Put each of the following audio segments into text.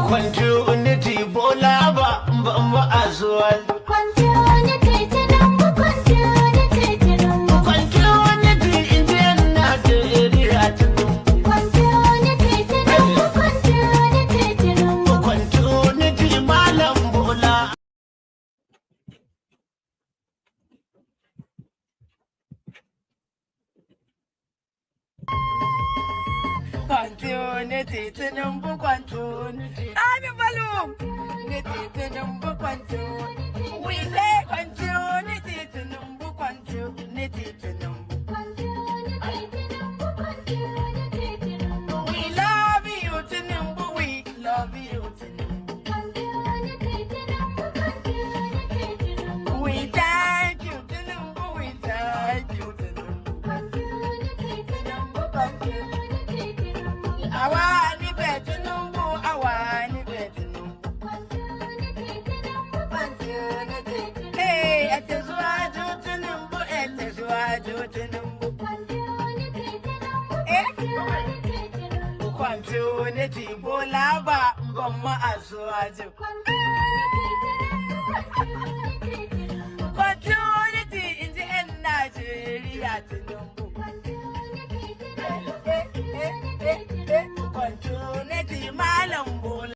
Continuity bola ba azual. Continuity Tinubu, continuity Tinubu. Continuity Indian Nigeria Tinubu. Continuity Tinubu, continuity Tinubu. Continuity malam bola. Continuity Tinubu, continuity. I'm a balloon. Tinubu, continuity. We say continuity Tinubu, continuity Tinubu. We love you Tinubu, we love you Tinubu. We thank you Tinubu, we thank you Tinubu. Awani Tinubu, awani Tinubu. Hey, it is waju Tinubu, it is waju Tinubu. Continuity bola ba mbama azwaju. Continuity in the Nigeria Tinubu. Continuity malam bola.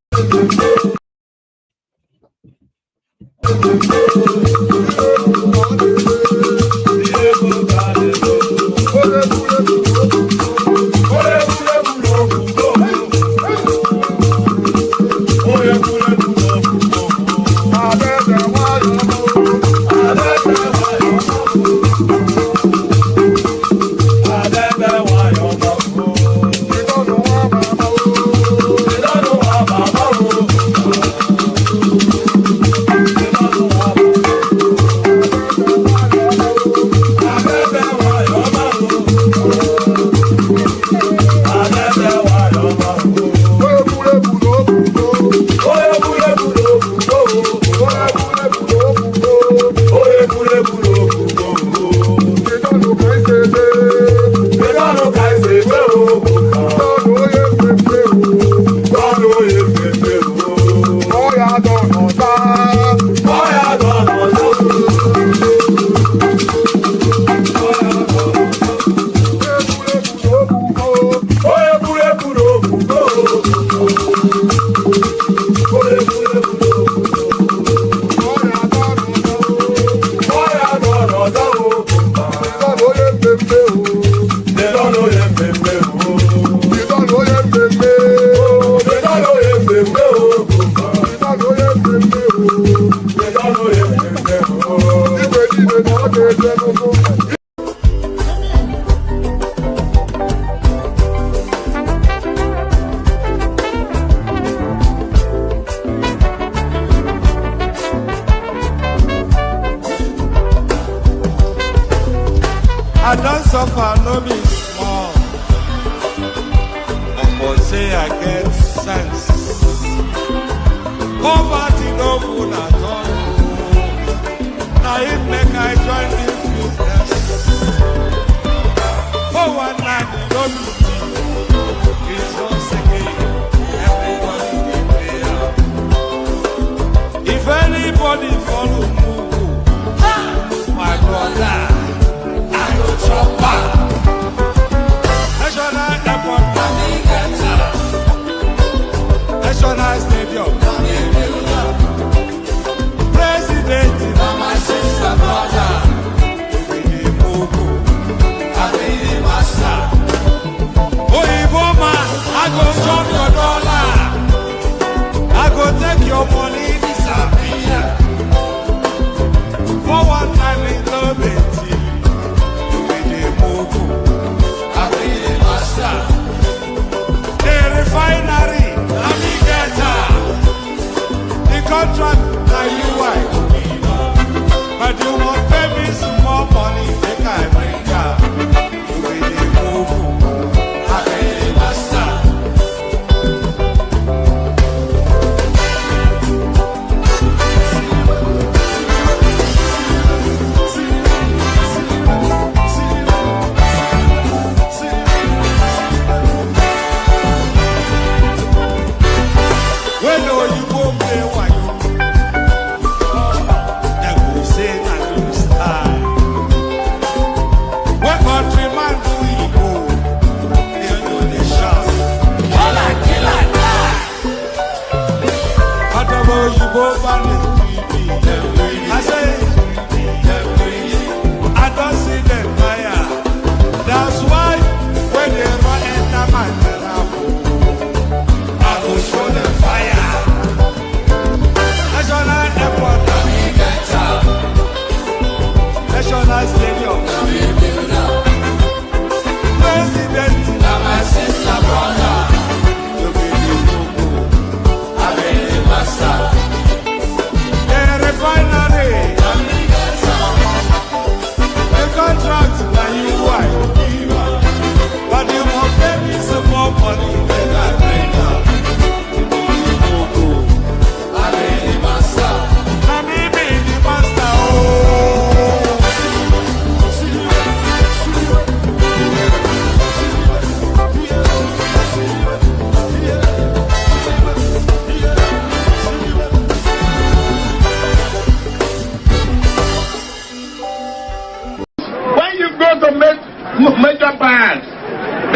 I don't suffer, no be small. But say I get sense. Poverty no good at all. Now it make I join this business. For one night, no be it's so second. Everybody will pay up. If anybody follow Nuhu, my brother, chopper. National airport, National stadium, President, my sister, brother, Tinubu, I be the master. Oh, man, I go chop your dollar. I go take your money, disappear. For one time in love it. The refinery, let me get her. over the TV. I say, I don't see them fire. That's why when they run enter my temple, I go show them fire. National airport, National stadium, president, my sister, brother, you be the I be the master. The refinery, the contract, now you wife. But you must pay me some more money than I bring up. I be the master. I be the master. Oh. When you go to major parks,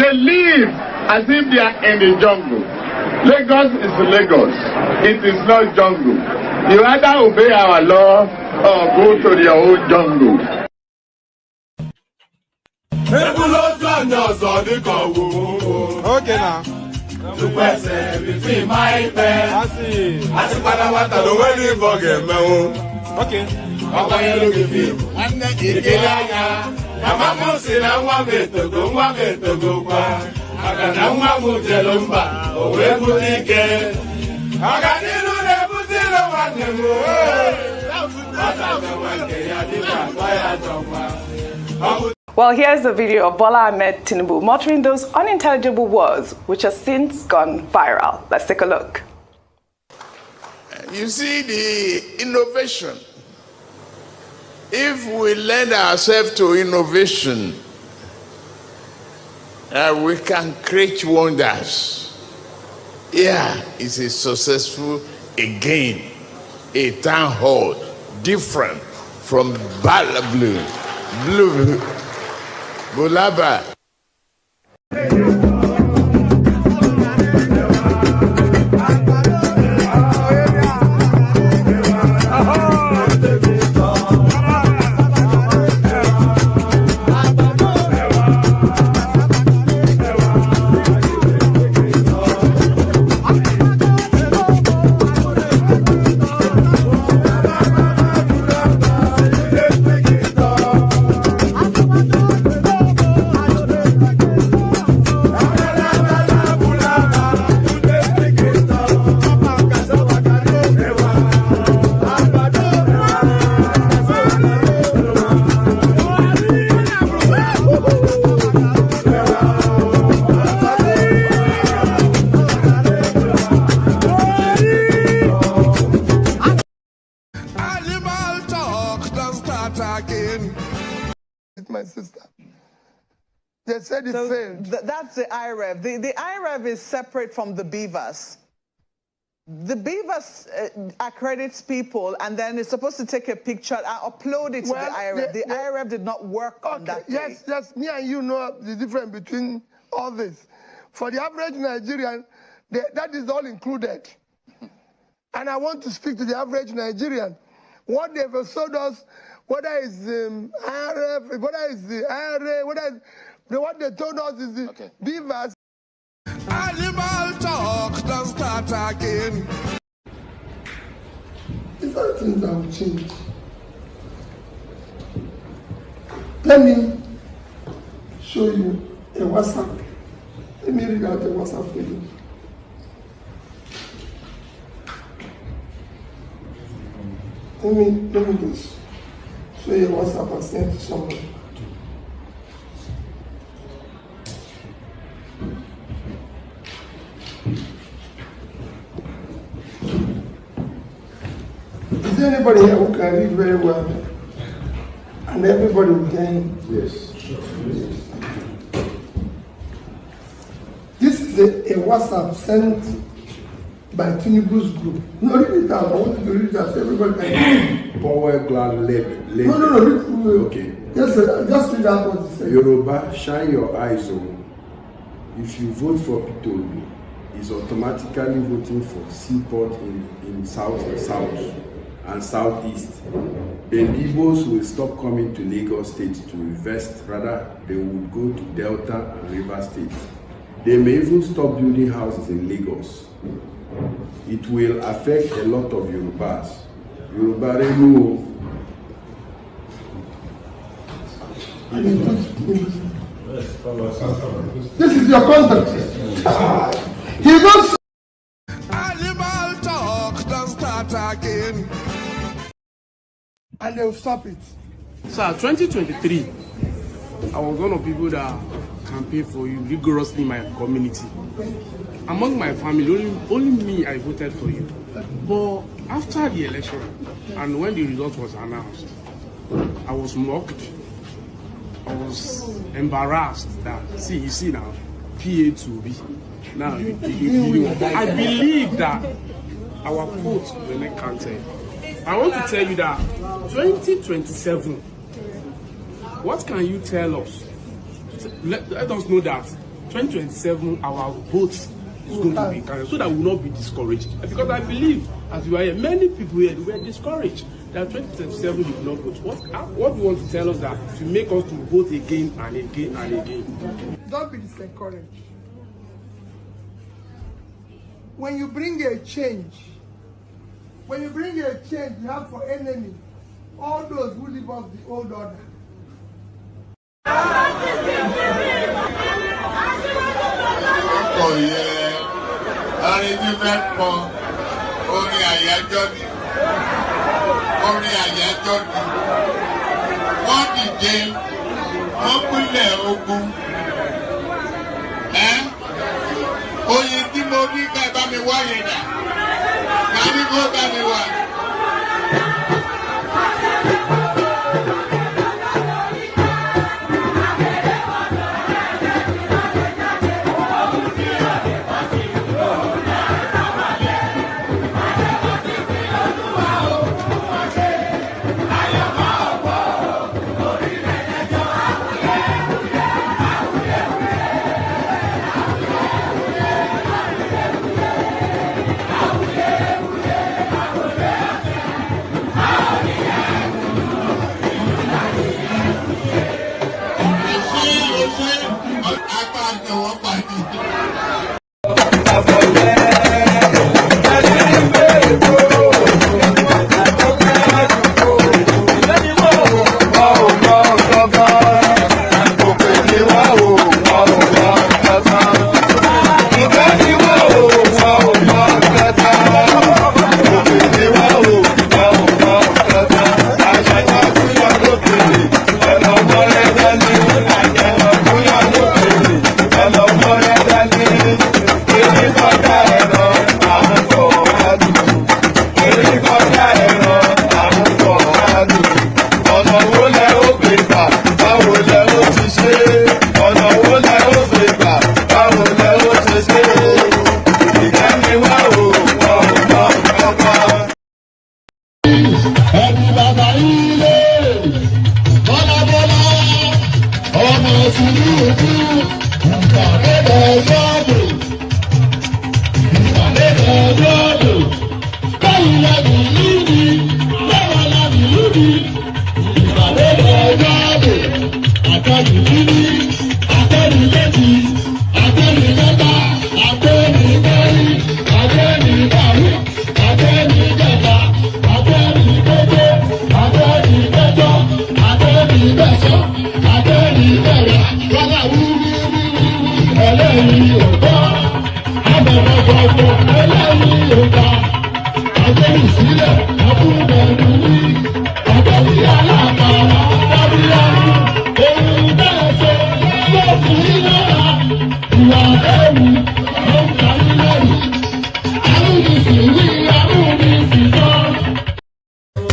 they live as if they are in the jungle. Lagos is Lagos. It is not jungle. You either obey our law or go to your own jungle. Okay now. Okay. Mama musi na nwa metogo kwa maka na nwa mu jelu mba o we bulike aga nilu ne butilo nwanne mu ata nwanke ya dika kwa ya jomba. Well, here's the video of Bola Ahmed Tinubu muttering those unintelligible words which have since gone viral. Let's take a look. You see the innovation. If we lend ourselves to innovation, we can create wonders. Yeah, it's a successful again, a town hall, different from Blue, Bulaba. My sister. They said it failed. That's the IREV. The IREV is separate from the beavers. The beavers accredits people and then it's supposed to take a picture and upload it to the IREV. The IREV did not work on that day. Yes, me and you know the difference between all this. For the average Nigerian, that is all included. And I want to speak to the average Nigerian. What they've sold us, whether it's IRF, whether it's the IRA, what they told us is the beavers. Animal talk, don't start again. These are things that will change. Let me show you a WhatsApp. Let me read out a WhatsApp for you. Let me just show you a WhatsApp I sent to someone. Is there anybody here who can read very well? And everybody will can? Yes. This is a WhatsApp sent by Tinubu's group. No, read it out. I want you to read it out. Everybody can. Power glad label. No. Okay. Just read out what it says. Yoruba, shine your eyes on. If you vote for Tinubu, is automatically voting for seaport in south and southeast, then Igbos will stop coming to Lagos State to invest. Rather, they would go to Delta and River State. They may even stop building houses in Lagos. It will affect a lot of Yorubas. Yoruba Renu. This is your contact. He goes. Animal talk, don't start again. And they'll stop it. So 2023, I was one of the people that campaigned for you rigorously in my community. Among my family, only me, I voted for you. But after the election, and when the result was announced, I was mocked. I was embarrassed that, you see now, PA to B. Now, I believe that our votes were not counted. I want to tell you that 2027, what can you tell us? Let us know that 2027, our votes is going to be counted so that we will not be discouraged. Because I believe, as you are here, many people here were discouraged that 2027 you will not vote. What do you want to tell us that to make us to vote again and again and again? Don't be discouraged. When you bring a change, you have for enemy all those who live off the old order. Oh yeah, arrangement for orin àyájọ́ ni. Wọ́n dìde, wọ́n pínlẹ̀ ogun. Oyin tí mo rí ká bá mi wá yẹn dà. Ká ní kó bá mi wá.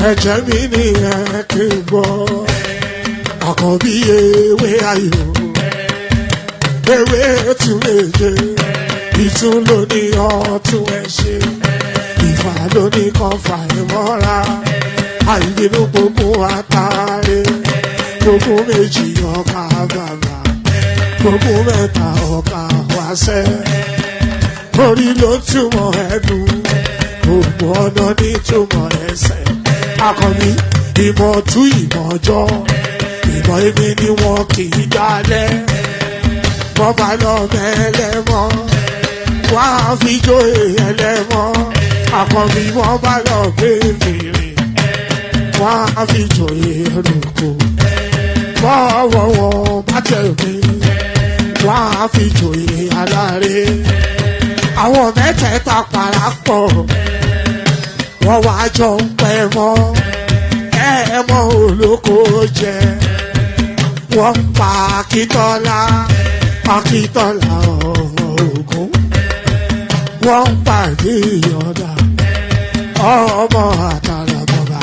Ẹ̀jẹ̀ mi ni ẹ kí n gbọ́, àkọ́bí ewé ayò, ewé tún méje, ìtún ló ní ọ̀tún ẹ̀ ṣe, ìfà ló ní kan fà ẹ́ mọ́ra, àìbínú gbogbo àtàrẹ, gbogbo méjì ọkà bàbà, gbogbo mẹ́ta ọkà wáṣẹ́, Orí ló túmọ̀ ẹnu, gbogbo ọ̀nà ní túmọ̀ ẹsẹ̀. Akọni ìmọ̀ tú ìmọ̀ ọjọ́, ìmọ̀ èmi ni wọn kì í dálẹ̀. Bọ́ba lọ mẹ́lẹ́mọ́, wá fi jóye ẹlẹ́mọ́. Akọni wọ́n bá lọ gbé fèrè, wá fi jóye ẹlòkò. Bọ́wọ́ wọn bá tẹ̀ mí, wá fi jóye aláre. Àwọn mẹ́tẹ̀ẹ̀ta parapọ̀, wọ́n wá jọ ń pẹ́ mọ́. Ẹ̀ẹ́mọ́ olóko jẹ, wọ́n pa Akíntọ́lá, Akíntọ́lá ọmọ Ògún. Wọ́n pàdé ìyọ̀dà, ọmọ àtàlàbọ̀bà.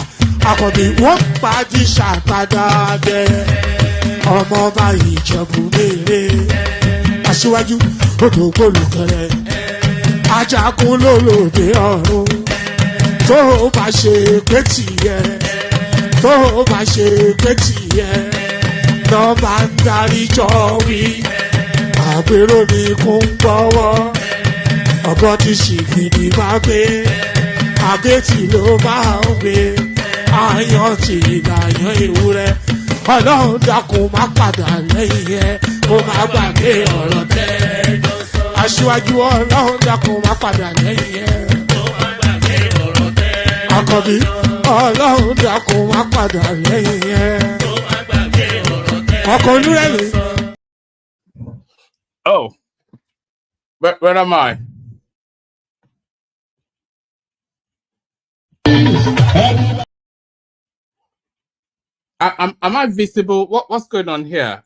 Àkọ́bí wọ́n pàdé ṣàtàdàdẹ, ọmọ ọba Ìjẹ̀bú Mèrè. Aṣíwájú odò gbólùkẹrẹ, ajagun lólòdì ọ̀run. Tó bá ṣe pé tìyẹ, tó bá ṣe pé tìyẹ, lọ́ bá ń darí jọ wí. Àgbèrò ni kò ń gbọ́wọ́, ọ̀gọ́ ti ṣìgìdì máa gbé, àgétì ló máa ń gbé. Àyàn ti ìlàyàn ewúrẹ́, Ọlọ́run dákun má padà lẹ́yìn ẹ̀, kó má gbàgbé ọ̀rọ̀ tẹ́. Aṣíwájú Ọlọ́run dákun má padà lẹ́yìn ẹ̀. Àkọ́bí Ọlọ́run dákun má padà lẹ́yìn ẹ̀. Ọkọ̀ olúrẹ̀mí. Oh, where am I? Am I visible? What's going on here?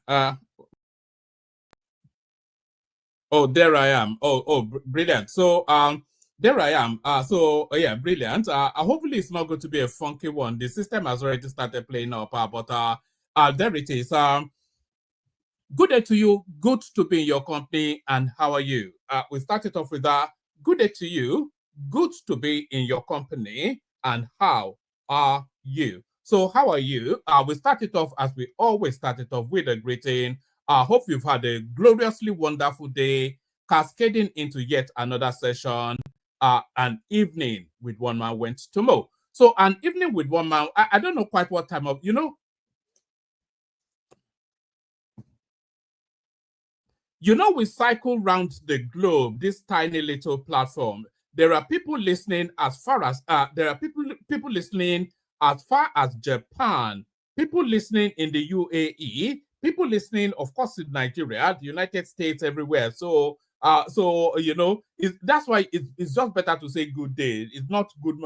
Oh, there I am. Brilliant. So there I am. Yeah, brilliant. Hopefully it's not going to be a funky one. The system has already started playing up, but there it is. Good day to you. Good to be in your company. And how are you? We started off with that. Good day to you. Good to be in your company. And how are you? So how are you? We started off as we always started off with a greeting. I hope you've had a gloriously wonderful day, cascading into yet another session. An evening with one man went to Mo. So an evening with one man, I don't know quite what time of, we cycle round the globe, this tiny little platform. There are people listening as far as people listening as far as Japan, people listening in the UAE, people listening, of course, in Nigeria, the United States, everywhere. So that's why it's just better to say good day. It's not good.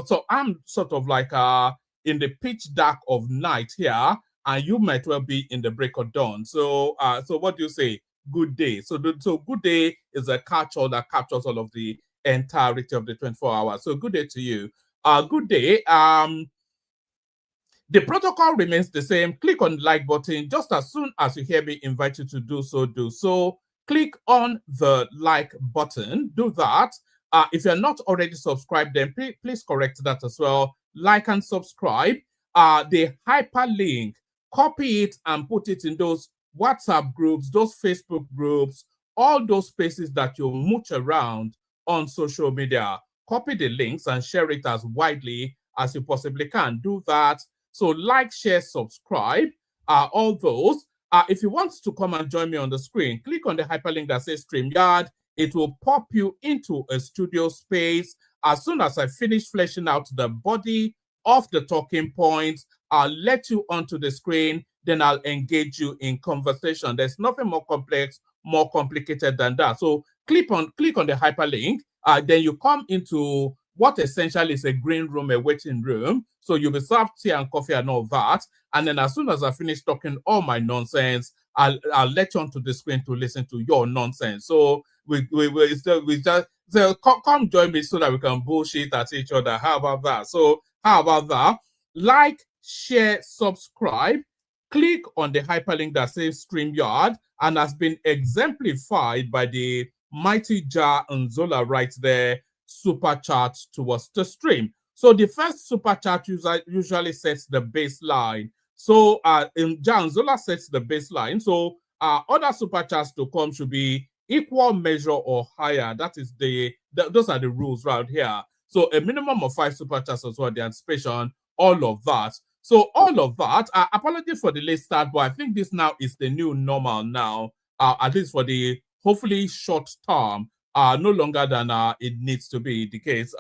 So I'm sort of like in the pitch dark of night here, and you might well be in the break of dawn. So what do you say? Good day. So good day is a catch-all that captures all of the entirety of the 24 hours. So good day to you. Good day. The protocol remains the same. Click on the like button. Just as soon as you hear me invite you to do so. Click on the like button. Do that. If you're not already subscribed, then please correct that as well. Like and subscribe. The hyperlink, copy it and put it in those WhatsApp groups, those Facebook groups, all those spaces that you mooch around on social media. Copy the links and share it as widely as you possibly can. Do that. So like, share, subscribe, all those. If you want to come and join me on the screen, click on the hyperlink that says StreamYard. It will pop you into a studio space. As soon as I finish fleshing out the body of the talking points, I'll let you onto the screen. Then I'll engage you in conversation. There's nothing more complex, more complicated than that. So click on the hyperlink. Then you come into what essentially is a green room, a waiting room. So you'll be served tea and coffee and all that. And then as soon as I finish talking all my nonsense, I'll let you onto the screen to listen to your nonsense. So we just so come join me so that we can bullshit at each other. How about that? So how about that? Like, share, subscribe. Click on the hyperlink that says StreamYard and has been exemplified by the mighty Ja Nzola right there. Super chat towards the stream. So the first super chat usually sets the baseline. So Ja Nzola sets the baseline. So other super chats to come should be equal measure or higher. That is those are the rules right here. So a minimum of 5 super chats as well, the anticipation, all of that. So all of that, apologies for the late start, but I think this now is the new normal now, at least for the hopefully short term, no longer than it needs to be the case.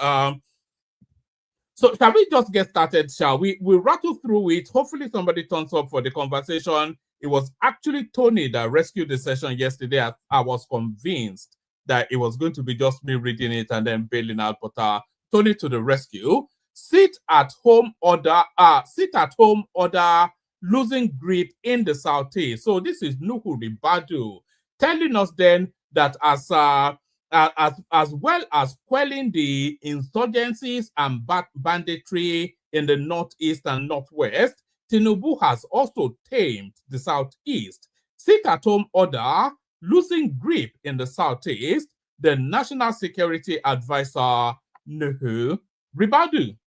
So shall we just get started, shall we? We'll rattle through it. Hopefully somebody turns up for the conversation. It was actually Tony that rescued the session yesterday. I was convinced that it was going to be just me reading it and then bailing out, but Tony to the rescue. Sit at home order, losing grip in the Southeast. So this is Nuhu Ribadu telling us then that as well as quelling the insurgencies and banditry in the Northeast and Northwest, Tinubu has also tamed the Southeast. Sit-at-home order, losing grip in the Southeast, the National Security Advisor, Nuhu Ribadu.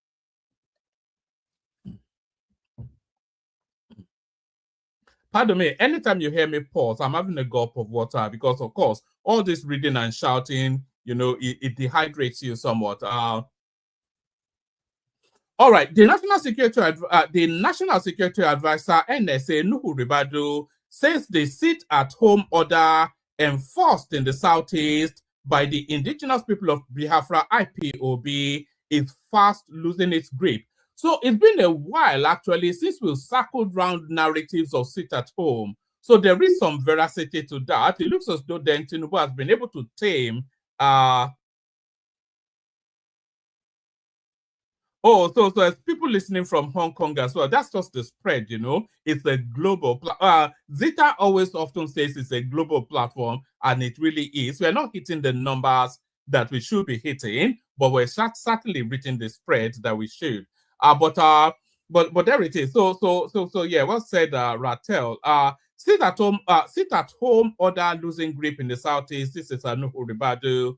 Pardon me, anytime you hear me pause, I'm having a gulp of water because, of course, all this reading and shouting, you know, it dehydrates you somewhat. All right, the National Security Advisor, NSA, Nuhu Ribadu, says the sit-at-home order enforced in the Southeast by the indigenous people of Biafra, IPOB, is fast losing its grip. So it's been a while, actually, since we've circled round narratives of sit at home. So there is some veracity to that. It looks as though then Tinubu has been able to tame. So as people listening from Hong Kong as well, that's just the spread, you know. It's a global. Zita always often says it's a global platform, and it really is. We're not hitting the numbers that we should be hitting, but we're certainly reaching the spread that we should. But there it is. So yeah, what said Ratel? Sit at home order losing grip in the Southeast. This is Nuhu Ribadu.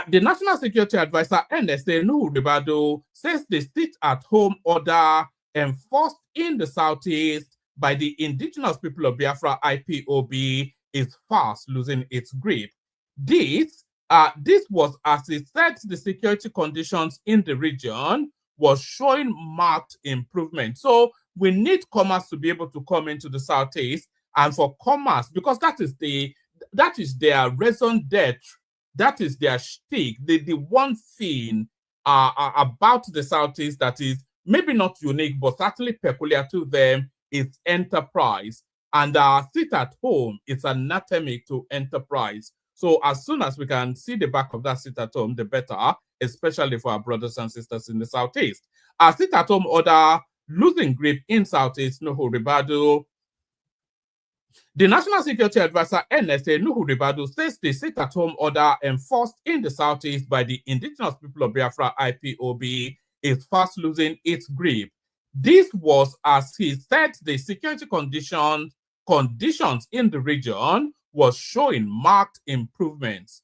The National Security Advisor, NSA, Nuhu Ribadu, says the sit-at-home order enforced in the Southeast by the indigenous people of Biafra, IPOB, is fast losing its grip. This was, as he said, the security conditions in the region was showing marked improvement. So we need commerce to be able to come into the Southeast, and for commerce, because that is their raison d'etre, that is their shtick. The one thing about the Southeast that is maybe not unique, but certainly peculiar to them is enterprise. And sit at home is anatomic to enterprise. So as soon as we can see the back of that sit at home, the better, especially for our brothers and sisters in the Southeast. Our sit at home order losing grip in Southeast, Nuhu Ribadu. The National Security Advisor, NSA, Nuhu Ribadu, says the sit-at-home order enforced in the Southeast by the indigenous people of Biafra, IPOB, is fast losing its grip. This was, as he said, the security conditions in the region was showing marked improvements.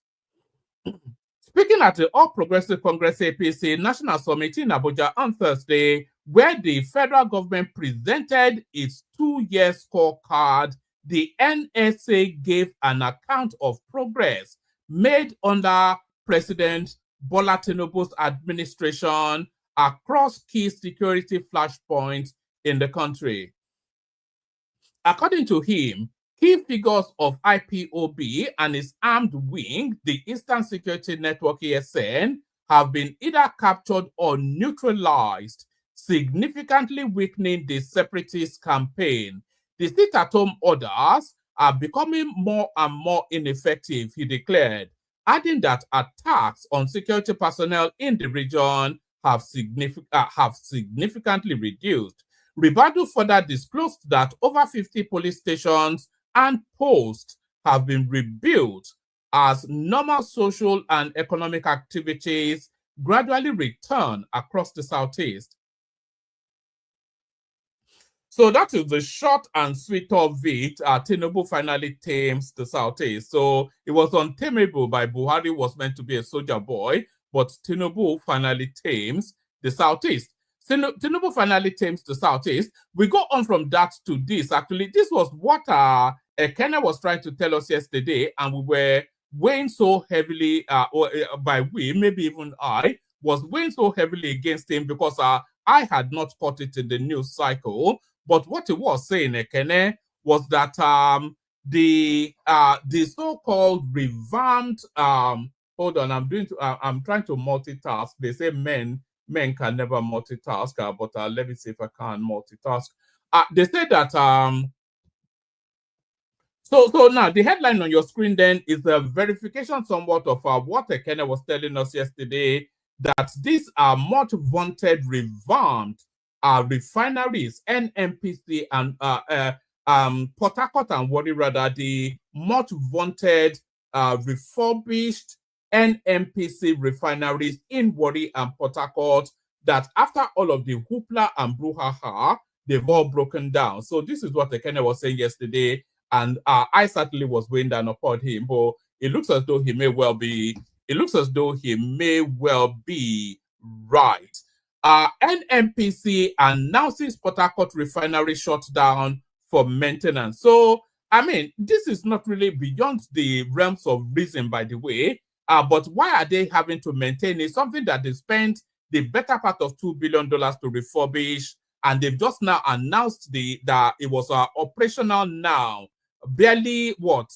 Speaking at the All Progressive Congress APC National Summit in Abuja on Thursday, where the federal government presented its 2-year scorecard, the NSA gave an account of progress made under President Bola Tinubu's administration across key security flashpoints in the country. According to him, key figures of IPOB and its armed wing, the Eastern Security Network ESN, have been either captured or neutralized, significantly weakening the separatist campaign. The sit-at-home orders are becoming more and more ineffective, he declared, adding that attacks on security personnel in the region have significantly reduced. Ribadu further disclosed that over 50 police stations and posts have been rebuilt as normal social and economic activities gradually return across the Southeast. So that is the short and sweet of it. Tinubu finally tames the Southeast. So it was untamable by Buhari, was meant to be a soldier boy, but Tinubu finally tames the Southeast. Tinubu finally tames the Southeast. We go on from that to this. Actually, this was what Ekene was trying to tell us yesterday, and we were weighing so heavily, by we, maybe even I, was weighing so heavily against him because I had not caught it in the news cycle. But what he was saying, Ekene, was that the so-called revamped hold on, I'm trying to multitask. They say men can never multitask, but let me see if I can multitask. They say that so now the headline on your screen then is a verification somewhat of what Ekene was telling us yesterday, that these are much vaunted revamped refineries, NNPC and Port Harcourt and Warri rather, the much vaunted refurbished NNPC refineries in Warri and Port Harcourt, that after all of the hoopla and brouhaha, they've all broken down. So this is what Ekene was saying yesterday, and I certainly was weighing down upon him, but it looks as though he may well be. It looks as though he may well be right. NNPC announces Port Harcourt refinery shut down for maintenance. So I mean, this is not really beyond the realms of reason, by the way. But why are they having to maintain it? Something that they spent the better part of $2 billion to refurbish, and they've just now announced that it was operational now. Barely 4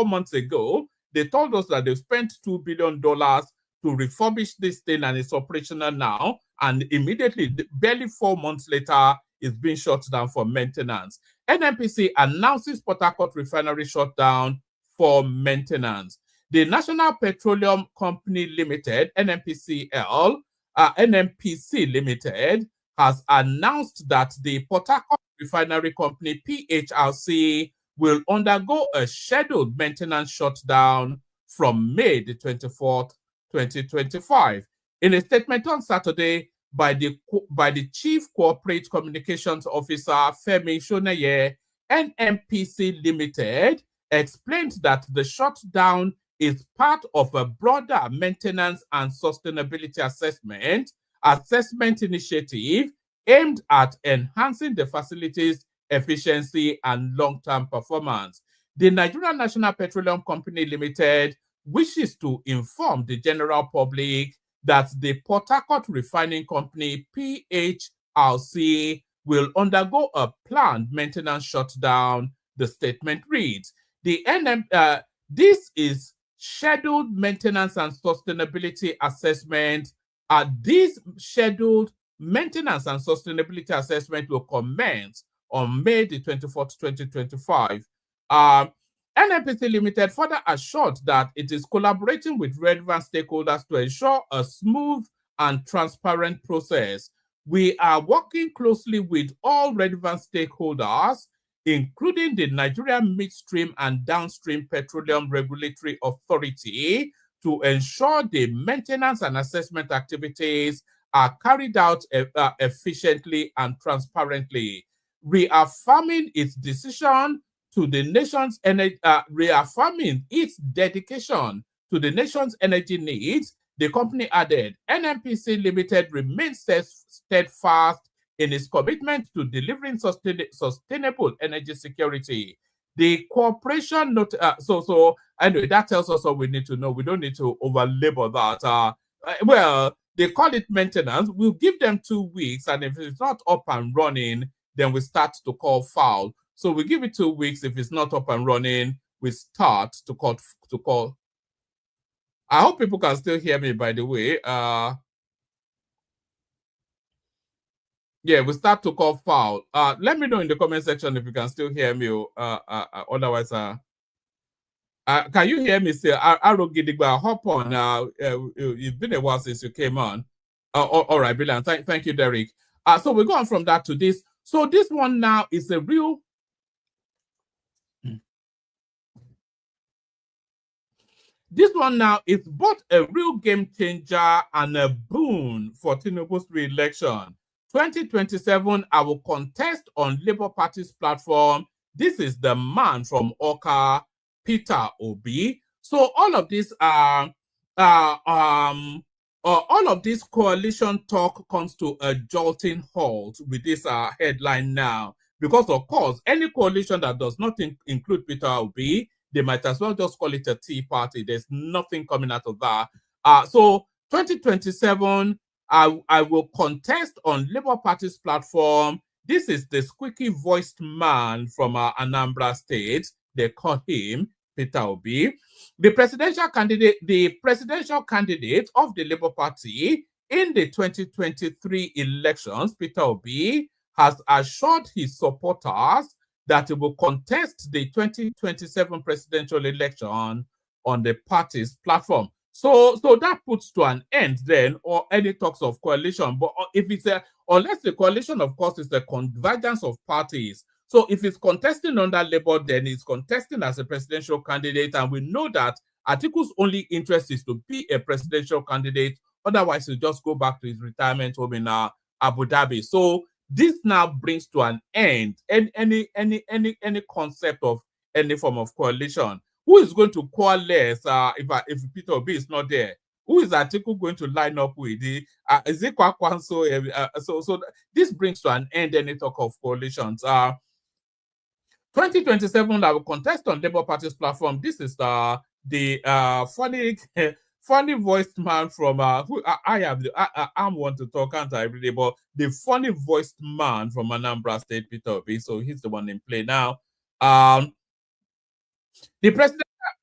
months ago, they told us that they've spent $2 billion to refurbish this thing and it's operational now. And immediately, barely 4 months later, it's being shut down for maintenance. NNPC announces Port Harcourt refinery shut down for maintenance. The National Petroleum Company Limited, NNPCL, NNPC Limited, has announced that the Port Harcourt Refinery Company, PHRC, will undergo a scheduled maintenance shutdown from May the 24th, 2025. In a statement on Saturday by the Chief Corporate Communications Officer, Femi Shoneye, NNPC Limited explained that the shutdown is part of a broader maintenance and sustainability assessment initiative aimed at enhancing the facility's efficiency and long-term performance. The Nigerian National Petroleum Company Limited wishes to inform the general public that the Port Harcourt Refining Company, PHRC, will undergo a planned maintenance shutdown, the statement reads. This is scheduled maintenance and sustainability assessment. This scheduled maintenance and sustainability assessment will commence on May the 24th, 2025. NNPC Limited further assured that it is collaborating with relevant stakeholders to ensure a smooth and transparent process. We are working closely with all relevant stakeholders, including the Nigerian Midstream and Downstream Petroleum Regulatory Authority, to ensure the maintenance and assessment activities are carried out efficiently and transparently, reaffirming its decision to the nation's energy, reaffirming its dedication to the nation's energy needs. The company added, NNPC Limited remains steadfast in its commitment to delivering sustainable energy security. The corporation anyway, that tells us all we need to know. We don't need to over-label that. Well, they call it maintenance. We'll give them 2 weeks, and if it's not up and running, then we start to call foul. So we give it 2 weeks. If it's not up and running, we start to call. I hope people can still hear me, by the way. Yeah, we start to call foul. Let me know in the comment section if you can still hear me. Otherwise, can you hear me still? Aro Gidigba, hop on. It's been a while since you came on. All right, brilliant. Thank you, Derek. So we go on from that to this. So this one now is a real. This one now is both a real game changer and a boon for Tinubu's re-election. 2027, I will contest on Labour Party's platform. This is the man from Oka, Peter Obi. So all of this coalition talk comes to a jolting halt with this headline now. because of course, any coalition that does not include Peter Obi, they might as well just call it a tea party. There's nothing coming out of that. So 2027, I will contest on Labour Party's platform. This is the squeaky voiced man from Anambra State. They call him Peter Obi. The presidential candidate of the Labour Party in the 2023 elections, Peter Obi, has assured his supporters that he will contest the 2027 presidential election on the party's platform. So that puts to an end then or any talks of coalition. But if it's unless the coalition, of course, is the convergence of parties. So if it's contesting under Labour, then it's contesting as a presidential candidate. And we know that Atiku's only interest is to be a presidential candidate. Otherwise, he'll just go back to his retirement home in Abu Dhabi. So this now brings to an end any concept of any form of coalition. Who is going to coalesce if Peter Obi is not there? Who is Atiku going to line up with? Is it Kwakwanso? So this brings to an end any talk of coalitions. 2027, I will contest on Labour Party's platform. This is the funny voiced man from who I'm one to talk, can't I really? But the funny voiced man from Anambra State, Peter Obi. So he's the one in play now.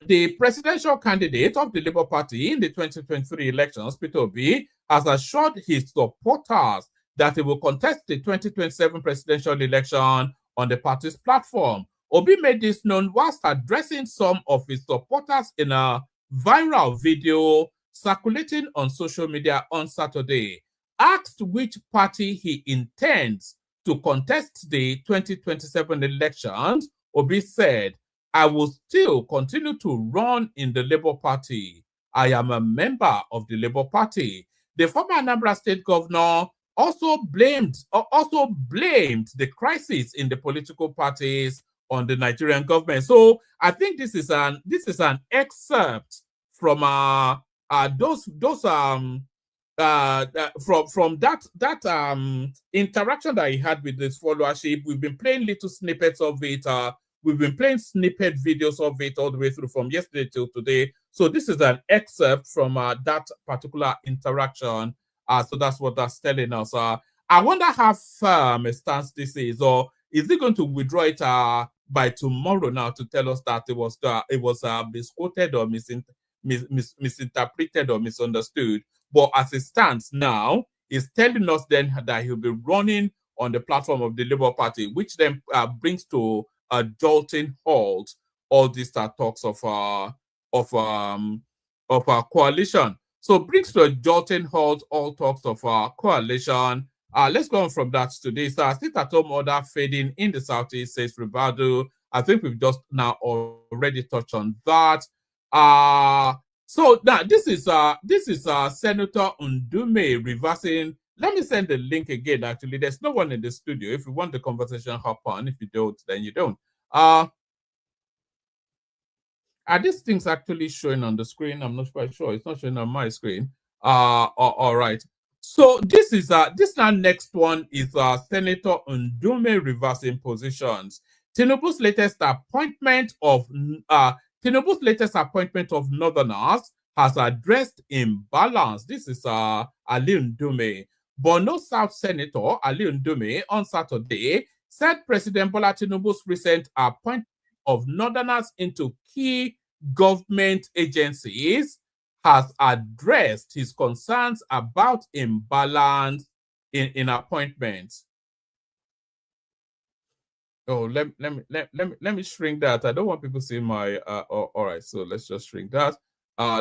The presidential candidate of the Labour Party in the 2023 elections, Peter Obi, has assured his supporters that he will contest the 2027 presidential election on the party's platform. Obi made this known whilst addressing some of his supporters in a viral video circulating on social media on Saturday. Asked which party he intends to contest the 2027 elections, Obi said, "I will still continue to run in the Labour Party. I am a member of the Labour Party." The former Anambra State governor also blamed the crisis in the political parties on the Nigerian government. So I think this is an excerpt from from that interaction that he had with his followership. We've been playing little snippets of it. We've been playing snippet videos of it all the way through from yesterday till today. So this is an excerpt from that particular interaction. So that's what that's telling us. I wonder how firm a stance this is, or is he going to withdraw it by tomorrow now to tell us that it was misquoted or misinterpreted or misunderstood? But as it stands now, it's telling us then that he'll be running on the platform of the Labour Party, which then brings to a jolting halt all these talks of coalition. So brings to a jolting halt all talks of coalition. Let's go on from that today. So I think at home order fading in the southeast, says Ribadu. I think we've just now already touched on that. So now this is Senator Ndume reversing. Let me send the link again. Actually, there's no one in the studio. If you want the conversation, hop on. If you don't, then you don't. Are these things actually showing on the screen? I'm not quite sure. It's not showing on my screen. All right. So this is this now next one is Senator Ndume reversing positions. Tinubu's latest appointment of Northerners has addressed imbalance. This is Ali Ndume. Borno South Senator Ali Ndume on Saturday said President Bola Tinubu's recent appointment of Northerners into key government agencies has addressed his concerns about imbalance in appointments. Oh, let me shrink that. I don't want people seeing my all right, so let's just shrink that. All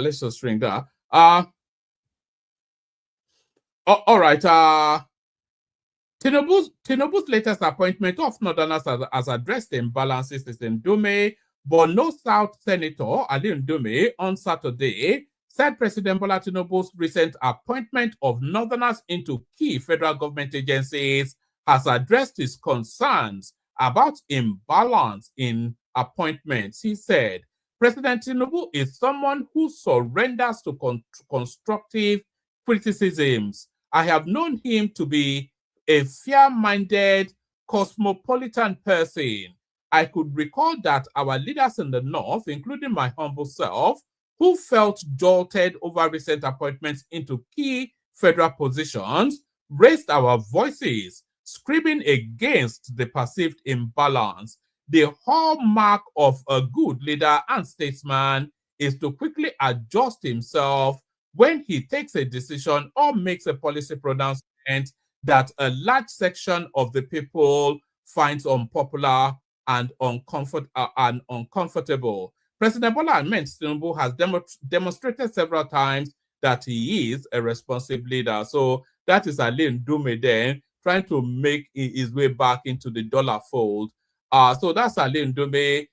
right. Tinubu's latest appointment of Northerners has addressed the imbalances in Ndume. Borno South Senator Ali Ndume on Saturday said President Bola Tinubu's recent appointment of Northerners into key federal government agencies has addressed his concerns about imbalance in appointments. He said, President Tinubu is someone who surrenders to constructive criticisms. I have known him to be a fair-minded, cosmopolitan person. I could recall that our leaders in the North, including my humble self, who felt jolted over recent appointments into key federal positions, raised our voices, screaming against the perceived imbalance. The hallmark of a good leader and statesman is to quickly adjust himself when he takes a decision or makes a policy pronouncement that a large section of the people finds unpopular and uncomfortable. President Bola Ahmed Tinubu has demonstrated several times that he is a responsive leader. So that is Alain Dume then trying to make his way back into the dollar fold. So that's Alain Dume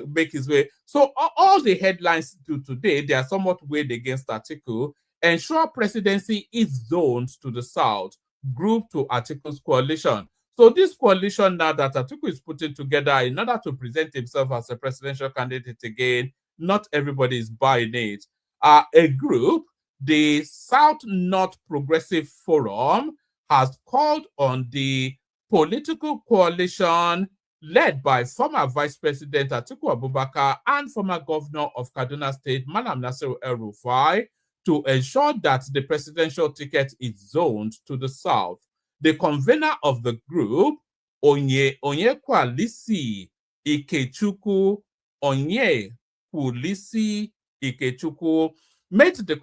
make his way. So all the headlines to today, they are somewhat weighed against Atiku. Ensure presidency is zoned to the south, group to Atiku's coalition. So this coalition now that Atiku is putting together in order to present himself as a presidential candidate again, not everybody is buying it. A group, the South North Progressive Forum, has called on the political coalition led by former Vice President Atiku Abubakar and former Governor of Kaduna State, Malam Nasir El-Rufai, to ensure that the presidential ticket is zoned to the south. The convener of the group, Onyekwalisi Ikechukwu Ikechukwu, made the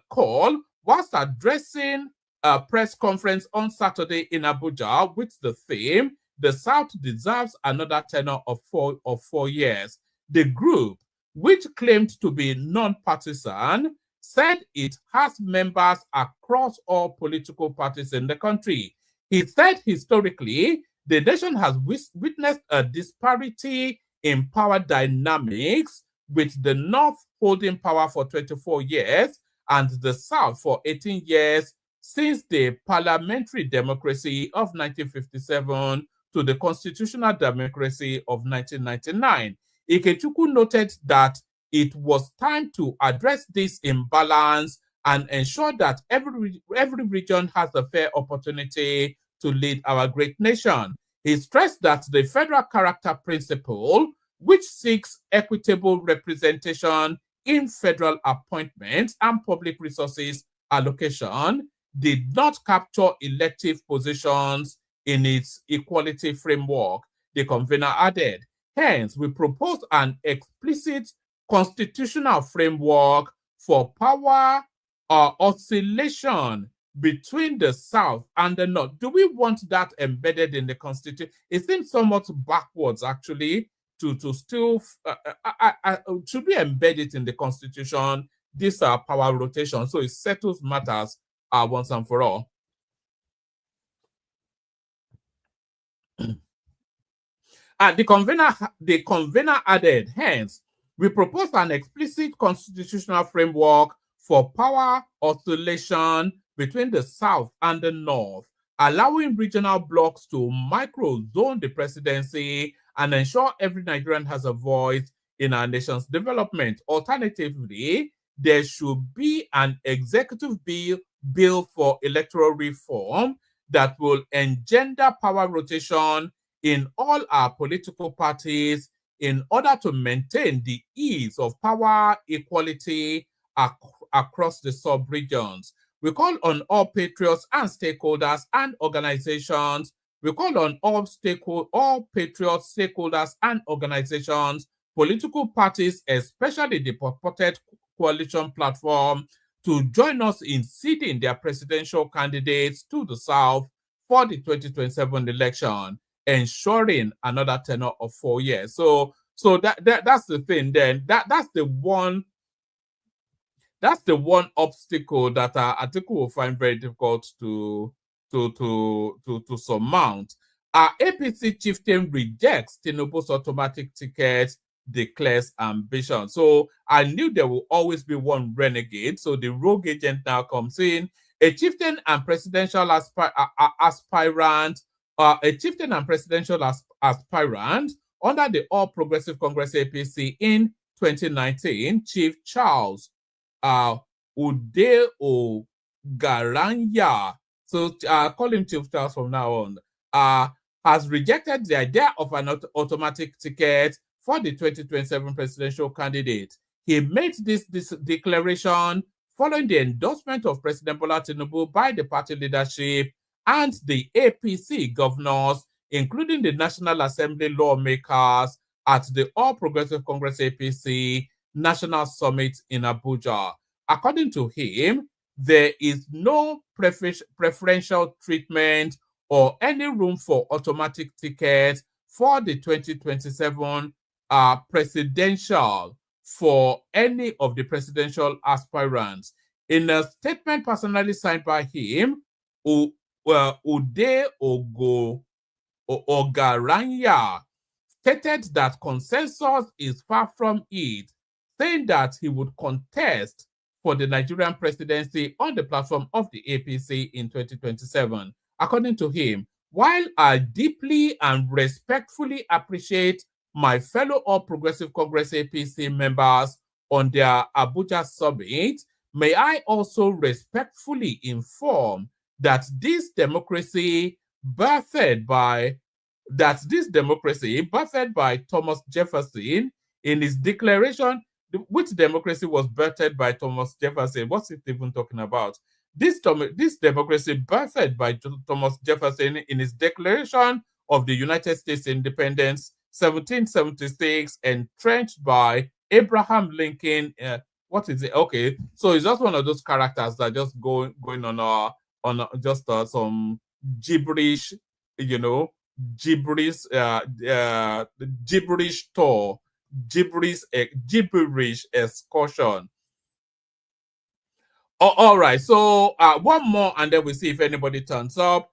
call whilst addressing a press conference on Saturday in Abuja with the theme, "The South deserves another tenure of 4 years." The group, which claimed to be non-partisan, said it has members across all political parties in the country. He said historically, the nation has witnessed a disparity in power dynamics, with the North holding power for 24 years and the South for 18 years since the parliamentary democracy of 1957 to the constitutional democracy of 1999. Ikechukwu noted that it was time to address this imbalance and ensure that every region has a fair opportunity to lead our great nation. He stressed that the federal character principle, which seeks equitable representation in federal appointments and public resources allocation, did not capture elective positions in its equality framework. The convener added, hence, we propose an explicit constitutional framework for power oscillation between the South and the North. Do we want that embedded in the Constitution? It seems somewhat backwards, actually, to still, should we embed it in the Constitution, this power rotation, so it settles matters once and for all. The convener added, hence, we propose an explicit constitutional framework for power oscillation between the South and the North, allowing regional blocs to micro-zone the presidency and ensure every Nigerian has a voice in our nation's development. Alternatively, there should be an executive bill for electoral reform that will engender power rotation in all our political parties in order to maintain the ease of power equality across the sub-regions. We call on all patriots and stakeholders and organizations. We call on all patriots, stakeholders, and organizations, political parties, especially the purported coalition platform, to join us in seeding their presidential candidates to the South for the 2027 election, ensuring another tenure of 4 years. So that's the thing. Then that's the one obstacle that Atiku will find very difficult to surmount. APC chieftain rejects Tinubu's automatic ticket, declares ambition. So I knew there will always be one renegade. So the rogue agent now comes in. A chieftain and presidential aspirant under the All Progressive Congress APC in 2019, Chief Charles Udeo Garanya so call him Chief Charles from now on, has rejected the idea of an automatic ticket for the 2027 presidential candidate. He made this declaration following the endorsement of President Bola Tinubu by the party leadership and the APC governors, including the National Assembly lawmakers at the All Progressive Congress APC National Summit in Abuja. According to him, there is no preferential treatment or any room for automatic tickets for the 2027 presidential for any of the presidential aspirants. In a statement personally signed by him, Ude Ogaranya stated that consensus is far from it, saying that he would contest for the Nigerian presidency on the platform of the APC in 2027. According to him, while I deeply and respectfully appreciate my fellow All Progressive Congress APC members on their Abuja summit, may I also respectfully inform that this democracy birthed by Thomas Jefferson in his declaration. Which democracy was birthed by Thomas Jefferson? What's it even talking about? This democracy birthed by Thomas Jefferson in his Declaration of the United States Independence, 1776, entrenched by Abraham Lincoln. What is it? Okay, so it's just one of those characters that just going on just some gibberish, gibberish tour. Gibberish excursion. All right, so one more and then we see if anybody turns up.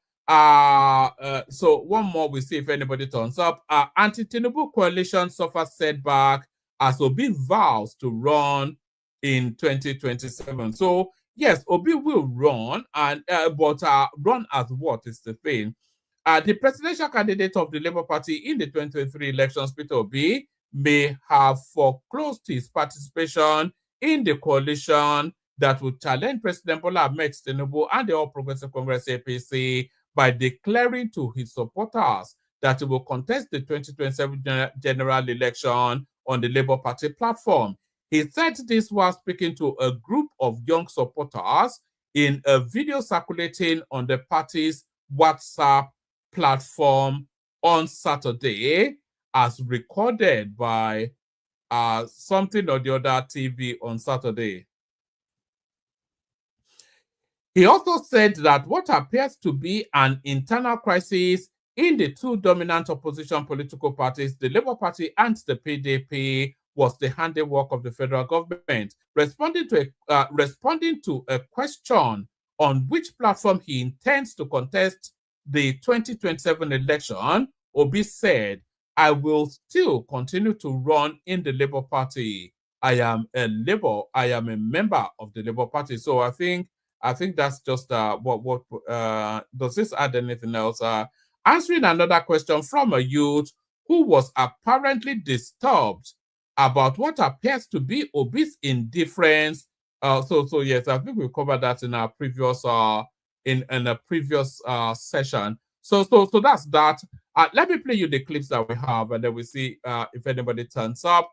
So one more, we see if anybody turns up. Anti-Tinubu coalition suffers setback as Obi vows to run in 2027. So yes, Obi will run, and but run as what is the thing? The presidential candidate of the Labour Party in the 2023 elections, Peter Obi, may have foreclosed his participation in the coalition that would challenge President Bola Ahmed Tinubu and the All Progressive Congress APC by declaring to his supporters that he will contest the 2027 general election on the Labour Party platform. He said this while speaking to a group of young supporters in a video circulating on the party's WhatsApp platform on Saturday, as recorded by something or the other TV on Saturday. He also said that what appears to be an internal crisis in the two dominant opposition political parties, the Labour Party and the PDP, was the handiwork of the federal government. Responding to a question on which platform he intends to contest the 2027 election, Obi said, I will still continue to run in the Labour Party. I am a member of the Labour Party. So I think that's just what does this add anything else? Answering another question from a youth who was apparently disturbed about what appears to be Obi's indifference. So yes, I think we covered that in our previous in a previous session. So that's that. Let me play you the clips that we have, and then we see if anybody turns up.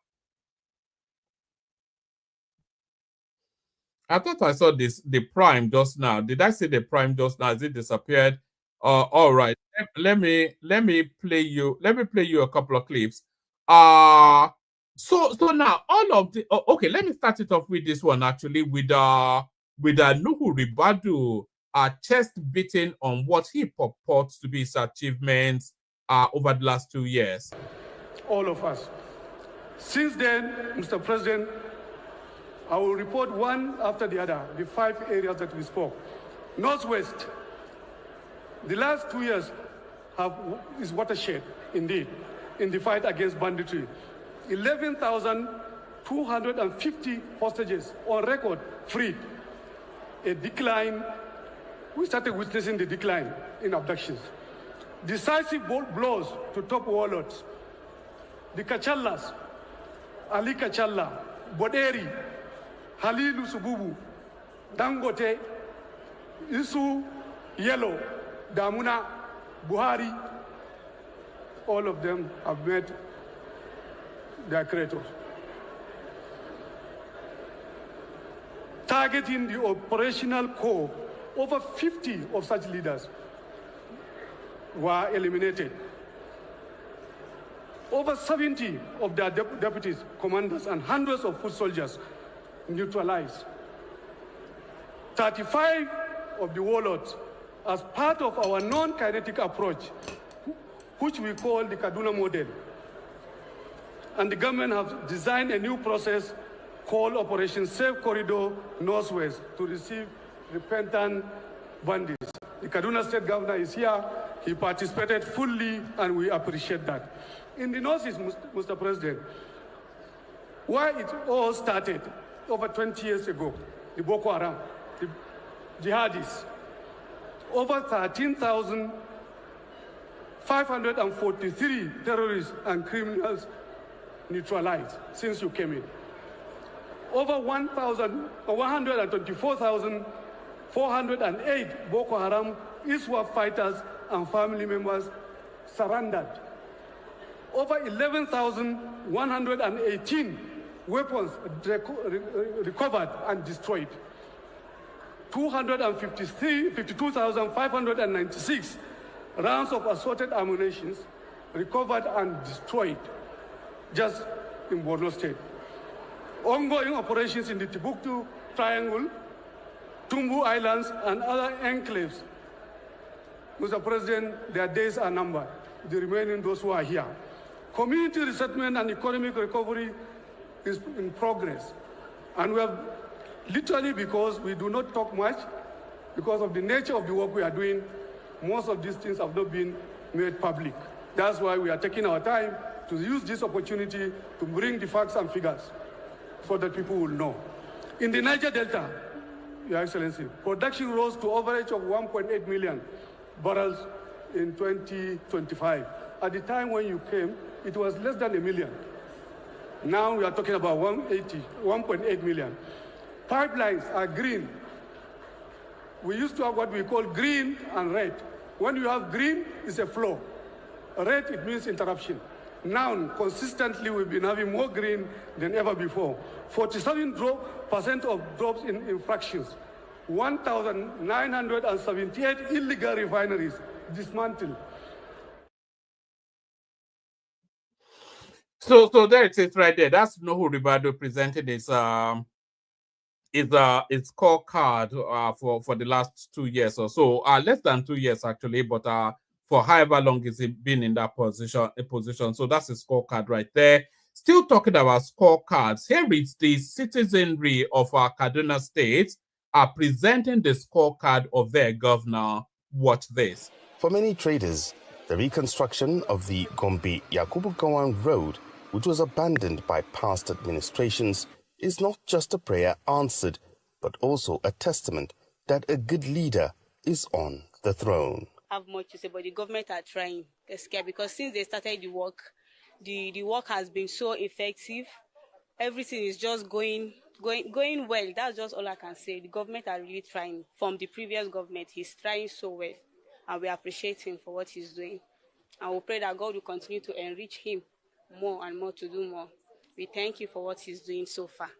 I thought I saw the prime just now. Did I see the prime just now? Has it disappeared? All right. Let me play you a couple of clips. So now all of the okay. Let me start it off with this one actually with Nuhu Ribadu, chest beating on what he purports to be his achievements over the last 2 years. All of us. Since then, Mr. President, I will report one after the other, the 5 areas that we spoke. Northwest, the last 2 years is watershed, indeed, in the fight against banditry. 11,250 hostages on record freed. A decline, we started witnessing the decline in abductions. Decisive blows to top warlords. The Kachallas, Ali Kachalla, Boderi, Halilu Sububu, Dangote, Isu, Yellow, Damuna, Buhari, all of them have met their creators. Targeting the operational core, over 50 of such leaders were eliminated. Over 70 of their deputies, commanders, and hundreds of foot soldiers neutralized. 35 of the warlords, as part of our non-kinetic approach, which we call the Kaduna model. And the government has designed a new process called Operation Safe Corridor Northwest to receive repentant bandits. The Kaduna State Governor is here. He participated fully, and we appreciate that. In the Northeast, Mr. President, where it all started over 20 years ago, the Boko Haram, the jihadis, over 13,543 terrorists and criminals neutralized since you came in. Over 124,408 Boko Haram ISWAP fighters and family members surrendered. Over 11,118 weapons recovered and destroyed. 252,596 rounds of assorted ammunition recovered and destroyed just in Borno State. Ongoing operations in the Timbuktu Triangle, Tumbu Islands, and other enclaves. Mr. President, their days are numbered, the remaining those who are here. Community resettlement and economic recovery is in progress. And we have literally, because we do not talk much, because of the nature of the work we are doing, most of these things have not been made public. That's why we are taking our time to use this opportunity to bring the facts and figures so that people will know. In the Niger Delta, Your Excellency, production rose to average of 1.8 million barrels in 2025. At the time when you came, it was less than a million. Now we are talking about 1.8 million. Pipelines are green. We used to have what we call green and red. When you have green, it's a flow. Red, it means interruption. Now, consistently, we've been having more green than ever before. 47% of drops in infractions. 1,978 illegal refineries dismantled. So there it is right there. That's Nuhu Ribadu presented his scorecard for the last 2 years or so, less than 2 years actually, but for however long he's been in that position. So that's a scorecard right there. Still talking about scorecards. Here is the citizenry of our Kaduna State are presenting the scorecard of their governor. Watch this. For many traders, the reconstruction of the Gombe Yakubu Gowon Road, which was abandoned by past administrations, is not just a prayer answered, but also a testament that a good leader is on the throne. Have much to say, but the government are trying, because since they started the work has been so effective. Everything is just going well. That's just all I can say. The government are really trying. From the previous government, he's trying so well, and we appreciate him for what he's doing. And we pray that God will continue to enrich him more and more to do more. We thank you for what he's doing so far.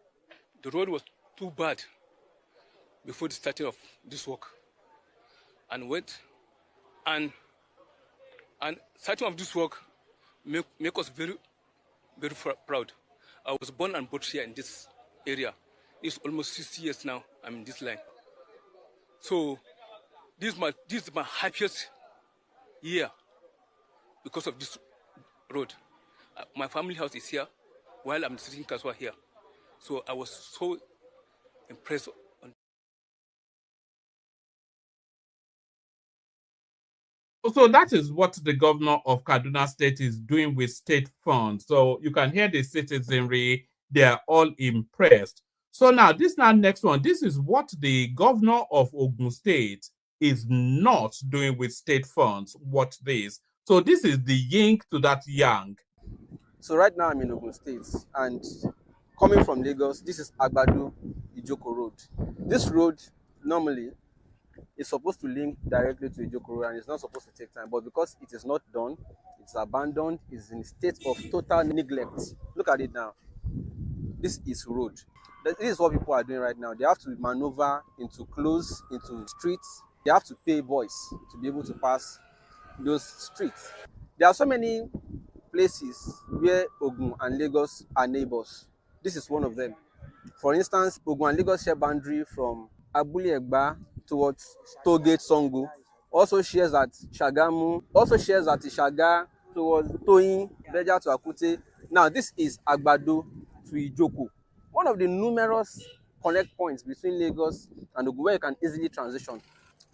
The road was too bad before the starting of this work, and starting of this work make us very, very proud. I was born and brought here in this area. It's almost 60 years now I'm in this line. So this is my happiest year because of this road. My family house is here while I'm sitting Kaswa here. So I was so impressed. So that is what the governor of Kaduna State is doing with state funds. So you can hear the citizenry, they're all impressed. So now this next one, this is what the governor of Ogun State is not doing with state funds. Watch this. So this is the yin to that yang. So right now I'm in Ogun State, and coming from Lagos, this is Agbadu Ijoko Road. This road, normally, is supposed to link directly to Ijokoro and it's not supposed to take time. But because it is not done, it's abandoned, it's in a state of total neglect. Look at it now. This is road. This is what people are doing right now. They have to maneuver into close, into streets. They have to pay boys to be able to pass those streets. There are so many places where Ogun and Lagos are neighbors. This is one of them. For instance, Ogun and Lagos share boundary from Abule Egba towards Tollgate Songo. Also shares at Shagamu. Also shares at Ishaga towards Toyin, Beja to Akute. Now this is Agbado to Ijoko. One of the numerous connect points between Lagos and Ogun where you can easily transition.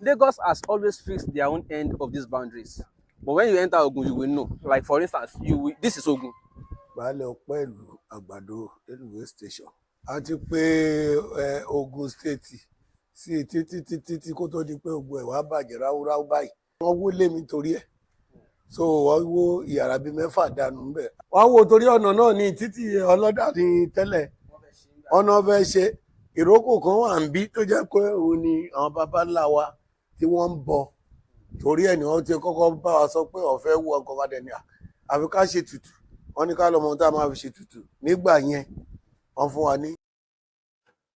Lagos has always fixed their own end of these boundaries. But when you enter Ogun, you will know. Like for instance, this is Ogun. Baálé ọpẹ́ ìlú Àgbàdo railway station. A ti pé Ogun state sí títí kó tó di pé Ogun ẹ̀ wá bàjẹ́ ráúráú báyìí. Wọ́n wó lé mi torí ẹ̀. So wọ́n wó ìyàrá bíi mẹ́fà dànù ńbẹ̀. Wọ́n wó torí ọ̀nà náà ní títí ọlọ́dà ní tẹ́lẹ̀. Ọ̀nà fẹ́ ṣe ìrókò kan wà ń bí tó jẹ́ pé òun ni àwọn baba ńlá wa tí wọ́n ń bọ. Torí ẹ̀ ni wọ́n ti kọ́kọ́ bá wa sọ pé ọ̀fẹ́ wú ọkọ̀ wa dẹ̀ ní àfi ká ṣe tutù. Wọ́n ní ká lọ́mọ tá a máa fi ṣe tutù. Nígbà yẹn, wọ́n fún wa ní.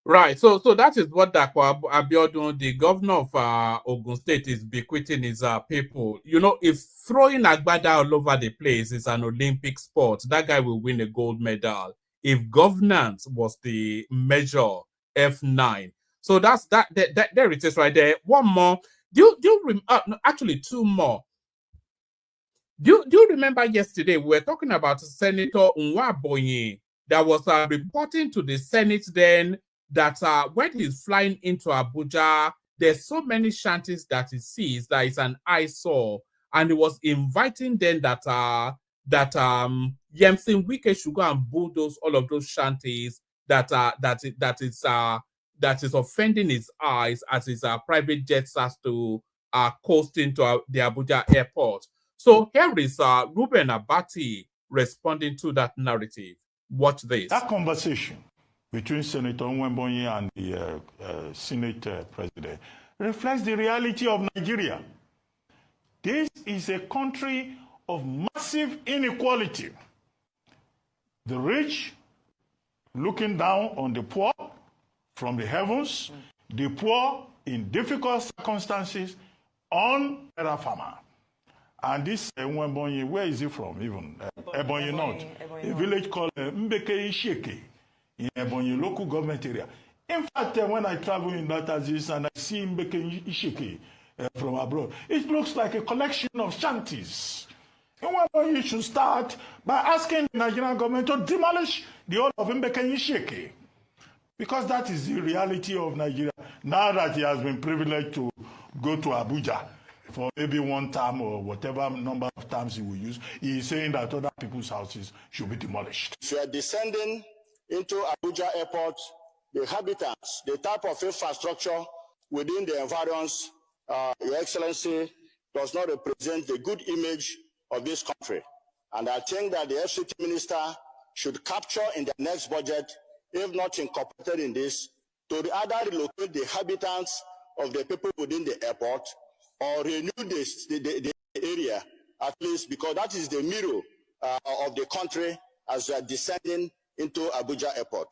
Right, so that is what Dapo Abiodun, the governor of Ogun State, is bequeathing his people. You know, if throwing Agbada all over the place is an Olympic sport, that guy will win a gold medal. If governance was the measure, F9. So that's that. There it is right there. One more. Actually, two more. Do you remember yesterday we were talking about Senator Nwaboye that was reporting to the Senate then that when he's flying into Abuja, there's so many shanties that he sees that is an eyesore, and he was inviting them that Yemsin Wike should go and bulldoze all of those shanties that is offending his eyes as his private jet starts to coast into the Abuja airport. So here is Ruben Abati responding to that narrative. Watch this. That conversation between Senator Nwebonyi and the Senate President reflects the reality of Nigeria. This is a country of massive inequality. The rich looking down on the poor from the heavens, the poor in difficult circumstances on a farmer. And this Nwebonyi, where is he from even? Ebonyi North, a village called Mbeke Isheke in Ebonyi local government area. In fact, when I travel in that Aziz and I see Mbeke Isheke from abroad, it looks like a collection of shanties. Nwebonyi should start by asking the Nigerian government to demolish the whole of Mbeke Isheke. Because that is the reality of Nigeria. Now that he has been privileged to go to Abuja for maybe one term or whatever number of times he will use, he is saying that other people's houses should be demolished. If you are descending into Abuja airport, the habitats, the type of infrastructure within the environs, Your Excellency, does not represent the good image of this country. And I think that the FCT minister should capture in the next budget, if not incorporated in this, to either relocate the habitats of the people within the airport or renew the area, at least, because that is the mirror of the country as we are descending into Abuja airport.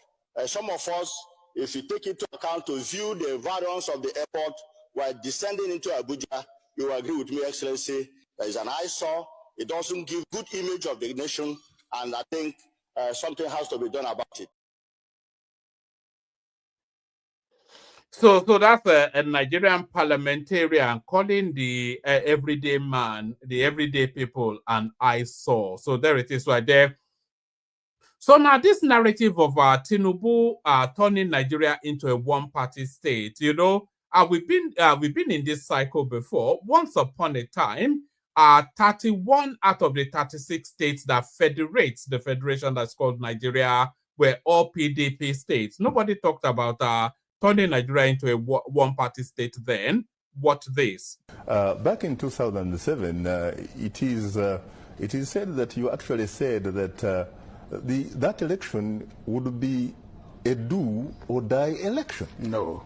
Some of us, if you take into account to view the environs of the airport while descending into Abuja, you will agree with me, Excellency, there is an eyesore. It doesn't give good image of the nation, and I think something has to be done about it. So that's a Nigerian parliamentarian calling the everyday man, the everyday people, an eyesore. So there it is right there. So now this narrative of Tinubu turning Nigeria into a one-party state, you know, we've been in this cycle before. Once upon a time, 31 out of the 36 states that federate the federation that's called Nigeria were all PDP states. Nobody talked about turning Nigeria into a one-party state then. Watch this. Back in 2007, it is said that you actually said that that election would be a do or die election. No.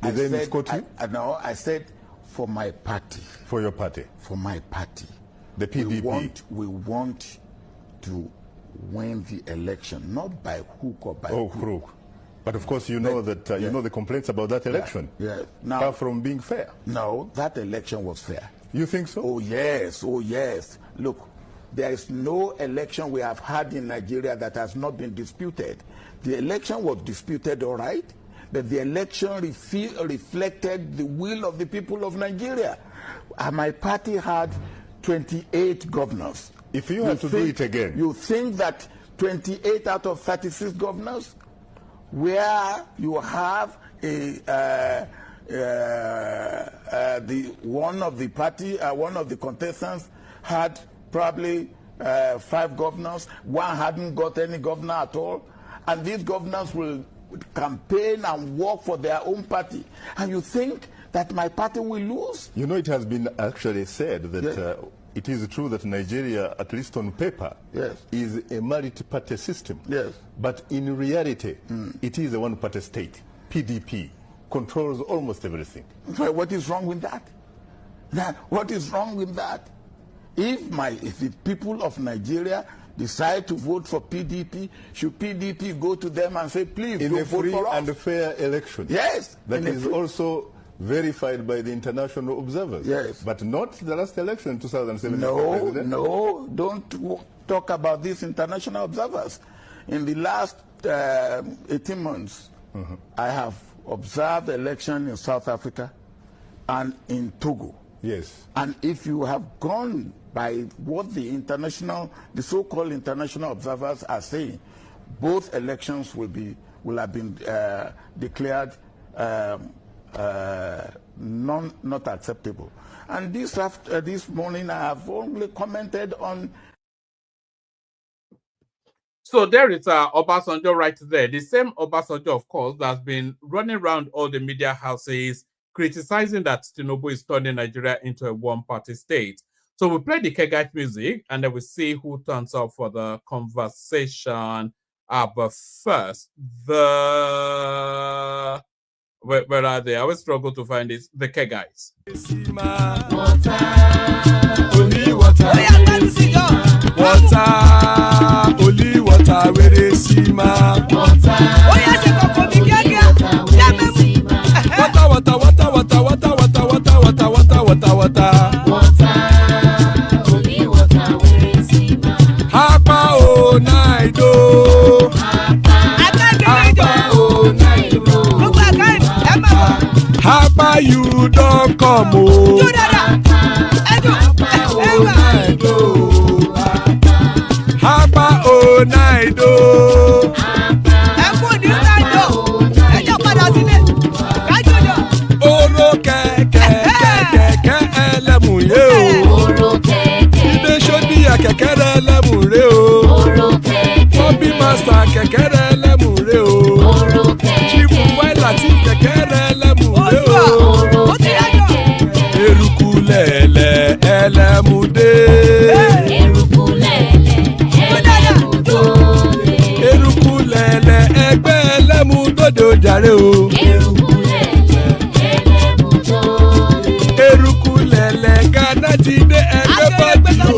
Did they misquote you? No, I said for my party. For your party? For my party. The PDP? We want to win the election, not by hook or by crook. But of course, you know that you know the complaints about that election. Yeah. Now, far from being fair. No, that election was fair. You think so? Oh yes, oh yes. Look, there is no election we have had in Nigeria that has not been disputed. The election was disputed, all right, but the election reflected the will of the people of Nigeria. And my party had 28 governors. If you had to do it again. You think that 28 out of 36 governors, where you have one of the contestants had probably 5 governors, one hadn't got any governor at all, and these governors will campaign and work for their own party, and you think that my party will lose? You know, it has been actually said that it is true that Nigeria, at least on paper, is a multi-party system. Yes. But in reality, it is a one-party state. PDP controls almost everything. So what is wrong with that? What is wrong with that? If the people of Nigeria decide to vote for PDP, should PDP go to them and say, please in go a vote free for us? and fair election? Yes. That is also verified by the international observers. Yes. But not the last election in 2007. No, don't talk about these international observers. In the last 18 months, I have observed the election in South Africa and in Togo. Yes. And if you have gone by what the so-called international observers are saying, both elections will have been declared not acceptable. And this morning I have only commented on. So there is Obasanjo right there. The same Obasanjo, of course, that's been running around all the media houses criticizing that Tinubu is turning Nigeria into a one-party state. So we play the Kegite music and then we see who turns up for the conversation. But first, where are they? I always struggle to find this. The Kegites. Only water, where they see ma. Hapa o naido. Hapa you don't come o. Hapa o naido. Oro kẹ̀kẹ́ ẹlẹ́mù yé o. Ibe sodi kẹ̀kẹ́ ẹlẹ́mù rẹ o. Bobby master kẹ̀kẹ́ ẹlẹ́mù rẹ o. Chifu Faila ti kẹ̀kẹ́ ẹlẹ́mù rẹ o. Eruku lẹ̀lẹ̀ ẹlẹ́mù dé. Eruku lẹ̀lẹ̀ ẹgbẹ́ ẹlẹ́mù dòde ojàre o. Eruku lẹ̀lẹ̀ Ghana ti dé ẹgbẹ́ bọ́ọ̀dì o.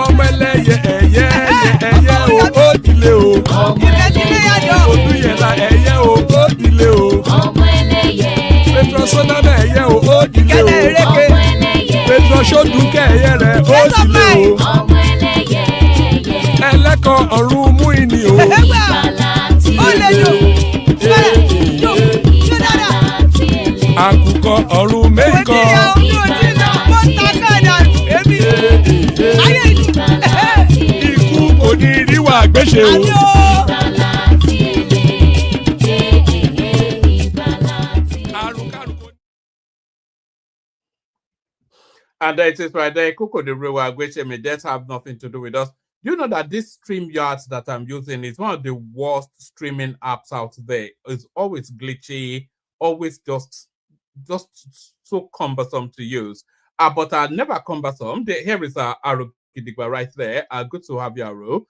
Ọmọ ẹlẹ́yẹ ẹyẹ o ó dilé o. Odúyẹ̀lá ẹyẹ o ó dilé o. Petrosonama ẹyẹ o ó dilé o. Petrosodúnkẹ́ ẹyẹ rẹ̀ ó dilé o. Ẹlẹ́kọ̀ ọ̀run mú ìní o. Àkùkọ ọ̀run mẹ́kọ. Ikú kò ní ríwà gbéṣe o. And it is right there. Coco the Rewa Agweche may that have nothing to do with us. Do you know that this StreamYard that I'm using is one of the worst streaming apps out there? It's always glitchy, always just so cumbersome to use. But never cumbersome. Here is Aro Kidigba right there. Good to have you, Aro.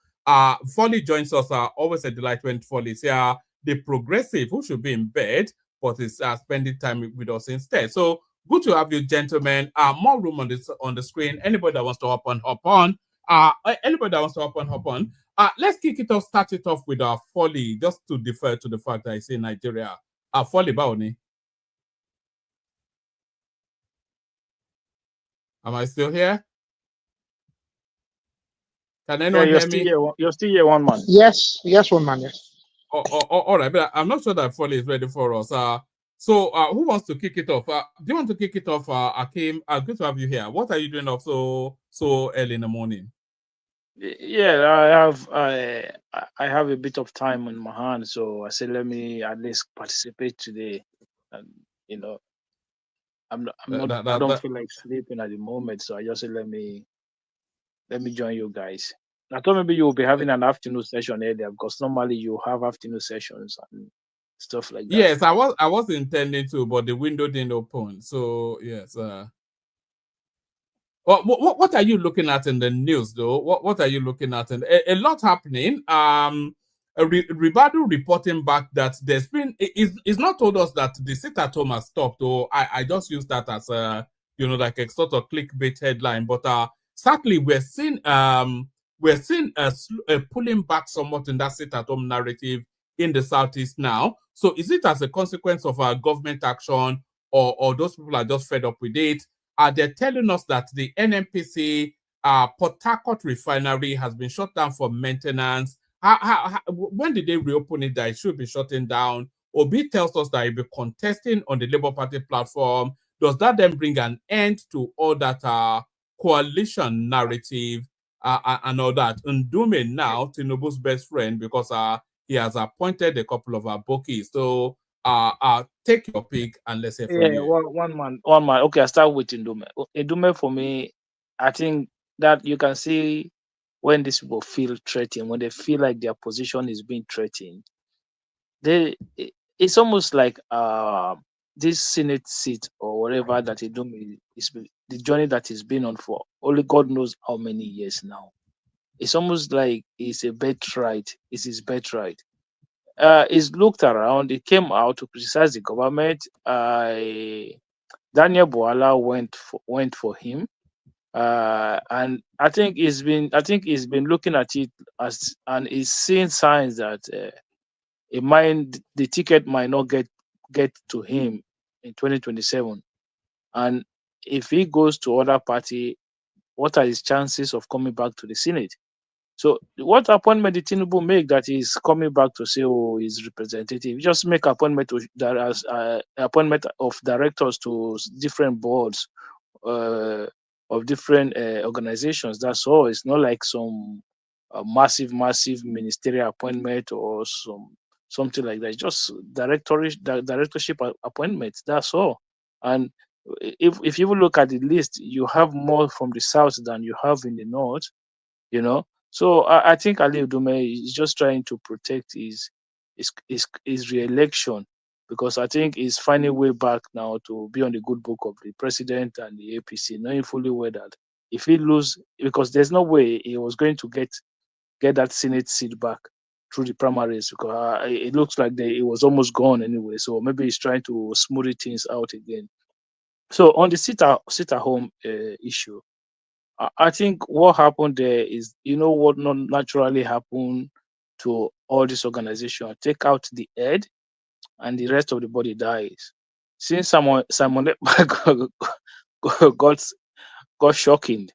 Folly joins us. Always a delight when Folly is here. the progressive who should be in bed, but is spending time with us instead. So good to have you, gentlemen. More room on the screen. Anybody that wants to hop on. Anybody that wants to hop on. Let's kick it off. Start it off with our Folly, just to defer to the fact that I say Nigeria. Folly, Baoni. Am I still here? Can anyone hear me? You're still here, one man. Yes, one man. Yes. All right, but I'm not sure that Folly is ready for us. So who wants to kick it off? Do you want to kick it off, Akim? Good to have you here. What are you doing up so early in the morning? Yeah, I have a bit of time on my hands, so I said let me at least participate today. And I don't feel like sleeping at the moment, so I just said let me join you guys. I thought maybe you will be having an afternoon session earlier, because normally you have afternoon sessions and stuff like that. Yes, I was intending to, but the window didn't open. So yes. What are you looking at in the news, though? What are you looking at? And a lot happening. Ribadu reporting back that there's been. It's not told us that the sit-at-home has stopped. Or I just use that as a like a sort of clickbait headline. But sadly, we're seeing pulling back somewhat in that sit-at-home narrative in the southeast now. So is it as a consequence of our government action, or those people are just fed up with it? They're telling us that the NNPC Port Harcourt refinery has been shut down for maintenance. When did they reopen it that it should be shutting down? Obi tells us that he'll be contesting on the Labour Party platform. Does that then bring an end to all that coalition narrative and all that? Ndume now, Tinubu's best friend, because he has appointed a couple of bookies. So take your pick and let's hear from you. One man. Okay, I start with Ndume. Ndume, for me, I think that you can see when these people feel threatened, when they feel like their position is being threatened, it's almost like this Senate seat or whatever that Ndume is, the journey that he's been on for only God knows how many years now. It's almost like it's a birthright. It's his birthright. He's looked around. He came out to criticize the government. Daniel Boala went for him, and I think he's been looking at it and he's seeing signs that the ticket might not get to him in 2027, and if he goes to other party, what are his chances of coming back to the Senate? So what appointment did Tinubu make that he's coming back to say, oh, he's representative? Just make appointment appointment of directors to different boards of different organizations. That's all. It's not like some massive ministerial appointment or something like that. It's just directorship appointments. That's all. And if you look at the list, you have more from the south than you have in the north. So I think Ali Udume is just trying to protect his re-election, because I think he's finding a way back now to be on the good book of the president and the APC, knowing fully well that if he lose, because there's no way he was going to get that Senate seat back through the primaries, because it looks like it was almost gone anyway. So maybe he's trying to smooth things out again. So on the sit-at-home issue, I think what happened there is, what not naturally happened to all this organization. Take out the head, and the rest of the body dies. Since Simon got shocking,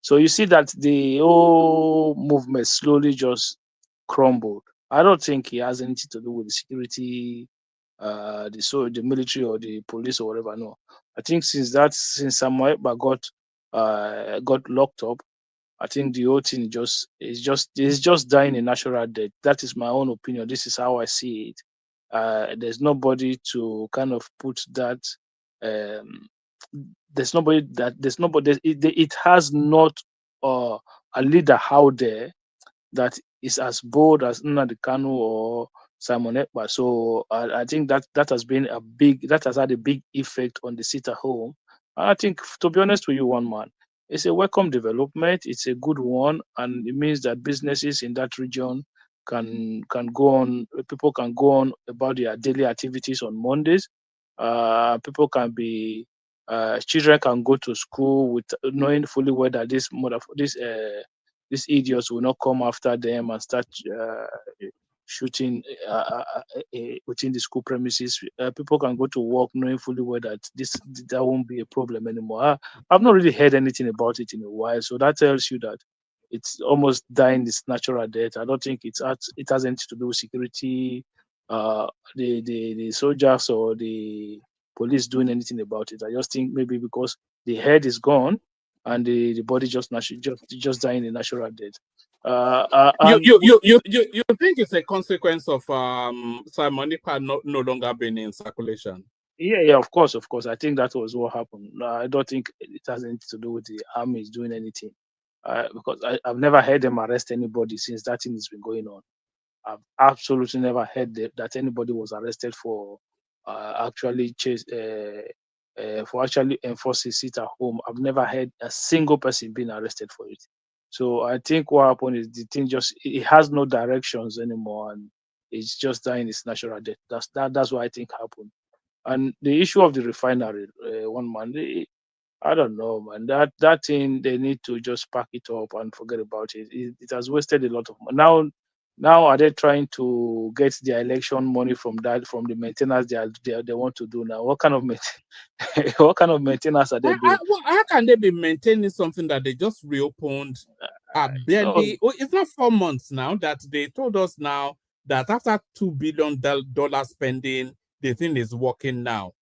so you see that the whole movement slowly just crumbled. I don't think it has anything to do with the security, the military or the police or whatever. No, I think since Samuel got locked up, I think the whole thing is just dying a natural death. That is my own opinion. This is how I see it. There's nobody to kind of put that. It has not a leader out there that is as bold as Nnamdi Kanu or Simon Ekpa. So I think that has had a big effect on the sit-at-home. I think, to be honest with you, one man, it's a welcome development. It's a good one, and it means that businesses in that region can go on. People can go on about their daily activities on Mondays. People can be children can go to school with knowing fully well that these idiots will not come after them and start shooting within the school premises. People can go to work knowing fully well that that won't be a problem anymore. I've not really heard anything about it in a while, so that tells you that it's almost dying this natural death. I don't think it has anything to do with security, the soldiers or the police doing anything about it. I just think maybe because the head is gone and the body just dying a natural death. You think it's a consequence of Simon Ekpa no longer being in circulation? Yeah, of course. I think that was what happened. I don't think it has anything to do with the army doing anything, because I've never heard them arrest anybody since that thing has been going on. I've absolutely never heard that anybody was arrested for actually enforcing sit at home. I've never heard a single person being arrested for it. So I think what happened is the thing it has no directions anymore, and it's just dying its natural death. That's what I think happened. And the issue of the refinery, one man, I don't know, man. That thing, they need to just pack it up and forget about it. It has wasted a lot of money. Now are they trying to get their election money from the maintenance they want to do now? What kind of what kind of maintenance are they doing? How can they be maintaining something that they just reopened? Barely, it's not 4 months now that they told us now that after $2 billion spending, the thing is working now.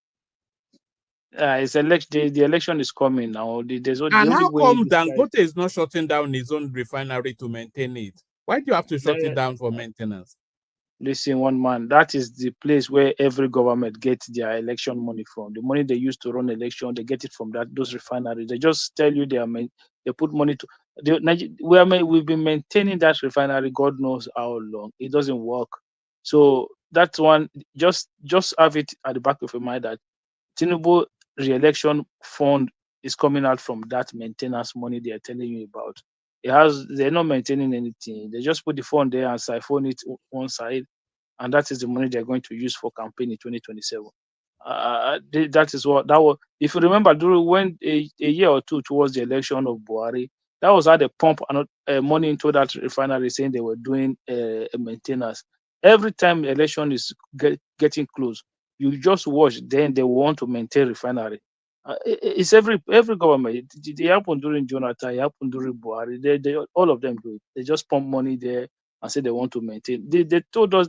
It's election. The election is coming now. And how come Dangote is not shutting down his own refinery to maintain it? Why do you have to shut it down for maintenance? Listen, one man, that is the place where every government gets their election money from. The money they use to run election, they get it from those refineries. They just tell you they put money to. We've been maintaining that refinery, God knows how long. It doesn't work. So that's one. Just have it at the back of your mind that Tinubu re-election fund is coming out from that maintenance money they are telling you about. They're not maintaining anything. They just put the fund there and siphon it one side, and that is the money they're going to use for campaign in 2027. That is what that was. If you remember, during when a year or two towards the election of Buhari, that was how they pump money into that refinery, saying they were doing a maintenance. Every time the election is getting close, you just watch. Then they want to maintain refinery. It's every government. It happened during Jonathan. It happened during Buhari. They all of them do it. They just pump money there and say they want to maintain. They told us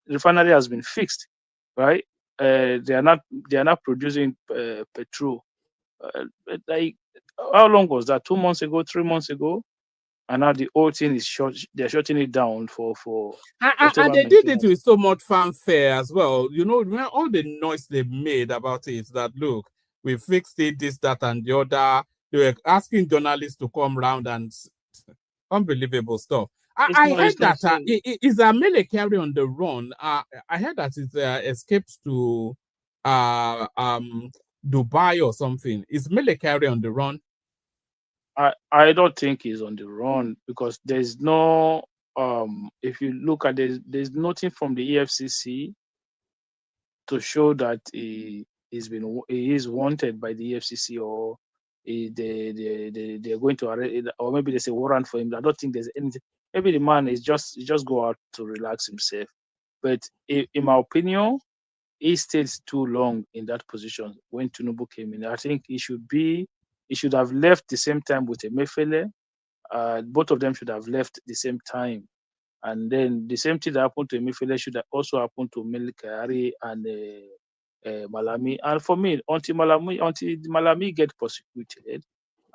refinery has been fixed, right? They are not producing petrol. Like, how long was that? 2 months ago, 3 months ago, and now the whole thing is shut. They're shutting it down for and they did it with so much fanfare as well. You know, all the noise they made about it. That look, we fixed it, this, that, and the other. They were asking journalists to come round and unbelievable stuff. I heard that is Mele Kyari on the run. I heard that it escaped to Dubai or something. Is Mele Kyari on the run? I don't think he's on the run because there's no if you look at there's nothing from the EFCC to show that he is wanted by the EFCC or they're going to arrest, or maybe there's a warrant for him. I don't think there's anything. Maybe the man is just go out to relax himself. But in my opinion, he stayed too long in that position when Tinubu came in. I think he should have left the same time with Emefiele. Both of them should have left the same time. And then the same thing that happened to Emefiele should have also happened to Mele Kyari and Malami. And for me, until Malami get prosecuted,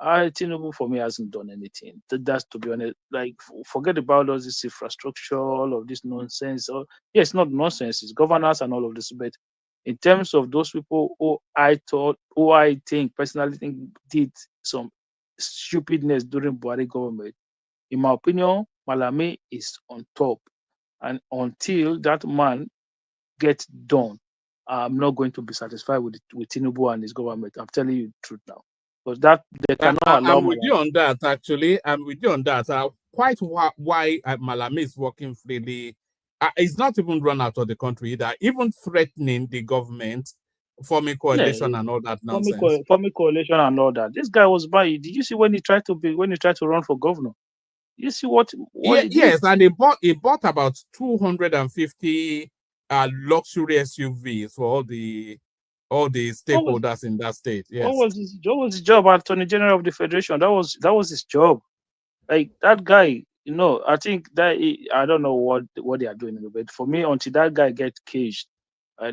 Tinubu for me hasn't done anything. That's, to be honest. Like, forget about all this infrastructure, all of this nonsense. It's not nonsense. It's governance and all of this. But in terms of those people who I personally think did some stupidness during Buhari government, in my opinion, Malami is on top. And until that man gets done, I'm not going to be satisfied with Tinubu and his government. I'm telling you the truth now. Because that they cannot allow I'm with you on that, actually. I'm with you on that. quite why Malami is working freely. He's not even run out of the country either, even threatening the government, forming coalition and all that nonsense. Forming coalition and all that. This guy was by. Did you see when he tried to run for governor? You see what he did? Yes, and he bought about 250 luxury SUVs for all the stakeholders in that state. Yes. What was his job as Attorney General of the Federation? That was his job. Like that guy, I think that I don't know what they are doing, but for me, until that guy gets caged,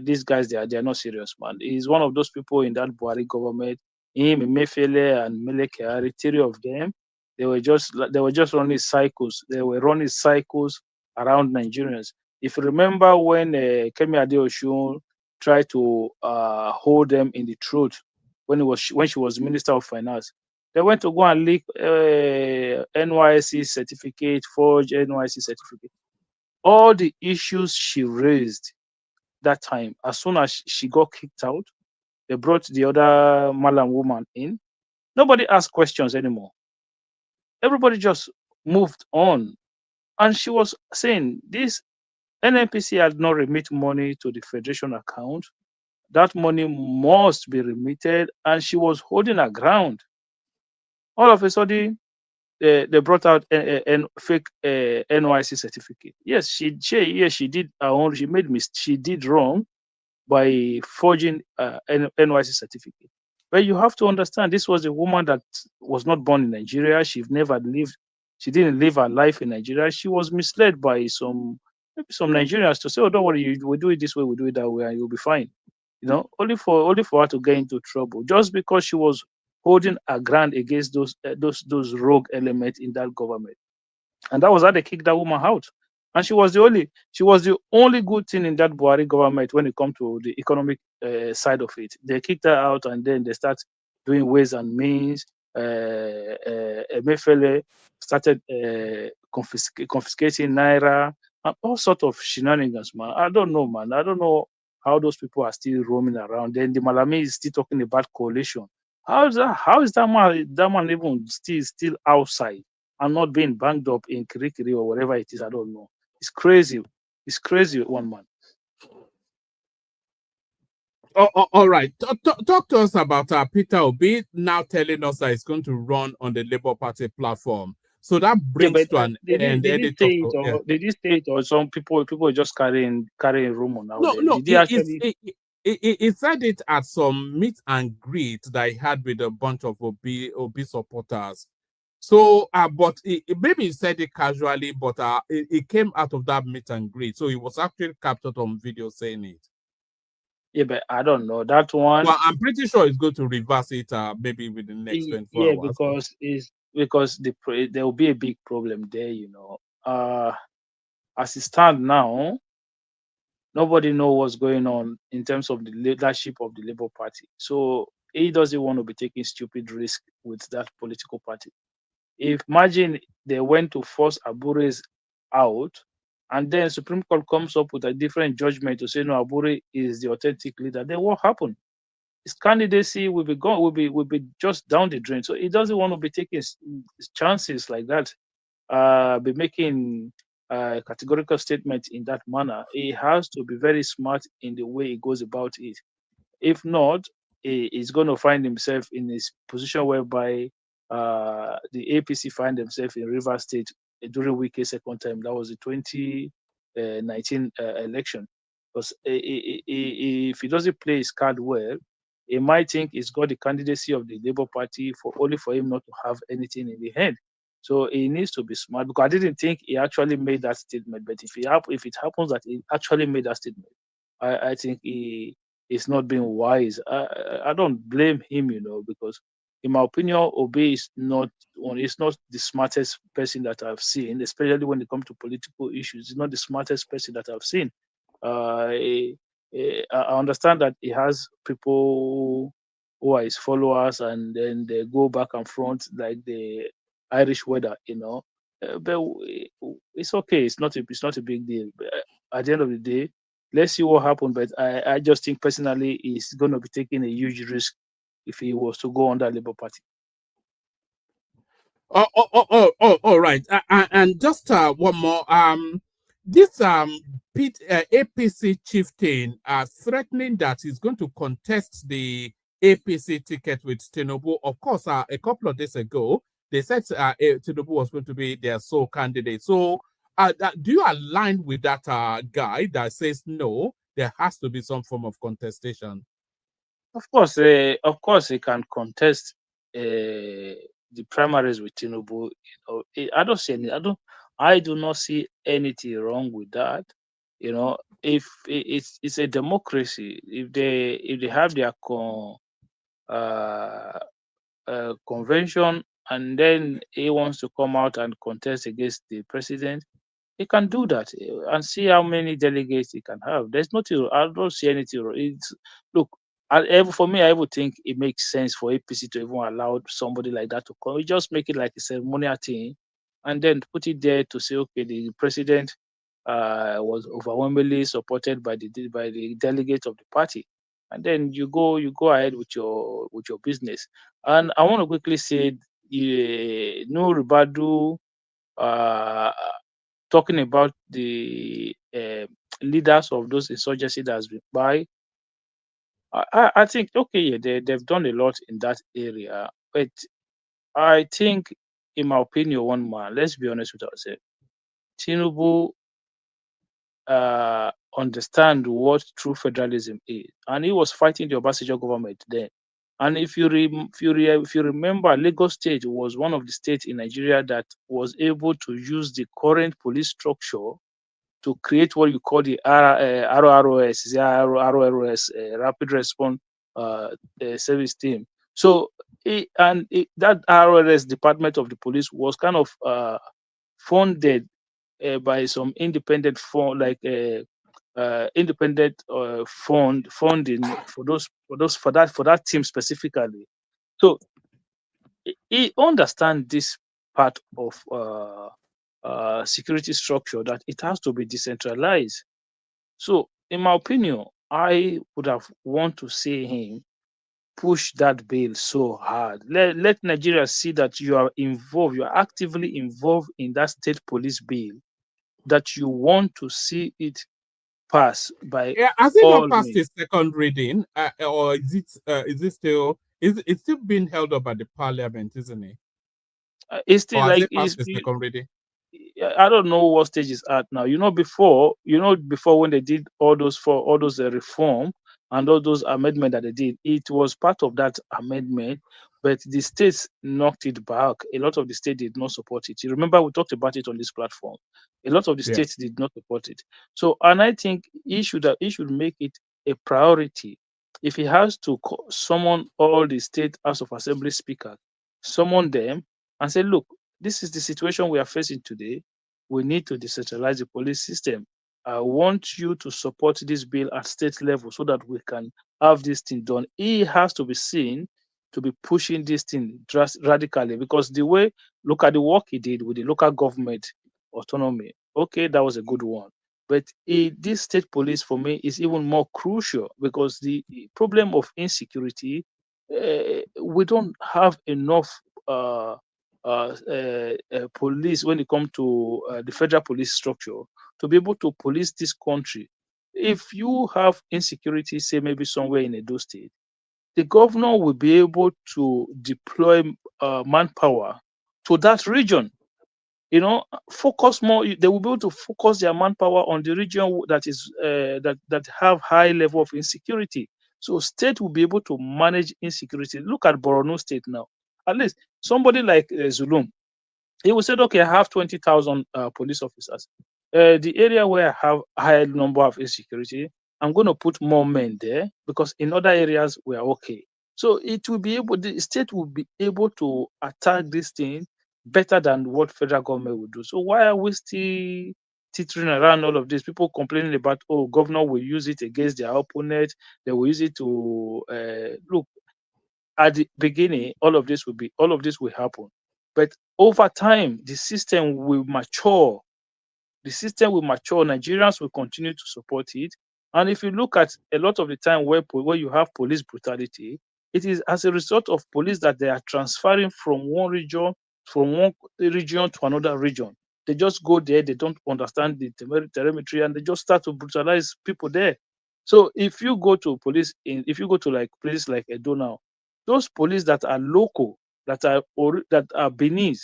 these guys they are not serious, man. He's one of those people in that Buhari government. Him, Emefiele, and Mele Kyari, three of them, they were just running cycles. They were running cycles around Nigerians. If you remember when Kemi Adeosun tried to hold them in the throat when she was Minister of Finance, they went to go and leak NYSC certificate, forged NYSC certificate. All the issues she raised that time, as soon as she got kicked out, they brought the other Malam woman in. Nobody asked questions anymore. Everybody just moved on. And she was saying this NNPC had not remitted money to the Federation account. That money must be remitted. And she was holding her ground. All of a sudden, they brought out a fake NYC certificate. Yes, she did her own. She did wrong by forging NYC certificate. But you have to understand, this was a woman that was not born in Nigeria. She didn't live her life in Nigeria. She was misled by some Nigerians to say, "Oh, don't worry, we do it this way, we do it that way, and you'll be fine." Only for her to get into trouble just because she was holding her ground against those rogue elements in that government. And that was how they kicked that woman out. And she was the only good thing in that Buhari government when it comes to the economic side of it. They kicked her out, and then they start doing ways and means. Emefiele started confiscating naira and all sorts of shenanigans, man. I don't know, man. I don't know how those people are still roaming around. Then the Malami is still talking about coalition. How is that man even still outside and not being banged up in Kirikiri or whatever it is? I don't know. It's crazy. It's crazy, one man. All right. Talk to us about Peter Obi now telling us that he's going to run on the Labour Party platform. So that brings to an end. Did he say it or some people just carrying rumor now? No. Did he actually? He said it at some meet and greet that he had with a bunch of Obi supporters. So, but maybe he said it casually, but it came out of that meet and greet. So he was actually captured on video saying it. Yeah, but I don't know that one. Well, I'm pretty sure he's going to reverse it maybe within the next 24 hours. Because there will be a big problem there, as it stands now, nobody knows what's going on in terms of the leadership of the Labour Party. So he doesn't want to be taking stupid risk with that political party. Imagine they went to force Abure's out, and then Supreme Court comes up with a different judgment to say no, Abure is the authentic leader. Then what happened? His candidacy will be just down the drain. So he doesn't want to be taking chances like that. Be making a categorical statement in that manner. He has to be very smart in the way he goes about it. If not, he's going to find himself in this position whereby the APC find themselves in Rivers State during Wike's second time. That was the 2019 election. Because if he doesn't play his card well, he might think he's got the candidacy of the Labour Party only for him not to have anything in the hand. So he needs to be smart, because I didn't think he actually made that statement. But if it happens that he actually made that statement, I think he's not being wise. I don't blame him, because in my opinion, Obi is not the smartest person that I've seen, especially when it comes to political issues. He's not the smartest person that I've seen. I understand that he has people who are his followers, and then they go back and front like the Irish weather, but it's okay. It's not a big deal. But at the end of the day, let's see what happens. But I just think personally he's going to be taking a huge risk if he was to go on that Labour Party. All right. And just one more. This APC chieftain threatening that he's going to contest the APC ticket with Tinubu. Of course, a couple of days ago, they said Tinubu was going to be their sole candidate. So, do you align with that guy that says no, there has to be some form of contestation? Of course, he can contest the primaries with Tinubu. I don't see any. I do not see anything wrong with that. If it's a democracy, if they have their uh, convention and then he wants to come out and contest against the president, he can do that and see how many delegates he can have. There's nothing. I don't see anything. Look. For me, I would think it makes sense for APC to even allow somebody like that to come. We just make it like a ceremonial thing, and then put it there to say, okay, the president was overwhelmingly supported by the delegates of the party, and then you go ahead with your business. And I want to quickly say, Nuhu Ribadu, uh, talking about the leaders of those insurgency that has been by. I think okay, yeah, they've done a lot in that area, but I think, in my opinion, one man. Let's be honest with ourselves. Tinubu understand what true federalism is, and he was fighting the Obasanjo government then. And if you remember, Lagos State was one of the states in Nigeria that was able to use the current police structure to create what you call the RROS, Rapid Response Service Team. So, that RROS department of the police was kind of funded by some independent fund, like independent funding for that team specifically. So he understand this part of security structure, that it has to be decentralized. So, in my opinion, I would have want to see him push that bill so hard. Let Nigeria see that you are involved, you are actively involved in that state police bill, that you want to see it pass by Yeah, has it all not passed means. its second reading, or is it still being held up by the parliament, isn't it? It's Or still has like it passed the second reading? I don't know what stage it's at now. Before when they did all those reform and all those amendment that they did, it was part of that amendment, but the states knocked it back. A lot of the states did not support it. You remember we talked about it on this platform. A lot of the Yeah. states did not support it. So, and I think he should make it a priority. If he has to summon all the state House of Assembly speakers, summon them and say, look, this is the situation we are facing today. We need to decentralize the police system. I want you to support this bill at state level so that we can have this thing done. He has to be seen to be pushing this thing radically, because look at the work he did with the local government autonomy. Okay, that was a good one. But this state police for me is even more crucial, because the problem of insecurity, we don't have enough police when it comes to the federal police structure to be able to police this country. If you have insecurity, say maybe somewhere in Edo State, the governor will be able to deploy manpower to that region. Focus more. They will be able to focus their manpower on the region that is that have high level of insecurity. So state will be able to manage insecurity. Look at Borno State now. At least somebody like Zulum, he will say, okay, I have 20,000 police officers. The area where I have a high number of insecurity, I'm going to put more men there, because in other areas we are okay. So the state will be able to attack this thing better than what federal government will do. So why are we still teetering around all of this? People complaining about, oh, governor will use it against their opponent. They will use it to look. At the beginning, all of this will happen, but over time, the system will mature. Nigerians will continue to support it. And if you look at a lot of the time where you have police brutality, it is as a result of police that they are transferring from one region from one region to another region. They just go there, they don't understand the telemetry, and they just start to brutalize people there. So if you go to if you go to like places like Edo now, those police that are local, that are Beninese,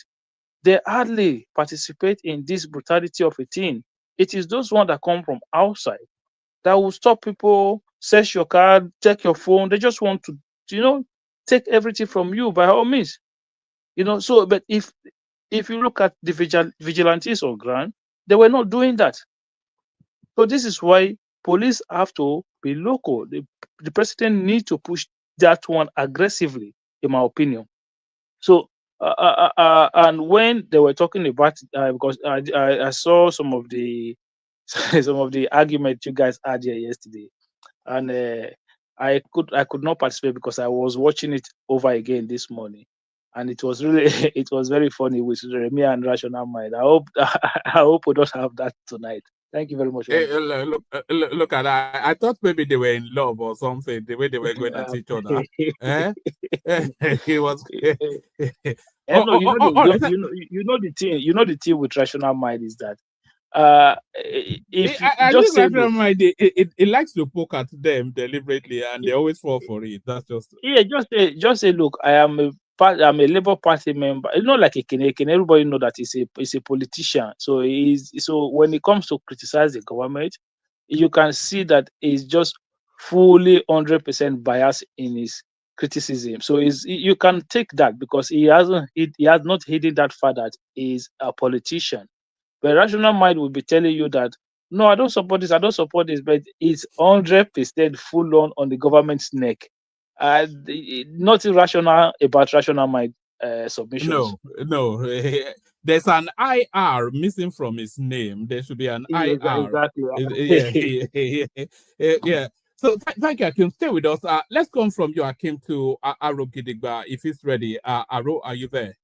they hardly participate in this brutality of a thing. It is those ones that come from outside that will stop people, search your card, check your phone. They just want to, take everything from you by all means. So but if you look at the vigilantes on ground, they were not doing that. So this is why police have to be local. The president needs to push that one aggressively, in my opinion. So and when they were talking about because I saw some of the some of the argument you guys had here yesterday, and I could not participate because I was watching it over again this morning, and it was really it was very funny with Remy and Rational Mind. I hope I hope we don't have that tonight. Thank you very much. Hey, look at that. I thought maybe they were in love or something, the way they were going at each other. Eh? He was. And no, all right. you know the thing with Rational Mind is that if I just think say Rational look, Mind, it likes to poke at them deliberately, and they always fall for it. That's just. yeah, just say look, I'm a Labour Party member. It's not like a Kenyan. Everybody know that he's a politician. So when it comes to criticize the government, you can see that he's just fully 100% biased in his criticism. So you can take that because he has not hidden that fact that he's a politician. But Rational Mind will be telling you that no, I don't support this, but it's 100% full on the government's neck. Nothing rational about Rational Mind submissions. No. There's an IR missing from his name. There should be an Yeah, IR. exactly. Yeah. So thank you, Akim. Stay with us. Let's come from you, Akim, to Aro Gidigba, if he's ready. Aro, are you there?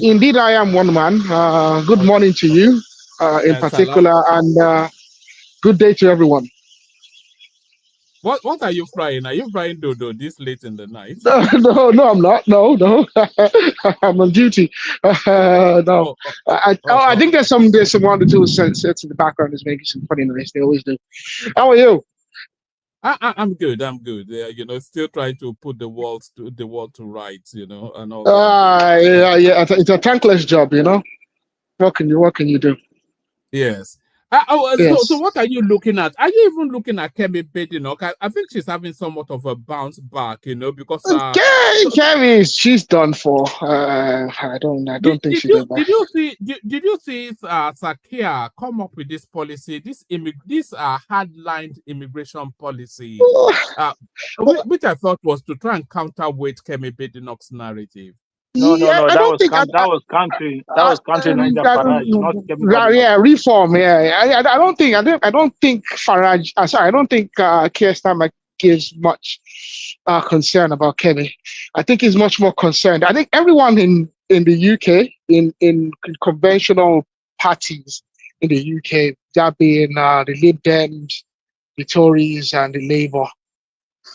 Indeed, I am one man. Good morning to you in particular, and good day to everyone. What are you frying? Are you frying dodo this late in the night? No, I'm not. No, I'm on duty. No, I think there's some 1 or 2 sets in the background is making some funny noise. They always do. How are you? I'm good. Still trying to put the world to rights, and all that. Yeah. It's a thankless job, What can you do? Yes. Yes. So what are you looking at? Are you even looking at Kemi Badenoch? I think she's having somewhat of a bounce back, because Kemi, she's done for. I don't think she's ever. Did you see Sakia come up with this policy, this hardline immigration policy, which I thought was to try and counterweight Kemi Badenoch's narrative? No. That was country Niger Farage, not Kemi Badenoch. Yeah, reform. Yeah, I don't think Farage. Sorry, I don't think Keir Starmer gives much concern about Kemi. I think he's much more concerned. I think everyone in the UK, in conventional parties in the UK, that being the Lib Dems, the Tories, and the Labour,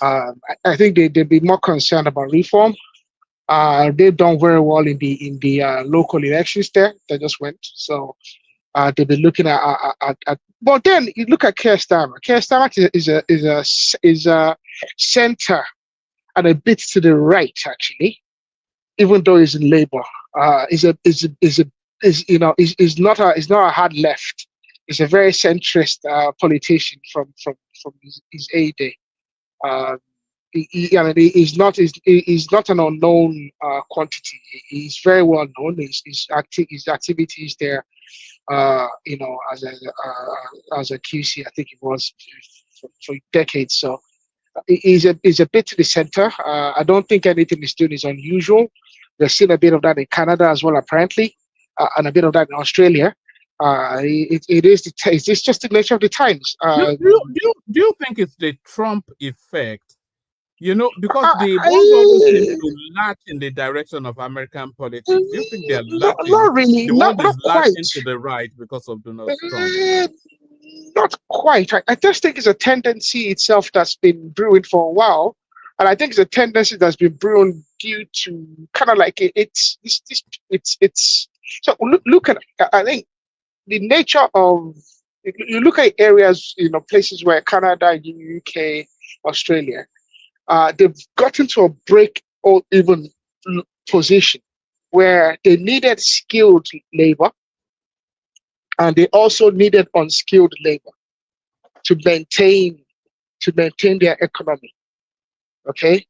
I think they'd be more concerned about reform. They've done very well in the local elections there. They just went, so they've been looking at. But then you look at Keir Starmer. Keir Starmer is a center and a bit to the right actually, even though he's in Labour. Is not a hard left. He's a very centrist politician from his heyday. He's not an unknown quantity. He's very well known. His activities there, as a QC, I think it was for decades. So he's a bit to the center. I don't think anything he's doing is unusual. There's seen a bit of that in Canada as well, apparently, and a bit of that in Australia. It's just the nature of the times. Do you think it's the Trump effect? Because the ones always seem to latch in the direction of American politics. Do you think they're latching? Not really. The one is latching quite. to the right because of Donald Trump? Not quite. I just think it's a tendency itself that's been brewing for a while. And I think it's a tendency that's been brewing due to kind of like it's. So look at, I think the nature of, you look at areas, places where Canada, UK, Australia, they've gotten to a break or even position where they needed skilled labor and they also needed unskilled labor to maintain their economy. Okay,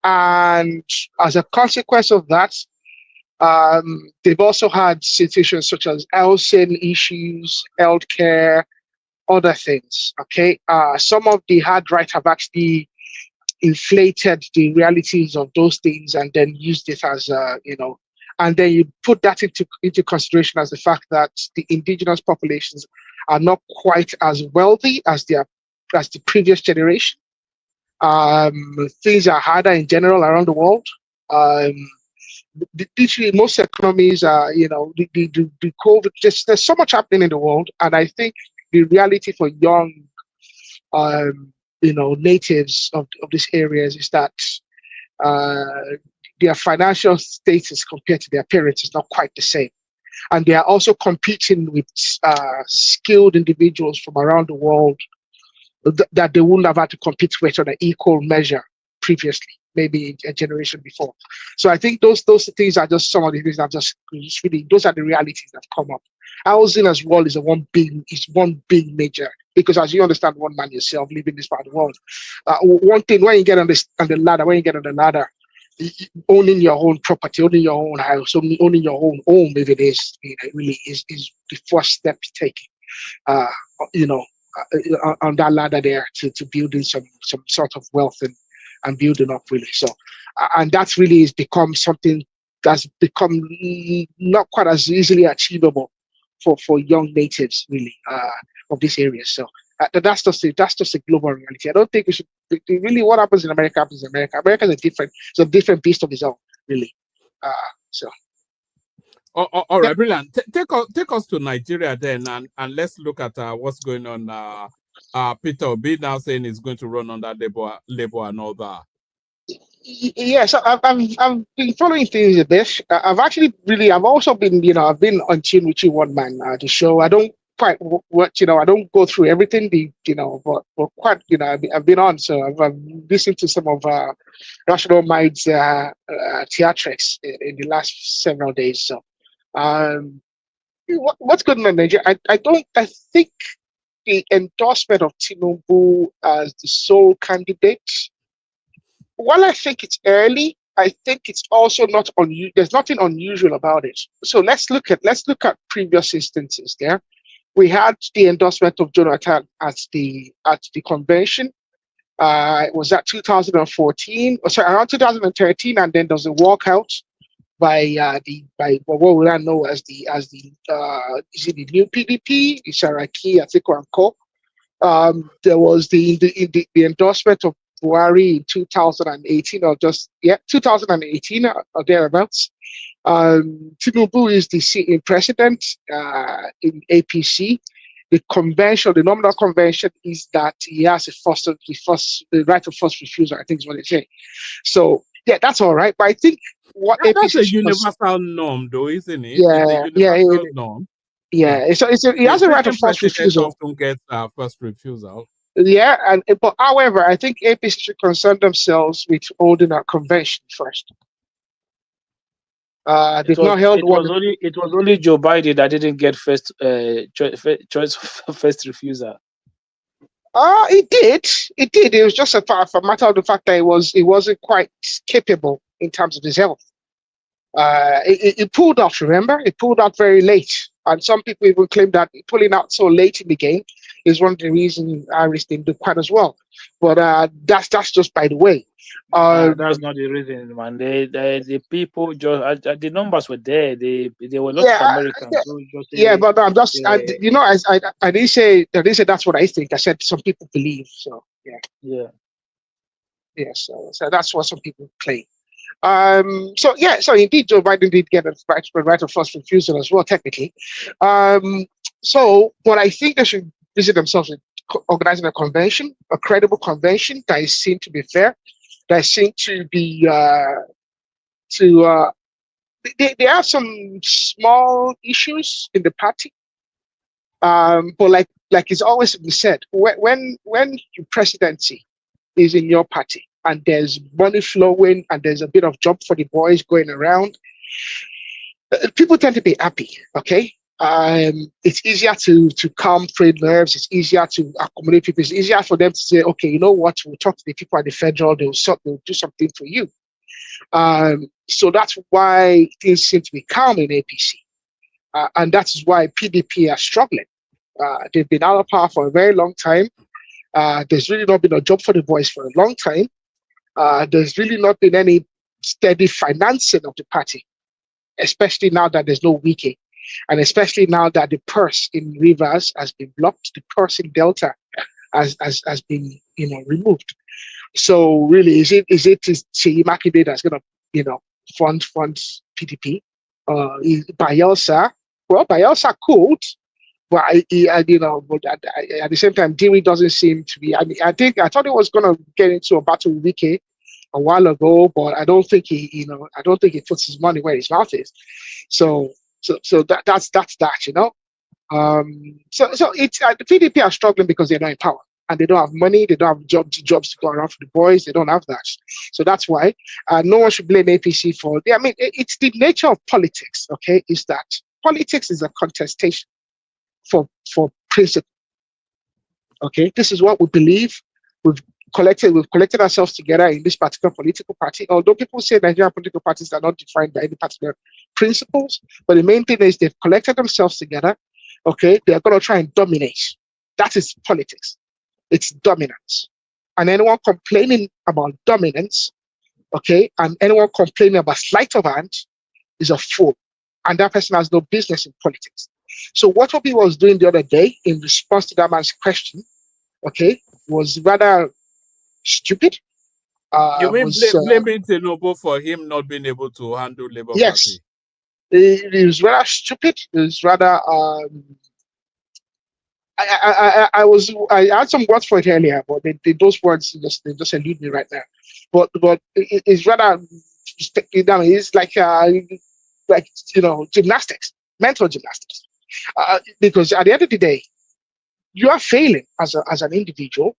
and as a consequence of that, they've also had situations such as housing issues, healthcare, other things. Okay, some of the hard right have actually inflated the realities of those things and then used it as and then you put that into consideration as the fact that the indigenous populations are not quite as wealthy as the previous generation. Things are harder in general around the world. Literally, most economies are, the COVID. There's so much happening in the world, and I think the reality for young, natives of these areas is that their financial status compared to their parents is not quite the same. And they are also competing with skilled individuals from around the world that they wouldn't have had to compete with on an equal measure previously, maybe a generation before. So I think those things are just some of the things that just really, those are the realities that come up. Housing as well is one big major, because as you understand, one man yourself living this part of the world, one thing when you get on the ladder, owning your own property, owning your own house, owning your own home, if it is, it really is the first step to take. On that ladder there to building some sort of wealth and building up, really. So, and that really has become something that's become not quite as easily achievable for young natives, really, of this area. So that's just a global reality. I don't think we should really, what happens in America happens in America. America is a different beast of its own, really. So. All right, brilliant. Take us to Nigeria then, and let's look at what's going on. Peter Obi now saying he's going to run under labor and all that. Yes, I've been following things a bit. I've also been, I've been on tune with you, one man, the show. I don't quite watch, I don't go through everything, but quite, I've been on, so I've listened to some of Rational Mind's theatrics in the last several days. So, what's going on in Nigeria? I think the endorsement of Tinubu as the sole candidate, while I think it's early, I think it's also not unusual. There's nothing unusual about it. So let's look at previous instances there. We had the endorsement of Jonathan at the convention. It was at 2014, around 2013, and then there's a walkout by what we now know as the is it the new PDP, Saraki, Atiku and Co. There was the endorsement of Buhari in 2018 2018 or thereabouts. Tinubu is the sitting president in APC. The nominal convention is that he has the right of first refusal, I think is what they say. So yeah, that's all right. But I think that's a universal norm, though, isn't it? Yeah, it's a universal norm. Yeah, so he has a right of first refusal. Often gets first refusal. Yeah, but however, I think APC should concern themselves with holding a convention first. They've not held one. It was only Joe Biden that didn't get first choice first refusal. It did. It was just a matter of the fact that he wasn't quite capable in terms of his health. It pulled out. Remember, it pulled out very late, and some people even claim that pulling out so late in the game is one of the reasons Irish didn't do quite as well. But that's just by the way. That's not the reason, man. The people just the numbers were there. They were lots of Americans. But I'm just I didn't say that's what I think. I said some people believe. So yeah. So that's what some people claim. So indeed, Joe Biden did get a right of first refusal as well, technically. But I think they should visit themselves with organizing a convention, a credible convention that is seen to be fair. that seem to be they have some small issues in the party, but like it's always been said, when your presidency is in your party and there's money flowing and there's a bit of job for the boys going around, people tend to be happy. Okay, it's easier to calm trade nerves. It's easier to accommodate people. It's easier for them to say, okay, you know what? We'll talk to the people at the federal. They'll do something for you. So that's why things seem to be calm in APC, and that's why PDP are struggling. They've been out of power for a very long time. There's really not been a job for the boys for a long time. There's really not been any steady financing of the party, especially now that there's no wiki, and especially now that the purse in Rivers has been blocked, the purse in Delta has been removed. So really, is it Seyi Makinde that's going to fund PDP? Bayelsa, well, Bayelsa could, but but at the same time, Dewey doesn't seem to be. I thought he was going to get into a battle with Wike a while ago, but I don't think he puts his money where his mouth is. So that's that. So it's the PDP are struggling because they're not in power and they don't have money, they don't have jobs to go around for the boys, they don't have that. So that's why no one should blame APC for. I mean, it's the nature of politics. Okay, is that politics is a contestation for principle. Okay, this is what we believe. We've collected ourselves together in this particular political party. Although people say Nigerian political parties are not defined by any particular principles, but the main thing is they've collected themselves together. Okay, they're going to try and dominate. That is politics. It's dominance. And anyone complaining about dominance, okay, and anyone complaining about sleight of hand is a fool. And that person has no business in politics. So what Obi was doing the other day in response to that man's question, okay, was rather stupid. You mean blaming Tinubu for him not being able to handle Labour yes, Party? It was rather stupid. It was rather. I had some words for it earlier, but those words just elude me right now. But it's rather. It's like gymnastics, mental gymnastics. Because at the end of the day, you are failing as an individual.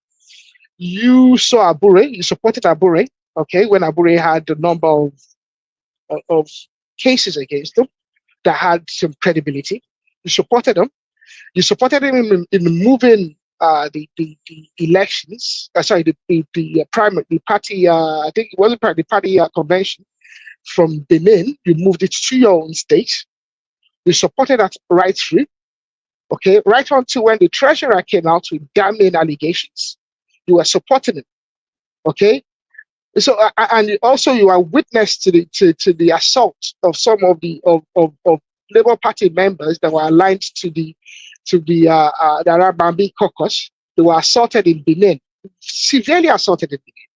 You saw Abure, you supported Abure, okay, when Abure had a number of cases against him that had some credibility. You supported him. You supported him in moving the elections. The party. I think it wasn't the party convention from Benin. You moved it to your own state. You supported that right through. Okay, right on to when the treasurer came out with damning allegations, you were supporting him. Okay, so and also you are witness to the assault of some of the of Labour Party members that were aligned to the Arabambi caucus. They were assaulted in Benin, severely assaulted in Benin,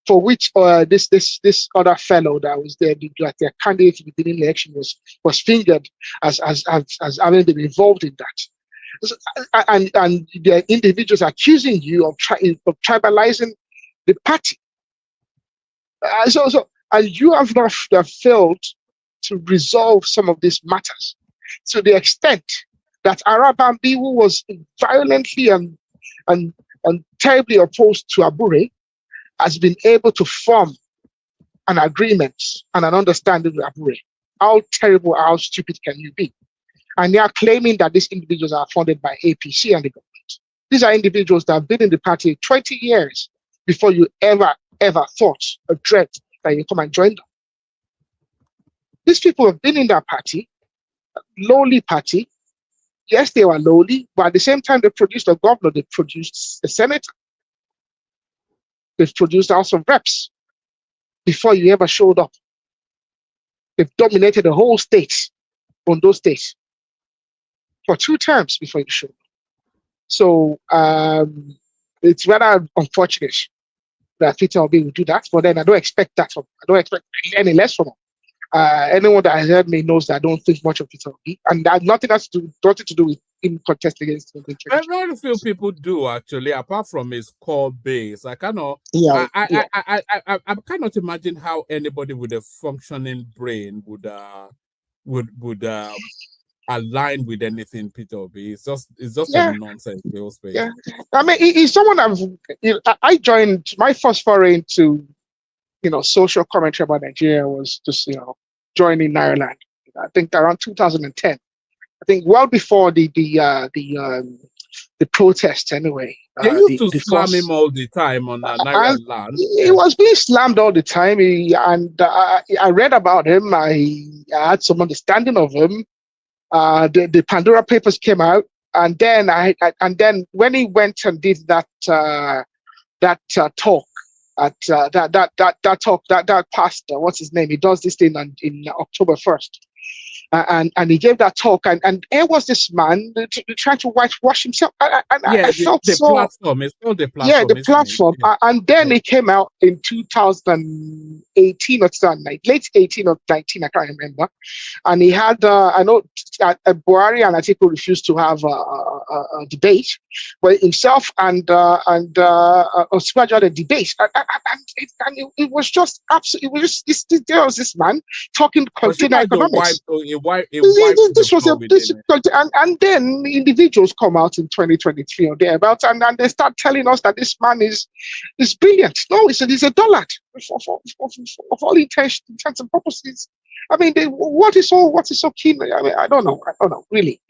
for which this other fellow that was there, their candidate in the Benin election was fingered as having been involved in that. And the individuals accusing you of tribalizing the party. And you have not failed to resolve some of these matters to the extent that Arabambi, who was violently and terribly opposed to Abure, has been able to form an agreement and an understanding with Abure. How terrible, how stupid can you be? And they are claiming that these individuals are funded by APC and the government. These are individuals that have been in the party 20 years before you ever thought or dreamt that you come and join them. These people have been in that party, lowly party. Yes, they were lowly, but at the same time, they produced a governor, they produced a senator, they've produced House of Reps before you ever showed up. They've dominated the whole state, on those states, for 2 terms before you showed up. So it's rather unfortunate that Peter Obi will do that, but then I don't expect that from him. I don't expect any less from him. Anyone that has heard me knows that I don't think much of Peter Obi, and that nothing to do with in contest against him. Very few people do actually, apart from his core base. I cannot. Yeah, I cannot imagine how anybody with a functioning brain would align with anything Peter Obi. It's just a yeah, nonsense space. yeah. I mean, he's someone I joined. My first foray into social commentary about Nigeria was just joining Ireland. I think around 2010. I think well before the protests anyway. They used to the slam him first, all the time on and Nigerian land. he was being slammed all the time. I read about him. I had some understanding of him. The Pandora Papers came out, and then then when he went and did that talk at that pastor, what's his name? He does this thing in October 1st. And he gave that talk, and here was this man trying to whitewash himself. I felt the so. Platform. It's called the platform. Yeah, the platform. And then it came out in 2018 or 2019, late 18 or 19, I can't remember. And he had, I know Buhari and Atiku refused to have a debate, but himself and Osibajo had a debate. And it was just absolutely, there was this man talking container economics. And then individuals come out in 2023 or thereabouts, and they start telling us that this man is brilliant. No, he's a dullard for all intents and purposes. I mean, what is so keen? I mean, I don't know, really.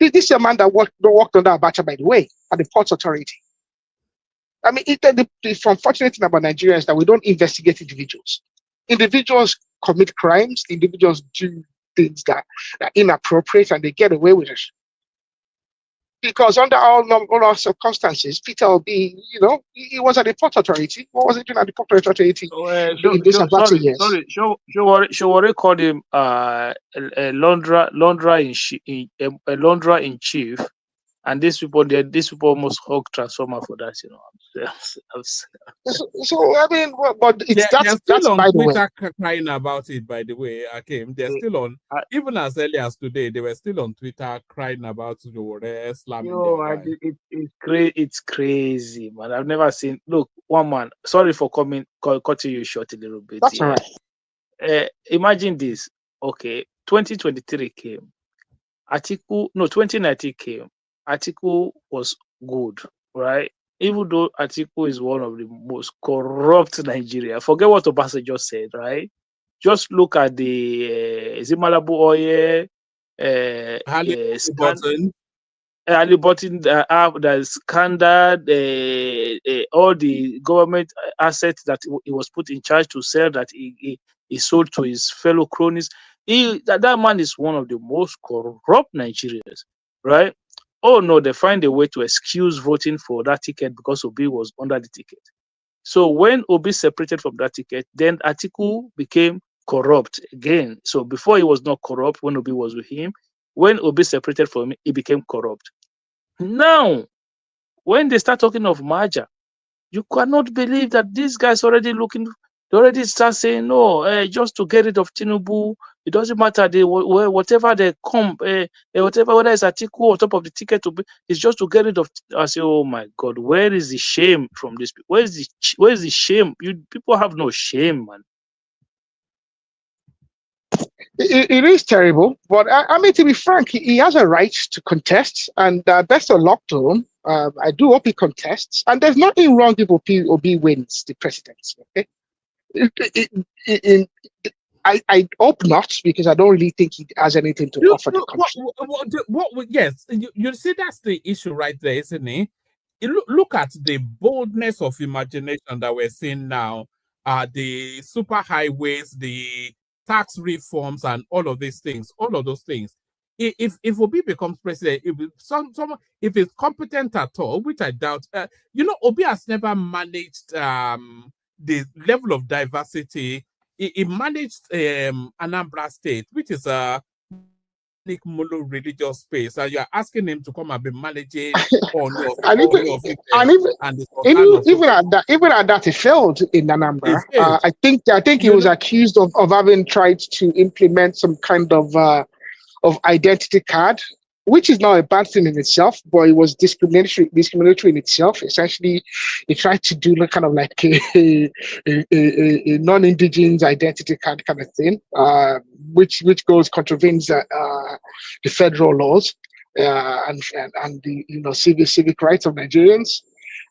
This is a man that worked under Abacha, by the way, at the Ports Authority. I mean, the unfortunate thing about Nigeria is that we don't investigate individuals. Individuals commit crimes. Individuals do things that are inappropriate, and they get away with it. Because under all circumstances, Peter Obi, he was at the Port Authority. What was he doing at the Port Authority in these Abacha years? Sorry, Showore called him a launderer in chief, and these people almost hug transformer for that. So I mean, but that's still by on the way. Twitter crying about it. By the way, Akim, they're still on. Even as early as today, they were still on Twitter crying about Showore slamming their guy. It's crazy, man. I've never seen. Look, one man. Sorry for cutting you short a little bit. That's all right. Imagine this. Okay, 2023 came. 2019 came. Atiku was good, right? Even though Atiku is one of the most corrupt Nigeria. Forget what Obasa just said, right? Just look at the Zimalabu Oye, Ali Button, the scandal, all the government assets that he was put in charge to sell that he sold to his fellow cronies. That man is one of the most corrupt Nigerians, right? Oh no, they find a way to excuse voting for that ticket because Obi was under the ticket. So when Obi separated from that ticket, then Atiku became corrupt again. So before he was not corrupt when Obi was with him. When Obi separated from him, he became corrupt. Now, when they start talking of merger, you cannot believe that these guys already start saying, no, just to get rid of Tinubu, it doesn't matter, whatever they come, whatever, whether it's Atiku or top of the ticket, it's just to get rid of. I say, oh my God, where is the shame from this? Where is the shame? People have no shame, man. It is terrible, but I mean, to be frank, he has a right to contest, and best of luck to him. I do hope he contests, and there's nothing wrong if Obi wins the presidency. Okay? I hope not, because I don't really think he has anything to offer the country. Yes, you see, that's the issue right there, isn't it? Look at the boldness of imagination that we're seeing now. The super highways, the tax reforms, and all of these things, all of those things. If Obi becomes president, if he's competent at all, which I doubt, Obi has never managed the level of diversity. He managed Anambra State, which is a mono-religious space, and you're asking him to come and be managing even at that, he failed in Anambra. I think he was accused of having tried to implement some kind of identity card which is not a bad thing in itself, but it was discriminatory in itself. Essentially, it tried to do kind of like a non-indigenous identity kind of thing, which contravenes the federal laws and the civic rights of Nigerians.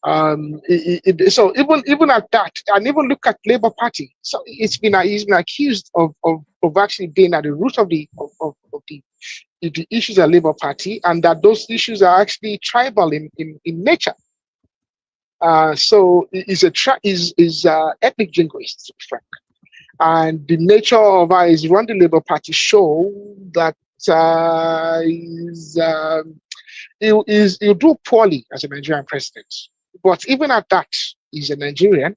So even at that, and even look at Labour Party. So he's been accused of actually being at the root of the issues at Labour Party, and that those issues are actually tribal in nature. So is ethnic jingoist, to be frank. And the nature of his run the Labour Party show that he'll do poorly as a Nigerian president. But even at that, he's a Nigerian.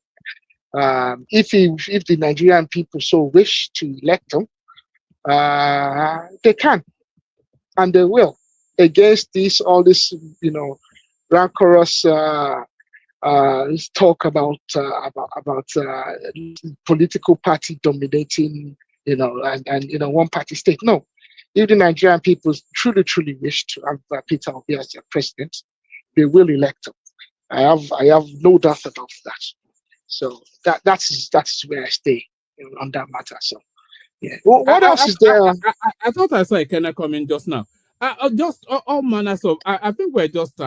If the Nigerian people so wish to elect him, they can, and they will, against all this rancorous talk about political party dominating, and one party state. No, if the Nigerian people truly wish to have Peter Obi as their president, they will elect him. I have no doubt about that. So that's where I stay on that matter. So yeah. What else is there? I thought I saw a Kenna coming just now. Just all manners of. I think we're just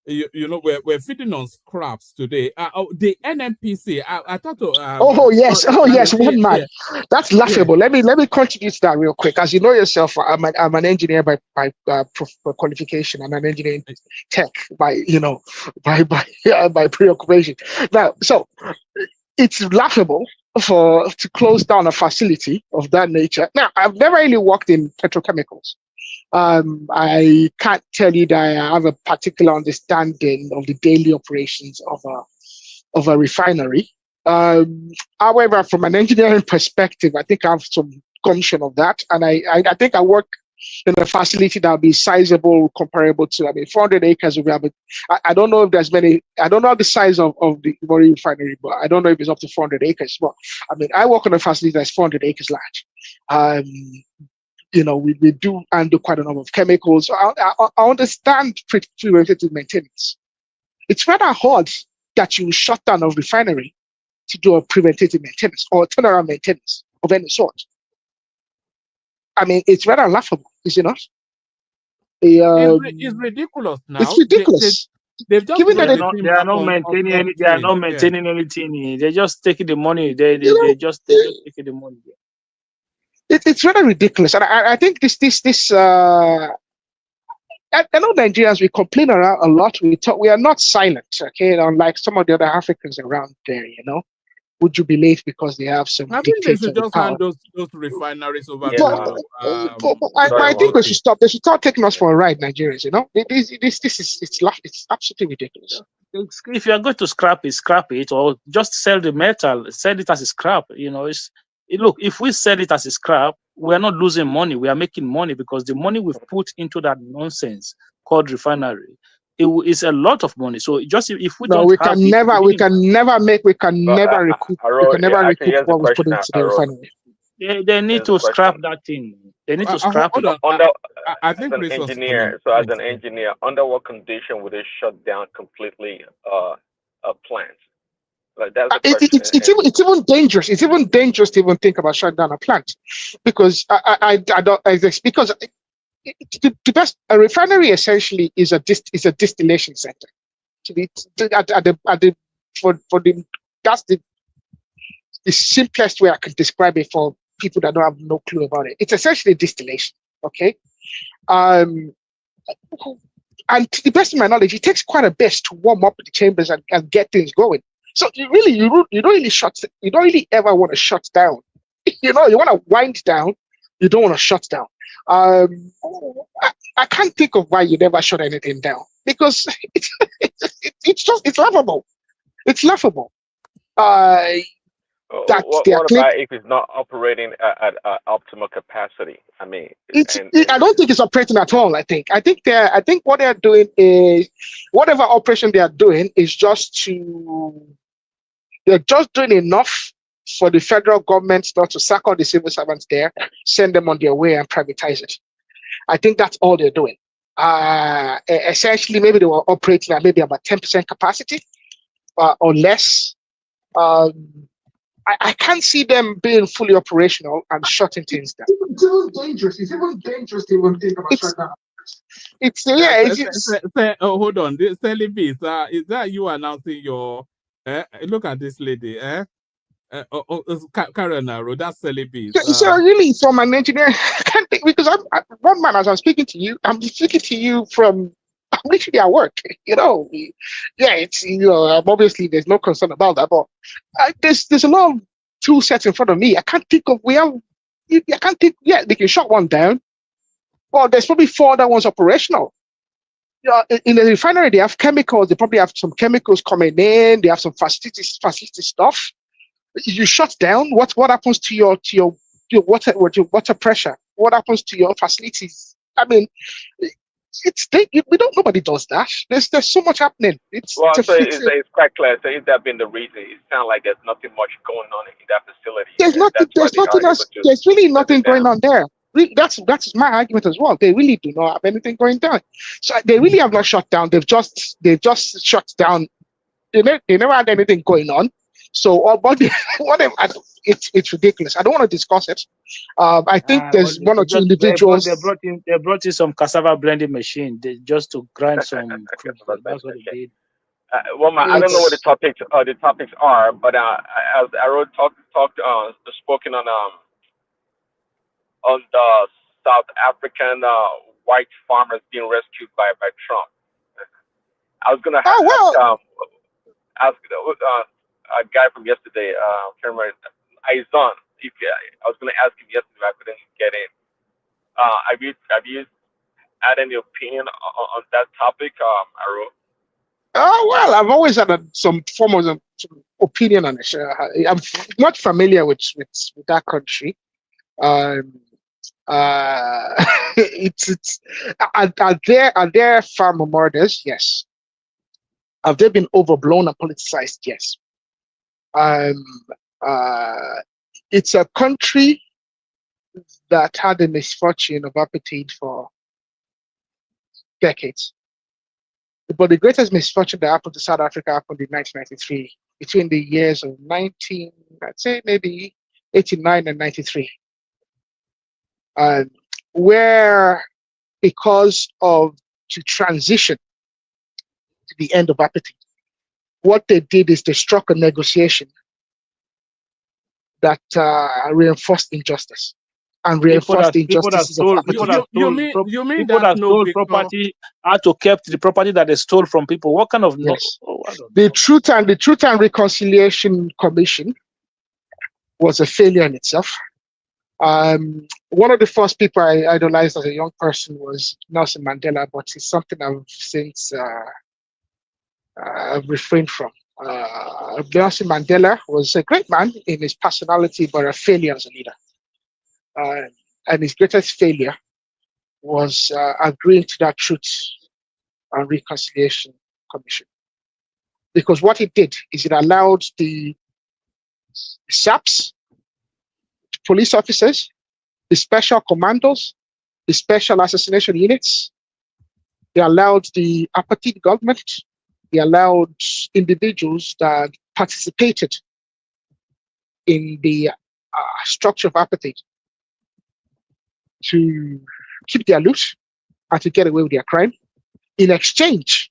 we're feeding on scraps today. The NMPC. I thought. Yes, one man. That's laughable. Yeah. Let me contribute to that real quick. As you know yourself, I'm an engineer by qualification. I'm an engineer in tech by preoccupation. Now, so it's laughable to close down a facility of that nature. Now, I've never really worked in petrochemicals. I can't tell you that I have a particular understanding of the daily operations of a refinery. However, from an engineering perspective, I think I have some gumption of that, and I think I work in a facility that will be sizable, comparable to 400 acres. I don't know if there's many. I don't know the size of the refinery, but I don't know if it's up to 400 acres. But I work on a facility that's 400 acres large. We do handle quite a number of chemicals. I understand preventative maintenance. It's rather hard that you shut down a refinery to do a preventative maintenance or turnaround maintenance of any sort. It's rather laughable, is it not? It's ridiculous now. It's ridiculous. They've just they are not maintaining anything. They're just taking the money. They just taking the money. It's rather ridiculous, and I think this. I know Nigerians, we complain around a lot. We are not silent, okay? Unlike some of the other Africans around there, would jubilate because they have some. I think they should just hand those refineries over to. I think we should stop. They should start taking us for a ride, Nigerians. It's absolutely ridiculous. If you are going to scrap it, or just sell the metal, sell it as a scrap. Look, if we sell it as a scrap, we are not losing money. We are making money because the money we've put into that nonsense called refinery, it's a lot of money. So just if we don't, we can never recoup what we put into the refinery. They need to scrap that thing. They need to scrap it. I think as an engineer. So as an engineer, under what condition would they shut down completely a plant? Like it's even dangerous. It's even dangerous to even think about shutting down a plant, because a refinery essentially is a distillation center. That's the simplest way I can describe it for people that don't have no clue about it. It's essentially distillation. Okay, and to the best of my knowledge, it takes quite a bit to warm up the chambers and get things going. So you don't really ever want to shut down. You want to wind down. You don't want to shut down. I can't think of why you never shut anything down, because it's laughable. It's laughable. What about if it's not operating at optimal capacity? I don't think it's operating at all. I think what they are doing is, whatever operation they are doing is they're just doing enough for the federal government not to sack all the civil servants there, send them on their way and privatize it. I think that's all they're doing. Essentially, maybe they were operating at maybe about 10% capacity or less. I can't see them being fully operational and shutting things down. It's even dangerous. It's even dangerous to even think about shutting down. It's yeah. Hold on, Celibi, is that you announcing your? Look at this lady. Karen Arrow, that's Celibi. So really, from an engineer, I can't think because one man as I'm speaking to you, I'm speaking to you from. I'm literally at work, Yeah, it's obviously there's no concern about that, but there's a lot of tool sets in front of me. I can't think of where. I can't think. Yeah, they can shut one down. Well, there's probably 4 other ones operational. In the refinery, they have chemicals. They probably have some chemicals coming in. They have some facility stuff. You shut down. What happens to your water pressure? What happens to your facilities? I mean, nobody does that. There's so much happening. It's quite clear. So if that been the reason, it sounds like there's nothing much going on in that facility. There's nothing else. There's really nothing going on there. That's my argument as well. They really do not have anything going down. So they really have not shut down. They've just shut down. They never had anything going on. So whatever. It's ridiculous. I don't want to discuss it. I think there's one or two individuals. They brought in some cassava blending machine just to grind some. That's what they did. I don't know what the topics are, but as Arrow spoken on the South African white farmers being rescued by Trump. I was gonna ask a guy from yesterday, can't remember, Aizon. I was gonna ask him yesterday, but I couldn't get in. Have you had any opinion on that topic, Aro? Well, I've always had some form of opinion on it. I'm not familiar with that country. Are there farmer murders? Yes. Have they been overblown and politicized? Yes. It's a country that had the misfortune of apartheid for decades. But the greatest misfortune that happened to South Africa happened in 1993, between the years of maybe 89 and 93. Where, because of the transition to the end of apartheid, what they did is they struck a negotiation that reinforced injustice and reinforced injustices of apartheid. You mean people that stole property had to keep the property that they stole from people? What kind of the Truth and Reconciliation Commission was a failure in itself. One of the first people I idolized as a young person was Nelson Mandela, but it's something I've since refrained from. Nelson Mandela was a great man in his personality, but a failure as a leader. And his greatest failure was agreeing to that Truth and Reconciliation Commission. Because what it did is it allowed the SAPs, the police officers, the special commandos, the special assassination units, they allowed the apartheid government, they allowed individuals that participated in the structure of apartheid to keep their loot and to get away with their crime in exchange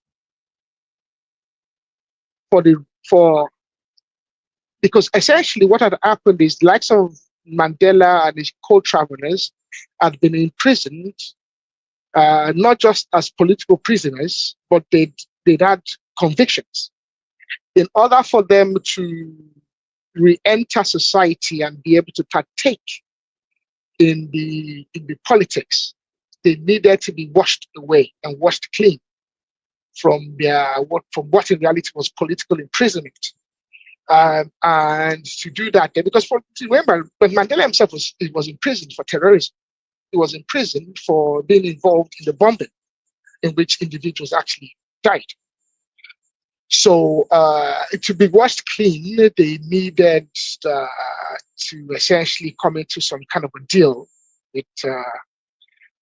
because essentially what had happened is the likes of Mandela and his co-travelers had been imprisoned, not just as political prisoners, but they'd had convictions. In order for them to re-enter society and be able to partake in the politics, they needed to be washed away and washed clean from what in reality was political imprisonment. And to do that, because remember, when Mandela himself was imprisoned for terrorism, he was imprisoned for being involved in the bombing in which individuals actually died. So to be washed clean, they needed to essentially come into some kind of a deal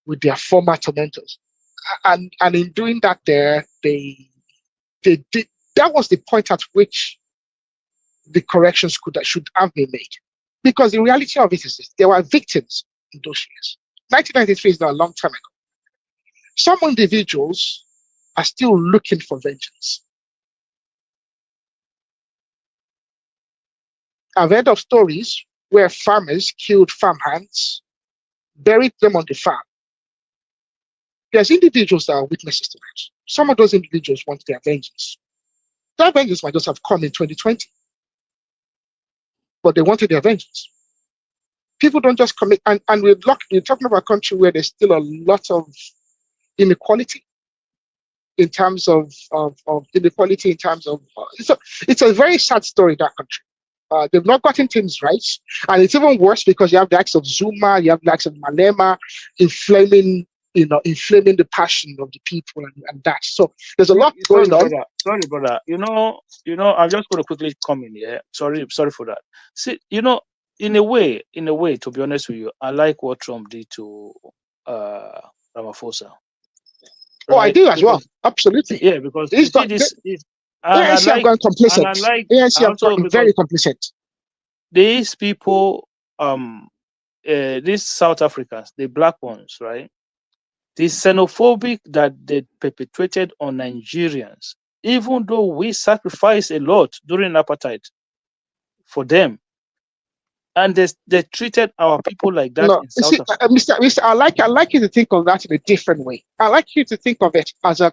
with their former tormentors, and in doing that, they did. That was the point at which the corrections should have been made, because the reality of it is this, there were victims in those years. 1993 is not a long time ago. Some individuals are still looking for vengeance. I've heard of stories where farmers killed farmhands, buried them on the farm. There's individuals that are witnesses to that. Some of those individuals want their vengeance. That vengeance might just have come in 2020, but they wanted their vengeance. People don't just commit, and we're talking about a country where there's still a lot of inequality in terms of inequality in terms of it's a very sad story in that country. They've not gotten things right, and it's even worse because you have the likes of Zuma, you have the likes of Malema inflaming the passion of the people and that. So there's a lot going on. Sorry, brother. You know, I'm just going to quickly come in here. Sorry for that. See, in a way, to be honest with you, I like what Trump did to Ramaphosa. Oh, right? I do as well. Absolutely. Yeah, because he's got this. ANC have gone complicit. ANC have gotten very complicit. These people, these South Africans, the black ones, right? The xenophobic that they perpetrated on Nigerians, even though we sacrificed a lot during apartheid for them, and they treated our people like that in South Africa. Mr. I like you to think of that in a different way. I like you to think of it as a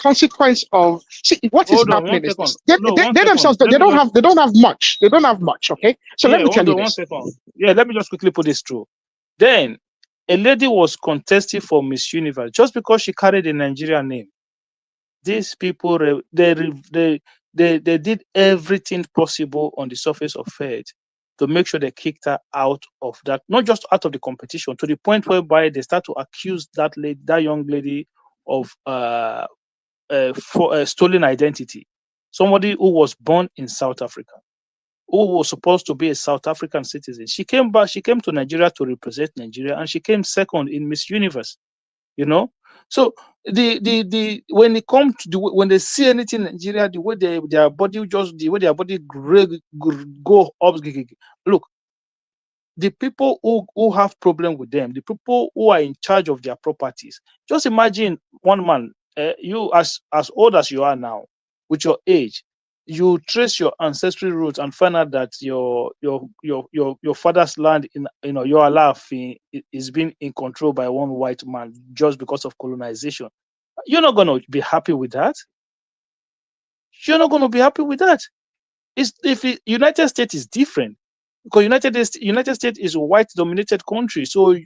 consequence of what is happening is this. They themselves they don't have much. They don't have much. Okay, so let me tell you this. Yeah, let me just quickly put this through. Then a lady was contesting for Miss Universe just because she carried a Nigerian name. These people they did everything possible on the surface of earth to make sure they kicked her out of that, not just out of the competition, to the point whereby they start to accuse that young lady of stolen identity. Somebody who was born in South Africa, who was supposed to be a South African citizen. She came back. She came to Nigeria to represent Nigeria, and she came second in Miss Universe. So the when it comes to when they see anything in Nigeria, the way their body go up. Look, the people who have problem with them, the people who are in charge of their properties. Just imagine one man, you as old as you are now, with your age, you trace your ancestry roots and find out that your father's land in your life is being in control by one white man just because of colonization. You're not going to be happy with that. You're not going to be happy with that. United States is different, because United States is a white-dominated country, so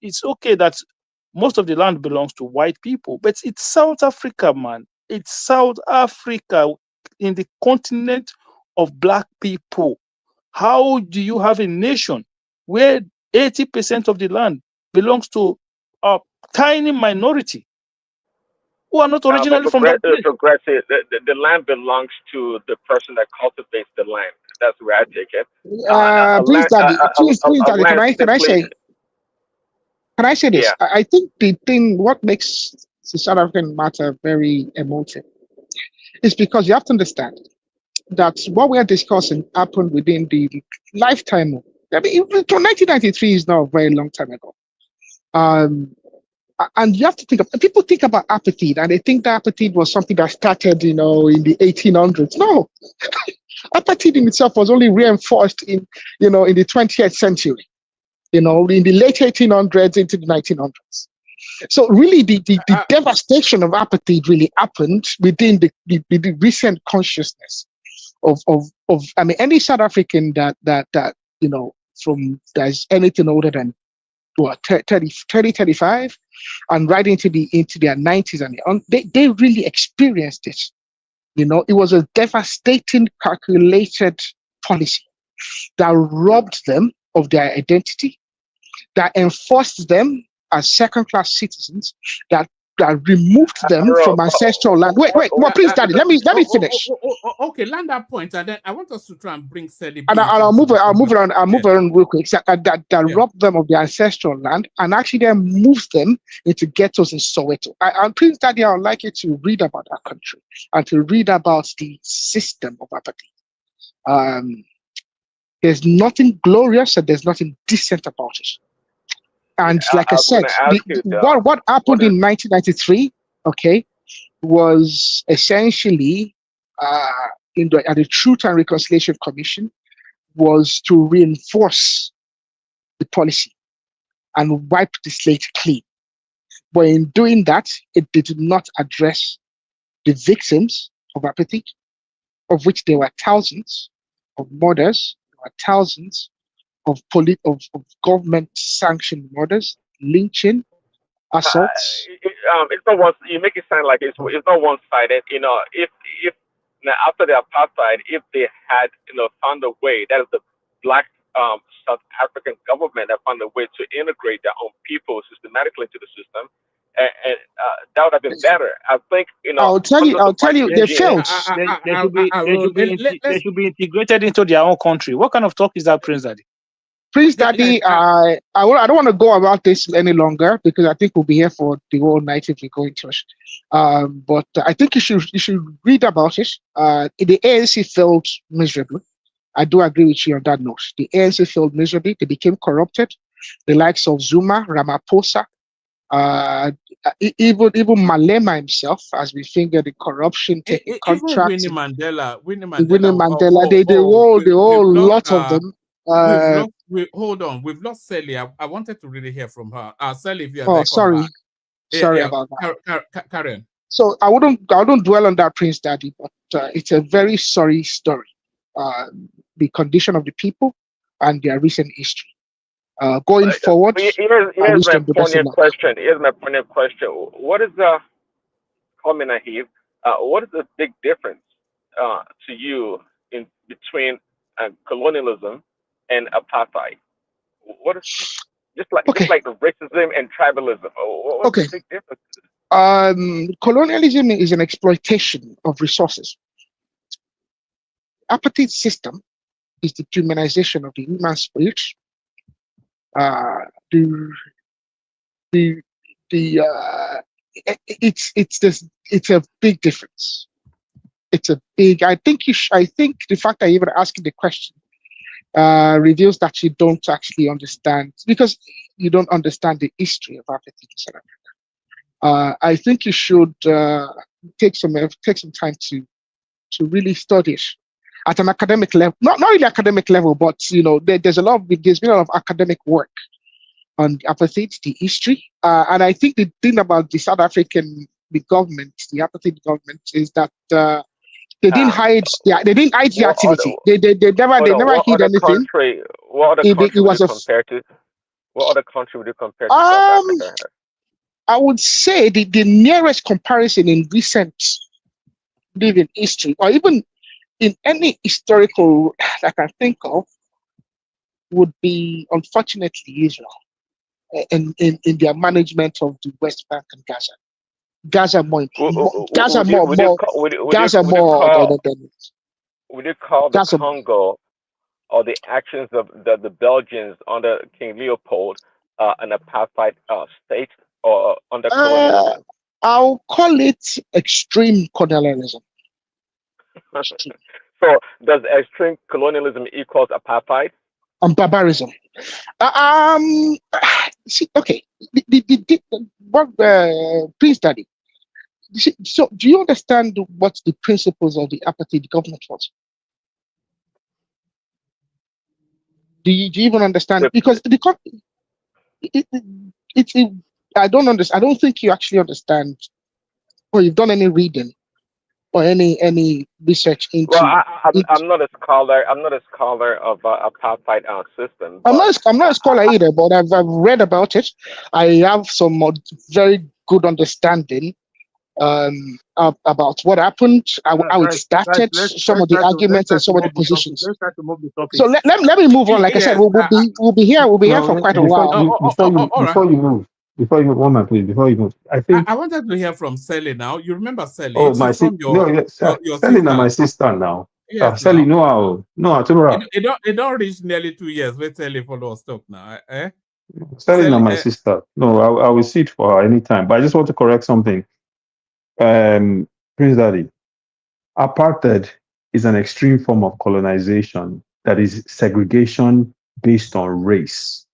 it's okay that most of the land belongs to white people. But it's South Africa, man. It's South Africa in the continent of black people. How do you have a nation where 80% of the land belongs to a tiny minority who are not originally from that place? The land belongs to the person that cultivates the land. That's where I take it. Please, Daddy, can I say this? Yeah. I think what makes the South African matter very emotive is because you have to understand that what we are discussing happened within the lifetime of, 1993 is not a very long time ago. And you have to people think about apartheid, and they think that apartheid was something that started, in the 1800s. No, apartheid in itself was only reinforced in the 20th century, in the late 1800s into the 1900s. So really, the devastation of apartheid really happened within the recent consciousness of any South African that from that's anything older than 30, 35 and right into their 90s and they really experienced it. It was a devastating, calculated policy that robbed them of their identity, that enforced them as second-class citizens, that removed them from ancestral land. Wait, well, please, Daddy, let me finish. Okay, land that point, and then I want us to try and bring Sally. And I'll move on real quick. That robbed them of their ancestral land and actually then moves them into ghettos in Soweto. And please, Daddy, I would like you to read about that country and to read about the system of apartheid. There's nothing glorious and there's nothing decent about it. And like I said, what happened in 1993, okay, was essentially at the Truth and Reconciliation Commission was to reinforce the policy and wipe the slate clean. But in doing that, it did not address the victims of apartheid, of which there were thousands of murders, there were thousands of government-sanctioned murders, lynching, assaults. It's not one. You make it sound like it's not one-sided. You know, if now after the apartheid, if they had found a way, that is the black South African government that found a way to integrate their own people systematically into the system, and that would have been better. I think I'll tell you, they failed. They should be integrated into their own country. What kind of talk is that, Prince Daddy? Prince Daddy, I don't want to go about this any longer because I think we'll be here for the whole night if we go into it. But I think you should read about it. The ANC failed miserably. I do agree with you on that note. The ANC failed miserably. They became corrupted. The likes of Zuma, Ramaphosa, even Malema himself, as we finger the corruption, taking contracts. Winnie Mandela, the whole lot of them. Hold on, we've lost Sally. I wanted to really hear from her. Sally, if you are oh, there, sorry about that. Karen. So I wouldn't dwell on that, Prince Daddy, but it's a very sorry story. The condition of the people and their recent history. Going forward, here's my poignant question. What is what is the big difference to you in between colonialism and apartheid? What is just like the racism and tribalism? What's the big difference? Colonialism is an exploitation of resources. Apartheid system is the humanization of the human spirit. It's a big difference. It's a big. I think the fact that you're even asking the question reveals that you don't actually understand, because you don't understand the history of apartheid in South Africa. I think you should take some time to really study it at an academic level, not really academic level, but there's been a lot of academic work on apartheid, the history, and I think the thing about the South African government, the apartheid government, is that they didn't hide the activity. They never hid anything. What other country would you compare to? What other country would you compare to South Africa? I would say the nearest comparison in recent living history, or even in any historical that I can think of, would be, unfortunately, Israel in their management of the West Bank and Gaza. Would you call the Congo or the actions of the Belgians under King Leopold an apartheid state or under colonialism? I'll call it extreme colonialism. So does extreme colonialism equals apartheid? Barbarism. Okay. Please, Daddy. So, do you understand what the principles of the apartheid government was? Do you even understand? Because I don't understand. I don't think you actually understand, or you've done any reading or any research into. Well, I'm not a scholar. I'm not a scholar of apartheid system. I'm not a scholar either, but I've read about it. I have some very good understanding about what happened, how it started, some of the arguments and some of the positions. So let me move on. Like I said, we'll be here for quite a while. Before you move, before you one man, please, before you move. I think I wanted to hear from Sally now. You remember Sally? oh my She's from no, yes, your Selling sister. my sister now. Yes, Sally, now. tomorrow. It don't reach nearly 2 years. Let's Sally follow us talk now. Eh? Selling my sister. No, I will see it for her anytime. But I just want to correct something. Prince Daddy, apartheid is an extreme form of colonization that is segregation based on race,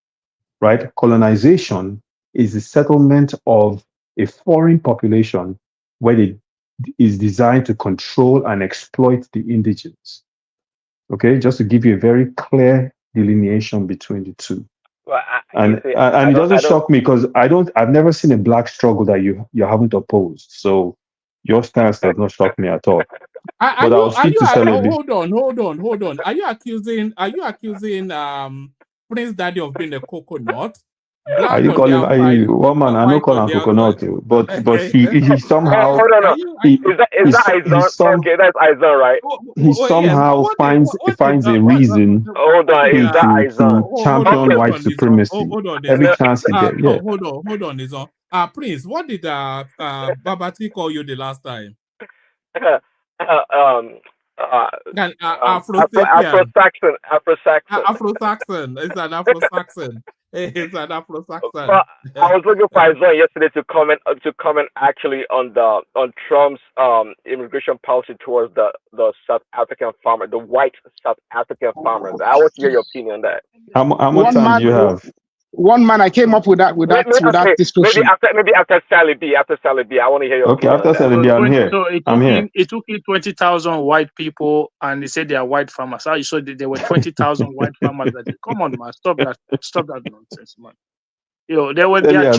right? Colonization is the settlement of a foreign population where it is designed to control and exploit the indigenous. Okay, just to give you a very clear delineation between the two. Well, And it doesn't shock me because I've never seen a black struggle that you haven't opposed. So your stance does not shock me at all. But I'll speak to Celebi. Hold on. Are you accusing Prince Daddy of being a coconut? I didn't call him one man. I don't call him coconut, but he somehow hold on. Is that Izon? Okay, that's Izon, right? He somehow finds a reason hold on, is that Izon? to champion white supremacy every chance he gets. Yeah. Hold on, Izon. Prince, what did Babati call you the last time? Afro-Saxon. Afro-Saxon. It's an Afro-Saxon. It's an Afro-Saxon. I was looking for Izon yesterday to comment actually on Trump's immigration policy towards the South African farmer, the white South African farmers. I want to hear your opinion on that. How much time do you have? One man, I came up with that discussion. Maybe after Sally B. I want to hear your opinion. Okay, after Sally B, I'm here. So it took him 20,000 white people, and they said they are white farmers. So there were 20,000 white farmers. Come on, man, stop that nonsense, man. There were their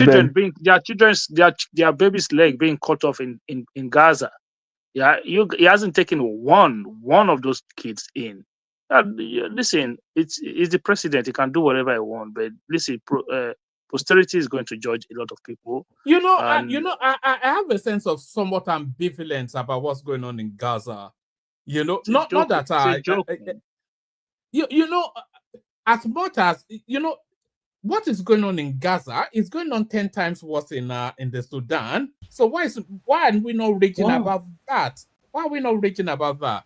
baby's leg being cut off in Gaza. Yeah, he hasn't taken one of those kids in. Listen, it's the president. He can do whatever he wants, but listen, posterity is going to judge a lot of people. I have a sense of somewhat ambivalence about what's going on in Gaza. Not that as much as what is going on in Gaza is going on 10 times worse in the Sudan. So why are we not reaching about that? Why are we not reaching about that?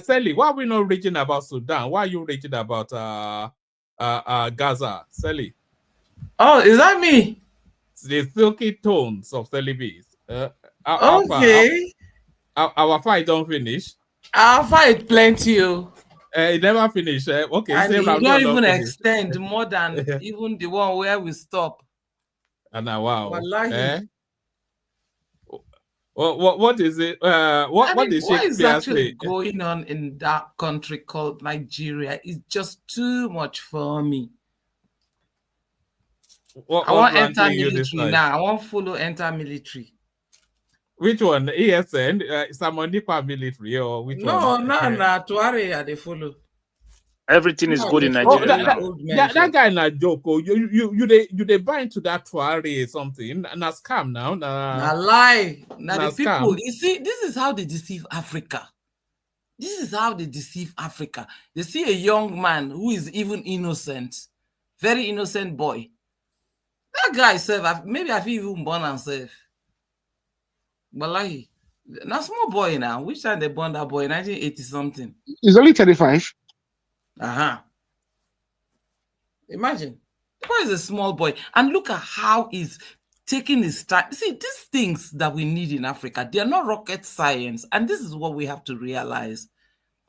Sally, why are we not reaching about Sudan? Why are you reaching about Gaza? Sally. Oh, is that me? The silky tones of Sally B's. Okay. Our fight don't finish. Our fight plenty. It never finish. Okay. And you don't even extend more than even the one where we stop. And wow. What is it? What is actually going on in that country called Nigeria? It's just too much for me. I want to enter military now. I want to follow enter military. Which one? ESN? Samonipa military or which one? No. Tuare they follow. Everything is good in Nigeria. That guy na joke. You they buy into that Tuare something. Na scam now. Na lie. Na the people. You see, this is how they deceive Africa. They see a young man who is even innocent, very innocent boy. That guy said, maybe I feel even born and safe. But like, now small boy now. Which time they born that boy? 1980 something. He's only 35. Imagine. The boy is a small boy. And look at how he's taking his time. See, these things that we need in Africa, they are not rocket science. And this is what we have to realize.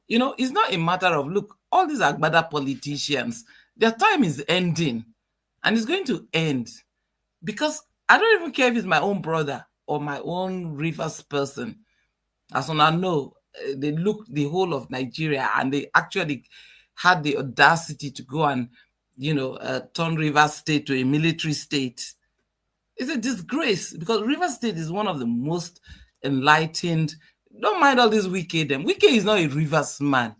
It's not a matter of, look, all these Agbada politicians, their time is ending. And it's going to end. Because I don't even care if it's my own brother or my own Rivers person. As I know, they look the whole of Nigeria and they actually had the audacity to go and, turn Rivers State to a military state. It's a disgrace because Rivers State is one of the most enlightened. Don't mind all this Wike. Wike is not a Rivers man.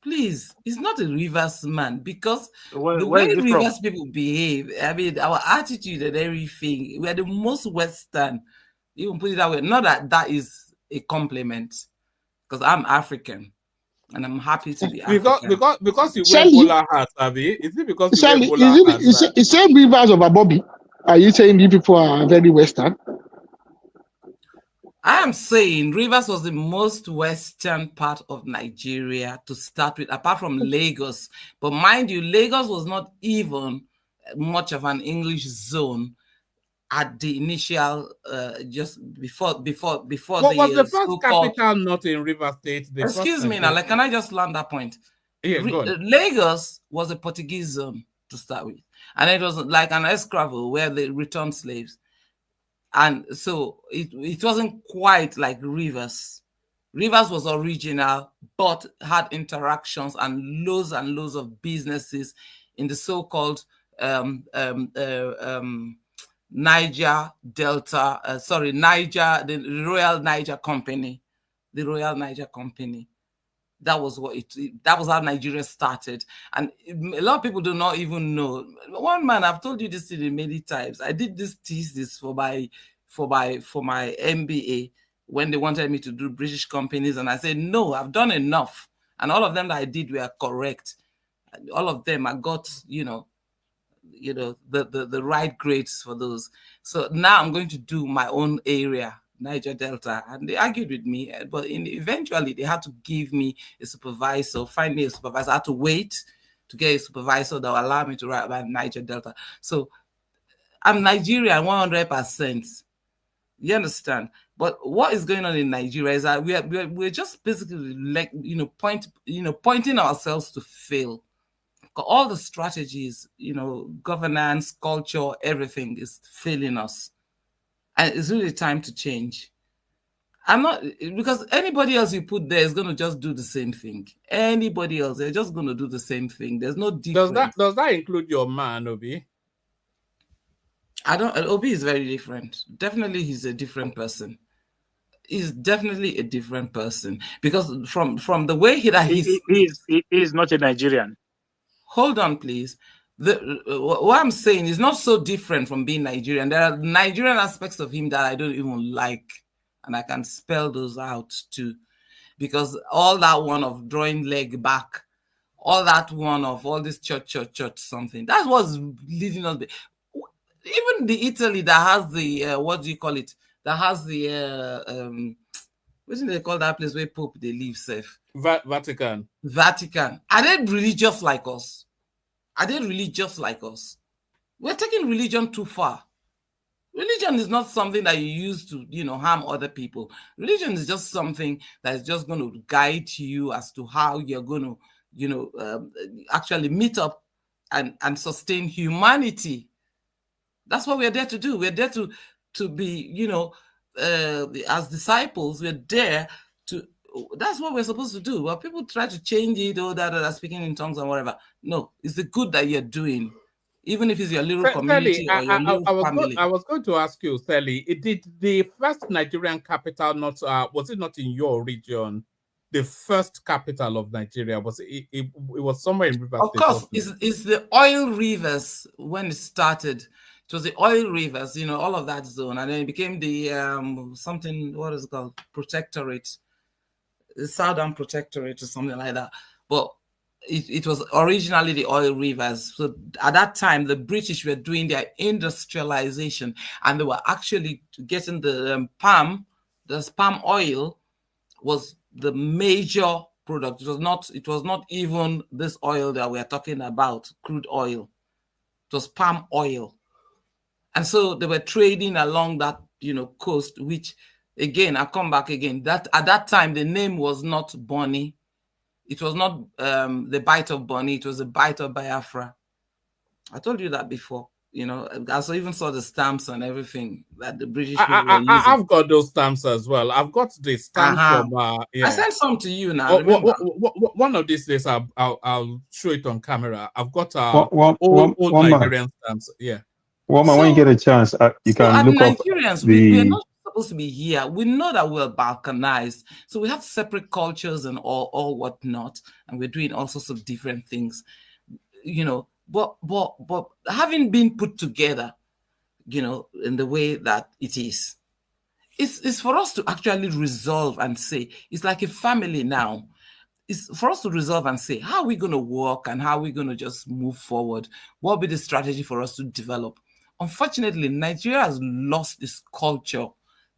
Please, he's not a Rivers man because the way Rivers people behave, I mean, our attitude and everything, we are the most Western. Even put it that way. Not that is a compliment because I'm African. And I'm happy to be African. Because you wear bowler hats, Abby. Is it because you wear bowler hats? It's same Rivers of a Bobby. Are you saying you people are very Western? I am saying Rivers was the most western part of Nigeria to start with, apart from Lagos. But mind you, Lagos was not even much of an English zone at the initial, just before What the was the first so-called capital not in River State? The Excuse me now, like, can I just land that point? Yeah, go on. Lagos was a Portuguese zone to start with, and it was like an escravo where they returned slaves, and so it wasn't quite like Rivers. Rivers was original, but had interactions and loads of businesses in the so-called Niger Delta, the Royal Niger Company. The Royal Niger Company. That was that was how Nigeria started. And a lot of people do not even know. One man, I've told you this many times. I did this thesis for my MBA when they wanted me to do British companies. And I said, no, I've done enough. And all of them that I did were correct. All of them, I got, the right grades for those. So now I'm going to do my own area, Niger Delta, and they argued with me, but eventually they had to give me a supervisor, find me a supervisor. I had to wait to get a supervisor that will allow me to write about Niger Delta. So I'm Nigerian 100%. You understand? But what is going on in Nigeria is that we're just basically like pointing ourselves to fail. All the strategies, governance, culture, everything is failing us. And it's really time to change. I'm not, because anybody else you put there is going to just do the same thing. Anybody else, they're just going to do the same thing. There's no difference. Does that include your man, Obi? Obi is very different. Definitely he's a different person. He's definitely a different person because from the way he is not a Nigerian. Hold on, please. What I'm saying is not so different from being Nigerian. There are Nigerian aspects of him that I don't even like, and I can spell those out too, because all that one of drawing leg back, all that one of all this church something, that was leading us. Even the Italy that has the what do you call it? That has the what do they call that place where Pope they live safe? Vatican. Are they religious like us? Are they religious like us? We're taking religion too far. Religion is not something that you use to, harm other people. Religion is just something that is just going to guide you as to how you're going to, actually meet up and sustain humanity. That's what we're there to do. We're there to be, as disciples, we're there to. That's what we're supposed to do. Well, people try to change it, or that are speaking in tongues and whatever. No, it's the good that you're doing, even if it's your little community or your little family. I was going to ask you, Sally, did the first Nigerian capital not was it not in your region? The first capital of Nigeria was it was somewhere in River State. Of course, it's the oil rivers when it started. It was the oil rivers, all of that zone, and then it became the something. What is it called? Protectorate. The Southern Protectorate or something like that. But it was originally the oil rivers. So at that time, the British were doing their industrialization, and they were actually getting the palm oil was the major product. It was not even this oil that we're talking about, crude oil. It was palm oil. And so they were trading along that, coast, which, again, I'll come back again. That at that time, the name was not Bonny. It was not the Bite of Bonny. It was the Bite of Biafra. I told you that before. I even saw the stamps and everything that the British people were using. I've got those stamps as well. I've got the stamps from. I sent some to you now. One of these days, I'll show it on camera. I've got old Nigerian stamps. Yeah. Woman, when you get a chance, you can look up Nigerians, we're not supposed to be here. We know that we're balkanized, so we have separate cultures and all whatnot, and we're doing all sorts of different things, But having been put together, in the way that it is, it's for us to actually resolve and say it's like a family now. It's for us to resolve and say, how are we going to work and how are we going to just move forward? What will be the strategy for us to develop? unfortunately, Nigeria has lost this culture.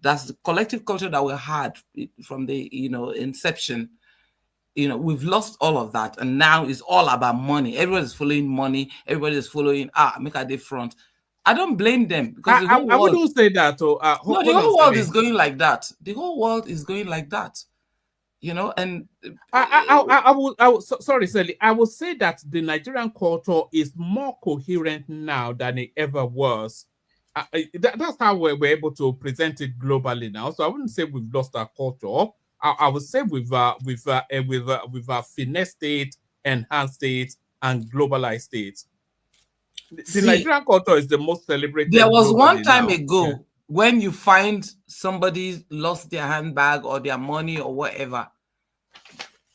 That's the collective culture that we had from the inception. We've lost all of that, and now it's all about money. Everybody's following money. Everybody's following make a difference. I don't blame them because the whole world. I wouldn't say that. No, the whole world is going like that. The whole world is going like that. And I would sorry, Sally. I would say that the Nigerian culture is more coherent now than it ever was. That's how we're able to present it globally now. So I wouldn't say we've lost our culture. I would say we've finesse state, enhanced state, and globalized state. The Nigerian culture is the most celebrated. There was one time ago when you find somebody lost their handbag or their money or whatever.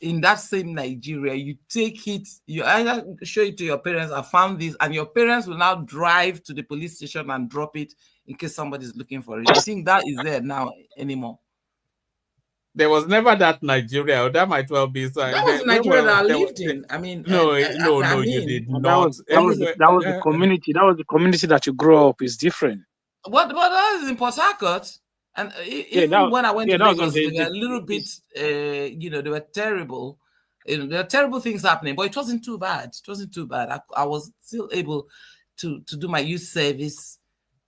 In that same Nigeria, you take it, you either show it to your parents, I found this, and your parents will now drive to the police station and drop it in case somebody's looking for it. You think that is there now anymore? There was never that Nigeria, or that might well be. That was Nigeria that I lived in. I mean, no, you did not. That was the community. That was the community that you grew up. Is different. But that is in Port Harcourt, and even when I went to Lagos, they were a little bit, they were terrible. There were terrible things happening, but it wasn't too bad. It wasn't too bad. I was still able to do my youth service,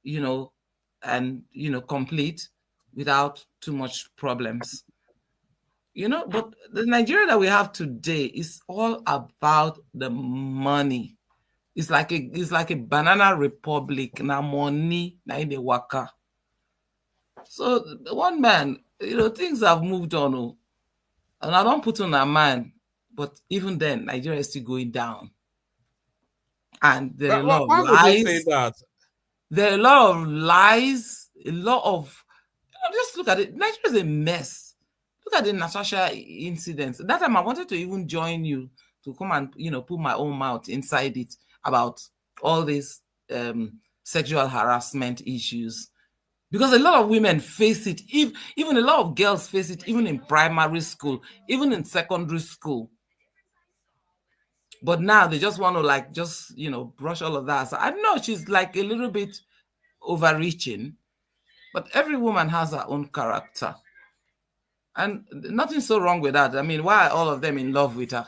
and complete without too much problems. But the Nigeria that we have today is all about the money. It's like a banana republic. Now money, now in the waka. So one man, things have moved on. And I don't put on a man, but even then, Nigeria is still going down. And there are a lot of lies. Why would you say that? There are a lot of lies, a lot of just look at it. Nigeria is a mess. Look at the Natasha incidents. That time I wanted to even join you to come and put my own mouth inside it about all these sexual harassment issues, because a lot of women face it. Even a lot of girls face it, even in primary school, even in secondary school. But now they just want to brush all of that. So I know she's like a little bit overreaching, but every woman has her own character. And nothing so wrong with that. I mean, why are all of them in love with her?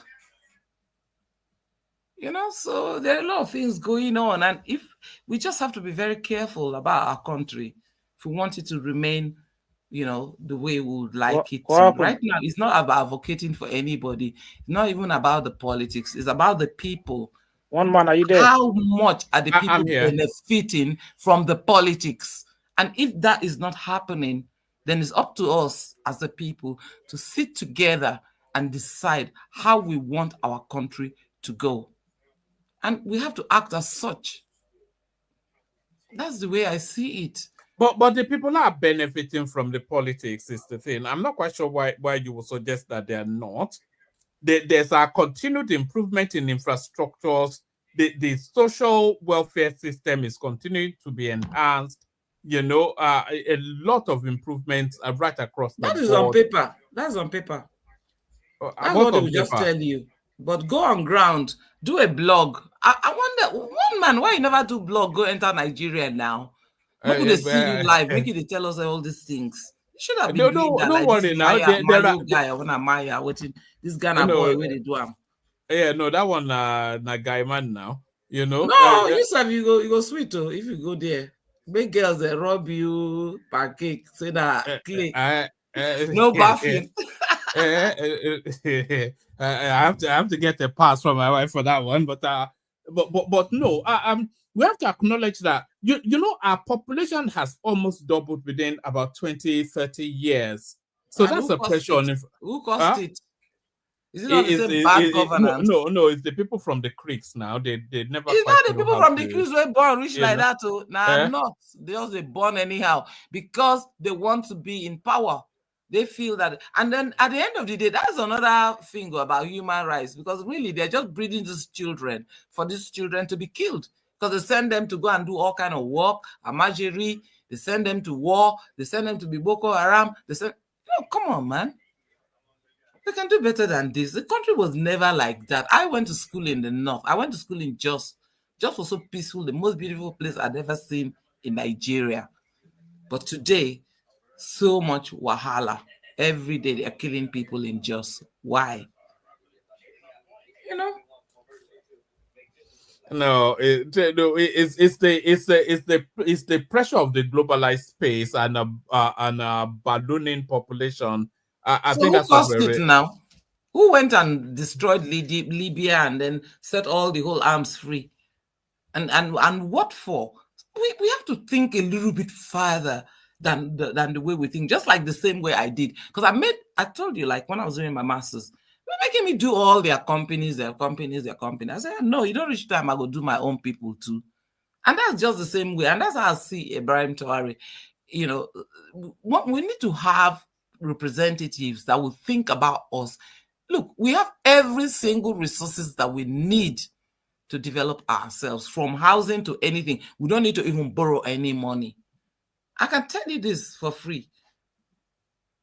So there are a lot of things going on. And if we just have to be very careful about our country, if we want it to remain, the way we would like it to. Right now, it's not about advocating for anybody. It's not even about the politics. It's about the people. One man, are you there? How much are the people benefiting from the politics? And if that is not happening, then it's up to us as the people to sit together and decide how we want our country to go. And we have to act as such. That's the way I see it. But the people are benefiting from the politics is the thing. I'm not quite sure why you would suggest that they are not. There's a continued improvement in infrastructures. The social welfare system is continuing to be enhanced. A lot of improvements are right across the board. That is on paper. That's on paper. That's what they will just tell you. But go on ground, do a blog. I wonder, one man, why you never do blog? Go enter Nigeria now. Maybe they see you live. Maybe they tell us all these things. You should have been doing that. Don't worry now. Guy, I want to Maya. This Ghana boy, where they do him. Yeah, no, that one, na guy man now. No, you go sweet too if you go there. Big girls they rob you pancake, say that click. No bathing. I have to get a pass from my wife for that one, but no, we have to acknowledge that our population has almost doubled within about 20-30 years. So and that's a pressure on who caused it? Is it not the same bad governance? No, it's the people from the creeks now. They never. It's not the people from the creeks were born rich like that. Oh, not. They just born anyhow because they want to be in power. They feel that, and then at the end of the day, that's another thing about human rights, because really they're just breeding these children for these children to be killed, because they send them to go and do all kind of work, amajiri. They send them to war. They send them to be Boko Haram. They send, come on, man. We can do better than this. The country was never like that. I went to school in the north. I went to school in Jos, just was so peaceful, the most beautiful place I'd ever seen in Nigeria. But today, so much wahala. Every day they are killing people in Jos. Why? You know? No, it's the pressure of the globalized space and ballooning population. I So think who that's what caused it now? Who went and destroyed Libya and then set all the whole arms free? And what for? We have to think a little bit further than the way we think, just like the same way I did. Because I told you, like when I was doing my master's, they're making me do all their companies. I said, no, you don't reach time, I go do my own people too. And that's just the same way. And that's how I see Ibrahim Traore. You know, we need to have representatives that will think about us. Look, we have every single resources that we need to develop ourselves, from housing to anything. We don't need to even borrow any money. I can tell you this for free.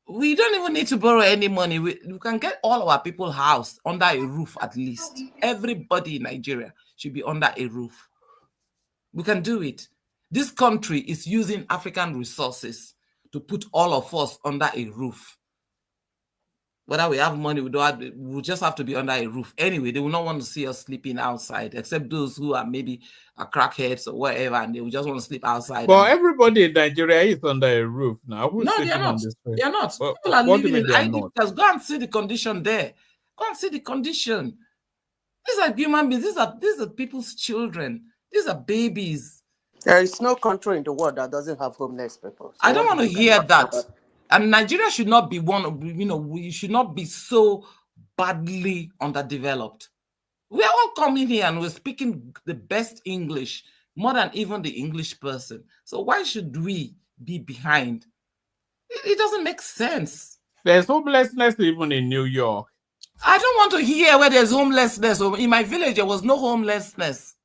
We don't even need to borrow any money. We can get all our people housed under a roof at least. Everybody in Nigeria should be under a roof. We can do it. This country is using African resources to put all of us under a roof. Whether we have money, we just have to be under a roof. Anyway, they will not want to see us sleeping outside, except those who are maybe crackheads or whatever, and they will just want to sleep outside. Well, everybody in Nigeria is under a roof now. Who's no, they are not. On this they are not. Well, people are living in ID because go and see the condition there. Go and see the condition. These are human beings. These are people's children. These are babies. There is no country in the world that doesn't have homeless people. So I don't want to hear that. And Nigeria should not be we should not be so badly underdeveloped. We are all coming here and we're speaking the best English, more than even the English person. So why should we be behind? It doesn't make sense. There's homelessness even in New York. I don't want to hear where there's homelessness. In my village, there was no homelessness.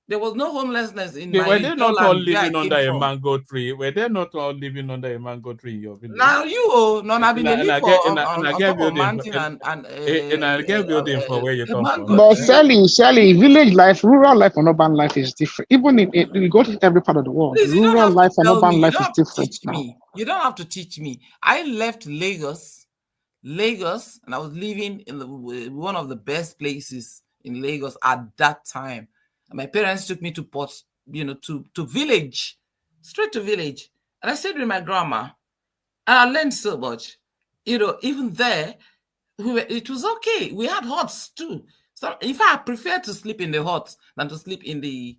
There was no homelessness in my Were they not all living under a from. mango tree? Were they not all living under a mango tree in your village? Now you have been living on top of mountain and I get building for where you come from. But Sally, village life, rural life, and urban life is different. Even you go to every part of the world, Please, rural life and urban life is different now. You don't have to teach me. I left Lagos, and I was living in one of the best places in Lagos at that time. My parents took me to to village, straight to village. And I stayed with my grandma. And I learned so much. Even there, it was okay. We had huts too. So in fact, I prefer to sleep in the huts than to sleep in the,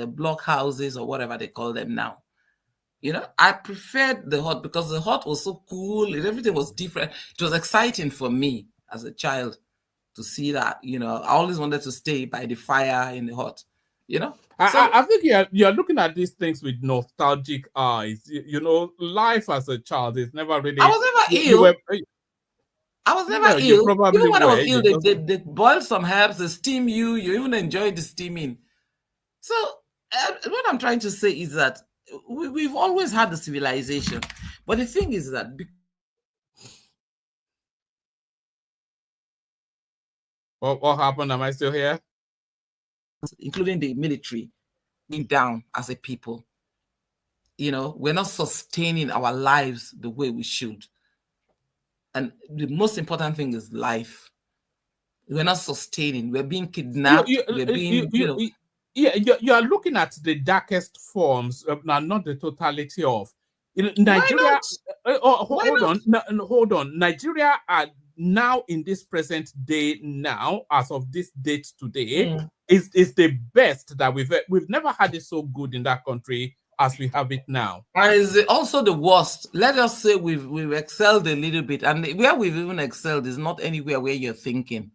block houses or whatever they call them now. I preferred the hut because the hut was so cool and everything was different. It was exciting for me as a child to see that, I always wanted to stay by the fire in the hut, I think you're looking at these things with nostalgic eyes. Life as a child is never really. I was never ill. I was never ill. Even when I was ill, they boil some herbs, they steam you. You even enjoy the steaming. So what I'm trying to say is that we've always had the civilization, but the thing is that. What happened? Am I still here? Including the military, being down as a people. We're not sustaining our lives the way we should. And the most important thing is life. We're not sustaining. We're being kidnapped. You are looking at the darkest forms, not the totality of. Nigeria. Hold on. Nigeria are now in this present day as of this date today, is the best that we've never had it so good in that country as we have it now. And is also the worst. Let us say we've excelled a little bit, and where we've even excelled is not anywhere where you're thinking.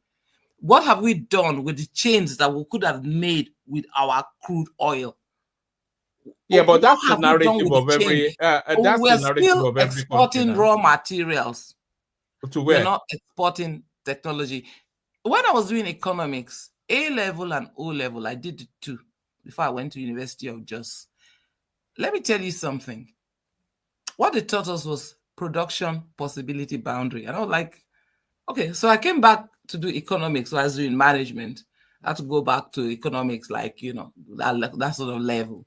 What have we done with the change that we could have made with our crude oil? Yeah, but that's the narrative of every. That's the narrative of every exporting raw materials. To where? We're not exporting technology. When I was doing economics, A level and O level, I did it too before I went to University of Jos. Let me tell you something. What they taught us was production possibility boundary. And I was like, okay, so I came back to do economics, so I was doing management. I had to go back to economics, like, you know, that sort of level.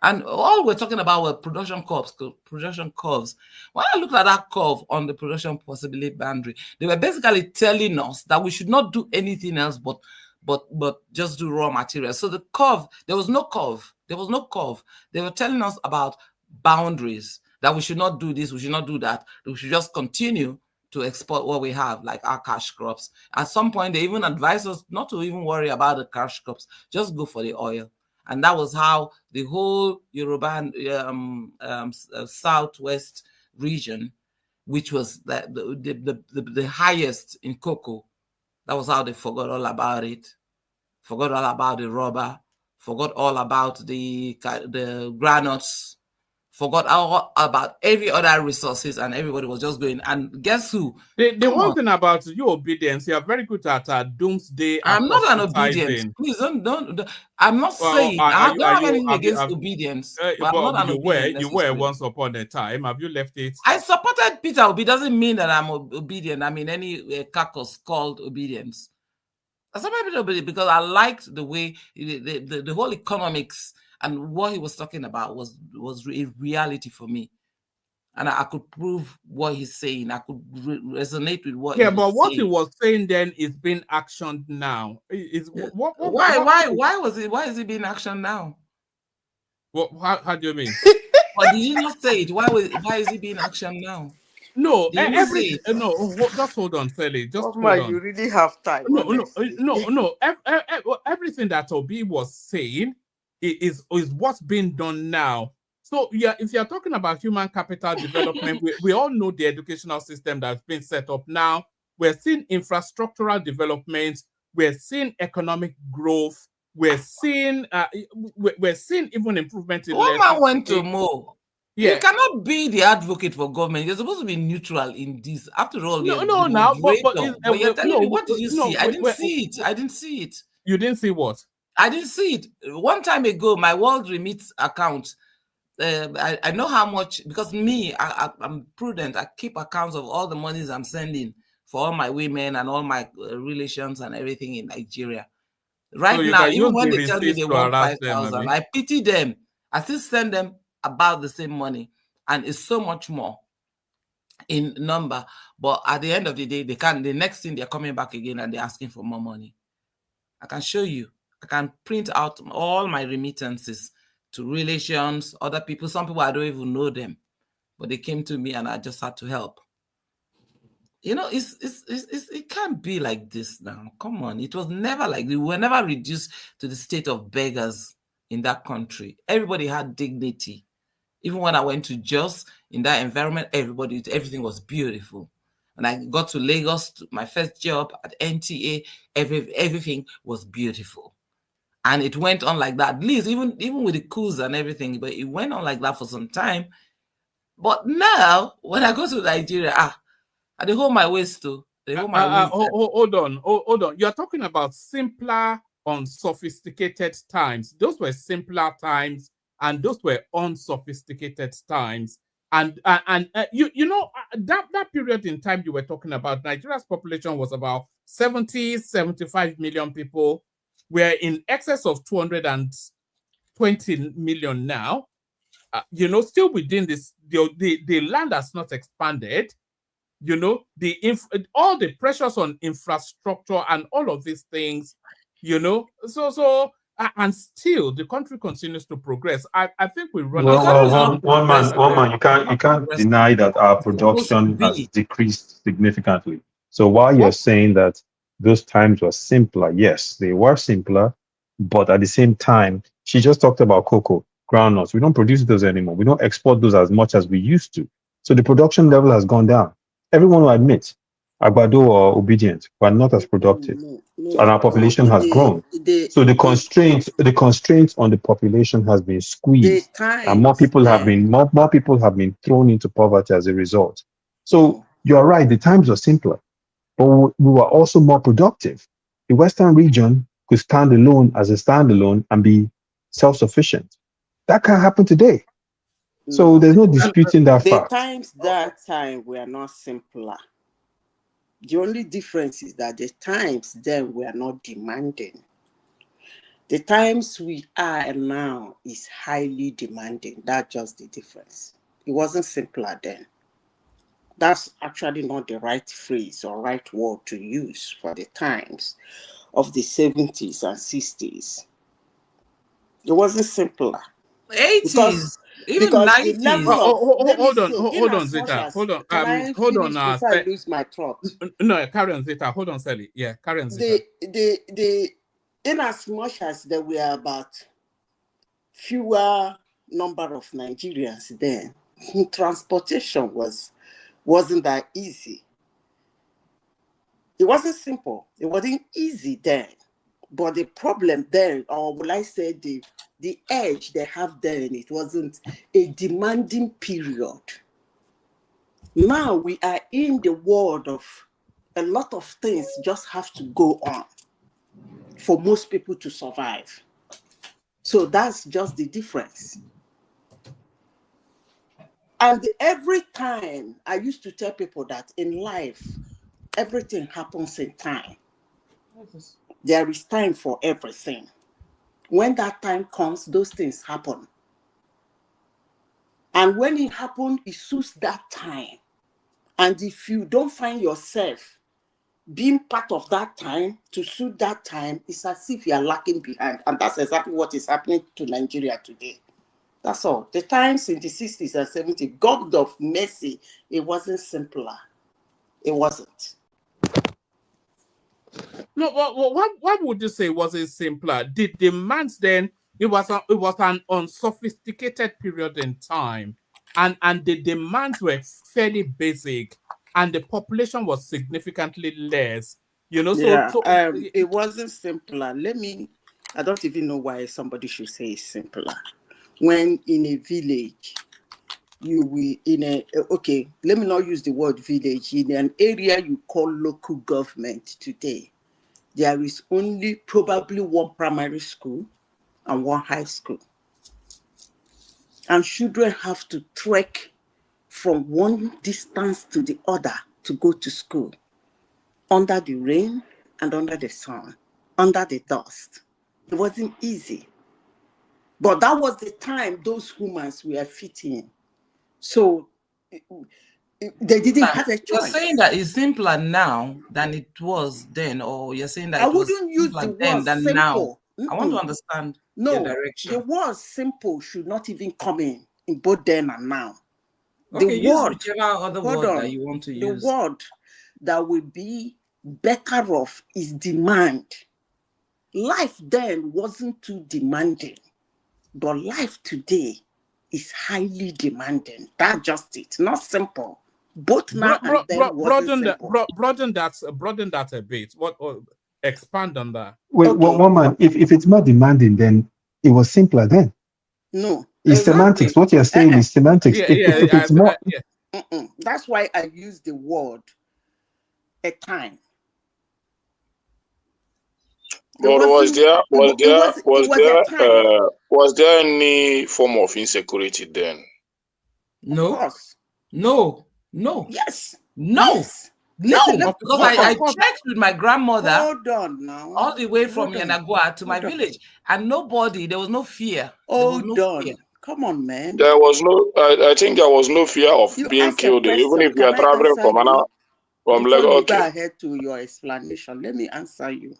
And all we're talking about were production curves. When I looked at that curve on the production possibility boundary, they were basically telling us that we should not do anything else but just do raw materials. So the curve, there was no curve. There was no curve. They were telling us about boundaries, that we should not do this, we should not do that. We should just continue to export what we have, like our cash crops. At some point, they even advised us not to even worry about the cash crops, just go for the oil. And that was how the whole Yoruba southwest region, which was the highest in cocoa, that was how they forgot all about it, forgot all about the rubber, forgot all about the granules, forgot all about every other resources, and everybody was just going. And guess who? The one thing about your obedience, you are very good at doomsday. I'm not an obedience. Please don't. I'm not saying I don't have anything against obedience, but I'm not an obedience. You were once upon a time. Have you left it? I supported Peter Obi. Doesn't mean that I'm obedient. I mean, any caucus called obedience. I supported Obi because I liked the way the whole economics and what he was talking about was a reality for me. And I could prove what he's saying. I could resonate with what. Yeah, but what he was saying then is being actioned now. Why was it? Why is it being actioned now? What? How do you mean? But did you not say it? Why is it being actioned now? No, just hold on, Sally. Just hold on. You really have time. No. Everything that Obi was saying is what's being done now. So yeah, if you're talking about human capital development, we all know the educational system that's been set up now. We're seeing infrastructural development. We're seeing economic growth. We're seeing even improvement in. One man went to Mo. Yeah. You cannot be the advocate for government. You're supposed to be neutral in this. After all, but you're telling me, what did you see? I didn't see it. I didn't see it. You didn't see what? I didn't see it. One time ago, my World Remit account. I know how much, because I'm prudent. I keep accounts of all the monies I'm sending for all my women and all my relations and everything in Nigeria. Right now, even when they tell me they want 5,000, I pity them. I still send them about the same money, and it's so much more in number. But at the end of the day, they can't. The next thing, they're coming back again and they're asking for more money. I can show you. I can print out all my remittances to relations, other people. Some people I don't even know them, but they came to me and I just had to help. You know, it can't be like this now. Come on, it was never like, we were never reduced to the state of beggars in that country. Everybody had dignity. Even when I went to Jos, in that environment, everything was beautiful. And I got to Lagos, my first job at NTA, everything was beautiful. And it went on like that, at least even with the coups and everything, but it went on like that for some time. But now, when I go to Nigeria, I hold my waist too. Hold on. You're talking about simpler, unsophisticated times. Those were simpler times, and those were unsophisticated times. And you know, that period in time you were talking about, Nigeria's population was about 75 million people. We're in excess of 220 million now. You know, still within this, the land has not expanded. You know, all the pressures on infrastructure and all of these things, you know, and still the country continues to progress. I think we run. One man, you can't deny that our production has decreased significantly. So while you're saying that those times were simpler, yes, they were simpler, but at the same time, she just talked about cocoa, groundnuts. We don't produce those anymore. We don't export those as much as we used to. So the production level has gone down. Everyone will admit, Agbado or obedient, we're not as productive, and our population has grown. So the constraints on the population has been squeezed, and more people have been thrown into poverty as a result. So you're right, the times were simpler, but we were also more productive. The Western region could stand alone as a standalone and be self-sufficient. That can't happen today. So there's no disputing that fact. The times that time were not simpler. The only difference is that the times then were not demanding. The times we are now is highly demanding. That's just the difference. It wasn't simpler then. That's actually not the right phrase or right word to use for the times of the 70s and 60s. It wasn't simpler. 80s, even Because the 90s. level of Hold on, Zeta. Hold on. Hold on. Before I lose my thought. No, Karen Zeta. Hold on, Sally. Yeah, Karen Zeta. In as much as there were about fewer number of Nigerians then, transportation wasn't that easy. It wasn't simple. It wasn't easy then. But the problem then, or will I say the edge they have then, it wasn't a demanding period. Now we are in the world of a lot of things just have to go on for most people to survive. So that's just the difference. And every time I used to tell people that in life, everything happens in time. There is time for everything. When that time comes, those things happen. And when it happens, it suits that time. And if you don't find yourself being part of that time to suit that time, it's as if you are lacking behind. And that's exactly what is happening to Nigeria today. That's all. The times in the 60s and 70s, God of mercy, it wasn't simpler. It wasn't. No, what would you say was it simpler? The demands then, it was an unsophisticated period in time, and the demands were fairly basic, and the population was significantly less. You know, it wasn't simpler. I don't even know why somebody should say it's simpler. When in a village, let me not use the word village. In an area you call local government today, there is only probably one primary school and one high school. And children have to trek from one distance to the other to go to school, under the rain and under the sun, under the dust. It wasn't easy. But that was the time those humans were fitting. So they didn't have a choice. You're saying that it's simpler now than it was then, or you're saying that I wouldn't use the word simple. Now. I want to understand your direction. The word simple should not even come in both then and now. Okay, use whichever other word that you want to use. The word that will be better off is demand. Life then wasn't too demanding, but life today is highly demanding. That's just it. Not simple. Both now and then wasn't simple. Broaden that a bit. Expand on that. Wait, one man. If it's not demanding, then it was simpler then. No. It's semantics. What you're saying is semantics. If it's more. That's why I use the word a time. But was there any form of insecurity then? No. Of course. No. Yes. No. Yes. No, because I checked with my grandmother. Hold on now. All the way from Yanagua to my village, and there was no fear. Hold on. Come on, man. There was no. I think there was no fear of being killed, even if you are traveling from Lagos. Okay. Go ahead to your explanation. Let me answer you.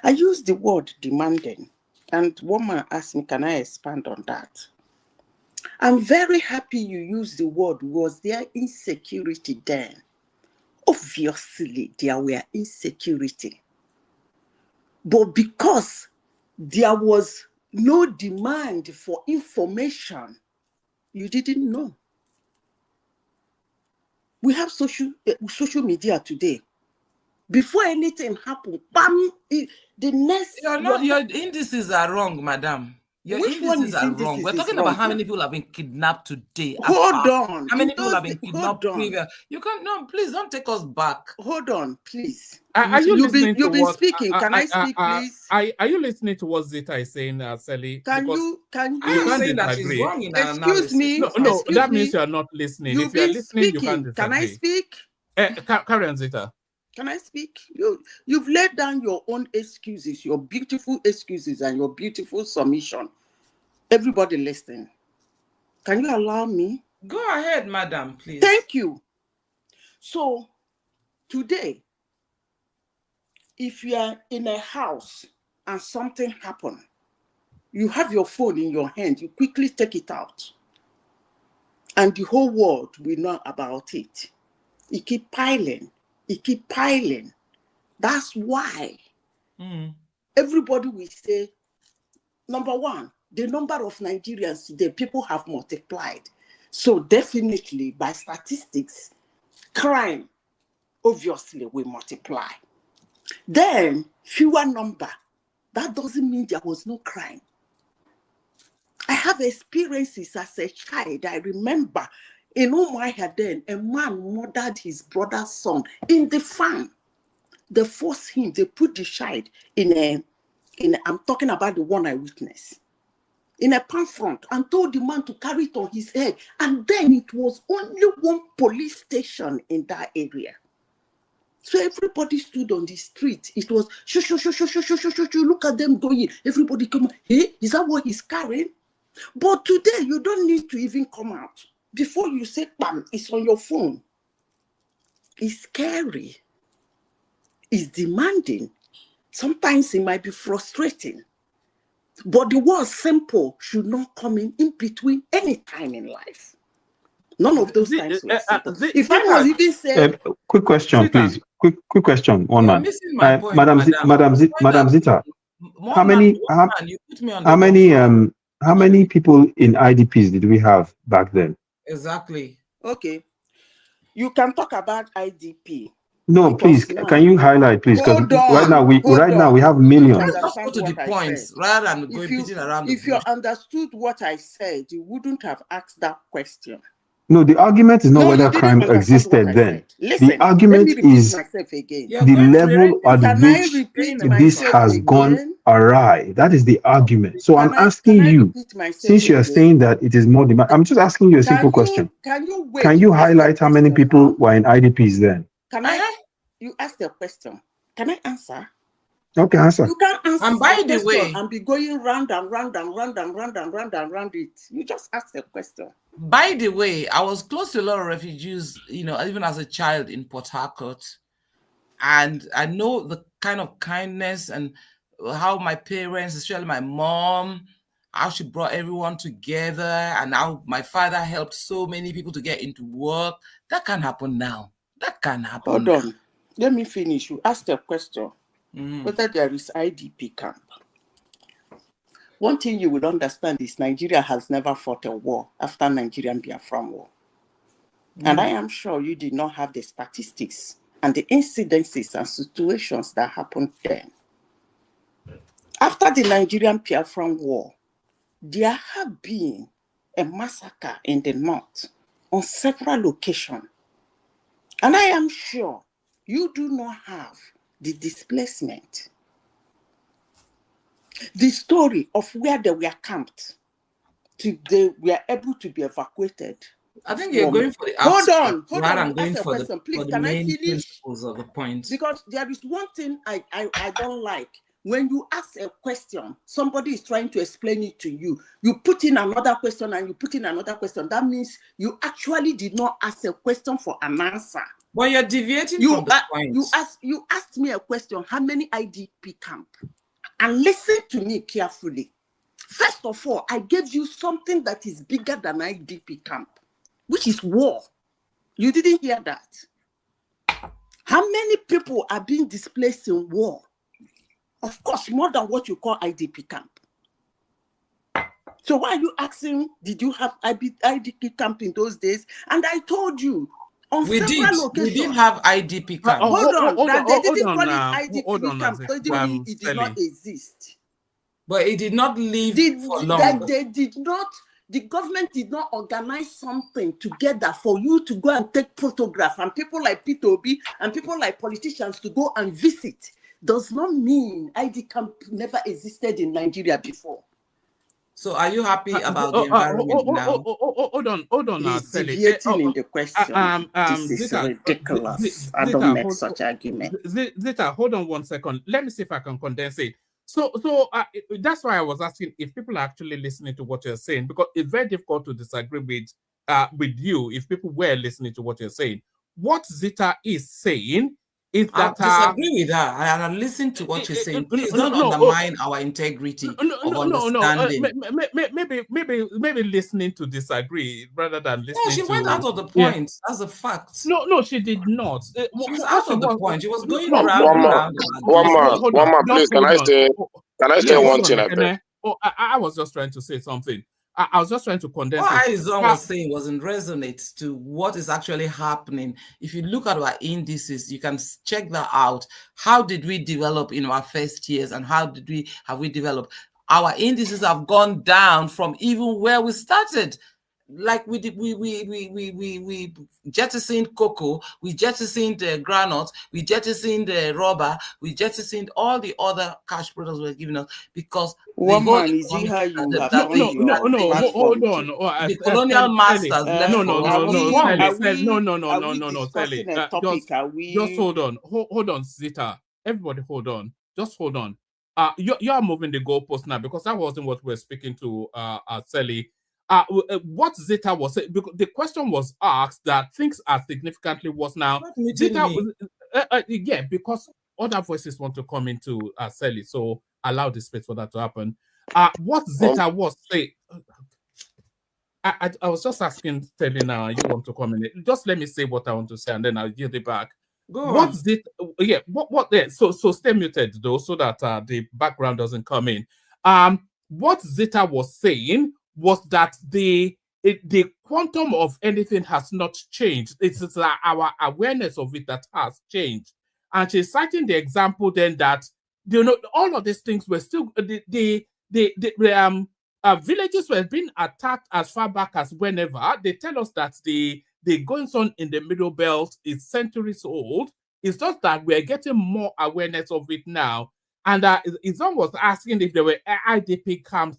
I use the word demanding, and woman asked me, "Can I expand on that?" I'm very happy you used the word. Was there insecurity then? Obviously, there were insecurity. But because there was no demand for information, you didn't know. We have social media today. Before anything happened, bam, the next... Your indices are wrong, madam. Which one is are wrong. We're talking about how many people have been kidnapped today. Hold on. How many people have been kidnapped previous? You can't. No, please don't take us back. Hold on, please. Are you listening to what? Speaking. Can I speak, please? Are you listening to what Zeta is saying, Sally? Can you? I'm saying that she's wrong in her analysis. Excuse me. No, that means you are not listening. If you are listening, you can't disagree. Can I speak? Carry on, Zeta. Can I speak? You've laid down your own excuses, your beautiful excuses and your beautiful submission. Everybody listen. Can you allow me? Go ahead, madam, please. Thank you. So, today, if you are in a house and something happened, you have your phone in your hand, you quickly take it out. And the whole world will know about it. It keep piling. It keep piling. That's why everybody will say, number one, the number of Nigerians today, people have multiplied. So definitely, by statistics, crime obviously will multiply. Then, fewer number. That doesn't mean there was no crime. I have experiences as a child. I remember in Umuahia then, a man murdered his brother's son in the farm. They forced him, they put the child I'm talking about the one I witnessed, in a palm front, and told the man to carry it on his head. And then it was only one police station in that area. So everybody stood on the street. It was, look at them going. Everybody come, hey, is that what he's carrying? But today, you don't need to even come out. Before you say, bam, it's on your phone. It's scary. It's demanding. Sometimes it might be frustrating. But the word simple should not come in between any time in life. None of those times were simple. If I was even saying... quick question, please. Quick question, one man. Missing my point, Madam Zita, how many people in IDPs did we have back then? Exactly. Okay. You can talk about IDP. No, please, can you highlight, please? Because right now we have millions. Let's go to the points rather than going beating around the bush. If you understood what I said, you wouldn't have asked that question. No, the argument is not whether crime existed then. Listen, the argument is the level at which this has gone awry. That is the argument. So I'm asking you, since you are saying that it is more demand, I'm just asking you a simple question. Can you highlight how many people were in IDPs then? You asked a question. Can I answer? Okay, answer. You can't answer and by the way, and be going round and round and round and round and round and round it. You just asked a question. By the way, I was close to a lot of refugees, even as a child in Port Harcourt. And I know the kind of kindness and how my parents, especially my mom, how she brought everyone together and how my father helped so many people to get into work. That can't happen now. That can't happen. Hold on. Let me finish. You asked a question. Whether there is IDP camp. One thing you will understand is Nigeria has never fought a war after Nigerian Biafran War. And I am sure you did not have the statistics and the incidences and situations that happened then. After the Nigerian Biafran War, there have been a massacre in the north on several locations. And I am sure you do not have the displacement. The story of where they were camped, they were able to be evacuated. I think you're going for the hold on. I'm going for the Please, for the can I main finish? principles of the point. Because there is one thing I don't like. When you ask a question, somebody is trying to explain it to you. You put in another question and you put in another question. That means you actually did not ask a question for an answer. Well, you're deviating from the point. You asked me a question, how many IDP camp? And listen to me carefully. First of all, I gave you something that is bigger than IDP camp, which is war. You didn't hear that. How many people are being displaced in war? Of course, more than what you call IDP camp. So why are you asking, did you have IDP camp in those days? And I told you, we did have IDP camp. Hold on. They didn't call it IDP camp. It did not exist. But it did not live for long. The government did not organize something together for you to go and take photographs and people like P2B and people like politicians to go and visit. Does not mean ID camp never existed in Nigeria before. So are you happy about the environment now? Hold on, He's Sally. deviating in the question. This is Zita, ridiculous. I don't Zita, make such argument. Zita, hold on 1 second. Let me see if I can condense it. So that's why I was asking if people are actually listening to what you're saying, because it's very difficult to disagree with you if people were listening to what you're saying. What Zita is saying is that I disagree with her. I listen to what she's saying. Please don't undermine our integrity of understanding. Maybe listening to disagree rather than listening. No, she went out of the point. That's a fact. No, she did not. She's out of the point. She was going One round. man, please. Can I say one thing? I beg. I was just trying to say something. I was just trying to condense what it. Aizon was saying wasn't resonate to what is actually happening. If you look at our indices, you can check that out. How did we develop in our first years, and how have we developed? Our indices have gone down from even where we started. Like we jettisoned cocoa, we jettisoned granite, we jettisoned rubber, we jettisoned all the other cash products were giving us because One man, is he how you have hold on. The colonial masters left for us. Sally. Just hold on, Zita. Everybody, hold on. Just hold on. You are moving the goalpost now because that wasn't what we're speaking to, Sally. What Zeta was saying, because the question was asked that things are significantly worse now. Zeta, yeah, because other voices want to come into Sally, so allow the space for that to happen. What Zeta was saying, I was just asking Sally now. You want to come in? Just let me say what I want to say, and then I'll yield it back. What Zeta? Yeah, what? Yeah. So stay muted though, so that the background doesn't come in. What Zeta was saying was that the quantum of anything has not changed. It's like our awareness of it that has changed. And she's citing the example then that all of these things were still the villages were being attacked as far back as whenever. They tell us that the goings on in the Middle Belt is centuries old. It's just that we're getting more awareness of it now. And Izon was asking if there were IDP camps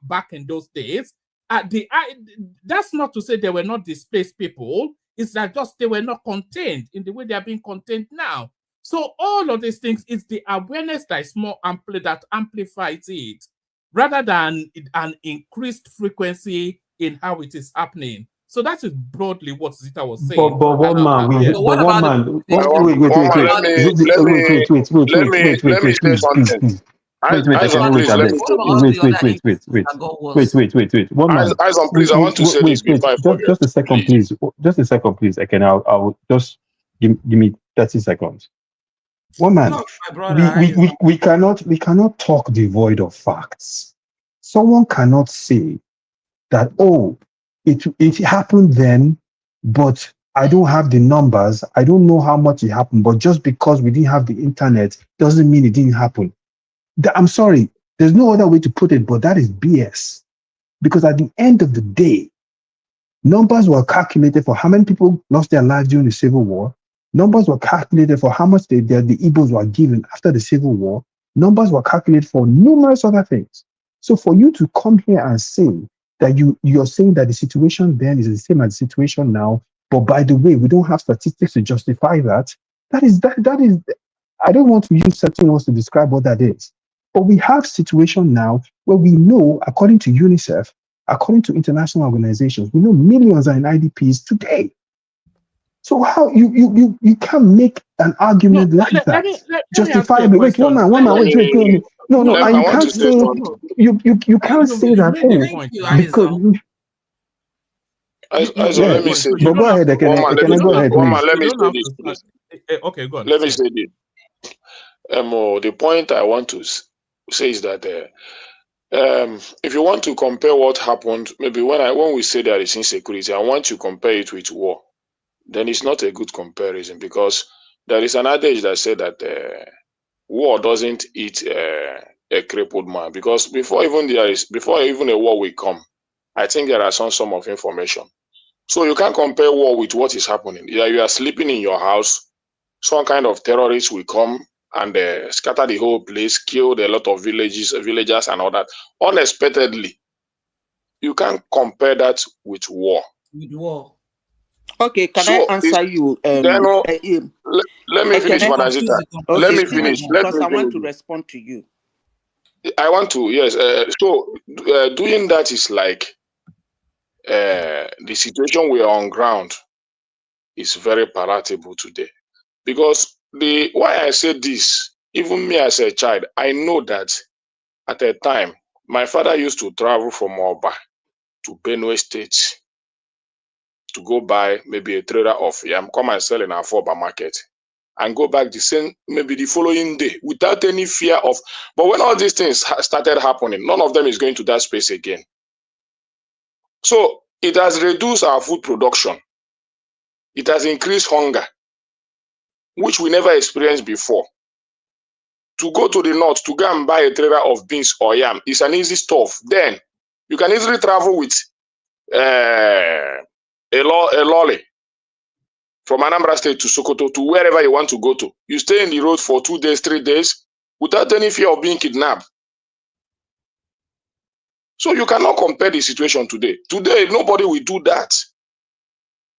back in those days. That's not to say there were not displaced people. It's that just they were not contained in the way they are being contained now. So all of these things is the awareness that is more that amplifies it, rather than an increased frequency in how it is happening. So that is broadly what Zita was saying. But one man, wait, One man, please, I want to say this before I forget. Just a second, please. Just a second, please. Again, I'll just give me 30 seconds. One man, we cannot talk devoid of facts. Someone cannot say that, oh, it happened then, but I don't have the numbers. I don't know how much it happened, but just because we didn't have the internet doesn't mean it didn't happen. I'm sorry. There's no other way to put it, but that is BS. Because at the end of the day, numbers were calculated for how many people lost their lives during the Civil War. Numbers were calculated for how much the Igbos were given after the Civil War. Numbers were calculated for numerous other things. So for you to come here and say that you're saying that the situation then is the same as the situation now, but by the way, we don't have statistics to justify that. That is, I don't want to use certain words to describe what that is. But we have situation now where we know, according to UNICEF, according to international organizations, we know millions are in IDPs today. So how you can't make an argument like that justifiably? Wait, one man, wait. No, you can't say you can't say that. Let me say this. But go ahead, go ahead, please. Let me say this, please. Okay, go on. Let me say this. The point I want to say is that if you want to compare what happened, maybe when we say there is insecurity, I want to compare it with war. Then it's not a good comparison, because there is an adage that said that war doesn't eat a crippled man. Because before even a war will come, I think there are some of information. So you can't compare war with what is happening. Yeah, you are sleeping in your house, some kind of terrorists will come and scatter the whole place, kill a lot of villagers and all that unexpectedly. you can't compare that with war. With war. Okay, can So I answer you? let me finish, Can I? Madam Zita. Let Okay, me finish, finish. Let because me I want to finish. respond to you. I want to, yes. Doing that is like the situation we are on ground is very palatable today. Because why I say this, even me as a child, I know that at a time, my father used to travel from Oba to Benue State to go buy maybe a trader of yam, come and sell in our Foba market, and go back the same, maybe the following day, without any fear of. But when all these things started happening, none of them is going to that space again. So it has reduced our food production. It has increased hunger, which we never experienced before. To go to the north to go and buy a trader of beans or yam is an easy stuff. Then you can easily travel with a lorry from Anambra State to Sokoto to wherever you want to go to. You stay in the road for 2 days, 3 days without any fear of being kidnapped. So you cannot compare the situation today. Today, nobody will do that.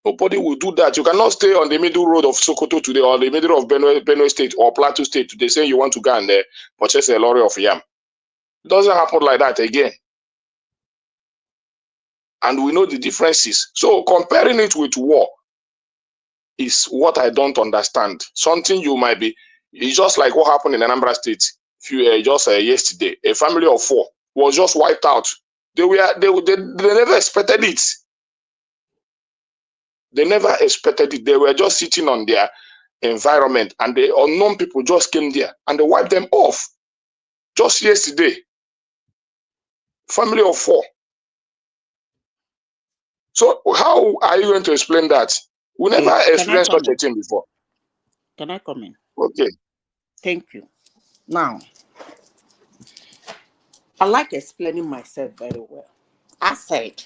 Nobody will do that. You cannot stay on the middle road of Sokoto today or the middle of Benue State or Plateau State today saying you want to go and purchase a lorry of yam. It doesn't happen like that again. And we know the differences. So comparing it with war is what I don't understand. Something you might be, it's just like what happened in Anambra State yesterday. A family of 4 was just wiped out. They never expected it. They never expected it. They were just sitting on their environment and the unknown people just came there and they wiped them off. Just yesterday. Family of 4. So how are you going to explain that? We never experienced such a thing before. Can I come in? Okay. Thank you. Now, I like explaining myself very well. I said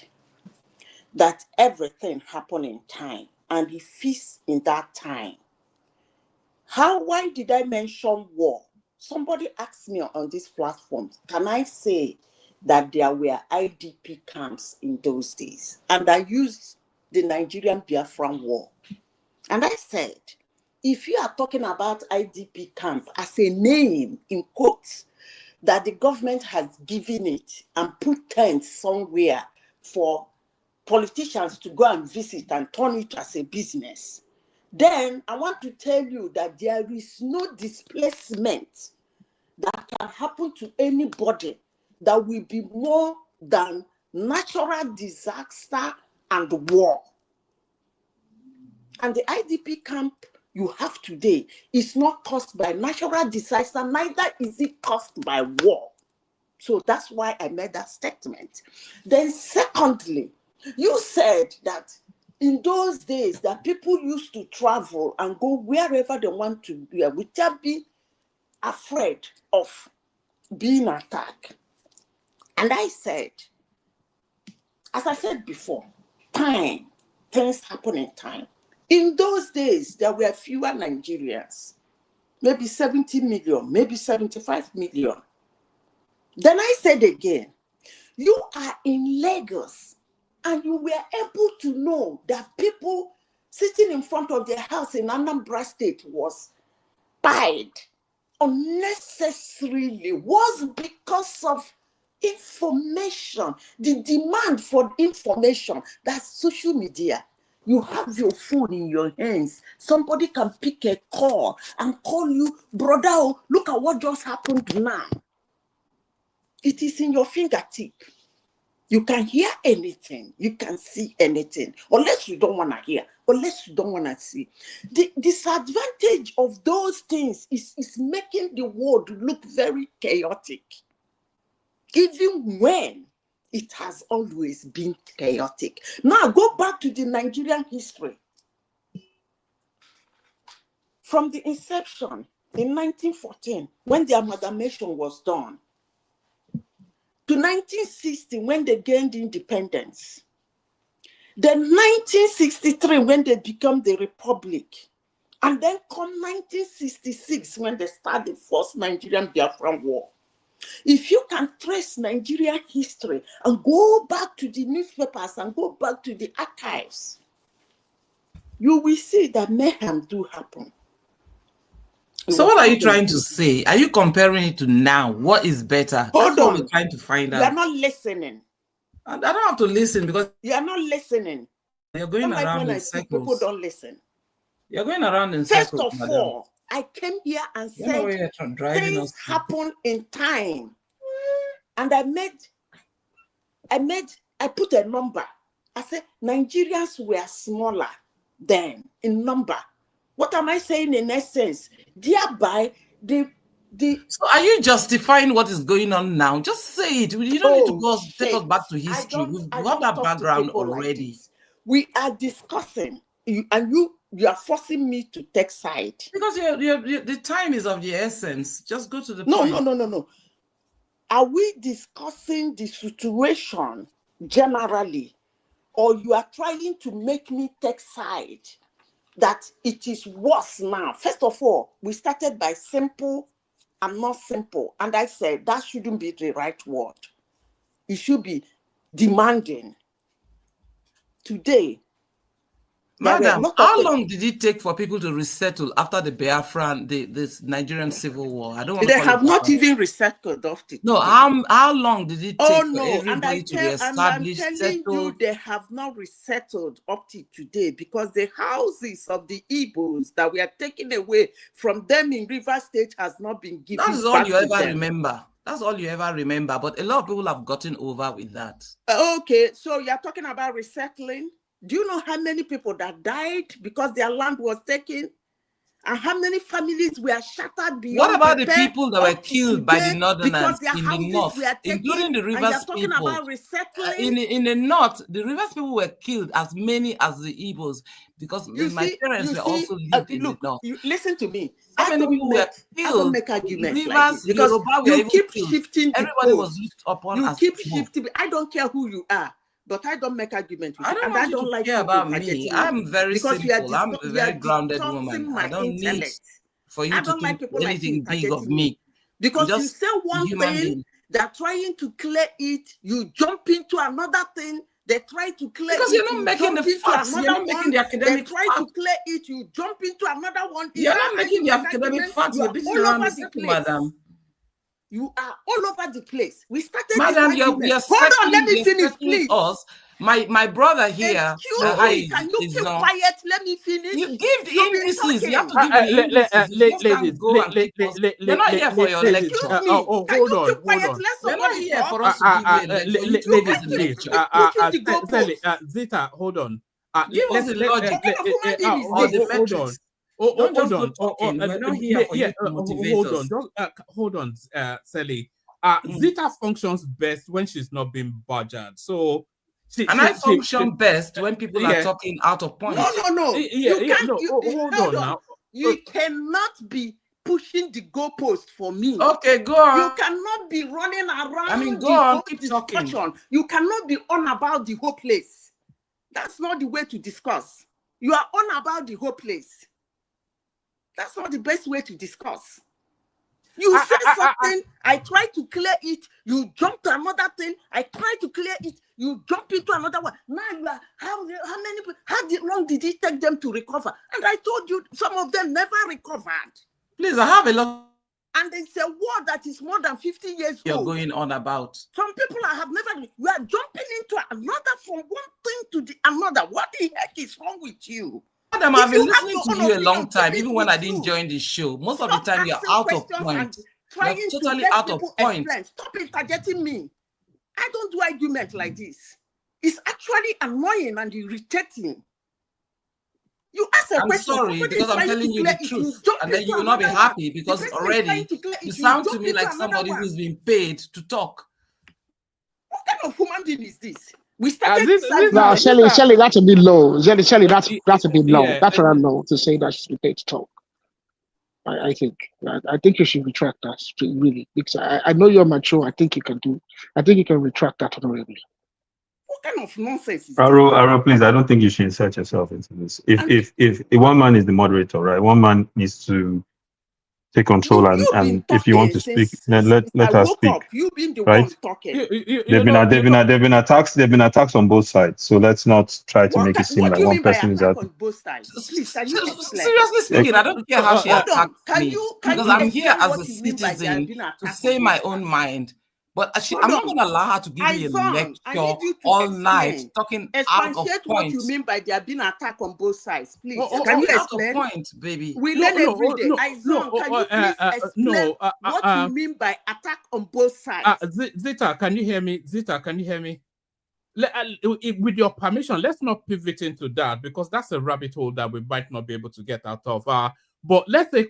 that everything happened in time and it fits in that time. Why did I mention war? Somebody asked me on this platform, can I say that there were IDP camps in those days? And I used the Nigerian Biafran War. And I said, if you are talking about IDP camp as a name in quotes that the government has given it and put tents somewhere for politicians to go and visit and turn it as a business, then I want to tell you that there is no displacement that can happen to anybody that will be more than natural disaster and war. And the IDP camp you have today is not caused by natural disaster, neither is it caused by war. So that's why I made that statement. Then secondly, you said that in those days that people used to travel and go wherever they want to be without being afraid of being attacked. And I said, as I said before, things happen in time. In those days, there were fewer Nigerians, maybe 70 million, maybe 75 million. Then I said again, you are in Lagos and you were able to know that people sitting in front of their house in Anambra State was died unnecessarily was because of information, the demand for information. That's social media. You have your phone in your hands. Somebody can pick a call and call you, brother, look at what just happened now. It is in your fingertip. You can hear anything. You can see anything. Unless you don't want to hear. Unless you don't want to see. The disadvantage of those things is making the world look very chaotic. Even when it has always been chaotic. Now go back to the Nigerian history. From the inception in 1914, when the amalgamation was done, to 1960, when they gained independence, then 1963, when they become the republic, and then come 1966, when they start the first Nigerian Biafran War. If you can trace Nigerian history and go back to the newspapers and go back to the archives, you will see that mayhem do happen. So what are you trying to say? Are you comparing it to now? What is better? Hold That's on. what we're trying to find out. You are not listening. I don't have to listen because you are not listening. You're going like around when in I speak, circles. people don't listen. You're going around in First circles. of all, I came here and said things happen in time. And I put a number. I said Nigerians were smaller then in number. What am I saying in essence? Thereby, So are you justifying what is going on now? Just say it. You don't need to take us back to history. We've got that background already. Like we are discussing, and you are forcing me to take side. Because the time is of the essence. Just go to the point. No. Are we discussing the situation generally, or you are trying to make me take side that it is worse now? First of all, we started by simple and not simple. And I said that shouldn't be the right word. It should be demanding. Today, Madam, how long did it take for people to resettle after the Biafran, this Nigerian civil war? I don't want to They have not even resettled after. No, how long did it take for everybody to And reestablish, I'm telling you, they have not resettled up to today because the houses of the Igbos that were taken away from them in River State has not been given. That is all you ever remember. That's all you ever remember. But a lot of people have gotten over with that. Okay, so you're talking about resettling? Do you know how many people that died because their land was taken? And how many families were shattered beyond What about the people that were killed by the Northerners in the north, including the Rivers people? About resettling? In the north, the Rivers people were killed as many as the Igbos because my parents were also lived in the north. Listen to me. How many people were killed? I don't make arguments Rivers, like this because Yoruba you keep shifting. Everybody was looked upon you as keep shifting. I don't care who you are. But I don't make arguments with you. And I don't like care about me. I'm very simple. I'm a very grounded woman. I don't need for you to think anything big of me. Because you say one thing, they're trying to clear it, you jump into another thing, they try to clear because it. Because you're not making the facts, you're not making the academic facts. They try to clear it, you jump into another one. You're not making the academic facts, you're beating around the circle, madam. You are all over the place. We started. Madam, you're hold on, let me finish, please. Us. My brother here. Excuse me, can you keep quiet? Let me finish. You give the indices. You have to give the indices. You're not here for your lecture. Excuse me. Hold on. You're not here for us to give you lecture. Zita, hold on. Give us the logic. Hold on. Hold on. We're not here for you to motivate us. Hold on, Sally. Zita functions best when she's not being badgered. So, I function best when people are talking out of point. No. Hold on now. You cannot be pushing the goalpost for me. Okay, go on. You cannot be running around. I mean, go on, keep talking. You cannot be on about the whole place. That's not the way to discuss. You are on about the whole place. That's not the best way to discuss. You say something, I try to clear it, you jump to another thing, I try to clear it, you jump into another one. Now you are, how long did it take them to recover? And I told you, some of them never recovered. Please, I have a lot. And it's a war that is more than 50 years You're old. going on about. Some people have never, you are jumping into another from one thing to the another. What the heck is wrong with you? Madam, I've been listening to you a long time, even when I didn't join the show. Most of the time, you're out of point. You're totally out of point. Stop interjecting me. I don't do argument like this. It's actually annoying and irritating. You ask a question. I'm sorry, because I'm telling you the truth. And then you will not be happy because already you sound to me like somebody who's been paid to talk. What kind of human being is this? We started. No, Shelly, that's a bit low. Shelly, that's a bit low. That's what I know to say that she's paid to talk. I think you should retract that really, because I know you're mature. I think you can retract that honorably. What kind of nonsense is Aro, please, I don't think you should insert yourself into this. If one man is the moderator, right? One man needs to take control, You've been and if you want talking to speak, since then let I her woke speak, up. You've been the right? one talking. There've been attacks on both sides. So let's not try to make it seem What like do you one mean by person is attack out. on both sides? Please, can you explain? Seriously speaking, I don't care how she Hold attacked on. Can me you because explain I'm here as a what you mean by there citizen being to attack say on my both own sides? mind. But Hold I'm not on. going to allow her to give me a Aizon, I lecture need you to all night explain. talking out of Expatiate what you point. mean by there being attack on both sides, please. You're Can you talking out of explain? point, baby. We learn every day. Aizon, can you please explain what you mean by attack on both sides? Zita, can you hear me? Zita, can you hear me? With your permission, let's not pivot into that because that's a rabbit hole that we might not be able to get out of. But let's stay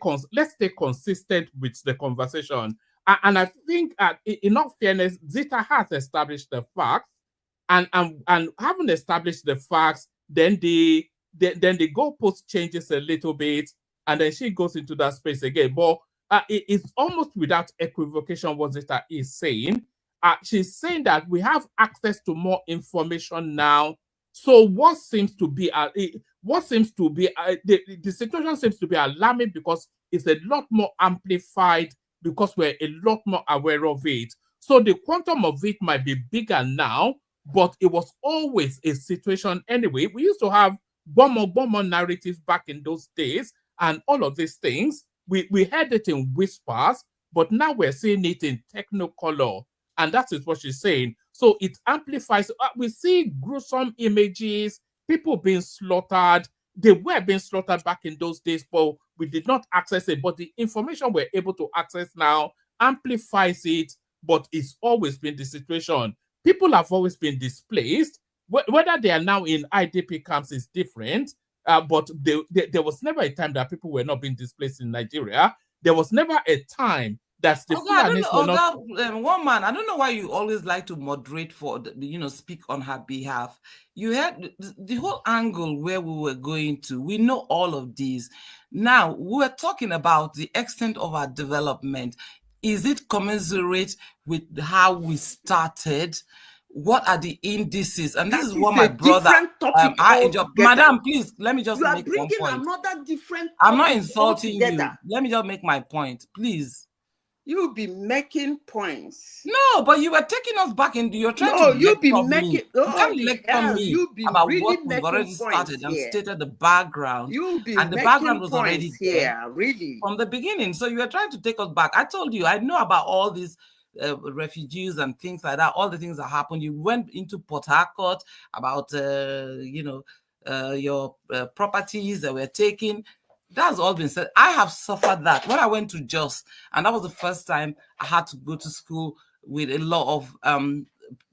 consistent with the conversation. And I think, in all fairness, Zita has established the facts, and having established the facts, then the goalpost changes a little bit, and then she goes into that space again. But it's almost without equivocation what Zita is saying. She's saying that we have access to more information now. So what seems to be the situation seems to be alarming because it's a lot more amplified because we're a lot more aware of it. So the quantum of it might be bigger now, but it was always a situation anyway. We used to have bomber narratives back in those days, and all of these things we heard it in whispers, but now we're seeing it in technicolor. And that is what she's saying. So it amplifies. We see gruesome images, people being slaughtered. They were being slaughtered back in those days, but we did not access it. But the information we're able to access now amplifies it, but it's always been the situation. People have always been displaced. Whether they are now in IDP camps is different, but there was never a time that people were not being displaced in Nigeria. There was never a time that's the Fulanis were not. One man, I don't know why you always like to moderate for, speak on her behalf. You had the whole angle where we were going to. We know all of these. Now, we're talking about the extent of our development. Is it commensurate with how we started? What are the indices? And this is what my brother, Madam, please, let me just make one point. You are bringing another different I'm not insulting you. Let me just make my point, please. You'll be making points. No, but you were taking us back in. You're trying to lecture me. You can't lecture me about really what we've already started and stated the background. And the background was already there really from the beginning. So you were trying to take us back. I told you, I know about all these refugees and things like that, all the things that happened. You went into Port Harcourt about, your properties that were taken. That's all been said. I have suffered that. When I went to Jos, and that was the first time I had to go to school with a lot of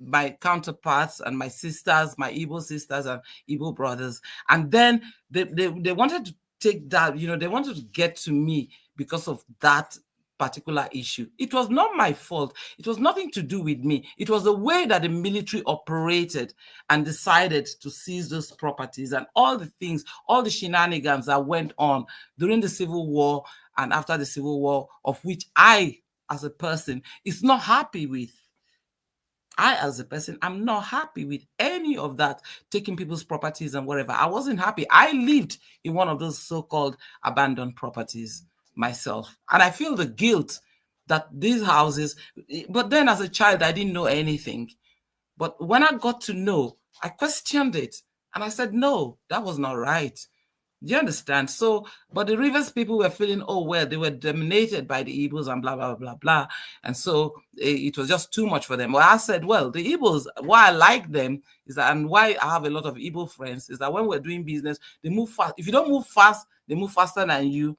my counterparts and my sisters, my Igbo sisters and Igbo brothers. And then they wanted to take that, they wanted to get to me because of that particular issue. It was not my fault. It was nothing to do with me. It was the way that the military operated and decided to seize those properties and all the things, all the shenanigans that went on during the Civil War and after the Civil War, of which I, as a person, is not happy with. I, as a person, I'm not happy with any of that, taking people's properties and whatever. I wasn't happy. I lived in one of those so-called abandoned properties myself. And I feel the guilt that these houses, but then as a child, I didn't know anything. But when I got to know, I questioned it. And I said, no, that was not right. Do you understand? So, but the Rivers people were feeling, oh, well, they were dominated by the Igbos and blah, blah, blah, blah. And so it was just too much for them. Well, I said, well, the Igbos, why I like them is that, and why I have a lot of Igbo friends, is that when we're doing business, they move fast. If you don't move fast, they move faster than you.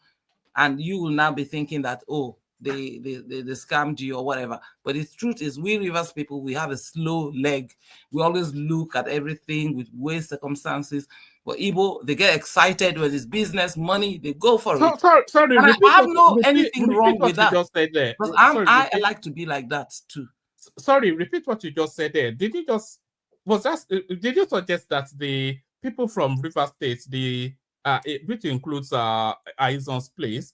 And you will now be thinking that, oh, they scammed you or whatever. But the truth is, we Rivers people, we have a slow leg. We always look at everything with way circumstances. But Igbo, they get excited when it's business, money, they go for it. Sorry, and I have anything wrong with that. Just said there. Because I like to be like that too. Sorry, repeat what you just said there. Did you suggest that the people from River State, which includes Aizon's place,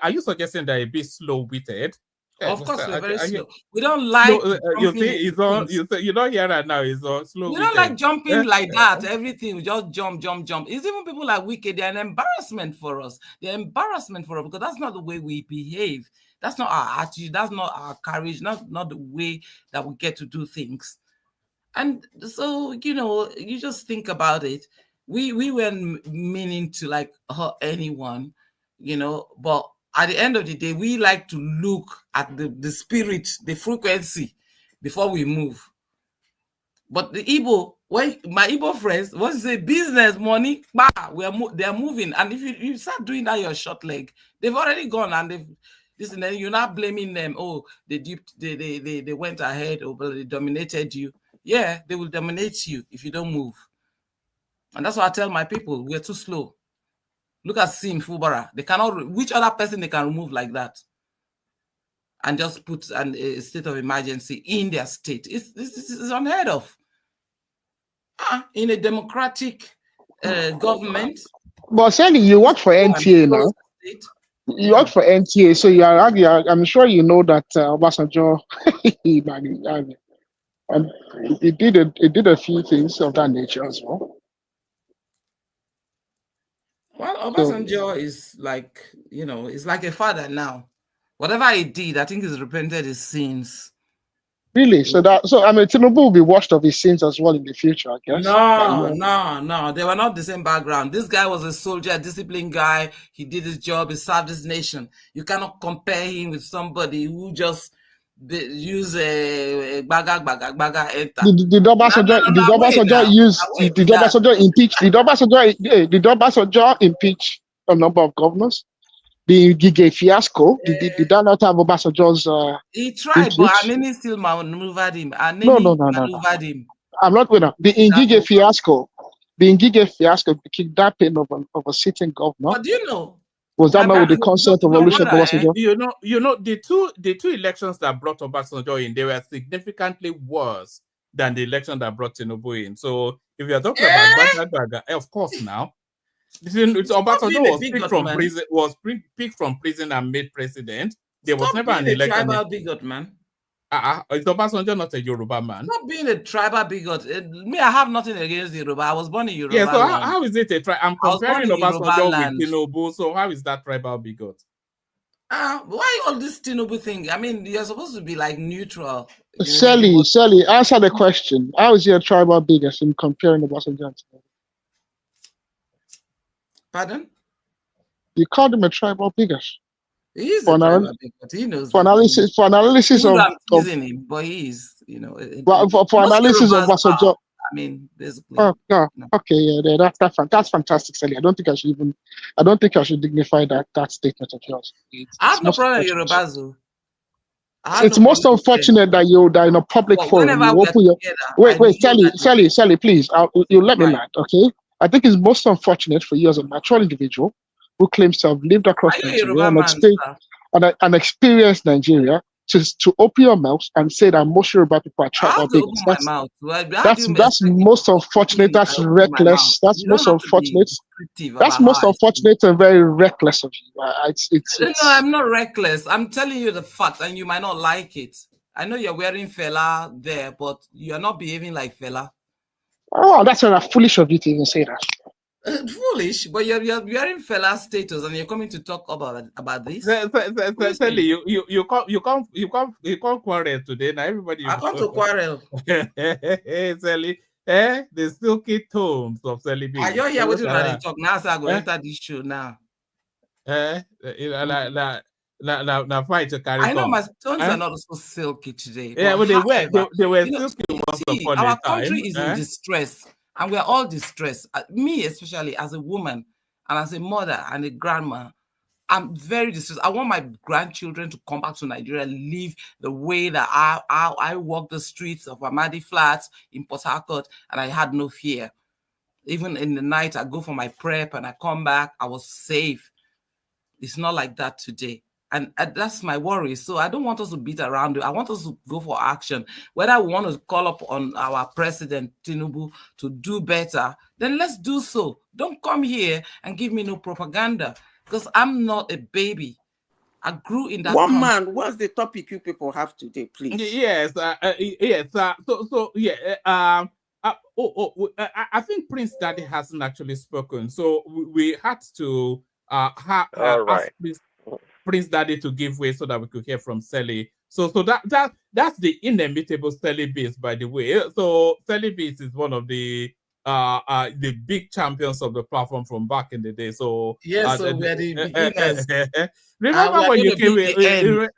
are you suggesting they're a bit slow-witted? Of course, we're very I hear, slow. We don't like you jumping see, into it's all things. you don't hear that now. It's all slow. We don't like jumping like that. Everything we just jump. It's even people like Wicked. They're an embarrassment for us. They're embarrassment for us because that's not the way we behave. That's not our attitude. That's not our courage. Not the way that we get to do things. And so, you just think about it. We weren't meaning to like hurt anyone, but at the end of the day, we like to look at the spirit, the frequency before we move. But the Igbo, when my Igbo friends, once you say business, money, they're moving. And if you start doing that, your short leg, they've already gone and then you're not blaming them. Oh, they went ahead or they dominated you. Yeah, they will dominate you if you don't move. And that's why I tell my people, we're too slow. Look at Sim Fubara. They cannot, which other person they can remove like that? And just put a state of emergency in their state. It's unheard of. In a democratic government. But Sally, you work for NTA now. You work for NTA, so I'm sure you know that Obasanjo, and it did a few things of that nature as well. Well, Obasanjo is like, it's like a father now. Whatever he did, I think he's repented his sins. Really? So Tinubu will be washed of his sins as well in the future, I guess. No. They were not the same background. This guy was a soldier, a disciplined guy. He did his job. He served his nation. You cannot compare him with somebody who just use a baga enter. Did Obasanjo impeach a number of governors? The Gige fiasco, did that not have Obasanjo's he tried, but Anini still maneuvered him. No. Him. I'm not winner. The Ngige fiasco, the kidnapping of a sitting governor. But you know, was that not with the consent of Olusegun Obasanjo? The two elections that brought Obasanjo in, they were significantly worse than the election that brought Tinubu in. So if you're talking about Baga, of course now. Obasanjo was picked from prison and made president. There was never an election. Stop being a tribal bigot, man. Is Obasanjo not a Yoruba man? Not being a tribal bigot. I have nothing against Yoruba. I was born in Yoruba. Yeah, so how is it a tribal? I'm comparing Obasanjo with Tinubu, so how is that tribal bigot? Why all this Tinubu thing? I mean, you're supposed to be like neutral. Sally, answer the question. How is he a tribal bigot in comparing Obasanjo? Pardon? You called him a tribal bigot. He is a tribal bigot. He knows. For analysis of him, but he is, for analysis of Obasanjo. I mean, basically. Oh, no. Okay, yeah, that's fantastic, Sally. I don't think I should dignify that statement of yours. I have no problem with Yorubazu. It's most unfortunate that you're in a public forum. You open your wait, Sally, please. You let me land, okay? I think it's most unfortunate for you as a mature individual who claims to have lived across Nigeria and experienced Nigeria to open your mouth and say that most Yoruba people are tribal bigots. That's most unfortunate. That's reckless. That's most unfortunate. That's most unfortunate and very reckless of you. No, I'm not reckless. I'm telling you the fact, and you might not like it. I know you're wearing fella there, but you're not behaving like fella. Oh, that's not foolish of you to even say that. Foolish, but you're wearing fella status and you're coming to talk about this. Sally, you can't quarrel today. Now everybody. I come to quarrel. Sally, the silky tones of Sally B. Are you here with you talk now? So I go enter this show now. Now fight to carry. I know my tones are not so silky today. Yeah, but they were silky once upon a time. Our country is in distress. And we're all distressed. Me, especially as a woman and as a mother and a grandma, I'm very distressed. I want my grandchildren to come back to Nigeria, live the way that I walk the streets of Amadi Flats in Port Harcourt, and I had no fear. Even in the night, I go for my prep and I come back, I was safe. It's not like that today. And that's my worry. So I don't want us to beat around it. I want us to go for action. Whether we want to call up on our president, Tinubu, to do better, then let's do so. Don't come here and give me no propaganda because I'm not a baby. I grew in that One country. man, what's the topic you people have today, please? Yes, yes. So yeah. I think Prince Daddy hasn't actually spoken, so we had to All right. ask Prince Daddy to give way so that we could hear from Sally. So that's the inimitable Sally Beats, by the way. So Sally Beats is one of the big champions of the platform from back in the day. So yes, so we're the beginners. remember when you came here?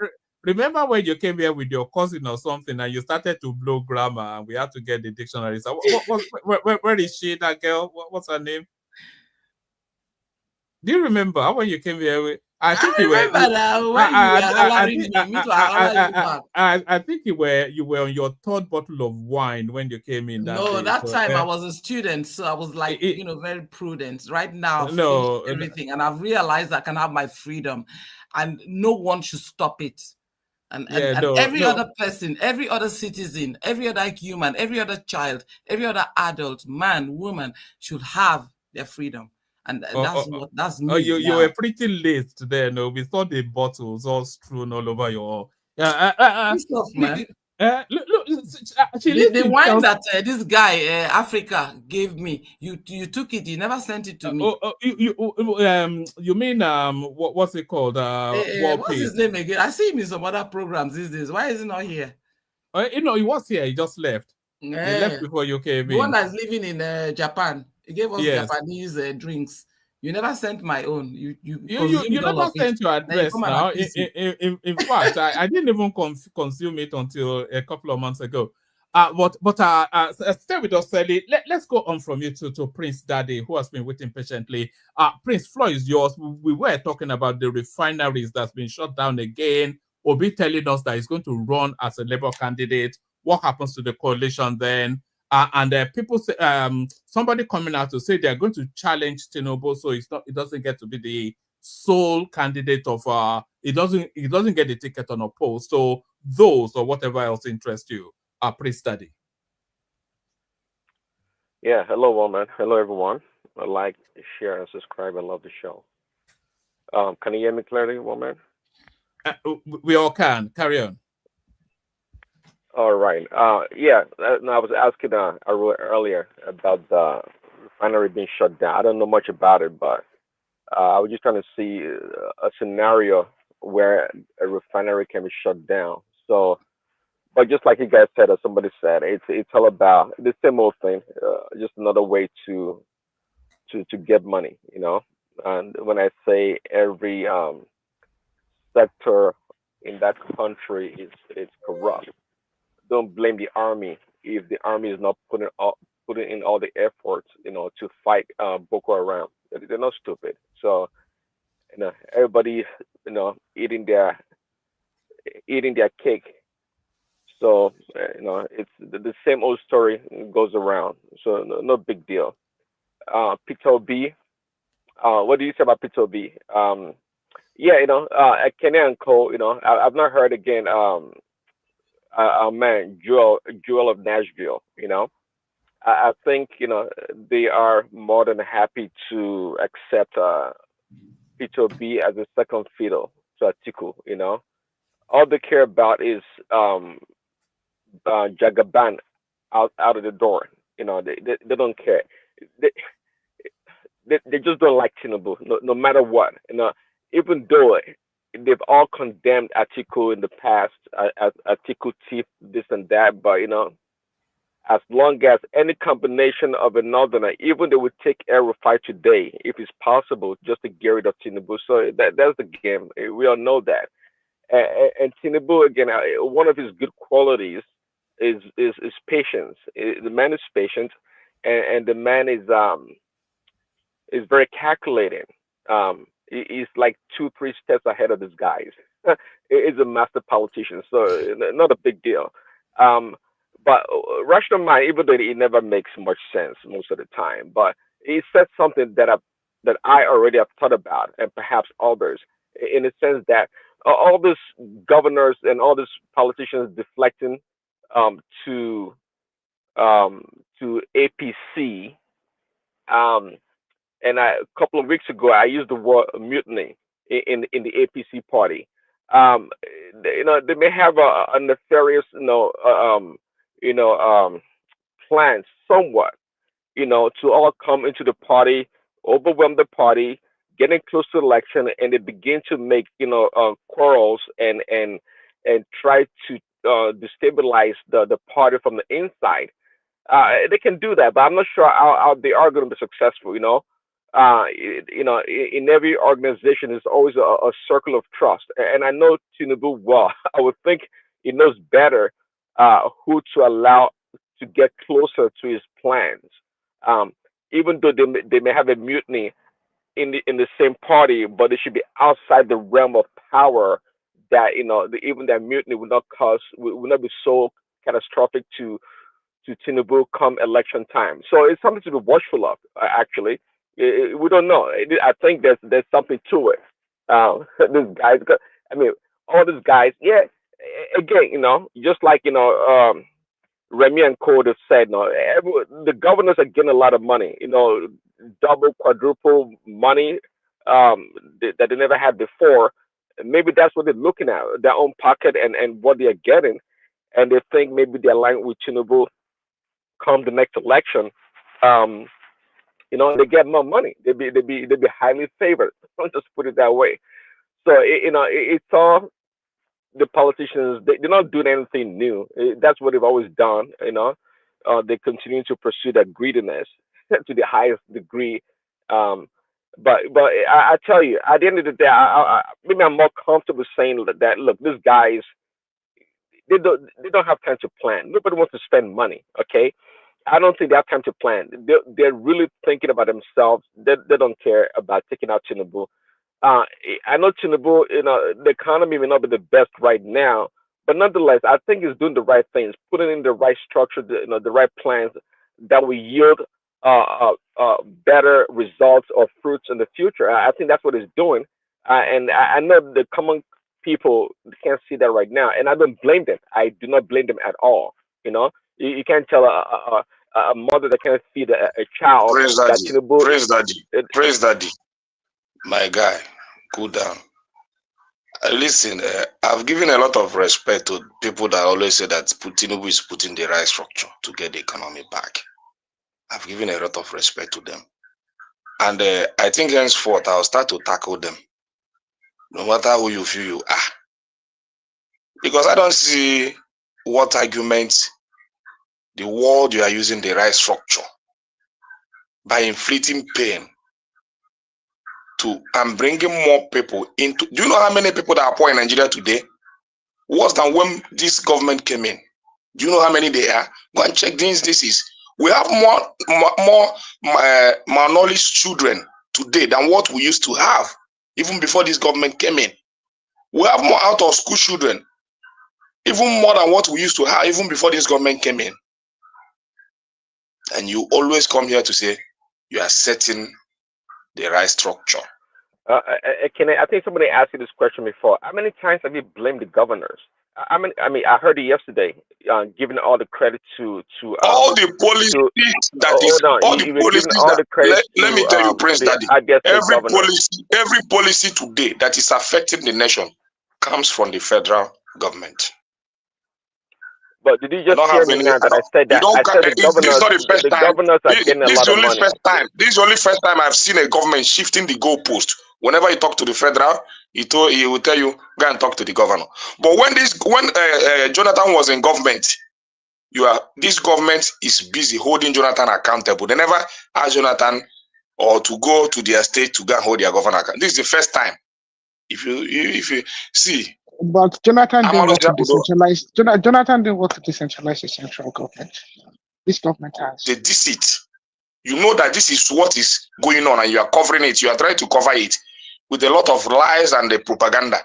Remember when you came here with your cousin or something and you started to blow grammar and we had to get the dictionary? So where is she, that girl? What's her name? Do you remember when you came here? I think you were. I think you were on your third bottle of wine when you came in that day. That time I was a student, so I was like, very prudent. Right now, I've finished everything, and I've realized I can have my freedom, and no one should stop it. And every other person, every other citizen, every other human, every other child, every other adult, man, woman should have their freedom. And that's me. You were pretty late today. No, we saw the bottles all strewn all over your. Stuff, man. Look, the wine that this guy Africa gave me, you took it. You never sent it to me. You mean what's it called? What's his name again? I see him in some other programs these days. Why is he not here? He was here. He just left. He left before you came in. The one that's living in Japan. He gave us Japanese drinks. You never sent my own. You never sent your address now. In fact, I didn't even consume it until a couple of months ago. But stay with us, Sally. Let's go on from you to Prince Daddy, who has been waiting patiently. Prince, floor is yours. We were talking about the refineries that's been shut down again. Obi telling us that he's going to run as a Labour candidate. What happens to the coalition then? And people say, somebody coming out to say they're going to challenge Tinubu, so it doesn't get to be the sole candidate of it doesn't get the ticket on a poll. So those or whatever else interests you are Prince Daddy. Yeah, hello, woman. Hello, everyone. Like, share, and subscribe. I love the show. Can you hear me clearly, woman? We all can. Carry on. All right. Yeah, I was asking earlier about the refinery being shut down. I don't know much about it, but I was just trying to see a scenario where a refinery can be shut down. So, but just like you guys said, or somebody said, it's all about the same old thing, just another way to get money, you know. And when I say every sector in that country is corrupt, don't blame the army if the army is not putting in all the efforts, you know, to fight Boko Haram. They're not stupid. So, you know, everybody, you know, eating their cake. So, you know, it's the same old story goes around. So, no big deal. Peter B. What do you say about Peter B? Yeah, you know, at Kenya and Co. You know, I've not heard again. Man, Joel of Nashville. You know, I think you know they are more than happy to accept Peter B as a second fiddle to Atiku. You know, all they care about is Jagaban out of the door. You know, they don't care. They, they just don't like Tinubu, no matter what. You know, even though they've all condemned Atiku in the past as Atiku thief, this and that, but you know, as long as any combination of a northerner, even they would take air fight today, if it's possible, just to get rid of Tinubu. So that's the game. We all know that. And Tinubu again, one of his good qualities is patience. The man is patient, and the man is very calculating. He's like 2-3 steps ahead of these guys. He's a master politician, so not a big deal. But rational mind, even though it never makes much sense most of the time, but he said something that I already have thought about, and perhaps others, in the sense that all these governors and all these politicians deflecting to APC. And a couple of weeks ago, I used the word mutiny in the APC party. they may have a nefarious, you know, plan somewhat, to all come into the party, overwhelm the party, getting close to election, and they begin to make, quarrels and try to destabilize the party from the inside. They can do that, but I'm not sure how they are going to be successful. In every organization, there's always a circle of trust, and I know Tinubu well. I would think he knows better who to allow to get closer to his plans. Um, Even though they may have a mutiny in the same party, but it should be outside the realm of power. That even that mutiny would not be so catastrophic to Tinubu come election time. So it's something to be watchful of. Actually, we don't know. I think there's something to it. This guys, I mean, all these guys. Yeah. Again, just like Remy and Code have said, no, the governors are getting a lot of money. Double, quadruple money that they never had before. Maybe that's what they're looking at, their own pocket and what they're getting, and they think maybe they're aligned with Tinubu come the next election, they get more money. They be highly favored. I'll just put it that way. So it's all the politicians. They're not doing anything new. That's what they've always done. They continue to pursue that greediness to the highest degree. But I tell you, at the end of the day, maybe I'm more comfortable saying that. Look, these guys, they don't have time to plan. Nobody wants to spend money. Okay, I don't think they have time to plan. They're really thinking about themselves. They don't care about taking out Tinubu. Uh, I know Tinubu, the economy may not be the best right now, but nonetheless, I think he's doing the right things, putting in the right structure, the right plans that will yield better results or fruits in the future. I think that's what he's doing, and I know the common people can't see that right now, and I don't blame them. I do not blame them at all. You can't tell a mother that can't feed a child Praise that Daddy. Tinubu. Praise Daddy. Praise Daddy. My guy, cool down. Listen, I've given a lot of respect to people that always say that Tinubu is putting the right structure to get the economy back. I've given a lot of respect to them. And I think henceforth, I'll start to tackle them, no matter who you feel you are. Because I don't see what arguments the word you are using the right structure by inflicting pain and bringing more people into. Do you know how many people that are poor in Nigeria today? Worse than when this government came in. Do you know how many they are? Go and check these. We have more malnourished children today than what we used to have even before this government came in. We have more out of school children, even more than what we used to have even before this government came in. And you always come here to say you are setting the right structure. I think somebody asked you this question before. How many times have you blamed the governors? I mean, I heard it yesterday, giving all the credit to all the policies that is hold on, all the you were giving policies all that the credit let me tell you, Prince to the Daddy, Abia State every governors. policy today that is affecting the nation comes from the federal government. But did you just hear me now that I said that? I said This is not the first time. governors are getting a This is lot the of only money. first time. This is the only first time I've seen a government shifting the goalpost. Whenever you talk to the federal, he will tell you go and talk to the governor. But when Jonathan was in government, this government is busy holding Jonathan accountable. They never ask Jonathan or to go to their state to go and hold their governor accountable. This is the first time. If you see. But Jonathan didn't want to decentralize. Jonathan didn't want to decentralize the central government. This government has. They deceit. You know that this is what is going on and you are covering it. You are trying to cover it with a lot of lies and the propaganda.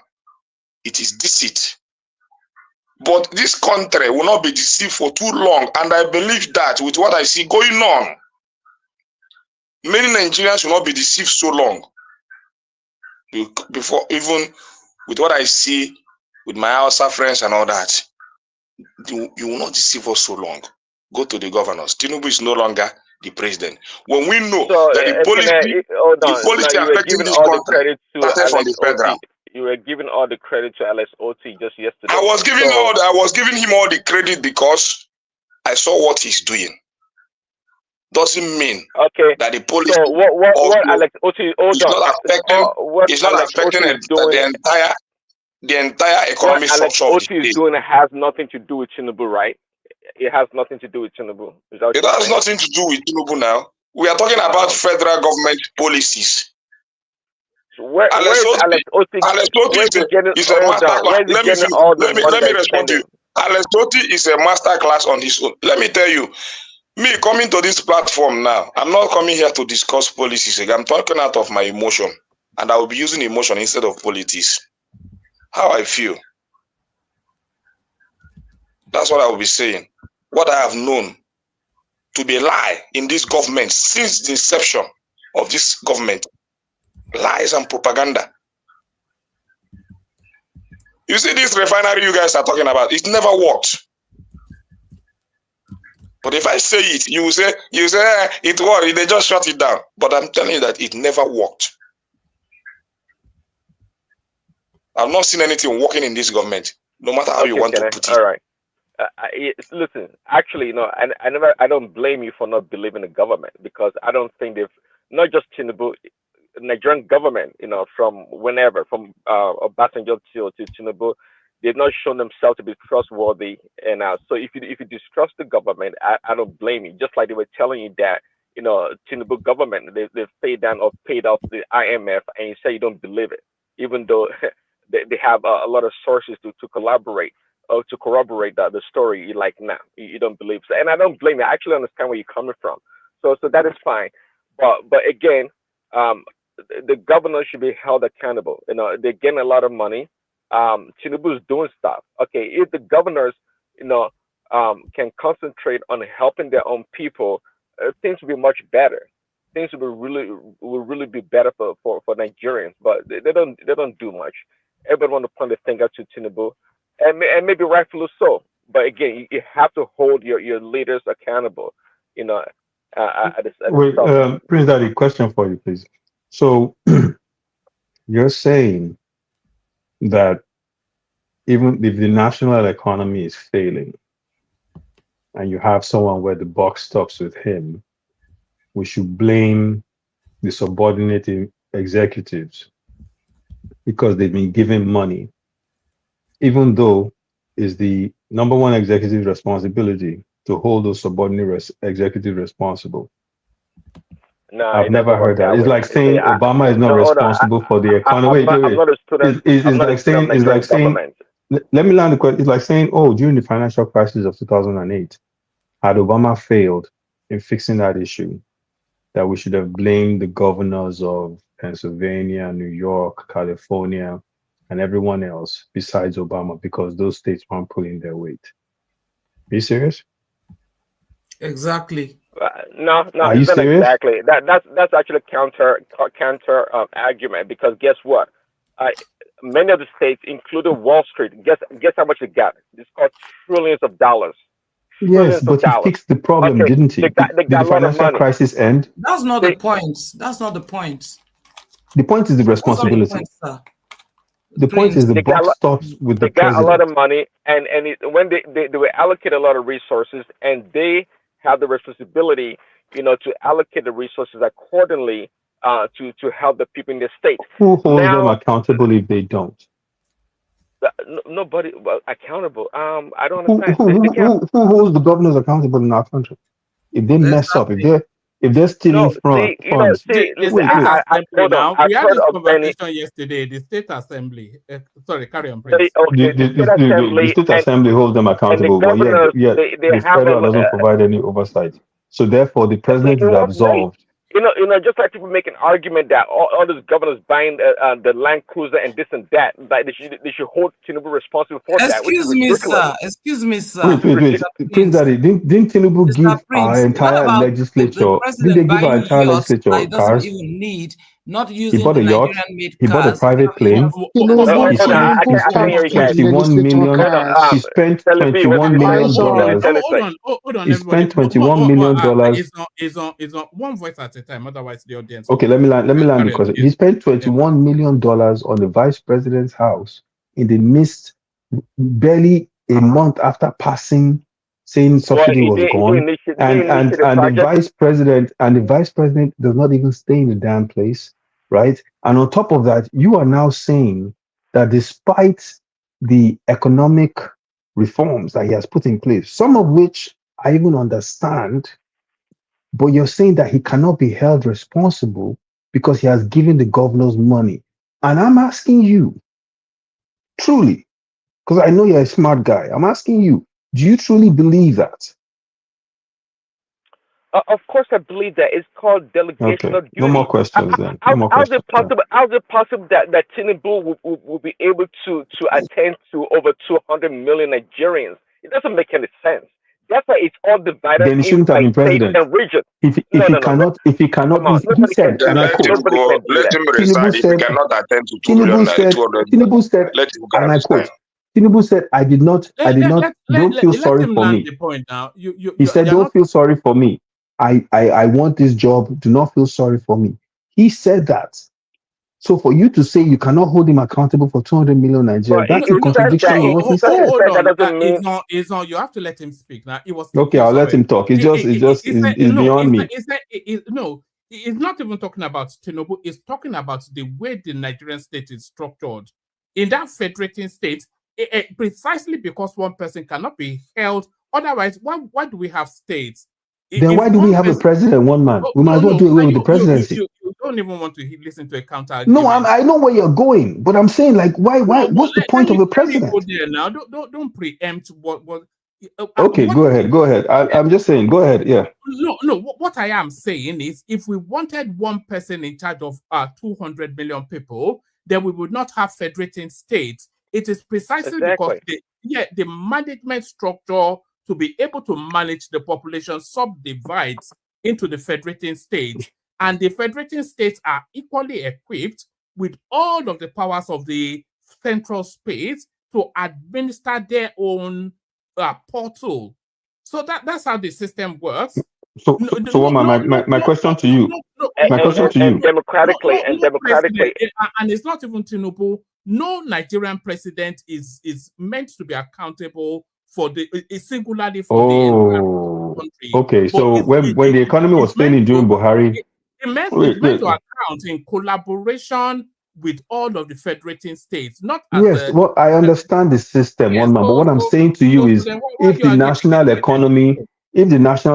It is deceit. But this country will not be deceived for too long. And I believe that with what I see going on, many Nigerians will not be deceived so long. Before, even with what I see with my Hausa friends and all that, you will not deceive us so long. Go to the governors. Tinubu is no longer the president. When we know that the policy now you were affecting giving this all the country credit to started from Alex the federal. Oti. you were giving all the credit to Alex Oti just yesterday. I was giving him all the credit because I saw what he's doing. Doesn't mean that the police So what Alex Oti is not affecting the entire economic structure of the state. What Alex Oti is doing has nothing to do with Tinubu, right? It has nothing to do with Tinubu. It has nothing to do with Tinubu now. We are talking about federal government policies. So where is Alex Oti? Alex Oti is a master class. Let me respond to you. Alex Oti is a master class on his own. Let me tell you, me coming to this platform now, I'm not coming here to discuss policies. I'm talking out of my emotion, and I will be using emotion instead of politics. How I feel. That's what I will be saying. What I have known to be a lie in this government since the inception of this government. Lies and propaganda. You see this refinery you guys are talking about, it never worked. But if I say it, you say it worked, they just shut it down. But I'm telling you that it never worked. I've not seen anything working in this government, no matter how you want to put it. All right. Listen, actually, I don't blame you for not believing the government, because I don't think they've, not just Tinubu, Nigerian government, from whenever, from Obasanjo to Tinubu, they've not shown themselves to be trustworthy. And so if you distrust the government, I don't blame you. Just like they were telling you that, Tinubu government, they've paid off the IMF, and you say you don't believe it, even though they have a lot of sources to collaborate or to corroborate the story. You're like, nah, you don't believe so. And I don't blame you. I actually understand where you're coming from. So that is fine. But again, the governor should be held accountable. They're getting a lot of money. Tinubu is doing stuff. Okay, if the governors, can concentrate on helping their own people, things will be much better. Things will really be better for Nigerians. But they don't do much. Everybody want to point the finger to Tinubu, and maybe rightfully so. But again, you have to hold your leaders accountable. Wait, Prince Daddy, question for you, please. So you're saying that even if the national economy is failing and you have someone where the buck stops with him, we should blame the subordinate executives because they've been given money, even though it's the number one executive responsibility to hold those subordinate executives responsible. No, I've never heard that. It's like saying Obama is not responsible for the economy. I'm not a student. It's like saying. Let me land the question. It's like saying, oh, during the financial crisis of 2008, had Obama failed in fixing that issue, that we should have blamed the governors of Pennsylvania, New York, California, and everyone else besides Obama, because those states weren't pulling their weight. Are you serious? Exactly. No, Are it's you not serious? exactly. That's actually counter argument, because guess what? Many of the states, including Wall Street, guess how much they got? It's called trillions of dollars. Yes, but he fixed the problem, didn't he? They got Did the financial crisis end? That's not the point. That's not the point. The point is the responsibility. The point is the buck stops with the president. They got a lot of president. money, and when they were allocated a lot of resources, and they have the responsibility, to allocate the resources accordingly, to help the people in the state. Who holds them accountable if they don't? Nobody accountable. I don't understand. Who holds the governors accountable in our country? If they mess up, if they're stealing funds. I had this conversation yesterday. The state assembly. Sorry, carry on, Prince. The state assembly holds them accountable, but yet the federal doesn't provide any oversight. So therefore, the president is absolved. Just like people make an argument that all these governors buying the Land Cruiser and this and that, like they should hold Tinubu responsible for that. Excuse me, sir. Excuse me, sir. Wait. Prince Daddy, didn't Tinubu give our entire legislature? Didn't they give our entire legislature cars? Doesn't even need not He using bought the a yacht. Nigerian-made He bought a cars. private plane. Tinubu He Hold on, spent I he can't spent hear you guys. 21 Hold million. on, He spent Telepi, what did 21 you say? million dollars. Hold on, He everybody. spent 21 million dollars. It's on one voice at a time. Otherwise, the audience will Okay, go. let me land the Carry on. question. He spent $21 million on the vice president's house in the midst, barely a month after passing, saying Well, subsidy was gone. he initiated the And the project. vice president does not even stay in the damn place, right? And on top of that, you are now saying that despite the economic reforms that he has put in place, some of which I even understand, but you're saying that he cannot be held responsible because he has given the governors money. And I'm asking you, truly, because I know you're a smart guy, I'm asking you, do you truly believe that? Of course, I believe that it's called delegation Okay, of no more duty. questions then. No more How's questions. it possible? How's it possible that Tinubu will be able to attend to over 200 million Nigerians? It doesn't make any sense. That's why it's all divided Then he in shouldn't have by been state president. and region. If No, no, no. he cannot, Come on. he Nobody can said, do Then and I that. let him quote, Nobody go. can do Let that. him Tinubu resign if he said, cannot attend to 2 Tinubu billion, said, 200 million. Tinubu said, Let him go and and I resign. quote, Tinubu said, I did not, don't feel Let sorry him for land me. the point now. He said, You're don't not. feel sorry for me. I want this job. Do not feel sorry for me. He said that. So for you to say you cannot hold him accountable for 200 million But Nigerians, he, that's a he says contradiction that. in He, what he he says he said. said that doesn't mean. It's not. You have to let him speak now. It was Okay, speaking I'll let somewhere. him talk. Beyond me. It's not even talking about Tinubu. It's talking about the way the Nigerian state is structured. In that federating state, precisely because one person cannot be held. Otherwise, why do we have states? Then why do we have a president, one man? We might as well do away with the presidency. You don't even want to listen to a counter No, argument. I know where you're going, but I'm saying, like, why? What's the point of a president? Go there now. Don't preempt what. Okay, go ahead. I'm just saying, go ahead. Yeah. No. What I am saying is, if we wanted one person in charge of 200 million people, then we would not have federating states. It is precisely because the management structure to be able to manage the population subdivides into the federating states, and the federating states are equally equipped with all of the powers of the central space to administer their own portal. So that's how the system works. So my question to you. And democratically, and it's not even Tinubu. No Nigerian president is meant to be accountable for singularly for the entire country. Okay. So when the economy was failing during Buhari, it's meant to account in collaboration with all of the federating states, not as yes. Well, I understand the system, one man. But what I'm saying to you is, if the national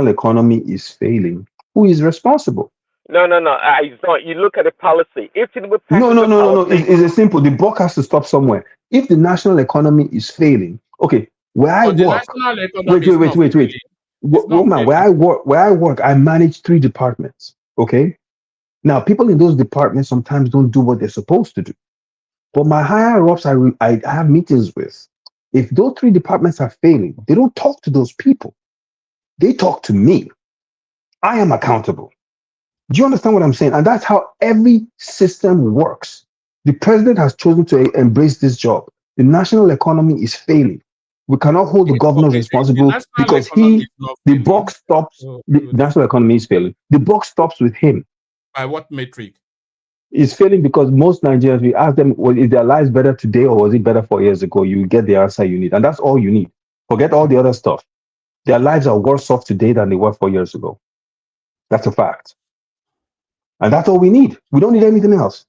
economy is failing, who is responsible? No. It's not. You look at the policy. If Tinubu passes No. It's a simple. The buck has to stop somewhere. If the national economy is failing, okay. Where I work, wait. Woman, where I work, I manage 3 departments. Okay. Now, people in those departments sometimes don't do what they're supposed to do. But my higher ups, I have meetings with. If those 3 departments are failing, they don't talk to those people. They talk to me. I am accountable. Do you understand what I'm saying? And that's how every system works. The president has chosen to embrace this job. The national economy is failing. We cannot hold the governors responsible because the buck stops. The national economy is failing. The buck stops with him. By what metric? It's failing because most Nigerians, we ask them, well, is their lives better today or was it better 4 years ago? You get the answer you need. And that's all you need. Forget all the other stuff. Their lives are worse off today than they were 4 years ago. That's a fact. And that's all we need. We don't need anything else.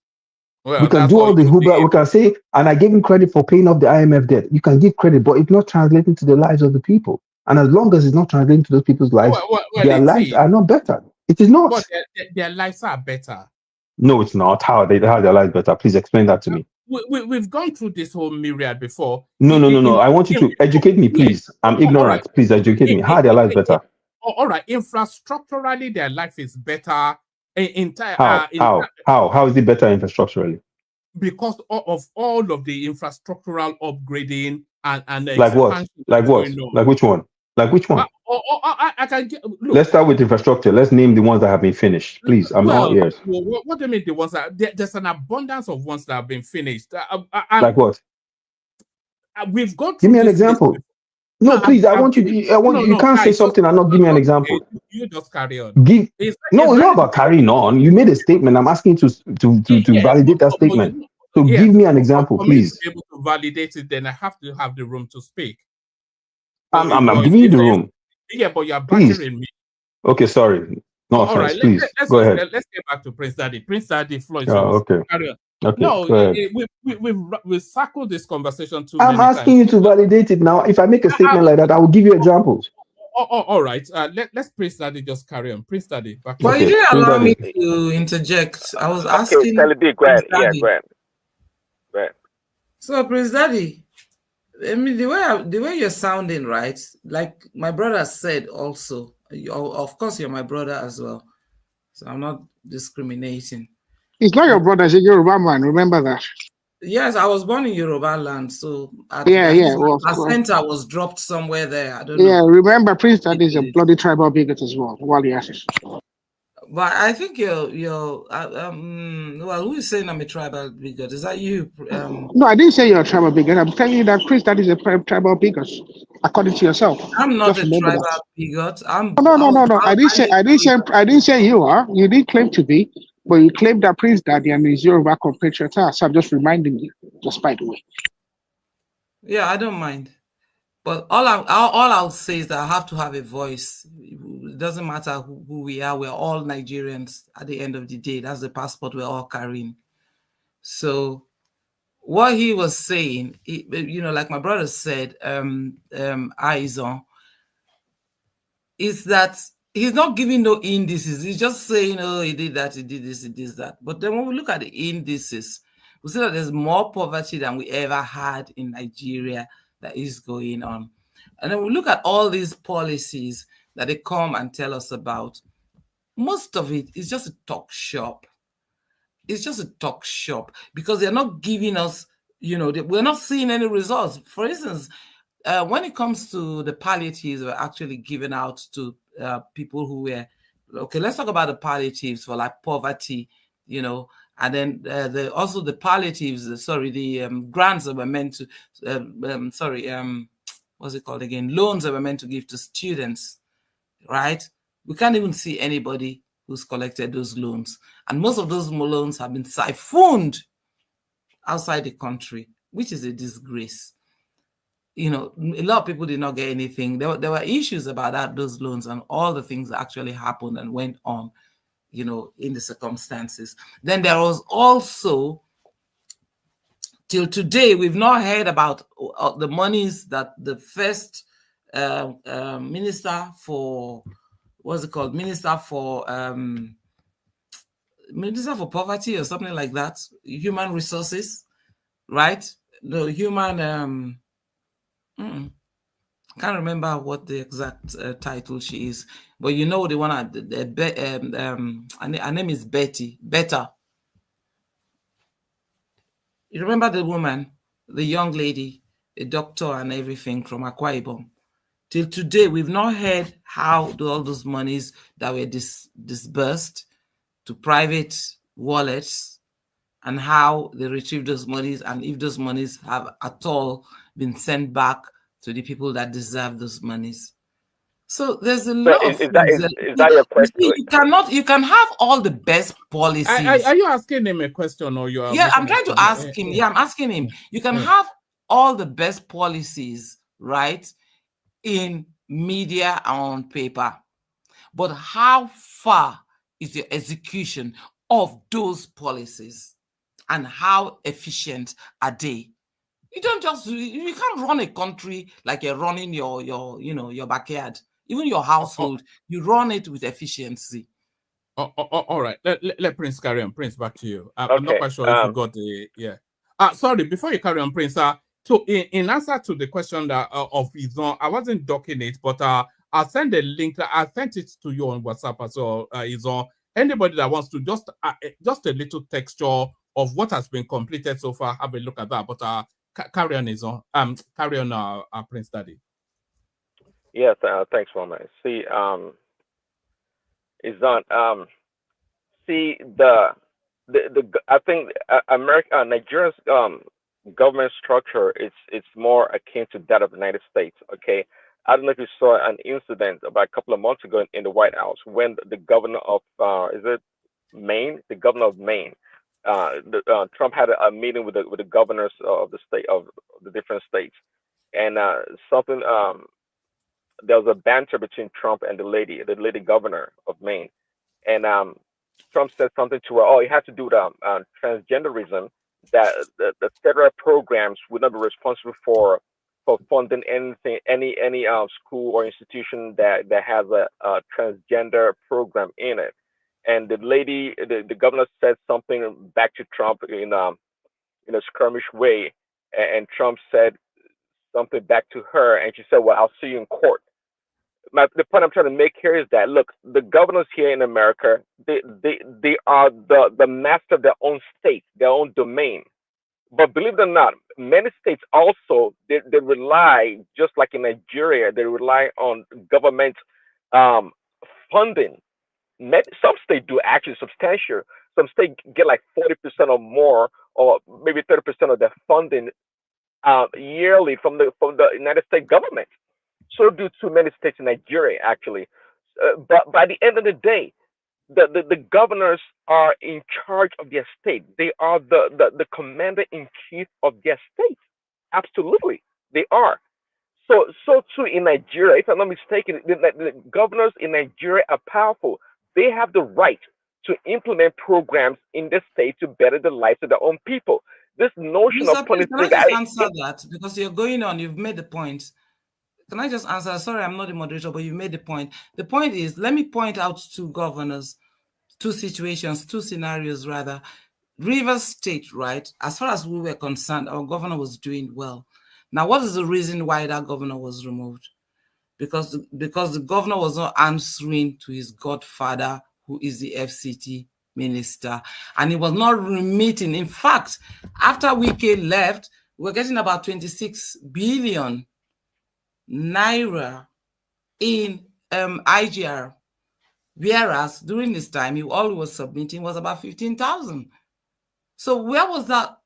Well, we can do all the Uber. We can say, and I give him credit for paying off the IMF debt. You can give credit, but it's not translating to the lives of the people. And as long as it's not translating to those people's lives, their lives are not better. It is not. But their lives are better. No, it's not. How their lives better? Please explain that to me. We've gone through this whole myriad before. No. I want you to educate me, please. I'm ignorant. Right. Please educate me. How are their lives better? All right. Infrastructurally, their life is better. How is it better infrastructurally? Because of all of the infrastructural upgrading and like what? Like what? Like which one? Like which one? I can get. Look, Let's start with infrastructure. Let's name the ones that have been finished, please. I'm all ears. What do you mean the ones that there's an abundance of ones that have been finished? Like what? We've gone Give through me an this list example. before. No, please. I want you. I want you. You can't say something and not give me an example. You just carry on. It's not about carrying on. You made a statement. I'm asking you to validate that statement. So give me an example, for me please. to be able to validate it, then I have to have the room to speak. I'm giving you the room. Yeah, but you're Please. battering me. Okay, sorry. No all offense. right, Please go ahead. Let's get back to Prince Daddy. Prince Daddy, floor is Oh, yours. okay. Carry on. Okay, No, go ahead. we circled this conversation too I'm many asking times. you to validate it now. If I make a statement like that, I will give you examples. All right. Let's Prince Daddy just carry on. Prince Daddy, back to But you. you didn't Prince allow me Daddy. to interject. I was Okay, asking Tell it, go ahead. Prince Yeah, Daddy. go ahead. Go ahead. So, Prince Daddy, I mean, the way you're sounding, right? Like my brother said also, of course, you're my brother as well. So I'm not discriminating. He's not your brother, he's a Yoruba man. Remember that. Yes, I was born in Yoruba land, so Well, center was dropped somewhere there. I don't yeah, know. remember, Prince Daddy is a bloody tribal bigot as well. While he has it. But I think you're well, who is saying I'm a tribal bigot? Is that you? No, I didn't say you're a tribal bigot. I'm telling you that Prince Daddy is a tribal bigot, according to yourself. I'm not Just a remember tribal that. bigot. No. I didn't say you are. You didn't claim to be, but you claimed that Prince Daddy and his Yoruba compatriot are. So I'm just reminding you, just by the way. Yeah, I don't mind. But all I'll say is that I have to have a voice. It doesn't matter who we are. We're all Nigerians at the end of the day. That's the passport we're all carrying. So what he was saying, like my brother said, Aizon, is that he's not giving no indices. He's just saying, oh, he did that, he did this, he did that. But then when we look at the indices, we see that there's more poverty than we ever had in Nigeria that is going on. And then we look at all these policies that they come and tell us about. Most of it is just a talk shop. It's just a talk shop because they're not giving us, we're not seeing any results. For instance, when it comes to the palliatives we're actually given out to people who were, okay, let's talk about the palliatives for like poverty, and then also the palliatives, the grants that were meant to, what's it called again? Loans that were meant to give to students, right? We can't even see anybody who's collected those loans. And most of those loans have been siphoned outside the country, which is a disgrace. A lot of people did not get anything. There were issues about those loans and all the things that actually happened and went on, in the circumstances. Then there was also, till today, we've not heard about the monies that the first minister for, what's it called? Minister for poverty or something like that, human resources, right? The human, can't remember what the exact title she is, but the one her name is Betty. Betta. You remember the woman, the young lady, a doctor and everything from Akwa Ibom? Till today, we've not heard how all those monies that were disbursed to private wallets and how they retrieve those monies and if those monies have at all been sent back to the people that deserve those monies. So there's a lot of things. Is that your question? You can have all the best policies. Are you asking him a question or you are? Yeah, I'm trying to ask him. Yeah, I'm asking him. You can have all the best policies, right, in media and on paper. But how far is your execution of those policies and how efficient are they? You can't run a country like you're running your backyard, even your household. You run it with efficiency. All right. Let Prince carry on. Prince, back to you. I'm not quite sure if you got the sorry, before you carry on, Prince, so in answer to the question that of Izon, I wasn't docking it, but I'll send a link. I sent it to you on WhatsApp as well, Izon. Anybody that wants to just a little texture of what has been completed so far, have a look at that. But carry on, Izon. Carry on, Prince Daddy. Yes, thanks, Mama. See, is on. See I think America, Nigeria's government structure it's more akin to that of the United States. Okay, I don't know if you saw an incident about a couple of months ago in the White House when the governor of is it Maine, the governor of Maine, Trump had a meeting with the governors of the state of the different states, and something there was a banter between Trump and the lady governor of Maine, and Trump said something to her. Oh, it had to do with transgenderism. That the federal programs would not be responsible for funding anything, any school or institution that has a transgender program in it. And the governor said something back to Trump in a skirmish way, and Trump said something back to her, and she said, "Well, I'll see you in court." The point I'm trying to make here is that look, the governors here in America, they are the master of their own state, their own domain. But believe it or not, many states also they rely, just like in Nigeria, they rely on government um, funding. Some states do actually substantial. Some states get like 40% or more, or maybe 30% of their funding yearly from the United States government. So do too many states in Nigeria, actually. But by the end of the day, the governors are in charge of their state. They are the commander in chief of their state. Absolutely, they are. So too in Nigeria, if I'm not mistaken, the governors in Nigeria are powerful. They have the right to implement programs in the state to better the lives of their own people. This notion of Mr. Prince, can I punishing, just answer that? Because you're going on, you've made the point. Can I just answer? Sorry, I'm not the moderator, but you made the point. The point is, let me point out two governors, two situations, two scenarios rather. Rivers State, right? As far as we were concerned, our governor was doing well. Now, what is the reason why that governor was removed? Because the governor was not answering to his godfather, who is the FCT minister, and he was not remitting. In fact, after Wike left, we're getting about 26 billion naira in IGR, whereas during this time, all he was submitting was about 15,000. So where was that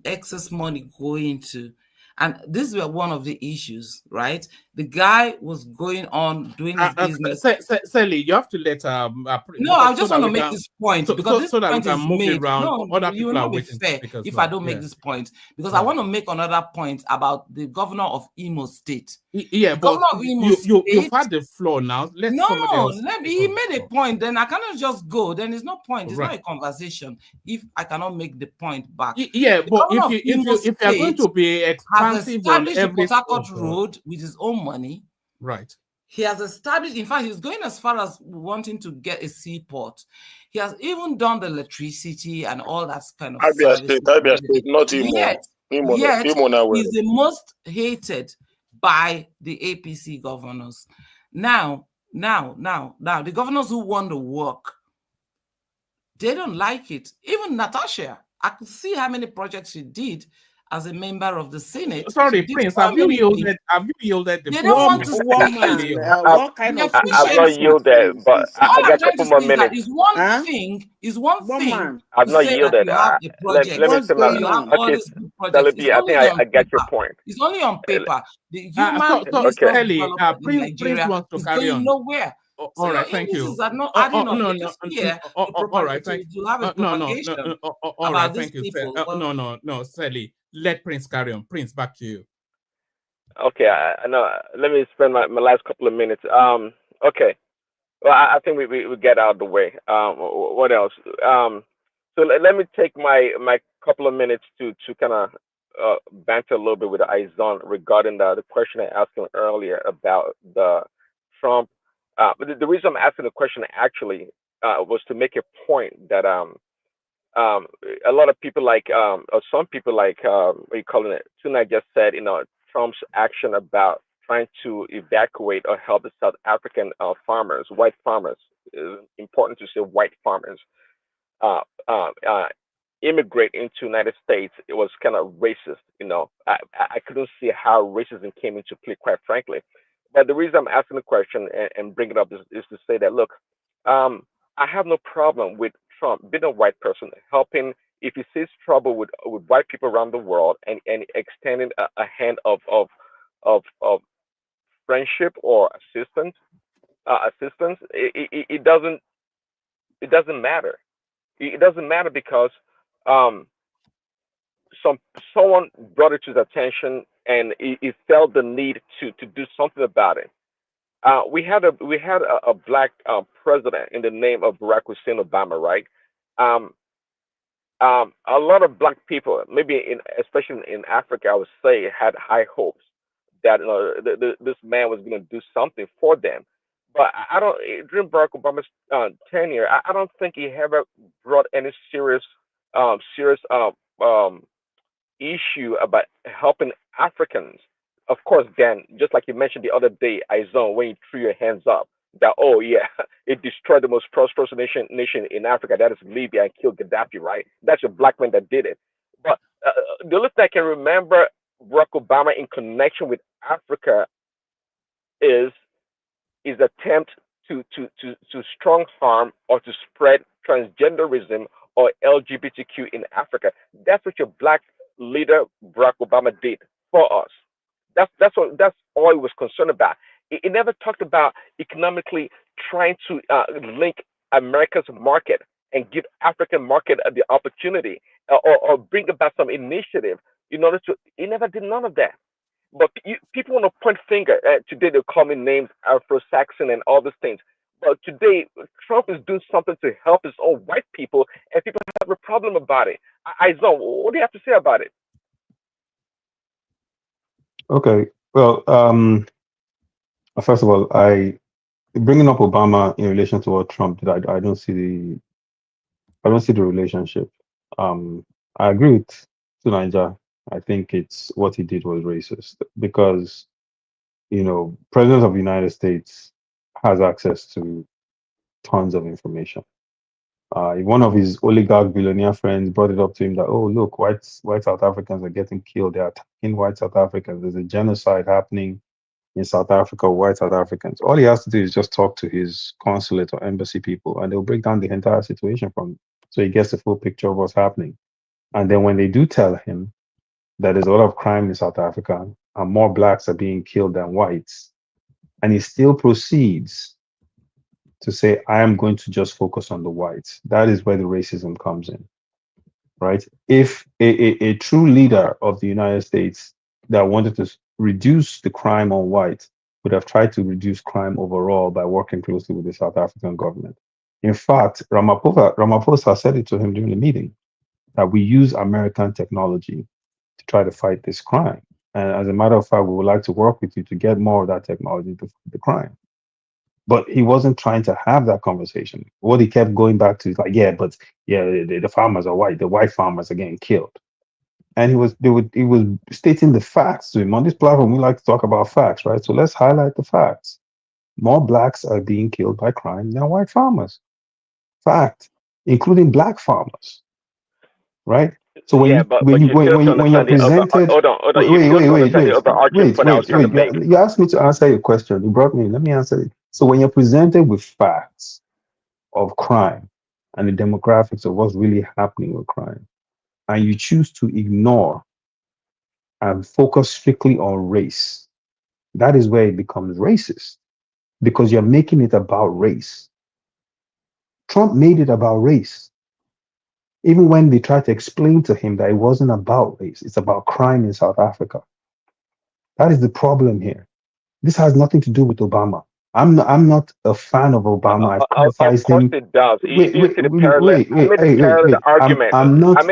excess money going to? And this were one of the issues, right? The guy was going on doing his business. Sally, you have to let no, I just want to make this point because this so that we point can is move made. around. No, Other you will people are not be waiting to fair speak as if well. I don't make this point, because I Right. want to make another point about the governor of Imo State. Yeah, The but governor of Imo you've had the floor now. Let somebody else. he made a point. Then I cannot just go. Then it's no point. It's Right. not a conversation if I cannot make the point back. Yeah, The but governor of Imo if you're going State to be has expansive on established the every Port Harcourt Road with his own money. right. He has established, in fact, he's going as far as wanting to get a seaport. He has even done the electricity and all that kind of Abia service. State, not Imo. Yet Imo now. he's the most hated by the APC governors. Now, the governors who won the work, they don't like it. Even Natasha, I could see how many projects she did as a member of the Senate. Sorry, Prince, have you yielded? Have you yielded? They don't want to see what kind of I've not yielded, but I got a couple more minutes. Is one thing I've to not say that yielded. you have a project. Let me say my You have all okay. these good projects. It's Celebi, I only think on I get your paper. point. It's only on paper. The human resource development in Nigeria is going nowhere. All So your right, thank you. indices are not adding up. No, You're just here all right, thank to have a propagation all about right, these thank you. people. No, Sally, let Prince carry on. Prince, back to you. Okay, I know. Let me spend my last couple of minutes. Okay. Well, I think we get out of the way. What else? So let me take my couple of minutes to kind of banter a little bit with Izon regarding the question I asked him earlier about the Trump. But the reason I'm asking the question actually was to make a point that a lot of people or some people what are you calling it? Tonight just said, Trump's action about trying to evacuate or help the South African farmers, white farmers. It's important to say white farmers. immigrate into United States, it was kind of racist. I couldn't see how racism came into play, quite frankly. But the reason I'm asking the question and bring it up is to say that, look, I have no problem with Trump being a white person helping if he sees trouble with white people around the world, and extending a hand of friendship or assistance. It doesn't matter. It doesn't matter because um, some someone brought it to his attention, and he felt the need to do something about it. We had a black president in the name of Barack Hussein Obama, right? Um, a lot of black people, maybe especially in Africa, I would say, had high hopes that this man was going to do something for them. But I don't during Barack Obama's tenure, I don't think he ever brought any serious um, issue about helping Africans. Of course, Dan, just like you mentioned the other day, Izon, when you threw your hands up, that, oh yeah, it destroyed the most prosperous nation in Africa, that is Libya, and killed Gaddafi, right? That's a black man that did it. But the only thing I can remember Barack Obama in connection with Africa is his attempt to strong harm or to spread transgenderism or LGBTQ in Africa. That's what your black leader Barack Obama did for us. That's all he was concerned about. He never talked about economically trying to link America's market and give African market the opportunity, or bring about some initiative in order to. He never did none of that. But people want to point finger. Today they call me names Afro-Saxon and all these things. But today Trump is doing something to help his own white people, and people have a problem about it. Izon, what do you have to say about it? Okay. Well, first of all, I bringing up Obama in relation to what Trump did, I don't see the relationship. I agree with Tunanja. I think it's what he did was racist because, President of the United States has access to tons of information. If one of his oligarch billionaire friends brought it up to him that, oh, look, white South Africans are getting killed. They're attacking white South Africans. There's a genocide happening in South Africa, white South Africans. All he has to do is just talk to his consulate or embassy people, and they'll break down the entire situation from so he gets the full picture of what's happening. And then when they do tell him that there's a lot of crime in South Africa and more blacks are being killed than whites, and he still proceeds to say, I am going to just focus on the whites. That is where the racism comes in, right? If a true leader of the United States that wanted to reduce the crime on whites would have tried to reduce crime overall by working closely with the South African government. In fact, Ramaphosa said it to him during the meeting that we use American technology to try to fight this crime. And as a matter of fact, we would like to work with you to get more of that technology to fight the crime. But he wasn't trying to have that conversation. What he kept going back to is like, the farmers are white. The white farmers are getting killed. And he was stating the facts to him. On this platform, we like to talk about facts, right? So let's highlight the facts. More blacks are being killed by crime than white farmers. Fact, including black farmers, right? So when you're presented, Hold on. You fail to understand the overarching point I was trying to make. You asked me to answer your question. You brought me in. Let me answer it. So when you're presented with facts of crime and the demographics of what's really happening with crime, and you choose to ignore and focus strictly on race, that is where it becomes racist because you're making it about race. Trump made it about race. Even when they tried to explain to him that it wasn't about race, it's about crime in South Africa. That is the problem here. This has nothing to do with Obama. I'm not a fan of Obama. I've criticized him. Of course it does. Wait, the argument. I'm not a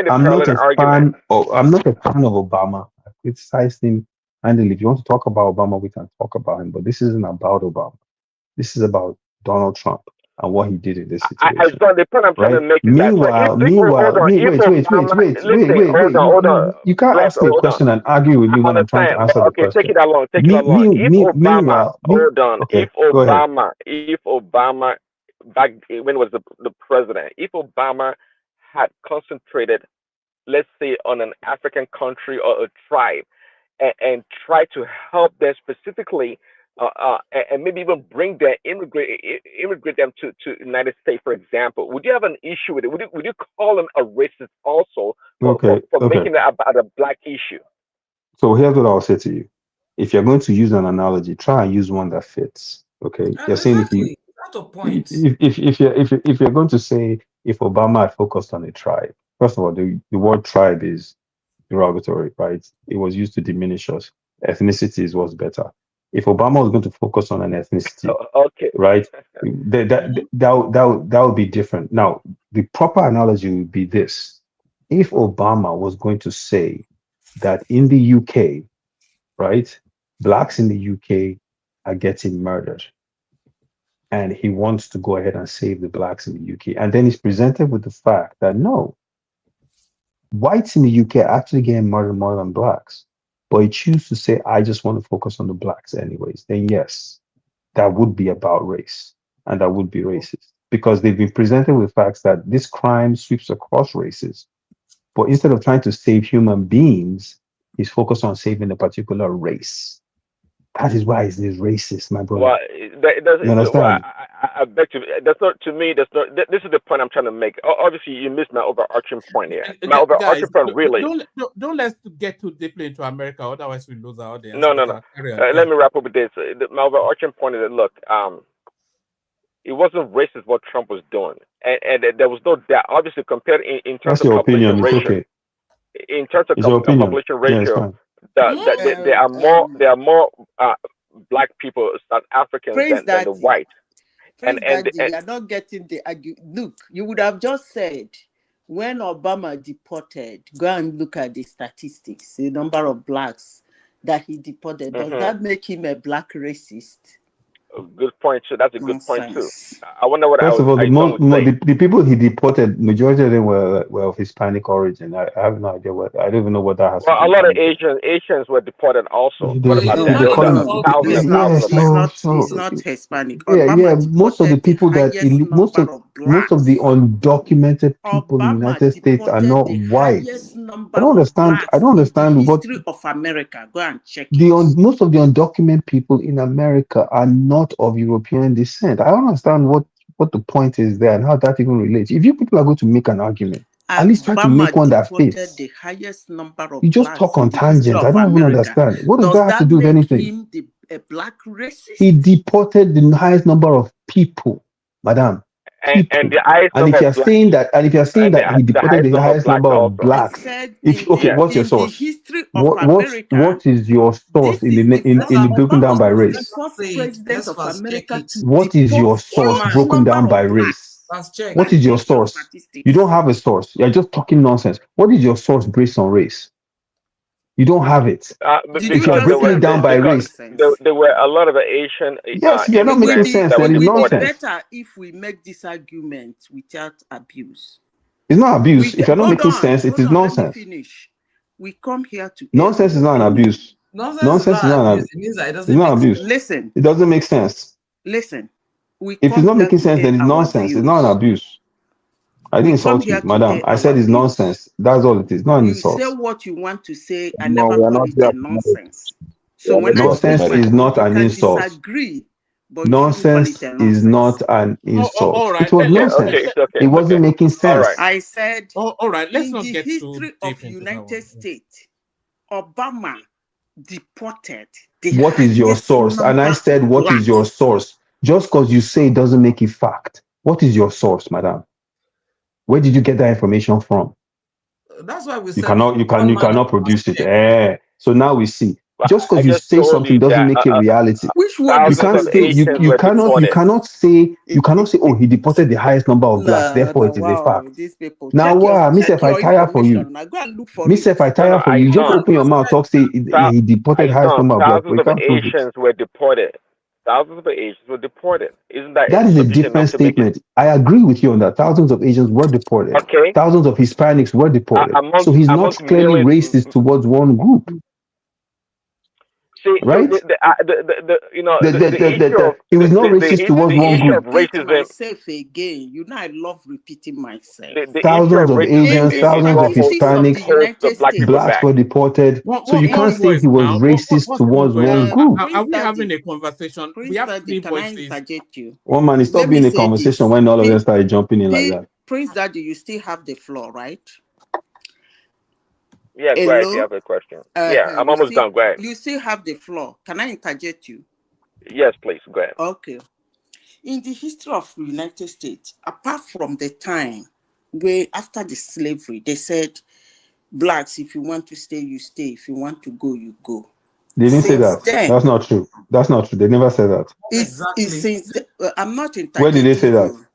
fan of Obama. I criticized him. And if you want to talk about Obama, we can talk about him. But this isn't about Obama. This is about Donald Trump and what he did in this situation. The point I'm trying to make is that you can't ask me a question and argue with me when I'm trying to answer the question. Take it along. If Obama back when he was the president, if Obama had concentrated let's say, on an African country or a tribe, and try to help them specifically, and maybe even bring them, immigrate them to United States, for example, would you have an issue with it? Would you call them a racist also Okay, for okay. making it about a black issue? So here's what I'll say to you. If you're going to use an analogy, try and use one that fits. Okay. You're saying Exactly. That's the point. if you're going to say if Obama had focused on a tribe, first of all, the word tribe is derogatory, right? It was used to diminish us. Ethnicity is what's better. If Obama was going to focus on an ethnicity, Okay. right, that would be different. Now, the proper analogy would be this: if Obama was going to say that in the UK, right, blacks in the UK are getting murdered, and he wants to go ahead and save the blacks in the UK, and then he's presented with the fact that no, whites in the UK are actually getting murdered more than blacks, but he chooses to say, I just want to focus on the blacks anyways, then yes, that would be about race, and that would be racist, because they've been presented with facts that this crime sweeps across races, but instead of trying to save human beings, he's focused on saving a particular race. That is why he's racist, my brother. Well, it doesn't. You understand? Well, I beg to. That's not to me. That's not. This is the point I'm trying to make. Obviously, you missed my overarching point here. My overarching Guys, point really. don't let's get too deeply into America, otherwise we lose our audience. No. Carry on. Let me wrap up with this. My overarching point is that look, it wasn't racist what Trump was doing, and there was no doubt. Obviously, compared in terms That's of your population opinion. It's ratio, okay. in terms of It's your opinion. population Yeah, it's ratio, fine. there are more black people, South Africans Praise than the Daddy. white. Praise And Daddy. You're not getting the look. You would have just said when Obama deported, go and look at the statistics, the number of blacks that he deported. Does that make him a black racist? Good point too. That's a good point too. Nonsense. I wonder what First of all, say. the people he deported, majority of them were of Hispanic origin. I have no idea I don't even know what that has to Well, do a with lot of anything. Asians were deported also. They, What about they, that? they There call was him, thousands and thousands of them. He's not Hispanic. yeah. Obama Most of the deported the people that highest most number of of blacks. the undocumented people in the Obama United States are deported not the white. highest number I don't of understand. blacks I don't in the understand what history of America. Go and check it. most of the undocumented people in America are not of European descent. I don't understand what the point is there and how that even relates. If you people are going to make an argument, at least try to Obama make one that deported fits. the highest number You of just blacks talk in on the history tangents. of I don't even America. understand. What does Does that have to that do with make anything? him a black racist? He deported the highest number of people, madam. And the highest And if number you're of blacks. saying that he The deported highest the number of highest blacks number of also. I blacks, said what's your in the source? history of America, What is your source this is the first. in the broken Obama down by was the race? first president of America to What is deport your source huge broken number down by of race? blacks. Let's check. What is your Check your source? statistics. You don't have a source. You're just talking nonsense. What is your source based on race? You don't have it. If you're breaking it down by race, there were a lot of Asian yes, you're not making immigrants sense. that were Then it's It will be deported. nonsense. better if we make this argument without abuse. It's not abuse. If you're not making sense, it is Hold on, let me nonsense. finish. We come here to Nonsense is not an abuse. Nonsense is not abuse. It means that it It's doesn't not make abuse. sense. Listen. It doesn't make sense. Listen. We If it's come not here making to sense, air then it's our nonsense. views. It's not an abuse. I didn't We come insult you, here to madam. air I said our it's views. nonsense. That's all it is. Not an You say insult. what you want to say. I No, never we are call not it here a to nonsense. So when I Nonsense speak my is own, not you an can insult. disagree, but you shouldn't call it Nonsense a is nonsense. not an insult. all right. It was nonsense. It wasn't making sense. I said, all right. Let's in not the get history too of deep into that United one. States, Obama deported the What is your highest source? And I number said, of what is your blacks. source? Just because you say it doesn't make it fact. What is your source, madam? Where did you get that information from? That's why we You said cannot produce it. So now we see. But Just I because you just say told something you doesn't that make it reality. Which one You is thousands can't of say Asians you were cannot deported. say, oh, he deported the highest number of blacks, therefore it is a fact. These people. Now Check Miss if I your tire for you. information. Now go and look for Miss it. if I No, tire for I you, just don't. open your mouth, talk, say he deported the highest number of blacks, but Thousands you of can't prove it. Asians were deported. Thousands of Asians were deported. Isn't that That is a sufficient different enough to make it? statement. I agree with you on that. Thousands of Asians were deported. Okay. Thousands of Hispanics were deported. So he's not Amongst clearly millions. racist towards one group. right? The issue of he was not the racist towards one issue of group. Repeat racism. myself again. You know, I love repeating myself. The issue Thousands of of racism Asians, is thousands of what Statistics of the Hispanics, holds the United black people States. blacks back. were deported. So you can't One say voice he was now. racist What's towards going one on? group. Are Prince we having Daddy, a conversation? We Prince have Daddy, three can I voices. interject you? One man, he stopped Let me being a say conversation this. when all of them started jumping in like that. Prince Daddy, you still have the floor, right? Yeah, go ahead if you Hello? have a question. Yeah, I'm almost done. Go ahead. You still have the floor. Can I interject you? Yes, please. Go ahead. Okay. In the history of the United States, apart from the time where after the slavery, they said, blacks, if you want to stay, you stay. If you want to go, you go. They didn't say that. Then, That's not true. That's not true. They never said that. I'm not interjecting. Where did they say that? You.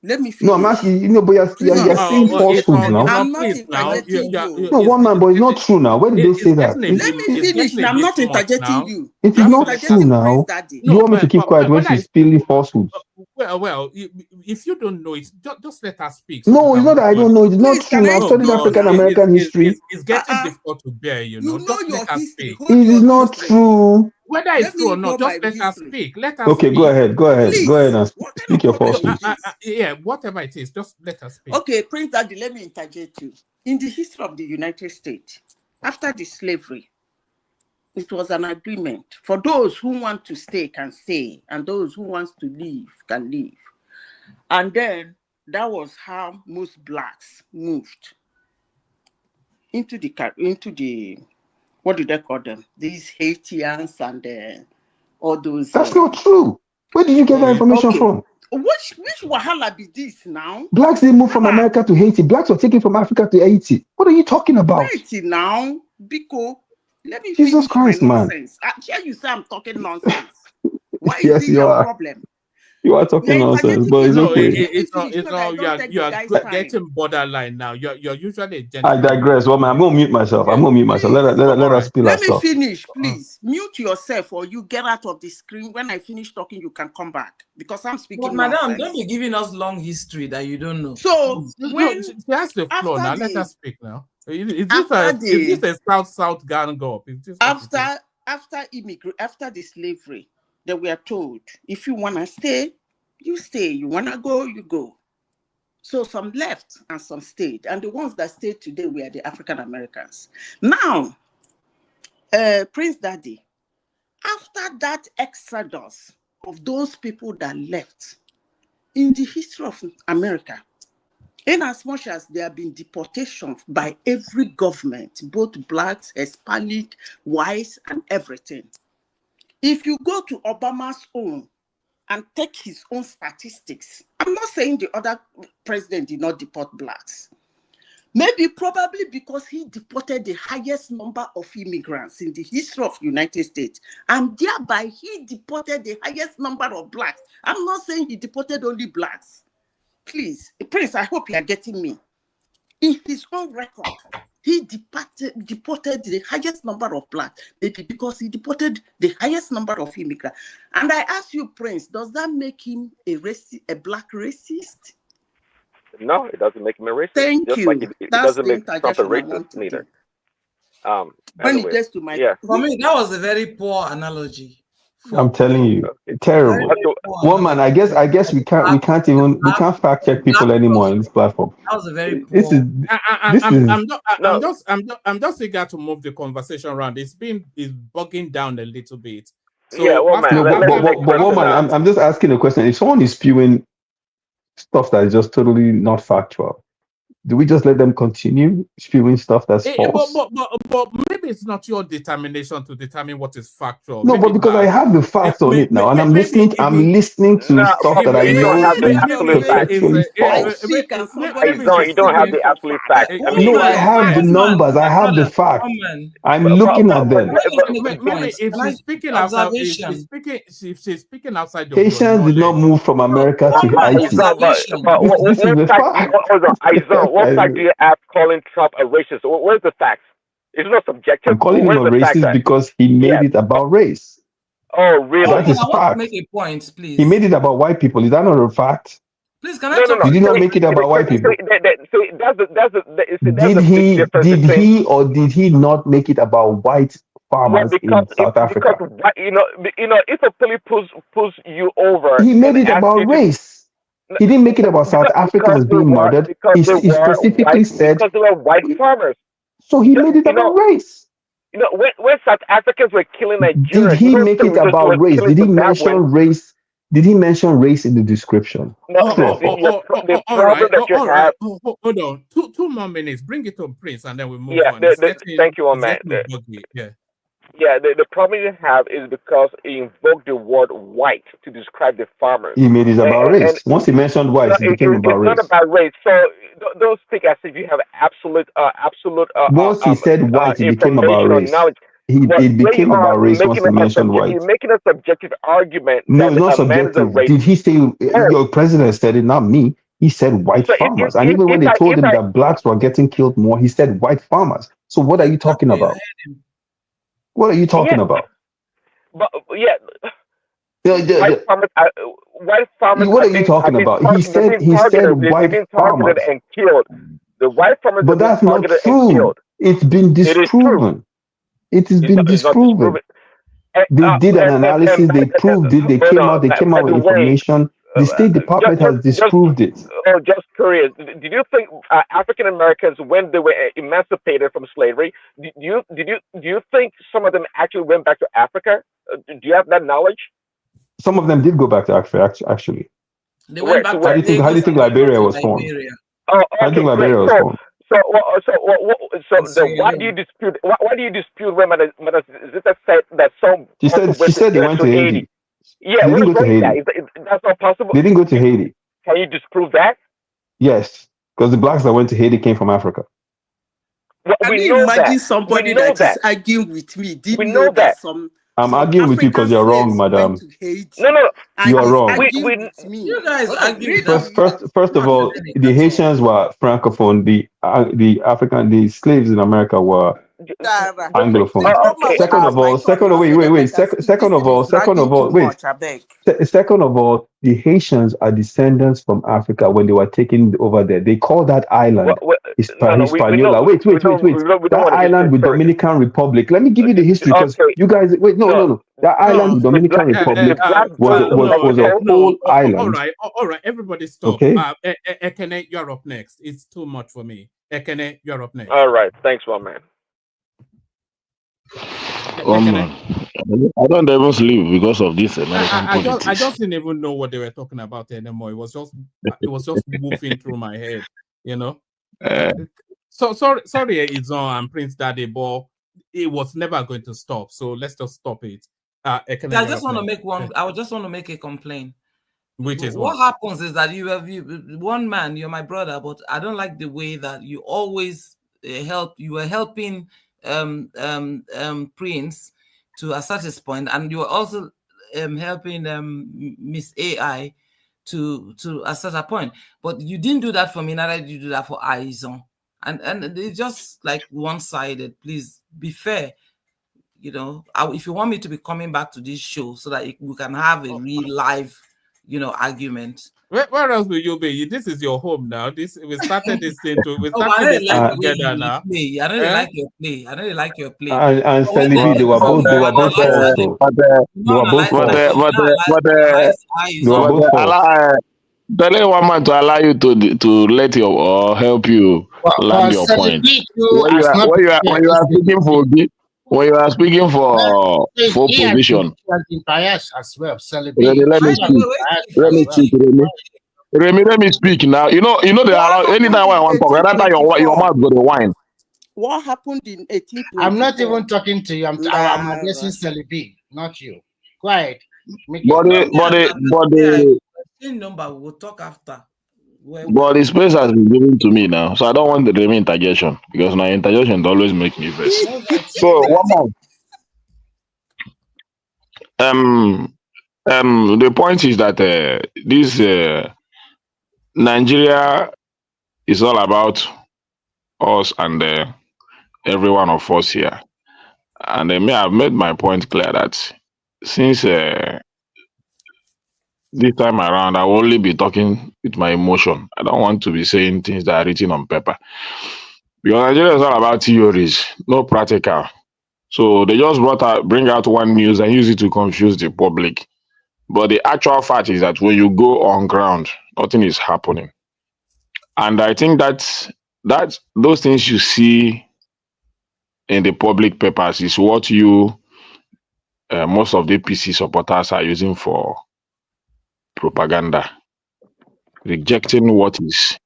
Let me No, I'm finish. asking you. But you're saying falsehoods now. I'm not interjecting you. No, one man, but it's not true now. Where did they say that? Let me finish. I'm not interjecting you. It is not true now. You want me to keep quiet when she's spilling falsehoods? Well, if you don't know it, just let her speak. So No, it's not that I don't know. It's not true now. I've studied African American history. It's getting difficult to bear, you know. Just let her speak. It is not true. Whether it's true or not, just let her speak. Let her Okay, speak. go ahead and speak your falsehoods. Yeah, whatever it is, just let her speak. Okay, Prince Daddy, let me interject you. In the history of the United States, after the slavery, it was an agreement. For those who want to stay can stay, and those who want to leave can leave. And then that was how most blacks moved into the what do they call them? These Haitians and all those. That's not true. Where did you get that information from? Which wahala be this now? Blacks didn't move from America to Haiti. Blacks were taken from Africa to Haiti. What are you talking about? Haiti now, Biko. Let me Jesus finish Christ, my man. nonsense. I hear you say I'm talking nonsense. Why is Yes, it you your are. problem? You are talking nonsense, but it's okay. It's not. You are getting borderline now. You're usually a I gentleman. digress. Well, man, I'm gonna mute myself. Let us spill our Let me stuff. finish, please. Mute yourself or you get out of the screen. When I finish talking, you can come back because I'm speaking. But madam, nonsense. don't be giving us long history that you don't know. So when she has the floor now, let her speak now. Is this a South gang up? After the slavery, they were told if you wanna stay, you stay. You wanna go, you go. So some left and some stayed, and the ones that stayed today were the African Americans. Now, Prince Daddy, after that exodus of those people that left in the history of America, in as much as there have been deportations by every government, both blacks, Hispanic, whites, and everything. If you go to Obama's own and take his own statistics, I'm not saying the other president did not deport blacks. Maybe probably because he deported the highest number of immigrants in the history of the United States, and thereby he deported the highest number of blacks. I'm not saying he deported only blacks. Please, Prince, I hope you are getting me. In his own record, he deported the highest number of blacks, maybe because he deported the highest number of immigrants. And I ask you, Prince, does that make him a black racist? No, it doesn't make him a racist. Thank Just you. like it doesn't make Trump a racist neither. When it gets to my for me, that was a very poor analogy. I'm telling you, terrible. One man, I guess we can't fact check people anymore in this platform. That was a very poor. I'm just eager to move the conversation around. It's bogging down a little bit. So yeah, well, man, but woman, I'm just asking a question. If someone is spewing stuff that is just totally not factual, do we just let them continue spewing stuff that's false? But maybe it's not your determination to determine what is factual. No, but because I have the facts on it now, and I'm listening to stuff that I know is factually false. You don't have the absolute facts. No, I have the numbers. I have the facts. I'm looking at them. Maybe if she's speaking outside, if she's speaking outside of Haitians did not move from America to Haiti. This is the fact. What fact do you have calling Trump a racist? Where's the facts? It's not subjective. I'm calling him a racist because he made it about race. Oh, really? That is I want fact. to make a point, please. He made it about white people. Is that not a fact? Please, can I talk? He did not make it about white people. That's a Did he or did he not make it about white farmers in South Africa. Because if a police pulls you over He made and it asks about you to, race. He didn't make it about South Africans being murdered. He specifically said, because they were white farmers. so he made it about race. When South Africans were killing Did Nigerians, he you don't make think it it about was race? killing Did he Zimbabweans. mention race? Did he mention race in the description? The All problem right, that you have. hold on. Two more minutes. Bring it on, Prince, and then we move Yeah, on. It's getting man. buggy. Yeah. Yeah, the problem you have is because he invoked the word white to describe the farmers. He made it about And race. Once he mentioned white, it became about it's not race. about race. So don't speak as if you have absolute Once he said white, it became about information or race. knowledge. But It when you became are about race once he mentioned white. you're making a subjective argument No, that it's not a man is a subjective. race. Did he say, your president said it, not me. He said white So farmers. And even when they told him that blacks were getting killed more, he said white farmers. So what are you talking about? What are you talking about? But yeah, White farmers what are you talking about? He said they've white been targeted farmers. and killed. The white farmers But have been that's not targeted and true. killed. It's been It is true. disproven. It has been It's not disproven. disproven. They did an analysis. They proved it. They came out By with the way, information. The State Department has disproved it. just curious. Did you think African Americans, when they were emancipated from slavery, do you think some of them actually went back to Africa? Do you have that knowledge? Some of them did go back to Africa, actually. They went back How do you think Liberia was formed? Oh, How do you think great. Liberia was formed? Why do you dispute? Why do you dispute when Madam Zita said that some? She said they went to Haiti. Yeah, They what didn't is go to wrong with that? Haiti. That's not possible. They didn't go to Haiti. Can you disprove that? Yes, because the blacks that went to Haiti came from Africa. Well, Can we you know imagine that. somebody We know that that. is arguing with me We didn't know know that. that I'm some arguing with you because African you're wrong, slaves madam. went to Haiti? No. And You are he's wrong. arguing with me. You guys argue with First of all, the Haitians were francophone. The African, the slaves in America were anglophone. Second of all, second of all, the Haitians are descendants from Africa when they were taken over there. They call that island Hispaniola. Wait. That island with Dominican Republic. Let me give you the history because you guys no. That island with Dominican Republic was a whole island. All right. Everybody stop. Okay. Ekene, you're up next. It's too much for me. Ekene, you're up next. All right. Thanks, my man. I don't even sleep because of this American politics. I just didn't even know what they were talking about anymore. It was just moving through my head, So sorry, Izon and Prince Daddy, but it was never going to stop. So let's just stop it. I just want to make one. I just want to make a complaint. Which is what happens is that you one man. You're my brother, but I don't like the way that you always help. You were helping Prince to a certain point, and you were also helping Miss AI to a certain point. But you didn't do that for me. Neither did you do that for Aizon. And it's just like one-sided. Please be fair. If you want me to be coming back to this show so that we can have a real live, argument. Where else will you be? This is your home now. We started this thing together now. I don't like your play. And Salibi, they were both false though. They were both false. Telling one man to allow you to let your or help you land your point. When you are speaking for full position. Let me speak now. You know there are anytime I want to talk, that time your mouth go to wine. What happened in 1824? I'm not even talking to you. I'm addressing Salibi, not you. Quiet. But the number we'll talk after. But the space has been given to me now, so I don't want the remain interjection because my interjection always make me vex. So one more. The point is that this Nigeria is all about us and every one of us here, and I've made my point clear that since this time around, I will only be talking with my emotion. I don't want to be saying things that are written on paper. Because Nigeria is all about theories, no practical. So they just bring out one news and use it to confuse the public. But the actual fact is that when you go on ground, nothing is happening. And I think that those things you see in the public papers is what most of the PC supporters are using for propaganda, rejecting what is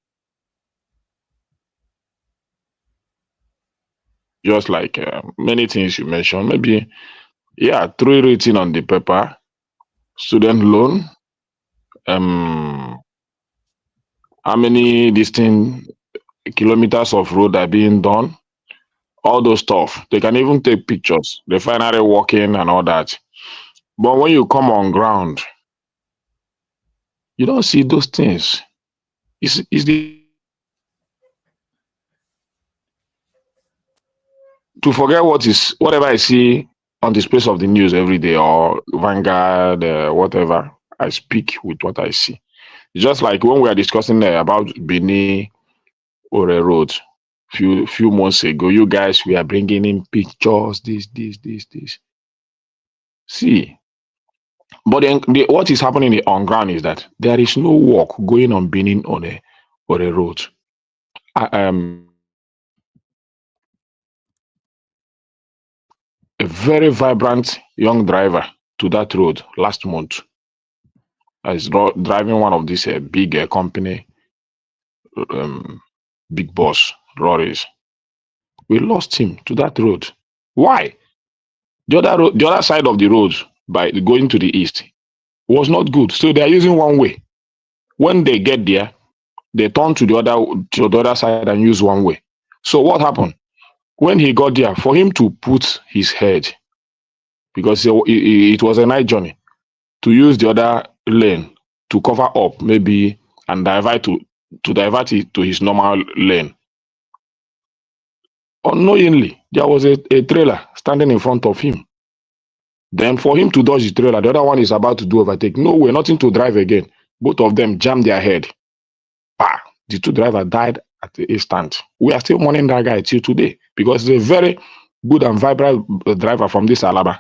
just like many things you mentioned. Maybe, yeah, 3 written on the paper, student loan, how many distinct kilometers of road are being done, all those stuff. They can even take pictures, refinery working and all that. But when you come on ground, you don't see those things. It's to forget whatever I see on the space of the news every day or Vanguard, whatever. I speak with what I see. It's just like when we are discussing about Benin Ore Road few months ago. You guys, we are bringing in pictures. This. See, but then what is happening on ground is that there is no work going on Benin Ore Road. A very vibrant young driver to that road last month. I was driving one of these big company, big boss lorries. We lost him to that road. Why? The other side of the road by going to the east was not good. So they are using one way. When they get there, they turn to the other side and use one way. So what happened? When he got there, for him to put his head, because it was a night journey, to use the other lane to cover up maybe and divert it to his normal lane. Unknowingly, there was a trailer standing in front of him. Then for him to dodge the trailer, the other one is about to do overtake. No way, nothing to drive again. Both of them jammed their head. The 2 drivers died at the instant. We are still mourning that guy till today because he's a very good and vibrant driver from this Alaba.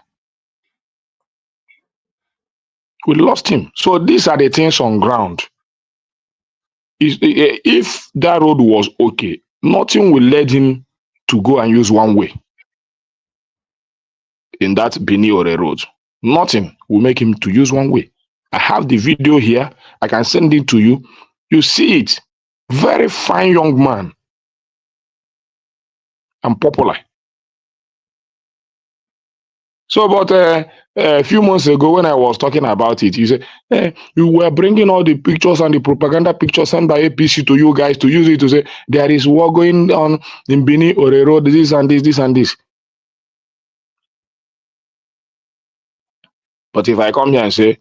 We lost him. So these are the things on ground. If that road was okay, nothing will lead him to go and use one way in that Benin Ore road. Nothing will make him to use one way. I have the video here. I can send it to you. You see it. Very fine young man and popular. So, but a few months ago when I was talking about it, you said, you were bringing all the pictures and the propaganda pictures sent by APC to you guys to use it to say, there is war going on in Benin Ore Road, this and this, this and this. But if I come here and say,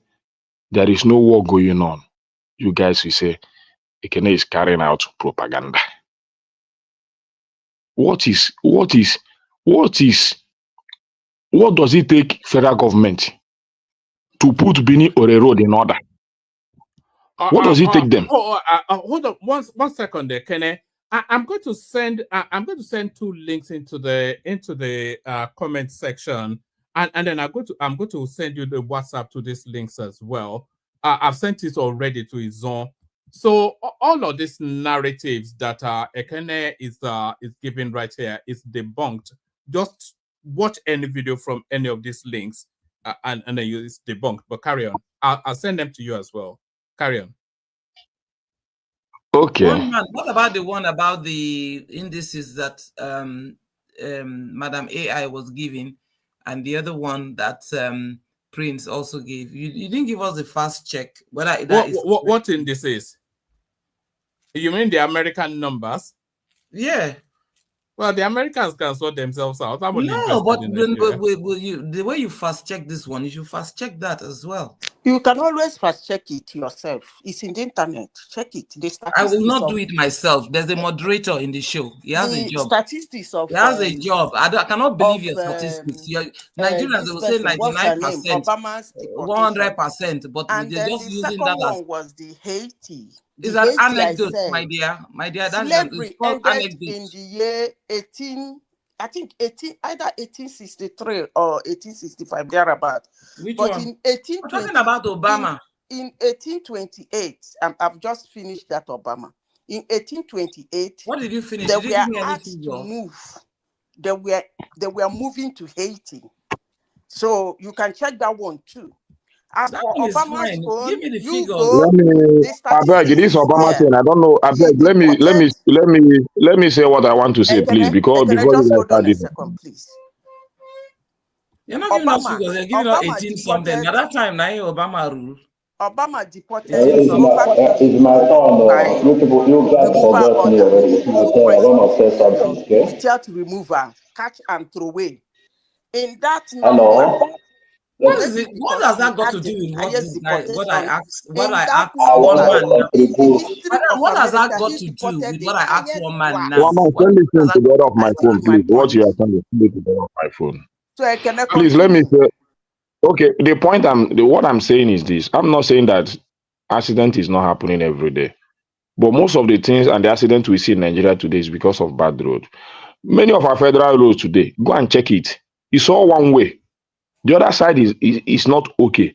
there is no war going on, you guys will say, Ekene is carrying out propaganda. What does it take federal government to put Benin Ore Road in order? What does it take them? Hold on one second there, Kenny. I'm going to send 2 links into the comment section, and then I'm going to send you the WhatsApp to these links as well. I've sent it already to Izon. So all of these narratives that Ekene is giving right here is debunked. Just watch any video from any of these links, and then it's debunked. But carry on. I'll send them to you as well. Carry on. Okay. What about the one about the indices that Madam AI was giving, and the other one that Prince also gave? You didn't give us a fast check. What indices? You mean the American numbers? Yeah. Well, the Americans can sort themselves out. No, but the way you fast check this one, you should fast check that as well. You can always fast check it yourself. It's in the internet. Check it. I will not do it myself. There's a moderator in the show. He has a job. Statistics of he has a job. I cannot believe your statistics. Nigerians they will say 99%, 100%, but they're just using that as. One was the Haiti. It's an anecdote, my dear. My dear, slavery ended in the year I think either 1863 or 1865, thereabout. Which but one? in 1820, We're talking about Obama. In 1828, I've just finished that Obama. In 1828, What did you finish? They Did you were give me asked anything to else? move. They were moving to Haiti. So you can check that one too. As That for one is Obama's fine. own, Give me the you figures. go. Let me, The I beg, statistics this is Obama there. thing, I don't know. I He beg, let me say what I want to say, please, because Can I before you just guys hold start on a this. second, please? You're not giving us figures. You're giving us 18 something. At that time, now Obama rule. Obama deported It's my turn. You guys forget me already. It's my turn. I want to say something, okay? Detailed removal, catch and throw away. In that Hello? number, What is it? What has that got to do with what this guy? What I asked? What I asked one man now? What has that got to do with what I asked one man now? Well, send this thing to get off my phone, please. What you are saying, send it to get off my phone. So I cannot Please let me say. Okay, what I'm saying is this. I'm not saying that accident is not happening every day, but most of the things and the accident we see in Nigeria today is because of bad road. Many of our federal roads today, go and check it. It's all one way. The other side is not okay.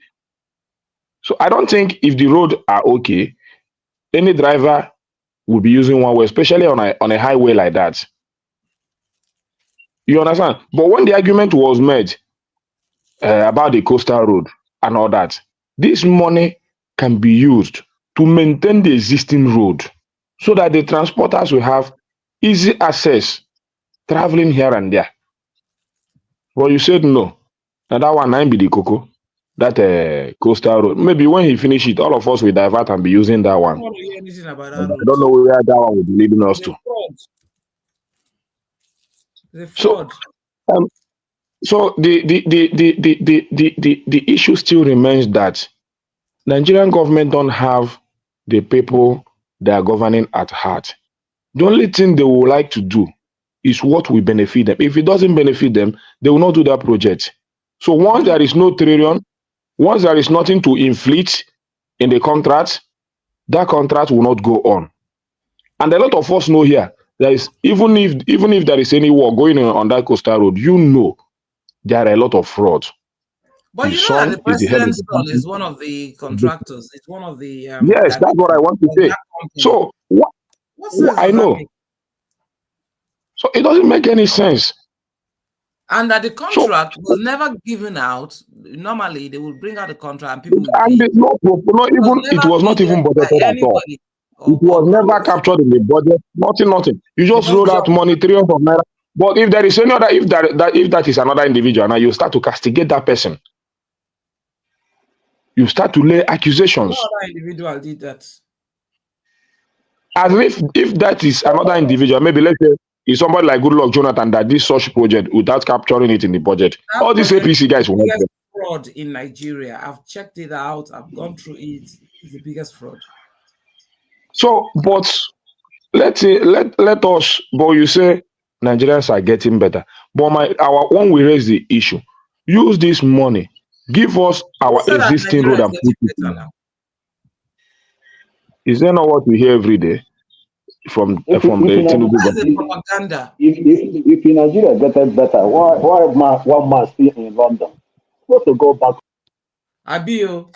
So I don't think if the road are okay, any driver will be using one way, especially on a highway like that. You understand? But when the argument was made about the coastal road and all that, this money can be used to maintain the existing road so that the transporters will have easy access traveling here and there. But you said no. Now that one might be the cocoa, that coastal road. Maybe when he finish it, all of us will divert and be using that I one. don't want to hear anything about that And I road. don't know where that one will be leading us to. The fraud. So the issue still remains that Nigerian government don't have the people they are governing at heart. The only thing they would like to do is what will benefit them. If it doesn't benefit them, they will not do that project. So once there is no trillion, once there is nothing to inflate in the contract, that contract will not go on. And a lot of us know here, there is even if there is any war going on that coastal road, you know there are a lot of fraud. But you know that the president's son is one of the contractors. It's one of the yes, that's what I want to say. So what sense I does that know. make? So it doesn't make any sense. And that the contract was never given out. Normally, they will bring out the contract and people will pay. And it was not even budgeted at all. It was never captured in the budget. Nothing. You just rolled out money, trillions of naira. But if there is any other, if that is another individual, now you start to castigate that person. You start to lay accusations. No other individual did that. As if that is another individual, maybe let's say it's somebody like Goodluck Jonathan that did such project without capturing it in the budget. That all these APC guys will not get fraud in Nigeria. I've checked it out. I've gone through it. It's the biggest fraud. So, but let us. But you say Nigerians are getting better. But when we raise the issue, use this money, give us our existing road and put it in. Is there not what we hear every day from the Tinubu propaganda? If in Nigeria getting better, why one man still in London? Supposed to go back. Abio.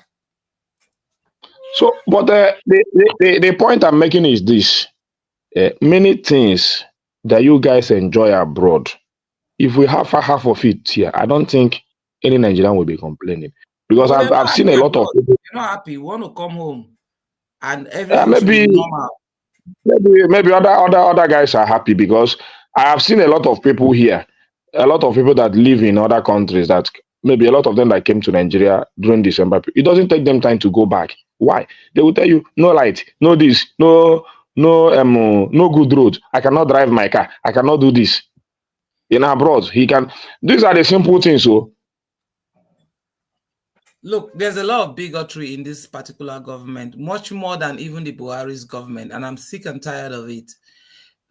So, but the point I'm making is this: many things that you guys enjoy abroad, if we have half of it here, I don't think any Nigerian will be complaining, because I've seen a lot of people. You're not happy. You want to come home, and everything should be normal. Maybe other guys are happy, because I have seen a lot of people here, a lot of people that live in other countries, that maybe a lot of them that came to Nigeria during December. It doesn't take them time to go back. Why? They will tell you no light, no this, no good road. I cannot drive my car. I cannot do this. In abroad, he can. These are the simple things. So look, there's a lot of bigotry in this particular government, much more than even the Buhari's government, and I'm sick and tired of it.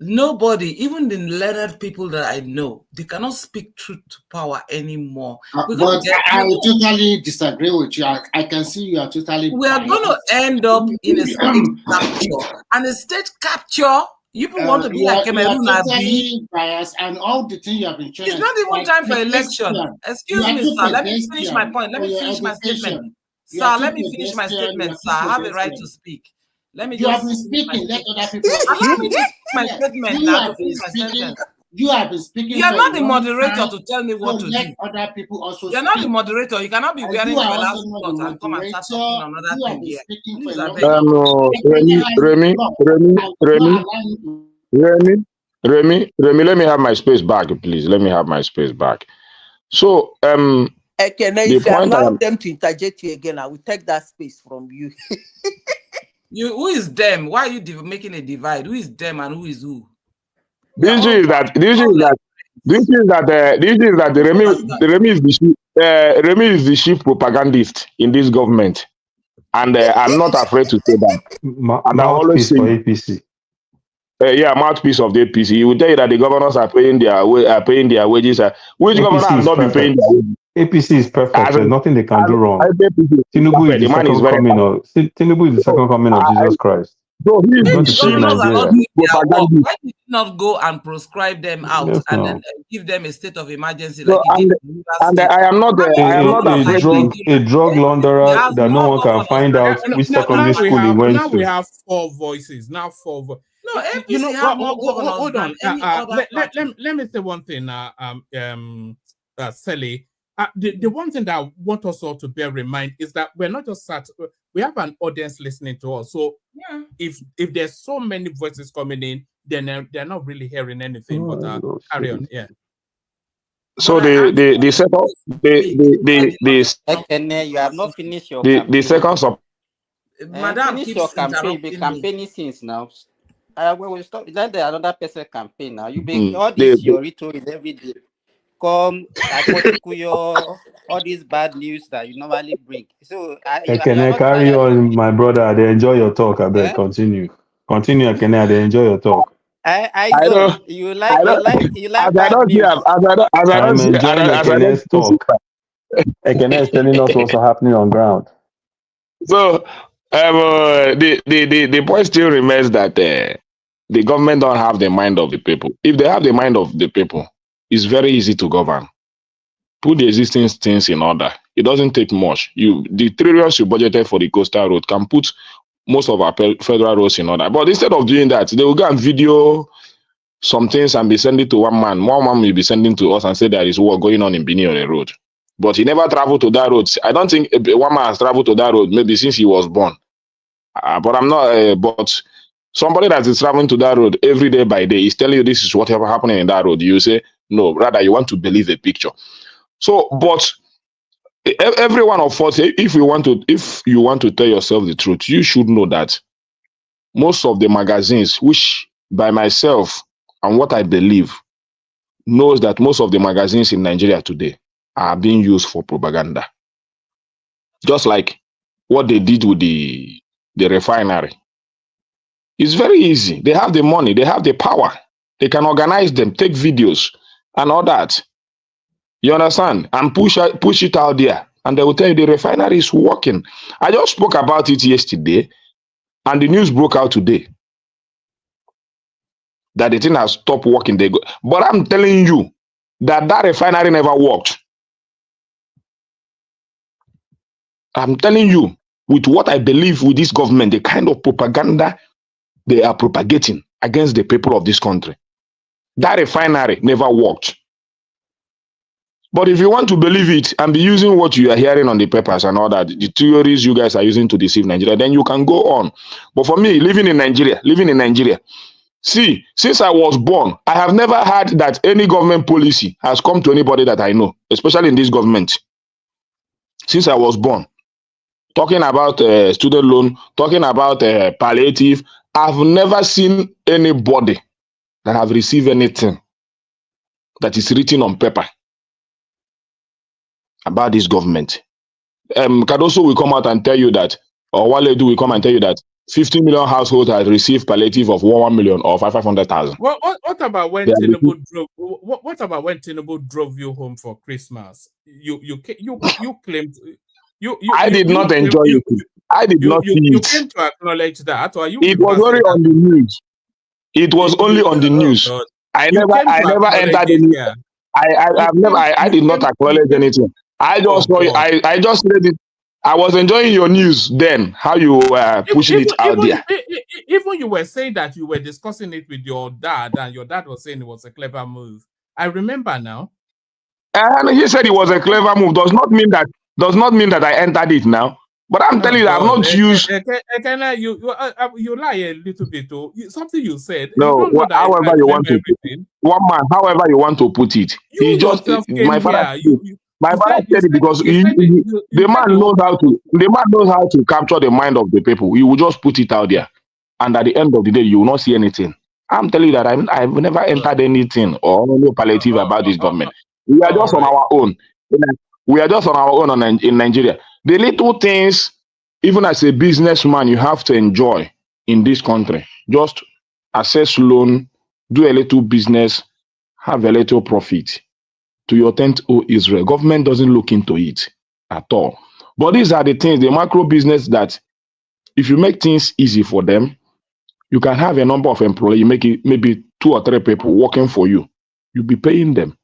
Nobody, even the learned people that I know, they cannot speak truth to power anymore. But I totally disagree with you. I can see you are totally. We are going to end up in a state capture, and a state capture, people want to be like Cameroon, you are totally biased, and all the things you have been trying. It's not even time for election. Excuse me, sir. Let me finish my point. Let me finish my statement. Sir, let me finish my statement, sir. I have a right to speak. Let me just finish my statement. Let other people allow me to speak my statement now to finish my sentence. You have been speaking. You are not the moderator to tell me what to let do. Other people also. You're not the moderator. You cannot be wearing the last spot and come and start talking another thing here. Please, I beg Remy, let me have my space back, please. Let me have my space back. So, okay, now if you allow them to interject you again, I will take that space from you. Who is them? Why are you making a divide? Who is them and who is who? This is that Remy is the chief propagandist in this government, and I'm not afraid to say that. And I always say, for APC. Yeah, mouthpiece of the APC. He will tell you that the governors are paying their wages. Which APC governor has not been paying their wages? APC is perfect. There's nothing they can do wrong. Tinubu is the second coming of Tinubu is the second coming of Jesus Christ. So he's going to save Nigeria. Why did you not go and proscribe them out and then give them a state of emergency like you did? And I am not a drug launderer that no one can find out which secondary school he went to. Now we have four voices. Now four voices. No, APC have more governors hold on. Than any other let me say one thing, Sally. The one thing that I want us all to bear in mind is that we're not just we have an audience listening to us. So if there's so many voices coming in, then they're not really hearing anything. But carry on, yeah. So the second you have not finished your the second Madam, finish your campaign. Be campaigning since now. When we stop, let the another person campaign now. You be all this your rhetoric every day. Come, all these bad news that you normally bring. So carry on, my brother. They enjoy your talk. I beg, continue. Continue, Ekene. They enjoy your talk. I don't. You like bad news. I'm enjoying Ekene's talk. Ekene is telling us what's happening on ground. So the point still remains that the government don't have the mind of the people. If they have the mind of the people, it's very easy to govern. Put the existing things in order. It doesn't take much. The trillions you budgeted for the coastal road can put most of our federal roads in order. But instead of doing that, they will go and video some things and be sending to one man. One man will be sending to us and say there is work going on in Benin on the road. But he never traveled to that road. I don't think one man has traveled to that road maybe since he was born. But I'm not. But somebody that is traveling to that road every day by day is telling you this is whatever happening in that road. You say no. Rather, you want to believe a picture. So, but every one of us, if you want to tell yourself the truth, you should know that most of the magazines, which by myself and what I believe, knows that most of the magazines in Nigeria today are being used for propaganda. Just like what they did with the refinery. It's very easy. They have the money, they have the power. They can organize them, take videos and all that. You understand? And push it out there. And they will tell you the refinery is working. I just spoke about it yesterday, and the news broke out today that the thing has stopped working. But I'm telling you that refinery never worked. I'm telling you, with what I believe with this government, the kind of propaganda they are propagating against the people of this country. That refinery never worked. But if you want to believe it and be using what you are hearing on the papers and all that, the theories you guys are using to deceive Nigeria, then you can go on. But for me, living in Nigeria, see, since I was born, I have never heard that any government policy has come to anybody that I know, especially in this government. Since I was born, talking about student loan, talking about palliative, I've never seen anybody that have received anything that is written on paper about this government. Cardoso will come out and tell you that, or Waledu will come and tell you that 50 million households have received palliative of 1 million or 500,000. What about when Tinubu drove? What about when Tinubu drove you home for Christmas? You claimed I did not enjoy it. I did not see it. You came to acknowledge that, or you? It was only on the news. It was only on the Oh news. God. I You came to never acknowledge entered it any. here. I did not acknowledge anything. I Oh just saw it. God. I just read it. I was enjoying your news then, how you were pushing it out there. Even you were saying that you were discussing it with your dad, and your dad was saying it was a clever move. I remember now. And he said it was a clever move. Does not mean that I entered it now. But I'm telling you, I've not used. You lie a little bit, though. Something you said. You No, don't know that I however you want remember to put it. everything. One man, however you want to put it. You yourself came My father here. said it because the man knows how to capture the mind of the people. He will just put it out there, and at the end of the day, you will not see anything. I'm telling you that I've never entered anything or no palliative about this government. We are just on our own. We are just on our own in Nigeria. The little things, even as a businessman, you have to enjoy in this country. Just access loan, do a little business, have a little profit. To your tent, O Israel. Government doesn't look into it at all. But these are the things, the macro business, that if you make things easy for them, you can have a number of employees, make it maybe 2 or 3 people working for you. You'll be paying them.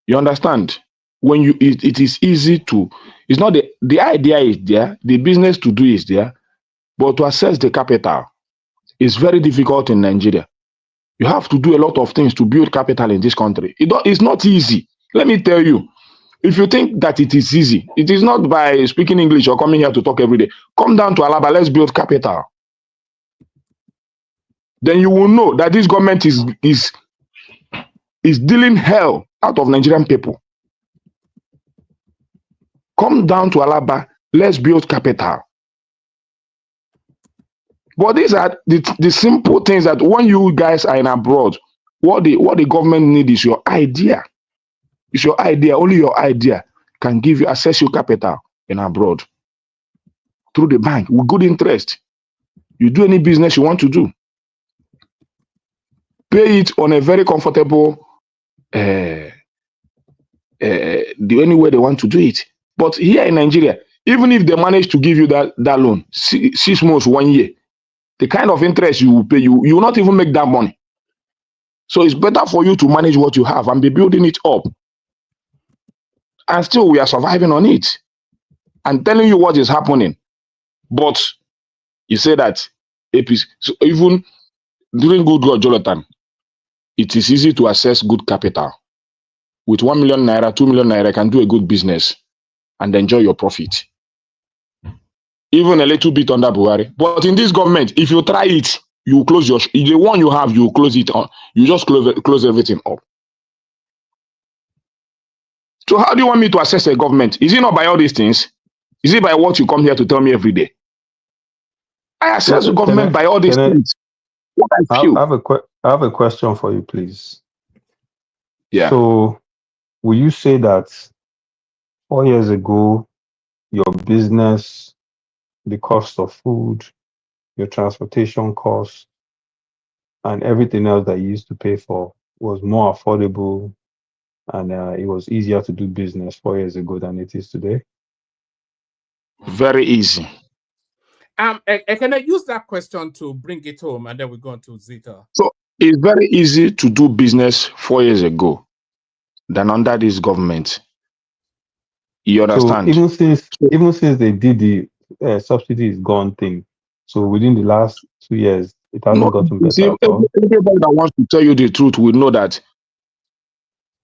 You understand? When it is easy to, it's not the idea is there, the business to do is there, but to access the capital is very difficult in Nigeria. You have to do a lot of things to build capital in this country. It's not easy. Let me tell you, if you think that it is easy, it is not by speaking English or coming here to talk every day. Come down to Alaba, let's build capital. Then you will know that this government is dealing hell out of Nigerian people. Come down to Alaba, let's build capital. But these are the simple things that when you guys are in abroad, what the government needs is your idea. It's your idea. Only your idea can give you access your capital in abroad through the bank with good interest. You do any business you want to do, pay it on a very comfortable the only way they want to do it. But here in Nigeria, even if they manage to give you that loan, 6 months, 1 year, the kind of interest you will pay, you will not even make that money. So it's better for you to manage what you have and be building it up. And still we are surviving on it. I'm telling you what is happening. But you say that APC, so even during Good God Jonathan, it is easy to access good capital. With 1 million naira, 2 million naira, you can do a good business and enjoy your profit. Even a little bit under Buhari. But in this government, if you try it, you close the one you have, you close it on. You just close everything up. So how do you want me to assess a government? Is it not by all these things? Is it by what you come here to tell me every day? I assess the government by all these things. What I feel. I have a question for you, please. Yeah. So, will you say that 4 years ago, your business, the cost of food, your transportation costs, and everything else that you used to pay for was more affordable, and it was easier to do business 4 years ago than it is today? Very easy. Can I use that question to bring it home, and then we go on to Zita? So it's very easy to do business 4 years ago than under this government. You understand? So even since they did the subsidy is gone thing, so within the last 2 years, it hasn't gotten better at all. Everybody that wants to tell you the truth will know that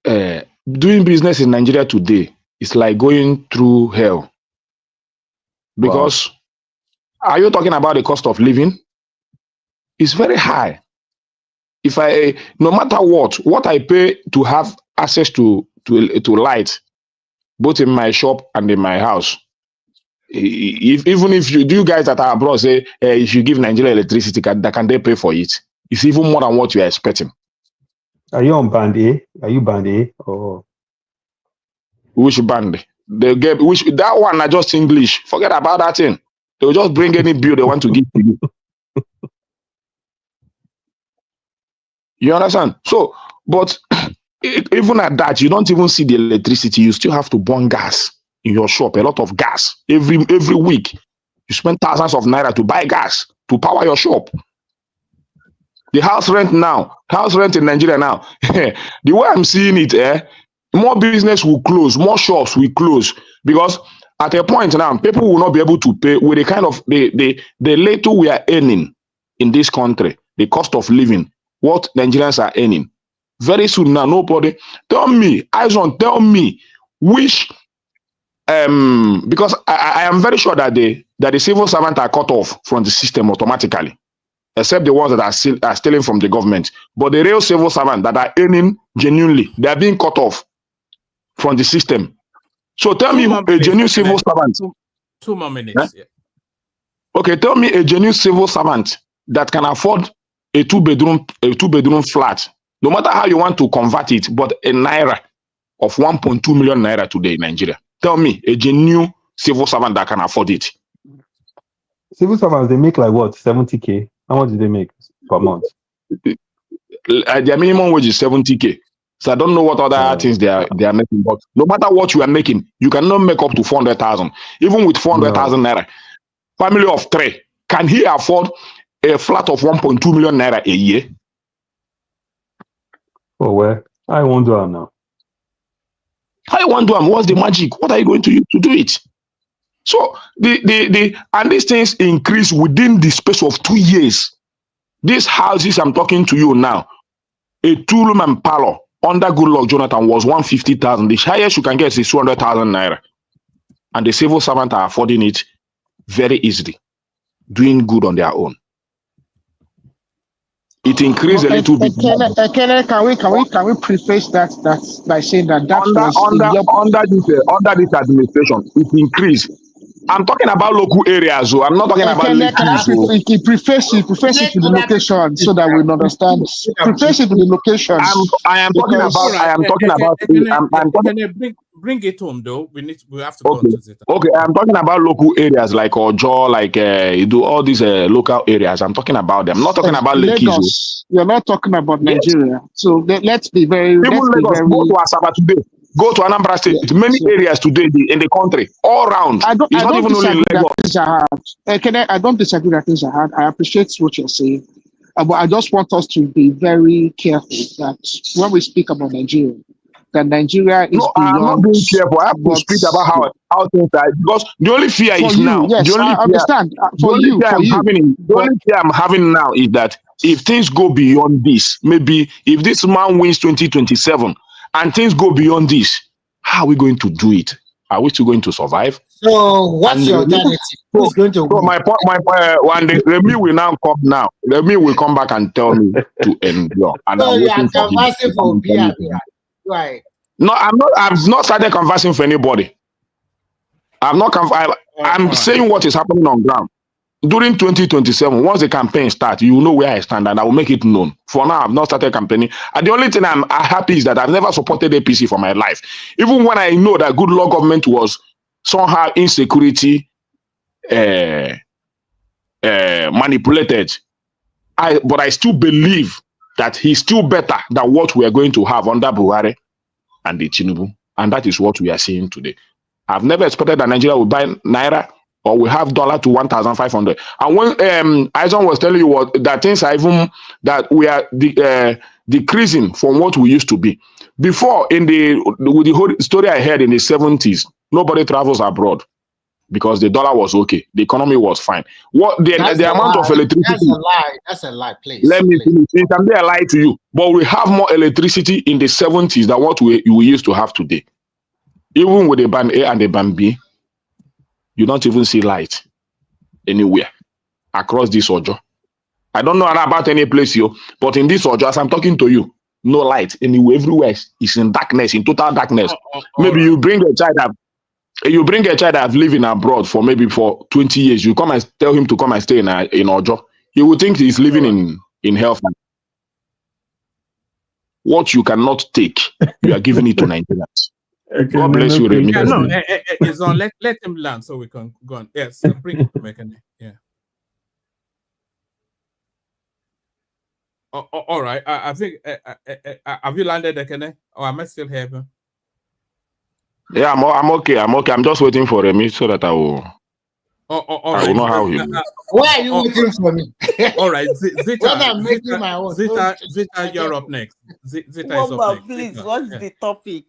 doing business in Nigeria today is like going through hell. Because are you talking about the cost of living? It's very high. If no matter what I pay to have access to light, both in my shop and in my house, even if you guys that are abroad say if you give Nigeria electricity, can they pay for it? It's even more than what you are expecting. Are you on band A? Are you band A or which band? They get that one are just English. Forget about that thing. They'll just bring any bill they want to give to you. You understand? So, but even at that, you don't even see the electricity. You still have to burn gas in your shop. A lot of gas every week. You spend thousands of naira to buy gas to power your shop. The house rent in Nigeria now, the way I'm seeing it, more business will close, more shops will close, because at a point now, people will not be able to pay with the kind of the little we are earning in this country, the cost of living, what Nigerians are earning. Very soon now, nobody tell me, tell me which because I am very sure that the civil servants are cut off from the system automatically, except the ones that are stealing from the government. But the real civil servants that are earning genuinely, they are being cut off from the system. So tell me a genuine civil servant. 2 more minutes. Yeah. Okay, tell me a genuine civil servant that can afford a two bedroom flat, no matter how you want to convert it, but a naira of 1.2 million naira today in Nigeria. Tell me a genuine civil servant that can afford it. Civil servants, they make like what, 70K? How much do they make per month? Their minimum wage is 70K. So I don't know what other things they are making, but no matter what you are making, you cannot make up to 400,000. Even with 400,000 naira, family of 3, can he afford a flat of 1.2 million naira a year? Oh well, I won't do it now. I won't do it. What's the magic? What are you going to use to do it? So and these things increase within the space of 2 years. These houses I'm talking to you now, a 2-room and parlor under Goodluck Jonathan was 150,000. The highest you can get is 200,000 naira, and the civil servants are affording it very easily, doing good on their own. It increased a little bit. Can we preface that by saying that under this administration, it increased. I'm talking about local areas, so I'm not talking about preface it with the location so that we understand. Preface it with the locations. I'm talking about. Bring it home though. We have to go to it. Okay, I'm talking about local areas like Ojo, like you do all these local areas. I'm talking about them. I'm not talking about Lagos. You're not talking about Nigeria. So let's be very. Even Lagos, go to Asaba today. Go to Anambra State. Many areas today in the country, all around. I don't disagree that things are hard. I don't disagree that things are hard. I appreciate what you're saying, but I just want us to be very careful that when we speak about Nigeria, that Nigeria is beyond. I'm not being careful. I have to speak about how things are, because the only fear is now. Yes, I understand. The only fear I'm having now is that if things go beyond this, maybe if this man wins 2027 and things go beyond this, how are we going to do it? Are we still going to survive? So what's your alternative? Who's going to win? My one day, Remy will now come now. Remy will come back and tell me to endure. And so you are conversing for Bia. Right. No, I'm not. I've not started conversing for anybody. I'm saying what is happening on ground. During 2027, once the campaign starts, you will know where I stand, and I will make it known. For now, I've not started campaigning. And the only thing I'm happy is that I've never supported APC for my life. Even when I know that Goodluck government was somehow insecurity manipulated, but I still believe that he's still better than what we are going to have under Buhari and the Tinubu. And that is what we are seeing today. I've never expected that Nigeria will buy Naira or we have dollar to 1,500. And when Aizon was telling you that things are even, that we are decreasing from what we used to be. Before, with the whole story I heard in the 70s, nobody travels abroad because the dollar was okay. The economy was fine. The amount of electricity. That's a lie. That's a lie, please. Let me finish. It can be a lie to you. But we have more electricity in the 70s than what we used to have today. Even with the band A and the band B, you don't even see light anywhere across this Ojo. I don't know about any place here, but in this Ojo, as I'm talking to you, no light anywhere. Everywhere is in darkness, in total darkness. Maybe you bring a child up. You bring a child that's living abroad for 20 years. You come and tell him to come and stay in Ojo. He will think he's living in health. What you cannot take, you are giving it to Nigerians. God bless you, Remy. Yeah, no, it's on. Let him land so we can go on. Yes, bring Mekane. Yeah. All right. I think. Have you landed, Ekene? Or am I still here? Yeah, I'm okay. I'm okay. I'm just waiting for Remy so that I will. All I right. don't know how he will. Why are you waiting for me? All right, When I'm making my own. Zita, you're up next. Zita is up next. Please, Zita, what's the topic?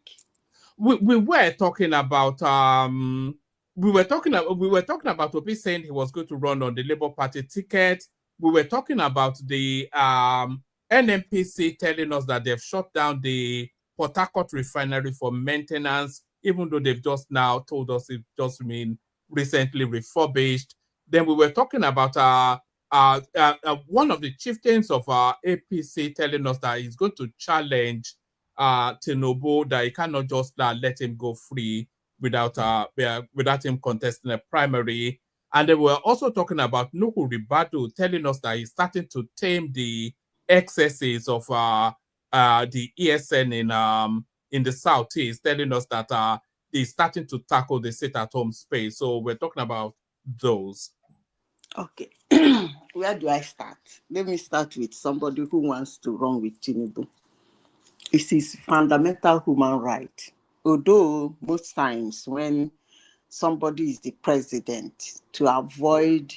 We were talking about we were talking about Obi saying he was going to run on the Labour Party ticket. We were talking about the NNPC telling us that they've shut down the Port Harcourt refinery for maintenance, even though they've just now told us it just been recently refurbished. Then we were talking about one of the chieftains of APC telling us that he's going to challenge Tinubu, that he cannot just let him go free without him contesting a primary. And they were also talking about Nuhu Ribadu telling us that he's starting to tame the excesses of the ESN in the Southeast, telling us that he's starting to tackle the sit-at-home space. So we're talking about those. Okay. Where do I start? Let me start with somebody who wants to run with Tinubu. It's his fundamental human right. Although most times when somebody is the president, to avoid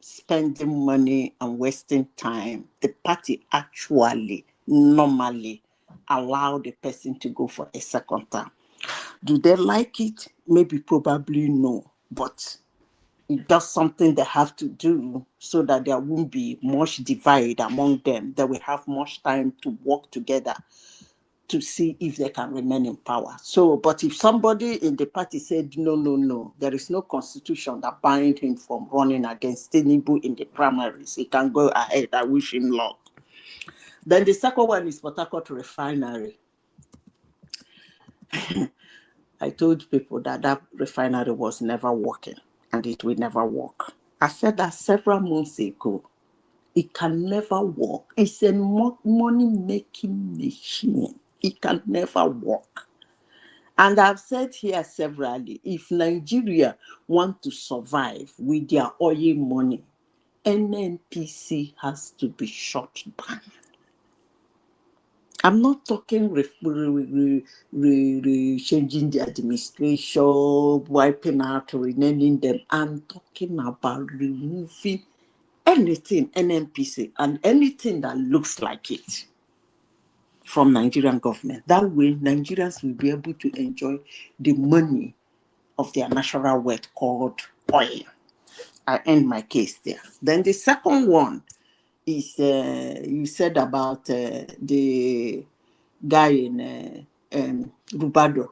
spending money and wasting time, the party actually normally allow the person to go for a second term. Do they like it? Maybe, probably no. But it's just something they have to do so that there won't be much divide among them. They will have much time to work together to see if they can remain in power. So, but if somebody in the party said, no, there is no constitution that binds him from running against Tinubu in the primaries, he can go ahead. I wish him luck. Then the second one is Port Harcourt refinery. I told people that refinery was never working and it will never work. I said that several months ago. It can never work. It's a money-making machine. It can never work. And I've said here severally, if Nigeria want to survive with their oil money, NNPC has to be shut down. I'm not talking changing the administration, wiping out, renaming them. I'm talking about removing anything NNPC and anything that looks like it from Nigerian government. That way, Nigerians will be able to enjoy the money of their natural wealth called oil. I end my case there. Then the second one is you said about the guy in Ribadu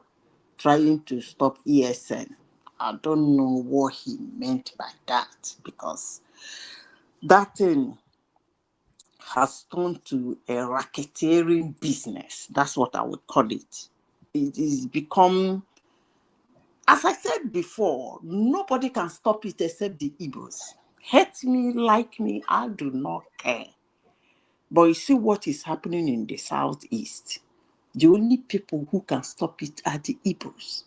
trying to stop ESN. I don't know what he meant by that, because that thing has turned to a racketeering business. That's what I would call it. It is become, as I said before, nobody can stop it except the Igbos. Hate me, like me, I do not care. But you see what is happening in the Southeast. The only people who can stop it are the Igbos.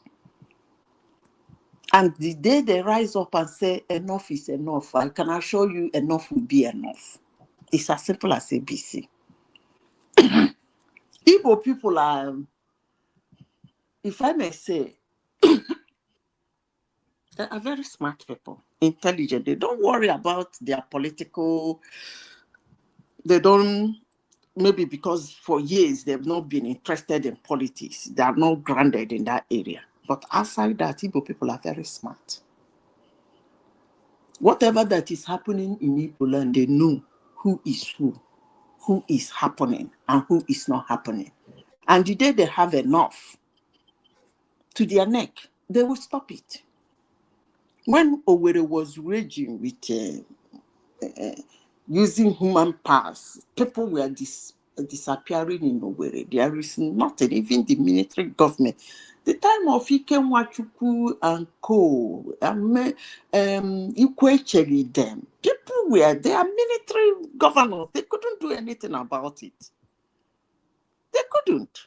And the day they rise up and say, enough is enough, I can assure you enough will be enough. It's as simple as ABC. Igbo people are, if I may say, they are very smart people, intelligent. They don't worry about their political, they don't, maybe because for years they've not been interested in politics. They are not grounded in that area. But outside that, Igbo people are very smart. Whatever that is happening in Igbo land, they know who is happening and who is not happening. And the day they have enough to their neck, they will stop it. When Owerri was raging with using human powers, people were disappearing in Owerri. There is nothing, even the military government. The time of Ike Nwachukwu and co, Ikwecheri them, people were there, military governors, they couldn't do anything about it. They couldn't.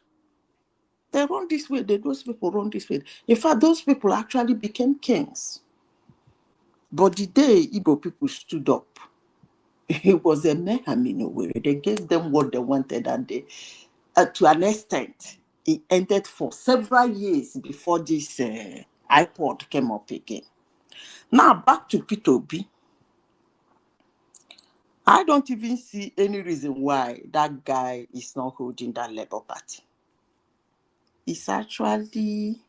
They run this way, those people run this way. In fact, those people actually became kings. But the day Igbo people stood up, it was a mayhem in a way. They gave them what they wanted, and they, to an extent, it ended for several years before this iPod came up again. Now, back to Peter Obi. I don't even see any reason why that guy is not holding that Labour Party. It's actually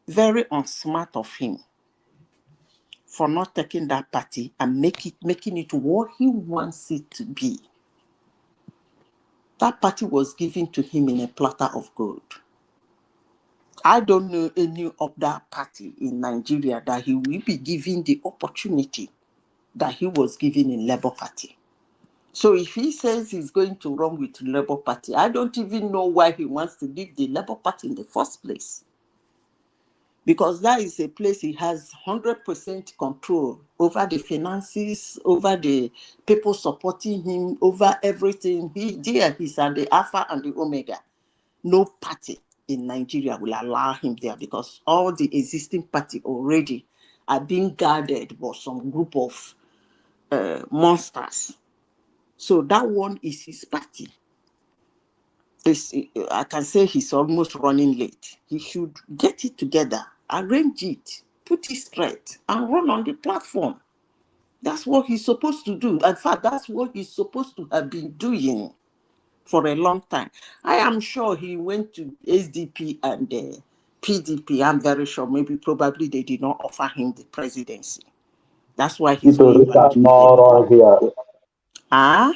very unsmart of him for not taking that party and making it what he wants it to be. That party was given to him in a platter of gold. I don't know any other party in Nigeria that he will be given the opportunity that he was given in Labour Party. So if he says he's going to run with Labour Party, I don't even know why he wants to leave the Labour Party in the first place. Because that is a place he has 100% control over the finances, over the people supporting him, over everything. He's at the Alpha and the Omega. No party in Nigeria will allow him there because all the existing party already are being guarded by some group of monsters. So that one is his party. I can say he's almost running late. He should get it together, arrange it, put it straight, and run on the platform. That's what he's supposed to do. In fact, that's what he's supposed to have been doing for a long time. I am sure he went to SDP and PDP. I'm very sure probably they did not offer him the presidency. That's why he's going back to here. Ah?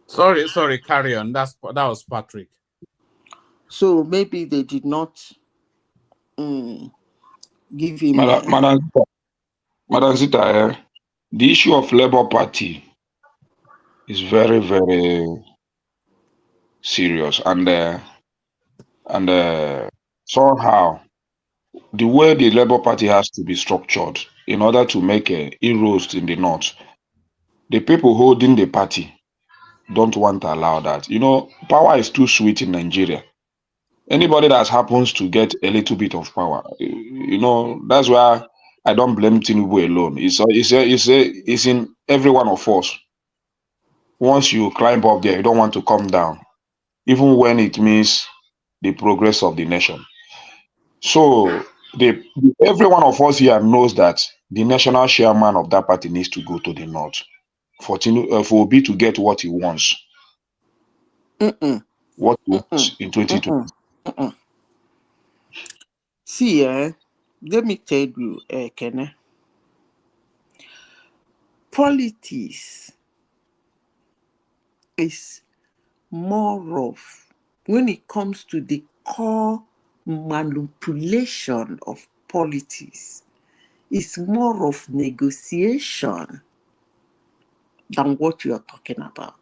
Sorry, carry on. That was Patrick. So maybe they did not give him... Madam Zita, the issue of Labour Party is very, very serious. And somehow, the way the Labour Party has to be structured in order to make inroads in the North, the people holding the party don't want to allow that. Power is too sweet in Nigeria. Anybody that happens to get a little bit of power, that's why I don't blame Tinubu alone. It's in every one of us. Once you climb up there, you don't want to come down, even when it means the progress of the nation. So every one of us here knows that the national chairman of that party needs to go to the North for Obi to get what he wants. What he wants in 2020. See, let me tell you, Kene. Politics is more of, when it comes to the core manipulation of politics, it's more of negotiation than what you are talking about.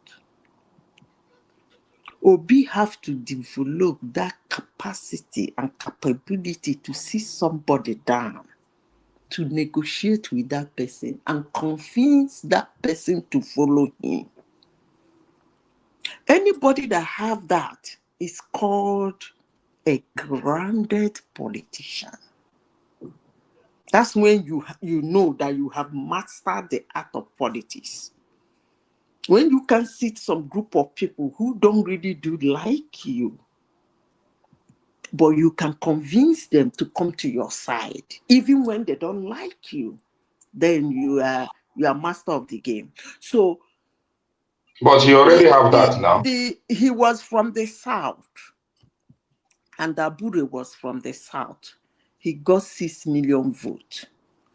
Obi have to develop that capacity and capability to see somebody down, to negotiate with that person and convince that person to follow him. Anybody that have that is called a grounded politician. That's when you know that you have mastered the art of politics. When you can sit some group of people who don't really do like you, but you can convince them to come to your side, even when they don't like you, then you are master of the game. So, but he already have that now. He was from the South, and Abure was from the South. He got 6 million votes.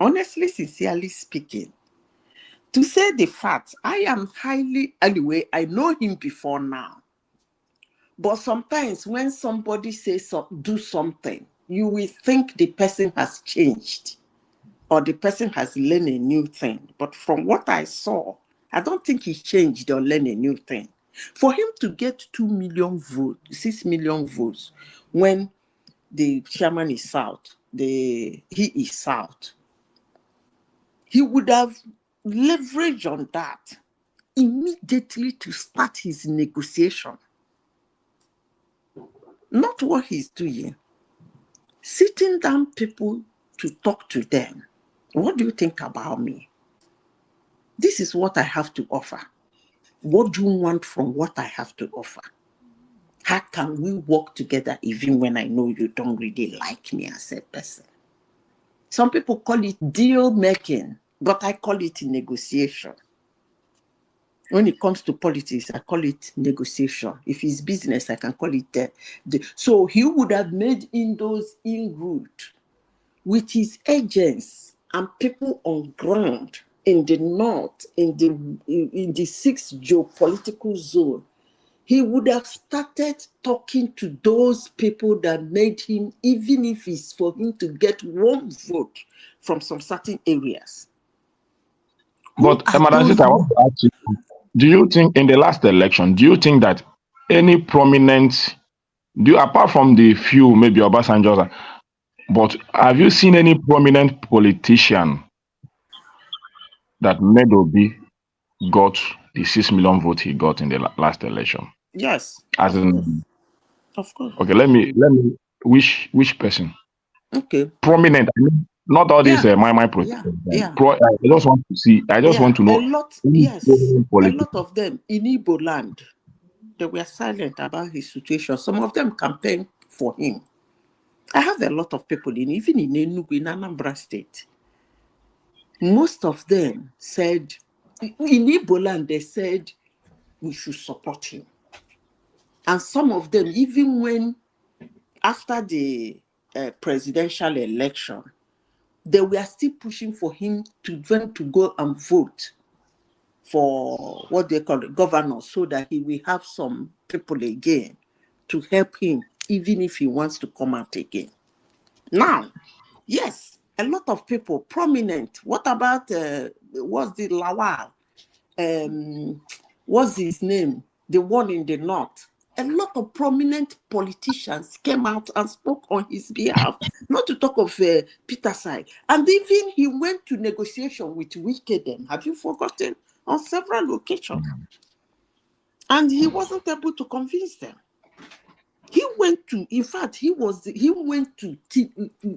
Honestly, sincerely speaking, to say the fact, anyway, I know him before now. But sometimes when somebody says do something, you will think the person has changed or the person has learned a new thing. But from what I saw, I don't think he changed or learned a new thing. For him to get 2 million votes, 6 million votes, when the chairman is South, he is South, he would have leveraged on that immediately to start his negotiation. Not what he's doing. Sitting down people to talk to them. What do you think about me? This is what I have to offer. What do you want from what I have to offer? How can we work together even when I know you don't really like me as a person? Some people call it deal making, but I call it negotiation. When it comes to politics, I call it negotiation. If it's business, I can call it so he would have made in those inroads with his agents and people on ground in the north, in the 6th geopolitical zone. He would have started talking to those people that made him, even if it's for him to get one vote from some certain areas. But Madam Sita, I want to ask you, do you think in the last election, do you think that any prominent, apart from the few, maybe Obasanjo, but have you seen any prominent politician that Medobi got the 6 million vote he got in the last election? Yes. As in, of course. Okay, let me which person? Okay. Prominent. I mean, not all these my politicians. I just want to see. I just want to know. A lot of them in Igbo land, they were silent about his situation. Some of them campaigned for him. I have a lot of people even in Enugu, in Anambra State. Most of them said, in Igbo land, they said we should support him. And some of them, even when after the presidential election, they were still pushing for him to go and vote for what they call it, governor, so that he will have some people again to help him, even if he wants to come out again. Now, yes, a lot of people, prominent. What about, what's the Lawal? What's his name? The one in the north. A lot of prominent politicians came out and spoke on his behalf, not to talk of Peter Sai. And even he went to negotiation with Wikedem. Have you forgotten? On several occasions. And he wasn't able to convince them. He went to, in fact, he went to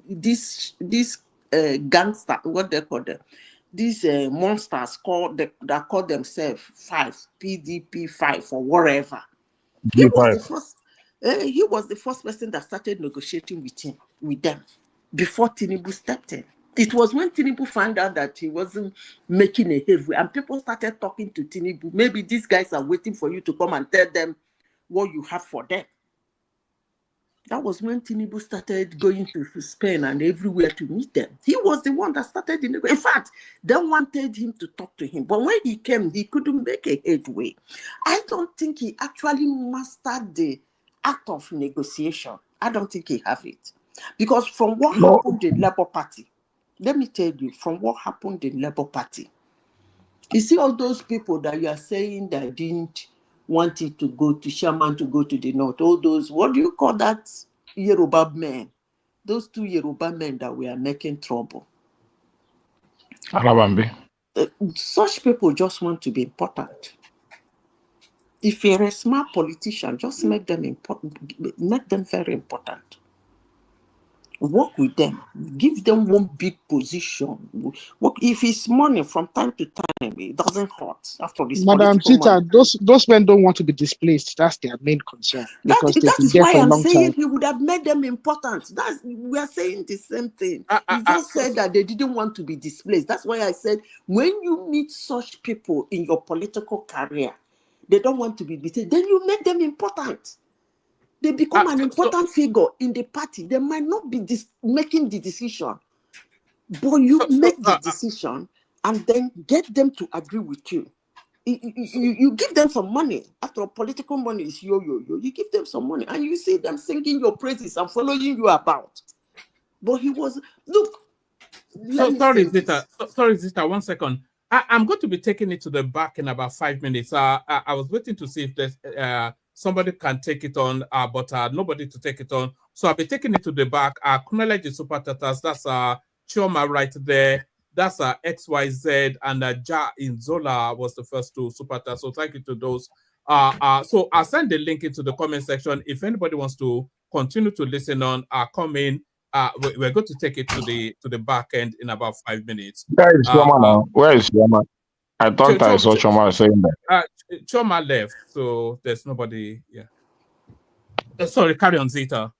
this gangster, what they call them, these monsters that call themselves PDP 5 or whatever. He was the first person that started negotiating with them before Tinubu stepped in. It was when Tinubu found out that he wasn't making a headway, and people started talking to Tinubu. Maybe these guys are waiting for you to come and tell them what you have for them. That was when Tinubu started going to Spain and everywhere to meet them. He was the one that started the negotiation. In fact, they wanted him to talk to him. But when he came, he couldn't make a headway. I don't think he actually mastered the act of negotiation. I don't think he have it. Because from what happened in Labour Party, let me tell you, from what happened in Labour Party, you see all those people that you are saying that didn't want it to go to Shaman, to go to the north, all those, what do you call that, Yoruba men? Those two Yoruba men that were making trouble. Arabambi. Such people just want to be important. If you're a smart politician, just make them important, make them very important. Work with them, give them one big position. Work, if it's money from time to time, it doesn't hurt. After this, Madam Sita, those men don't want to be displaced. That's their main concern. Because that is why I'm saying time. He would have made them important. We are saying the same thing. He just said that they didn't want to be displaced. That's why I said when you meet such people in your political career, they don't want to be displaced. Then you make them important. They become an important figure in the party. They might not be making the decision, but you make the decision and then get them to agree with you. You give them some money. After all, political money is yo. You give them some money and you see them singing your praises and following you about. But he was, look. Sorry, Zita, 1 second. I'm going to be taking it to the back in about 5 minutes. I was waiting to see if there's somebody can take it on, but nobody to take it on. So I'll be taking it to the back. Acknowledge the super tatas. That's Chioma right there. That's XYZ, and Ja in Zola was the first two super tatas. So thank you to those. So I'll send the link into the comment section. If anybody wants to continue to listen on, come in. We're going to take it to the back end in about 5 minutes. Where is Chioma now? Where is Chioma? I thought I saw Chioma saying that. Chioma left, so there's nobody. Yeah. Sorry, carry on, Zita.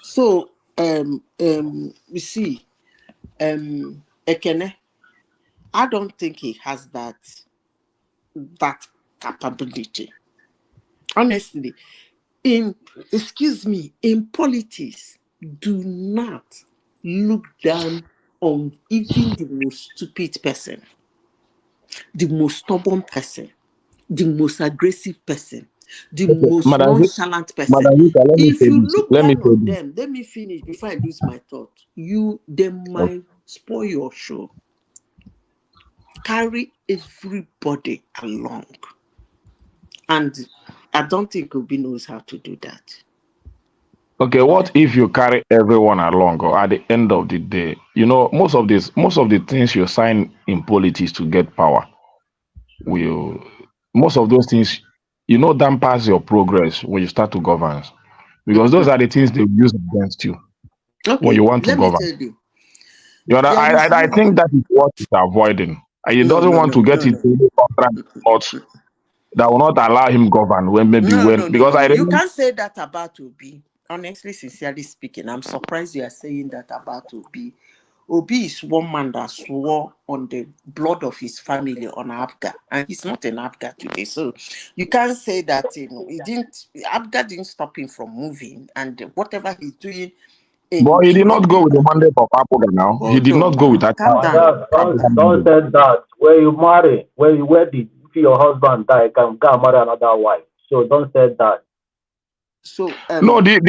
So, you see, Ekene, I don't think he has that capability. Honestly, in politics, do not look down on even the most stupid person, the most stubborn person, the most aggressive person, the most nonchalant person. If you look down on them, let me finish before I lose my thought. They might spoil your show. Carry everybody along. And I don't think Obi knows how to do that. Okay, what if you carry everyone along, or at the end of the day, most of the things you sign in politics to get power, most of those things, dampers your progress when you start to govern, because those are the things they use against you when you want to let me govern. tell you. I think that is what it's avoiding. He doesn't want to get into any contract that will not allow him govern You can't say that about Obi. Honestly, sincerely speaking, I'm surprised you are saying that about Obi. Obi is one man that swore on the blood of his family on Abga, and he's not an Abga today. So you can't say that Abga didn't stop him from moving, and whatever he's doing. But he did not go with the mandate of Apoga now. He did not go with that. Don't say that. When you marry, when you wedded, if your husband die, can go marry another wife. So don't say that. So no, the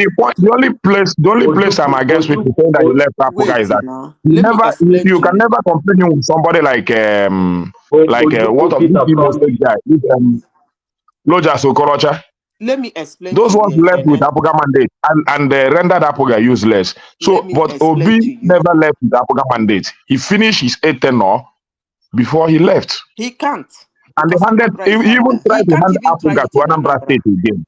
only place I'm against people saying that he left Apoga is that you can never compare him with somebody like what of this Imo State guy, Loja Sokorocha. Let me explain. Those ones left with Apoga mandate and rendered Apoga useless. So, but Obi never left with Apoga mandate. He finished his 8th tenure before he left. He can't. And he even tried to hand Apoga to Anambra State again.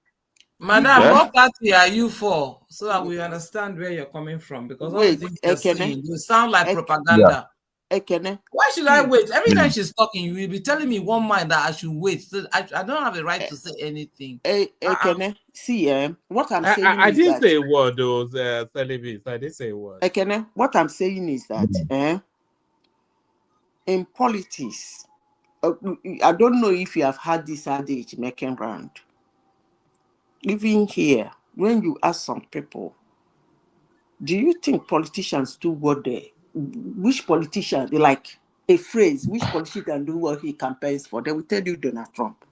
Madam, what party are you for? So that we understand where you're coming from. Because all the things you're saying, you sound like propaganda. Why should I wait? Every time she's talking, you will be telling me one mind that I should wait. So I don't have the right to say anything. See, what I'm saying I is didn't that, say a word, those celebrities. I didn't say a word. What I'm saying is that in politics, I don't know if you have had this adage making round. Even here, when you ask some people, do you think politicians do what which politician, they like a phrase, which politician do what he campaigns for? They will tell you Donald Trump.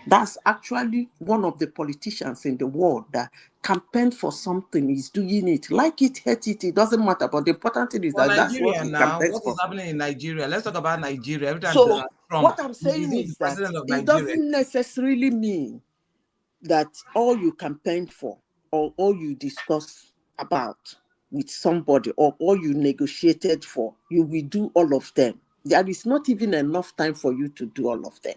That's actually one of the politicians in the world that campaigned for something, is doing it. Like it, hate it, it doesn't matter. But the important thing is that that's what he campaigns for. What is happening in Nigeria? Let's talk about Nigeria. Every time so Trump, what I'm saying is that it doesn't necessarily mean that all you campaign for or all you discuss about with somebody or all you negotiated for, you will do all of them. There is not even enough time for you to do all of them.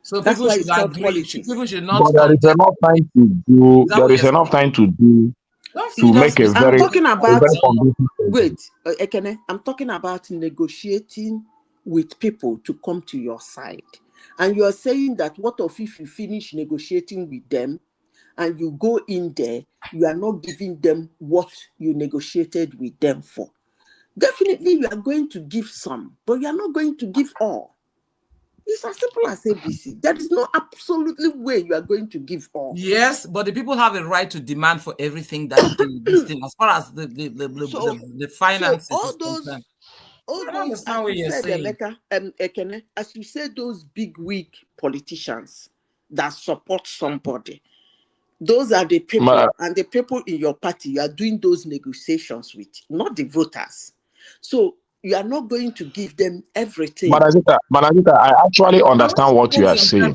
So that's people why should agree. People should not. But there is enough time to do. There is enough time to do. To make a very. I'm talking about. Wait, Ekene, I'm talking about negotiating with people to come to your side. And you are saying that what if you finish negotiating with them and you go in there, you are not giving them what you negotiated with them for? Definitely you are going to give some, but you are not going to give all. It's as simple as ABC. There is no absolutely way you are going to give all. Yes, but the people have a right to demand for everything that this thing, as far as the finances. So all those, as you said, Emeka, Ekene, as you said, those big wig politicians that support somebody, those are the people, and the people in your party you are doing those negotiations with, not the voters. So you are not going to give them everything. Manazita, I actually understand what you are saying.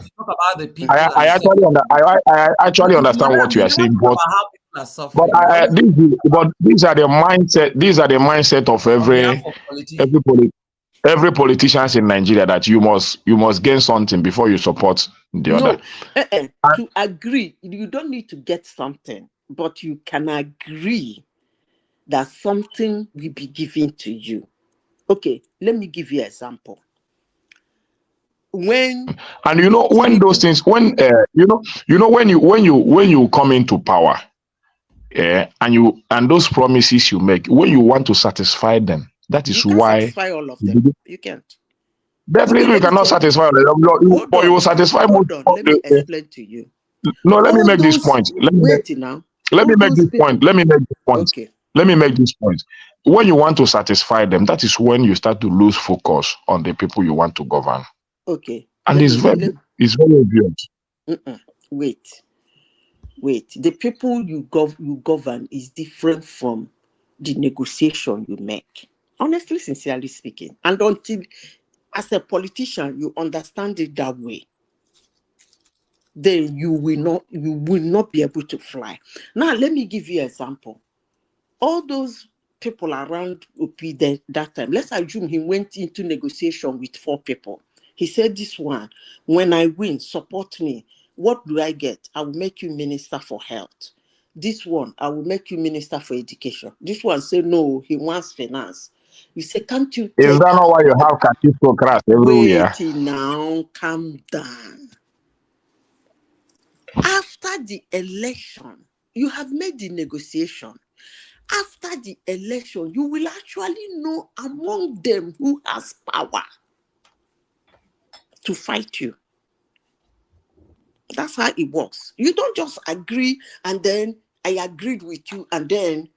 I actually understand what you are saying, but these are the mindset. These are the mindset of every politicians in Nigeria, that you must gain something before you support the other. To agree, you don't need to get something, but you can agree that something will be given to you. Okay, let me give you an example. When those things, when when you come into power, and those promises you make, when you want to satisfy them, that is You can't why satisfy all of them. You can't. definitely Okay, you let me cannot tell you. satisfy them, but you will satisfy most. Hold on. Let me explain to you. No, let me All make this those point. wait now. Let me All make those this people. point. Let me make this point. Okay. Let me make this point. When you want to satisfy them, that is when you start to lose focus on the people you want to govern. Okay. And it's very obvious. Wait. The people you govern is different from the negotiation you make. Honestly, sincerely speaking. And until as a politician you understand it that way, then you will not be able to fly. Now let me give you an example. All those people around OP that time, let's assume he went into negotiation with 4 people. He said, this one, when I win, support me. What do I get? I will make you minister for health. This one, I will make you minister for education. This one say, no, he wants finance. You say, can't you take... Is that not why you have catistocrats everywhere? Wait now, calm down. After the election, you have made the negotiation. After the election, you will actually know among them who has power to fight you. That's how it works. You don't just agree and then I agreed with you, and then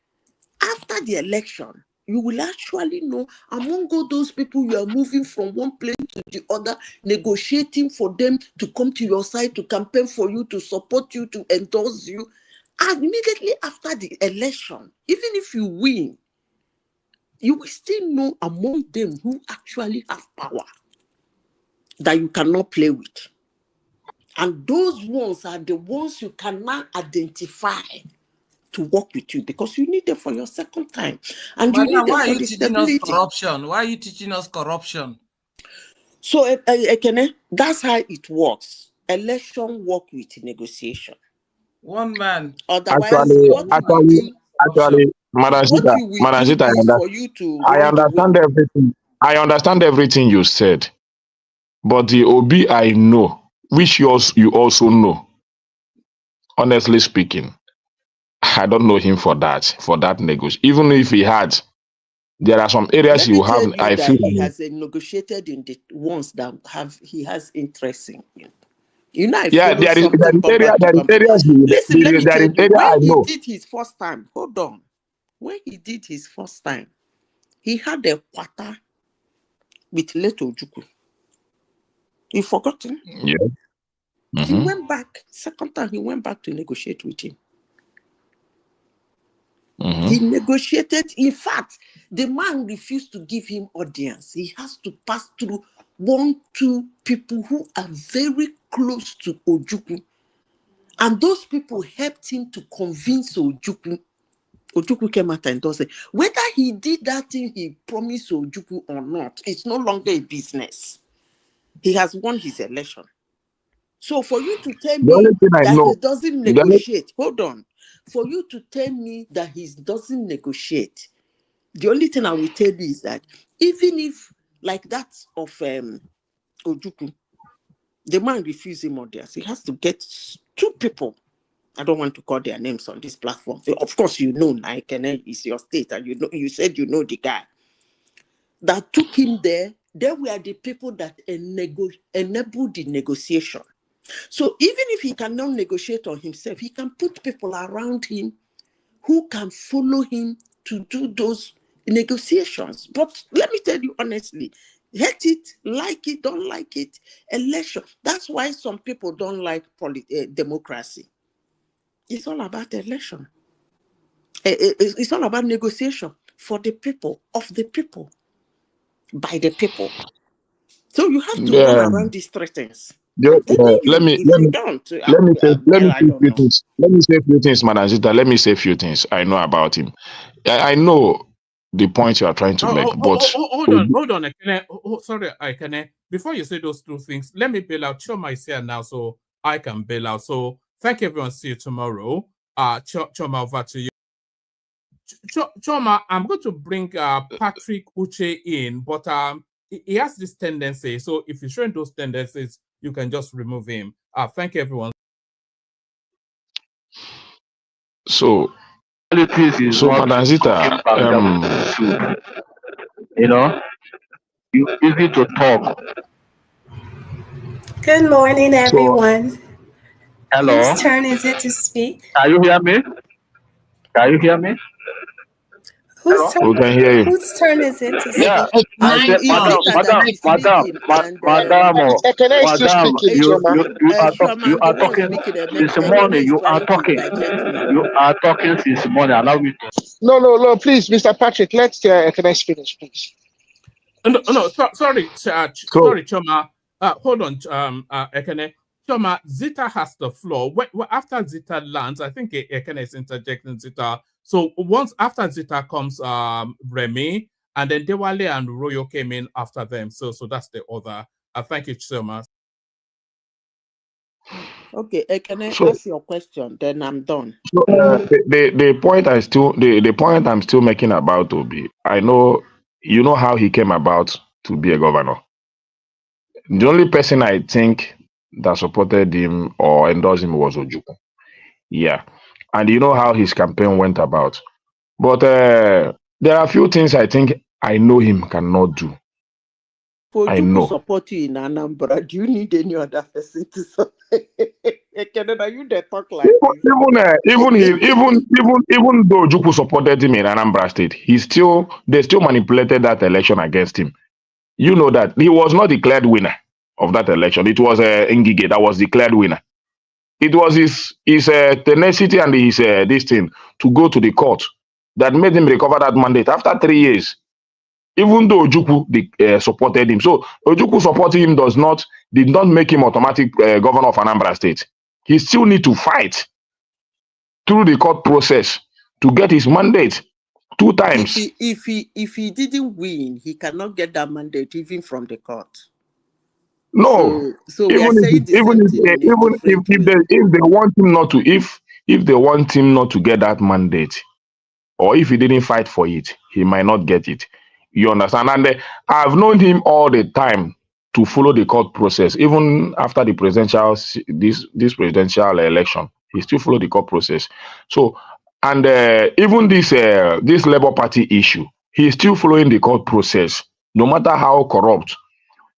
after the election, you will actually know among all those people you are moving from one place to the other, negotiating for them to come to your side, to campaign for you, to support you, to endorse you. And immediately after the election, even if you win, you will still know among them who actually have power that you cannot play with. And those ones are the ones you cannot identify to work with you, because you need them for your second time. And Maria, you need them why are for you the teaching us stability. corruption? Why are you teaching us corruption? So, Ekene, that's how it works. Election work with negotiation. One man. Otherwise, Actually, Madam, is for you to I understand everything. I understand everything you said, but the Obi I know, which you also know, honestly speaking, I don't know him for that negotiation. Even if he had, there are some areas Let he me will have. tell you I that feel he has negotiated in the ones that he has interest in. You know, there is areas. Listen, let me tell you, area I when he know. did his first time, hold on. When he did his first time, he had a quarter with Leto Ojukwu. You forgotten? Yeah. He went back, second time he went back to negotiate with him. He negotiated. In fact, the man refused to give him audience. He has to pass through 1-2 people who are very close to Ojukwu. And those people helped him to convince Ojukwu. Ojukwu came out and does it. Whether he did that thing he promised Ojukwu or not, it's no longer a business. He has won his election. So for you to tell me that he doesn't negotiate, hold on. For you to tell me that he doesn't negotiate, the only thing I will tell you is that even if, like that of Ojukwu, the man refused him audience, he has to get 2 people. I don't want to call their names on this platform. Of course, you know, Naikene is your state, and you said you know the guy that took him there. They were the people that enabled the negotiation. So even if he cannot negotiate on himself, he can put people around him who can follow him to do those negotiations. But let me tell you honestly, hate it, like it, don't like it, election. That's why some people don't like democracy. It's all about election. It's all about negotiation for the people, of the people, by the people. So you have to run around these 3 things. Let me say a few things, Madam Zita. Let me say a few things I know about him. I know the point you are trying to make, but hold on, Ekene. Sorry, Ekene. Before you say those 2 things, let me bail out. Choma is here now, so I can bail out. So thank you, everyone. See you tomorrow. Choma, over to you. Choma, I'm going to bring Patrick Uche in, but he has this tendency. So if you're showing those tendencies, you can just remove him. Thank you, everyone. So Politics So, is not Madam Zita, soup. You know, you easy to talk. Good morning, so everyone. Hello, Whose turn is it to speak? can you hear me? Can you hear me? Hello? we can hear you. Whose turn is it to Yeah, speak? I said, madam, you are talking since morning. You are talking. You are talking since morning. Allow me to. No, please, Mr. Patrick, let's Ekene finish, please. No, sorry, sorry, Choma. Hold on, Ekene. Choma, Zita has the floor. After Zita lands, I think Ekene is interjecting Zita. So once after Zita comes Remy, and then Dewale and Royo came in after them. So that's the order. Thank you, Choma. Okay, can I So, ask your question? Then I'm done. so the point the point I'm still making about Obi, I know you know how he came about to be a governor. The only person I think that supported him or endorsed him was Ojukwu. Yeah. And you know how his campaign went about. But there are a few things I think I know him cannot do. I know. Support you in Anambra. Do you need any other person to support? Are you there talk like this? Even though Ojukwu supported him in Anambra State, they still manipulated that election against him. You know that he was not declared winner of that election. It was Ngige that was declared winner. It was his tenacity and his this thing to go to the court that made him recover that mandate after 3 years. Even though Ojukwu supported him, so Ojukwu supporting him did not make him automatic governor of Anambra State. He still need to fight through the court process to get his mandate 2 times. If he didn't win, he cannot get that mandate even from the court. No. So we are saying the same thing in a different way. If they want him not to get that mandate, or if he didn't fight for it, he might not get it. You understand? And I've known him all the time to follow the court process, even after the this presidential election. He still follow the court process. So, and even this Labour Party issue, he's still following the court process, no matter how corrupt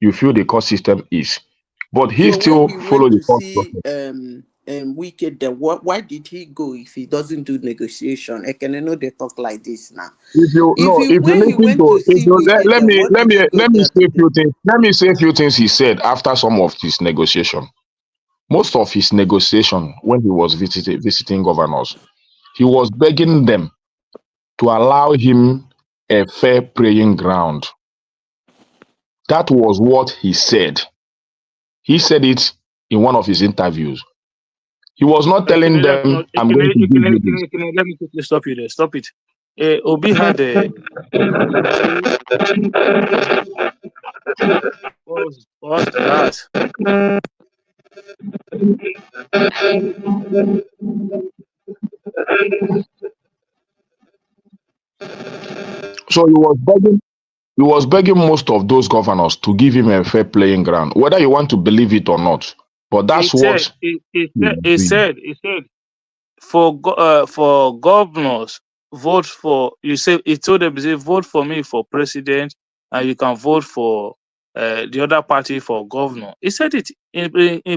you feel the court system is. But he still follow the court process. Wicked, why did he go if he doesn't do negotiation? I can know they talk like this now. Let me say a few things he said after some of his negotiation. Most of his negotiation when he was visiting governors, he was begging them to allow him a fair praying ground. That was what he said. He said it in one of his interviews. He was not telling them, I'm going to do this. Let me quickly stop you there. Stop it. Obi had a... What's that? So he was begging most of those governors to give him a fair playing ground, whether you want to believe it or not. But that's He said for governors, vote for, you say, he told them, say, vote for me for president and you can vote for the other party for governor. He said it in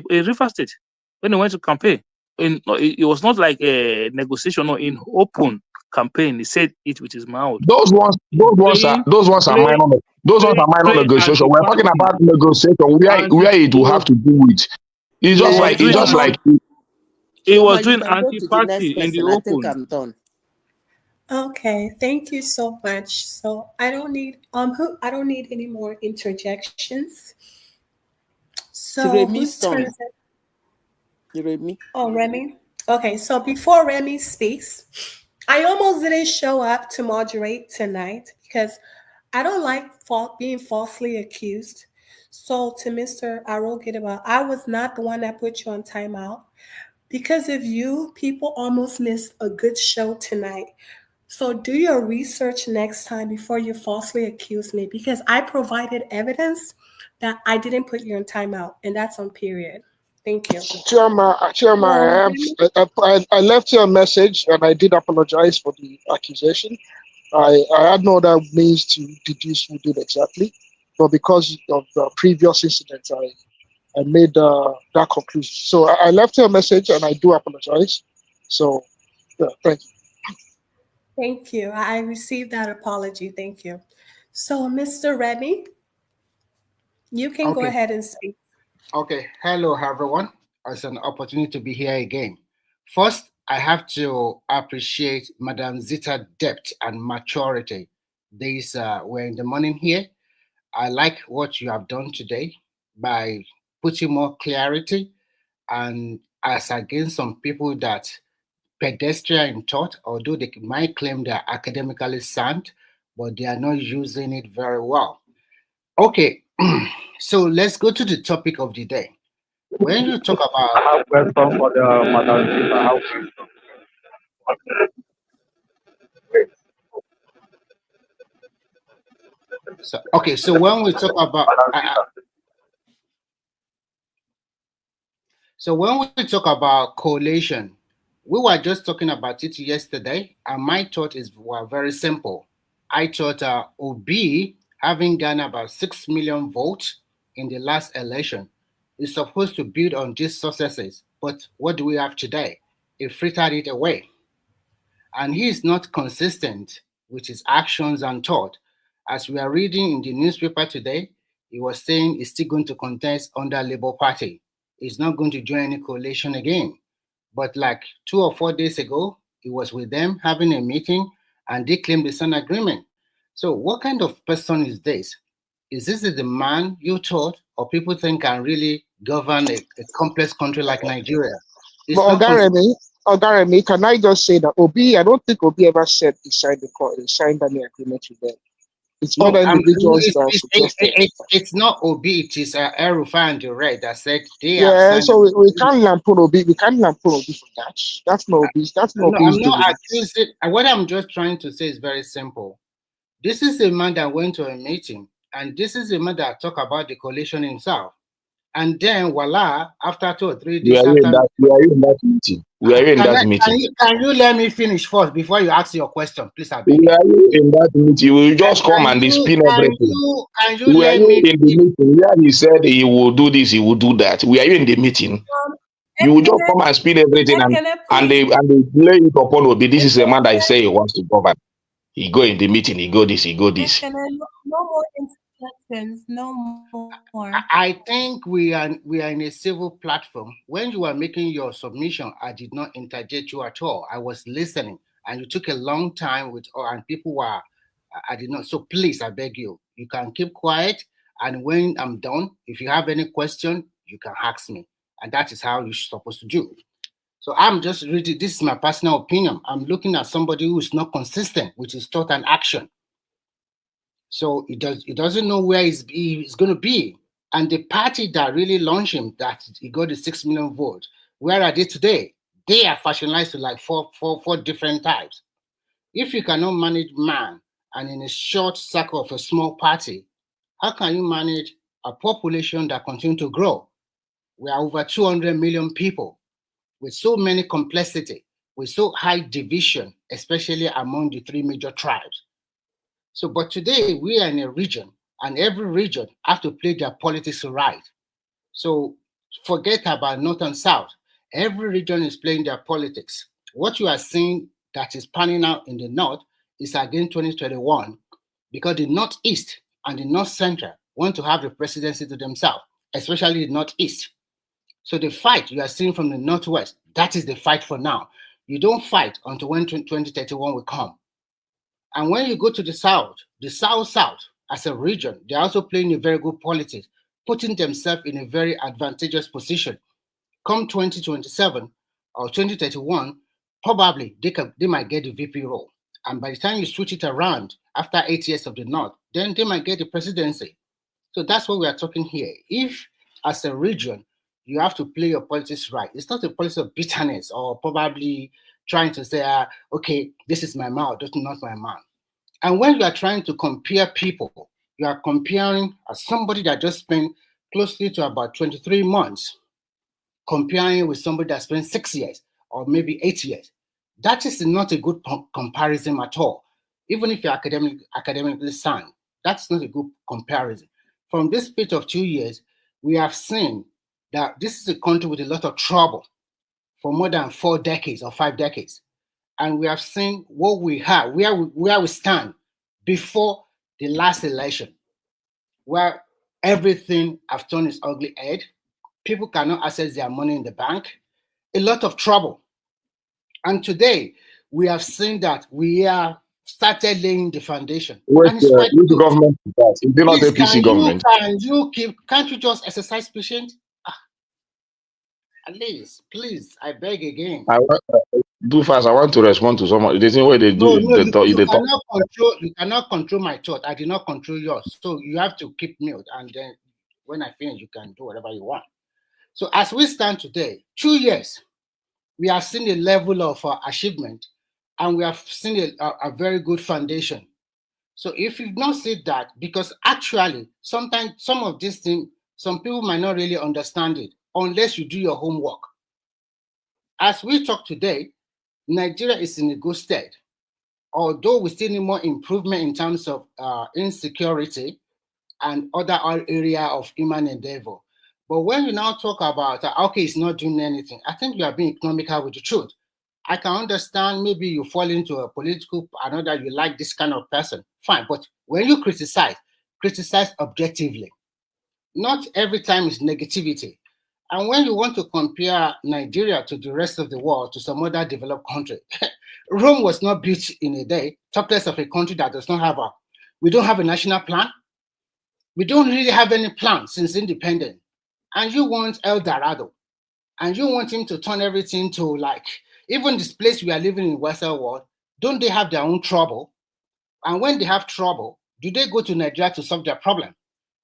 River State when he went to campaign. It was not like a negotiation or in open campaign. He said it with his mouth. Those ones are minor. Those ones are minor negotiation. We're talking about negotiation where it will have to do with. It's just like he was doing anti-party in the open. I think I'm done. Okay, thank you so much. So I don't need any more interjections. So whose turn is it? Remy. Oh, Remy. Okay, so before Remy speaks, I almost didn't show up to moderate tonight because I don't like being falsely accused. So to Mr. Arogidaba, I was not the one that put you on timeout. Because of you, people almost missed a good show tonight. So do your research next time before you falsely accuse me, because I provided evidence that I didn't put you in timeout, and that's on period. Thank you. Chairman, I left you a message and I did apologize for the accusation. I had no other means to deduce who did exactly, but because of the previous incident, I made that conclusion. So I left you a message and I do apologize. So, yeah, thank you. Thank you. I received that apology. Thank you. So, Mr. Remy, you can go ahead and speak. Okay. Hello, everyone. It's an opportunity to be here again. First, I have to appreciate Madam Zita's depth and maturity. We're in the morning here. I like what you have done today by putting more clarity and as against some people that pedestrian in thought, although they might claim they are academically sound, but they are not using it very well. Okay, so let's go to the topic of the day. When you talk about, I have question for the Madam Zita. I have question. so when we talk about, so when we talk about coalition, we were just talking about it yesterday, and my thought were very simple. I thought Obi, having gained about 6 million votes in the last election, is supposed to build on these successes. But what do we have today? He frittered it away. And he is not consistent with his actions and thought. As we are reading in the newspaper today, he was saying he's still going to contest under Labour Party. He's not going to join any coalition again. But like 2 or 4 days ago, he was with them having a meeting and they claimed the same agreement. So what kind of person is this? Is this the man you thought or people think can really govern a complex country like Nigeria? But Ogaremi, can I just say that Obi, I don't think Obi ever said he signed any agreement with them. It's not individuals that suggested. It's not Obi, it is El-Rufai and the Red that said they have signed. So we can't lampoon Obi. We can't lampoon Obi for that. That's not Obi's. That's not Obi's. I'm not accusing. What I'm just trying to say is very simple. This is a man that went to a meeting, and this is a man that talked about the coalition himself. And then, voila, after 2 or 3 days, we are in that meeting. Can you let me finish first before you ask your question, please? We are in that meeting. You will just come and spin everything. Can you we are in the meeting where he said he will do this, he will do that. We are in the meeting. You will just come and spin everything and they lay it upon Obi. This is a man that say he wants to govern. He go in the meeting, he go this, he go this. No more interjections, no more. I think we are in a civil platform. When you were making your submission, I did not interject you at all. I was listening, and you took a long time and people were. I did not. So please, I beg you, you can keep quiet. And when I'm done, if you have any question, you can ask me, and that is how you're supposed to do. So I'm just reading. This is my personal opinion. I'm looking at somebody who is not consistent with his thought and action. So he doesn't know where he's going to be. And the party that really launched him, that he got the 6 million votes, where are they today? They are factionalized to like four different types. If you cannot manage man and in a short circle of a small party, how can you manage a population that continues to grow? We are over 200 million people with so many complexity, with so high division, especially among the 3 major tribes. So, but today we are in a region, and every region have to play their politics right. So forget about North and South. Every region is playing their politics. What you are seeing that is panning out in the North is again 2021, because the Northeast and the North Central want to have the presidency to themselves, especially the Northeast. So the fight you are seeing from the Northwest, that is the fight for now. You don't fight until when 2031 will come. And when you go to the South as a region, they're also playing a very good politics, putting themselves in a very advantageous position. Come 2027 or 2031, probably they might get the VP role. And by the time you switch it around after 8 years of the North, then they might get the presidency. So that's what we are talking here. If as a region, you have to play your politics right. It's not a policy of bitterness or probably trying to say, okay, this is my man, this is not my man. And when you are trying to compare people, you are comparing somebody that just spent closely to about 23 months comparing with somebody that spent 6 years or maybe 8 years. That is not a good comparison at all. Even if you're academically sound, that's not a good comparison. From this period of 2 years, we have seen that this is a country with a lot of trouble for more than 4 decades or 5 decades. And we have seen what we have, where we stand before the last election, where everything has turned its ugly head. People cannot access their money in the bank. A lot of trouble. And today, we have seen that we are started laying the foundation. Which government is that? Is it not APC government? Can't you just exercise patience? At least, please, I beg again. Do fast. I want to respond to someone. The thing where they do. You cannot control my thought. I did not control yours. So you have to keep mute, and then when I finish, you can do whatever you want. So as we stand today, 2 years, we have seen a level of achievement, and we have seen a very good foundation. So if you've not seen that, because actually, sometimes some of these things, some people might not really understand it unless you do your homework. As we talk today, Nigeria is in a good state, although we still need more improvement in terms of insecurity and other area of human endeavor. But when you now talk about, okay, it's not doing anything, I think you are being economical with the truth. I can understand maybe you fall into a political, another, you like this kind of person, fine. But when you criticize objectively. Not every time is negativity. And when you want to compare Nigeria to the rest of the world, to some other developed country, Rome was not built in a day, talk less of a country that does not have we don't have a national plan. We don't really have any plan since independence. And you want El Dorado. And you want him to turn everything to like, even this place we are living in Western world, don't they have their own trouble? And when they have trouble, do they go to Nigeria to solve their problem?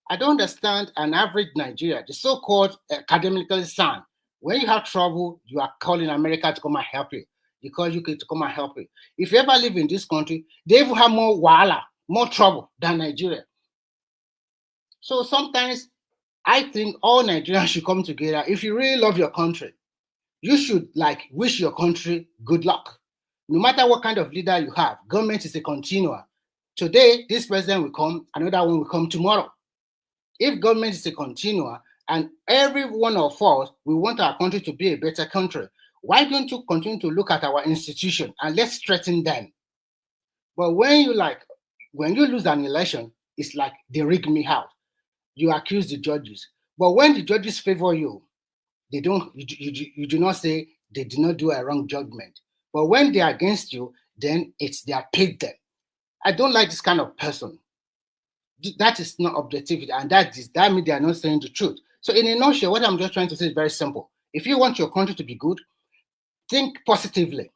I don't understand an average Nigeria, the so-called academically sound. When you have trouble, you are calling America to come and help you. You call UK to come and help you. If you ever live in this country, they will have more wahala, more trouble than Nigeria. So sometimes I think all Nigerians should come together. If you really love your country, you should like wish your country good luck. No matter what kind of leader you have, government is a continuum. Today, this president will come, another one will come tomorrow. If government is a continuum and every one of us, we want our country to be a better country, why don't you continue to look at our institution and let's strengthen them? But when you lose an election, it's like they rig me out. You accuse the judges. But when the judges favor you, they don't. You do not say they did not do a wrong judgment. But when they are against you, then it's they are paid them. I don't like this kind of person. That is not objectivity, and that means they are not saying the truth. So in a nutshell, what I'm just trying to say is very simple. If you want your country to be good, think positively.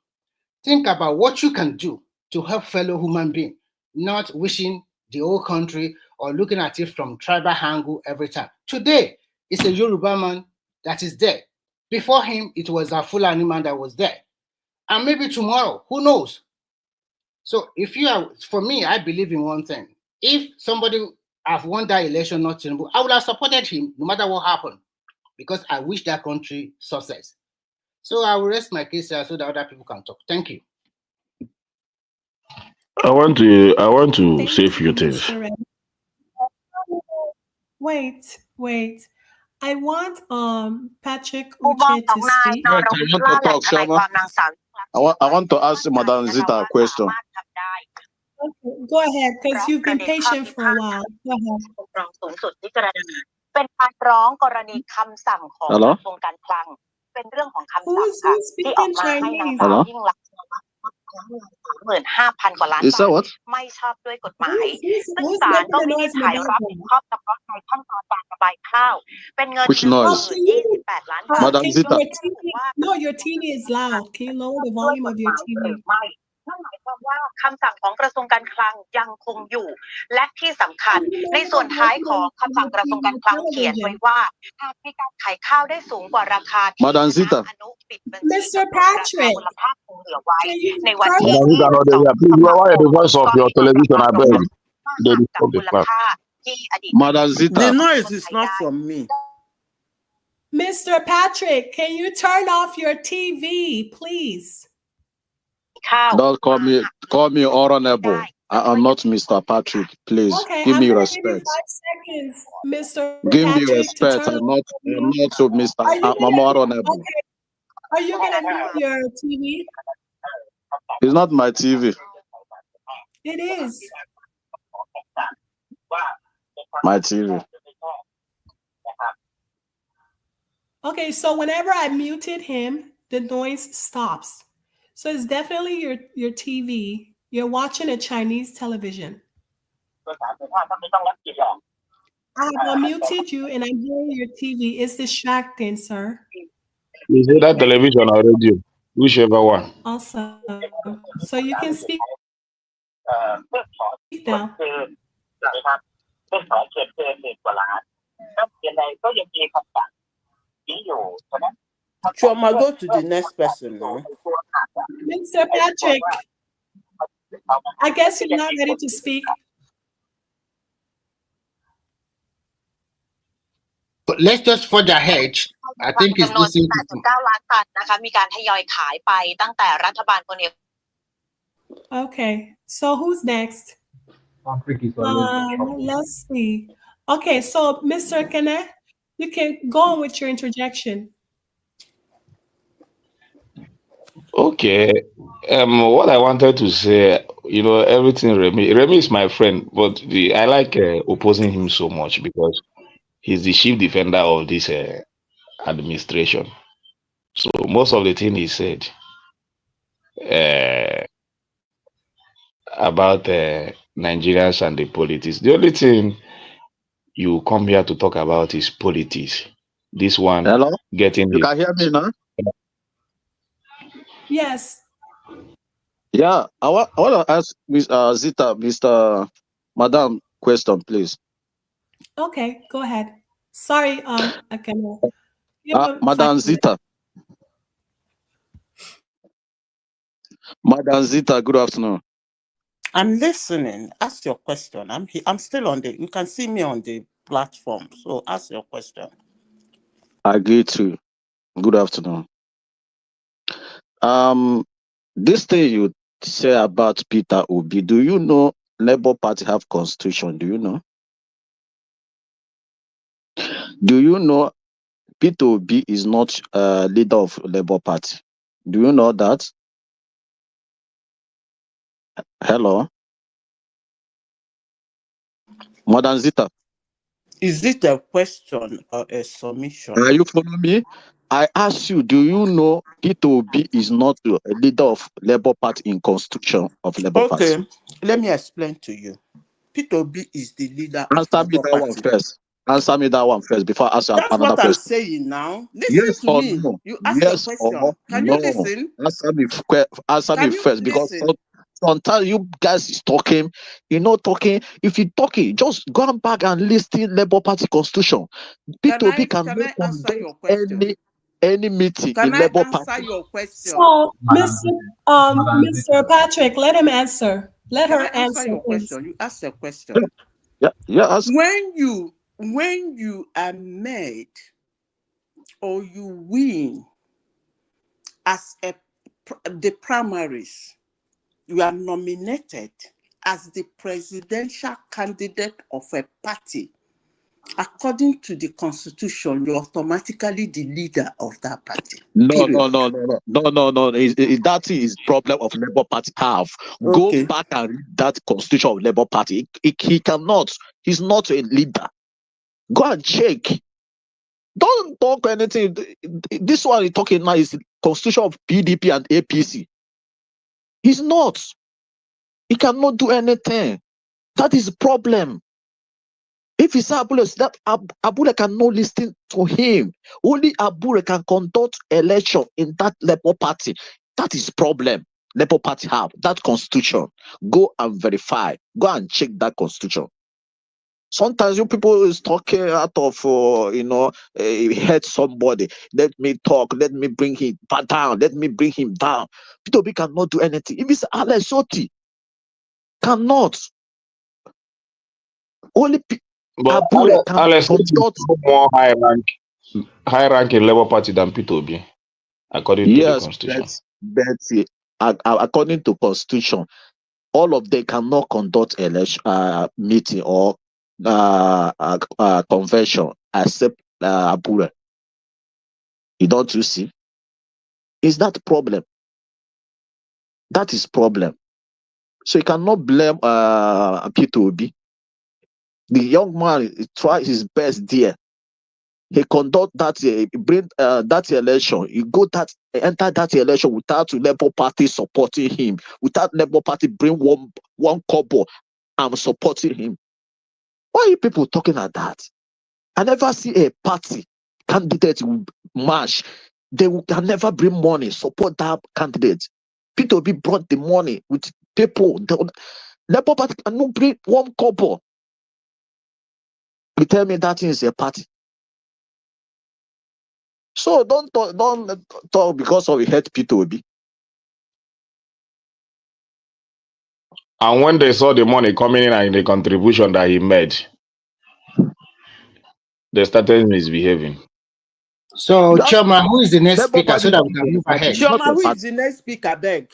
Think about what you can do to help fellow human beings, not wishing the whole country or looking at it from tribal angle every time. Today, it's a Yoruba man that is there. Before him, it was a Fulani man that was there. And maybe tomorrow, who knows? So for me, I believe in one thing. If somebody have won that election, not Tinubu, I would have supported him no matter what happened, because I wish that country success. So I will rest my case here so that other people can talk. Thank you. I want to say a few things. Wait. I want Patrick Uche to speak. I want to ask Madam Zita a question. Okay, go ahead, because you've been patient for a while. Go ahead. เป็นการร้องกรณีคำสั่งของกระทรวงการคลังเป็นเรื่องของคำสั่งค่ะที่ออกมาให้นางสาวยิ่งลักษณ์ 35,000 กว่าล้านบาทไม่ชอบด้วยกฎหมายซึ่งศาลก็วินิจฉัยรับผิดชอบเฉพาะในขั้นตอนการระบายข้าวเป็นเงิน 28 ล้านบาท No, your TV is loud. Can you lower the volume of your TV? นั่นหมายความว่าคำสั่งของกระทรวงการคลังยังคงอยู่และที่สำคัญในส่วนท้ายของคำสั่งกระทรวงการคลังเขียนไว้ว่าหากมีการขายข้าวได้สูงกว่าราคาที่อนุปิดบัญชี Mr. Patrick มูลค่าคงเหลือไว้ในวันที่ Madam Zita, the noise is not from me. Mr. Patrick, can you turn off your TV, please? Don't call me honorable. I'm not Mr. Patrick. Please give me respect. Give you 5 seconds, Mr. Give Patrick, me respect. I'm not so Mr. I'm honorable. Okay. Are you gonna mute your TV? It's not my TV. It is. My TV. Okay, so whenever I muted him, the noise stops. So it's definitely your TV. You're watching a Chinese television. I have unmuted you and I'm hearing your TV. It's distracting, sir. Is it that television or radio? Whichever one. Awesome. So you can speak now. Choma, go to the next person now. Mr. Patrick, I guess you're not ready to speak. But let's just forge ahead. I think it's listening to 9.9 ล้านตันนะคะมีการทยอยขายไปตั้งแต่รัฐบาลพลเอก Okay, so who's next? Let's see. Okay, so Mr. Kene, you can go on with your interjection. Okay. What I wanted to say, everything Remy is my friend, but I like opposing him so much because he's the chief defender of this administration. So most of the thing he said about Nigerians and the politics, the only thing you come here to talk about is politics. This one, hello, getting you can hear me now? Yes. Yeah, I want to ask Zita, Mr. Madam, question, please. Okay, go ahead. Sorry, I can. Madam Zita. Madam Zita, good afternoon. I'm listening. Ask your question. I'm still on you can see me on the platform. So ask your question. I agree to. Good afternoon. This thing you say about Peter Obi, do you know Labour Party have constitution? Do you know? Do you know Peter Obi is not leader of Labour Party? Do you know that? Hello? Madam Zita. Is it a question or a submission? Are you following me? I ask you, do you know Peter Obi is not a leader of Labour Party in constitution of Labour Party? Okay, let me explain to you. Peter Obi is the leader Answer of me Labour that Party. one first. Answer me that one first before I ask That's another what I'm question. saying now. Listen Yes to or me. no? You ask Yes a or question. Can no? you listen? Answer me Can you first because listen? sometimes you guys is talking, talking. If you talking, just go back and listen Labour Party constitution. Peter Obi Can I answer your question? any meeting Can in I Labour answer Party. your question? So, Mr. Patrick, let him answer. Let Can her I answer your please. question? You ask a question. Yeah. When you are made or you win as the primaries, you are nominated as the presidential candidate of a party. According to the constitution, you're automatically the leader of that party. No. That is problem of Labour Party have. Okay. Go back and read that constitution of Labour Party. He cannot. He's not a leader. Go and check. Don't talk anything. This one you're talking now is the constitution of PDP and APC. He's not. He cannot do anything. That is the problem. If it's Abule, that Abule cannot listen to him. Only Abule can conduct election in that Labour Party. That is problem. Labour Party have that constitution. Go and verify. Go and check that constitution. Sometimes you people is talking out of hurt somebody. Let me talk. Let me bring him down. Let me bring him down. Peter Obi cannot do anything. If it's Alex Soti, cannot. Only But Abure can Alex is conduct. more high rank. high-ranking Labour Party than P2B, according to the Yes, constitution. according to constitution, all of them cannot conduct election meeting or convention except Abure. You don't you see? Is that problem? That is problem. So you cannot blame P2B. The young man tried his best there. He conduct that bring that election. He enter that election without Labour Party supporting him, without Labour Party bring one couple and supporting him. Why are you people talking like that? I never see a party candidate march. They can never bring money, support that candidate. P2B brought the money with people. Labour Party cannot bring one couple. You tell me that is a party. So don't talk because of we hate P2B. And when they saw the money coming in and the contribution that he made, they started misbehaving. So, Choma, who is the next speaker so that we can move ahead? Choma, who is the next speaker? Beg.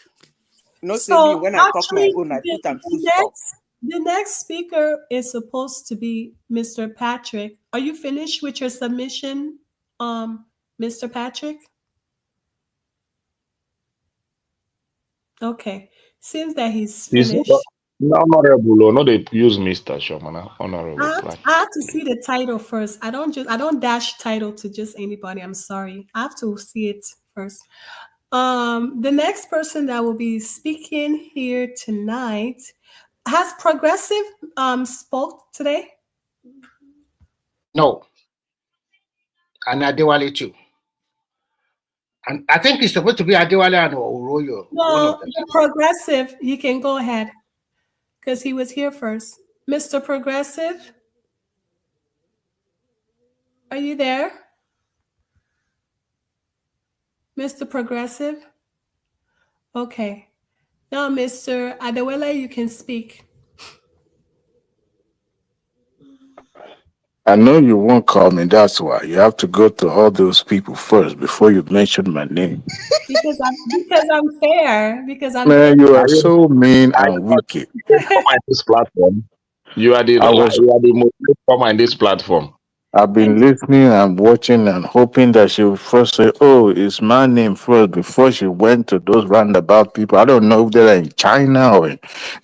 No, say me So when I talk my actually, own, I put them full stop. the next speaker is supposed to be Mr. Patrick. Are you finished with your submission, Mr. Patrick? Okay, seems that he's finished. Honorable, or not they use Mr. Shomana, honorable. I have to see the title first. I don't dash title to just anybody. I'm sorry. I have to see it first. The next person that will be speaking here tonight has Progressive spoke today. No, and Adewale too. And I think it's supposed to be Adewale and Oroyo. No, the Progressive. You can go ahead because he was here first. Mr. Progressive, are you there? Mr. Progressive? Okay. Now, Mr. Adewale, you can speak. I know you won't call me, that's why. You have to go to all those people first before you mention my name. Because I'm fair. Because I'm Man, fair. you are so mean and wicked. On this platform, you are the most common in this platform. I've been listening and watching and hoping that she would first say, "Oh, it's my name first," before she went to those roundabout people. I don't know if they're in China or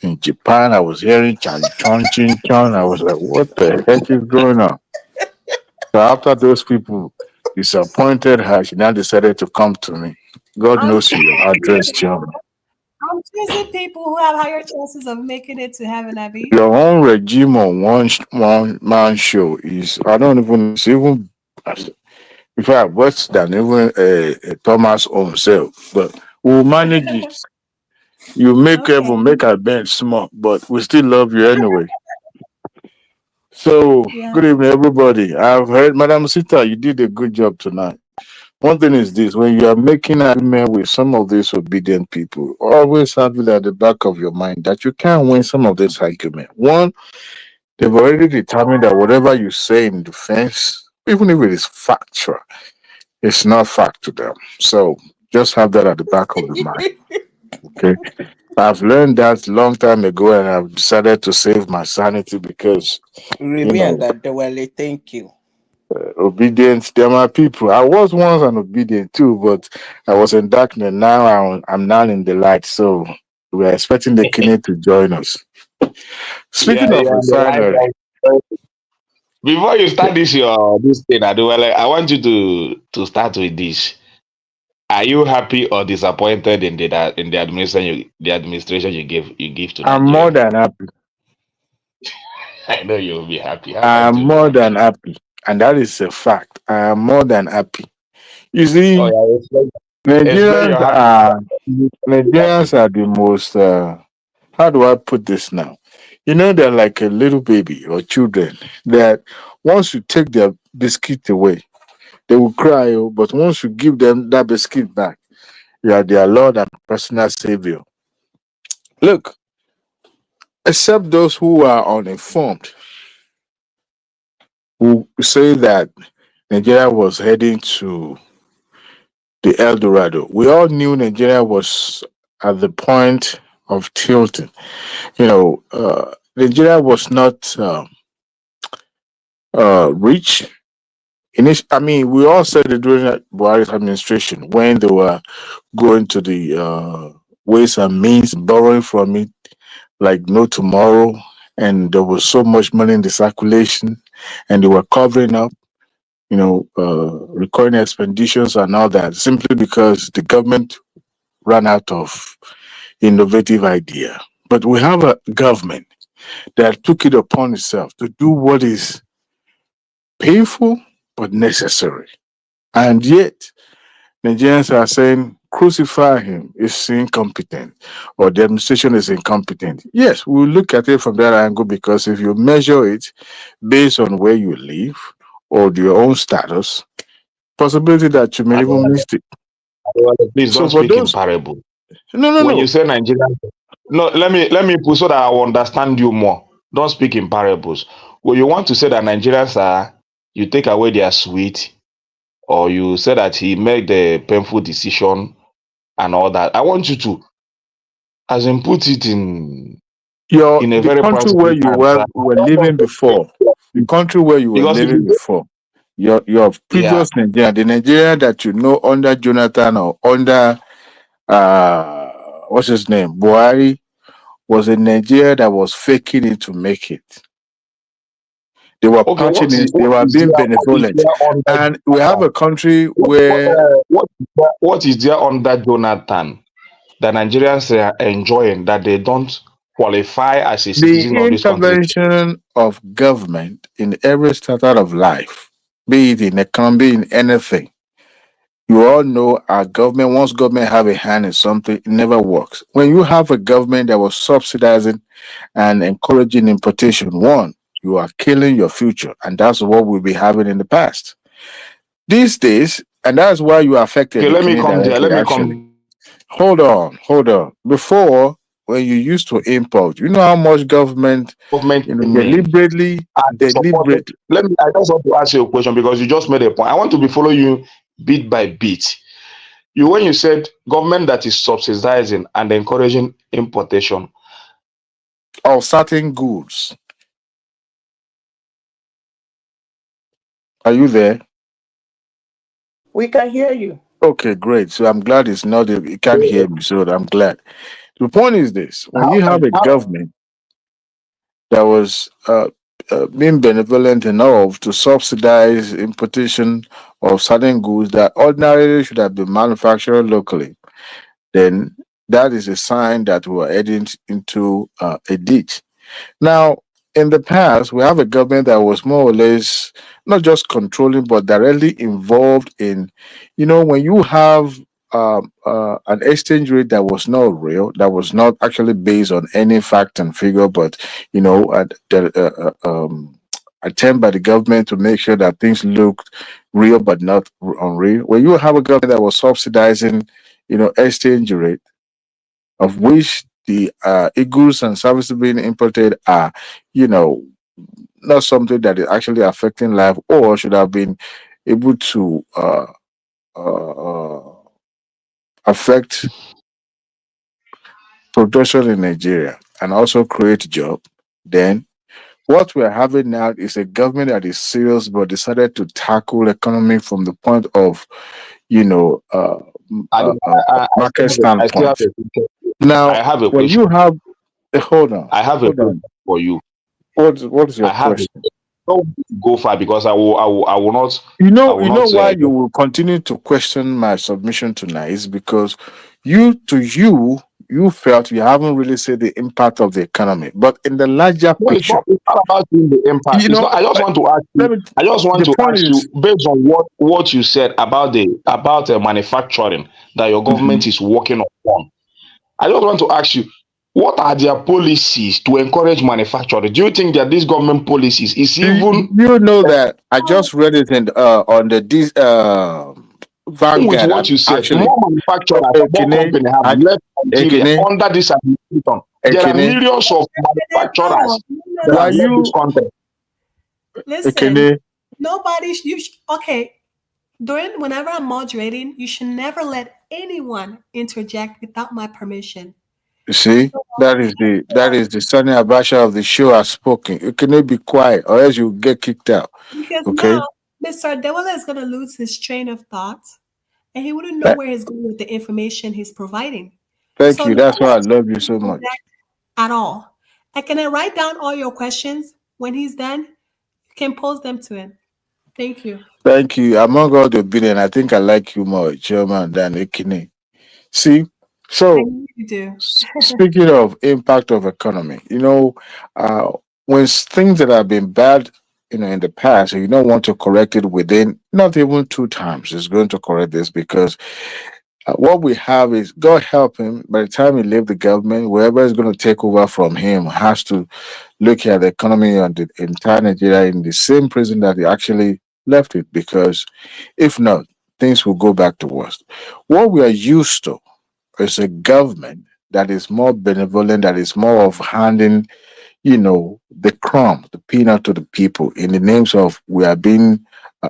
in Japan. I was hearing Chan Chon Chin Chon. I was like, what the heck is going on? So after those people disappointed her, she now decided to come to me. God knows your address, John. I'm choosing people who have higher chances of making it to heaven, Abby. Your own regime on one man show is, I don't even, it's even, in fact, worse than even Thomas himself. But we'll manage it. You make heaven, make our bench small, but we still love you anyway. So, good evening, everybody. I've heard, Madam Sita, you did a good job tonight. One thing is this: when you are making an argument with some of these obedient people, always have it at the back of your mind that you can't win some of this argument. One, they've already determined that whatever you say in defense, even if it is factual, it's not fact to them. So just have that at the back of the mind. Okay. I've learned that long time ago, and I've decided to save my sanity because Remy and Adewale, thank you. Obedience, they're my people. I was once an obedient too, but I was in darkness. Now I'm now in the light. So we're expecting the king to join us. Speaking of refinery, before you start this thing, Adewale, I want you to start with this. Are you happy or disappointed in the administration you give to Nigeria? I'm more than happy. I know you'll be happy. I'm more than happy, and that is a fact. I am more than happy. You see, Nigerians are the most. How do I put this now? You know, they're like a little baby or children that once you take their biscuit away, they will cry. But once you give them that biscuit back, you are their Lord and personal Savior. Look, except those who are uninformed, who say that Nigeria was heading to the El Dorado. We all knew Nigeria was at the point of tilting. Nigeria was not rich. We all said it during Buhari's administration when they were going to the ways and means, borrowing from it like no tomorrow, and there was so much money in the circulation, and they were covering up, recurring expenditures and all that, simply because the government ran out of innovative idea. But we have a government that took it upon itself to do what is painful but necessary. And yet, Nigerians are saying, crucify him, is incompetent, or the administration is incompetent. Yes, we'll look at it from that angle, because if you measure it based on where you live or your own status, possibility that you may even miss it. Please don't speak in parable. No. When you say Nigeria, no, let me put so that I will understand you more. Don't speak in parables. When you want to say that Nigerians are, you take away their sweet, or you say that he made the painful decision and all that. I want you to, as in, put it in a the very country practical where you answer. were living before, the country where you were Because if living you, before, your yeah, previous Nigeria, the Nigeria that you know under Jonathan or under what's his name, Buhari, was a Nigeria that was faking it to make it. They were okay, patching it, they were being benevolent. And we have a country where what is there under Jonathan that Nigerians are enjoying that they don't qualify as a the citizen of this country? intervention of government in every strata of life, be it in economy, be in anything. You all know our government, once government have a hand in something, it never works. When you have a government that was subsidizing and encouraging importation, one, you are killing your future. And that's what we'll be having in the past. These days, and that's why you are affected Okay, let me come there. indirectly, Let me actually. come. Hold on. Before, when you used to import, you know how much government, Government deliberately. Let me. I just want to ask you a question because you just made a point. I want to be following you bit by bit. When you said government that is subsidizing and encouraging importation of certain goods. Are you there? We can hear you. Okay, great. So I'm glad it's not, you can't hear me, so I'm glad. The point is this: when you have a government that was being benevolent enough to subsidize importation of certain goods that ordinarily should have been manufactured locally, then that is a sign that we are heading into a ditch. Now, in the past, we have a government that was more or less not just controlling, but directly involved in, when you have an exchange rate that was not real, that was not actually based on any fact and figure, but, attempt by the government to make sure that things looked real but not unreal. When you have a government that was subsidizing, exchange rate, of which the goods and services being imported are, not something that is actually affecting life or should have been able to affect production in Nigeria and also create job, then what we're having now is a government that is serious but decided to tackle economy from the point of, market standpoint. Now, I have a when question. you have, hold on. I have a question for you. What is your question? Don't go far because I will not. You know why you will continue to question my submission tonight is because you felt you haven't really said the impact of the economy, but in the larger picture, it's not about seeing the impact. I just want to ask you. I just want to ask you based on what you said about manufacturing that your government is working on. I just want to ask you, what are their policies to encourage manufacturing? Do you think that these government policies is even? You know that I just read it on the Vanguard. With what you said, more manufacturers, more companies have left Nigeria under this administration. There are millions of manufacturers that have left this country. Listen, Nobody, okay. Whenever I'm moderating, you should never let anyone interject without my permission. You see, that is the Sunny Abasha of the show has spoken. You cannot be quiet, or else you get kicked out. Because Okay. now Mr. Dewala is going to lose his train of thought, and he wouldn't know where he's going with the information he's providing. Thank So you. That's why I nobody love you so should much. interject at all. And can I write down all your questions? When he's done, you can pose them to him. Thank you. Thank you. Among all the opinion, I think I like you more, Chairman, than Ekine. See, so You do. speaking of impact of economy, when things that have been bad, in the past, you don't want to correct it within not even 2 times. It's going to correct this because what we have is God help him. By the time he leave the government, whoever is going to take over from him has to look at the economy and the entire Nigeria in the same prison that he actually left it. Because if not, things will go back to worse. What we are used to is a government that is more benevolent, that is more of handing, the crumb, the peanut to the people in the names of we are being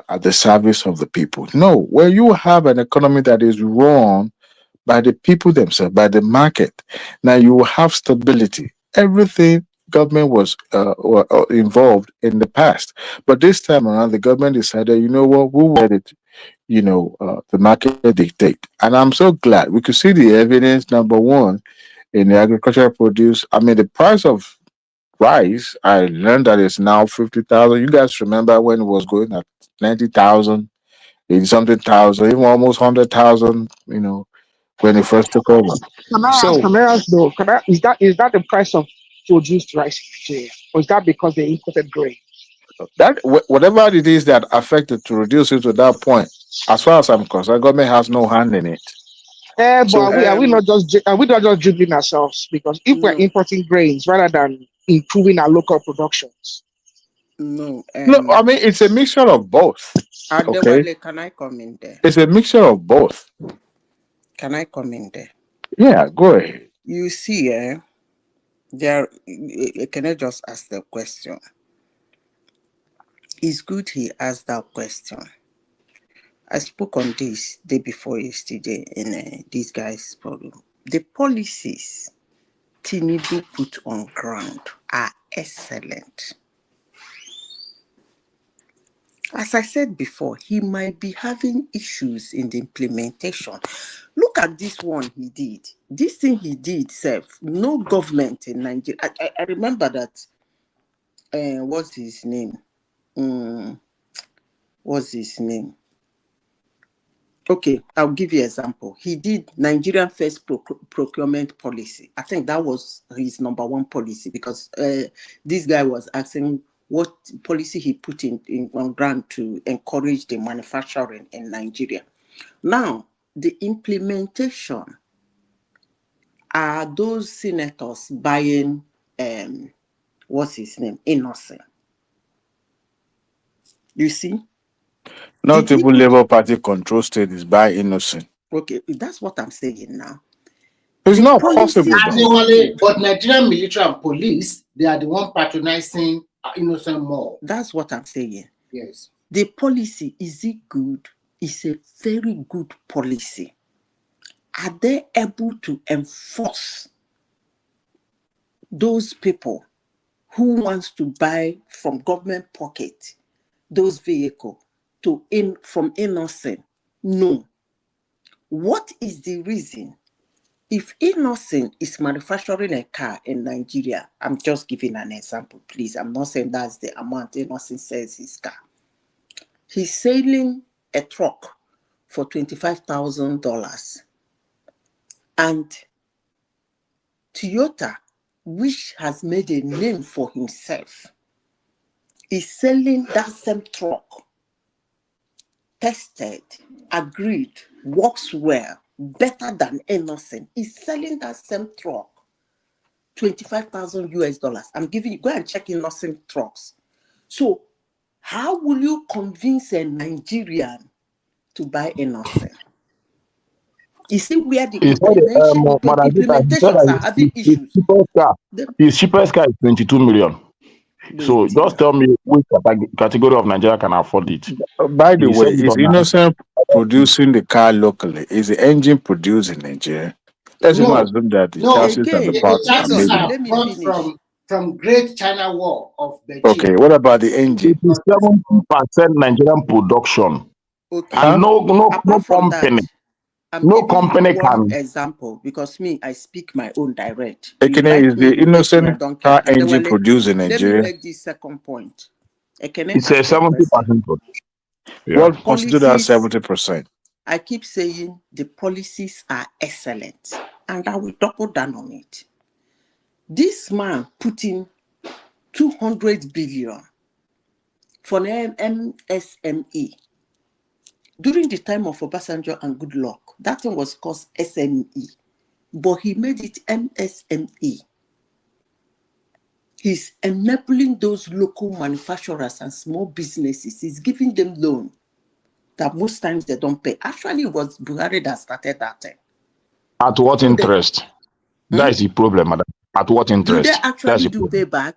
at the service of the people. No, where you have an economy that is run by the people themselves, by the market, now you will have stability. Everything government was involved in the past, but this time around, the government decided, you know what, we'll let it. The market dictate, and I'm so glad we could see the evidence. Number one, in the agricultural produce, I mean, the price of rice, I learned that it's now 50,000. You guys remember when it was going at 90,000, 80 something thousand, even almost 100,000, when it first took over. So Can I ask though? Is that the price of produced rice in Nigeria, or is that because they imported grain? that whatever it is that affected to reduce it to that point, as far as I'm concerned, government has no hand in it. But So are we not just dribbling ourselves? Because if we're importing grains rather than improving our local productions. No, I mean it's a mixture of both. Okay, Adewale, can I come in there? it's a mixture of both. Can I come in there? Yeah, go ahead. You see, can I just ask the question? It's good he asked that question. I spoke on this day before yesterday in this guy's program. The policies Tinubu put on ground are excellent. As I said before, he might be having issues in the implementation. Look at this one he did. This thing he did, no government in Nigeria. I remember that, what's his name? Okay, I'll give you an example. He did Nigerian First Procurement Policy. I think that was his number one policy because this guy was asking what policy he put in on ground to encourage the manufacturing in Nigeria. Now, the implementation are those senators buying, what's his name? Innocent. You see? Not even Labour Party control state is by Innocent. Okay, that's what I'm saying now. It's not possible. But Nigerian military and police, they are the one patronizing Innocent more. That's what I'm saying. Yes. The policy, is it good? It's a very good policy. Are they able to enforce those people who wants to buy from government pocket those vehicles from Innocent? No. What is the reason? If Innocent is manufacturing a car in Nigeria, I'm just giving an example, please. I'm not saying that's the amount Innocent sells his car. He's selling a truck for $25,000. And Toyota, which has made a name for himself, is selling that same truck, tested, agreed, works well, better than Innocent, is selling that same truck, $25,000. I'm giving you, go and check Innocent trucks. So how will you convince a Nigerian to buy Innocent? You see where the implementations are having issues. His cheapest car is 22 million. So just tell me which category of Nigeria can afford it. By the You way, said it is on that. Innocent producing the car locally? Is the engine produced in Nigeria? Let's even No, assume that the no. chassis and the The parts are chassis made in. are bought from Great China Wall of Beijing. Okay, what about the engine? It is 70% Nigerian production. Okay. And no Apart from that, company. I'm No giving company you one can. example because me, I speak my own direct. You Ekene, like is me, the you hate me, I Innocent don't car care. engine produced in Let me Nigeria? make this second point. Ekene, It's a ask your 70% question. production. Yeah. What constitutes that Policies, 70%? I keep saying the policies are excellent, and I will double down on it. This man put in 200 billion for an MSME. During the time of Obasanjo and Goodluck, that thing was called SME, but he made it MSME. He's enabling those local manufacturers and small businesses. He's giving them loan that most times they don't pay. Actually, it was Buhari that started that thing. At what interest? That is the problem, madam. At what Do interest? they actually do problem. payback?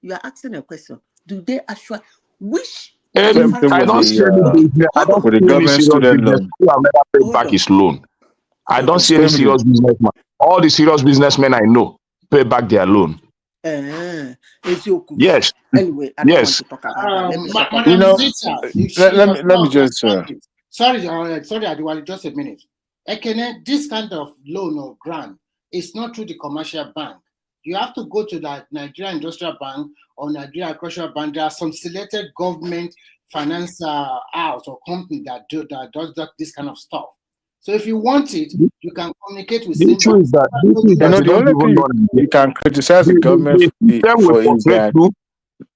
You are asking a question. Do they actually? Which I don't see any business. I don't with the see any government serious student business loan. who have never paid back his loan. I don't see any serious businessman. All the serious businessmen I know pay back their loan. Yes. Anyway, I don't want Yes. to talk about that. Let me talk about You know, let me just. Sorry, Adiwali, just a minute. Ekene, this kind of loan or grant is not through the commercial bank. You have to go to the Nigeria Industrial Bank or Nigeria Agricultural Bank. There are some selected government finance house or company that does this kind of stuff. So if you want it, you can communicate with The issue is that You know, the only thing you can criticize the government system for will is frustrate that you.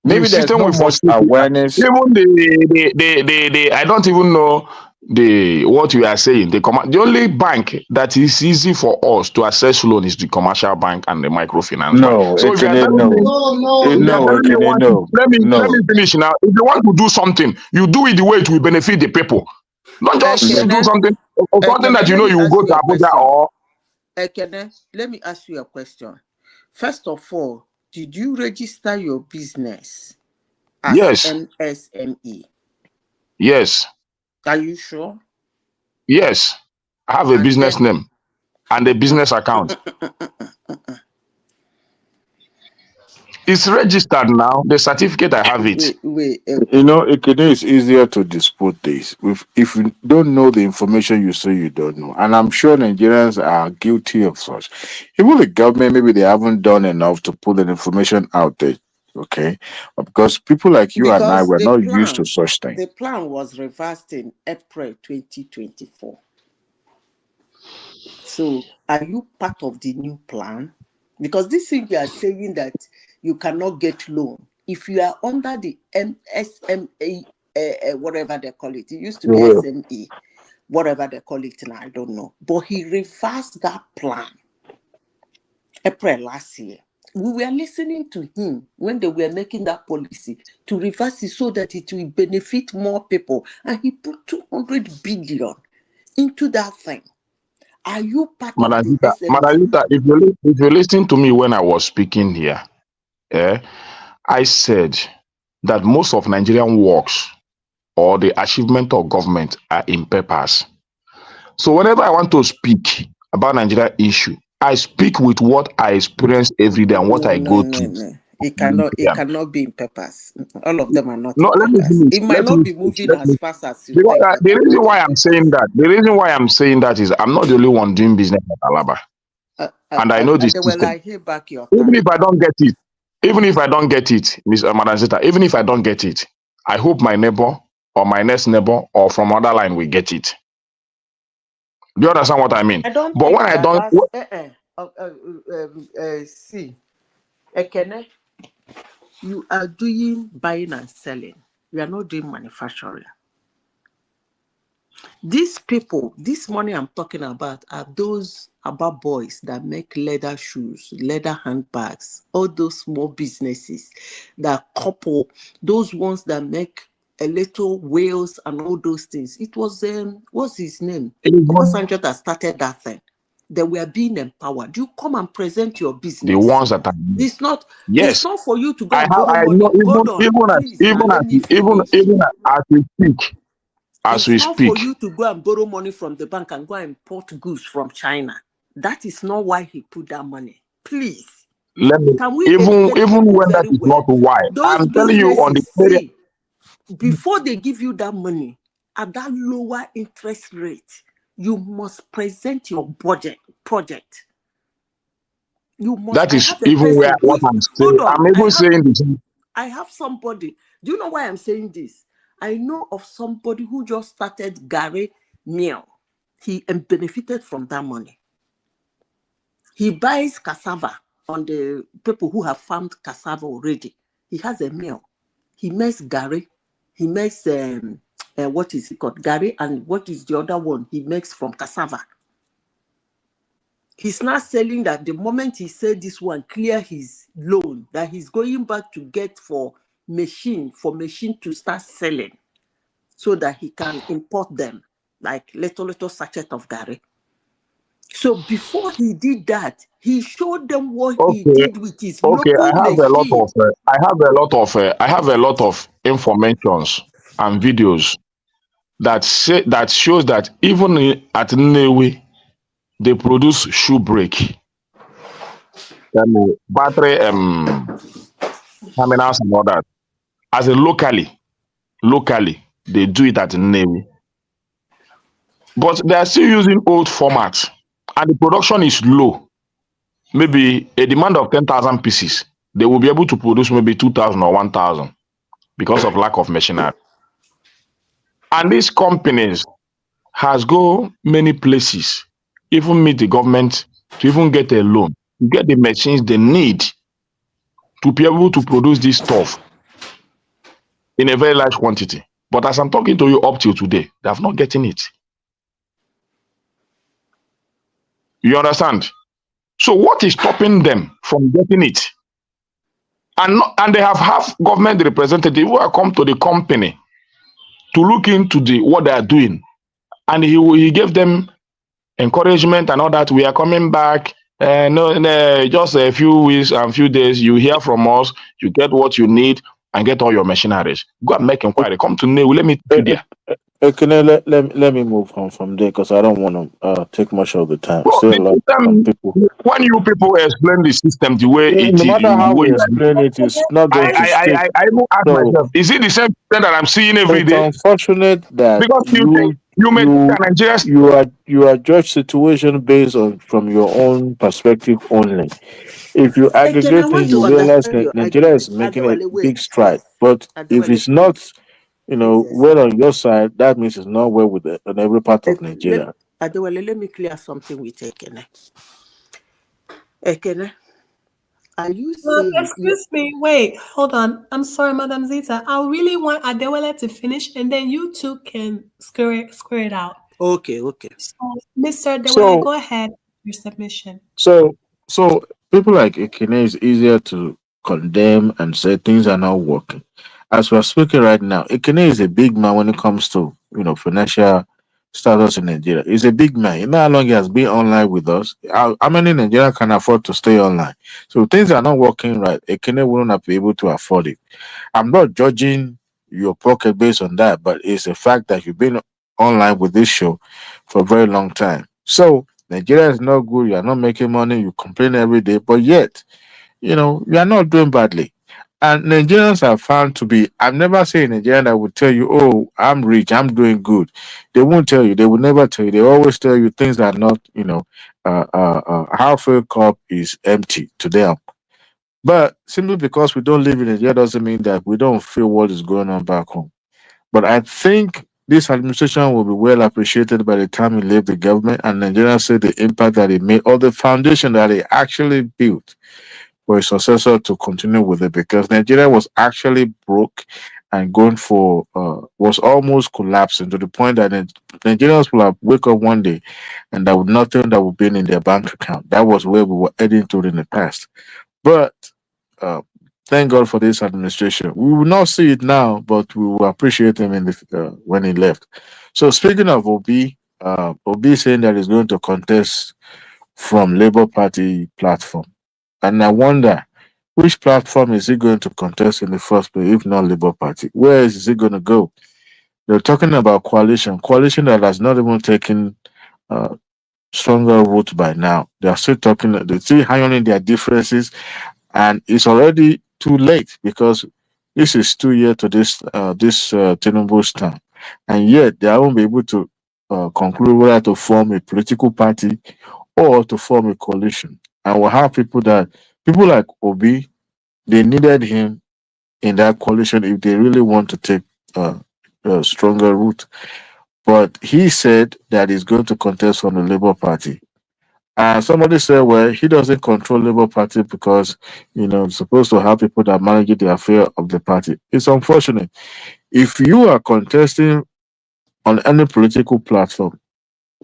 maybe The there's system not will much frustrate you. awareness. Even the I don't even know what you are saying. The only bank that is easy for us to access loan is the commercial bank and the microfinance bank. No, So if you are Ekene, telling me, let me finish now. If you want to do something, you do it the way it will benefit the people. Not just do something or something that you know you will go to Abuja or. Ekene, let me ask you a question. First of all, did you register your business as Yes. MSME? Yes. Are you sure? Yes. I have a business name and a business account. It's registered now. The certificate, I have it. You know, Ekene, is easier to dispute this. If you don't know the information, you say you don't know. And I'm sure Nigerians are guilty of such. Even the government, maybe they haven't done enough to put that information out there. Okay? Because people like you and I, we're not used to such things. The plan was reversed in April 2024. So are you part of the new plan? Because this thing you are saying that you cannot get loan. If you are under the SME, whatever they call it used to be SME, whatever they call it now, I don't know. But he reversed that plan April last year. We were listening to him when they were making that policy to reverse it so that it will benefit more people. And he put 200 billion into that thing. Are you part of the SME? Madalita, if you listen to me when I was speaking here, I said that most of Nigerian works or the achievement of government are in papers. So whenever I want to speak about Nigeria issue, I speak with what I experience every day and what I go through. It cannot be in papers. All of them are not No, in let me papers. finish. It might not be moving as fast as you Because, think. the reason why I'm saying that, is I'm not the only one doing business at Alaba. And I know this they were system. like, hey, back your Even if I don't get it, Ms. Madazita, even if I don't get it, I hope my neighbor or my next neighbor or from other line will get it. Do you understand what I mean? I don't but think when I don't see, Ekene, you are doing buying and selling. You are not doing manufacturing. These people, this money I'm talking about are those about boys that make leather shoes, leather handbags, all those small businesses that couple, those ones that make a little wheels and all those things. It was what's his name? Obasanjo that started that thing. they were being empowered. You come and present your business. The ones that are It's not. yes. It's not for you to go I and borrow I money. know Hold on, please. Now let me finish. even as we speak, It's not for you to go and borrow money from the bank and go and import goods from China. That is not why he put that money. Please. Let me Can we even educate when people that very is well? not why. Those I'm telling you on the businesses, area. see, before they give you that money at that lower interest rate, you must present your project. You must. That is I have a even where person who what is, I'm saying. hold on. I'm even saying this. I have somebody. Do you know why I'm saying this? I know of somebody who just started Gary Meal. He benefited from that money. He buys cassava on the people who have farmed cassava already. He has a mill. He makes Gary. He makes what is it called? Gary, and what is the other one he makes from cassava? He's not selling that. The moment he said this one, clear his loan, that he's going back to get for machine to start selling so that he can import them, like little sachet of Gary. So before he did that, he showed them what he did with his local I have machine. I have a lot of informations and videos that shows that even at Nnewi they produce shoe brake, battery terminals and all that. As a locally they do it at Nnewi, but they are still using old formats, and the production is low. Maybe a demand of 10,000 pieces, they will be able to produce maybe 2,000 or 1,000 because of lack of machinery. And these companies has go many places, even meet the government to even get a loan, to get the machines they need to be able to produce this stuff in a very large quantity. But as I'm talking to you up till today, they have not getting it. You understand? So what is stopping them from getting it? And they have government representative who have come to the company to look into what they are doing, and he gave them encouragement and all that. We are coming back. No, just a few weeks and few days, you hear from us, you get what you need, and get all your machineries. Go and make inquiry. Come to Nuhu. Let me take you there. Can let me move on from there because I don't want to take much of the time. Bro, Still a lot of people. when you people explain the system the way it No is, matter the how way we you are, explain it, it's not going to stick. I even ask So myself, is it the same thing that I'm seeing every it's day? unfortunate that Because you think you may think an Nigerian you are judge situation based on from your own perspective only. If you Again, I aggregate want things, to you realize understand that your Nigeria is argument. making a Adewale, big wait, stride. please. But if Adewale, it's not, please. well on your side, that means it's not well with on every part of Nigeria. Adewale, let me clear something with Ekene. Ekene, are you saying... Excuse me, wait, hold on. I'm sorry, Madam Zita. I really want Adewale to finish, and then you two can square it out. Okay. So, Mr. Adewale, So go ahead. Your submission. So people like Ekene is easier to condemn and say things are not working. As we're speaking right now, Ekene is a big man when it comes to financial status in Nigeria. He's a big man. You know how long he has been online with us? How many Nigerians can afford to stay online? So things are not working right. Ekene will not be able to afford it. I'm not judging your pocket based on that, but it's a fact that you've been online with this show for a very long time. So Nigeria is not good. You are not making money. You complain every day, but yet, you are not doing badly. And Nigerians are found to be. I've never seen a Nigerian that would tell you, "Oh, I'm rich. I'm doing good." They won't tell you. They will never tell you. They always tell you things that are not. Half a cup is empty to them. But simply because we don't live in Nigeria doesn't mean that we don't feel what is going on back home. But I think this administration will be well appreciated by the time he leave the government, and Nigerians see the impact that it made or the foundation that it actually built for his successor to continue with it, because Nigeria was actually broke and going for was almost collapsing to the point that Nigerians will have wake up one day and there would nothing that would be in their bank account. That was where we were heading to in the past. But uh, thank God for this administration. We will not see it now, but we will appreciate him when he left. So speaking of Obi, Obi saying that he's going to contest from Labour Party platform. And I wonder, which platform is he going to contest in the first place, if not Labour Party? Where is he going to go? They're talking about coalition that has not even taken uh, stronger root by now. They are still talking, they're still ironing their differences, and it's already too late because this is 2 years to this Tinubu's term, and yet they won't be able to conclude whether to form a political party or to form a coalition. And we'll have people like Obi, they needed him in that coalition if they really want to take a stronger route. But he said that he's going to contest from the Labour Party. And somebody said, well, he doesn't control Labour Party because, it's supposed to have people that manage the affair of the party. It's unfortunate. If you are contesting on any political platform,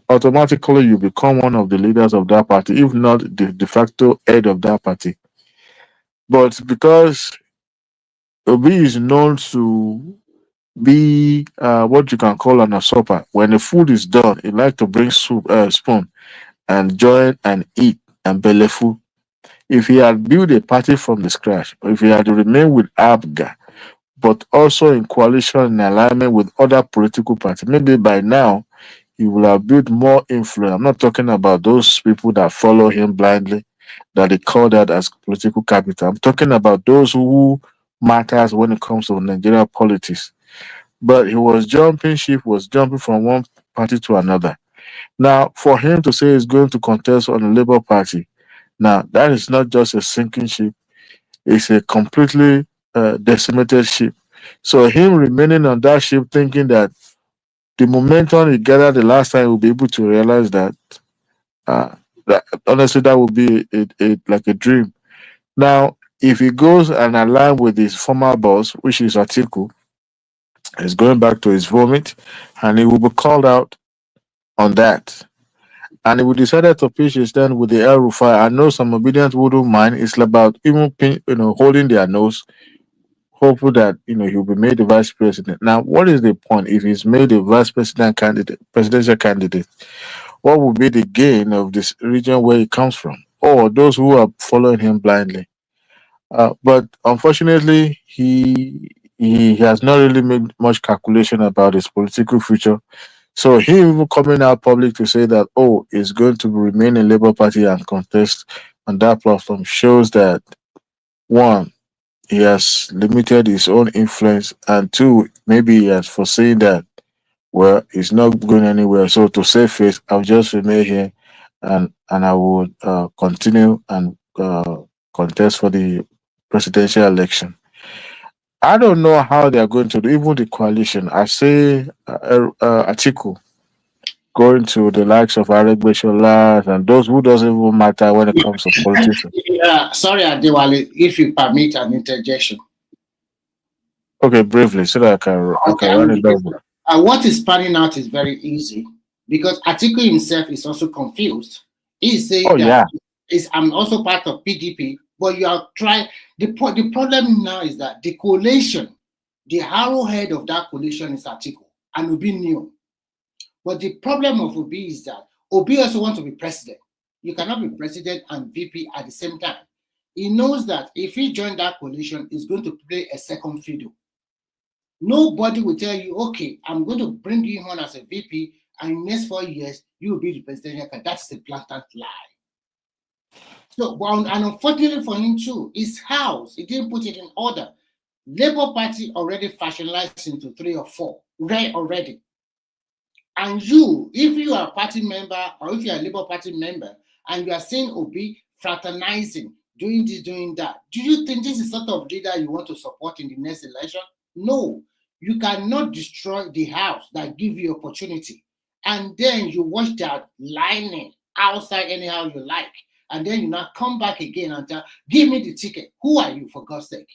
automatically you become one of the leaders of that party, if not the de facto head of that party. But because Obi is known to be what you can call an usurper, when the food is done, he like to bring spoon and join and eat and bellyful. If he had built a party from the scratch, or if he had remained with Abga, but also in coalition and alignment with other political parties, maybe by now he will have built more influence. I'm not talking about those people that follow him blindly, that they call that as political capital. I'm talking about those who matters when it comes to Nigerian politics. But he was jumping ship, was jumping from one party to another. Now, for him to say he's going to contest on the Labour Party, now that is not just a sinking ship; it's a completely decimated ship. So him remaining on that ship, thinking that the momentum he gathered the last time, will be able to realize uh, that honestly that would be like a dream. Now, if he goes and align with his former boss, which is Atiku, he's going back to his vomit, and he will be called out on that. And if we decided to pitch his stand with the El Rufai, I know some obedient wouldn't mind. It's about even holding their nose, hopeful that he'll be made the vice president. Now, what is the point if he's made a presidential candidate? What would be the gain of this region where he comes from, or those who are following him blindly? But unfortunately, he has not really made much calculation about his political future. So him even coming out public to say that, oh, he's going to remain in Labour Party and contest on that platform shows that, one, he has limited his own influence, and two, maybe he has foreseen that, well, he's not going anywhere. So to save face, I'll just remain here, and I would continue and contest for the presidential election. I don't know how they are going to do, even the coalition. I say Atiku going to the likes of Aregbesola and those who doesn't even matter when it comes to politics. Yeah, sorry, Adewale, if you permit an interjection. Okay, briefly, so that I can run it down. What is panning out is very easy because Atiku himself is also confused. He's saying I'm also part of PDP, but you are trying. The problem now is that the coalition, the arrowhead of that coalition is Atiku and Obi new. But the problem of Obi is that Obi also wants to be president. You cannot be president and VP at the same time. He knows that if he joins that coalition, he's going to play a second fiddle. Nobody will tell you, okay, I'm going to bring you on as a VP, and in the next 4 years, you will be the presidential candidate. That's a blatant lie. So, and unfortunately for him too, his house, he didn't put it in order. Labour Party already fashionalized into 3 or 4, right already. And you, if you are a party member or if you are a Labour Party member and you are seeing Obi fraternizing, doing this, doing that, do you think this is sort of leader you want to support in the next election? No, you cannot destroy the house that give you opportunity. And then you watch that lining outside anyhow you like. And then you now come back again and tell, give me the ticket. Who are you, for God's sake?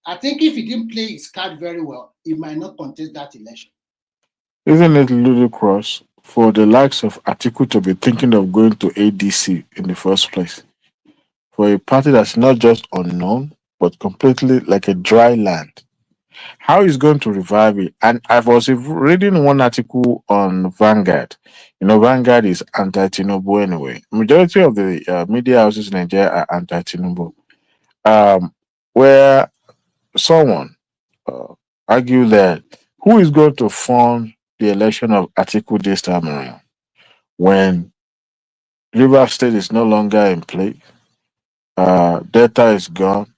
I think if he didn't play his card very well, he might not contest that election. Isn't it ludicrous for the likes of Atiku to be thinking of going to ADC in the first place? For a party that's not just unknown, but completely like a dry land. How he's going to revive it. And I was reading one article on Vanguard. Vanguard is anti-Tinubu anyway. Majority of the media houses in Nigeria are anti-Tinubu. Where someone uh, argued that who is going to fund the election of Atiku this time around when River State is no longer in play, Delta is gone,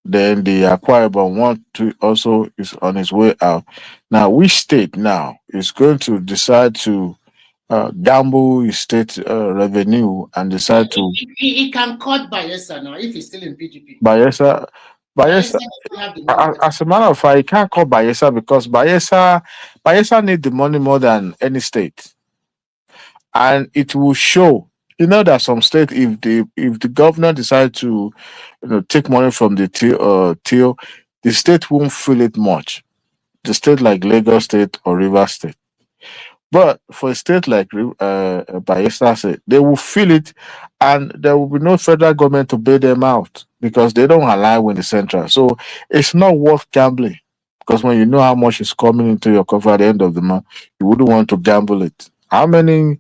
then the Akwa Ibom one to also is on his way out. Now, which state now is going to decide to gamble his state revenue and decide to He can cut Bayelsa now if he's still in PDP. Bayelsa? Bayelsa, doesn't have the money. as a matter of fact, he can't call Bayelsa because Bayelsa need the money more than any state, and it will show. That some state, if the governor decide to, take money from the till, the state won't feel it much. The state like Lagos State or River State. But for a state like Bayelsa State, they will feel it, and there will be no federal government to bail them out because they don't align with the central. So it's not worth gambling because when you know how much is coming into your cover at the end of the month, you wouldn't want to gamble it. How many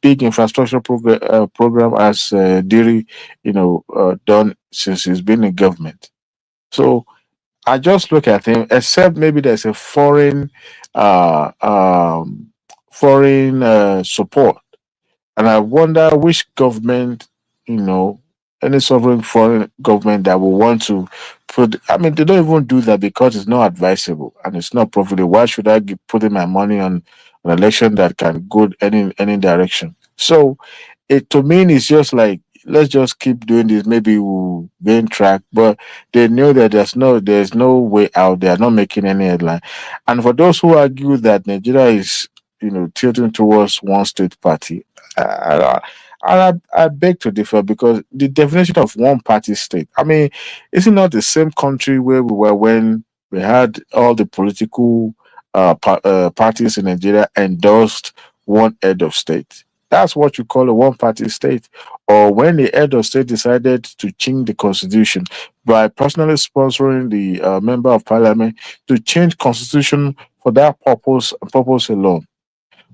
big infrastructure program has Diri, done since he's been in government? So I just look at him, except maybe there's a uh, um, foreign support, and I wonder which government, any sovereign foreign government that will want to put. I mean, they don't even do that because it's not advisable and it's not profitable. Why should I putting my money on an election that can go any direction? So it to me it's just like let's just keep doing this. Maybe we'll gain track, but they know that there's no way out. They are not making any headline. And for those who argue that Nigeria is tilting towards one state party, I, I beg to differ because the definition of one party state. I mean, is it not the same country where we were when we had all the political parties in Nigeria endorsed one head of state? That's what you call a one party state. Or when the head of state decided to change the constitution by personally sponsoring the member of parliament to change constitution for that purpose alone.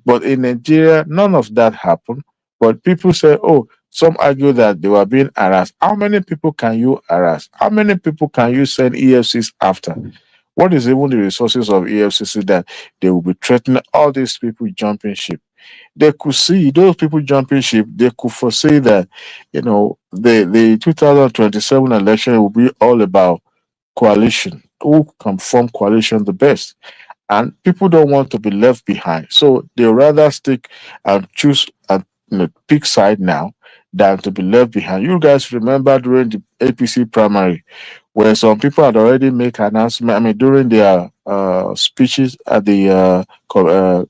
But in Nigeria, none of that happened. But people say, oh, some argue that they were being harassed. How many people can you harass? How many people can you send EFCs after? What is even the resources of EFCC that they will be threatening all these people jumping ship? They could see those people jumping ship, they could foresee that, the 2027 election will be all about coalition. Who can form coalition the best? And people don't want to be left behind. So they rather stick and choose and pick side now than to be left behind. You guys remember during the APC primary where some people had already made announcement, I mean during their speeches at the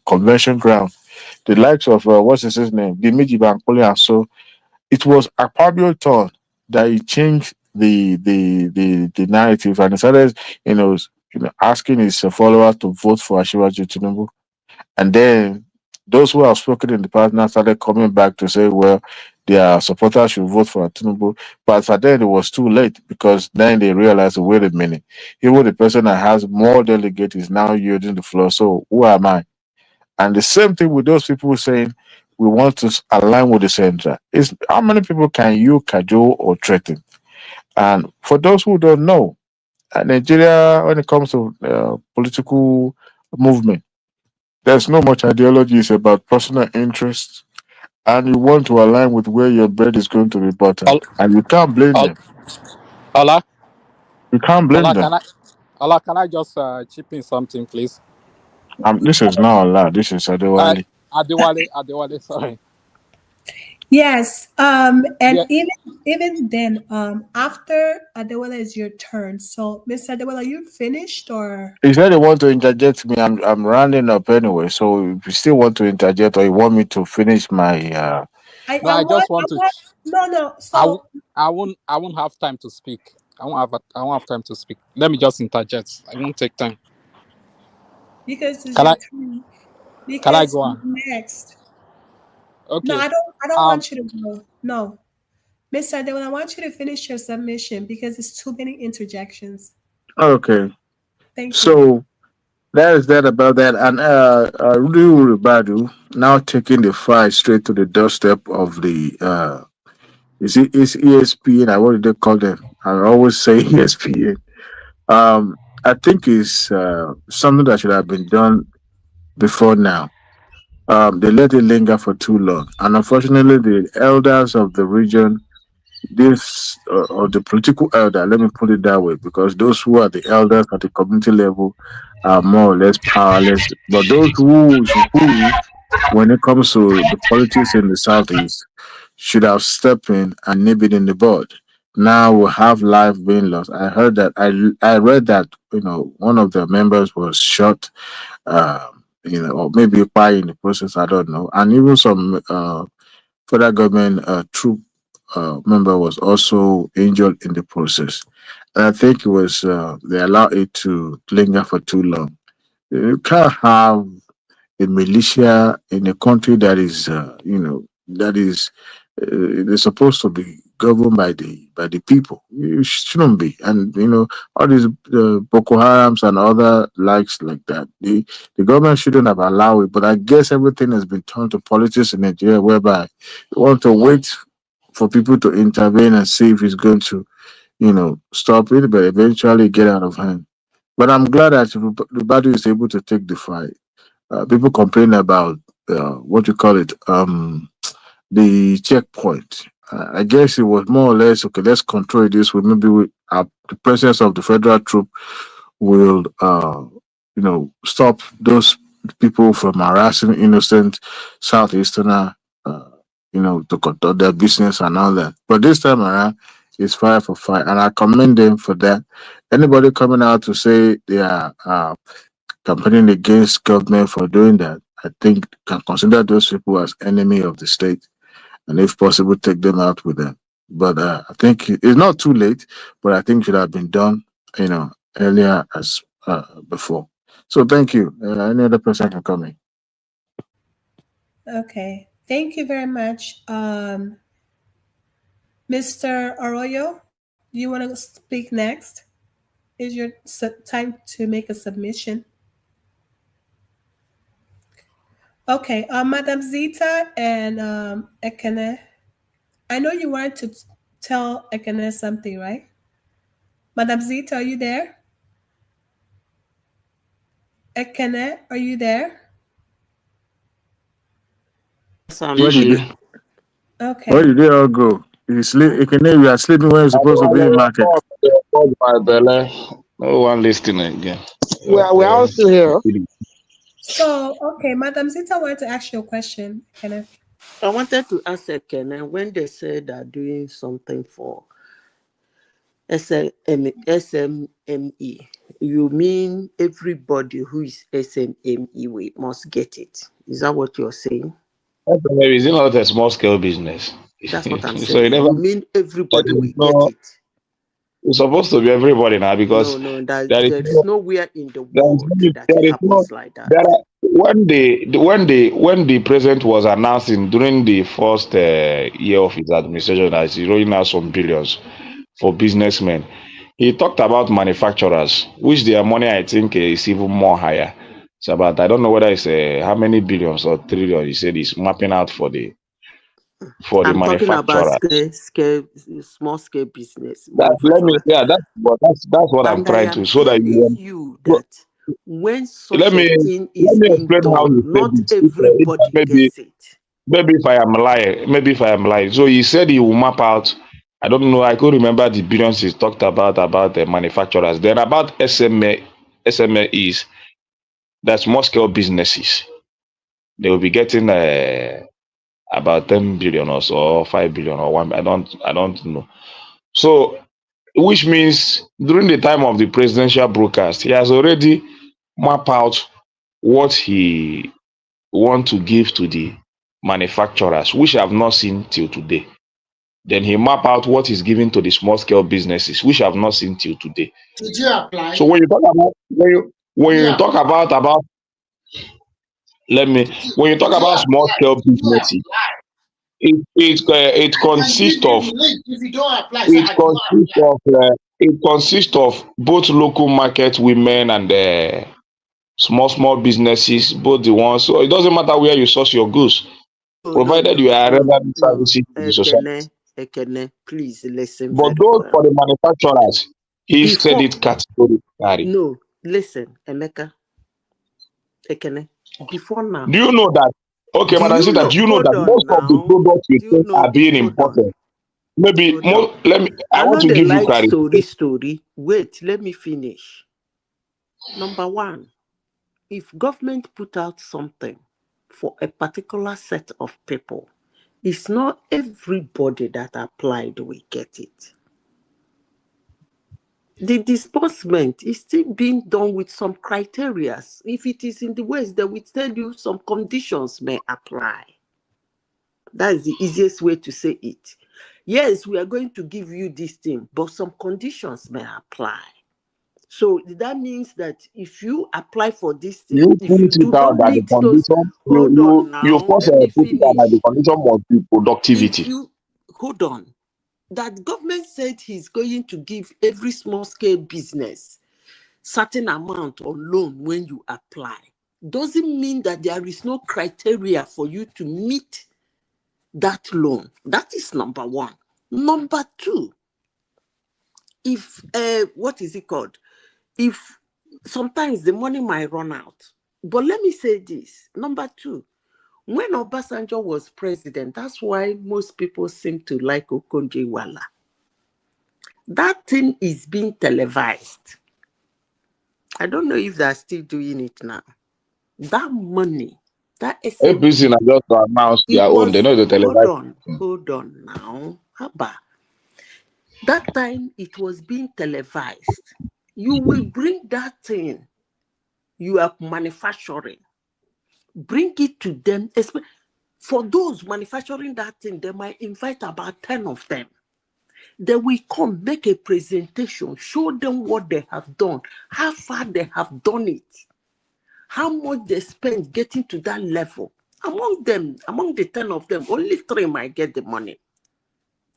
convention ground, the likes of what's his name, Dimitri Bankole, and so it was a Akpabio turn that he changed the narrative and he started, asking his followers to vote for Ashiwaju Tinubu. And then those who have spoken in the past now started coming back to say, well, their supporters should vote for Tinubu. But for then it was too late because then they realized, wait a minute, even the person that has more delegates is now yielding the floor. So who am I? And the same thing with those people saying we want to align with the center. Is how many people can you cajole or threaten? And for those who don't know, Nigeria, when it comes to political movement, there's no much ideology. It's about personal interest, and you want to align with where your bread is going to be buttered, and you can't blame Ola, them. You can't blame Ola, them. can I just chip in something, please? This is not allowed. This is Uh, Adewale. Adewale, sorry. Yes. And Yeah, even then, after Adewale is your turn. So, Miss Adewale, you finished or? He said they want to interject me. I'm rounding up anyway. So if you still want to interject or you want me to finish my no, I just want to. No. I, w- So I won't have time to speak. I won't have time to speak. Let me just interject. I won't take time. because it's Can your I turn. can I Because go you're on? next. No, Okay. I don't Um. want you to go. No. Miss Adewale, I want you to finish your submission because it's too many interjections. okay. Thank you. So that is that about that. And Nuhu Ribadu now taking the fight straight to the doorstep of the it's ESPN. What do they call them? I always say ESPN. I think it's something that should have been done before now. They let it linger for too long, and unfortunately, the elders of the region, this or the political elder, let me put it that way, because those who are the elders at the community level are more or less powerless. But those who when it comes to the politics in the southeast, should have stepped in and nipped it in the bud. Now we have life being lost. I heard that I read that one of the members was shot, or maybe by in the process. I don't know, and even some federal government troop member was also injured in the process. And I think it was they allowed it to linger for too long. You can't have a militia in a country that is, that is, they're supposed to be governed by the people. It shouldn't be, and all these Boko Harams and other likes like that. The government shouldn't have allowed it. But I guess everything has been turned to politics in Nigeria, whereby you want to wait for people to intervene and see if it's going to, stop it, but eventually get out of hand. But I'm glad that Ribadu is able to take the fight. People complain about what you call it, the checkpoint. I guess it was more or less okay. Let's control this. With maybe the presence of the federal troop will, stop those people from harassing innocent southeasterner, to conduct their business and all that. But this time around, it's fire for fire, and I commend them for that. Anybody coming out to say they are campaigning against government for doing that, I think can consider those people as enemy of the state, and if possible, take them out with them. But I think it's not too late, but I think it should have been done, earlier as before. So thank you. Any other person can come in. Okay, thank you very much, Mr. Arroyo. Do you want to speak next? Is your time to make a submission? Okay, Madam Zita and Ekene. I know you wanted to tell Ekene something, right? Madam Zita, are you there? Ekene, are you there? Where did they, Okay. where did they all go? You sleep. Ekene, you are sleeping when you're supposed to be in market. No one listening again. We're all still here. So, okay, Madam Zita wanted to ask you a question, Kenneth. I wanted to ask Kenneth, when they say they're doing something for SMME, you mean everybody who is SMME must get it? Is that what you're saying? SMME is not a small scale business. That's what I'm So saying. You mean everybody will get it? It's supposed to be everybody now, because no, there is nowhere in the world that it happens like that. When the president was announcing during the first year of his administration that he's rolling out some billions for businessmen, he talked about manufacturers, which their money I think is even more higher. It's about, I don't know whether it's how many billions or trillions he said he's mapping out for the manufacturer. I'm talking about small scale business. That's what I'm trying to, so that when such a thing is being done, not everybody gets it. Maybe if I am lying. So he said he will map out. I don't know. I could remember the billions he talked about the manufacturers. Then about SMEs, that's small scale businesses. They will be getting about 10 billion or so, or 5 billion or 1. I don't know. So, which means during the time of the presidential broadcast, he has already mapped out what he want to give to the manufacturers, which I have not seen till today. Then he map out what he's giving to the small scale businesses, which I have not seen till today. Did you apply? So when you talk about when you talk about when you talk about small scale businesses, it consists of it consists of both local market women and small businesses, both the ones. So it doesn't matter where you source your goods, provided you are relevant services to the society. Ekene, please listen But very those well. for the manufacturers, he said Before, it categorically. no, listen, Emeka, Ekene, before now, Do you know that? Okay, do Madam you Sita, know, do you know hold that on most of the now, products you do you think know, are being hold on, imported? Maybe hold on. I I want know to they give you like clarification. story. Wait, let me finish. Number one, if government put out something for a particular set of people, it's not everybody that applied will get it. The disbursement is still being done with some criteria. If it is in the West, they will tell you some conditions may apply. That is the easiest way to say it. Yes, we are going to give you this thing, but some conditions may apply. So that means that if you apply for this thing, You if you put do it out not that the meet those, condition hold on you now, first let me put it out that the finish. condition must be If productivity. you, hold on, that government said he's going to give every small scale business certain amount on loan when you apply, doesn't mean that there is no criteria for you to meet that loan. That is number one. Number two, if what is it called? If sometimes the money might run out. But let me say this. Number two, when Obasanjo was president, that's why most people seem to like Okonjo-Iweala. That thing is being televised. I don't know if they're still doing it now. That money, that APC SME, na just to announce it their own. They was, know the television. hold on now. Haba. That time it was being televised. You will bring that thing you are manufacturing, bring it to them. For those manufacturing that thing, they might invite about 10 of them. They will come, make a presentation, show them what they have done, how far they have done it, how much they spend getting to that level. Among them, among the 10 of them, only 3 might get the money.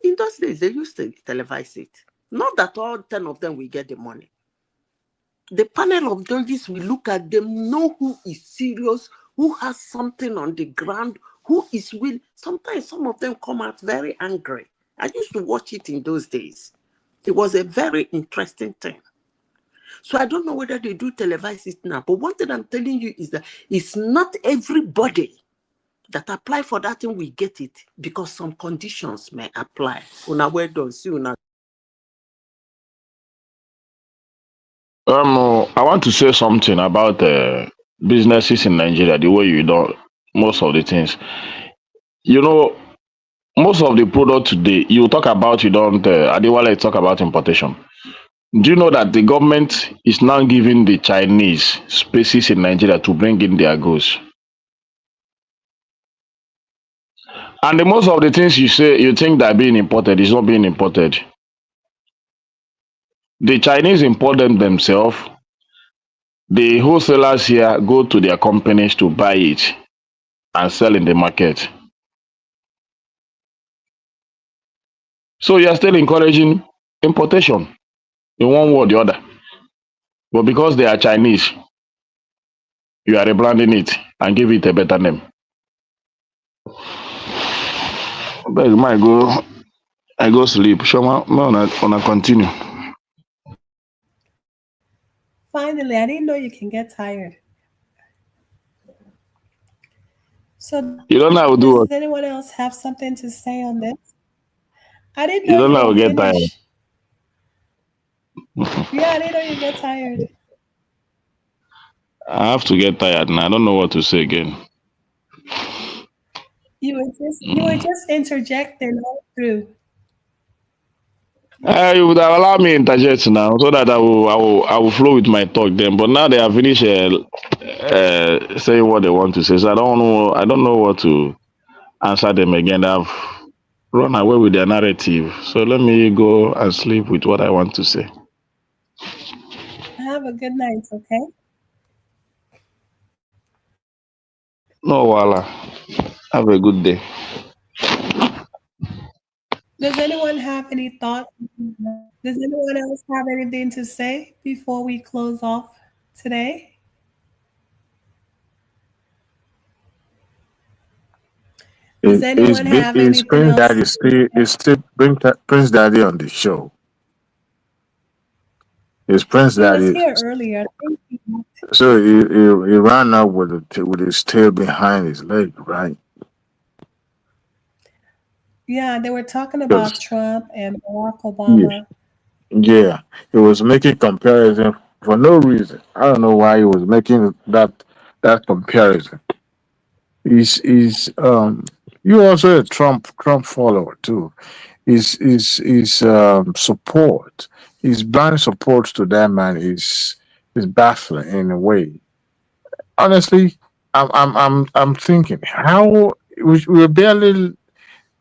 In those days, they used to televise it. Not that all 10 of them will get the money. The panel of judges will look at them, know who is serious, who has something on the ground, who is will. Sometimes some of them come out very angry. I used to watch it in those days. It was a very interesting thing. So I don't know whether they do televise it now, but one thing I'm telling you is that it's not everybody that apply for that thing will get it, because some conditions may apply. Una well done. See una. I want to say something about businesses in Nigeria, the way you do most of the things. You know, most of the product today, you talk about, you don't, Adewale talk about importation. Do you know that the government is now giving the Chinese spaces in Nigeria to bring in their goods? And the most of the things you say, you think that are being imported is not being imported. The Chinese import them themselves. The wholesalers here go to their companies to buy it and sell in the market. So you are still encouraging importation in one way or the other. But because they are Chinese, you are rebranding it and give it a better name. But I go sleep. Shoma, wanna continue. Finally, I didn't know you can get tired. So, You don't know how to does do it. anyone else have something to say on this? I didn't You know don't you know how were to get tired. finished. Yeah, I didn't know you get tired. I have to get tired now. I don't know what to say again. You were just interjecting all through. You would have allowed me interject now so that I will flow with my talk then. But now they have finished saying what they want to say. So I don't know what to answer them again. They've run away with their narrative. So let me go and sleep with what I want to say. Have a good night, okay? No, Wala. Have a good day. Does anyone have any thoughts? Does anyone else have anything to say before we close off today? Does anyone have Is anything Prince else? Daddy still Prince Daddy on the show? Is Prince He was Daddy? here earlier. Thank you. So he ran up with his tail behind his leg, right? Yeah, they were talking about 'Cause- Trump and Barack yeah, Obama. yeah, he was making comparison for no reason. I don't know why he was making that comparison. He's you also a Trump follower too. His support, his blind support to that man is baffling in a way. Honestly, I'm thinking how we're barely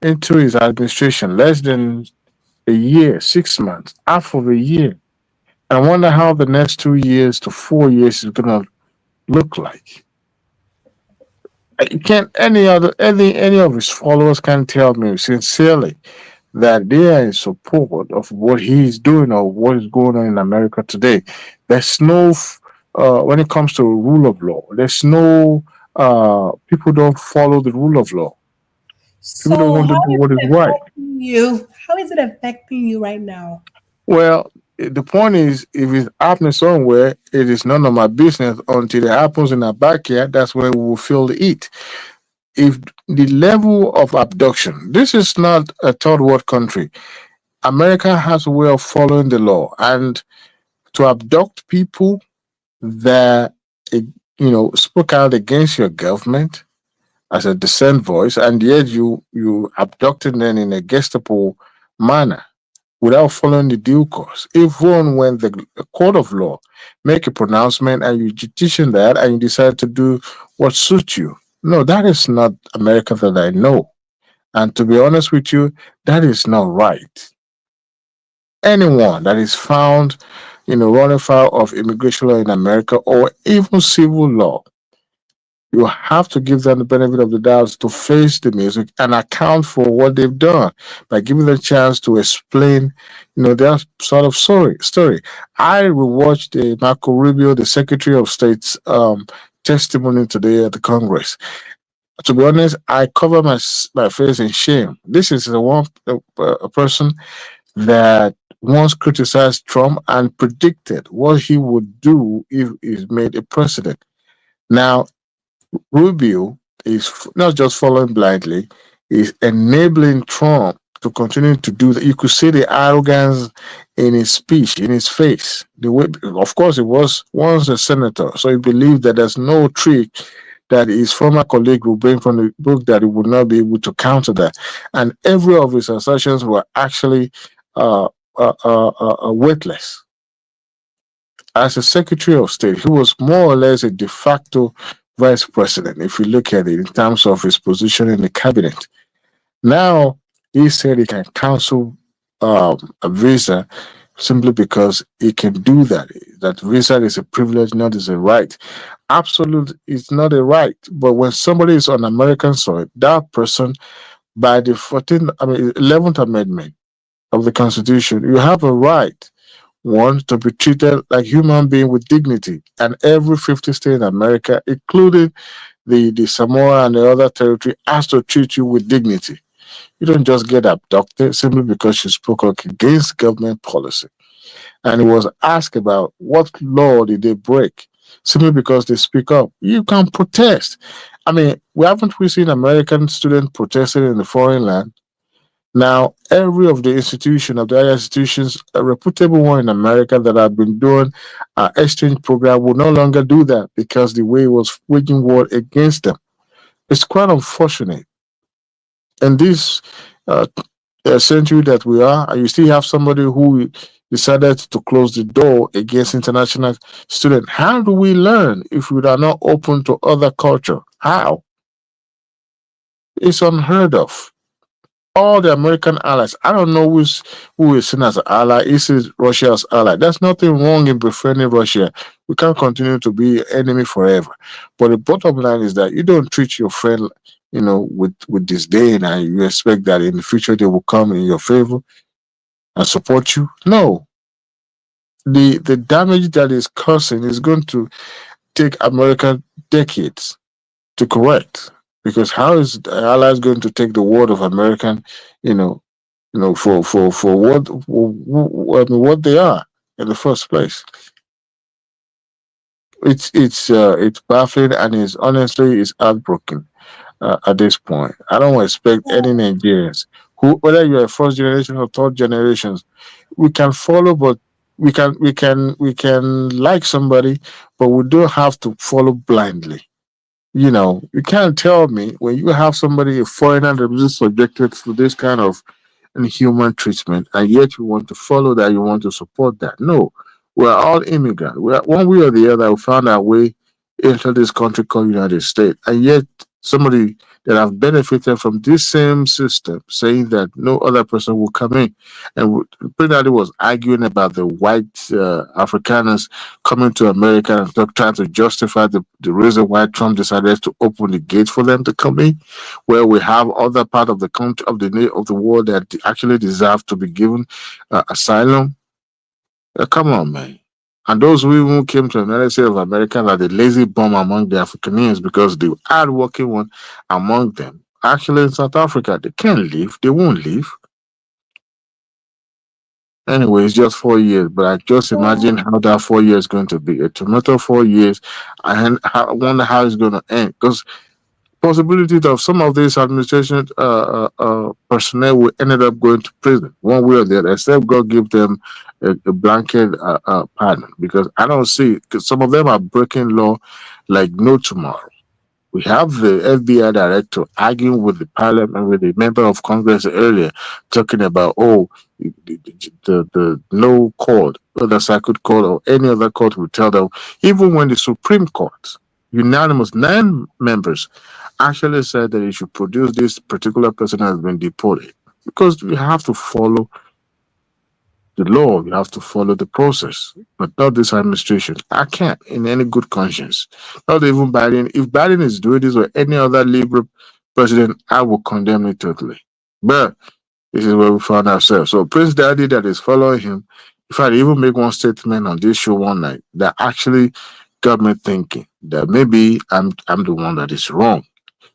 into his administration, less than a year, 6 months, half of a year. I wonder how the next 2 years to 4 years is gonna look like. Can't any of his followers can tell me sincerely that they are in support of what he's doing or what is going on in America today. There's no when it comes to rule of law. There's no people don't follow the rule of law. People don't So, want to do how is what is it right. affecting you? How is it affecting you right now? Well, the point is, if it's happening somewhere, it is none of my business until it happens in our backyard. That's when we will feel the heat. If the level of abduction, this is not a third world country. America has a way of following the law, and to abduct people that spoke out against your government as a dissent voice, and yet you abducted them in a Gestapo manner without following the due course. Even when the court of law make a pronouncement and you petition that and you decide to do what suits you. No, that is not America that I know. And to be honest with you, that is not right. Anyone that is found, running foul of immigration law in America or even civil law, you have to give them the benefit of the doubt to face the music and account for what they've done by giving them a chance to explain, their sort of story. I rewatched the Marco Rubio, the Secretary of State's testimony today at the Congress. To be honest, I cover my face in shame. This is a person that once criticized Trump and predicted what he would do if he's made a president. Now, Rubio is not just following blindly, is enabling Trump to continue to do that. You could see the arrogance in his speech, in his face. The way, of course, he was once a senator, so he believed that there's no trick that his former colleague will bring from the book that he would not be able to counter that. And every of his assertions were actually weightless. As a Secretary of State, he was more or less a de facto vice president, if you look at it in terms of his position in the cabinet. Now, he said he can cancel a visa simply because he can do that. That visa is a privilege, not is a right. Absolute is not a right. But when somebody is on American soil, that person, by the 11th Amendment of the Constitution, you have a right one, to be treated like human being with dignity. And every 50 state in America, including the Samoa and the other territory, has to treat you with dignity. You don't just get abducted simply because you spoke up against government policy. And he was asked about what law did they break simply because they speak up. You can protest. We seen American students protesting in the foreign land? Now, every of the institution of the higher institutions, a reputable one in America that have been doing exchange program will no longer do that because the way it was waging war against them. It's quite unfortunate. In this uh, century that we are, and you still have somebody who decided to close the door against international students. How do we learn if we are not open to other culture? How? It's unheard of. All the American allies. I don't know who is seen as an ally. Is it Russia's ally? There's nothing wrong in befriending Russia. We can't continue to be enemy forever. But the bottom line is that you don't treat your friend with disdain, and you expect that in the future they will come in your favor and support you. No, the damage that is causing is going to take America decades to correct. Because how is the Allies going to take the word of American, you know, for what they are in the first place? It's baffling, and it's heartbroken at this point. I don't expect any Nigerians who, whether you're a first generation or third generations, we can follow, but we can like somebody, but we don't have to follow blindly. You can't tell me when you have somebody, a foreigner, that is subjected to this kind of inhuman treatment, and yet you want to follow that, you want to support that. No, we're all immigrants. We're one way or the other. We found our way into this country called United States, and yet somebody that have benefited from this same system saying that no other person will come in, and Trinidad was arguing about the white Afrikaners coming to America and trying to justify the reason why Trump decided to open the gate for them to come in, where we have other part of the country of the world that actually deserve to be given asylum. Come on, man. And those who even came to the United States of America are the lazy bum among the Africans, because the hardworking one among them actually in South Africa, they can't leave. They won't leave. Anyway, it's just 4 years, but I just imagine how that 4 years is going to be. A tomato 4 years, and I wonder how it's going to end. Because possibility of some of these administration personnel will ended up going to prison one way or the other, except God give them a blanket pardon. Because I don't see, because some of them are breaking law like no tomorrow. We have the FBI director arguing with the parliament, with the member of Congress earlier, talking about, the no court, whether circuit court or any other court, will tell them, even when the Supreme Court, unanimous 9 members, actually said that he should produce this particular person that has been deported. Because we have to follow the law, we have to follow the process, but not this administration. I can't, in any good conscience. Not even Biden. If Biden is doing this or any other liberal president, I will condemn it totally. But this is where we found ourselves. So Prince Daddy that is following him, if I even make one statement on this show one night, that actually got me thinking that maybe I'm the one that is wrong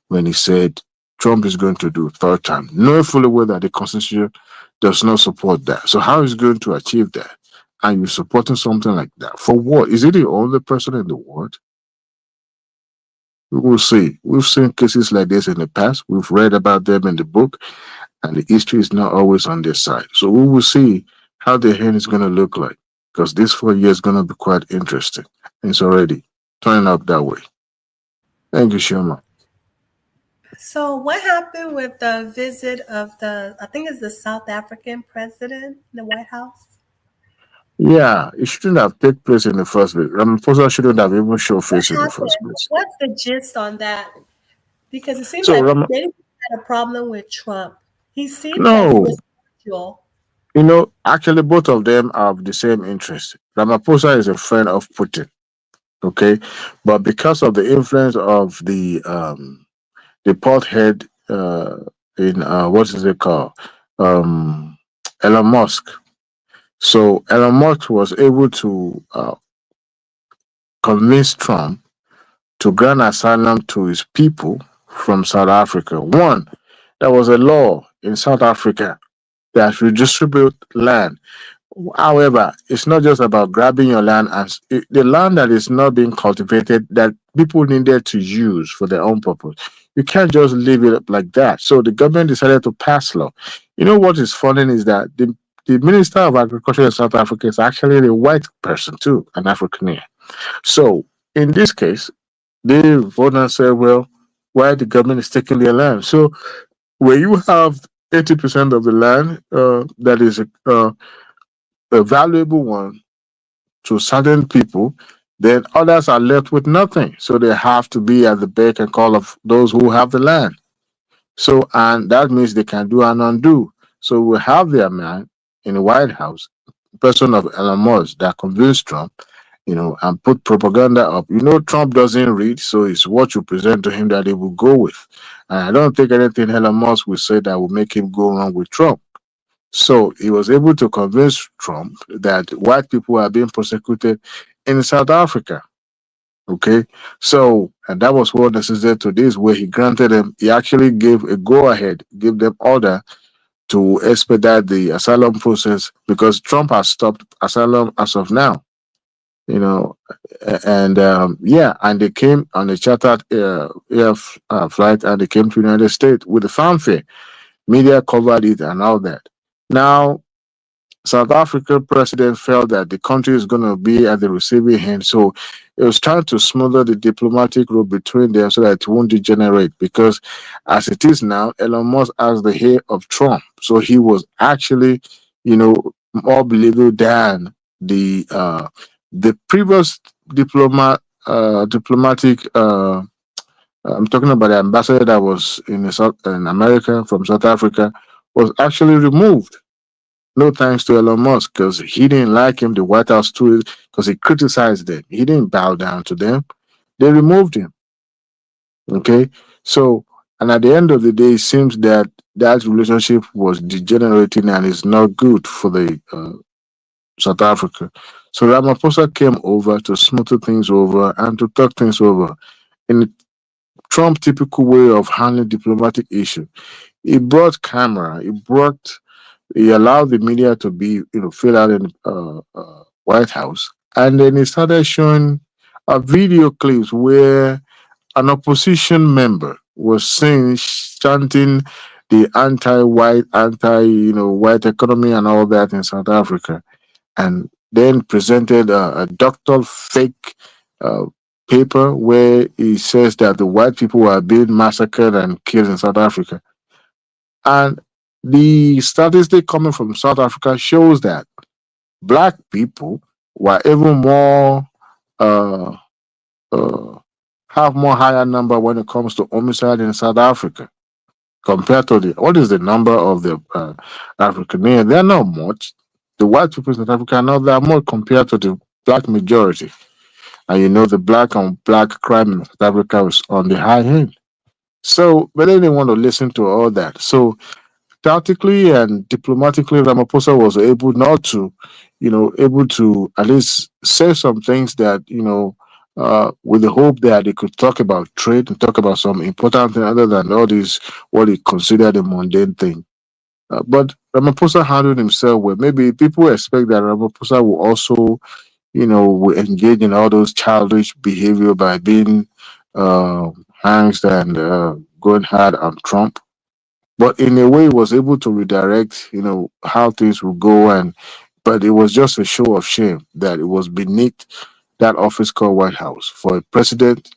when he said Trump is going to do third time, knowing fully well that the Constitution does not support that. So how is he going to achieve that? And you're supporting something like that. For what? Is he the only person in the world? We will see. We've seen cases like this in the past. We've read about them in the book, and the history is not always on their side. So we will see how the hand is going to look like, because this 4 years is going to be quite interesting. And it's already turning up that way. Thank you, Shema. So what happened with the visit of I think it's the South African president in the White House? Yeah, it shouldn't have taken place in the first place. Ramaphosa shouldn't have even shown face in the first place. What's the gist on that? Because it seems So like they had a problem with Trump. He seems like he no, was cordial. Actually, both of them have the same interest. Ramaphosa is a friend of Putin, okay, but because of the influence of the pothead in what is it called, Elon Musk. So Elon Musk was able to convince Trump to grant asylum to his people from South Africa. One, there was a law in South Africa that redistribute land. However, it's not just about grabbing your land, and the land that is not being cultivated, that people needed to use for their own purpose. You can't just leave it up like that. So the government decided to pass law. You know what is funny is that the Minister of Agriculture in South Africa is actually a white person too, an African. So in this case, they vote and say, well, why the government is taking their land? So where you have 80% of the land that is a valuable one to certain people, then others are left with nothing. So they have to be at the beck and call of those who have the land. So, and that means they can do and undo. So we have their man in the White House, person of Elon Musk, that convinced Trump, and put propaganda up. Trump doesn't read, so it's what you present to him that he will go with. And I don't think anything Elon Musk will say that will make him go wrong with Trump. So he was able to convince Trump that white people are being persecuted in South Africa. Okay, so and that was what necessary to this, where he granted them. He actually gave a go ahead, gave them order to expedite the asylum process because Trump has stopped asylum as of now. You know, and yeah, and they came on a chartered flight, and they came to the United States with a fanfare. Media covered it and all that. Now South Africa president felt that the country is going to be at the receiving end, so it was trying to smother the diplomatic road between them so that it won't degenerate. Because as it is now, Elon Musk as the head of Trump, so he was actually, more believable than the previous diplomatic. I'm talking about the ambassador that was in America from South Africa was actually removed. No thanks to Elon Musk because he didn't like him. The White House too, because he criticized them. He didn't bow down to them. They removed him. Okay, so and at the end of the day, it seems that that relationship was degenerating and is not good for the South Africa. So Ramaphosa came over to smooth things over and to talk things over in Trump typical way of handling diplomatic issue. He brought camera. He allowed the media to be, fill out in White House, and then he started showing video clips where an opposition member was seen chanting the anti-white, white economy and all that in South Africa, and then presented a doctored fake uh, paper where he says that the white people are being massacred and killed in South Africa. And the statistic coming from South Africa shows that black people were even more uh, uh, have more higher number when it comes to homicide in South Africa compared to the what is the number of the African? They're not much. The white people in South Africa are not that much compared to the black majority. And the black on black crime in South Africa is on the high end. So, but they didn't want to listen to all that. So tactically and diplomatically, Ramaphosa was able not to, able to at least say some things that, with the hope that they could talk about trade and talk about some important thing other than all this, what he considered a mundane thing. But Ramaphosa handled himself well. Maybe people expect that Ramaphosa will also, will engage in all those childish behavior by being angst and going hard on Trump, but in a way was able to redirect how things will go. And but it was just a show of shame that it was beneath that office called White House for a president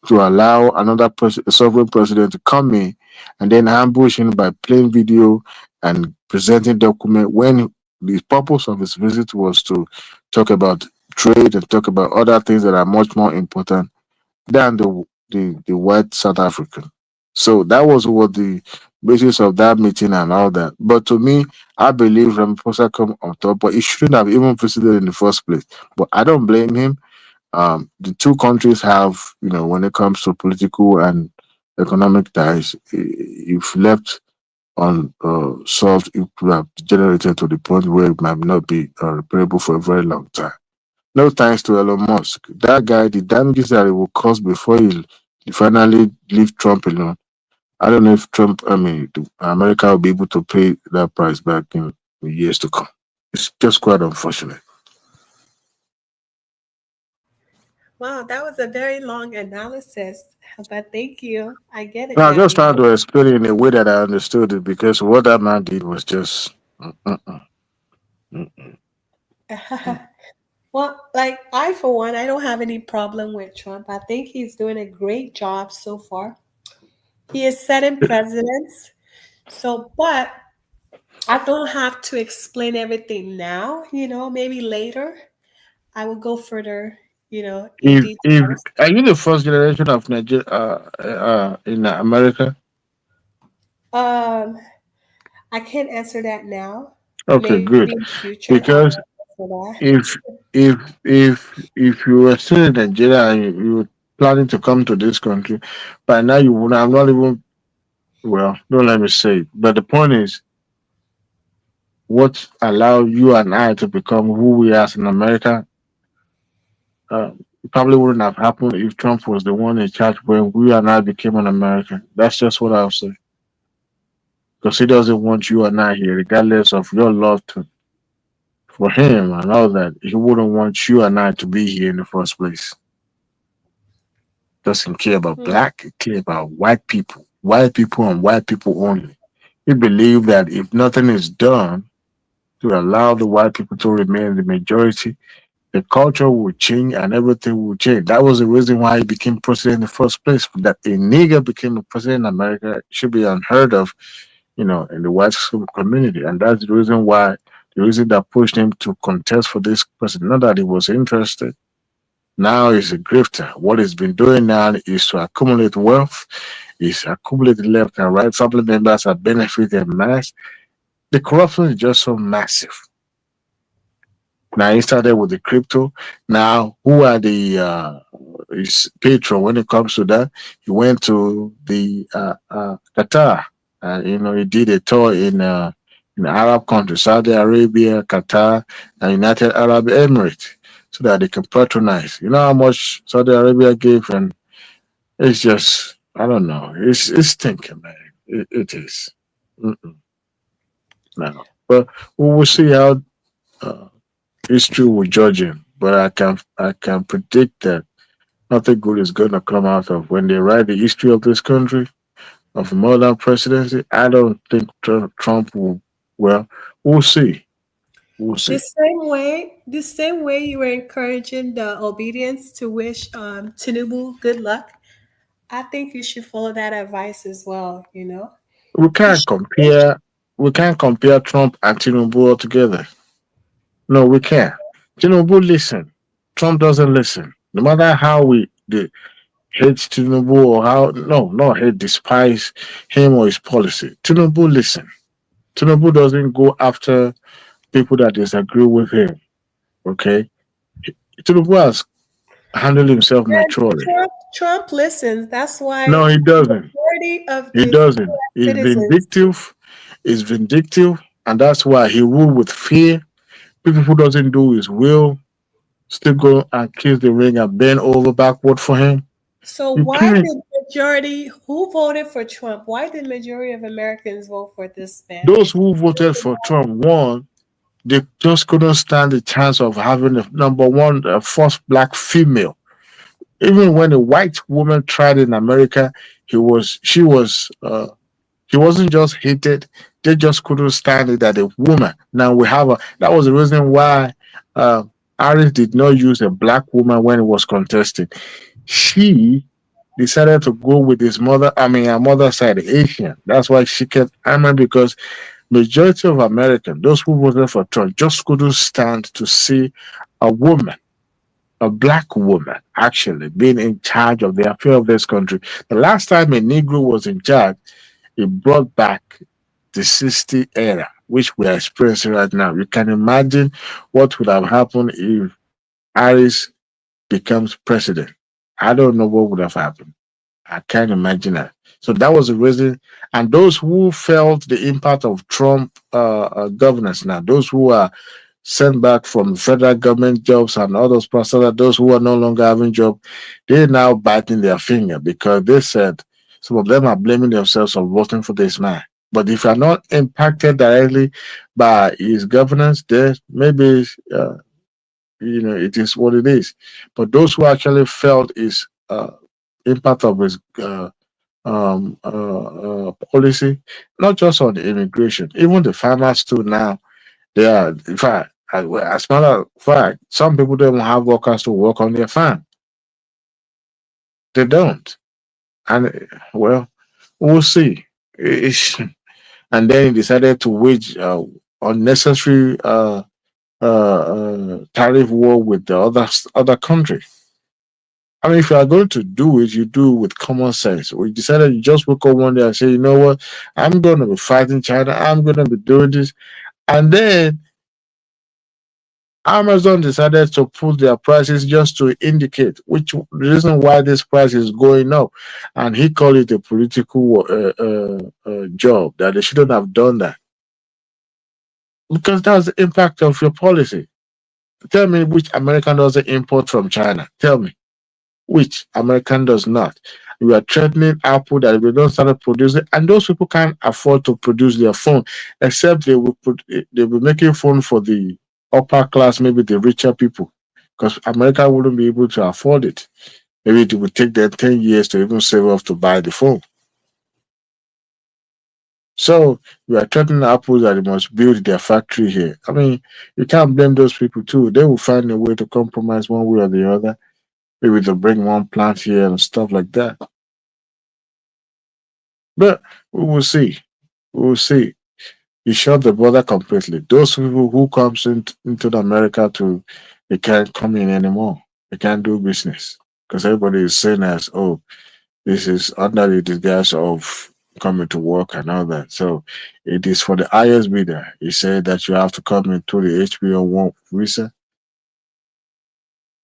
to allow another sovereign president to come in and then ambush him by playing video and presenting document when the purpose of his visit was to talk about trade and talk about other things that are much more important than the white South African. So that was what the basis of that meeting and all that. But to me, I believe Ramaphosa come on top, but he shouldn't have even visited in the first place. But I don't blame him. The two countries have, when it comes to political and economic ties, if left unsolved, it could have degenerated to the point where it might not be repairable for a very long time. No thanks to Elon Musk. That guy, the damages that it will cause before he finally leave Trump alone. I don't know if America will be able to pay that price back in years to come. It's just quite unfortunate. Wow, that was a very long analysis, but thank you. I get it No, I'm now. just trying to explain it in a way that I understood it because what that man did was just. Well, like I, for one, I don't have any problem with Trump. I think he's doing a great job so far. He is setting precedents. So, but I don't have to explain everything now, maybe later. I will go further, in If details. are you the first generation of Nigeria in America? Um, I can't answer that now. Okay, Maybe in good. the future I will Because answer if if if you were still in Nigeria and you were planning to come to this country, by now you would have not even Well, don't let me say it. But the point is, what allowed you and I to become who we are in America uh, probably wouldn't have happened if Trump was the one in charge when we and I became an American. That's just what I'll say. Because he doesn't want you and I here, regardless of your love for him and all that. He wouldn't want you and I to be here in the first place. Doesn't care about black, he care about white people and white people only. He believed that if nothing is done to allow the white people to remain the majority, the culture will change and everything will change. That was the reason why he became president in the first place. That a nigger became a president in America should be unheard of, in the white community. And that's the reason that pushed him to contest for this president. Not that he was interested. Now he's a grifter. What he's been doing now is to accumulate wealth. He's accumulated left and right. Family members are benefiting mass. The corruption is just so massive. Now he started with the crypto. Now who are the his patron when it comes to that? He went to the Qatar. He did a tour in Arab countries, Saudi Arabia, Qatar, and United Arab Emirates, so that they can patronize. You know how much Saudi Arabia gave, and it's just I don't know. It's stinking, man. It is. Mm-mm, no, but we will see how. Uh, History will judge him, but I can predict that nothing good is going to come out of when they write the history of this country of modern presidency. I don't think Trump will. Well, we'll see. We'll see. The same way you were encouraging the obedience to wish Tinubu good luck, I think you should follow that advice as well, you know? We You can't should wish. compare. We can't compare Trump and Tinubu altogether. No, we can't. Tinubu listen. Trump doesn't listen. No matter how we hate Tinubu or how no, not hate, despise him or his policy. Tinubu listen. Tinubu doesn't go after people that disagree with him. Okay, Tinubu has handled himself And maturely. Trump listens. That's No, why he the doesn't. majority of He the doesn't. US He's citizens. vindictive. He's vindictive, and that's why he rule with fear. People who doesn't do his will still go and kiss the ring and bend over backward for him. So You why can't. did majority who voted for Trump? Why did majority of Americans vote for this man? Those who voted for Trump won. They just couldn't stand the chance of having the number one first black female. Even when a white woman tried in America, he wasn't just hated. They just couldn't stand it that a woman. Now that was the reason why uh, Harris did not use a black woman when he was contesting. She decided to go with his mother. I mean, her mother's side, Asian. That's why she kept Aaron because majority of Americans, those who voted for Trump, just couldn't stand to see a woman, a black woman, actually being in charge of the affair of this country. The last time a Negro was in charge, it brought back the 60 era, which we are experiencing right now. You can imagine what would have happened if Harris becomes president. I don't know what would have happened. I can't imagine that. So that was the reason. And those who felt the impact of Trump governance now, those who are sent back from federal government jobs and all those persons, those who are no longer having job, they're now biting their finger because they said some of them are blaming themselves for voting for this man. But if you're not impacted directly by his governance, then maybe it is what it is. But those who actually felt his impact of his policy, not just on the immigration, even the farmers too now. They are, in fact, as a matter of fact, some people don't even have workers to work on their farm. They don't. And, well, we'll see. And then he decided to wage unnecessary tariff war with the other country. I mean, if you are going to do it, you do it with common sense. We decided you just wake up one day and say, you know what, I'm going to be fighting China. I'm going to be doing this. And then Amazon decided to put their prices just to indicate which reason why this price is going up, and he called it a political job that they shouldn't have done that because that's the impact of your policy. Tell me which American doesn't import from China. Tell me which American does not. You are threatening Apple that if they don't start producing, and those people can't afford to produce their phone, except they will making phone for the upper class, maybe the richer people, because America wouldn't be able to afford it. Maybe it would take them 10 years to even save up to buy the phone. So you are threatening Apple that they must build their factory here. I mean, you can't blame those people too. They will find a way to compromise one way or the other. Maybe to bring one plant here and stuff like that. But we will see. We will see. You shut the border completely. Those people who comes into America they can't come in anymore. They can't do business because everybody is saying as, oh, this is under the disguise of coming to work and all that. So it is for the highest bidder. He said that you have to come into the HBO1 visa.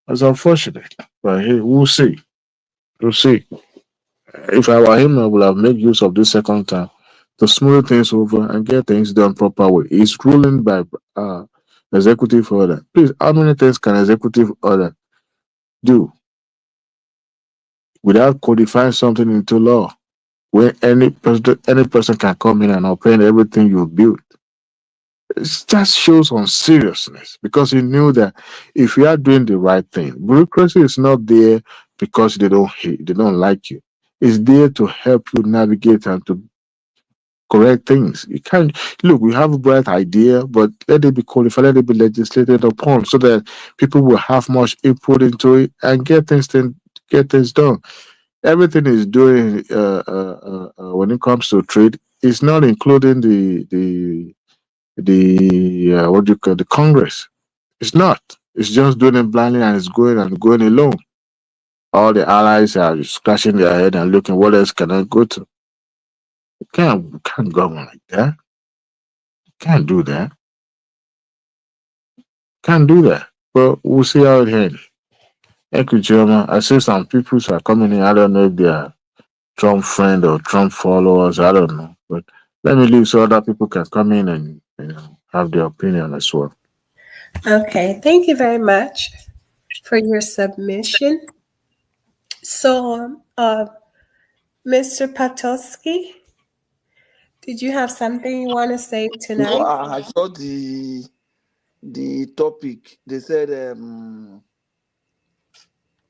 That's unfortunate, but hey, we'll see. We'll see. If I were him, I would have made use of this second time to smooth things over and get things done proper way. He's ruling by executive order. Please, how many things can executive order do without codifying something into law? Where any person can come in and open everything you built. It just shows on seriousness because he knew that if you are doing the right thing, bureaucracy is not there because they don't like you. It's there to help you navigate and to correct things. You can't look. We have a bright idea, but let it be qualified, let it be legislated upon, so that people will have much input into it and get things done. Everything is doing when it comes to trade. It's not including the what do you call the Congress. It's not. It's just doing it blindly and it's going alone. All the allies are scratching their head and looking what else can I go to. You can't go on like that. Can't do that. Can't do that. But we'll see how it ends. Thank you, German. I see some people are coming in. I don't know if they are Trump friend or Trump followers. I don't know. But let me leave so other people can come in and have their opinion as well. Okay, thank you very much for your submission. So, Mr. Patosky, did you have something you want to say tonight? No, I saw the topic. They said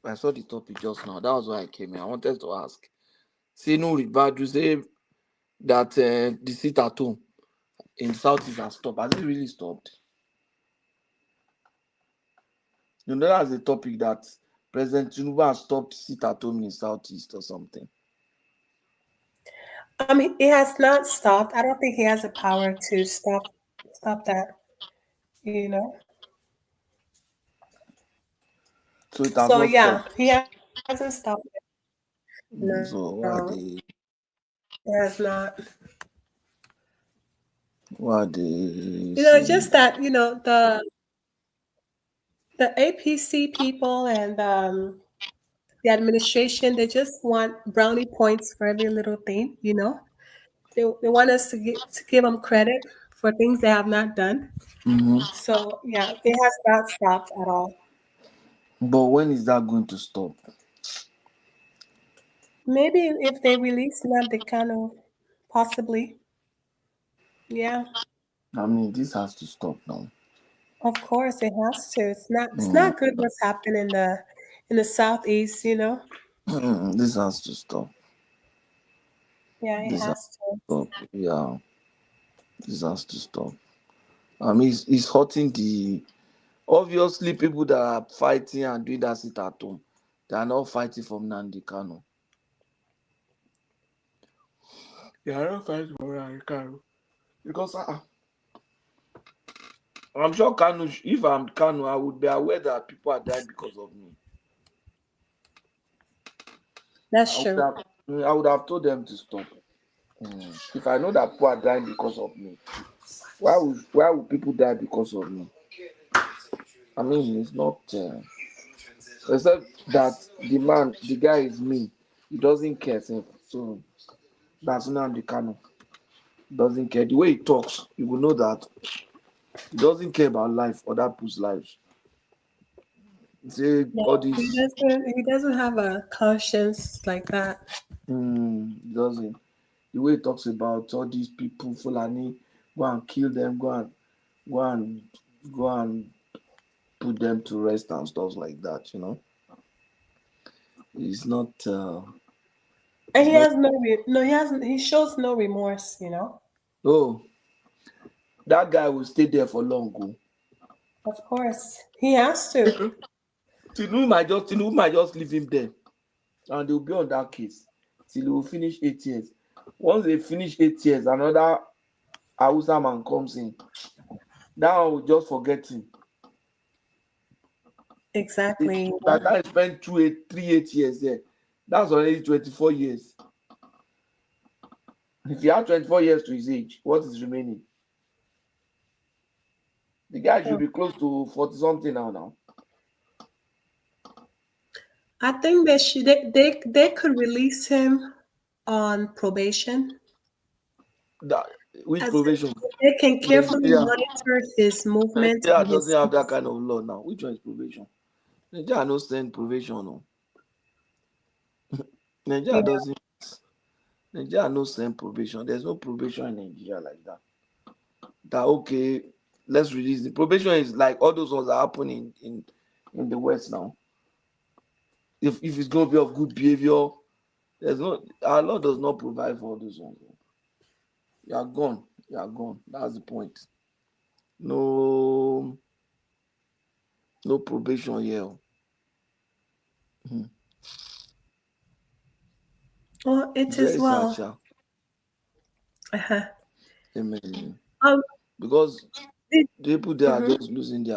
I saw the topic just now. That was why I came here. I wanted to ask. Nuhu Ribadu say that the sit at home in Southeast has stopped. Has it really stopped? You know, that's the topic that President Tinubu has stopped sit at home in Southeast or something. It has not stopped. I don't think he has the power to stop that. You know. So it has not yeah, stopped. he hasn't stopped it. No, So why they? It has not. Why they? Just that the APC people and the administration, they just want brownie points for every little thing. They want us to give them credit for things they have not done. Mm-hmm. So yeah, it has not stopped at all. But when is that going to stop? Maybe if they release Nnamdi Kanu, possibly. Yeah. I mean, this has to stop now. Of course, it has to. It's not good what's happening in the southeast. This has to stop. Yeah, it has to. Stop. Yeah, this has to stop. I mean, it's hurting the. Obviously, people that are fighting and doing that sit at home, they are not fighting from Nnamdi Kanu. They are not fighting from Nnamdi Kanu because I'm sure Kanu. If I'm Kanu, I would be aware that people are dying because of me. That's true. I would have told them to stop. If I know that people are dying because of me, why would people die because of me? I mean, it's not. Except that the guy is mean. He doesn't care. So that's not the canon. Doesn't care. The way he talks, you will know that he doesn't care about life, other people's lives. Say Yeah, all he this. doesn't. He doesn't have a conscience like that. He doesn't. The way he talks about all these people, Fulani, go and kill them, go and go and put them to rest and stuff like that. It's not. And It's he not. has no. He hasn't. He shows no remorse. Oh, that guy will stay there for long. Go. Of course, he has to. Tinubu might just leave him there, and they'll be on that case till he will finish 8 years. Once they finish 8 years, another Hausa man comes in. That one will just forget him. Exactly. By the time he spent 8 years there, that's already 24 years. If he had 24 years to his age, what is remaining? The guy should be close to 40 something now. I think they could release him on probation. Which As probation? they can carefully Nigeria. monitor his movement. Nigeria And doesn't his, have that kind of law now. Which one is probation? Nigeria no send probation. No. Nigeria yeah. doesn't. Nigeria no send probation. There's no probation in Nigeria like that. That okay, let's release the probation is like all those ones that happen in the West now. If it's going to be of good behavior, our law does not provide for all those ones. You are gone. You are gone. That's the point. No probation here. Well, it is Very sad, well. Sha. Uh-huh. Amen. Um, Because people there are mhm. just losing their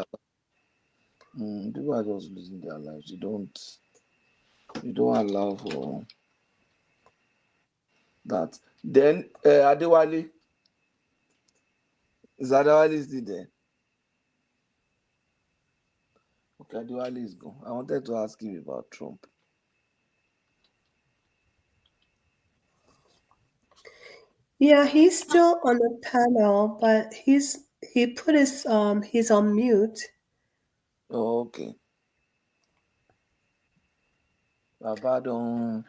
lives. People are just losing their lives. You don't allow for that. Then Adewale, is Adewale still there? Okay, Adewale is gone. I wanted to ask him about Trump. Yeah, he's still on the panel, but he put he's on mute. Oh, okay. Baba don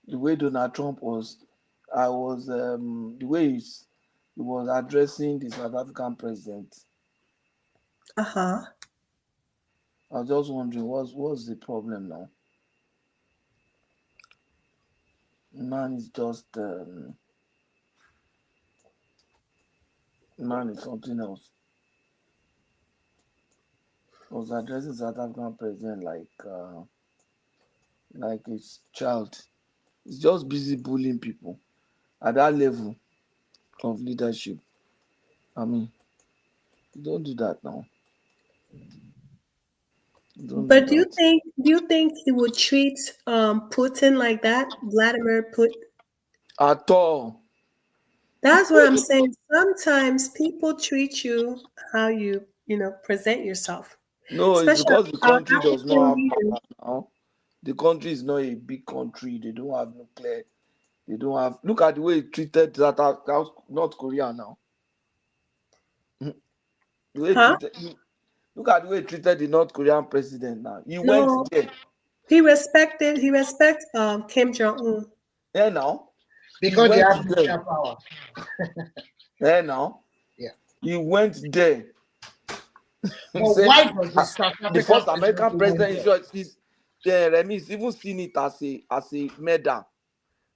the way Donald Trump was, the way he was addressing the South African president. Uh-huh. I was just wondering what's the problem now? Man is just man is something else. I was addressing South African president like his child. He's just busy bullying people at that level of leadership. I mean, don't do that now. Don't do But that. do you think he would treat Putin like that? Vladimir Putin? At all. That's what I'm saying. Sometimes people treat you how you present yourself. No, it's Especially because the country does not African have leaders. power now. The country is not a big country. They don't have nuclear. They don't have. Look at the way it treated North Korea now. The way it Huh? look at the way it treated the North Korean president now. He went No. there. He respect Kim Jong-un. Yeah, now. Because they have there. nuclear power. Yeah, now. Yeah. He went there. But Said, why does the South the first African American president there? Remis even seen it as a medal.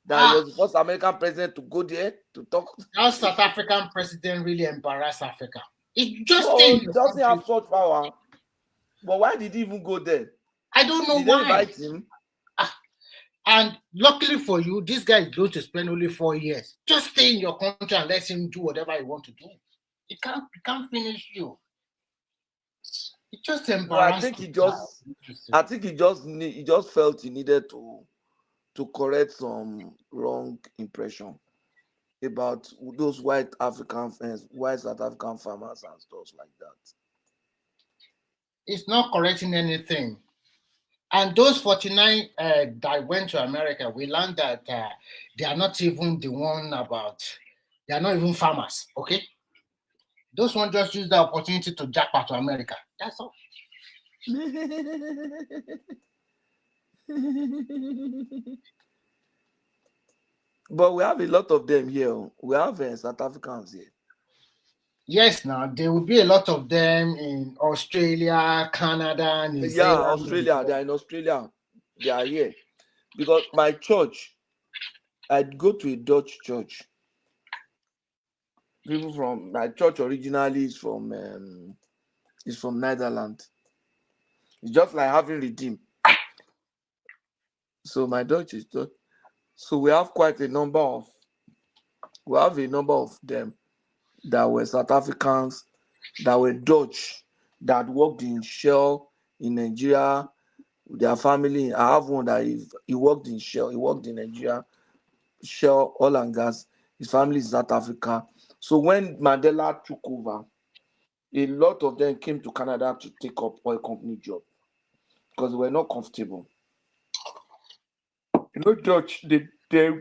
That he was the first American president to go there to talk. How South African president really embarrass Africa? It just He doesn't have such power. But why did he even go there? I don't know did why. They invite him? And luckily for you, this guy is going to spend only 4 years. Just stay in your country and let him do whatever he wants to do. He can't finish you. It just embarrassed. I think he just felt he needed to correct some wrong impression about those white South African farmers and stuff like that. It's not correcting anything. And those 49 that went to America, we learned that they are not even the one about, they are not even farmers, okay? Those ones just use the opportunity to jackpot to America. That's all. But we have a lot of them here. We have South Africans here. Yes, now there will be a lot of them in Australia, Canada, New Yeah, Zealand. Australia. They are in Australia. They are here. Because my church, I'd go to a Dutch church. People from my church originally is from Netherlands. It's just like having redeemed. So my Dutch is Dutch. So we have a number of them that were South Africans, that were Dutch, that worked in Shell in Nigeria with their family. I have one that he worked in Shell, he worked in Nigeria, Shell, oil and gas. His family is South Africa. So when Mandela took over, a lot of them came to Canada to take up oil company job because they were not comfortable. You know, Dutch, they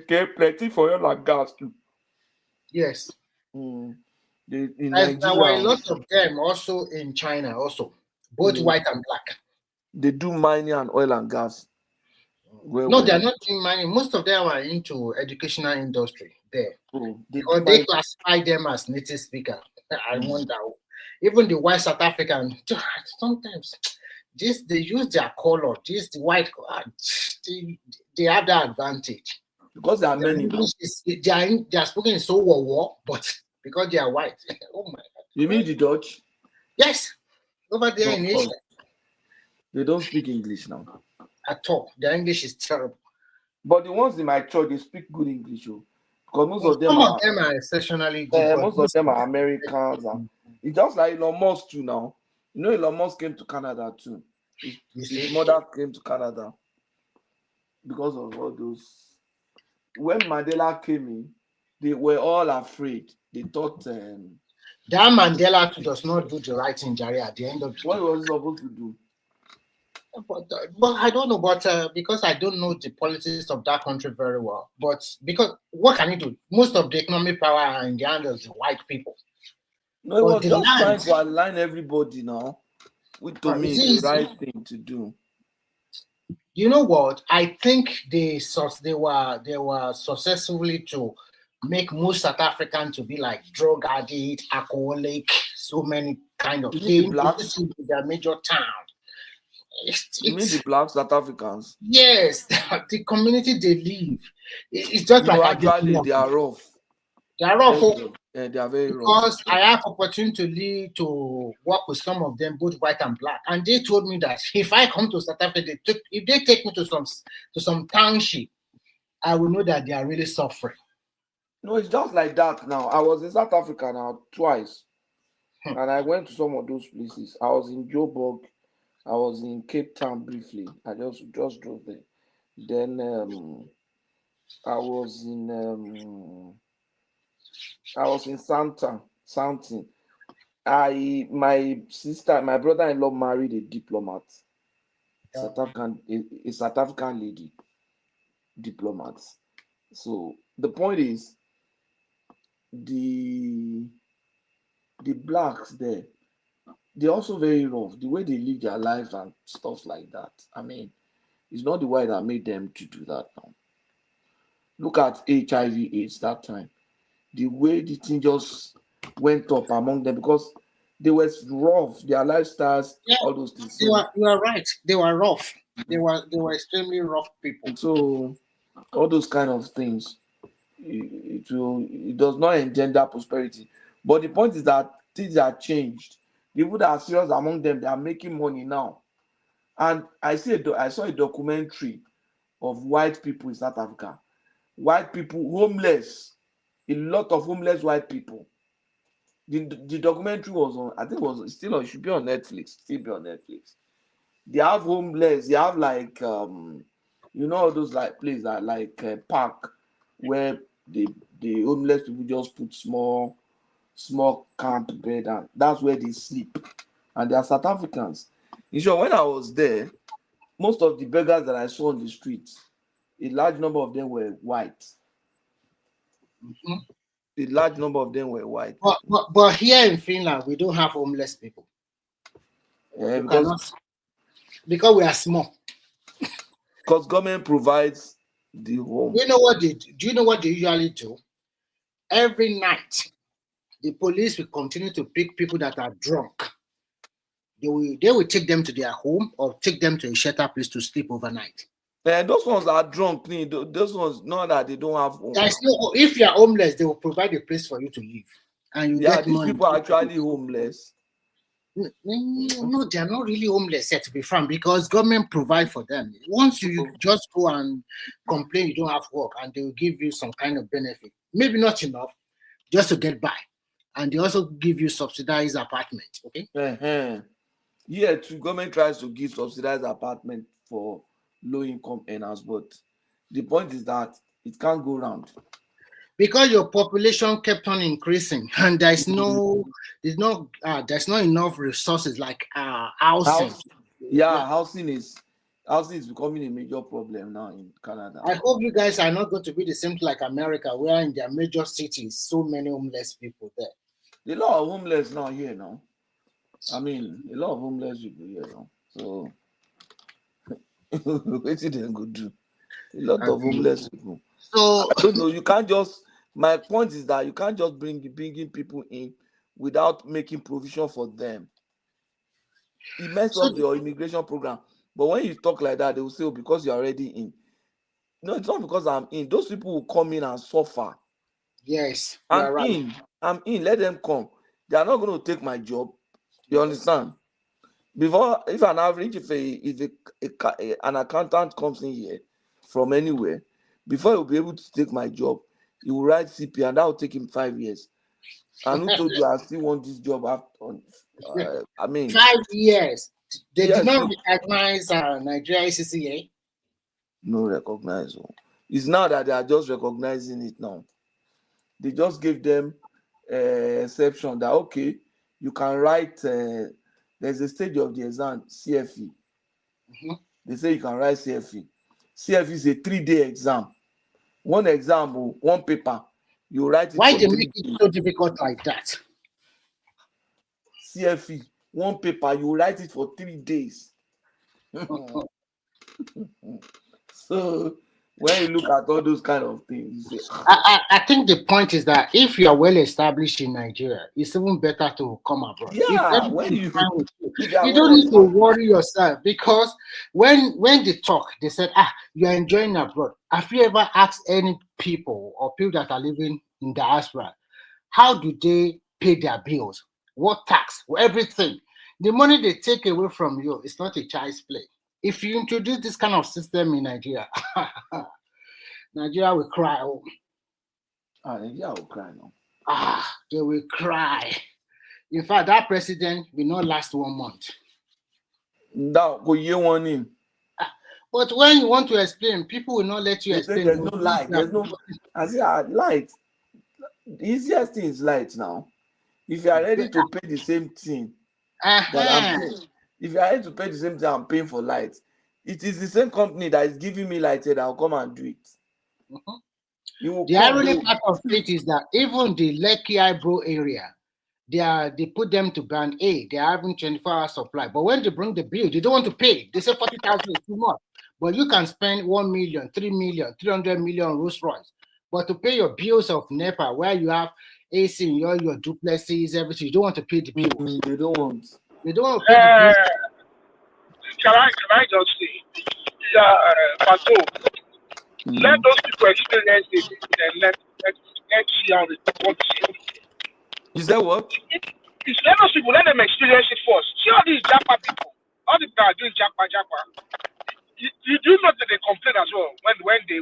get plenty for oil and gas too. Yes. In There were a Nigeria, lot of them also in China, also, both white and black. They do mining and oil and gas. No, they're not doing mining. Most of them are into educational industry there. Because they classify them as native speaker. I wonder. Even the white South African, sometimes they use their color. The white, they have that advantage. Because there are many. They are speaking so war, but because they are white. Oh my God. You mean the Dutch? Yes. Over there in Asia. They don't speak English now. At all. Their English is terrible. But the ones in my church, they speak good English. Because most of them are exceptionally good. Most of them are Americans. It's just like Elon Musk too now. You know, Elon Musk came to Canada too. His mother came to Canada because of all those. When Mandela came in, they were all afraid. They thought that Mandela does not do the right thing, Jerry, at the end of the day. What was he supposed to do? But I don't know, but because I don't know the politics of that country very well. But because what can he do? Most of the economic power are in the hands of the white people. No, he was just trying to align everybody now, which to me is the right thing to do. You know what? I think they were successfully to make most South African to be like drug addict, alcoholic, so many kind of things. This is their major town. You mean the black South Africans? Yes, the community they live. It's just like actually they are rough. They are rough. Yeah, they are very rough. Because I have opportunity to work with some of them, both white and black, and they told me that if I come to South Africa, if they take me to some township, I will know that they are really suffering. No, it's just like that now. I was in South Africa now twice, and I went to some of those places. I was in Joburg. I was in Cape Town briefly. I just drove there. Then I was in Southampton. My brother-in-law married a diplomat, a South African lady, diplomat. So the point is, the blacks there, they're also very rough. The way they live their lives and stuff like that. I mean, it's not the white that made them to do that now. Look at HIV/AIDS that time. The way the thing just went up among them because they were rough, their lifestyles, all those things. You are right. They were rough. They were extremely rough people. So all those kind of things, it does not engender prosperity. But the point is that things are changed. The people that are serious among them, they are making money now. And I saw a documentary of white people in South Africa. White people, homeless, a lot of homeless white people. The documentary was on, I think it should be on Netflix, still be on Netflix. They have homeless, they have like, all those like places that like park where the homeless people just put small camp bed and that's where they sleep. And they are South Africans. In short, when I was there, most of the beggars that I saw on the streets, a large number of them were white. A large number of them were white. But here in Finland, we don't have homeless people. Yeah, because we are small. Because government provides the home. Do you know what they usually do? Every night, the police will continue to pick people that are drunk. They will take them to their home or take them to a shelter place to sleep overnight. Those ones are drunk. Those ones, not that they don't have home. If you are homeless, they will provide a place for you to live. And you get these money. People are actually homeless. No, they are not really homeless yet, to be frank, because government provide for them. Once you just go and complain you don't have work, and they will give you some kind of benefit. Maybe not enough, just to get by. And they also give you subsidized apartment. Okay. Yeah, government tries to give subsidized apartment for low-income earners, but the point is that it can't go round. Because your population kept on increasing, and there's not enough resources like housing. Housing is becoming a major problem now in Canada. I hope you guys are not going to be the same like America, where in their major cities, so many homeless people there. A lot of homeless now here now. I mean, a lot of homeless people here now. So, what did they go do? A lot of homeless people. So I don't know. You can't just. My point is that you can't just bringing people in without making provision for them. It messes up your immigration program. But when you talk like that, they will say, "Oh, because you're already in." No, it's not because I'm in. Those people will come in and suffer. Yes, I'm in. Let them come. They are not going to take my job. You understand? Before, if an accountant comes in here from anywhere, before he'll be able to take my job, he will write CP, and that will take him 5 years. And who told you I still want this job after? 5 years. They did not recognize Nigeria CCA. No recognize. It's now that they are just recognizing it now. They just gave them exception that okay, you can write. There's a stage of the exam, CFE. They say you can write CFE. CFE is a 3-day exam. One exam, one paper. You write it. Why they make it so difficult like that? CFE, one paper, you write it for 3 days. So when you look at all those kind of things, you say, I think the point is that if you are well established in Nigeria, it's even better to come abroad. Yeah, you don't need to worry yourself, because when they talk, they said, you are enjoying abroad. Have you ever asked any people or people that are living in diaspora, how do they pay their bills? What tax? Everything. The money they take away from you is not a child's play. If you introduce this kind of system in Nigeria, Nigeria will cry. Nigeria will cry now. They will cry. In fact, that president will not last 1 month. That go year one in. But when you want to explain, people will not let you explain. There's no light. There's no. I say light. The easiest thing is light now. If you are ready to pay the same thing that I'm paying, if you are ready to pay the same thing I'm paying for light, it is the same company that is giving me light that I'll come and do it. The irony part of it is that even the Lekki Ibro area, they put them to band A. They are having 24-hour supply. But when they bring the bill, they don't want to pay. They say 40,000 is too much. But you can spend 1 million, 3 million, 300 million Rolls Royce. But to pay your bills of NEPA, where you have AC in your duplexes, everything, you don't want to pay the bills. They don't want. They don't want to pay the bills. Can I just say, Pato, let those people experience it, and let's see how what You said what? Let those people, let them experience it first. See all these Japa people, all the people are doing Japa. You do not that they complain as well when they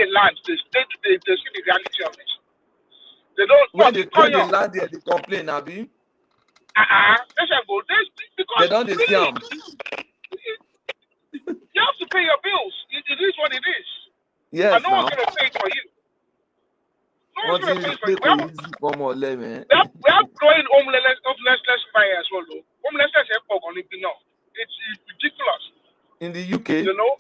land, they see the reality of it. They don't. When they land there, they complain, Abi. Because they don't scam. You have to pay your bills. It is what it is. Yes, and no one's going to pay it for you. No one's going to pay it for you. We have growing homelessness by as well, though. Homelessness It's ridiculous. In the UK? You know?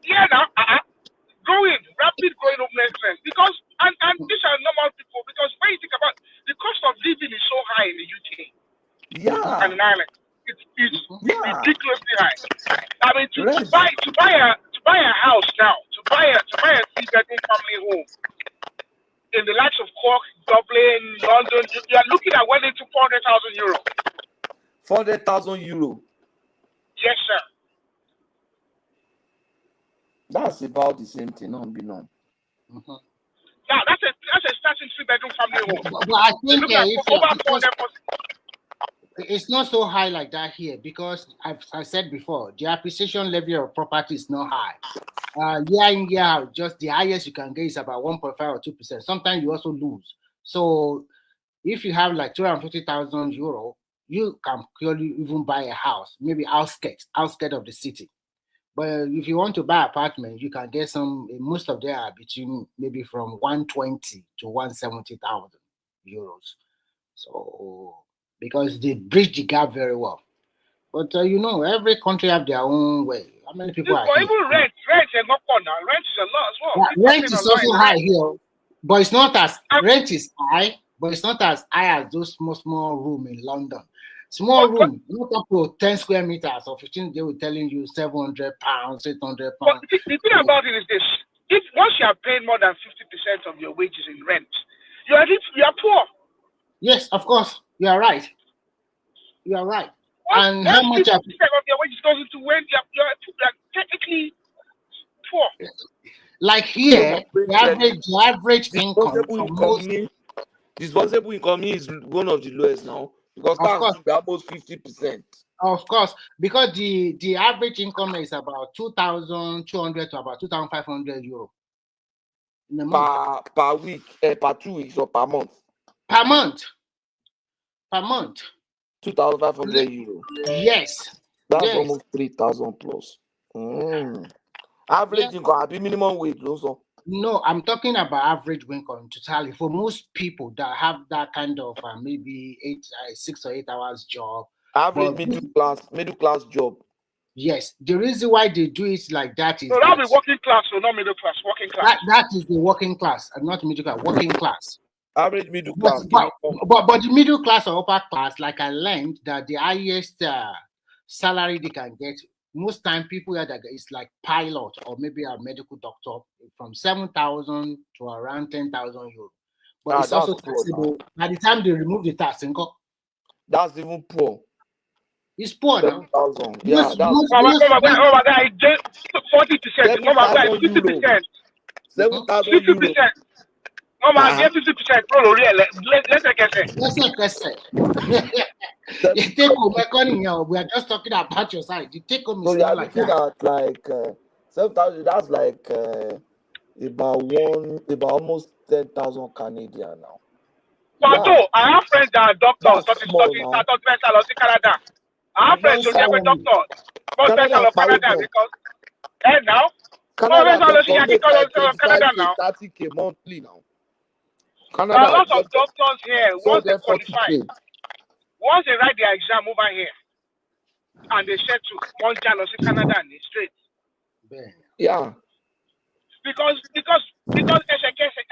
Yeah, now, rapid growing homelessness. Because, and these are normal people, because when you think about the cost of living is so high in the UK Yeah. and in Ireland. It's ridiculously high. I mean, to buy a house now, to buy a 3-bedroom family home in the likes of Cork, Dublin, London, you are looking at well into 400,000 euro. 400,000 euro. Yes, sir. That's about the same thing, not be known. Now that's a starting 3-bedroom family home. But I think over 400. It's not so high like that here because I said before, the appreciation level of property is not high. Year in, year out, just the highest you can get is about 1.5 or 2%. Sometimes you also lose. So if you have like 250,000 euro, you can purely even buy a house, maybe outskirts of the city. But if you want to buy apartment, you can get some. Most of them are between maybe from 120 to 170,000 euros. So because they bridge the gap very well. But every country have their own way. How many people are here? Even rent is not fun now. Rent is a lot as well. Yeah, rent is also high here, but it's not as rent is high, but it's not as high as those small room in London. Small room, not up to 10 square meters or 15. They were telling you 700 pounds, 800 pounds. But the thing about it is this: if once you are paying more than 50% of your wages in rent, you are poor. Yes, of course, you are right. You are right. And how much 50% of your wages goes into rent? You are technically poor. Like here, the average income. Disposable income is one of the lowest now because tax should be almost 50%. Of course, because the average income is about 2,200 to about 2,500 euro in a month. Per week, per 2 weeks or per month? Per month. 2,500 euro. Yes. That's almost 3,000 plus. Average income, I be minimum wage also. No, I'm talking about average income totally for most people that have that kind of maybe 6 or 8 hours job. Average middle class job. Yes, the reason why they do it like that is that'll be working class, so not middle class. Working class. That is the working class, and not middle class. Working class. Average middle class. But the middle class or upper class, like I learned that the highest salary they can get. Most time people here that is like pilot or maybe a medical doctor from 7,000 to around 10,000 euros. But it's also taxable. By the time they remove the tax, that's even poor. It's poor now. 7,000. Yeah, that's 40%. 50%. 7,000 euros. Mama, get 50%. Let's take home, we are just talking about your side. You take home is not like that. Like 7,000. That's like about almost 10,000 Canadian now. Yeah. I have friends that are doctors. Canada. I have friends who are doctors. Canada because now. Canada make like 25K, 30K monthly now. Canada, there are lots of doctors here. Once they qualify, once they write their exam over here, and they settle, one channel see Canada and they straight. Yeah. Because I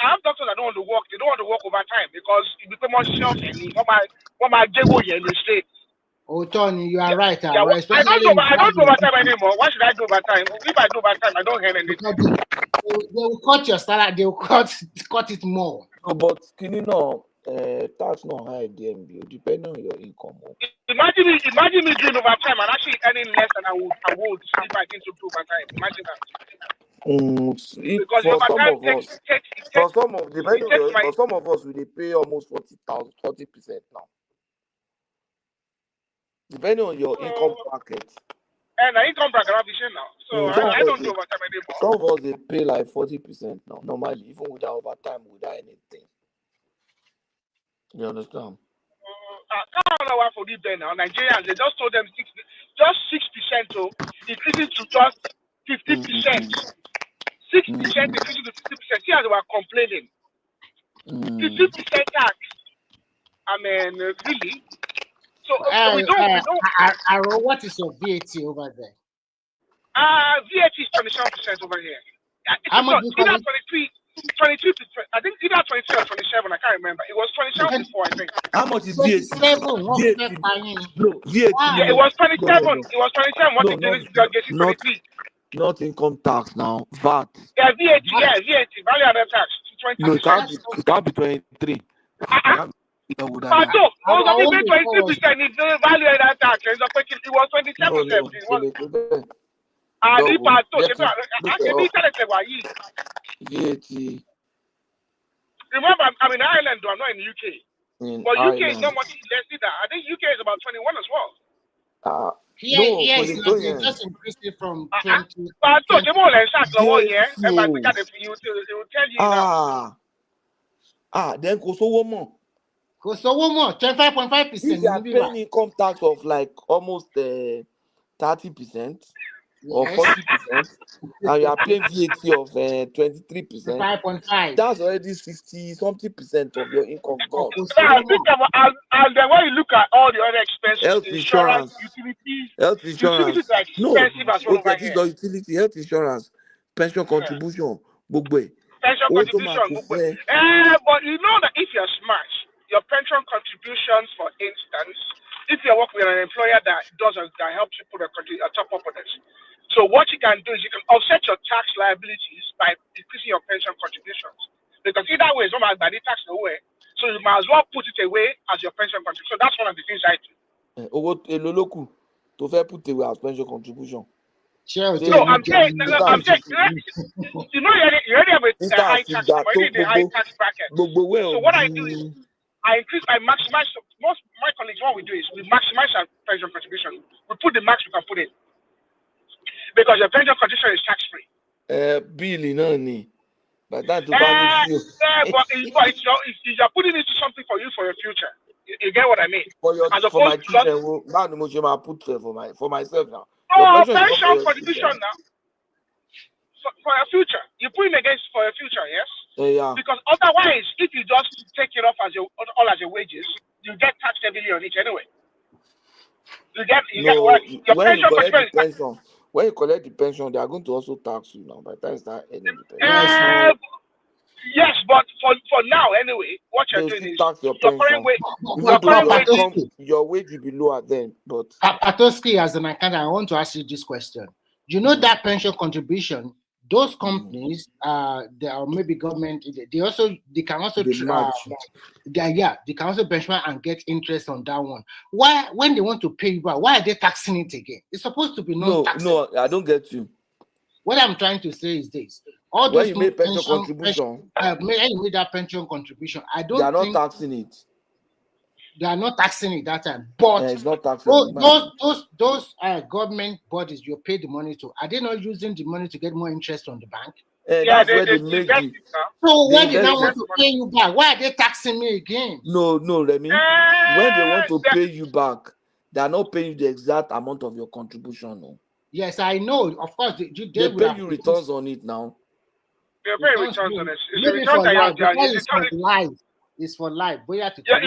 have doctors that don't want to work. They don't want to work overtime because it becomes more shelf and what my jago here in the States. Oh, Tony, you are right. I don't do overtime anymore. Why should I do overtime? If I do overtime, I don't earn anything. They will cut your salary. They will cut it more. No, but tax not high DMB, depending on your income. Imagine me doing overtime and actually earning less than I would if I didn't do overtime. Imagine that. For some of us, we pay almost 40% now. Depending on your income bracket. And the income bracket I'll be sharing now. So I don't do overtime anymore. Some of us they pay like 40% now, normally, even without overtime, without anything. You understand? I don't know why for there now. Nigerians, they just told them 6%, so increasing to just 50%. 6% increasing to 50%. See how they were complaining. 50% tax. I mean, really? So we don't. What is your VAT over there? VAT is 27% over here. How much do you call either it? 23%. I think either 23 or 27. I can't remember. It was 27 before, I think. How much is VAT? 27. VAT. No, VAT. Yeah, it was 27. No. It was 27. What No, did you get? 23. Not income tax now. VAT. Yeah, VAT. Yeah, VAT. Value added tax. 20%. No, it can't be 23. Pato, most of it 23% is the value added tax. It was 27%. It was. Ali Pato, VAT. Remember, I'm in Ireland, though. I'm not in the UK. But UK is not much less than that. I think UK is about 21 as well. Yes, they just increased it from 20. Pato, you will tell you now. Then Kosovo more. 25.5%. If you are paying income tax of like almost 30%. Or 40%, and you are paying VAT of 23%, 5.5. that's already 60-something% of your income gone. And then when you look at all the other expenses, Health insurance, utilities are expensive as well over here. Utility, health insurance, pension contribution, pension contribution. But you know that if you're smart, your pension contributions, for instance, if you're working with an employer that helps you put a top up on it. So what you can do is you can offset your tax liabilities by increasing your pension contributions. Because either way, it's not by the tax away. So you might as well put it away as your pension contribution. So that's one of the things I do. To fair put away as pension contribution. No, I'm saying, you already have a high tax, already the high tax bracket. So what I do is I maximize. Most of my colleagues, what we do is we maximize our pension contribution. We put the max we can put in. Because your pension contribution is tax free. Billy, no need. But that's but you're putting into something for you for your future. You get what I mean? For my children, for myself now. No, pension contribution now. For your future. You put in against for your future, yes? Yeah. Because otherwise, if you just take it off as your wages, you get taxed heavily on it anyway. When you collect the pension, they are going to also tax you now. By the time you start earning the pension. Yes, but for now anyway, what you're doing is tax your current wage. Your wage will be lower then. But Patoski, as an accountant, I want to ask you this question. You know that pension contribution, those companies, they are maybe government. They can also they can also benchmark and get interest on that one. Why, when they want to pay you back, why are they taxing it again? It's supposed to be no, I don't get you. What I'm trying to say is this: all when those you make pension contribution, made that pension contribution. I don't. They are not taxing it. They are not taxing it that time, but it's not taxing those government bodies you pay the money to, are they not using the money to get more interest on the bank? That's where they make it. So when they don't want to pay you back, why are they taxing me again? No, Remy. When they want to pay you back, they are not paying you the exact amount of your contribution. No. Yes, I know. Of course, they pay you returns on it now. They pay returns on it. Maybe for life. It's for life. You're paying a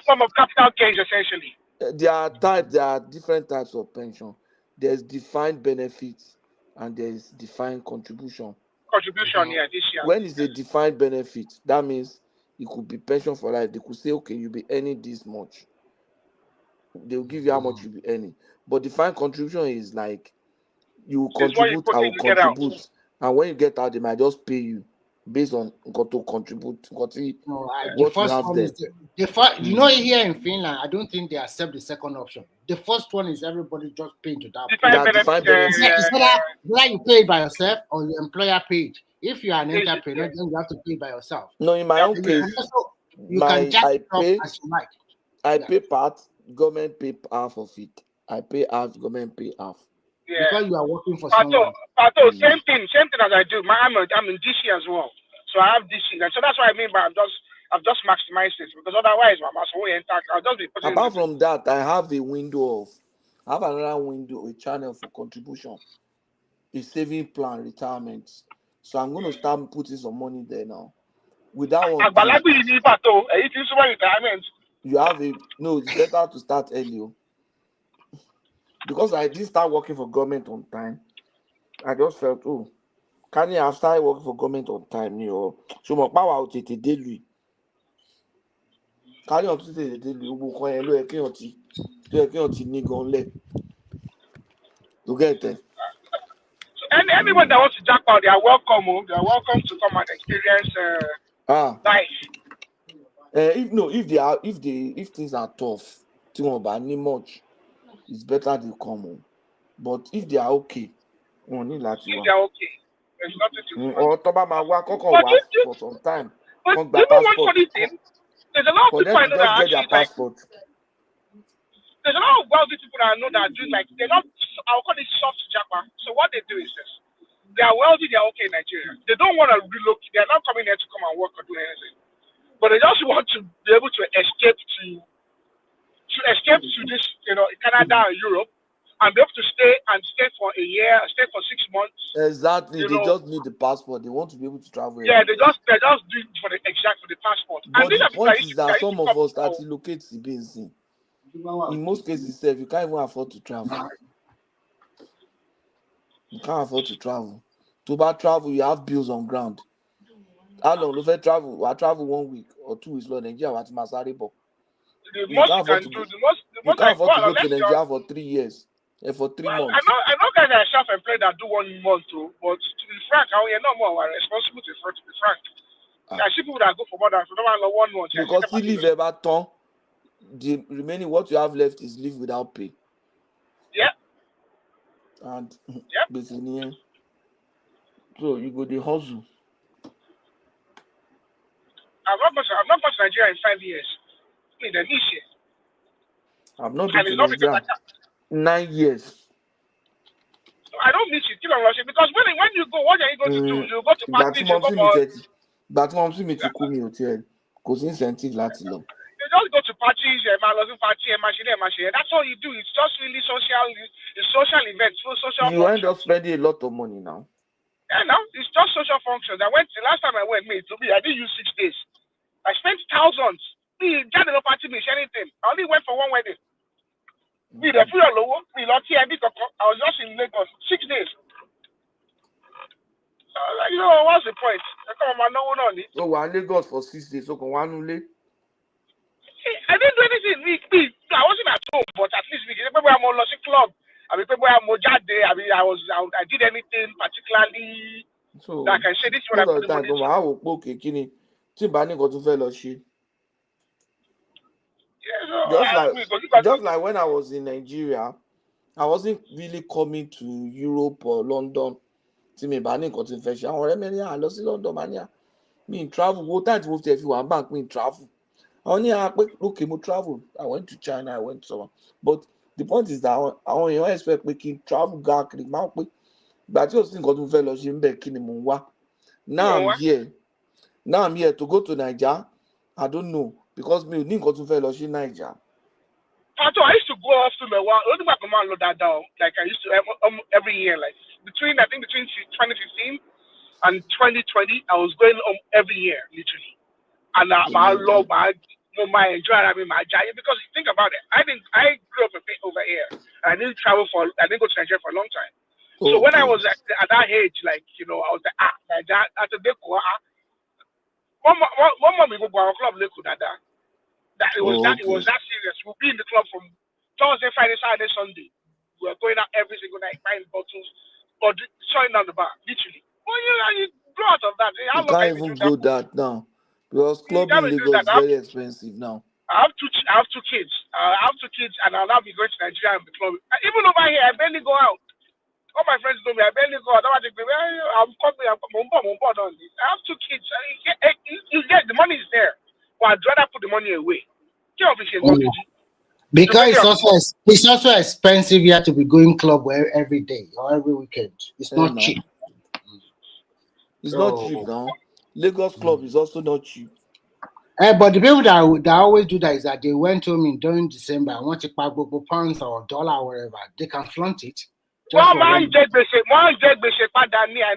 form of capital gains essentially. There are different types of pension. There's defined benefits and there's defined contribution. Yeah, this year. When it's a defined benefit, that means it could be pension for life. They could say, okay, you'll be earning this much. They'll give you how much you'll be earning. But defined contribution is like you contribute, I will contribute. And when you get out, they might just pay you based on got to contribute. The first one is you know, here in Finland, I don't think they accept the second option. The first one is everybody just paying to that. It's whether you pay by yourself or your employer paid. If you are an entrepreneur, then you have to pay by yourself. No, in my own case, I pay part, government pay half of it. I pay half, government pay half. Yeah. Because you are working for someone. Pato, same thing as I do. I'm in DC as well, so I have DC, and so that's what I mean by I've just maximized it, because otherwise I'll just be putting. Apart from that, I have another window, a channel for contribution, a saving plan, retirement. So I'm going to start putting some money there now. With that one, retirement. You have a no. It's better to start early, because I didn't start working for government on time. I just felt, can you have started working for government on time? So my power out it daily. Can you up to the daily? To get there. So anyone that wants to jackpot, they are welcome. They are welcome to come and experience life. If things are tough, need much, it's better they come home. But if they are okay, If they are okay, there's nothing to do. or for some time. But you know one funny thing? There's a lot of For people them I to know just that get their actually like. passport. There's a lot of wealthy people that I know that do like they're not. I'll call it soft jackpot. So what they do is this: they are wealthy, they are okay in Nigeria. They don't want to relocate. They are not coming here to come and work or do anything. But they just want to be able to escape to this, Canada or Europe, and be able to stay for a year, stay for 6 months. Exactly, they just need the passport. They want to be able to travel. Yeah, they just do it for the passport. But And these the are people point is that some of us come. that relocate to BNC. In most cases, you can't even afford to travel. You can't afford to travel. To buy travel, you have bills on ground. How long do you travel? I travel 1 week or 2 weeks. Nigeria, what Masari Bo. You can't afford to go to Nigeria for 3 years. For 3 months. I know guys that are self-employed that do 1 month too, but to be frank, you're not more responsible to be frank. I see people that go for more than 1 month. Because you leave about ton, the remaining what you have left is leave without pay. Yeah. And basically, so you go the hustle. I've not gone to Nigeria in 5 years. In the niche. I've not been to Nigeria 9 years. I don't miss it, because when you go, what are you going to do? You go to parties, you go for... But mom see me to call me hotel. Because incentive láti lọ. You just go to parties, that's all you do. It's just really social events, social You end up spending a lot of money now. Yeah, no, it's just social functions. The last time I went, I didn't use 6 days. I spent thousands. Me, no party, anything. I only went for one wedding. Me, the food low. Me, I was just in Lagos 6 days. What's the point? So we're in Lagos for 6 days. So I didn't do anything. I wasn't at home, but at least maybe I'm on a club. I did anything particularly that I can say this is what I put the money just like when I was in Nigeria, I wasn't really coming to Europe or London. Me travel. What time to if you are back, me travel. Travel. I went to China, I went so on. But the point is that I don't expect making travel but you think now I'm here to go to Nigeria. I don't know because me didn't go to fellowship Nigeria. I used to go off to the one. Like I used to every year, like between 2015 and 2020, I was going every year, literally. And I love my enjoy my giant because you think about it. I grew up a bit over here. I didn't go to Nigeria for a long time. So when I was at that age, like I was like my dad at the one we go to our club that it was that serious. We'll be in the club from Thursday, Friday, Saturday, Sunday. We were going out every single night buying bottles or showing down the bar, literally. Well, you grow out of that. You can't even go that now because clubbing in Lagos is very expensive now. I have two kids. And I'll now be going to Nigeria and the club. Even over here, I barely go out. All my friends know me. I barely go out. I'm coming. I have 2 kids. You get the money is there, but I'd rather put the money away. Because it's also expensive. You have to be going club every day or every weekend. It's not cheap. It's not cheap now. Lagos club is also not cheap. But the people that always do that is that they went home during December and want to buy pounds or dollar or whatever. They can flaunt it. Just for I one.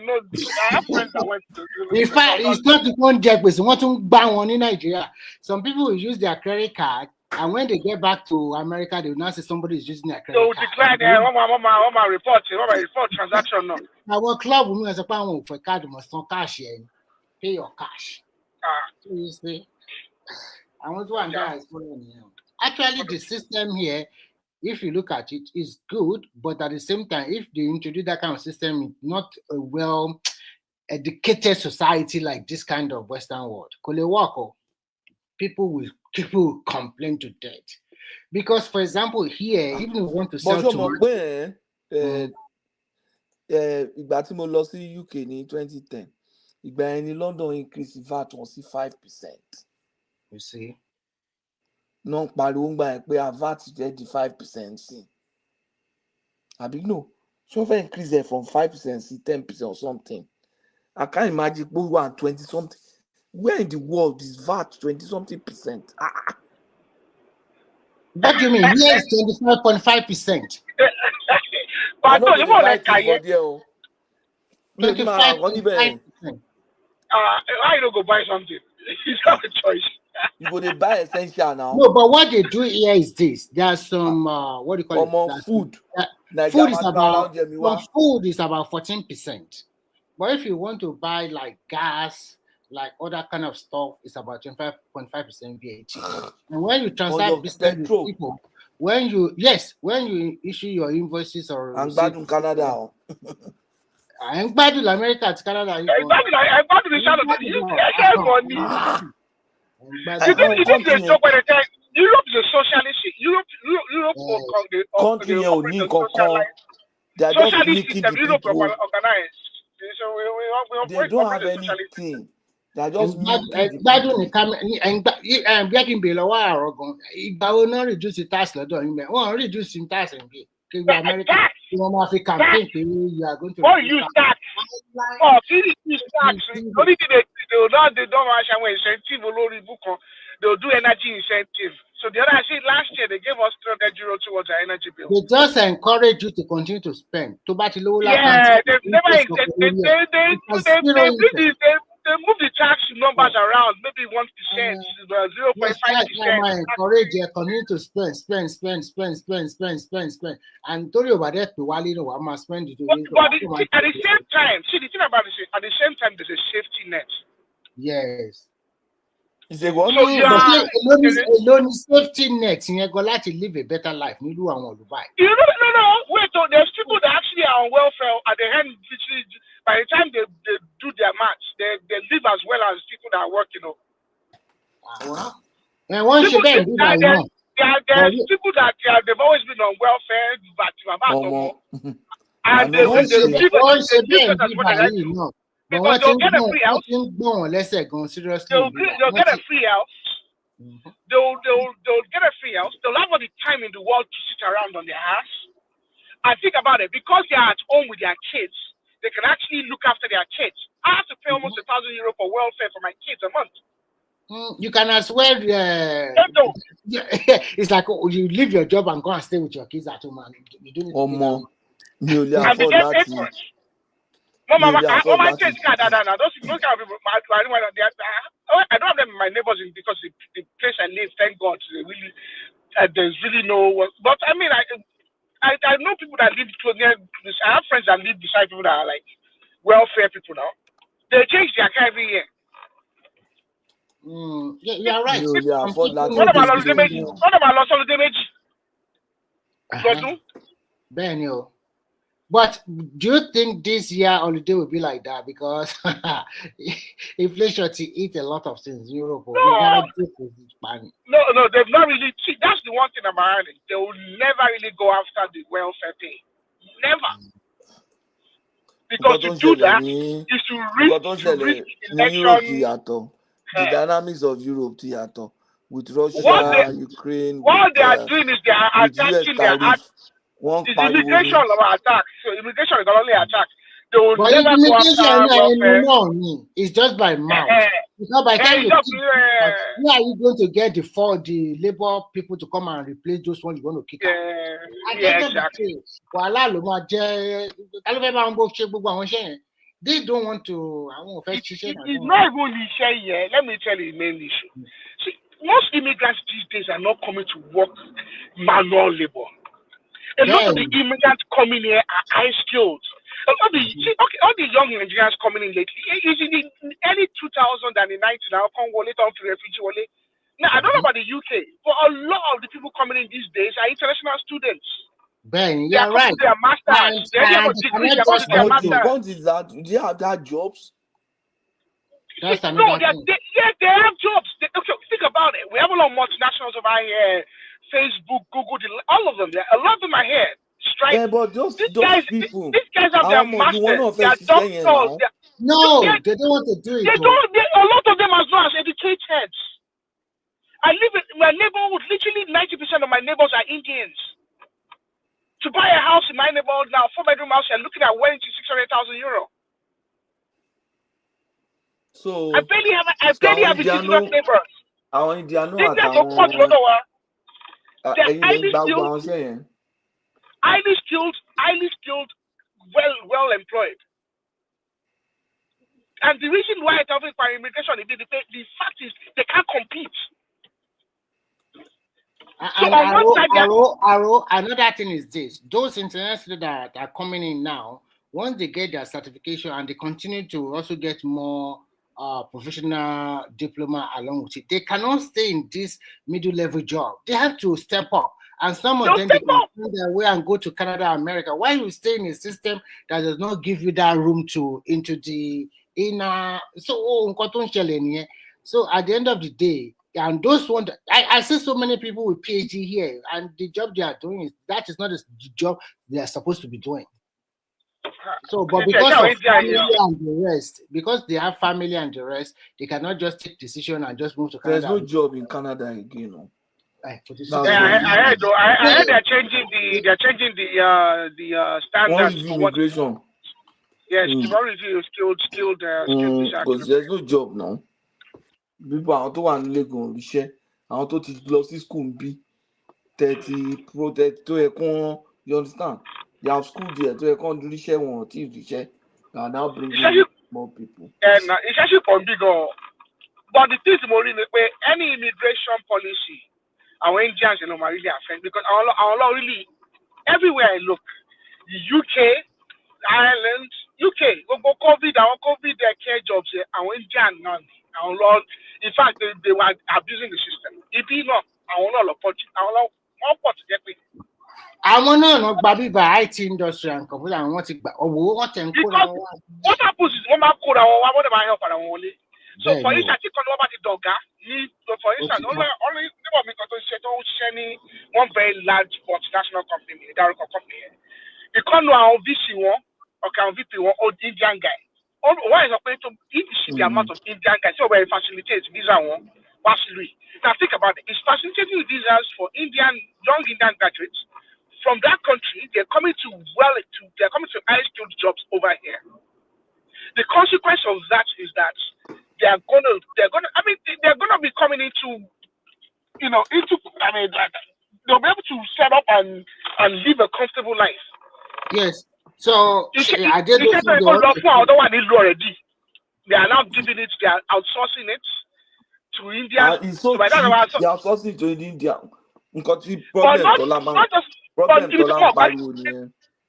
know I have friends that went to the In fact, it's not the one jet, but want to buy one in Nigeria. Some people will use their credit card, and when they get back to America, they will now say somebody is using their credit so card. decline my report transaction now. Now, what club will as a pound for card must not cash in, pay your cash. So you see, I want to that is following here. Actually, the system here, if you look at it, is good, but at the same time, if they introduce that kind of system, it's not a well educated society like this kind of Western world. People will complain to death. Because, for example, here, even if you want to sell tomato, ìgbà tí mo lọ sí UK ní 2010, ìgbà yẹn ní London increase VAT wọn sí 5%. You see? Non pariwo ń gbà yẹn pé VAT jẹ́ di 5% sí. Àbí no, so fẹ́ increase it from 5% sí 10% or something. I can't imagine people who are 20 something. Where in the world is VAT 20 something percent? What do you mean? Here is 25.5%. But I know they buy things for there. 25.5%. Why you don't go buy something? It's not a choice. You go to buy essential now. No, but what they do here is this. There's some what do you call it? Food. Food is about 14%. But if you want to buy like gas, like other kind of stuff, it's about 25.5% VAT. And when you transact business with people, when you issue your invoices or I'm bad in Canada. I'm bad in America, it's Canada. I'm bad in Canada. You get money. You think they talk when they tell Europe is a socialist. Europe country they are just making the people. Organized. So they don't have anything. They are just making reduce the tax. Reduce the tax in America. Campaign, you are going to use tax. Use tax. Only thing they don't actually incentive. They'll do energy incentive. So the other last year they gave us 300 euros towards our energy bill. They just encourage you to continue to spend. Yeah, they move the tax numbers around, maybe 1%, 0.5%. Encourage you continue to spend. And tell you about that, I'm gonna spend it. But at the same time, see the thing about this, at the same time, there's a safety net. Yes. Is it one? Alone safety net. You're going to live a better life. You know, wait, there's people that actually are on welfare at the end. By the time they do their match, they live as well as people that are working. And once you there's people that they've always been on welfare, but and they live because they'll get a free house. They'll get a free house. They'll get a free house. They'll have all the time in the world to sit around on their ass and think about it. Because they are at home with their kids, they can actually look after their kids. I have to pay almost €1,000 for welfare for my kids a month. You can as well. It's like you leave your job and go and stay with your kids at home. You do it. Mama, my kids can't. Those kind of people. I don't have them in my neighbors because the place I live, thank God, there's really no. But I mean, I know people that live close near. I have friends that live beside people that are like welfare people now. They change their car every year. Yeah, you are right. What about holiday damage? Benio. But do you think this year holiday will be like that? Because inflation to eat a lot of things in Europe. No, they've not really. See, that's the one thing about Ireland. They will never really go after the welfare pay. Never. Because to do that is to reach election. The dynamics of Europe theater with Russia, Ukraine. What they are doing is they are attacking their. It's immigration of attack. So immigration is not only attack. They will But never go after welfare. no, it's just by mouth. Because by the time you who are you going to get the labor people to come and replace those ones you want to kick out? Exactly. They don't want to. It's not even the issue here. Let me tell you the main issue. See, most immigrants these days are not coming to work manual labor. A lot of the immigrants coming here are high skilled. All the young Nigerians coming in lately, is in the early 2000s and the 90s now, Congo later on to refugee. Now, I don't know about the UK, but a lot of the people coming in these days are international students. Ben, they are right. Their masters. They have a degree. They have their masters. The point is that do they have that jobs? That's no, they have jobs. Okay, think about it. We have a lot of multinationals over here. Facebook, Google, all of them. A lot of them are here. Strike. Yeah, but those people. These guys have their masters. They are doctors. No, they don't want to do it. They don't. A lot of them as well as educated. I live in my neighborhood. Literally 90% of my neighbors are Indians. To buy a house in my neighborhood now, 4-bedroom house, you're looking at well into 600,000 euro. So I barely have indigenous neighbors. Àwọn Indian They're highly skilled, well employed. And the reason why it's offering for immigration is the fact is they can't compete. So another thing is this: those international that are coming in now, once they get their certification and they continue to also get more professional diploma along with it, they cannot stay in this middle-level job. They have to step up. And some of them, they can find their way and go to Canada, America. Why you stay in a system that does not give you that room to into the inner? So at the end of the day, and those ones, I see so many people with PhD here, and the job they are doing that is not the job they are supposed to be doing. So, but because of family and the rest, because they have family and the rest, they cannot just take decision and just move to Canada. There's no job in Canada again. No. I heard they're changing the standards for immigration. Yes, skilled because there's no job now. People àwọn tó wà nílé gan ríṣẹ́, àwọn tó ti lọ sí school bí 30 protect tó yẹ kán, you understand? They have school there tó yẹ kán ríṣẹ́ wọn tí ríṣẹ́. They are now bringing more people. And it's actually from big. But the thing is more in any immigration policy, our Indians really affect because our really everywhere I look, the UK, Ireland, UK, COVID, our COVID care jobs, our Indian none. Our Lord, in fact, they were abusing the system. If you know, our Lord, what to get me. I want to know Baby by IT industry and computer and what what happens is when I call our what am I help only. So for instance, you can know about the dogger. For instance, only one very large multinational company, military company. You can't know our VC one or can VP one or Indian guy. Why is it to see the amount of Indian guys? So where it facilitates visa one, now think about it. It's facilitating visas for young Indian graduates from that country. They're coming to high skilled jobs over here. The consequence of that is that they're gonna be coming into they'll be able to set up and live a comfortable life. Yes. So I did they are now giving it, they are outsourcing it to India. It's so cheap. They are outsourcing it to India.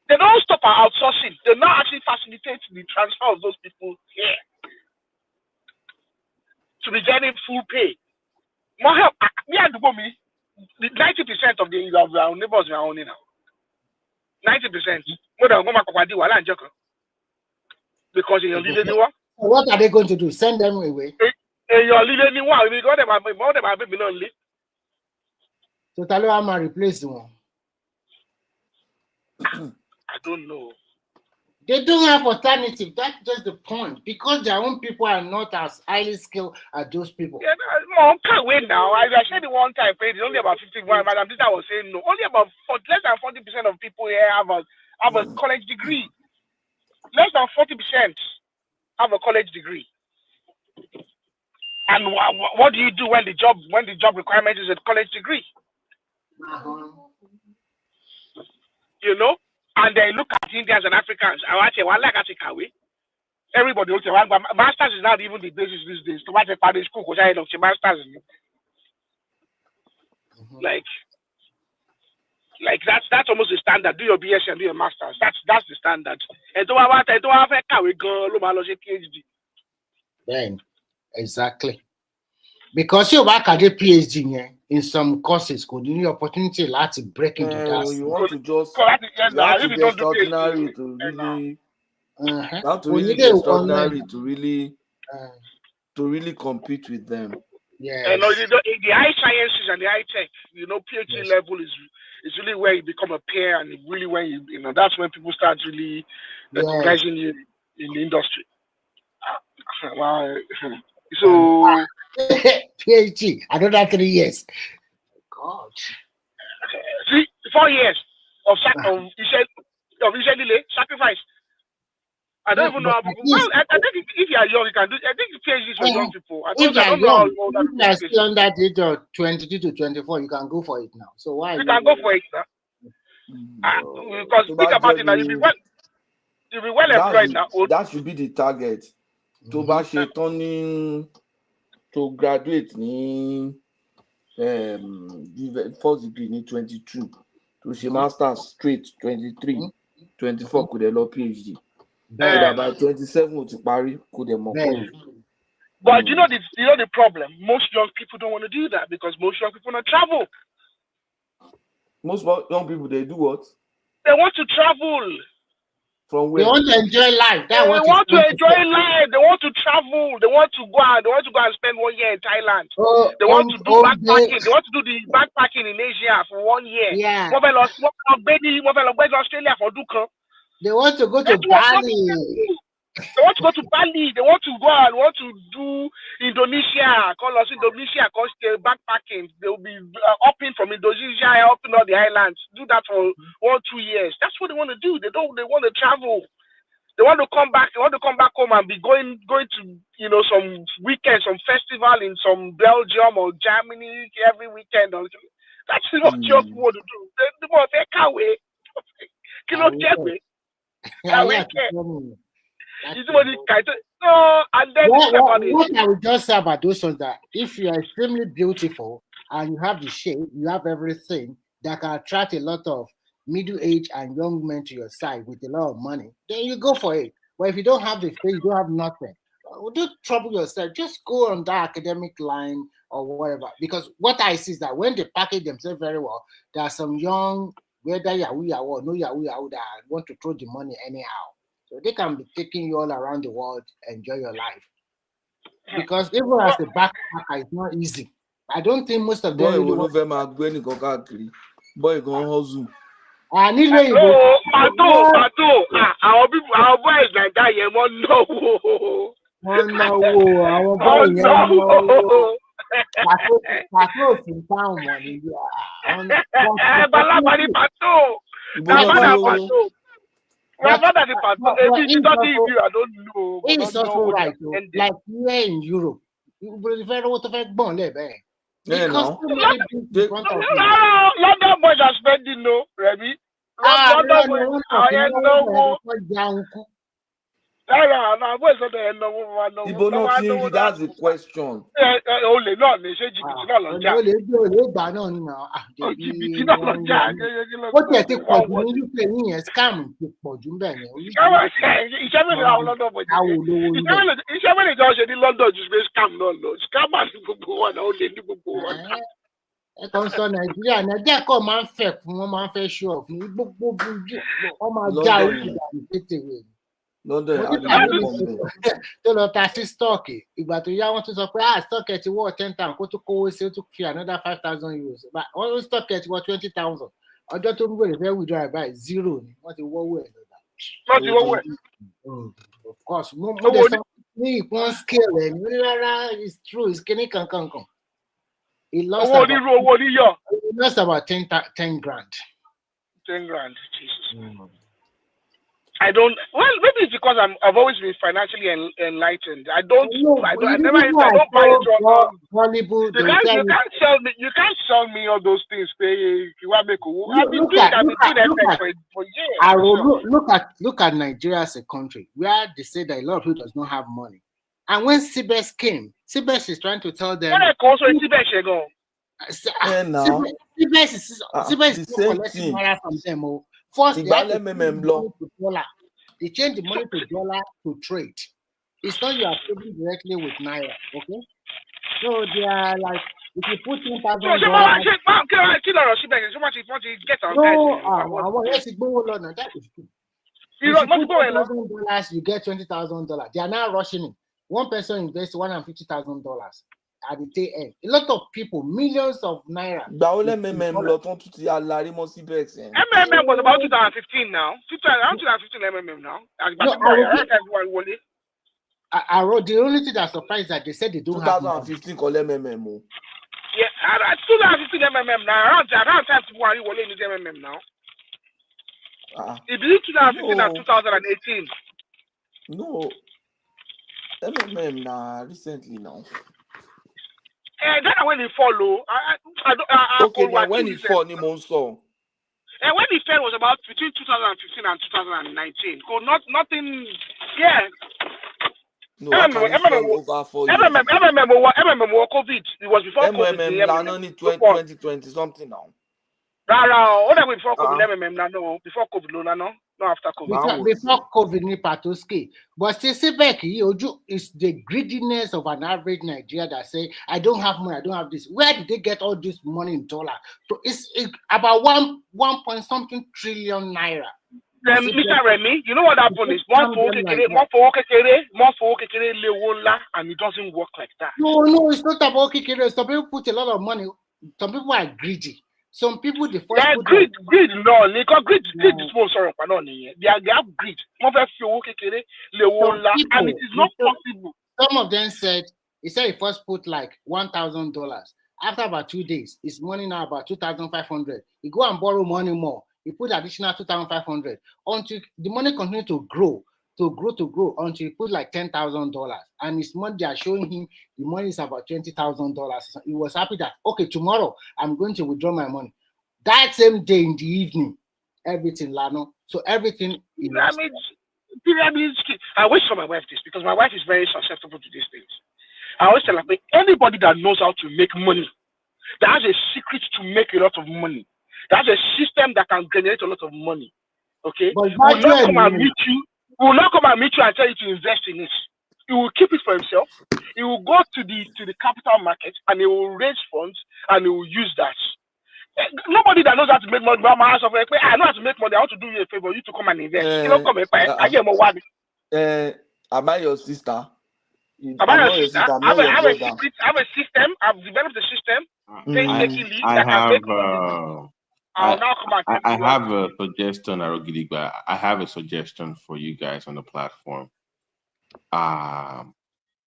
They don't stop at outsourcing. They not actually facilitate the transfer of those people here to be getting full pay. More help. Me and me, 90% of our neighbors are only now. 90%. Because in your living what are they going to do? Send them away? In your living we got them more than $1 million. So Taloma replace one. I don't know. They don't have alternative. That's just the point. Because their own people are not as highly skilled as those people. Yeah, no, can't wait now. I said it one time, it's only about 51. Madam Dita was saying no. Only about less than 40% of people here have a college degree. less than 40% have a college degree. And what do you do when the job requirement is a college degree? You know, and they look at Indians and Africans. Everybody will say, well, masters is not even the basis these days. To watch a party school, because I don't see masters. Like that's almost the standard. Do your BS and do your masters. That's the standard. And don't have a PhD. Then exactly. Because you work at a PhD in some courses, could you need opportunity to break into that? You want to just you have to be extraordinary to really have to really be extraordinary to really compete with them. Yeah. You know, the high sciences and the high tech, you know, PhD level is really where you become a peer, and really when you know that's when people start really recognizing you in the industry. Wow. So PhD, another 3 years. God. 4 years of sacrifice. I don't even know how people. Well, I think if you are young, you can do. I think PhD is for young people. I don't know how old if you are still under the age of 22 to 24, you can go for it now. So why? You can go for it now. Because think about it now. You'll be well employed now. That should be the target. To graduate first degree in 22, to she master's straight 23, 24 could allow PhD. So that by 27 to Paris could have more. But you know the problem. Most young people don't want to do that because most young people want to travel. Most young people, they do what? They want to travel. From where? They want to enjoy life. They want to enjoy life. They want to travel. They want to go out. They want to go and spend 1 year in Thailand. They want to do backpacking. They want to do the backpacking in Asia for 1 year. Yeah. Australia for Dukan. They want to go to Bali. They want to go to Bali. They want to go and want to do Indonesia. Call us Indonesia. Call stay backpacking. They will be upping from Indonesia, upping all the islands. Do that for 1 2 years. That's what they want to do. They want to travel. They want to come back. They want to come back home and be going to some weekend, some festival in some Belgium or Germany every weekend. That's what you want to do. The more they can't wait. And then what I would just say about those ones that if you are extremely beautiful and you have the shape, you have everything that can attract a lot of middle-aged and young men to your side with a lot of money, then you go for it. But if you don't have the face, you don't have nothing. Don't trouble yourself. Just go on that academic line or whatever. Because what I see is that when they package themselves very well, there are some young, whether Yahoo or no Yahoo that want to throw the money anyhow. So they can be taking you all around the world, enjoy your life. Because even as a backpacker, it's not easy. I don't think most of them really want to boy go hustle. I need our boys like that, you won't know. Our boys, it's also right. Like here in Europe, you prefer what of because London boys are spending no, Remy. London boys are no. That's the question. tó lọ ta sí stọọkì ìgbà tó yá wọn tún sọ pé stọọkì ẹ ti wọ 10,000 kó tún kówó sí ó tún fi another 5,000 euros wọn ló stọọkì ẹ ti wọ 20,000 ọjọ́ tó ń gbèrè fẹ́ withdraw ẹ̀ báyìí 0 ni wọ́n ti wọ́wọ́ ẹ̀ lọ́dà. Of course mo lè sọ ní ìpọ́n scale ẹ̀ ní rárá it's true it's kíní kankan. He lost about 10 grand. 10 grand, Jesus. I don't. Well, maybe it's because I've always been financially enlightened. I don't. No, I don't. I you never. people I are don't buy into all. so gullible. You They'll can't. tell You you. can't sell me. You can't sell me all those things. I've been Look doing. at I've look been at doing look FX at for years. look at Nigeria as a country where they say that a lot of people does not have money. And when CBS came, CBS is trying to tell them. CBS is the not same collecting thing. money from them. Oh. First, they have to change the Law. money to dollar. They change the money to dollar to trade. It's not you are trading directly with Naira, okay? So they are like, if you put $10,000. That is good. If you put $10,000, you get $20,000. They are now rushing it. One person invests $150,000 at the tail end. A lot of people, millions of naira. MMM was about 2015 now. 2015 MMM now. I wrote the only thing that surprised that they said they don't have 2015 call MMM. Yeah, 2015 MMM now. Around time people are rolling in MMM now. It be 2015 and 2018. No. MMM now recently now. And then when they follow, okay, now when it fall, ni monso. And when it fell was about between 2015 and 2019. Nothing. Yeah. No, I can fall over 4 years. MMM was COVID. It was before COVID. MMM only 2020 something now. Before COVID, MMM no. Before COVID, no after COVID. Before COVID, ni patoski. But is the greediness of an average Nigerian that say, I don't have money, I don't have this. Where did they get all this money in dollar? So it's about 1 point something trillion naira. Mr. Remy, you know what happened is more for and it doesn't work like that. No, it's not about kekere. Some people put a lot of money. Some people are greedy. Some people the first greed no, because greed is more sorry, they have greed. And it is not possible. Some of them said he first put like $1,000. After about 2 days, his money now about 2,500. He go and borrow money more. He put additional 2,500 until the money continued to grow until he put like $10,000. And his money, they are showing him the money is about $20,000. He was happy that, okay, tomorrow I'm going to withdraw my money. That same day in the evening, everything, Lano. So everything. I wish for my wife this because my wife is very susceptible to these things. I always tell her, anybody that knows how to make money, that has a secret to make a lot of money, that's a system that can generate a lot of money. Okay? Will not come and meet you and tell you to invest in it. He will keep it for himself. He will go to the capital market and he will raise funds and he will use that. Nobody that knows how to make money, I know how to make money. I want to do you a favor. You to come and invest. Am I your sister? I have a system. I've developed a system. I have a suggestion, Arogidigba. I have a suggestion for you guys on the platform.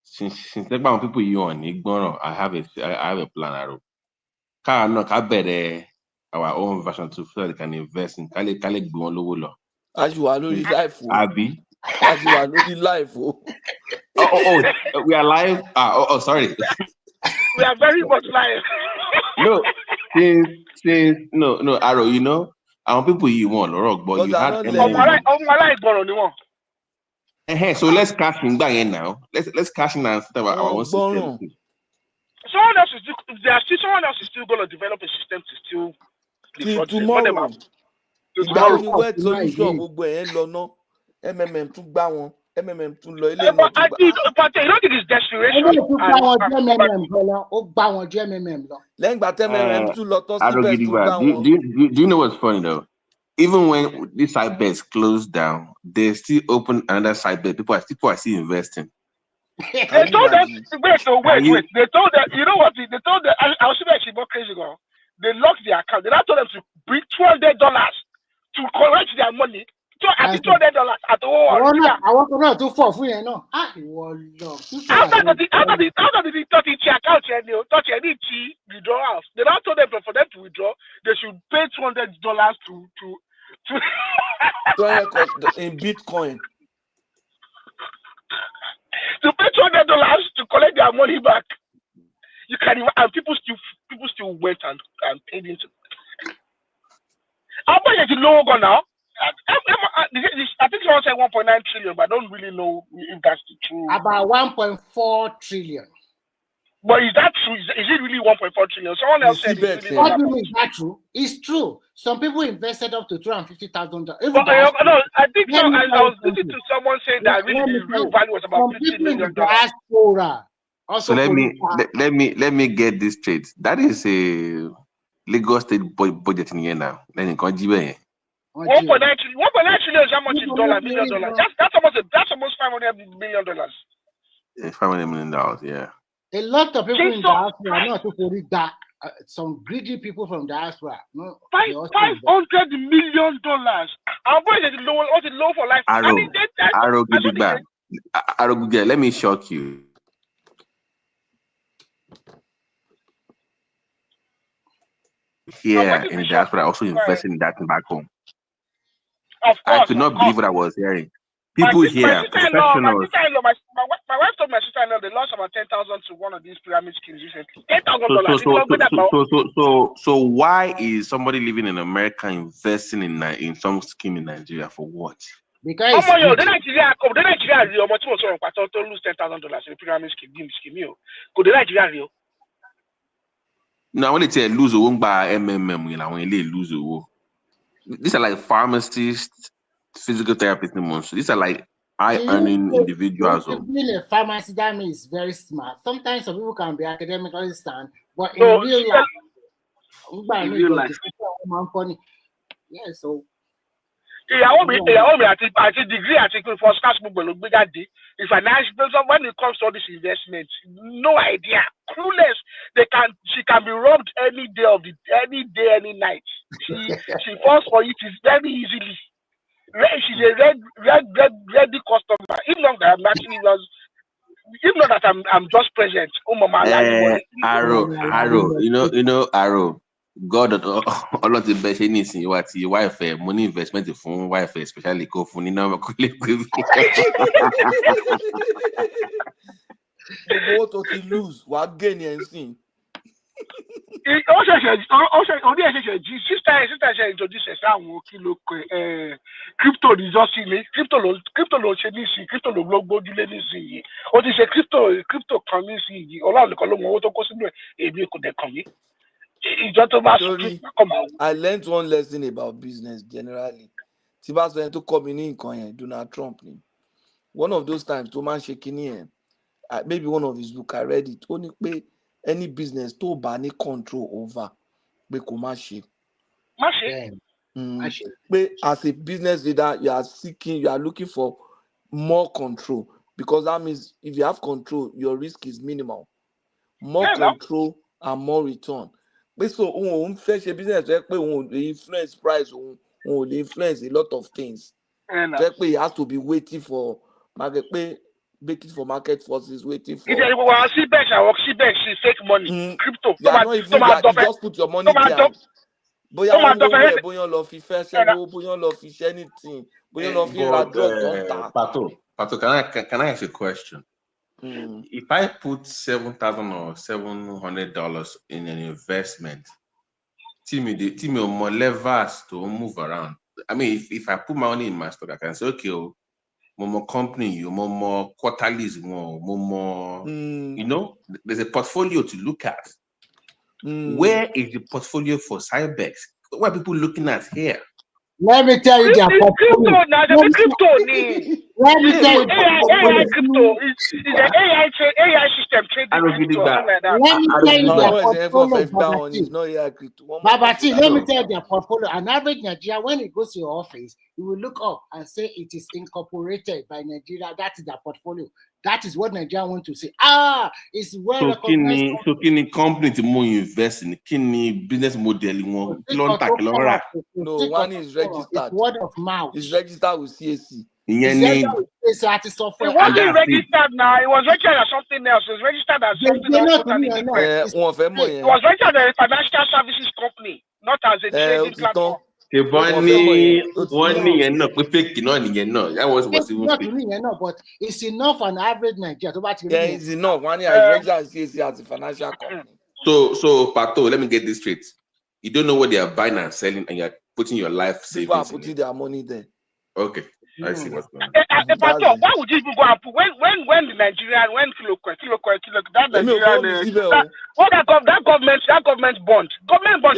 Since people you on Igbono, I have a plan. Our own version to feel they can invest in Kale Gbono. As you are losing life, Abby. As you are losing life. Oh, we are live. Sorry. We are very much live. No, no, Arrow, you know, our people you want rock, but you had so let's cash in bang now. Let's cash in and start our own system. Someone else is still going to develop a system to still tomorrow. MMM tún gbá wọn MMM tún lọ ilé náà tún gbá. But you don't think it's desperation. Lẹ́yìn ìgbà tí MMM tún lọ tán síbẹ̀ tún gbá wọn. Do you know what's funny though? Even when this side bets closed down, they still open another side bet. People are still investing. They told them wait. They told them, you know what? They told them I was actually more crazy girl. They locked their account. They now told them to bring $200 to collect their money. So at $200 at all. I want to fall for you know. How did they touch each account? Touch any withdrawals. They now told them for them to withdraw, they should pay $200 to in Bitcoin. To pay $200 to collect their money back. You can even, and people still went and paid into. How much is the low go now? I think someone said 1.9 trillion, but I don't really know if that's the true. About 1.4 trillion. But is that true? Is it really 1.4 trillion? Someone else said it's really what do you mean? Is that true? It's true. Some people invested up to $250,000. No, I think so. I was listening to someone saying that really the real value was about $50 million. So let me get this straight. That is a Lagos State budget in here now. Then you can't give it. 1.9 trillion is how much in dollar? $1 million. That's almost $500 million. $500 million, yeah. A lot of people in diaspora are not to that. Some greedy people from diaspora. No, $500 million. Our boy is low for life. Arrow, let me shock you. Here in the diaspora also investing in that back home. I could not believe what I was hearing. People here, professionals. My wife told my sister-in-law they lost about 10,000 to one of these pyramid schemes recently. $10,000. So why is somebody living in America investing in some scheme in Nigeria for what? Because the Nigeria to lose $10,000 in the pyramid scheme. Could the Nigeria real? No, I want to tell lose a by MMM. Lose a. These are like pharmacists, physical therapists. These are like high-earning individuals. Being a pharmacy, that means very smart. Sometimes some people can be academically sound, but in real life, yeah. So. I degree article for if when it comes to all this investment, no idea, clueless. She can be robbed any day, any night. She falls for it very easily. She's a ready customer. Even though I'm actually even though that I'm just present. Arrow, Arrow. God, all of the best anything you want your wife money investment for wife especially go for What to lose? What gain you see? Also, sister introduced crypto is just crypto crypto I learned one lesson about business generally. To come in Donald Trump. One of those times, to man shaking maybe one of his book I read it. Only pay any business to ban control over Bekomashi. But as a business leader, you are looking for more control because that means if you have control, your risk is minimal. More control and more return. But so fresh business influence price, influence a lot of things. You have to be waiting for market waiting for market forces, waiting for. She fake money. Crypto. Just put your money there. Anything. Can I ask a question? If I put $7,000 or $700 in an investment, team more levers to move around. I mean, if I put my money in my stock, I can say, okay, more company, more quarterlies, more. There's a portfolio to look at. Where is the portfolio for Cybex? What are people looking at here? Let me tell you, Let me tell you, AI crypto is the AI system trading crypto. Babati, let me tell you their portfolio. An average Nigeria, when it goes to your office, you will look up and say it is incorporated by Nigeria. That is their portfolio. That is what Nigeria want to say. It's well recognized. So can company to more invest in can business model No, one is registered. It's word of mouth. It's registered with CAC. It's artist software. It wasn't registered now. It was registered as something else. It was registered as something else. It was registered as a financial services company, not as a trading platform. That was what's even fake. But it's enough for an average Nigerian. Yeah, it's enough. One year is registered as a financial company. So Pato, let me get this straight. You don't know what they are buying and selling, and you're putting your life savings. People are putting their money there. Okay, I see what's going on. Pato, why would you go and put when the Nigerian Kilo that Nigerian that government bond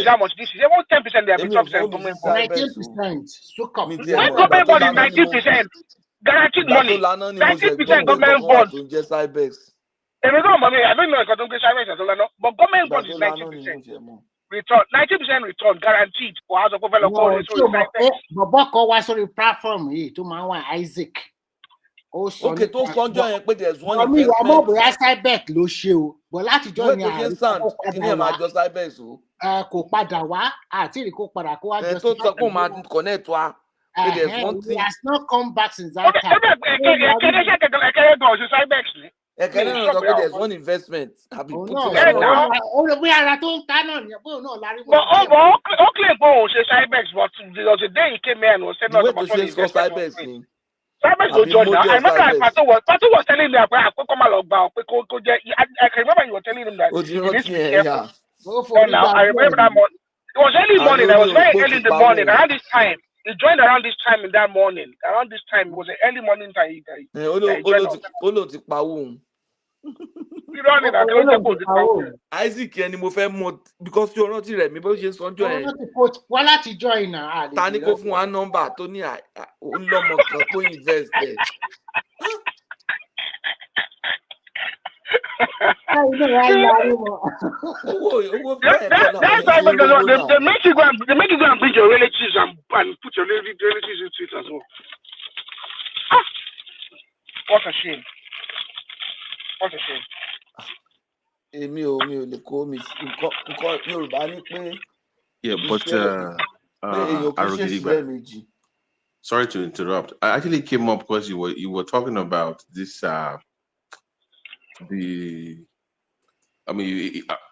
is how much this is? They want 10%, they have 12% government bond. 19%. So when government bond is 19%, guaranteed money. 19% government bond. I don't know if I don't get but government bond is 19%. Return 90% return guaranteed for house of platform to my Isaac. Okay, to conjure there's one investment. But láti jọ ni just Ibex o. Kò padà wá àti rí kó padà kó wá just. To sọ pé máa connect wa. There's one thing. He has not come back since that time. There's one investment. The day he came here and was saying Cybex Pato was telling me I can remember you were telling him that he needs to be careful. Now I remember that morning. It was early morning. I was very early in the morning. Around this time. He joined around this time in that morning. Around this time, it was an early morning time. Isaac ẹni mo fẹ́ mọ̀ because you rántí rẹ̀ mi bó ṣe sọ́njọ́ ẹ̀. Wọ́n láti join náà. Ta ni kó fún wa nọ́mbà tó ní ọlọ́mọ kan tó invest ẹ̀. They make you go and bring your relatives and put your relatives into it as well. What a shame. What a shame. Mi ò lè kó mi nǹkan Yorùbá ní pé. Yeah, but sorry to interrupt. I actually came up because you were talking about this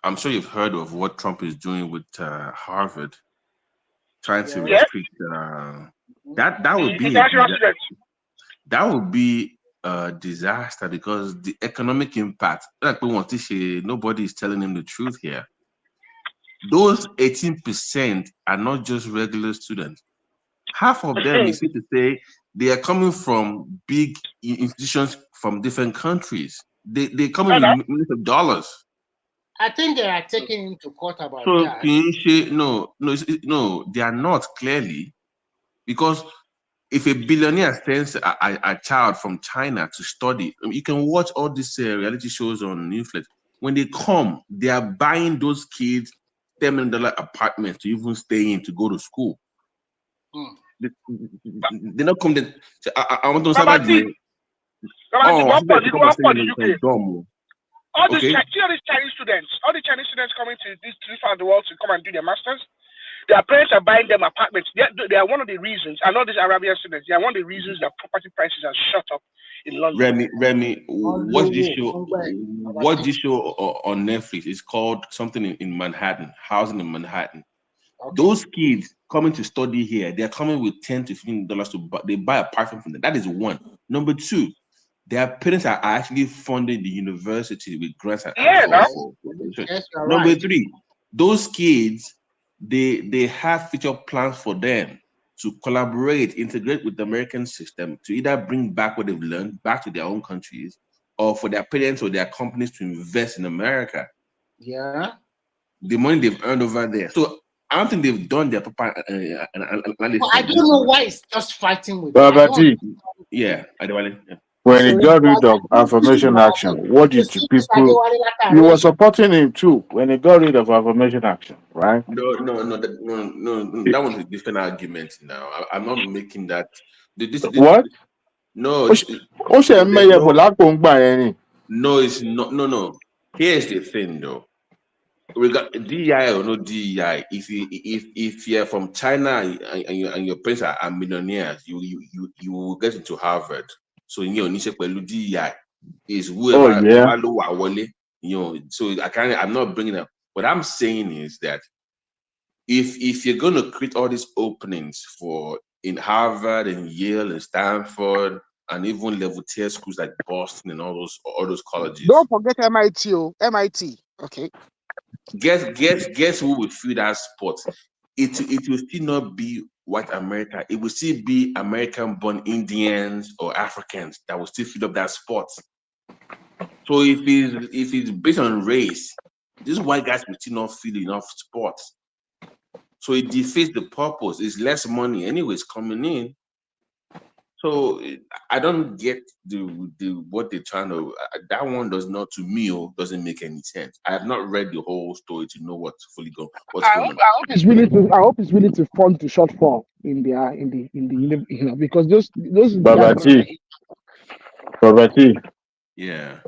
I'm sure you've heard of what Trump is doing with Harvard, trying to restrict that would be a disaster because the economic impact, like we want to say, nobody is telling him the truth here. Those 18% are not just regular students. Half of them, you see to say, they are coming from big institutions from different countries. They come in with millions of dollars. I think they are taking him to court about that. No, they are not clearly, because if a billionaire sends a child from China to study, you can watch all these reality shows on Netflix. When they come, they are buying those kids $10 million apartments to even stay in to go to school. They not come there. I want to say all these Chinese students coming to this part of the world to come and do their masters. Their parents are buying them apartments. They are one of the reasons. I know these Arabian students. They are one of the reasons that property prices have shot up in London. Remy, watch this show. Watch this show on Netflix. It's called something in Manhattan, Housing in Manhattan. Okay. Those kids coming to study here, they're coming with $10 to $15 to buy. They buy apartment from them. That is one. Number two, their parents are actually funding the university with grants. Number three, those kids, they have future plans for them to collaborate, integrate with the American system to either bring back what they've learned back to their own countries, or for their parents or their companies to invest in America. Yeah. The money they've earned over there. So I don't think they've done their proper analysis. I don't know why it's just fighting with Yeah. When he got rid of affirmation action, what did people? You were supporting him too when he got rid of affirmation action, right? No. That was a different argument. Now I'm not making that. What? No. No, it's not. No. Here's the thing, though. We got DEI or no DEI. If you're from China and your parents are millionaires, you will get into Harvard. So DEI is whoever so I'm not bringing up. What I'm saying is that if you're going to create all these openings in Harvard and Yale and Stanford and even level tier schools like Boston and all those colleges. Don't forget MIT. MIT. Okay. Guess who will fill that spot? It will still not be white America. It will still be American-born Indians or Africans that will still fill up that spot. So if it's based on race, these white guys will still not fill enough spots. So it defeats the purpose. It's less money anyways coming in. So I don't get what they're trying to. That one does not, to me, doesn't make any sense. I have not read the whole story to know what's going on. I hope it's willing to fund the shortfall in the because those Babati. Yeah.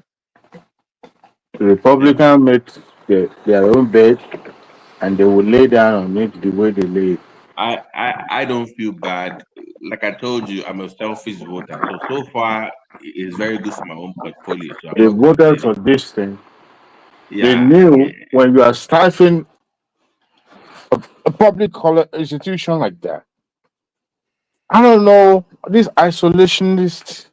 The Republican make their own bed and they will lay down on it the way they lay. I don't feel bad. Like I told you, I'm a selfish voter. So far it's very good for my own portfolio. So They voted for this thing. Yeah. They knew when you are stifling a public institution like that. I don't know this isolationist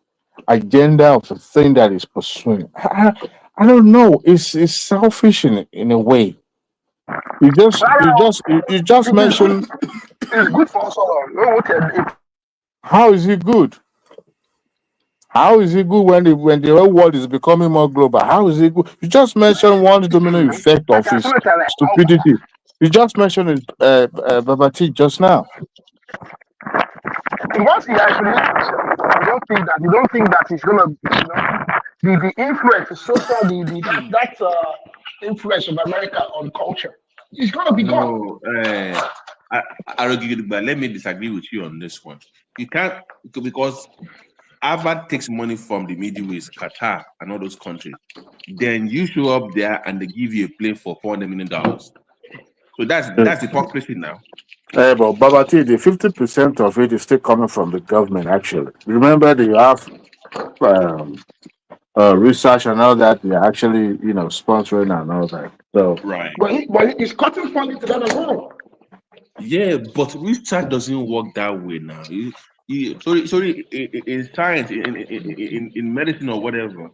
agenda of the thing that is pursuing. I don't know. It's selfish in a way. You just mentioned. It's good for us all. How is it good? How is it good when the whole world is becoming more global? How is it good? You just mentioned one domino effect of his stupidity. You just mentioned it, Babati, just now. Once he isolates himself, you don't think that it's gonna, the influence, the social, that influence of America on culture, it's gonna be gone. No, but let me disagree with you on this one. You can't, because Harvard takes money from the Middle East, Qatar, and all those countries. Then you show up there and they give you a plane for $400 million. So that's hypocrisy now. But Babati, the 50% of it is still coming from the government. Actually, remember that you have research and all that. They're actually sponsoring and all that. So right. But he's cutting funding to that as well. Yeah, but research doesn't work that way now. Sorry, in science, in medicine or whatever,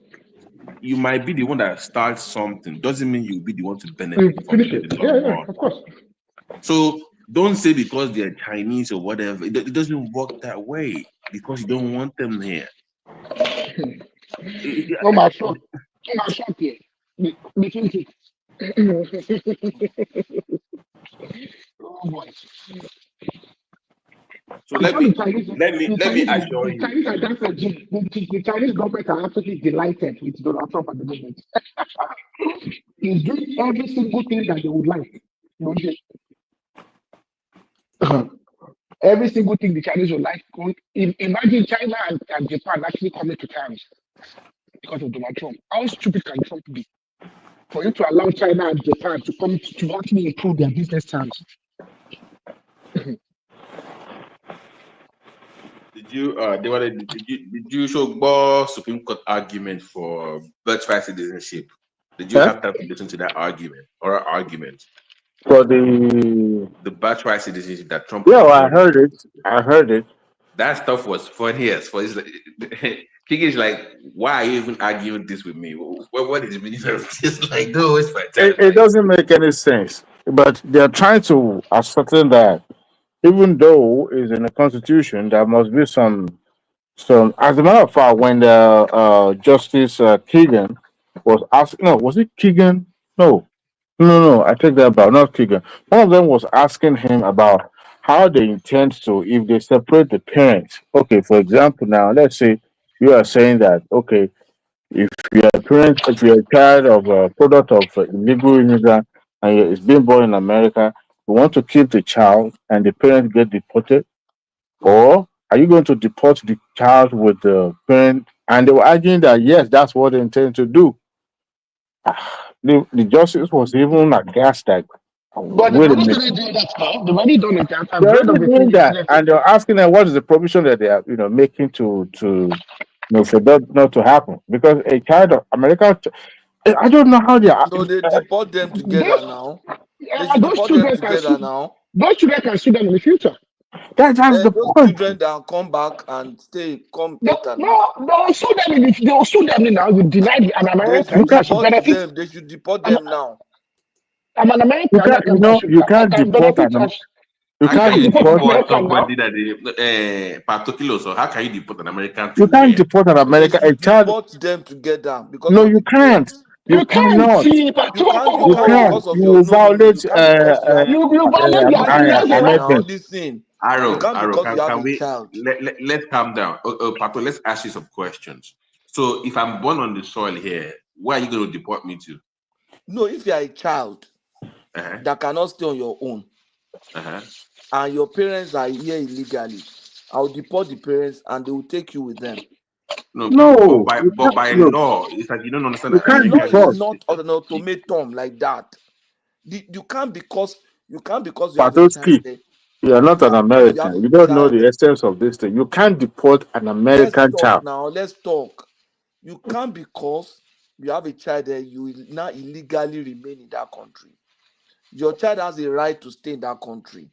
you might be the one that starts something. Doesn't mean you'll be the one to benefit from it in the long run. Of course. So don't say because they're Chinese or whatever. It doesn't work that way because you don't want them here. Oh my shot here. Oh boy. So let me assure you. The Chinese government are absolutely delighted with Donald Trump at the moment. He's doing every single thing that they would like. Every single thing the Chinese would like. Imagine China and Japan actually coming to terms because of Donald Trump. How stupid can Trump be? For you to allow China and Japan to come to actually improve their business terms. Did you show Supreme Court argument for birthright citizenship? Did you have time to listen to that argument or argument? For the birthright citizenship that Trump. Yeah, well, I heard it. That stuff was funny as for his. Is like, why are you even arguing this with me? What is the meaning of this? Like, no, it's fine. It doesn't make any sense. But they're trying to ascertain that even though it's in the constitution, there must be some. As a matter of fact, when the Justice Keegan was asking, no, was it Keegan? No, I take that back. Not Keegan. One of them was asking him about how they intend to, if they separate the parents. Okay, for example, now let's say you are saying that okay, if you're a child of a product of illegal immigrant and it's being born in America, you want to keep the child and the parents get deported, or are you going to deport the child with the parent? And they were arguing that yes, that's what they intend to do. The justice was even aghast that. But Wait a they've minute. already doing that now. They've already done it. I've They're read of already it. doing that, and they're asking them what is the provision that they are, making to for that not to happen because a child of America. I don't know how they are. No, they deport them together now. They should Those deport them children can together sue. now. those children can sue them in the future. That's the those point. children that come back and stay, come No, enter no, they'll sue them they'll sue them now. You denied an They American should that should deport benefit. them. They should deport them now. I'm an American You can't, you I can't can deport benefit. you How can can't you deport deport American now. somebody that particular? So how can you deport an American you to can't where? deport an They American a should child. deport them together because No, of you the can't. parents. You You can't cannot. see, You can't You can't. because of You your will no. You violate can't because you have you violate you have a child now. amendment. Listen, you Arrow, can't because you have can a we child. let's calm down. Pato, let's ask you some questions. So if I'm born on the soil here, where are you going to deport me to? No, if you are a child that cannot stay on your own, and your parents are here illegally, I will deport the parents and they will take you with them. No, but by law, it's like you don't understand You that can't The law America is deport. not an ultimatum like that. You can't because you have a child Patoski, there. you are not an You have American. You a don't know child. the essence of this thing. You can't deport an Let's American talk child. now. Let's talk. You can't because you have a child there, you will now illegally remain in that country. Your child has a right to stay in that country.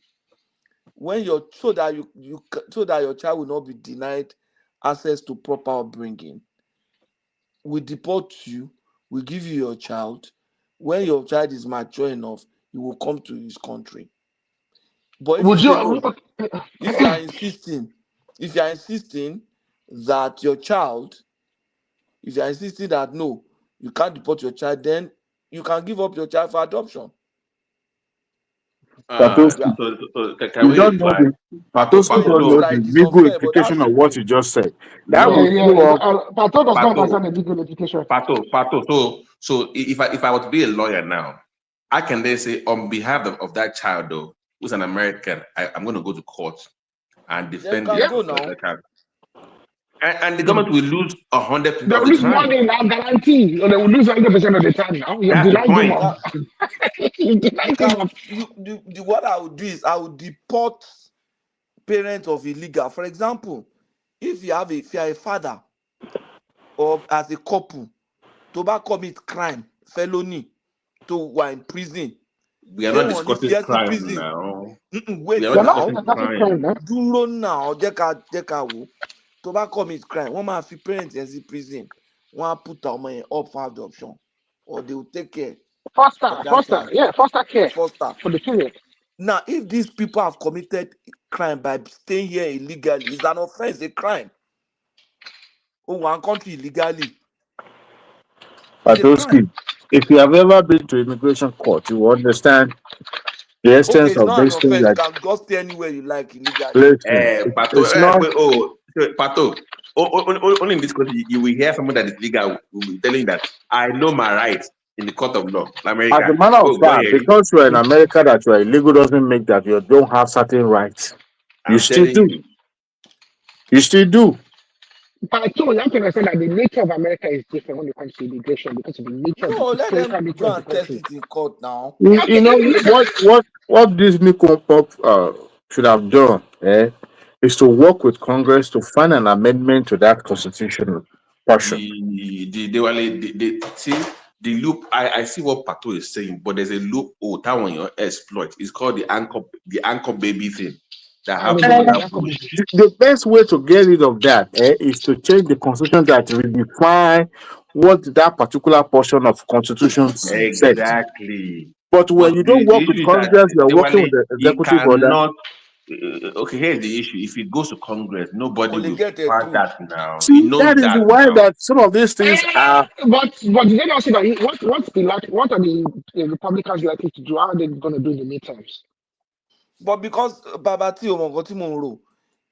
When you're so that your child will not be denied access to proper upbringing. We deport you, we give you your child. When your child is mature enough, he will come to his country. But if you say no, if you are insisting that your child, if you are insisting that no, you can't deport your child, then you can give up your child for adoption. Patoski, can you we don't know reply? the Patoski don't know the it's legal unfair, but implication that's of the what truth. you just said. That will show up. Pato does not understand the legal implication. Pato. So if I were to be a lawyer now, I can then say on behalf of that child though, who's an American, I'm going to go to court and defend the go now. that child. And the government will lose 100% They of will the lose time. money now, guarantee, or they will lose 100% of the time now. You have That's the denied him point. What I would do is I would deport parents of illegal. For example, if you are a father or as a couple to commit crime, felony, to were in prison. We are not discussing crime now. Wait We are not now. discussing crime. Dúró now. Jẹ́ wo. Tó bá commit crime, wọ́n máa fi parents yẹn sí prison. Wọ́n á put ọmọ yẹn up for adoption, or they will take care. Foster care for the period. Now, if these people have committed crime by staying here illegally, it's an offense, a crime. One country illegally. Patoski, if you have ever been to immigration court, you will understand the essence it's of not an this thing. offense. You That can just stay anywhere you like illegally. it's not. Pato. Only in this country you will hear someone that is legal will be telling that I know my rights in the court of law. America. As a matter of fact, because you're in America that you're illegal doesn't make that you don't have certain rights. You still do. You still do. But you have to understand that the nature of America is different when it comes to immigration because of the nature of the let them nature go of the and test country. it in court now. You know what this new should have done, is to work with Congress to find an amendment to that constitutional portion. See the loop. I see what Pato is saying, but there's a loophole that one you exploit. It's called the anchor baby thing. The best way to get rid of that is to change the constitution that redefine what that particular portion of constitution says. Exactly. But when you don't work with Congress, you're working with the executive order. Okay, here's the issue. If it goes to Congress, nobody will get pass that now. See, that is why that some of these things are. But did they not say that what are the Republicans likely to do? How are they going to do in the midterms? But because Babati Omongotimoro,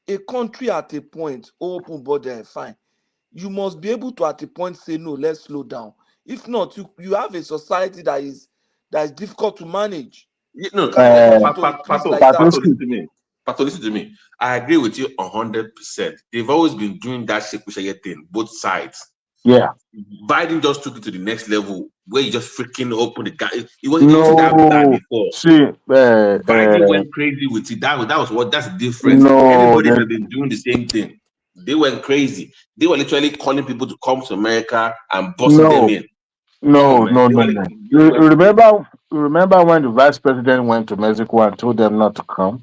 a country at a point, open border, fine. You must be able to at a point say no, let's slow down. If not, you have a society that is difficult to manage. No, Pato, listen to me. I agree with you 100%. They've always been doing that shake thing, both sides. Yeah. Biden just took it to the next level where you just freaking open the guy. It wasn't that before. See, Biden went crazy with it. That's the difference. Everybody has been doing the same thing. They went crazy. They were literally calling people to come to America and busting them in. No. You remember remember when the vice president went to Mexico and told them not to come?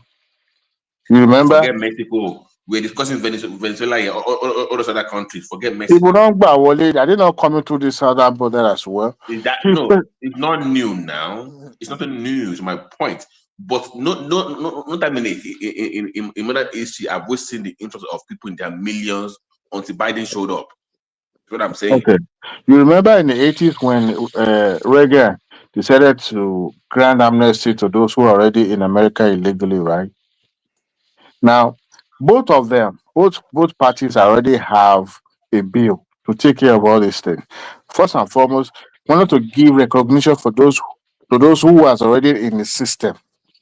You remember? Forget Mexico. We're discussing Venezuela and all those other countries. Forget People Mexico. don't go away. Are they not coming through the southern border as well? Is that no? It's not new now. It's nothing new. Is my point. But not that many in modern history. I've always seen the interest of people in their millions until Biden showed up. That's what I'm saying. Okay. You remember in the 80s when Reagan decided to grant amnesty to those who are already in America illegally, right? Now, both of them, both parties already have a bill to take care of all these things. First and foremost, wanted to give recognition for those who was already in the system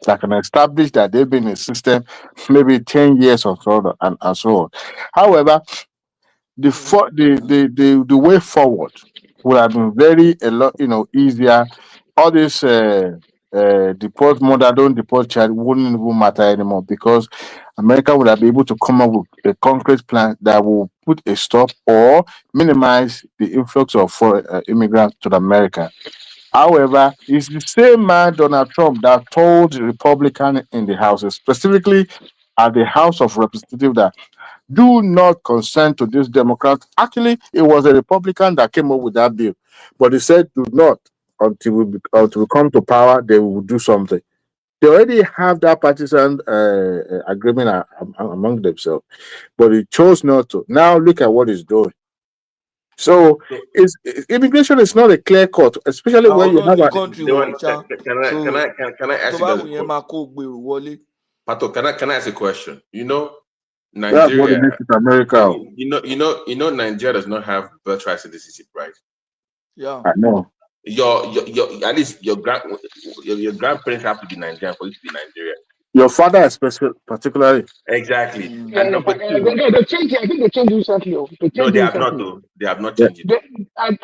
that can establish that they've been in the system maybe 10 years or so and so on. However, the way forward would have been very a lot easier. All this deport mother don't deport child wouldn't even matter anymore because America would have been able to come up with a concrete plan that will put a stop or minimize the influx of foreign immigrants to America. However, it's the same man, Donald Trump, that told the Republican in the House, specifically at the House of Representatives, that do not consent to this Democrat. Actually, it was a Republican that came up with that bill, but he said, "Do not until we come to power. They will do something." They already have that partisan agreement among themselves, but he chose not to. Now look at what he's doing. So, immigration is not a clear cut, especially when you have Can I a. ask you guys a question? Pato, can I ask a question? That's what it Nigeria. is in America. Nigeria does not have birthright citizenship, right? Yeah. I know. Your at least your grandparents have to be Nigerian for you to be Nigerian. Your father, especially, particularly. Exactly. Yeah, And number two. they changed it. I think they changed it recently. No, they have not though. They have not changed it. No, I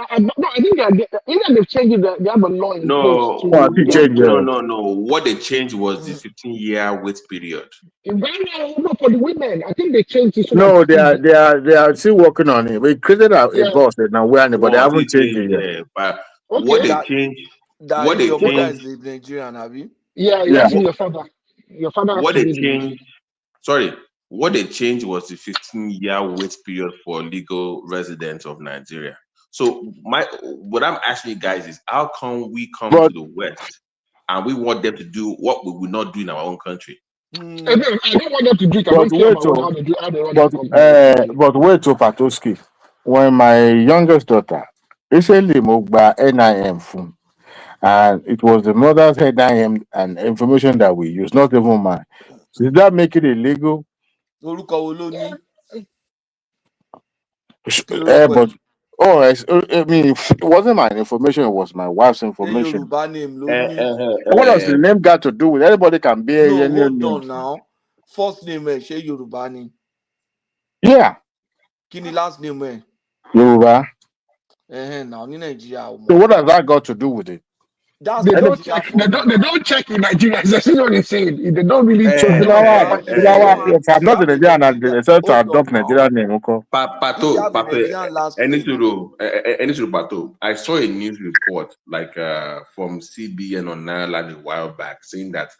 think either they've changed it, they have a law in place No, to. What they changed was the 15-year wait period. No, for the women, I think they changed it so No, that they are still working on it. We created a boss now, but they haven't changed it yet. Yeah, but Okay. what they changed, That if your mother is Nigerian, have you? Yeah, it has to be your father. Your father has What to they be changed, what they changed was the 15-year wait period for legal residents of Nigeria. So what I'm asking you guys is, how come we come to the West and we want them to do what we will not do in our own country? I don't want them to do it. I don't care about how they do how they run their company. But wait to Patoski. When my youngest daughter recently moved by NIM phone, and it was the mother's NIM and information that we use, not even mine. Did that make it illegal? But I mean, it wasn't my information; it was my wife's information. What does the name got to do with? Anybody can be No, any hold name. on now. First name ṣé Yorùbá ni? Yeah. Kí ni last name ẹ? Yoruba. Now ní Nigeria. So what has that got to do with it? They don't check. They don't check in Nigeria. That's what they're saying. They don't really check. If I'm not in Nigeria and they decide to adopt Nigerian name, okay. Pato, I saw a news report from CBN on Ireland a while back saying that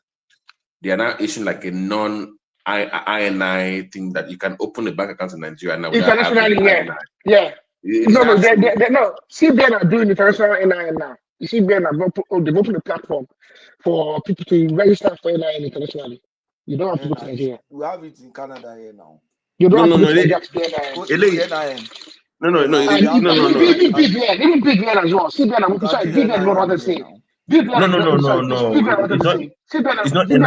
they are now issuing like a non-INI thing that you can open a bank account in Nigeria now. Internationally, yeah. No, CBN are doing international NIN now. CBN they've opened a platform for people to register for NIN internationally. You don't have to go to Nigeria. We have it in Canada here now. You don't have to go to Nigeria to do NIN. Even big men as well. CBN are sorry, big men not other state. Big men It's not NIN.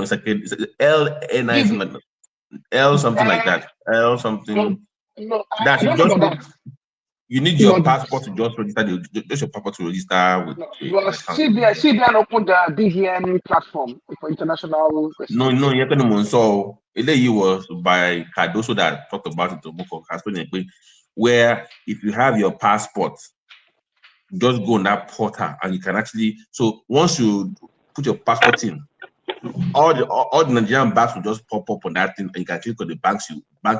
It's like it's LNI, L something like that. L something. That you just you need your passport to just register. Just your passport to register with. CBN opened the BVN platform for international. No. So it was by Cardoso that talked about it to Moko where if you have your passport, just go on that portal and you can actually. So once you put your passport in, all the Nigerian banks will just pop up on that thing, and you can click on the bank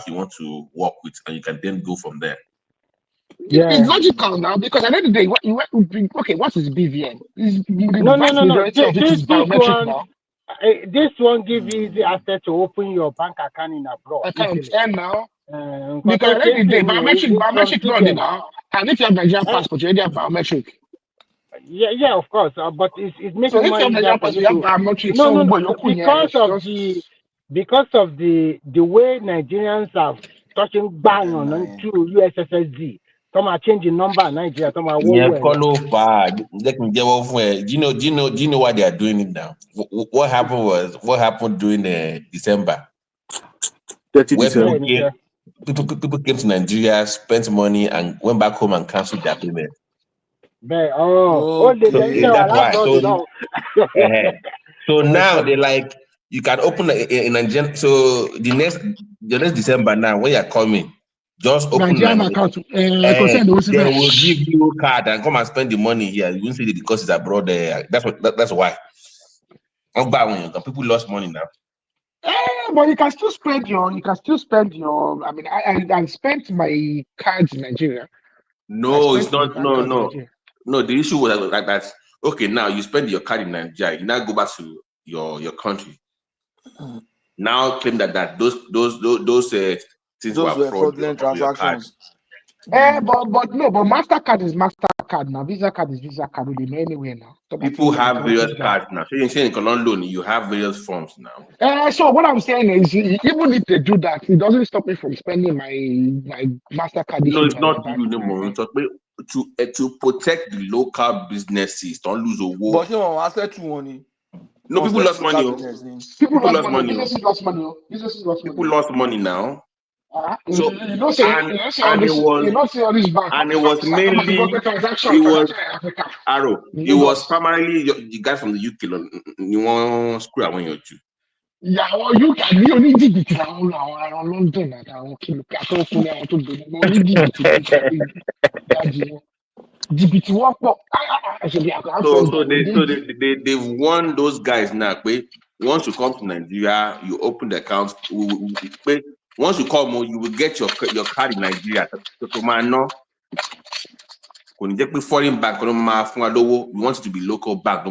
you want to work with, and you can then go from there. It's logical now because at the end of the day, okay, what is BVN? The No. vast majority of it is biometric now. This one give you easy access to open your bank account in abroad Account easily. and now. Because Because at the end of the day, biometric not BVN. now. And if you have Nigerian passport, you already have biometric. Yeah, of course. But it's making So if more you have easier Nigerian for passport, you you have to. biometric. No. So but Because of the way Nigerians are touching bang on through USSD. Some are changing number in Nigeria. Some are Yeah, well. follow far. Let me get off where. Do you know why they are doing it now? What happened during December? 30 Where December. people came to Nigeria, spent money, and went back home and canceled their payment. So That's why. So now they like you can open in Nigerian. So the next December now when you are coming, just open Nigerian Nigeria. account. They will give you a card and come and spend the money here. You won't see the cost is abroad. That's why. People lost money now. But you can still spend your. I mean, I spent my cards in Nigeria. No, it's not. No. The issue was like that. Okay, now you spend your card in Nigeria. You now go back to your country. Now claim that those things Those were were fraudulent transactions. But MasterCard is MasterCard now. Visa card is Visa card. We know anywhere now. People have various cards now. So you're saying in loan, you have various forms now. So what I'm saying is, even if they do that, it doesn't stop me from spending my MasterCard. No, it's not you anymore. To protect the local businesses, don't lose a war. But I said to money. No, people lost money. People lost money. Businesses lost money. People lost money now. So and it was mainly Arrow. It was primarily the guy from the UK. You want screw away your Jew. Yeah, well, you can be only jìbìtì làwọn àwọn London àtàwọn kìlùkà tó kún ní àwọn tó gbé ní oní jìbìtì ní ìṣàlẹ̀ ìdájì wọn jìbìtì wọ́pọ̀ So they've won those guys now. Once you come to Nigeria, you open the account. Once you come, you will get your card in Nigeria. So man, when you get foreign bank, you want it to be local bank.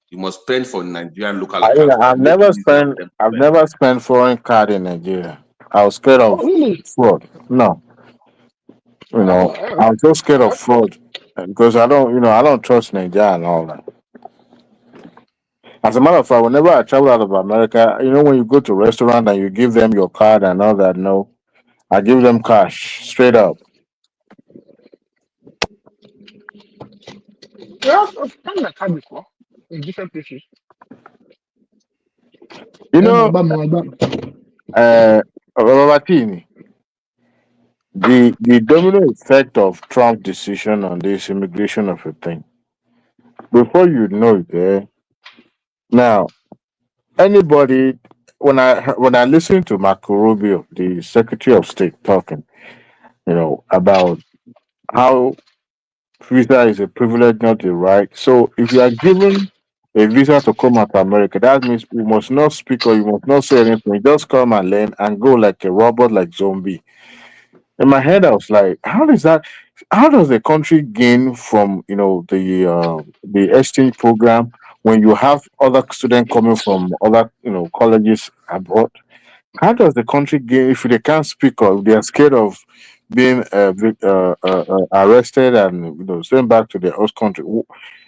You must spend for Nigerian local account. I've never spent foreign card in Nigeria. I was scared of fraud. No. I'm so scared of fraud because I don't trust Nigeria and all that. As a matter of fact, whenever I travel out of America, when you go to a restaurant and you give them your card and all that, no, I give them cash straight up. Yeah, I've done that card before in different places. Babatini, the domino effect of Trump's decision on this immigration of a thing. Before you know it, now anybody when I listen to Marco Rubio, the Secretary of State, talking, about how visa is a privilege, not a right. So if you are given a visa to come out to America, that means you must not speak or you must not say anything. You just come and learn and go like a robot, like zombie. In my head, I was like, how does the country gain from the exchange program when you have other students coming from other colleges abroad? How does the country gain if they can't speak or they are scared of being arrested and sent back to their host country?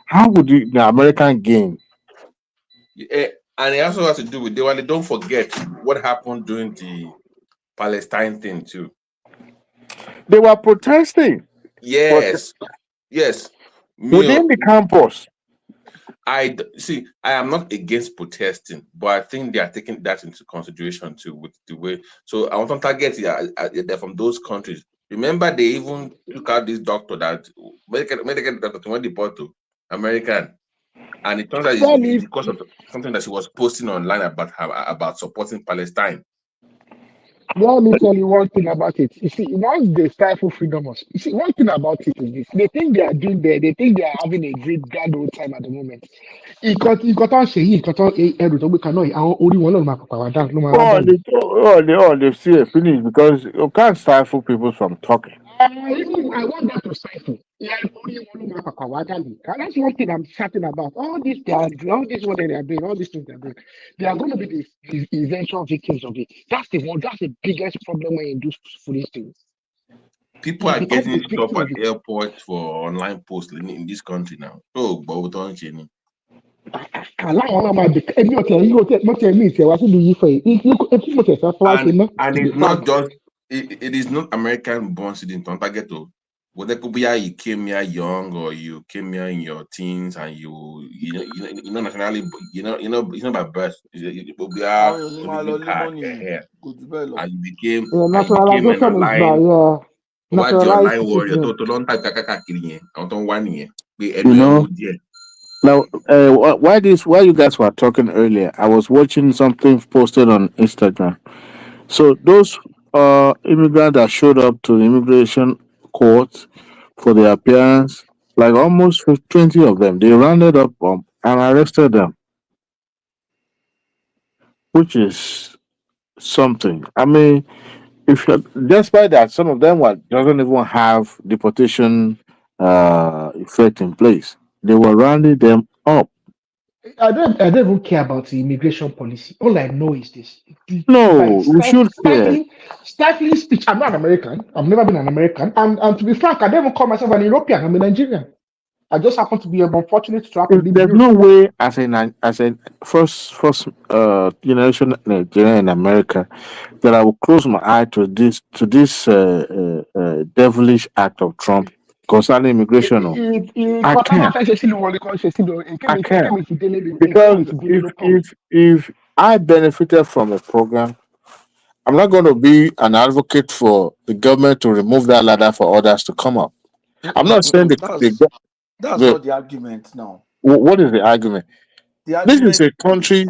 How would the American gain? And it also has to do with don't forget what happened during the Palestine thing too. They were protesting. Yes. Within the campus. I am not against protesting, but I think they are taking that into consideration too with the way. So I want to target they're from those countries. Remember, they even took out this doctor that medical doctor when they brought to American, and it turns out it's because of something that she was posting online about supporting Palestine. Let me tell you one thing about it. You see, once they stifle freedom of speech, you see, one thing about it is this: they think they are doing there, they think they are having a great grand old time at the moment. Nǹkan tó ń ṣe yìí, nǹkan tó ẹrù tó gbé kan náà, àwọn orí wọn náà ló máa pàpà wá dànù, ló máa wá dànù. They see it finish because you can't stifle people from talking. Even I want that to stifle. Like orí wọn ló máa pàpà wá dànù. And that's one thing I'm certain about. All this they are doing, all this what they are doing, all these things they are doing, they are going to be the eventual victims of it. That's the one. That's the biggest problem when you do foolish things. People are getting stopped at airports for online posts in this country now. Oh, but don't you? Aláwọn náà máa dìkà ẹbí ọ̀tẹ̀ yìí mọ̀tẹ̀ mí ìtẹ̀wá síbi yìí fẹ̀ etí mọ̀tẹ̀ fẹ́ fọwọ́ ṣe ná. And it's not just it is not American born student on target to whether could be you came here young or you came here in your teens and you know nationally it's not by birth it will be here and you became Naturalization an is by what your online naturalized warrior citizen. to don't type kakakiri on ton one year You know, now why you guys were talking earlier, I was watching something posted on Instagram. So those immigrants that showed up to the immigration court for their appearance, like almost 20 of them, they rounded up and arrested them, which is something. I mean, if you despite that, some of them doesn't even have deportation effect in place. They were rounding them up. I don't even care about the immigration policy. All I know is this: by No, we should care. stifling speech. I'm not an American. I've never been an American. And to be frank, I don't even call myself an European. I'm a Nigerian. I just happen to be unfortunate to happen to be There's Europe. no way as a first generation Nigerian in America that I will close my eye to this devilish act of Trump concerning immigration. No. I can't. I can't because if I benefited from a program, I'm not going to be an advocate for the government to remove that ladder for others to come up. I'm not saying That's not the argument now. What is the argument? This is a country.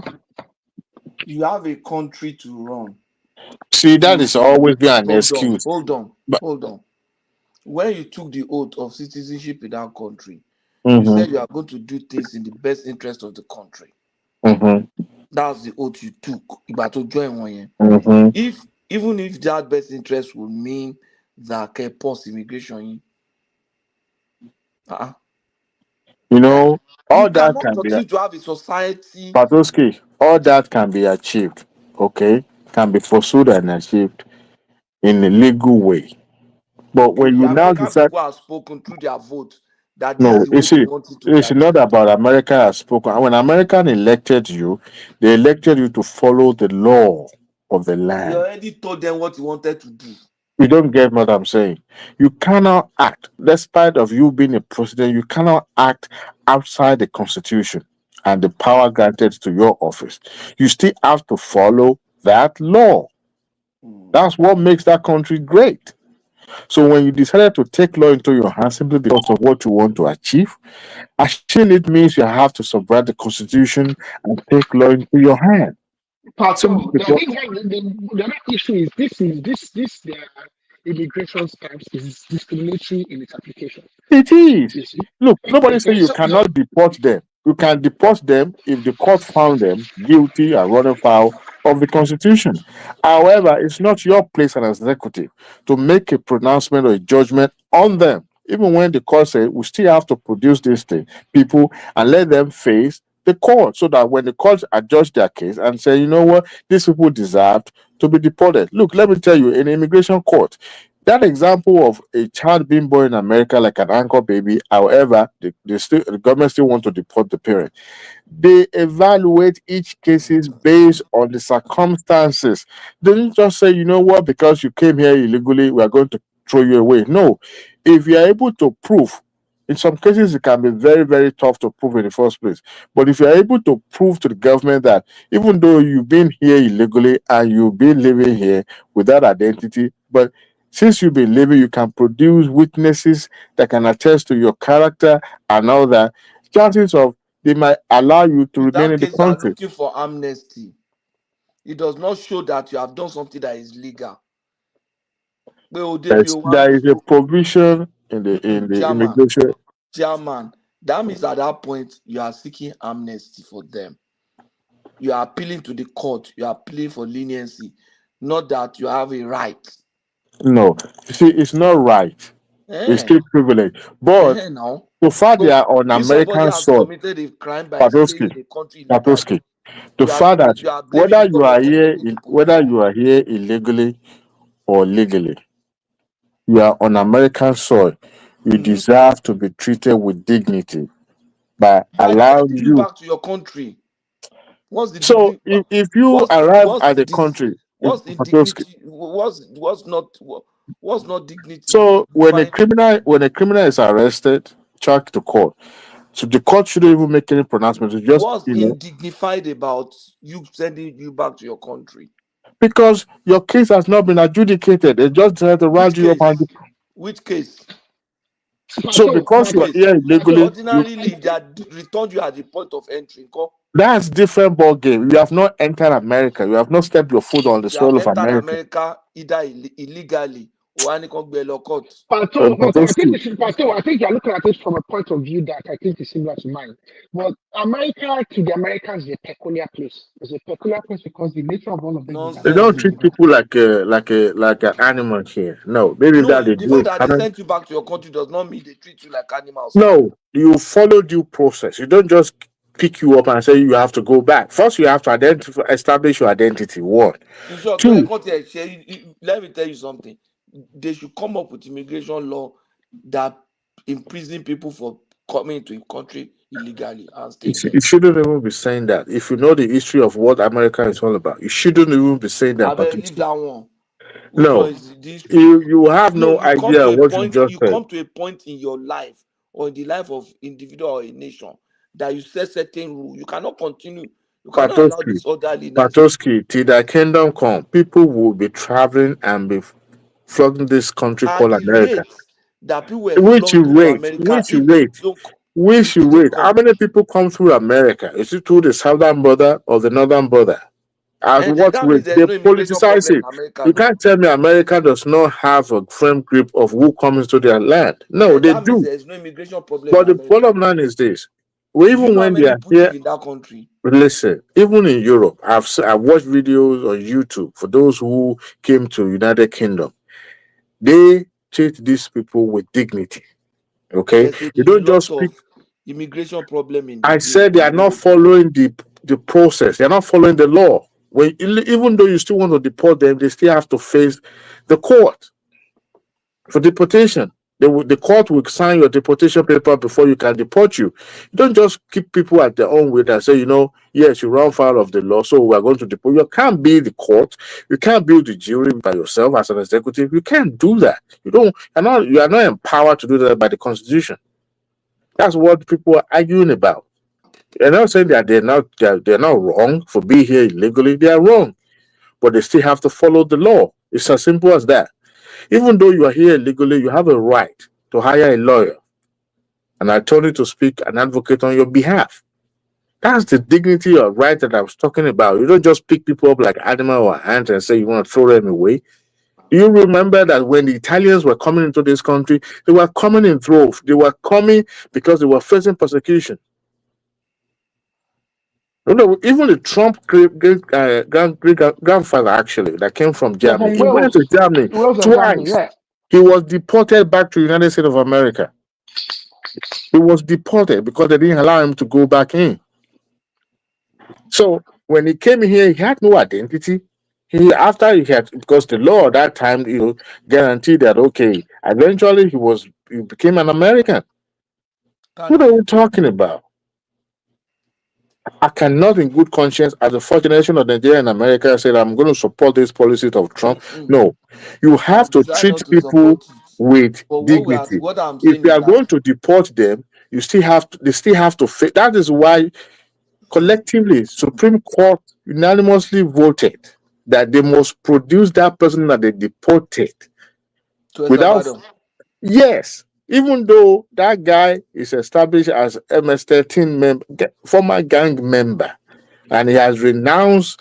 You have a country to run. See, that is always be an excuse. Hold on. When you took the oath of citizenship in that country, you said you are going to do things in the best interest of the country. That's the oath you took. If even if that best interest would mean that post immigration, you know, all you that cannot can be continue to have a society. Patoski, all that can be achieved, okay? Can be pursued and achieved in a legal way. But when you now American decide, people have spoken through their vote that this no, is the way they want it to be it's not about America has spoken. When American elected you, they elected you to follow the law of the He land. already told them what he wanted to do. You don't get what I'm saying. You cannot act, despite of you being a president, you cannot act outside the constitution and the power granted to your office. You still have to follow that law. That's what makes that country great. So when you decided to take law into your hands simply because of what you want to achieve, achieving it means you have to subvert the constitution and take law into your hand. So the other issue is this their immigration stamps is discriminatory in its application. It is. You see? Look, nobody say you cannot deport them. You can deport them if the court found them guilty and running foul of the Constitution. However, it's not your place as an executive to make a pronouncement or a judgment on them. Even when the court says we still have to produce these people and let them face the court so that when the courts adjudge their case and say, you know what, these people deserved to be deported. Look, let me tell you, in immigration court, that example of a child being born in America like an anchor baby, however, the government still want to deport the parent. They evaluate each cases based on the circumstances. They didn't just say, you know what, because you came here illegally, we are going to throw you away. No, if you are able to prove, in some cases it can be very, very tough to prove in the first place. But if you are able to prove to the government that even though you've been here illegally and you've been living here without identity, but since you've been living, you can produce witnesses that can attest to your character and all that. Chances of they might allow you to remain in the That case, you are country. looking for amnesty. it does not show that you have done something that is legal. There is a provision in the immigration. Chairman, that means at that point you are seeking amnesty for them. You are appealing to the court. You are appealing for leniency, not that you have a right. No, you see, it's not right. It's still privilege. But Now, so far they are on if somebody American has soil. committed a crime by staying in the country illegally, Patoski. The fact that you are blaming whether the you are government for here, taking people whether you are here illegally or legally, you are on American soil. You deserve to be treated with dignity by allowing sending you you. back to your country. What's the So degree? if you arrive at the country, What's indignity? What's not dignity? so when a criminal is arrested, charged to court, so the court shouldn't even make any pronouncement. It's just What's indignified about you sending you back to your country? because your case has not been adjudicated. They just decided to round you up and Which case? so because you are here illegally, Ordinarily, if they had returned you at the point of entry, that's different ball game. You have not entered America. You have not stepped your foot on the you have soil of entered America. America either illegally or any court. Pato, I think you're looking at it from a point of view that I think is similar to mine. But America to the Americans is a peculiar place. It's a peculiar place because the nature of all of them is that They don't treat people like an animal here. No, maybe that they The do. fact that they sent you back to your country does not mean they treat you like animals. No, you follow due process. You don't just pick you up and say you have to go back. First, you have to establish your identity. One, In short, two. let me tell you something. They should come up with immigration law that imprison people for coming to a country illegally and staying there. You shouldn't even be saying that. If you know the history of what America is all about, you shouldn't even be saying that. I better leave that one. No, you have no you come idea to a what you point. just You said. come to a point in your life or in the life of individual or a nation that you set certain rule. You cannot continue. You cannot allow disorderliness. Patoski, till the kingdom come, people will be traveling and be flooding this country At called the America. rate that people were Which you flowing to rate? America, if they don't, Which you rate? How many people come through America? Is it through the southern border or the northern border? At and what that rate? means there's They no immigration politicize problem in it. America. You can't tell me America does not have a firm grip of who comes to their land. No, And they that means do. there's no immigration problem But in the America. bottom line is this: Do you even know how when they many are people here, live in that country? listen. Even in Europe, I've watched videos on YouTube for those who came to United Kingdom. They treat these people with dignity. Okay, There's a you don't lot just of pick. immigration problem in I in said they are not United Kingdom. following the process. They are not following the law. When even though you still want to deport them, they still have to face the court for deportation. The court will sign your deportation paper before you can deport you. You don't just keep people at their own way and say, yes, you run foul of the law, so we are going to deport you. You can't be the court. You can't build the jury by yourself as an executive. You can't do that. You are not empowered to do that by the Constitution. That's what people are arguing about. They're not saying that they're not wrong for being here illegally. They are wrong, but they still have to follow the law. It's as simple as that. Even though you are here illegally, you have a right to hire a lawyer, an attorney to speak, an advocate on your behalf. That's the dignity or right that I was talking about. You don't just pick people up like animal or ant and say you want to throw them away. Do you remember that when the Italians were coming into this country, they were coming in droves. They were coming because they were facing persecution. Even the Trump grandfather, actually, that came from Yeah, Germany, from he went to Germany Wales and Germany, twice. yeah. He was deported back to the United States of America. He was deported because they didn't allow him to go back in. So when he came here, he had no identity. Because the law at that time, guaranteed that eventually he became an American. What are we talking about? I cannot, in good conscience, as a first generation of Nigeria and America, say I'm going to support this policies of Trump. No, you have to treat people with dignity. What I'm If saying you is are that going to deport them, they still have to face. That is why collectively, Supreme Court unanimously voted that they must produce that person that they deported. Without, yes, even though that guy is established as MS-13 former gang member, and he has renounced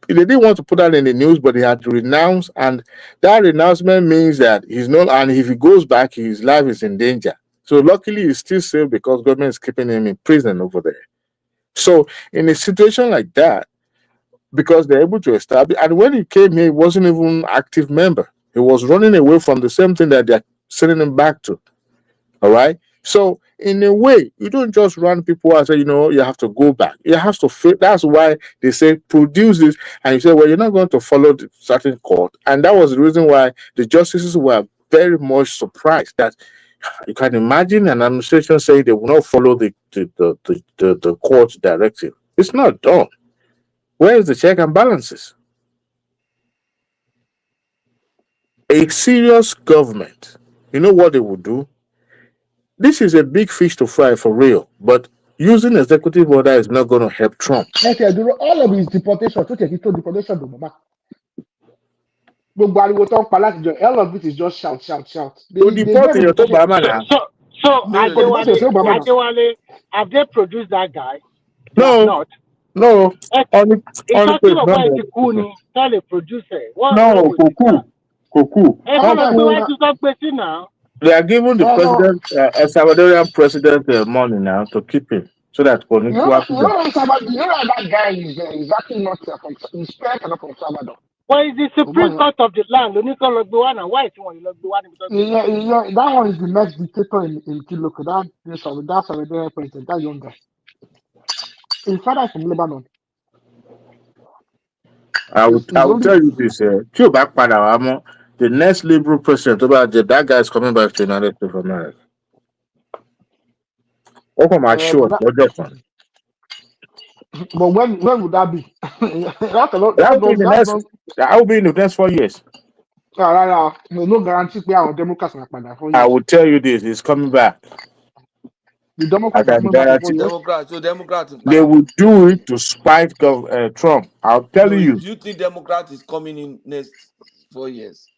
they didn't want to put that in the news, but he had to renounce, and that renouncement means that he's not. And if he goes back, his life is in danger. So luckily, he's still safe because government is keeping him in prison over there. So in a situation like that, because they're able to establish, and when he came here, he wasn't even an active member. He was running away from the same thing that they're sending him back to. All right. So in a way, you don't just run people and say, you have to go back. You have to fit. That's why they say produce this, and you say, well, you're not going to follow the certain court, and that was the reason why the justices were very much surprised that you can imagine an administration saying they will not follow the court directive. It's not done. Where is the check and balances? A serious government, you know what they would do? This is a big fish to fry for real, but using executive order is not going to help Trump. Okay, all of his deportation, deportation, all of it is just shout. To deport your Obama now. So Adewale, have they produced that guy? They have not. No. It's talking about the Kuni, tell the producer. No, Koku. Now. They are giving the president, El Salvadorian president, money now to keep him, so that that guy is exactly not from. He's not from Salvador. Why is the Supreme Court of the land? Why is one? That one is the next dictator in Kiloko. That's Salvadorian president. That young guy. His father is from Lebanon. I will tell you this. The next liberal president, that guy is coming back to the United States of America. But when would that be? That will be in the next 4 years. No guarantee our Democrats are I will tell you this: he's coming back. The Democrats are coming back. Democrats. They will do it to spite Trump. I'll tell you. Do you think Democrats is coming in next 4 years?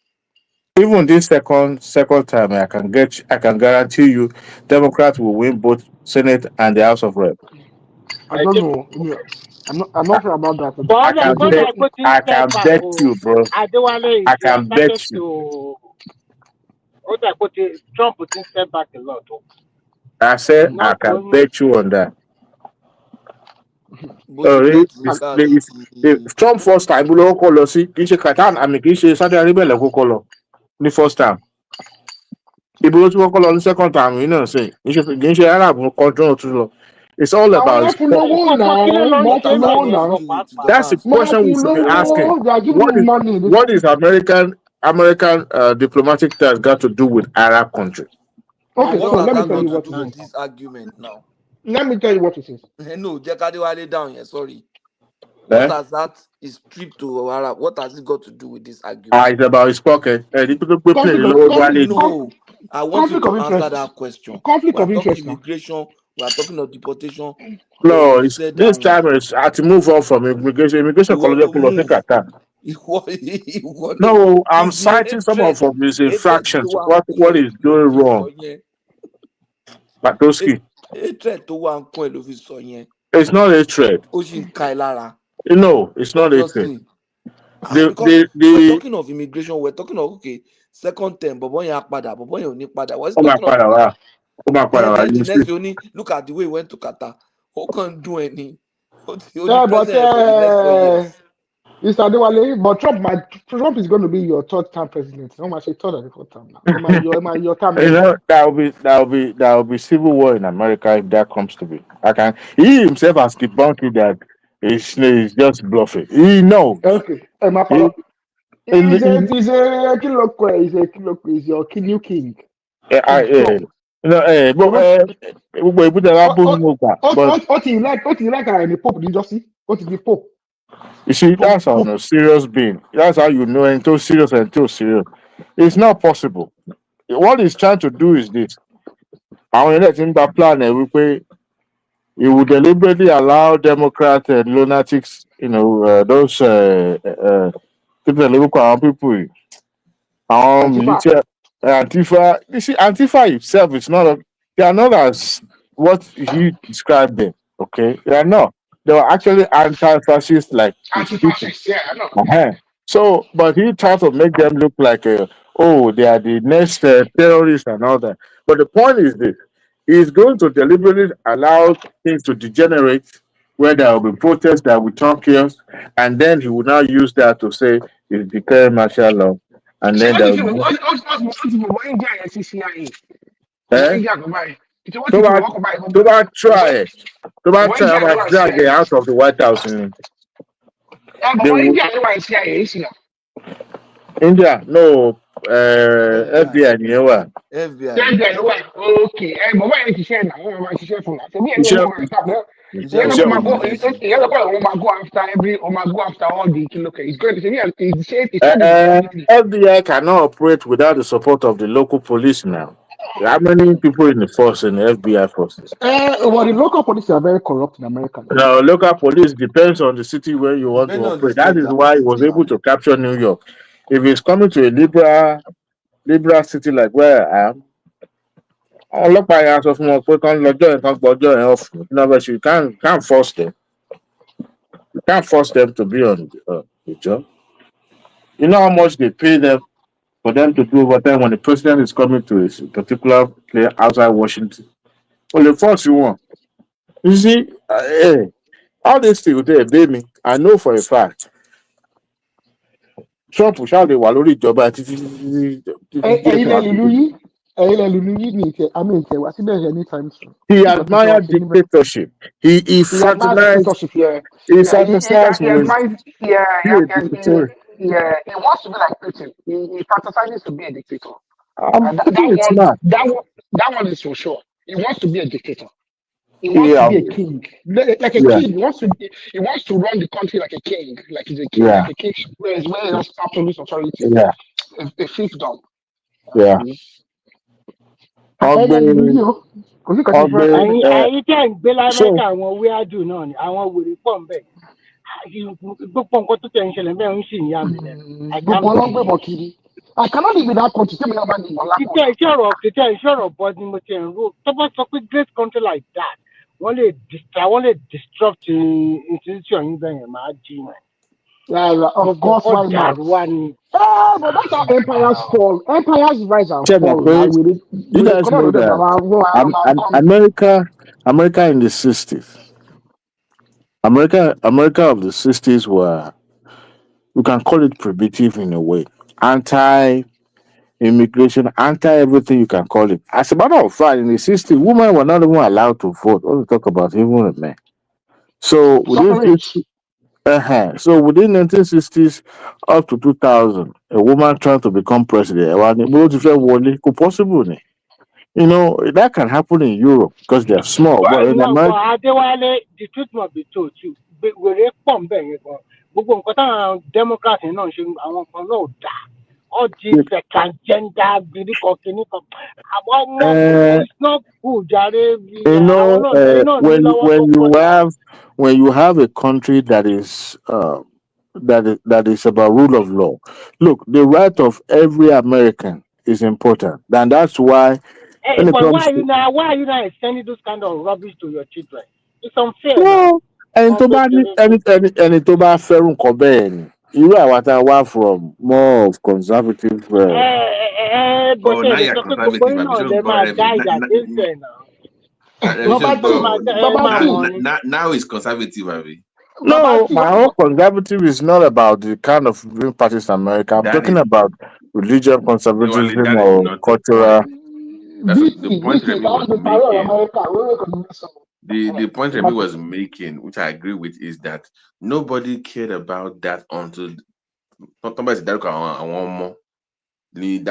Even this second time, I can guarantee you, Democrats will win both Senate and the House of Reps. I don't know. I'm not sure about that. I can bet you, bro. I can bet you. Trump would step back a lot. I said I can bet you on that. If Trump first time, we'll call us. Qatar, I mean, Saudi Arabia, we'll call the first time. If we call on the second time, say, it's all about. That's the question we should be asking. What is American diplomatic ties got to do with Arab countries? Okay, so let me tell you what to do with this argument now. Let me tell you what it is. No, Jekadiwale down here. Sorry. What has that is trip to Arab? What has it got to do with this argument? It's about his pocket. No, I want you to answer that question. Conflict of interest. Immigration. We are talking of deportation. No, this time is to move on from immigration. Immigration No, I'm citing some of his infractions. What is doing wrong? Batoski. It's not a threat. No, it's not a threat. We're talking of immigration. We're talking of second term, but when you pada. Look at the way he went to Qatar. Who can't do any? But Trump is going to be your third term president. No, I say third or fourth term now. Your term. That will be civil war in America if that comes to be. He himself has debunked that he's just bluffing. He knows. Okay. He's your new king. What you like in the Pope, did you see? What is the Pope? You see, that's on a serious being. That's how you know until serious. It's not possible. What he's trying to do is this. I want to let him plan he would deliberately allow Democrats and lunatics, those people. Antifa. You see, Antifa itself they are not as what he described them. Okay, they are not. they were actually anti-fascist like his people. Anti-fascist, yeah, I know. Uh-huh. So, but he tried to make them look like, oh, they are the next terrorists and all that. But the point is this: he's going to deliberately allow things to degenerate, where there will be protests that will turn chaos, and then he will now use that to say he's declaring martial law, and So then what there if will you be what if you India and CIA? eh? India go buy. So what tó if you bá walk by tó bá try ẹ̀ India wọ́n máa and drag CIA? it out of the White House ni. But They what will, India and CIA is now? India no FBI, FBI nìyẹn wà. FBI, India ló wà. Okay. But why is ṣiṣẹ́ náà? Wọ́n máa ṣiṣẹ́ fún wa. So me and you Iṣẹ́ go my top. iṣẹ́ wo iṣẹ́ ló wo? máa fẹ́ ṣe? Go after go after all the kilo. It's going to say it's not the FBI cannot operate without the support of the local police now. How many people in the force in the FBI forces? well, the local police are very corrupt in America now. Now, local police depends on the city where you want to Depending on the operate. That state is and why he was city able now. to capture New York. If he's coming to a liberal city like where I am, ọlọ́pàá yẹn á sọ fún wọn pé kán lọ́jọ́ yẹn kán gbọ́jọ́ yẹn off. You can't force them. You can't force them to be on the job. You know how much they pay them for them to do overtime when the president is coming to a particular place outside Washington. Well, they force you on. You see, all these things they me. I know for a fact. Trump ṣáà lè wà lórí ìjọba títí dé ẹ̀yin lẹ ìgbà lùlù yìí ní ìtẹ̀ àmì ìtẹ̀ wá síbẹ̀ anytime soon. He admired dictatorship. He He admires fraternized. dictatorship, yeah. He Yeah, fraternized he with admires, yeah, be a dictator. he wants to be like Putin. He fantasizes to be a dictator. And Putin is smart. that one is for sure. He wants to be a dictator. He wants to Yeah, be a king, like a yeah, king. He wants to run the country like a king, like he's a king, yeah, like a king, where he has absolute authority, yeah, a fiefdom. yeah. Ẹ̀yin lẹ lùlù Ọgbẹ́ yìí o, kò sí kan tí mo fẹ́ sọ. ẹ̀yin tẹ́ ń gbé so lamẹ́ríkà àwọn wíwájú náà ni àwọn wèrè pọ̀ ń bẹ̀ gbogbo nǹkan tó tẹ̀ ń ṣẹlẹ̀ bẹ́ẹ̀ ń sì ń yà mí lẹ́nu. Gbogbo ọlọ́gbẹ̀mọ̀ kiri. I cannot live in that country. Tell me about the Monaco. kìtẹ́ ìṣòro bọ́ ni mo ti ń rò tó bá sọ pé great country like that wọ́n lè disrupt institution yín bẹ́ẹ̀ yẹn máa jí wọn. Of course, why not? But that's how empires fall. Empires rise and fall. You guys know that America in the 60s, America of the 60s were, you can call it primitive in a way, anti-immigration, anti-everything you can call it. As a matter of fact, in the 60s, women were not even allowed to vote. What we talk about even men. So within 1960s up to 2000, a woman trying to become president, possible. You know, that can happen in Europe because they're small. But in America, Adéwálé, the truth must be told too. Wèrè pọ̀ ń bẹ̀ yẹn gan. Gbogbo nǹkan táwọn Democrats náà ṣe àwọn kan náà ò dáa. All this transgender kìnnìkan. Àwọn ọmọ it's not good jàre. you know, when you have a country that is that is about rule of law. Look, the right of every American is important, and that's why. But why are you not sending those kind of rubbish to your children? It's unfair. No, ẹni tó bá fẹ́ràn nǹkan bẹ́ẹ̀ ni irú àwa tá a wá from more of conservative. Now you're conservative. Now it's conservative, Abby. No, my own conservative is not about the kind of green parties in America. I'm talking about religious conservatism or cultural. That's the point Remy was making. The point Remy was making, which I agree with, is that nobody cared about that until somebody said that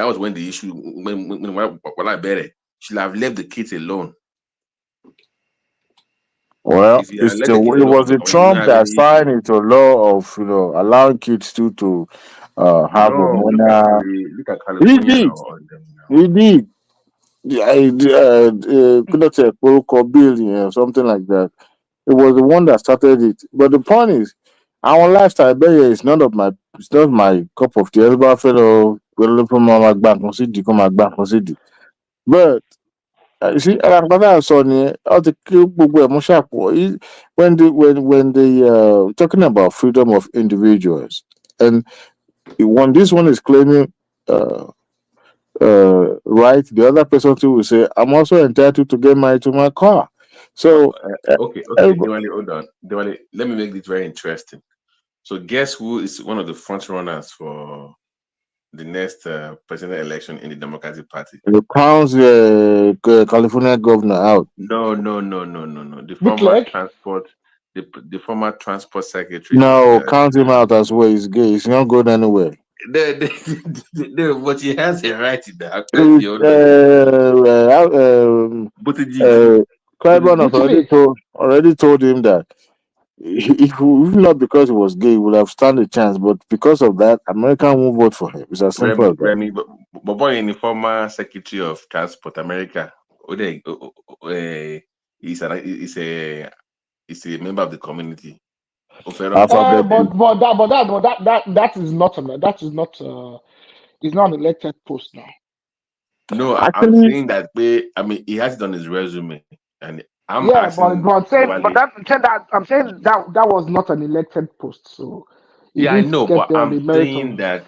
was when the issue when should have left the kids alone. Well, it was the Trump that signed into law of allowing kids to have hormonal. He did. Couldn't say protocol bill, something like that. It was the one that started it. But the point is, our lifestyle barrier is it's not my cup of tea. Everybody fellow will from my back, but You see, when they talking about freedom of individuals, and when this one is claiming right, the other person too will say, "I'm also entitled to get married to my car." So, Okay, everybody- Diwali, hold on. Diwali, let me make this very interesting. So, guess who is one of the front runners for the next presidential election in the Democratic Party? it counts California governor out. No. The Big former leg. transport, the former transport secretary of No, count him out as well. He's gay. He's not going anywhere. but he has a right in the It, the other. Buttigieg. Clyburn has Literally. already told him that if not because he was gay, he would have stand a chance. But because of that, America won't vote for him. It's as simple as that. Remy, but boy, in the former secretary of transport America, he's a member of the community. Alphabet. That is not is not an elected post now. No, I'm Actually, saying that he has it on his resume, and I'm Yeah, asking Diwali. I'm saying that was not an elected post, so he Yeah, I didn't know, get but there on I'm the merit saying of. that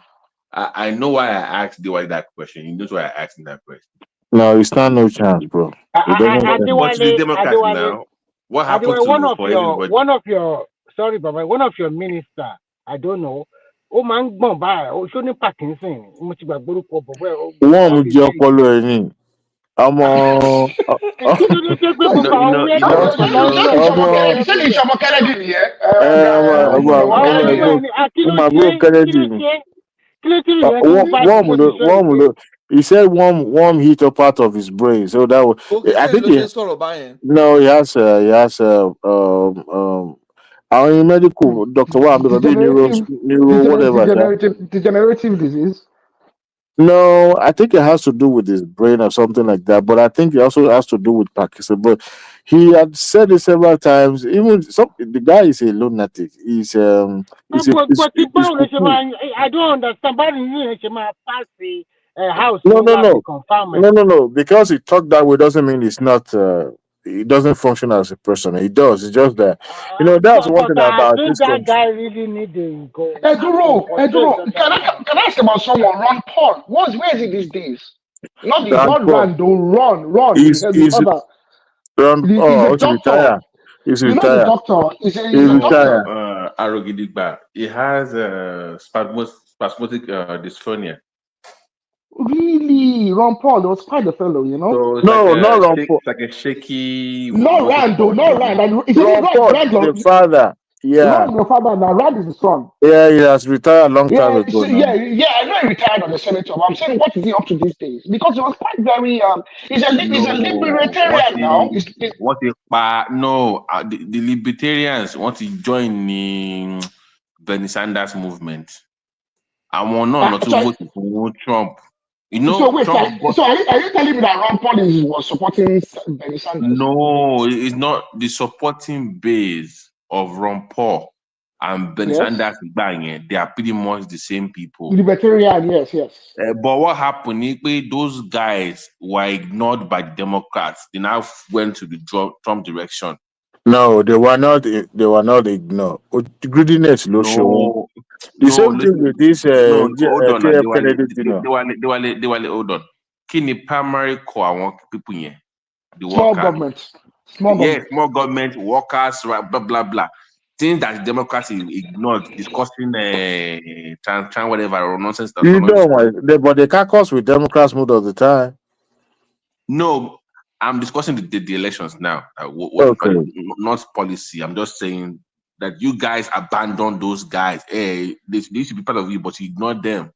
I know why I asked Diwali that question. He knows why I asked him that question. no, he stand no chance, bro. It doesn't stand. But the Adewale, Democrats now, what happened Adewale, to for everybody? sorry, Baba, one of your minister, I don't know. Ó máa ń gbọ̀n báyìí, ó ṣó ní Parkinson, mo ti gbàgbé orúkọ bọ̀bọ́ ẹ̀, Wọ́n mú all the jẹ́ tree. ọpọlọ ẹ̀ ní. Ọmọ Kí ló dé tó pé gbogbo àwọn weird You know, question ló ń throw sí ọmọ bọ̀bọ́ Ṣé ní everywhere? ìṣọmọ Kennedy nìyẹn? ọmọ The one Ọ̀rẹ́ Kennedy. ẹgbẹ́ ni, kí ló ọmọ ṣe àbúrò kí ló Kennedy ni. ṣe kí ló tí ìyẹn fi ń bàjẹ́ tó ti sọ èké? He said worm hit a part of his brain. So that was, Okay, I ṣé think ló ṣe ń sọ̀rọ̀ báyẹn? no, he has our medical doctor one maybe neuro whatever. Degenerative disease. No, I think it has to do with his brain or something like that. But I think it also has to do with Parkinson. But he had said it several times. Even the guy is a lunatic. He's But báwo ló ṣe máa I don't understand báwo ni yẹn ṣe máa pass the house no, ló no, láti no, confirm ẹ̀. no. Because he talked that way doesn't mean he's not. He doesn't function as a person. He does. It's just that that's one thing But I about think this that country. guy really need a go. Eduro. Concentrate Can on that. I ask about someone? Ron Paul. Where is he these days? Not Paul. Rand, though. Ron. He's The other. He's a to doctor. retire. He's You know the retired. doctor. He's He a doctor. retired. Arogidigba. He has spasmodic dysphonia. Really, Ron Paul was quite a fellow, you know. So it's No, not Ron Paul. it's like a shaky Not motor Rand, though. cord Not body. Rand. And he said Ron Paul, the father. Yeah. Ron, your father, now Rand is the son. Yeah, he has retired a long time Yeah, ago now. I know he retired on the senator. But I'm saying, what is he up to these days? Because he was quite very he's a libertarian now. The libertarians want to join the Bernie Sanders movement. I want not to vote for Trump. You know, so wait, Trump are you telling me that Ron Paul was supporting Bernie Sanders? No, it's not the supporting base of Ron Paul and Bernie Sanders. They are pretty much the same people. Libertarian, yes. But what happened is those guys were ignored by the Democrats. They now went to the Trump direction. No, they were not. They were not ignored. Greediness, no show. The same thing with this. Hold on, JF Kennedy thing. they were hold on. Kini primary core I want people here. The Small workers. government. Small government, workers, blah blah blah. Things that Democrats ignored, discussing trans whatever or nonsense. You know why? But they caucus with Democrats most of the time. No, I'm discussing the elections now. Not policy. I'm just saying that you guys abandoned those guys. Hey, they should be part of you, but you ignored them.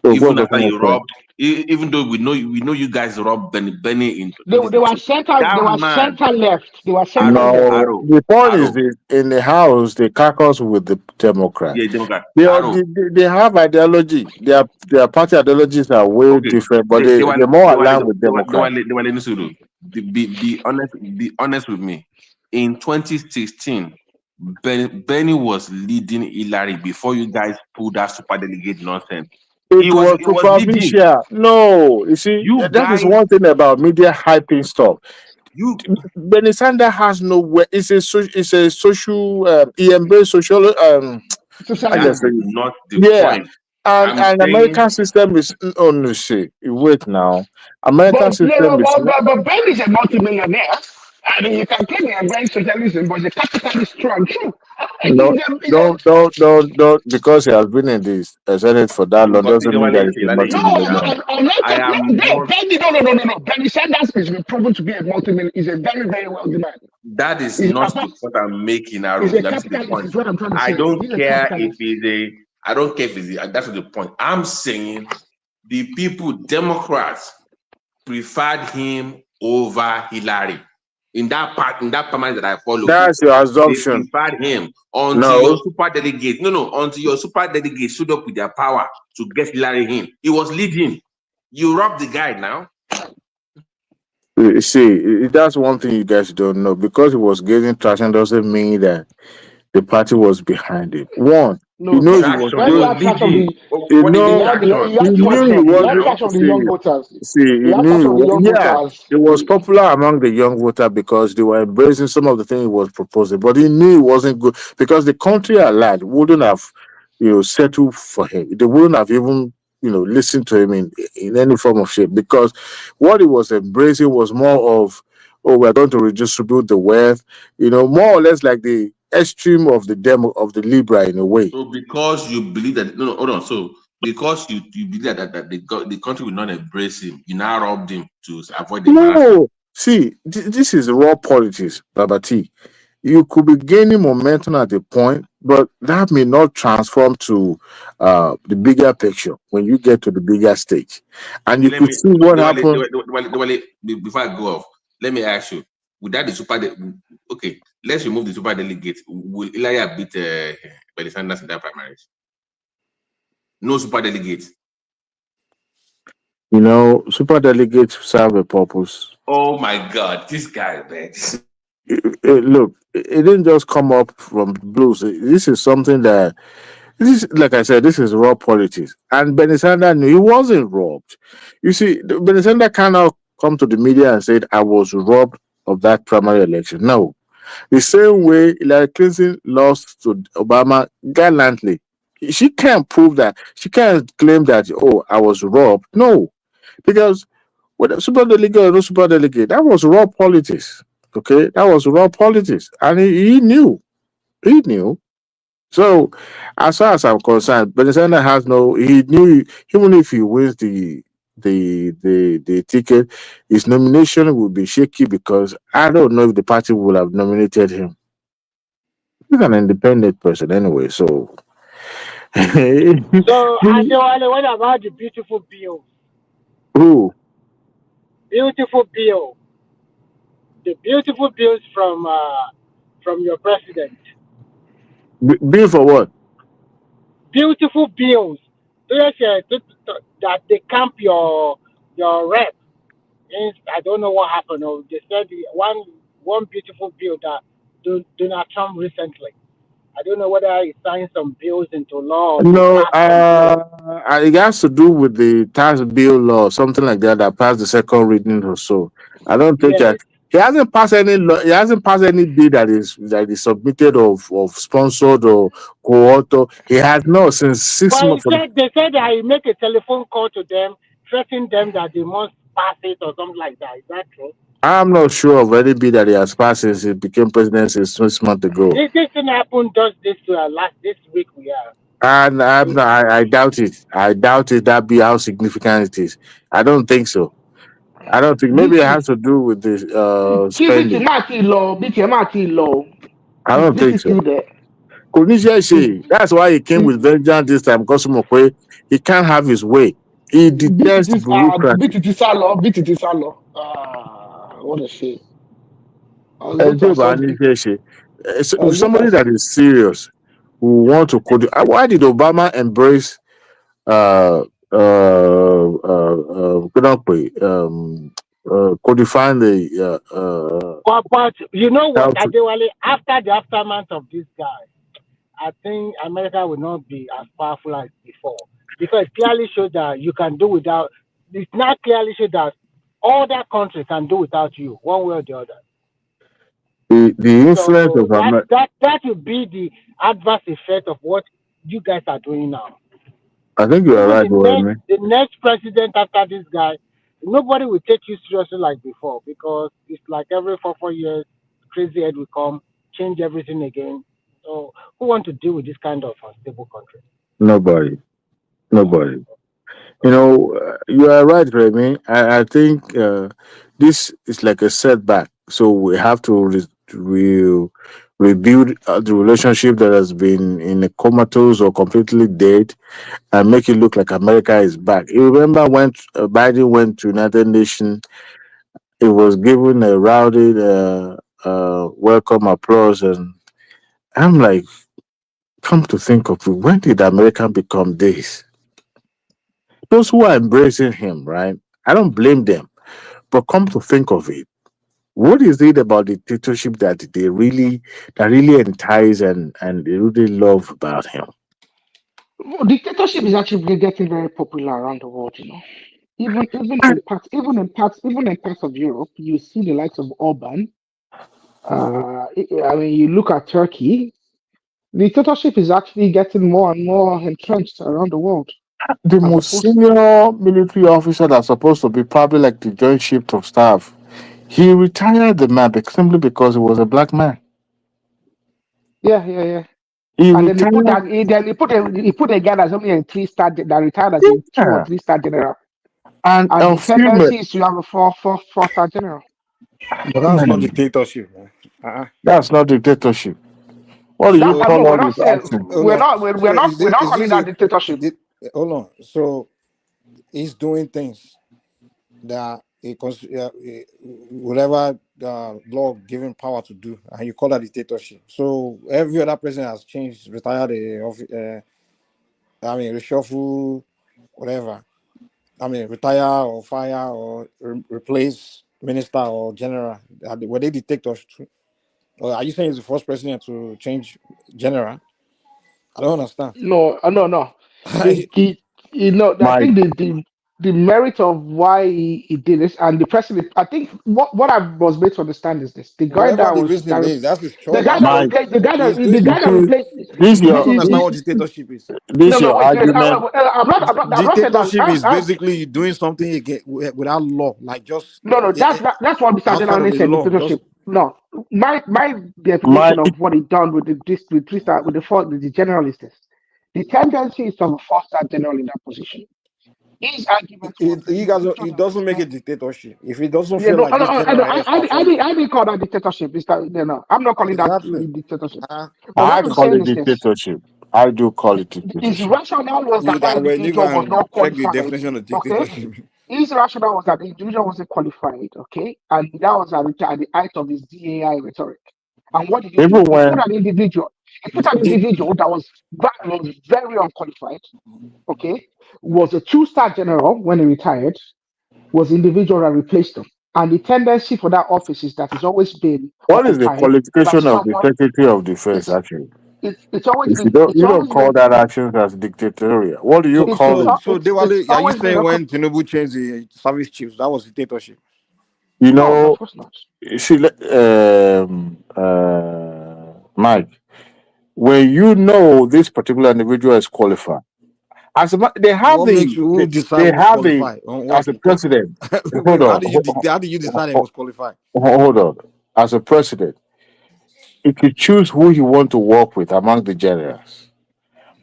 Even after you robbed, even though we know you guys robbed Benny in. They were center. They were center left. They were center left. The point is that in the House they caucus with the Democrats. Yeah, Democrat. They have ideology. Their party ideologies are way different, but they're more aligned with Democrats. Be honest with me. In 2016, Benny was leading Hillary before you guys pulled that super delegate nonsense. It was It was leading. superficial. No, you see, You that is guys, one thing about media hyping stuff. you Bernie Sanders has nowhere. It's a social. He embraced social. I that just say, is not the yeah. point. And I'm saying American system is oh no shit. Wait now. American system is But Ben is a multi-millionaire. I mean, you can claim you're very socialism, but the capitalist strong too. no. Don't because he has been in this Senate for that long because doesn't mean that he's a multi-millionaire. I'm not I am not. Benny, no. Benny Sanders has been proven to be a multi-millionaire. He's a very, very wealthy man. That is He's, not the point I'm making, he's Aaron. a That's the capitalist, point. is what I'm trying to I say. don't He's a care if capitalist. he's a. I don't care if he's a. That's not the point. I'm saying the people, Democrats, preferred him over Hillary. In that primary that I follow, That's your they assumption. preferred him until No. your super delegate. No, until your super delegate stood up with their power to get Hillary in. He was leading. You robbed the guy now. You see, that's one thing you guys don't know. Because it was getting traction doesn't mean that the party was behind it. One, No, he was Traction. He when you was going. have traction, leading. You What do you mean know, traction? you he have He was knew he traction. leading You have wasn't. now. traction of the See, young voters. see, he You have knew he traction of the was. young Yeah, voters. it was popular among the young voter because they were embracing some of the things he was proposing. But he knew it wasn't good because the country at large wouldn't have, settled for him. They wouldn't have even, listened to him in any form of shape because what he was embracing was more of, oh, we're going to redistribute the wealth, more or less like the extreme of the demo of the Libra in a way. So because you believe that hold on. So because you believe that the country will not embrace him, you now robbed him to avoid the embarrassment. No, see, this is raw politics, Baba T. You could be gaining momentum at a point, but that may not transform to the bigger picture when you get to the bigger stage. And Okay, you let could me see what happened. before I go off, let me ask you, without the okay, let's remove the super delegate. Will Ilaya beat Bernie Sanders in that primaries? No super delegate. Super delegates serve a purpose. Oh my God, this guy, man. Look, it didn't just come up from blues. This is something that this is, like I said, this is raw politics. And Bernie Sanders knew he wasn't robbed. You see, Bernie Sanders cannot come to the media and said, I was robbed of that primary election. No. The same way Hillary Clinton lost to Obama gallantly. She can't prove that. She can't claim that, oh, I was robbed. No. Because whether super delegate or no super delegate, that was raw politics. Okay? That was raw politics. And he knew. He knew. So, as far as I'm concerned, Bernie Sanders has no. He knew even if he wins the ticket, his nomination will be shaky because I don't know if the party will have nominated him. He's an independent person anyway, so. So, Adewale, what about the beautiful bill? Who? Beautiful bill. The beautiful bills from your president. Bill for what? Beautiful bills. Yes, that they camp your rep. I don't know what happened. Oh, they said one beautiful bill that Donald Trump recently. I don't know whether he signed some bills into law or they No, passed some bills. it has to do with the tax bill law, something like that passed the second reading or so. I don't think Yes. that he hasn't passed any law. He hasn't passed any bill that is submitted of sponsored or co-author. He has not since 6 months. They said that he make a telephone call to them, threatening them that they must pass it or something like that. Is that true? I'm not sure of any bill that he has passed since he became president since 6 months ago. This thing happened just this week we are. And I doubt it. I doubt it. That be how significant it is. I don't think so. I don't think. Maybe it has to do with the spending. I don't think This is so. still there. That's why he came with vengeance this time. Because he can't have his way. He detests bureaucracy. What a shame. Somebody that is serious who want to code. Why did Obama embrace codifying the But you know what, how to- Adewale, after the aftermath of this guy, I think America will not be as powerful as before. because it clearly shows that you can do without. It's not clearly shows that other countries can do without you, one way or the other. The influence So of America. that will be the adverse effect of what you guys are doing now. I think you are Even right, Remy. the next president after this guy, nobody will take you seriously like before because it's like every 4 years, crazy head will come, change everything again. So who want to deal with this kind of unstable country? Nobody. Nobody. You are right, Remy. I think this is like a setback. So we have to rebuild the relationship that has been in a comatose or completely dead and make it look like America is back. You remember when Biden went to United Nations, it was given a rowdy welcome applause. And I'm like, come to think of it, when did America become this? Those who are embracing him, right? I don't blame them. But come to think of it, what is it about dictatorship that really entice and they really love about him? Well, dictatorship is actually getting very popular around the world. Even in parts of Europe, you see the likes of Orban. I mean, you look at Turkey. Dictatorship is actually getting more and more entrenched around the world, The as most opposed. senior military officer that's supposed to be probably like the joint chief of staff, he retired the man simply because he was a black man. Yeah, yeah, yeah. He And then retired. he put a guy that's only a 3-star that retired as a 2 or 3 star general. And And a the few tendency is to have a four-star general. But that's not dictatorship, man. That's not dictatorship. What do you That call no, we're all not these saying actions? Hold on. So we're not is calling this that dictatorship. hold on. So he's doing things that whatever law given power to do, and you call that dictatorship. So every other president has changed, retired, reshuffle, whatever. Retire or fire or replace minister or general. Were they dictators too? Or are you saying he's the first president to change general? I don't understand. No, no. The I Mike, think the merit of why he did this and the president. I think what I was made to understand is this: Whatever the reason is, that's his the choice. guy that Mike, replaced He's doing the guy that something. replaced. this I don't your understand this, what dictatorship is. this No, your wait. argument. I'm not saying that. Dictatorship is basically doing something again without law, like just No. That's what Mr. outside of General the said. law. Just Dictatorship. No, my definition Mike, of what he done with this with the general is this: the tendency is to have a 4-star general in that position. His argument was the it doesn't make it dictatorship. If it doesn't yeah, feel no, like this I, general I, has I, I, performed, didn't- I didn't call that dictatorship. I'm not calling that exactly. dictatorship. But I what I'm call saying it is this: dictatorship. I do call it his dictatorship. rationale was that that You go individual was and not check the qualified. definition of Okay, dictatorship. his rationale was that the individual wasn't qualified. Okay, and that was at the height of his DAI rhetoric. And what did he do? Even He put when an individual. He put an individual that was very unqualified. Okay, was a 2-star general when he retired. Was the individual that replaced him. And the tendency for that office is that it's always been what is the occupied by qualification of the someone. Secretary of Defense It's actually? it's always If been you don't call that actions as dictatorial, what do you call it? So it's Dewale, are you always been saying when Tinubu changed the service chiefs, that was dictatorship? You no, of know, course not. see, Mike, when you know this particular individual is qualified, they have What makes you who decide they who's have a qualified on what? as a president. Hold Wait, on, how do you decide he was qualified? hold on. As a president, he could choose who he want to work with among the generals.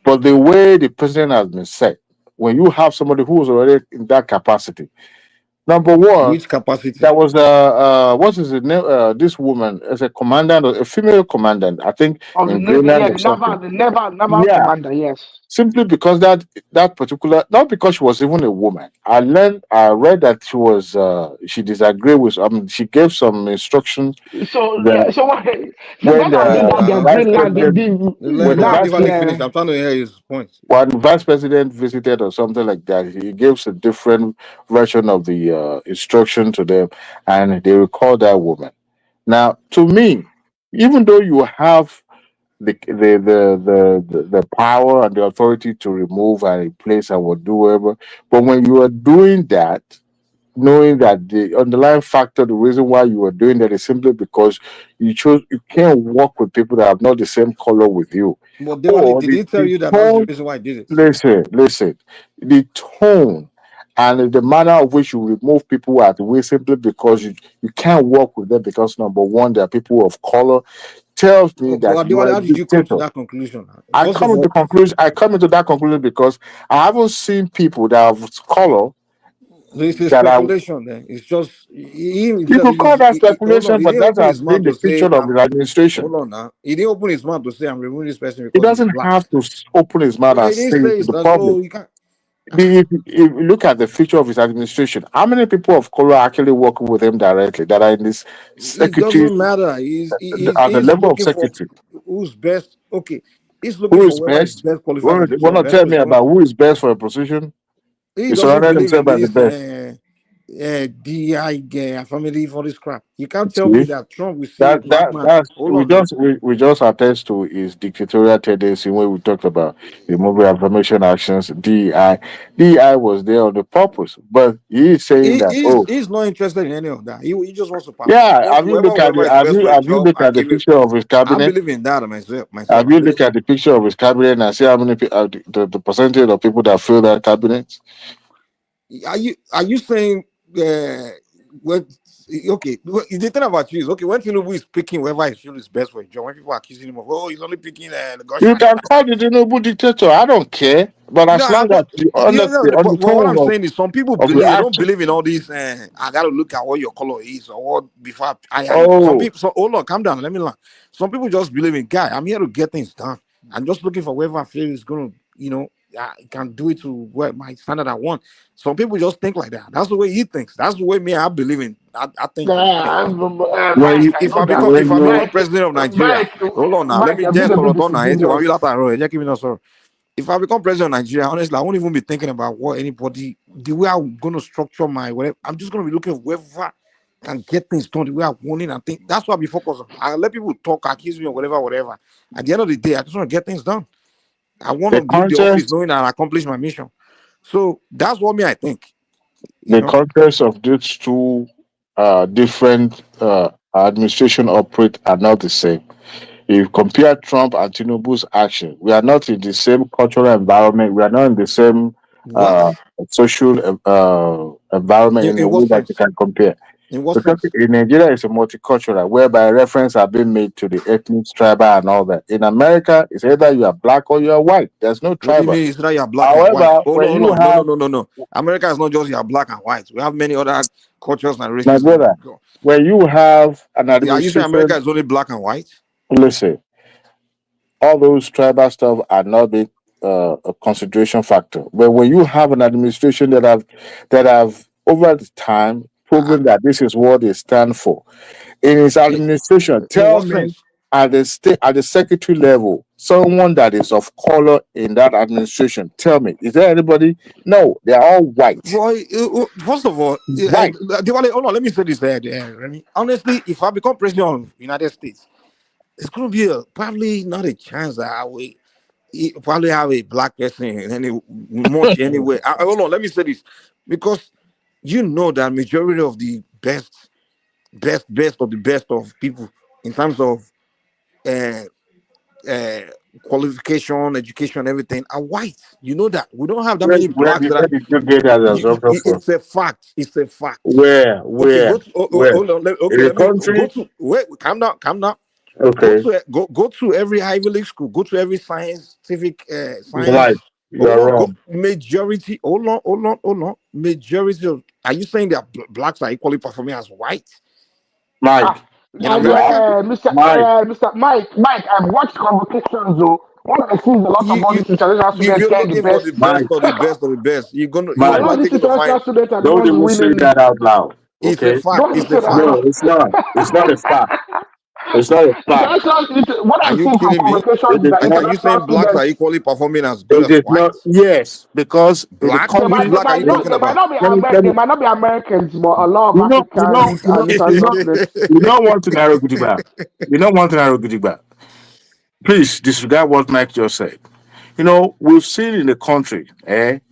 But the way the president has been set, when you have somebody who is already in that capacity, number one, Which capacity? that was what is it name? This woman as a commandant, a female commandant, I think Of the in Navy, Greenland yeah, or something. the naval Yeah, commander, yes. simply because that particular, not because she was even a woman. I read that she disagreed with. She gave some instructions So that yeah, so what? So when when I did that, their vice Greenland, president, when the Let vice Diwali president finish. I'm trying to hear his point. when vice president visited or something like that, he gives a different version of the instruction to them, and they recall that woman. Now, to me, even though you have the power and the authority to remove and replace and will do whatever. But when you are doing that, knowing that the underlying factor, the reason why you are doing that is simply because you can't work with people that have not the same color with you. But Or did he tell the you that that's the tone, reason why he did it? listen, the tone and the manner of which you remove people at will simply because you can't work with them because number one, they are people of color, tells me that But you are a how did you come to dictator. that conclusion? First of all, I come into that conclusion because I haven't seen people that have color it's a that are. speculation. Then it's just he You himself. could call that Hold on, speculation, he but didn't that open has his been mouth the to say, feature of the administration. hold on now. He didn't open his mouth to say, I'm removing this person He because he's doesn't black. have to open his mouth Yeah, and he didn't say it say to it. the So public. you can't. If you look at the feature of his administration, how many people of color are actually working with him directly that are in this It secretary doesn't matter. at the He's level of looking for secretary? who's best. Okay, he's looking Who for is whoever is best? best qualified for You the want job. to That's tell what me he's going. about who is best for a position? He He doesn't surrounded believe himself in by the this best. DI family for this crap. You can't tell me See? that Trump will see a black man. That's Hold on now. we just attest to his dictatorial tendency when we talked about removing affirmation actions. DI was there on the purpose, but he is saying that He's not interested in any of that. He just wants to yeah. wants whoever is best for a Have you job looked and at the give it. picture of his I cabinet? believe in that myself. Have you looked at the picture of his cabinet and see how many the percentage of people that fill that cabinet? Are you saying when okay the thing about you is okay when Tinubu is picking whoever he feels is best for a job, when people are accusing him of he's only picking the You Goshan. can call the Tinubu dictator. I don't care, but No, as long as the but what I'm undertone saying is some people of the believe they don't action. believe in all these. I gotta look at what your color is or what before some Oh, people. So hold on, calm down. Let me learn. Some people just believe in guy. I'm here to get things done. I'm just looking for whoever I feel is gonna, can do it to what my standard I want. Some people just think like that. That's the way he thinks. That's the way I believe in. I think. when If you I become president of Nigeria, hold on now. Let Mike, me have you just never hold on now. disobedient? If I become president of Nigeria, honestly, I won't even be thinking about what anybody, the way I'm going to structure my whatever. I'm just going to be looking for whoever can get things done the way I want it. And think that's what I be focused on. I let people talk, accuse me or whatever. At the end of the day, I just want to get things done. I want the to leave the office context knowing that I accomplished my mission. So that's what I think. the context of these two different administration operate are not the same. If you compare Trump and Tinubu's action, we are not in the same cultural environment. We are not in the same What? uh, social environment in a In way what that you sense? can compare. In what Because sense? in Nigeria, it's a multicultural, whereby reference are being made to the ethnic, tribal, and all that. In America, it's either you are black or you are white. There's no What do you tribal. mean? It's not you're black and white. However, Hold when on, you hold on. have No. America is not just you're black and white. We have many other cultures and my races. brother, when you have an Are you saying America administration, is only black and white? listen, all those tribal stuff are not a consideration factor. But when you have an administration that have over the time proven that this is what they stand for, in its administration, In tell what me sense? at the secretary level, someone that is of color in that administration. Tell me, is there anybody? No, they are all white. Boy, first of all, White. Diwali, hold on, let me say this Remy. Honestly, if I become president of the United States, it's going to be probably not a chance that I will probably have a black person in any much anyway. Hold on, let me say this because you know that majority of the best of the best of people in terms of uh, uh, qualification, education, everything are white. You know that we don't have that many blacks that Where are. did you get that assumption from? It's a fact. It's a fact. Where? Okay, Where? go to. Where? Hold on. In Okay, the let me go country? to. Wait, calm down. Okay. Go to every Ivy League school. Go to every scientific Right. science. You Hold are on. Go wrong. majority. Hold on. Majority of. Are you saying that blacks are equally performing as white Mike. in And America? Mike. Mr. Mike, I've watched convocations though. What I see is a lot of all You these international if students you're getting the looking for the best. best Mike. of the best of the best, you're And Mike. all these likely going to find international students are the Don't ones even say winning. that out loud. it's a Okay? fact. Don't you It's a say that fact. No, now? it's not. It's not a fact. It's not a fact. What Are I'm you seeing from kidding me? It convocations is is that Okay, not. you international saying blacks are students, equally performing as good It as is white? not. Yes, because in the Black? Which country, black are you let me talking they might about? not be let me let They me. might not be Americans, but a lot of You know, you know, Africans you know, and you international know, students. you know one thing I Gidigba. You know one thing I Gidigba. please disregard what Mike just said. We've seen in the country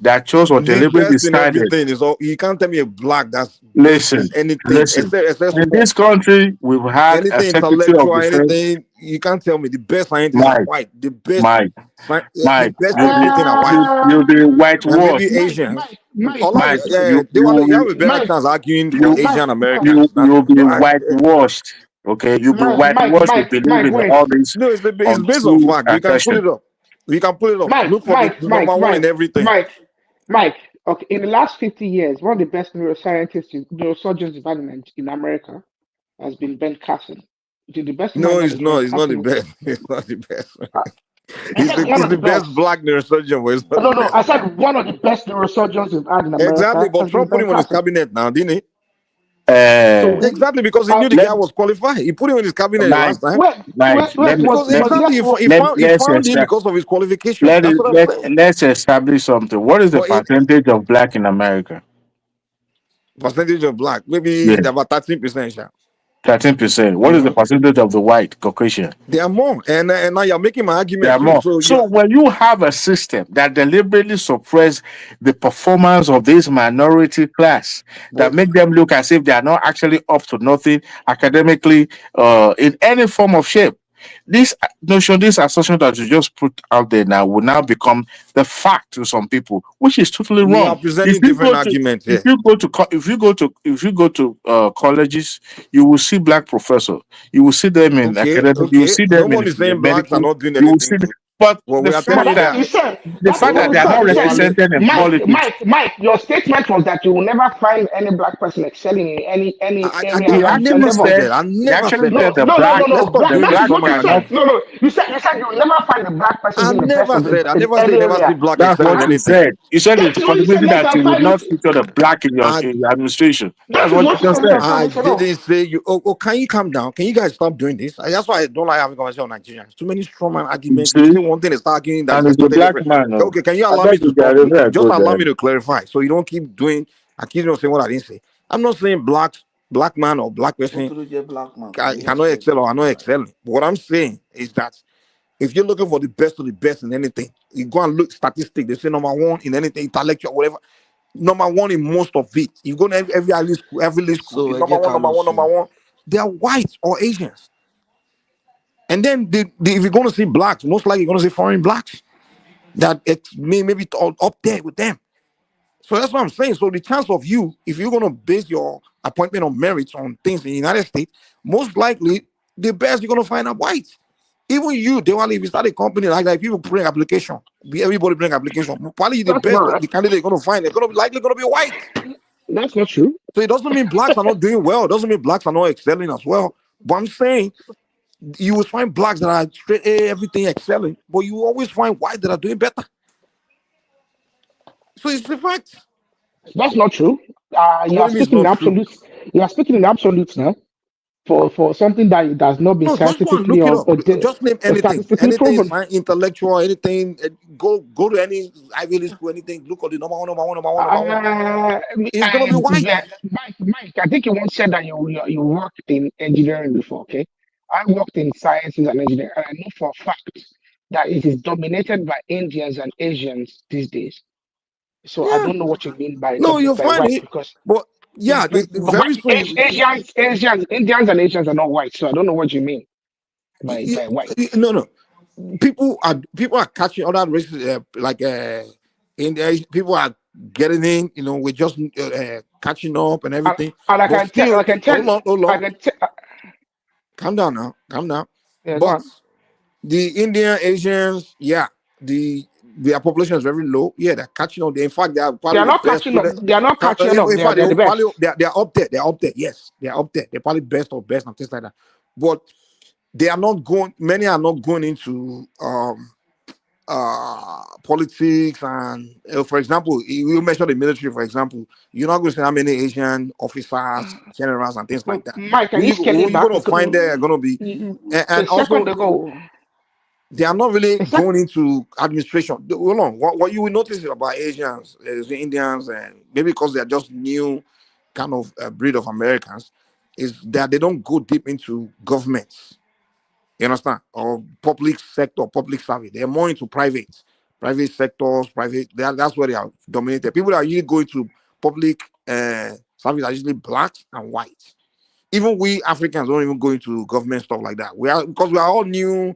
that church was The deliberately best in decided. everything is all. You can't tell me a black that's best in Listen, anything listen. except In this sports. country, we've had a Anything secretary of intellectual, defense, anything you can't tell me. The best scientists are Mike, white. The best, Mike, the Mike. best You'll in be, anything are white, you'll be and maybe whitewashed. Asians. Mike, Yeah, you have a better chance arguing for Asian Americans than you'll be black. whitewashed. Okay, you'll be whitewashed to believe in Wait. all these No, it's based on untrue fact. You can pull assertions. it up. You can pull it up. Mike, Look for the Mike, number Mike, one in Mike, everything. Mike, Mike. Okay, in the last 50 years, one of the best neurosurgeons you've had in America has been Ben Carson. The best No, man that it's is Ben not. It's not the Carson. best. It's not the best. I said one It's of the the best best. black neurosurgeon, but it's not the No, best. I said one of the best neurosurgeons we've had in Exactly, America but has been Trump put Ben him on his Carson. cabinet now, didn't he? Uh, Exactly, because he knew the let guy was qualified. He put him in his cabinet the Mike, last time. Wait, Mike, let me Because let, exactly, he let's found him establish. because of his qualification. That's what I'm saying. Let's establish something. What is the But in percentage of black in America? percentage of black, maybe Yeah, about 13%. 13%. What is the percentage of the white Caucasian? They are more, and now you're making my There argument are too. more. So So when you have a system that deliberately suppress the performance of this minority class, that but make them look as if they are not actually up to nothing academically, in any form of shape, this notion, this assertion that you just put out there now will now become the fact to some people, which is totally you are wrong. If presenting you different go to arguments if here. you go to co- if you go to colleges, you will see black professors. You will see them in academic. You will Okay. see them in Nobody's saying blacks are medical. not doing You will anything see, good. but Well, the we are telling fact you But that that. you said the fact that they are not you said, represented in politics, Mike, your statement was that you will never find any black person excelling in any area he and actually endeavor. said I he never actually said said that. Let's stop the doing this That's black what you strawman said. argument. No, you said you will never find a black person I being the best never of said. I in never said you any never see area. black That's excel what in you anything. said. You said it's That a is what you said. possibility Let's that you would find not it. feature the black I in your administration. That That's is what you what you just said. said. Let's find I it. No. didn't say you. Oh, can you calm down? Can you guys stop doing this? That's why I don't like having conversation on Nigerians. Too many strawman You arguments. You see, say one thing, and start arguing that and there's it's a totally black different. man. No, Okay, can you I allow me beg to you, talk? Gary, where I Just go allow there. me to clarify, so you don't keep doing. I keep on saying what I didn't say. I'm not saying black man or black What person to do, black man? cannot excel or are not excelling. What I'm saying is that if you're looking for the best of the best in anything, you go and look statistics. They say number one in anything, intellectual, whatever. Number one in most of it. You go to every elite school, So the number one, number one, number one. They are white or Asians. And then if you're going to see blacks, most likely you're going to see foreign blacks that it's maybe up there with them. So that's what I'm saying. So the chance of you, if you're going to base your appointment on merits on things in the United States, most likely the best you're going to find are white. Even you, they want if you start a company like that, people bring application, everybody bring application. Probably the That's best, not. the candidate you're going to find, they're going to be likely going to be white. That's not true. So it doesn't mean blacks are not doing well. It doesn't mean blacks are not excelling as well. But I'm saying you will find blacks that are straight A, everything excelling, but you always find whites that are doing better. So it's the fact. That's not true. What You do are you mean it's speaking in not true? absolutes. You are speaking in absolutes now for something that has not been No, just go and scientifically look it up. Just name or anything. statistically Anything proven. science, intellectual, anything. Go to any Ivy League school, anything. Look at the number one, number one, number one, number one. It's gonna be white. Yeah, Mike, I think you once said that you worked in engineering before, okay? I worked in sciences and engineering, and I know for a fact that it is dominated by Indians and Asians these days. So I Yeah. don't know what you mean by No, you'll by find white it. because But yeah, very soon. Asians, Indians and Asians are not white. So I don't know what you mean by white. No. People are catching other races people are getting in. We're just catching up and And, everything. and But still, I can tell, hold on, hold I on. can tell. Calm down now. Calm down. Yeah, go But on. the Indian Asians, yeah, their population is very low. Yeah, they're catching up. In fact, they are They are probably the not best catching up. students. They are not catching up. In fact, They're the best. they're up there. They're up there. Yes, they're up there. They're probably best of best and things like that. But they are not going. Many are not going into politics and for example, you mentioned the military. For example, you're not going to see how many Asian officers, generals, and things like that. Mike, can Who you scale it you back? going to find there are going to be, A and second also ago, they are not really going into administration. Hold on. What you will notice about Asians, the Indians, and maybe because they are just new kind of breed of Americans, is that they don't go deep into governments. You understand? Or public sector, public service. They're more into private sectors, that's where they are dominated. People that are usually going to public service are usually blacks and whites. Even we Africans don't even go into government stuff like that. Because we are all new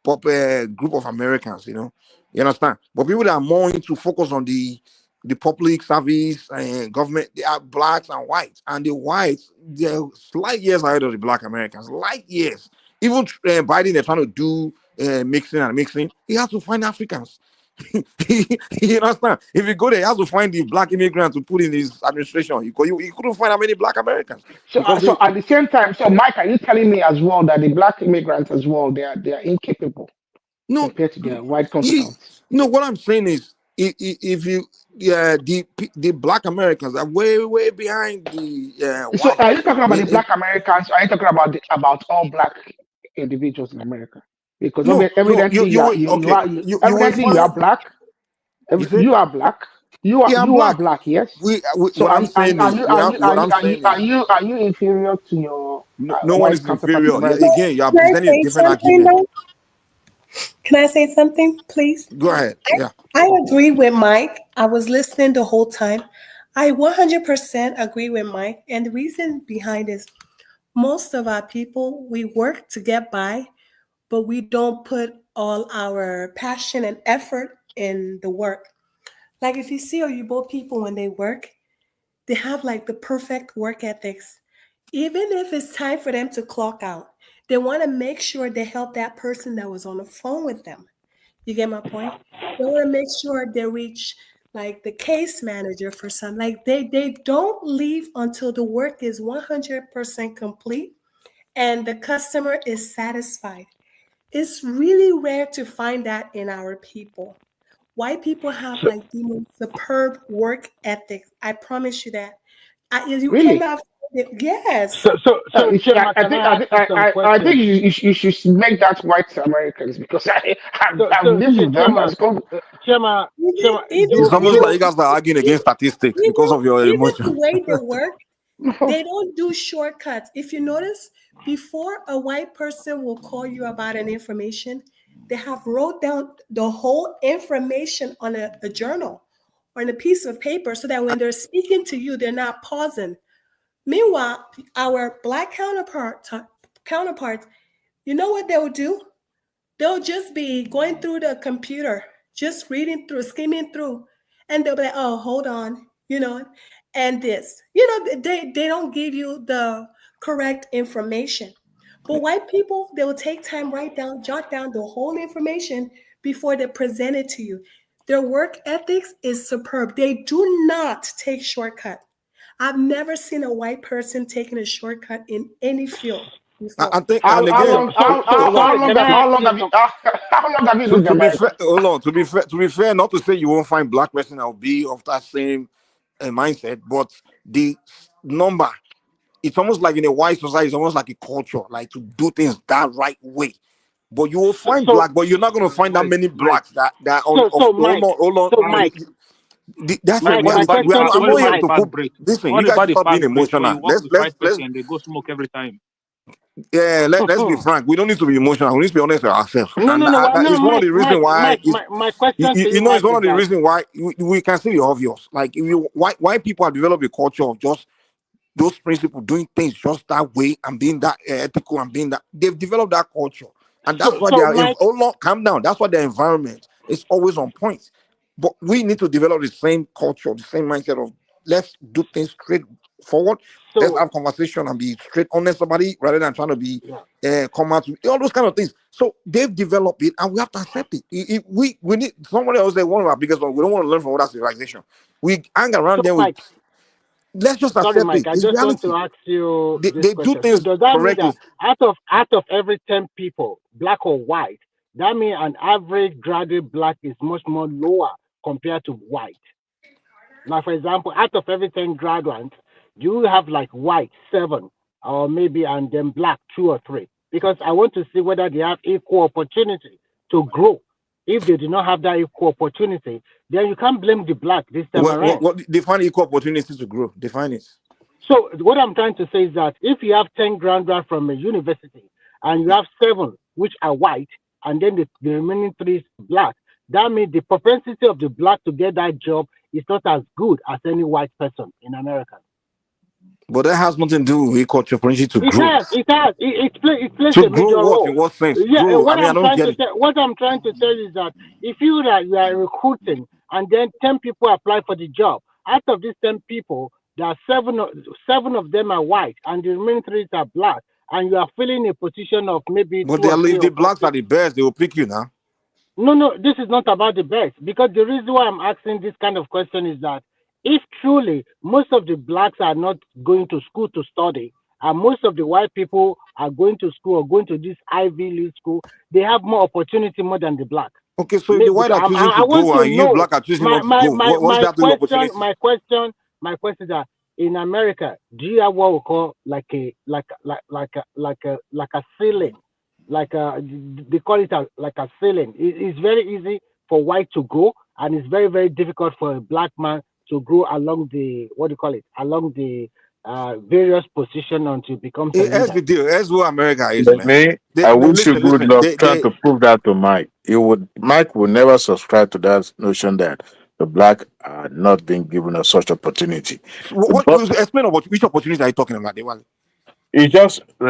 group of Americans, you understand? But people that are more into focus on the public service and government, they are blacks and whites. And the whites, they're slight years ahead of the black Americans, light years. Even Biden, they're trying to do mixing. He has to find Africans. You understand? If you go there, he has to find the black immigrants to put in his administration. He couldn't find that many black Americans. So, so at the same time, so Mike, are you telling me as well that the black immigrants as well, they are incapable compared to their white counterparts? No, what I'm saying is, if you the black Americans are way behind the white. So are you talking about the black Americans? Or are you talking about all black individuals in America? Because evidently you are black. You are black. You are black. Yes. Are you inferior to your no one is inferior. Again, you are presenting a different argument. Can I say something, please? Go ahead. Yeah. I agree with Mike. I was listening the whole time. I 100% agree with Mike. And the reason behind is most of our people, we work to get by, but we don't put all our passion and effort in the work. Like if you see Oyibo people when they work, they have like the perfect work ethics. Even if it's time for them to clock out, they want to make sure they help that person that was on the phone with them. You get my point? They want to make sure they reach like the case manager for some. Like they don't leave until the work is 100% complete and the customer is satisfied. It's really rare to find that in our people. White people have like the most superb work ethics. I promise you that. You really? Cannot. Yes. I think you should make that white Americans because I've lived with them. It's almost like you guys are arguing against statistics because of your emotion. The way they work, they don't do shortcuts. If you notice, before a white person will call you about an information, they have wrote down the whole information on a journal or on a piece of paper so that when they're speaking to you, they're not pausing. Meanwhile, our black counterparts, you know what they'll do? They'll just be going through the computer, just reading through, skimming through, and they'll be like, oh, hold on, and this. They don't give you the correct information. But white people, they will take time, jot down the whole information before they present it to you. Their work ethics is superb. They do not take shortcuts. I've never seen a white person taking a shortcut in any field before. I think, and again, how long have you lived in America? Hold on. To be fair, not to say you won't find black person that will be of that same mindset, but the number, it's almost like in a white society, it's almost like a culture, like to do things that right way. But you will find black, but you're not going to find that many blacks that on. Hold on. Mike. That's I'm not here to put. Listen, you guys stop being emotional. Let's they go smoke every time. Yeah, let's be frank. We don't need to be emotional. We need to be honest with ourselves. No. It's one of the reasons why. My question to you, it's one of the reasons why we can see the obvious. Like why people have developed a culture of just those principles, doing things just that way and being that ethical and being that. They've developed that culture, and that's why they are. Calm down. That's why their environment is always on point. But we need to develop the same culture, the same mindset of let's do things straight forward. Let's have conversation and be straight, honest somebody rather than trying to be come out with all those kind of things. So they've developed it, and we have to accept it. We need somebody else say one of our biggest ones. We don't want to learn from other civilization. We hang around them. Let's just accept it. Mike, I just want to ask you. They do things so does that correctly. mean that out of every 10 people, black or white, that means an average graduate black is much more lower compared to white? Like, for example, out of every 10 graduates, you have like white 7 or maybe and then black 2 or 3, because I want to see whether they have equal opportunity to grow. If they do not have that equal opportunity, then you can't blame the black this time around. What define equal opportunity to grow? Define it. So what I'm trying to say is that if you have 10 graduates from a university and you have 7 which are white, and then the remaining 3 is black. That means the propensity of the black to get that job is not as good as any white person in America. But that has nothing to do with equal opportunity to grow. It has. It plays To a major grow what? role. In what sense? Yeah, Grow. I mean, I don't get it. what I'm trying to tell you is that if you are recruiting and then 10 people apply for the job, out of these 10 people, there are seven of them are white and the remaining 3 are black, and you are filling a position of maybe But 2 or 3 if the or 4 blacks are the best, they will pick you now. No, this is not about the best, because the reason why I'm asking this kind of question is that if truly most of the blacks are not going to school to study, and most of the white people are going to school or going to this Ivy League school, they have more opportunity more than the black. Okay, so if the white are choosing I to want go to and you know. black are choosing not to go, what's that doing opportunity? My question is that in America, do you have what we call like a ceiling? They call it like a ceiling. It's very easy for white to grow, and it's very, very difficult for a black man to grow along the along the various positions until it becomes a leader. That's the deal. That's what America is, But man. I wish you good luck trying to prove that to Mike. Mike will never subscribe to that notion that the black are not being given a such opportunity. Explain about which opportunities are you talking about? Let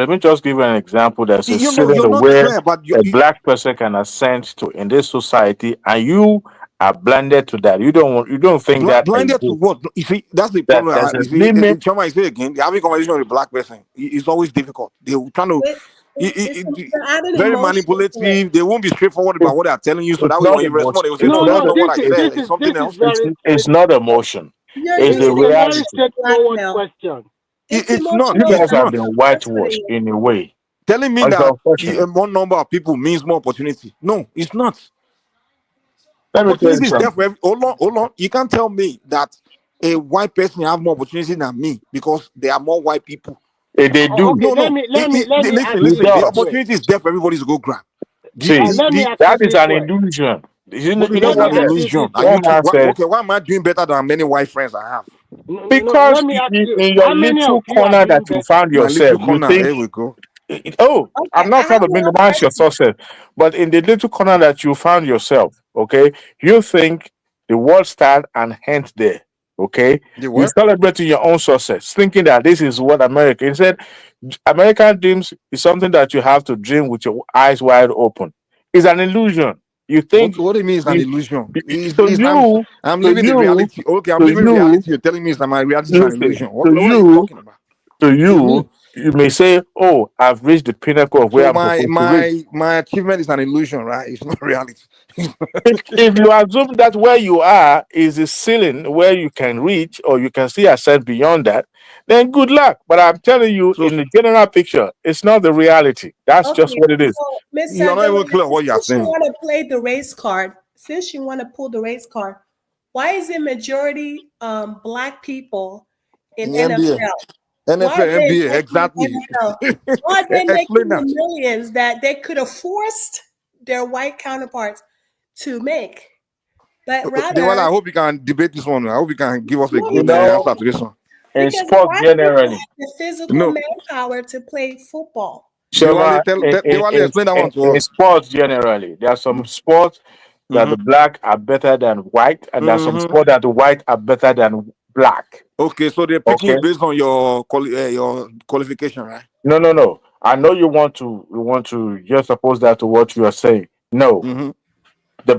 me just give you an example. There's a You're ceiling not where clear, but a black person can ascend to in this society, and you are blinded to that. You don't think that blinded to what? You see, that's the problem. there's a You see, limit. Choma, you say again, having conversation with a black person is always difficult. They're trying to very manipulative. They won't be straightforward about what they are telling you. So that way, when you respond, they will say, "No, that's not what I said. It's something else." It's not emotion. It's the reality. Straightforward question. It's not. You guys have been whitewashed in a way. Telling me that one number of people means more opportunity. No, it's not. Opportunity is there for hold on. You can't tell me that a white person have more opportunity than me because there are more white people. They do. Okay, No. Listen. The opportunity is there for everybody to go grab. That is an illusion. You know what? Illusion. Why am I doing better than many white friends I have? Because in your little corner that you found yourself, you think, here we go. I'm not trying to minimize your success, but in the little corner that you found yourself, okay, you think the world starts and ends there, okay? You celebrating your own success, thinking that this is what America. Instead, American dreams is something that you have to dream with your eyes wide open. It's an illusion. You think what it means is an illusion. I'm living the reality. Okay, I'm living reality. You're telling me my reality is an illusion. What are you talking about? To you, you may say, "Oh, I've reached the pinnacle of where I'm supposed to reach." My achievement is an illusion, right? It's not reality. If you assume that where you are is a ceiling where you can reach or you can see ascend beyond that, then good luck. But I'm telling you, in the general picture, it's not the reality. That's just what it is. So, Ms. You're not even clear what you're saying. You want to play the race card. Since you want to pull the race card, why is it majority black people in NFL? NBA, exactly. Why are they making the millions that they could have forced their white counterparts to make? But rather, I hope you can debate this one. I hope you can give us a good answer to this one. In sports generally, the physical manpower to play football. In sports generally, there are some sports that the black are better than white, and there are some sports that the white are better than black. Okay, so they're picking based on your qualification, right? No. I know you want to just oppose that to what you are saying. No, the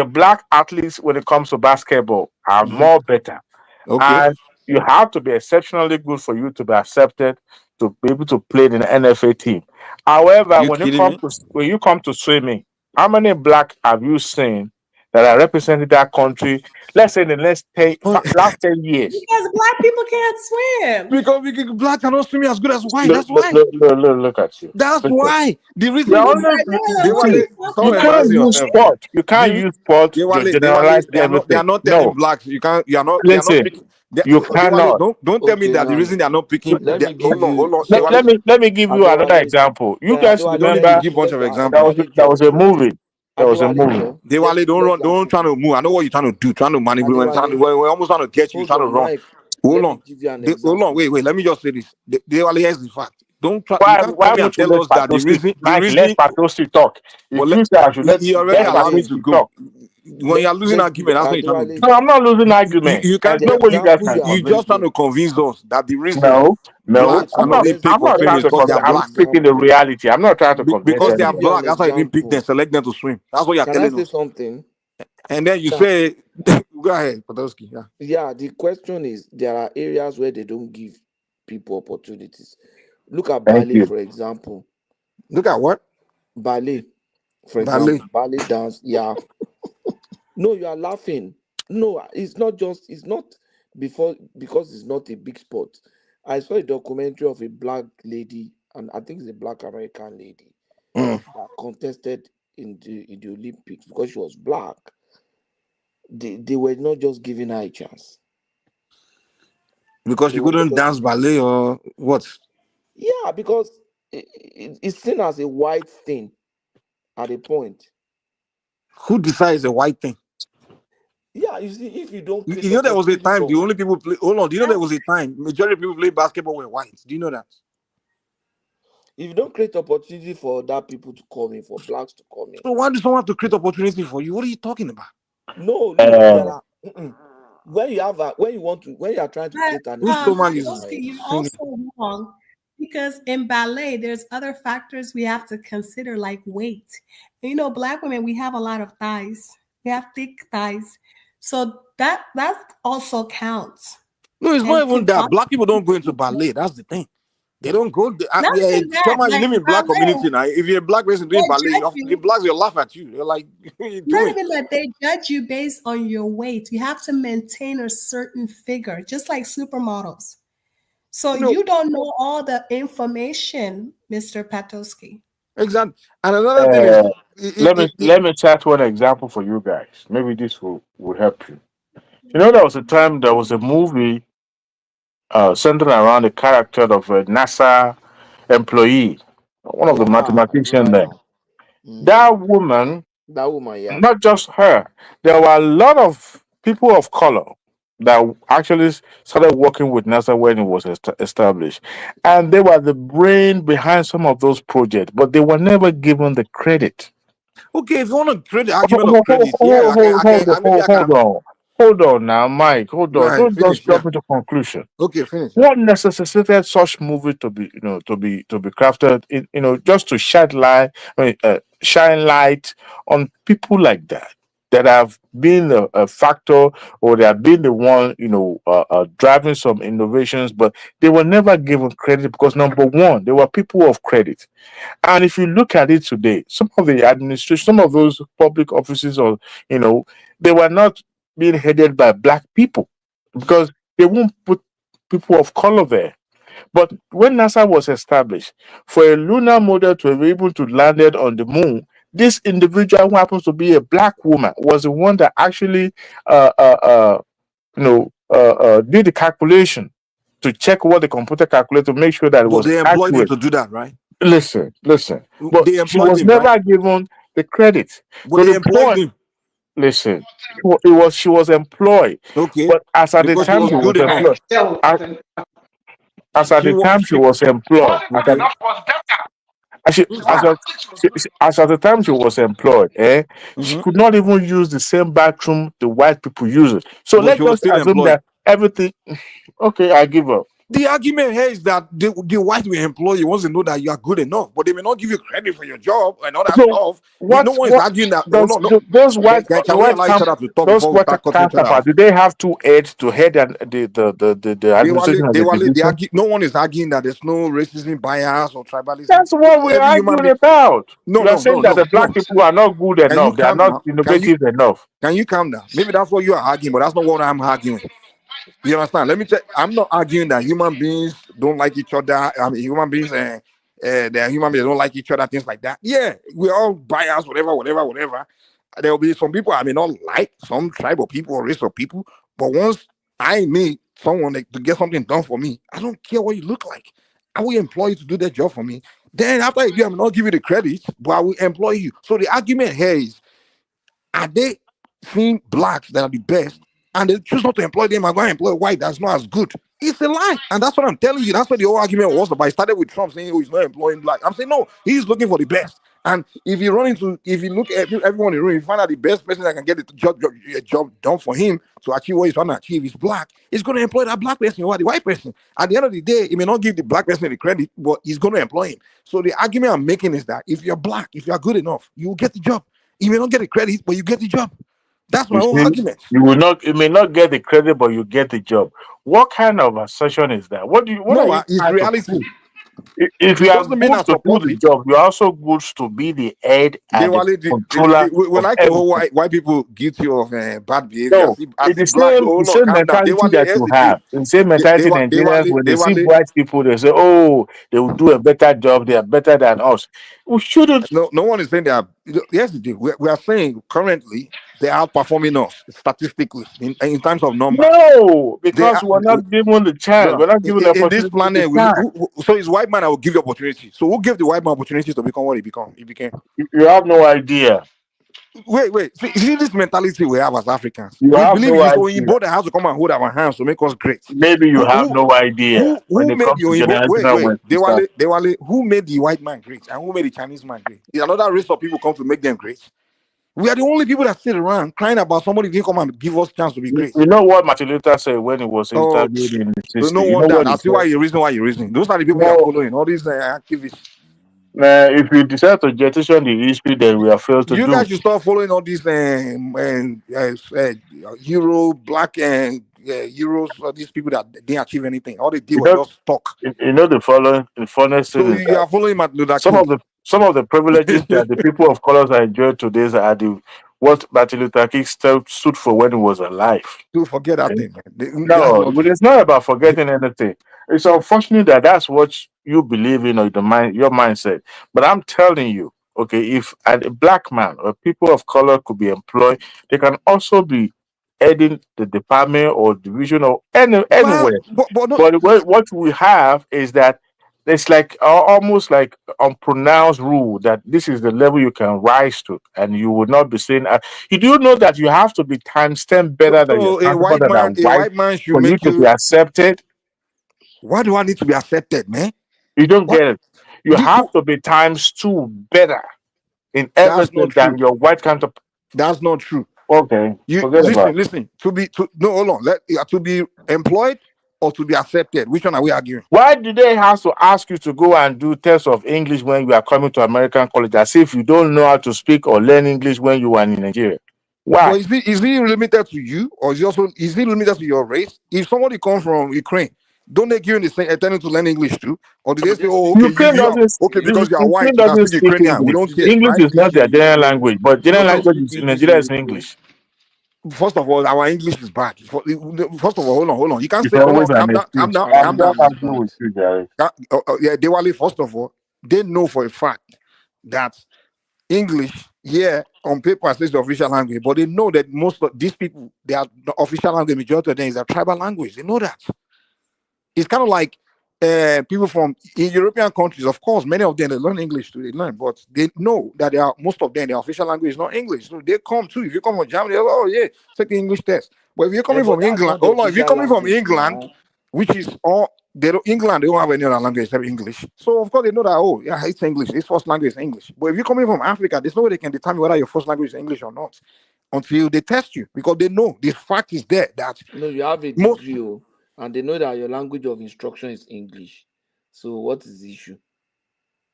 black athletes when it comes to basketball are more better, and you have to be exceptionally good for you to be accepted to be able to play in the NFL team. However, when you come to swimming, how many black have you seen that are representing that country? Let's say in the last 10 years. Because black people can't swim. Because black cannot swim as good as white. That's why. Look at you. That's why. The reason you can't use sport to generalize everything. They are not telling blacks. You are not picking. You cannot. Don't tell me that the reason they are not picking. Let me give you another example. You guys remember? Give a bunch of examples. That was a movie. Diwali, don't try to move. I know what you're trying to do. Trying to manipulate. We're almost trying to get you. Trying to run. Hold on. Wait. Let me just say this. Diwali, here's the fact. Don't try. You Why can't come here and won't you tell let us that the Patoski, reason. Mike? You Why can't come why here and won't you tell let us that the Patoski, reason. The Mike? reason. Let Patoski talk. But If you say I should he already let allowed me to Patoski go. talk. When you're losing argument, that's when you're trying to. Adewale, No, I'm not losing argument. You There's can't no tell. way you guys example can you are You convince just trying me. using. to convince us that the reason No, blacks Wait, are not being let's picked I'm for not swimming trying is to because they let's are convince. I'm black. speaking the reality. I'm not trying to convince Because let's they are give you anybody. black, an that's why you didn't pick them, example. select them to swim. That's what you're Can I telling say us. something? And then you Now, say, go ahead, Podolski. Yeah. yeah, the question is there are areas where they don't give people opportunities. Look at Thank ballet, you. for example. Look at what? Ballet, for Ballet. example, ballet dance. Yeah. No, you are laughing. No, it's not just, it's not before because it's not a big sport. I saw a documentary of a black lady, and I think it's a black American lady that contested in the Olympics because she was black. They were not just giving her a chance. Because They you were not couldn't just dance ballet or what? yeah, because it's seen as a white thing at a point. Who decides the white thing? Yeah, you see, if you don't create You know there was a opportunity time the for only people play. Hold on, do you know there was a time majority of people play basketball were whites? Do you know that? if you don't create opportunity for other people to come in, for blacks to come in. So why do someone have to create opportunity for you? What are you talking about? No, look, there are when you have when you want to when you are trying to create an Whose stomach is Podolsky, you're singing? also wrong because in ballet, there's other factors we have to consider, like weight. And, Black women, we have a lot of thighs. We have thick thighs, so that also counts. No, it's not And even that. Black people don't go into ballet. That's the thing. They don't go. not Yeah, even that, Choma, you like live in black ballet, community now. If you're a black person they doing ballet, judge the you. blacks will laugh at you. They're like, "What are you Not doing?" even that, they judge you based on your weight. You have to maintain a certain figure, just like supermodels. So No, you don't know all the information, Mr. Patosky. exactly. And another thing is, Uh, let me cite one example for you guys. Maybe this will help you. There was a time there was a movie centered around the character of a NASA employee, one of the yeah, I mathematicians remember there. now. That woman, That woman, yeah. not just her, there were a lot of people of color that actually started working with NASA when it was established. And they were the brain behind some of those projects, but they were never given the credit. okay, if you want to create the Hold, argument of hold, hold, credit, yeah, maybe I hold can. on. Hold on now, Mike. Hold Go on. ahead, Don't just finish. Yeah. jump into conclusion. Okay, finish. Yeah. What necessitated such movie to be, to be crafted, just to shine light on people like that have been a factor, or they have been the one, driving some innovations, but they were never given credit because number one, they were people of credit. And if you look at it today, some of the administration, some of those public offices, or they were not being headed by black people because they won't put people of color there. But when NASA was established, for a lunar model to be able to land it on the moon, this individual who happens to be a black woman was the one that actually did the calculation to check what the computer calculated to make sure that it But was they employed him accurate. to do that, right? Listen. But They she employed was him, right? never given the credit. But To they the employed point, him. listen, she was employed, Okay, but as at the because she time was she was good enough. employed, as, as at She the was. time she was employed, Okay. as at the time she was employed, she Mm-hmm. could not even use the same bathroom the white people use it. So But let's she was just still assume employed. that everything. Okay, I give up. The argument here is that the white will employ you once they know that you are good enough, but they may not give you credit for your job and all that So stuff. No what one is what arguing that. Oh, does no, no. those Can we allow each other to talk those before we white start cutting each other counterparts, off? do they have two heads to head the administration and the They division? argue, no one is arguing that there's no racism, bias, or tribalism. That's what we're Every human arguing being. about. No, You are no, saying no, that no, the black no. people are not good Can you enough, they are calm not down? innovative enough. Can you calm down? Maybe that's what you are arguing, but that's not what I'm arguing. You understand? Let me tell. I'm not arguing that human beings don't like each other. I mean, human beings, they're human beings don't like each other, things like that. Yeah, we're all biased, whatever. There will be some people I may not like, some tribal people or race of people, but once I meet someone to get something done for me, I don't care what you look like. I will employ you to do that job for me. Then after you do, I may not give you the credit, but I will employ you. So the argument here is, are they seeing blacks that are the best, and they choose not to employ them and go and employ white that's not as good? It's a lie, and that's what I'm telling you. That's what the whole argument was about. It started with Trump saying, "Oh, he's not employing black." I'm saying, no, he's looking for the best. And if you look at everyone in the room, you find out the best person that can get the job done for him to achieve what he's trying to achieve is black. He's going to employ that black person or the white person. At the end of the day, he may not give the black person the credit, but he's going to employ him. So the argument I'm making is that if you're black, if you're good enough, you will get the job. You may not get the credit, but you get the job. That's my You whole see, argument. you may not get the credit, but you get the job. What kind of assertion is that? What are No, you it's trying to reality. prove? If you It are doesn't mean good I to do support the it. job, you're also good to be the head and the controller We of like the whole everything. white people guilty of bad behavior. No, As it's if black, oh the no, same calm down. mentality that Here's you the thing. have. The same mentality Nigerians, when they see They white people, they say, "Oh, they will do a better job. They are better than us." We shouldn't. No one is saying they are. Here's the thing. We are saying currently they are outperforming us statistically in terms of numbers. No, They because are. we're not given the chance. No, We're not given the in this opportunity to planet, shine. so it's white man that will give you opportunity. So who gave the white man opportunity to become what he become? He became. You have no idea. Wait. See this mentality we have as Africans. You We have believe no it's idea. Oyinbo that has to come and hold our hands to make us great. Maybe you have no idea when Who it made comes the to Oyinbo? generational wealth and stuff. Dewale, who made the white man great and who made the Chinese man great? Is another race of people come to make them great? We are the only people that sit around crying about somebody didn't come and give us chance to be great. You know what Martin Luther said when he was Oh, interviewed in the so no 60s? You know wonder. what he I see why said? you reason why you're reasoning. Those are the people you are No, following. All these activists. if you decide to jettison the history, then we are failed to You do. guys should start following all these Euro black and Euros. These people that didn't achieve anything. All they did You was know, just talk. the funniest thing So is you that are following Martin Luther King. some of the privileges that the people of colors are enjoying today are the what Martin Luther King stood for when he was alive. Do forget that Okay? thing, man. That's No, not but true. it's not about forgetting anything. It's unfortunate that that's what you believe in or your mindset. But I'm telling you, okay, if a black man or people of color could be employed, they can also be heading the department or division or Well, anywhere. but no, But what we have is that it's like almost like unpronounced rule that this is the level you can rise to, and you would not be saying. You do know that you have to be times 10 better than your so counterpart that are a white white man should for you make to be you. accepted. Why do I need to be accepted, man? You don't What? get it. You have to be times 2 better in That's not everything than true. your white counterpart. That's not true. Okay, You forget about it. listen. No, hold on. To be employed or to be accepted. Which one are we arguing? Why do they have to ask you to go and do tests of English when you are coming to American college as if you don't know how to speak or learn English when you are in Nigeria? But Why? is he limited to you, or is he limited to your race? If somebody comes from Ukraine, don't they give you the same attending to learn English too? Or do they say, oh, okay, Ukraine you are doesn't okay because you are white, Ukraine you can doesn't speak speak Ukrainian. We English. don't care, English right? is not their general language, but general No. language in Nigeria is English. First of all, our English is bad. First of all, hold on. You can't It's say, hold always on, an excuse. I'm calm not down. arguing with you, Gary. Yeah, Dewale, first of all, they know for a fact that English, yeah, on paper says the official language, but they know that most of these people, they are the official language, majority of them is a tribal language. They know that. It's kind of like people from in European countries, of course, many of them they learn English too, they learn, but they know that they are most of them, their official language is not English. So they come too. If you come from Germany, they're like, oh yeah, take the English test. But if you're Yeah, coming but from that's England, not the hold on, if you're official coming from language England, now. which is all England, they don't have any other language except English. So of course they know that, oh yeah, it's English. Its first language is English. But if you're coming from Africa, there's no way they can determine whether your first language is English or not until they test you, because they know the fact is there that No, you have a most degree, and they know that your language of instruction is English. So what is the issue?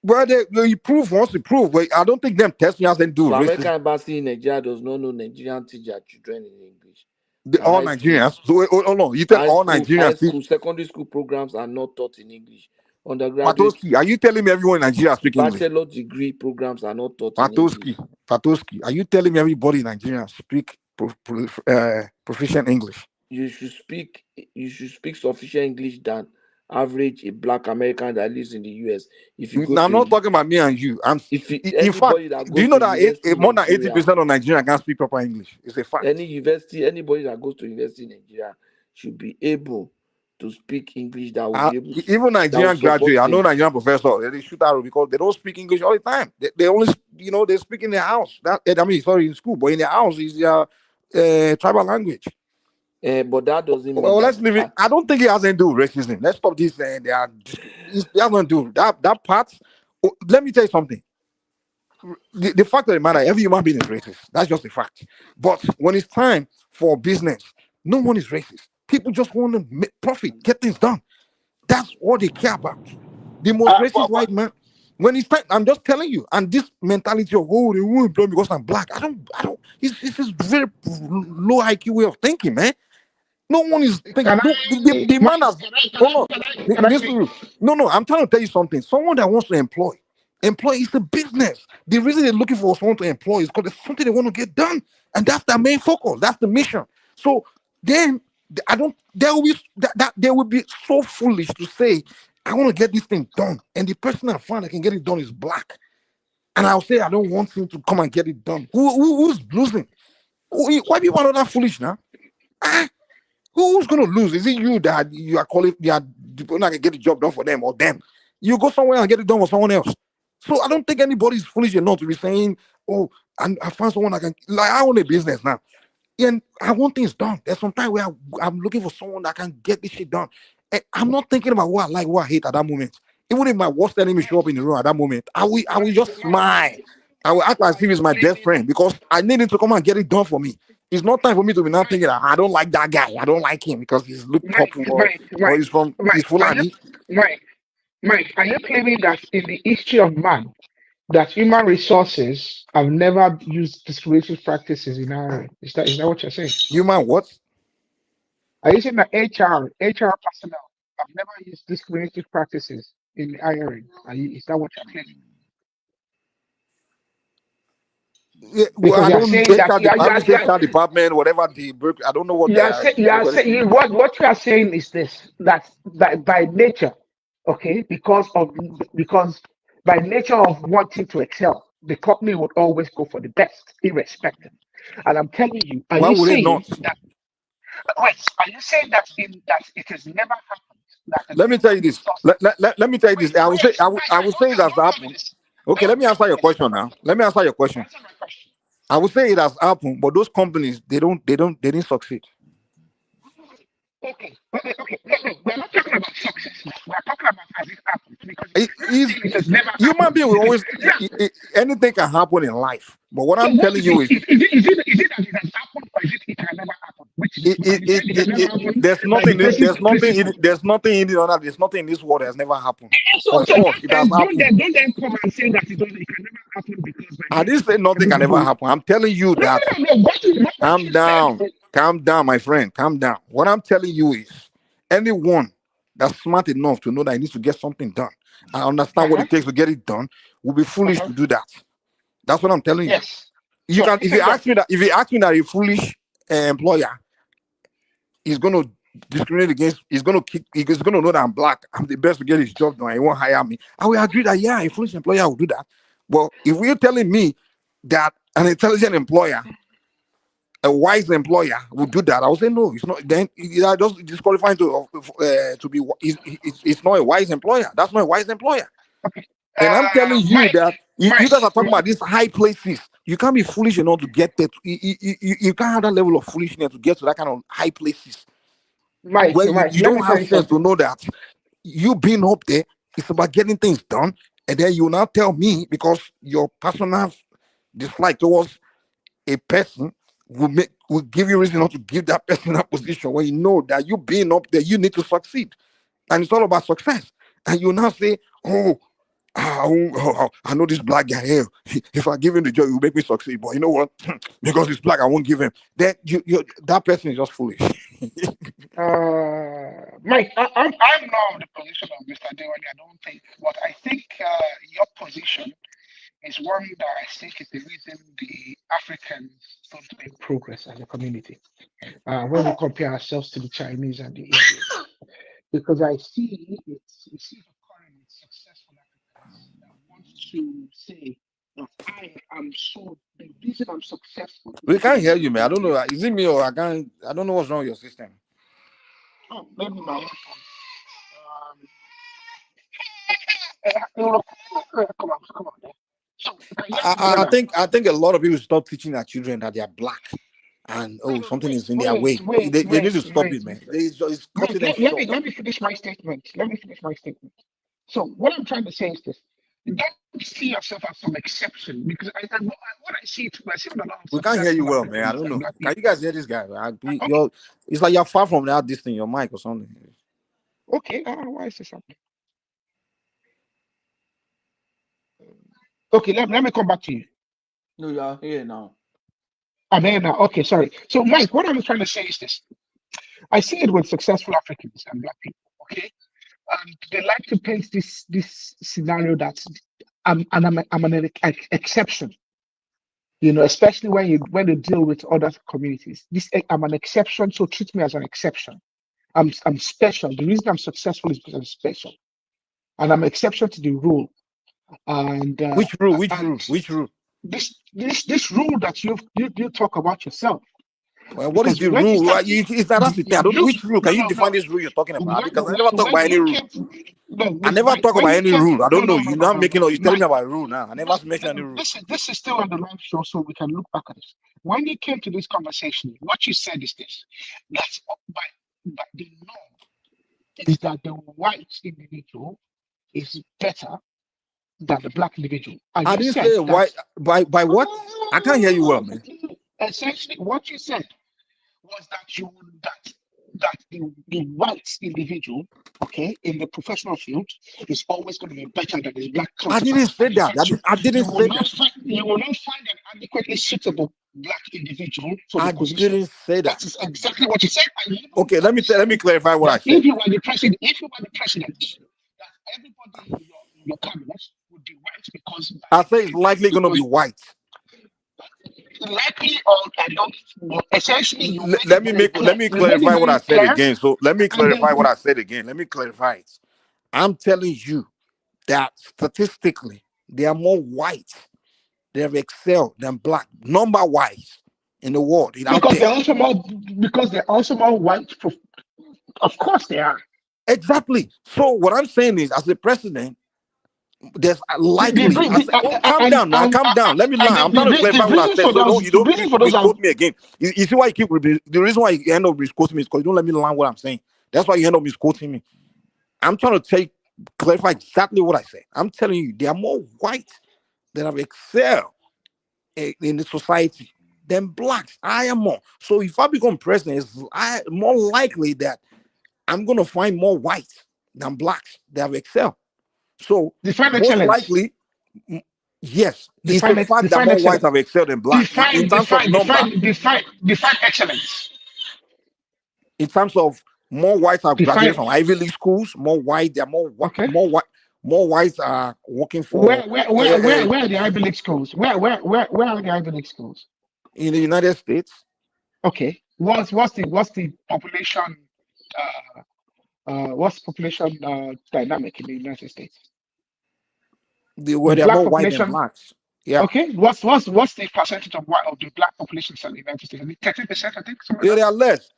well they prove once they prove, but I don't think them testing has anything to do So with American racism. embassy in Nigeria does not know Nigerian teach their children in English. All High schools, Nigerians. So wait, hold on. You tell all high Nigerians. school, secondary school programs are not taught in English. Undergraduate, Patoski, are you telling me everyone in Nigeria speak English? bachelor degree programs are not taught in Patoski, English. Patoski, are you telling me everybody in Nigeria speak proficient English? You should speak sufficient English than average a black American that lives in the US. If you go Now, I'm not to talking about me and you. In fact, anybody that do you goes know to that university in more than Nigeria, 80% of Nigerians can't speak proper English? It's a fact. anybody that goes to university in Nigeria should be able to speak English that will be able to Even that will Nigerian support graduate, I know him. Nigerian professor, they shoot arrow because they don't speak English all the time. They only, they speak in their house. Sorry, in school, but in their house is their tribal language. But that doesn't mean Well, that. let's leave it. I don't think it has anything to do with racism. Let's stop this. It has nothing to do that part. Let me tell you something. The fact of the matter, every human being is racist. That's just a fact. But when it's time for business, no one is racist. People just want to make profit, get things done. That's what they care about. The most racist white man. When it's time, I'm just telling you. And this mentality of they won't employ me because I'm black. I don't. It's a very low IQ way of thinking, man. No one is thinking. No, the man has. Hold on. Listen. No. I'm trying to tell you something. Someone that wants to employ is a business. The reason they're looking for someone to employ is because there's something they want to get done, and that's their main focus. That's the mission. So then I don't. There will be that they will be so foolish to say, "I want to get this thing done," and the person I find that can get it done is black, and I'll say I don't want him to come and get it done. Who's losing? Why people are not that foolish now? Who's going to lose? Is it you that you are calling? You are not gonna get the job done for them or them? You go somewhere and get it done for someone else. So I don't think anybody is foolish enough to be saying, "Oh, and I found someone I can." Like I own a business now, and I want things done. There's some time where I'm looking for someone that can get this shit done, and I'm not thinking about what I like, what I hate at that moment. Even if my worst enemy show up in the room at that moment, I will just smile. I will act as if he's my best friend because I need him to come and get it done for me. It's not time for me to be now thinking I don't like that guy. I don't like him because he's look couple or he's Fulani. Mike, are you claiming that in the history of man, that human resources have never used discriminatory practices in hiring? Is that what you're saying? Human what? Are you saying that HR personnel have never used discriminatory practices in hiring? Is that what you're claiming? Yeah, well, I don't HR department, whatever the I don't know what they are. What you are saying is this: that by nature, okay, because by nature of wanting to excel, the company would always go for the best, irrespective. And I'm telling you, are you saying that it has never happened? Let me tell you this. Let me tell you this. I will say it has happened. Okay, let me answer your question now. Let me answer your question. I would say it has happened, but those companies they didn't succeed. Okay. We're not talking about success. We're talking about has it happened because it has never human being will always anything can happen in life. But what I'm telling you is it that it has happened or is it can never happen? There's nothing in this world that has never happened. Of course, it has happened. Don't then come and say that it can never happen because I didn't say nothing can never happen. I'm telling you that. Calm down, my friend. Calm down. What I'm telling you is anyone that's smart enough to know that he needs to get something done and understand what it takes to get it done will be foolish to do that. That's what I'm telling you. Yes. You can if you ask me that a foolish employer is going to discriminate against, he's going to know that I'm black, I'm the best to get his job done, he won't hire me, I will agree that a foolish employer will do that. But if you're telling me that an intelligent employer, a wise employer would do that, I would say no, it's not. Then it's just disqualifying to be. It's not a wise employer. That's not a wise employer. And I'm telling you that you guys are talking about these high places. You can't be foolish enough to get there. You can't have that level of foolishness to get to that kind of high places. Where you don't have sense to know that you being up there, it's about getting things done. And then you now tell me because your personal dislike towards a person will give you reason not to give that person that position when you know that you being up there, you need to succeed. And it's all about success. And you now say, I know this black guy here. If I give him the job, he will make me succeed. But you know what? Because he's black, I won't give him. Then that person is just foolish. Mike, I'm not in the position of Mr. Dewani. I don't think, but I think your position is one that I think is the reason the Africans don't make progress as a community when we compare ourselves to the Chinese and the Indians. Because I see the current successful Africans that want to say that I am the reason I'm successful. We can't hear you, man. I don't know. Is it me or I don't know what's wrong with your system. Oh, maybe my come on. So, I think a lot of people stop teaching their children that they are black No, something is in their wait, way. wait, They wait, need to stop wait, it, man. wait. It's cutting them Let short. me finish my statement. Let me finish my statement. So what I'm trying to say is this: don't see yourself as some exception because what I see too, I see a lot of We can't hear you successful well, man. I Africans don't and know. black Can you people. guys hear this guy? Okay, It's like you're far from that distant, your mic or something. okay. Why is this happening? Okay, let me come back to you. No, you are here now. I'm here now. Okay, sorry. So, Mike, what I'm trying to say is this: I see it with successful Africans and black people. Okay, they like to paint this scenario that I'm an exception. You know, especially when you deal with other communities. I'm an exception, so treat me as an exception. I'm special. The reason I'm successful is because I'm special, and I'm an exception to the rule. And Which rule? Which rule? Which rule? This rule that you talk about yourself. Well, what is Because the when you rule? start, That's the thing. I don't know which rule. Can you define this rule you're talking about? Because I never talk about any you rule. came to, no, I listen, never Mike, talk when about you any came, rule. I don't know. no, You're not making or you're telling Mike, me about a rule now. I never mentioned any rule. this is still on the live show, so we can look back at this. When you came to this conversation, what you said is this: that by the norm is that the white individual is better than the black individual. And I you didn't said say why by what? I can't hear you well, man. essentially what you said was that the white individual, okay, in the professional field is always going to be better than his black I counterpart. didn't say And in that. fact, I didn't say that. you will not find an adequately suitable black individual for the I position. didn't say that. That is exactly what you said. And you Okay, let me clarify what I that said. if you were the president, that everybody in your cabinet would be white because I say it's likely going to be white. likely or I don't essentially you Let me clarify what I said again. So let me clarify what I said again. Let me clarify it. I'm telling you that statistically they are more white. They have excelled than black, number wise in the world. Because they're also more white. Of course they are. Exactly. So what I'm saying is, as a president, there's likely. Calm down now. Calm down. Let me lie. I'm trying to clarify what I said. So you don't keep misquote me again. You see why you keep the reason why you end up misquoting me is because you don't let me learn what I'm saying. That's why you end up misquoting me. I'm trying to clarify exactly what I said. I'm telling you, they are more white that have excelled in the society than blacks. I am more. So if I become president, it's more likely that I'm going to find more whites than blacks that have excelled. So most likely, yes, it's a fact that more whites have excelled than blacks in terms of number. Define excellence. In terms of more whites are graduating from Ivy League schools, more white, there are more whites are working for. Where are the Ivy League schools? Where are the Ivy League schools? In the United States. Okay. What's the population? What's population dynamic in the United States? Where there are more white than blacks. Yeah. Okay. What's the percentage of the black population in the United States? 30%, I think. Yeah, they are less.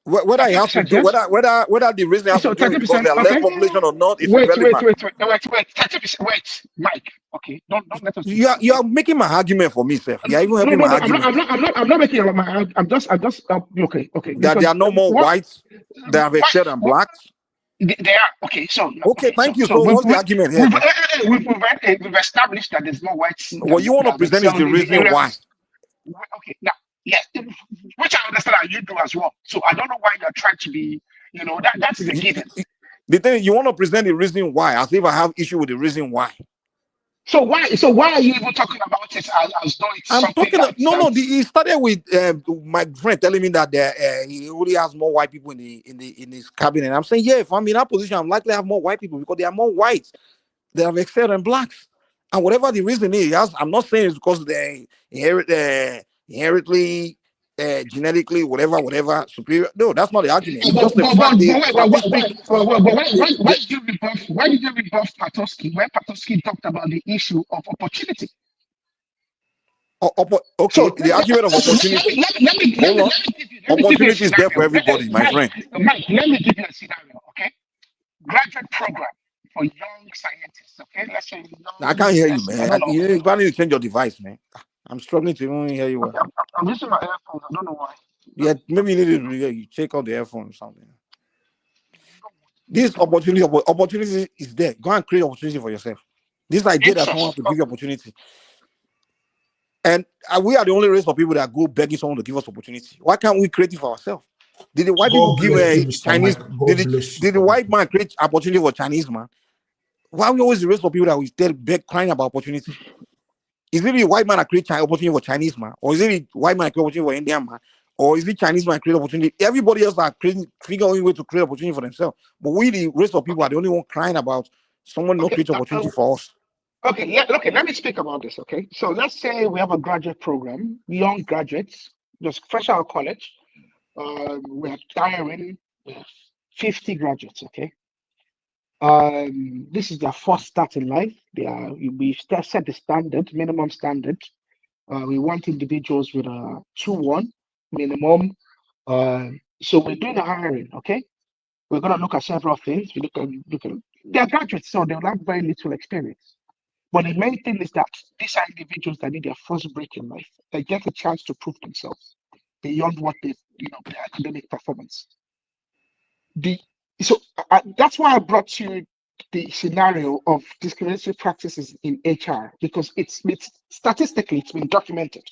Whether it has to do whether the reason has to do is because there are less population or not is irrelevant. Wait. 30%. Wait, Mike. Okay, don't let us. You are making my argument for me, Seth. You are even helping my argument. I'm not making my. I'm just. Okay. That there are no more whites that have excelled than blacks. They are okay. So okay, thank you. So what's the argument here? We've established that there's more whites. What you want to present is the reason why. Okay, now yes, which I understand that you do as well. So I don't know why you're trying to be. That is a given. The thing you want to present the reason why, as if I have issue with the reason why. So why are you even talking about it as though it's I'm something talking. He started with my friend telling me that he already has more white people in his cabinet. I'm saying, yeah, if I'm in that position, I'm likely to have more white people because there are more whites that have excelled than blacks. And whatever the reason is, I'm not saying it's because they inherently, genetically, whatever, superior. No, that's not the argument. It's just the fact. Why did you rebuff Patosky when Patosky talked about the issue of opportunity? Okay, the argument of opportunity. Hold on. Opportunity is there for everybody, my friend. Mike, let me give you a scenario, okay? Graduate program for young scientists, okay? Let's say I can't hear you, man. You need to change your device, man. I'm struggling to even hear you well. I'm using my earphones I don't know why. Yeah, maybe you need to check out the earphone or something. This opportunity is there. Go and create opportunity for yourself. This idea that someone has to give you opportunity. And we are the only race of people that go begging someone to give us opportunity. Why can't we create it for ourselves? Did the white people give a Chinese? Did the white man create opportunity for Chinese man? Why are we always the race of people that we still beg crying about opportunity? Is it the white man that create opportunity for Chinese man, or is it the white man that create opportunity for Indian man, or is it Chinese man create opportunity? Everybody else are figuring a way to create opportunity for themselves. But we, the rest of people, are the only one crying about someone not creating opportunity for us. Okay, let me speak about this, okay? So let's say we have a graduate program, young graduates, just fresh out of college. We're hiring 50 graduates, okay? This is their first start in life. We set the standard, minimum standard. We want individuals with a 2-1 minimum. So we're doing the hiring, okay? We're gonna look at several things. We look at they're graduates, so they'll have very little experience. But the main thing is that these are individuals that need their first break in life. They get a chance to prove themselves beyond what their academic performance. That's why I brought you the scenario of discriminatory practices in HR, because it's statistically it's been documented.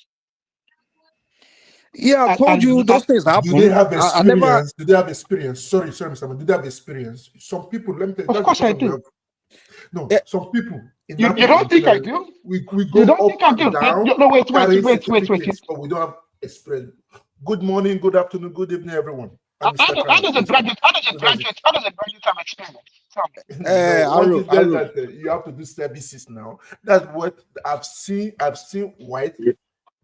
Yeah, I told you those things happen. Do they have experience? Do they have experience? Sorry, Mr. Man. Do they have experience? Some people, let me tell you. Of course I do. No, some people. You don't think I do? We go up and down. No, wait. But we don't have experience. Good morning, good afternoon, good evening, everyone. How does a graduate have experience? You have to do services now. That's what I've seen. I've seen white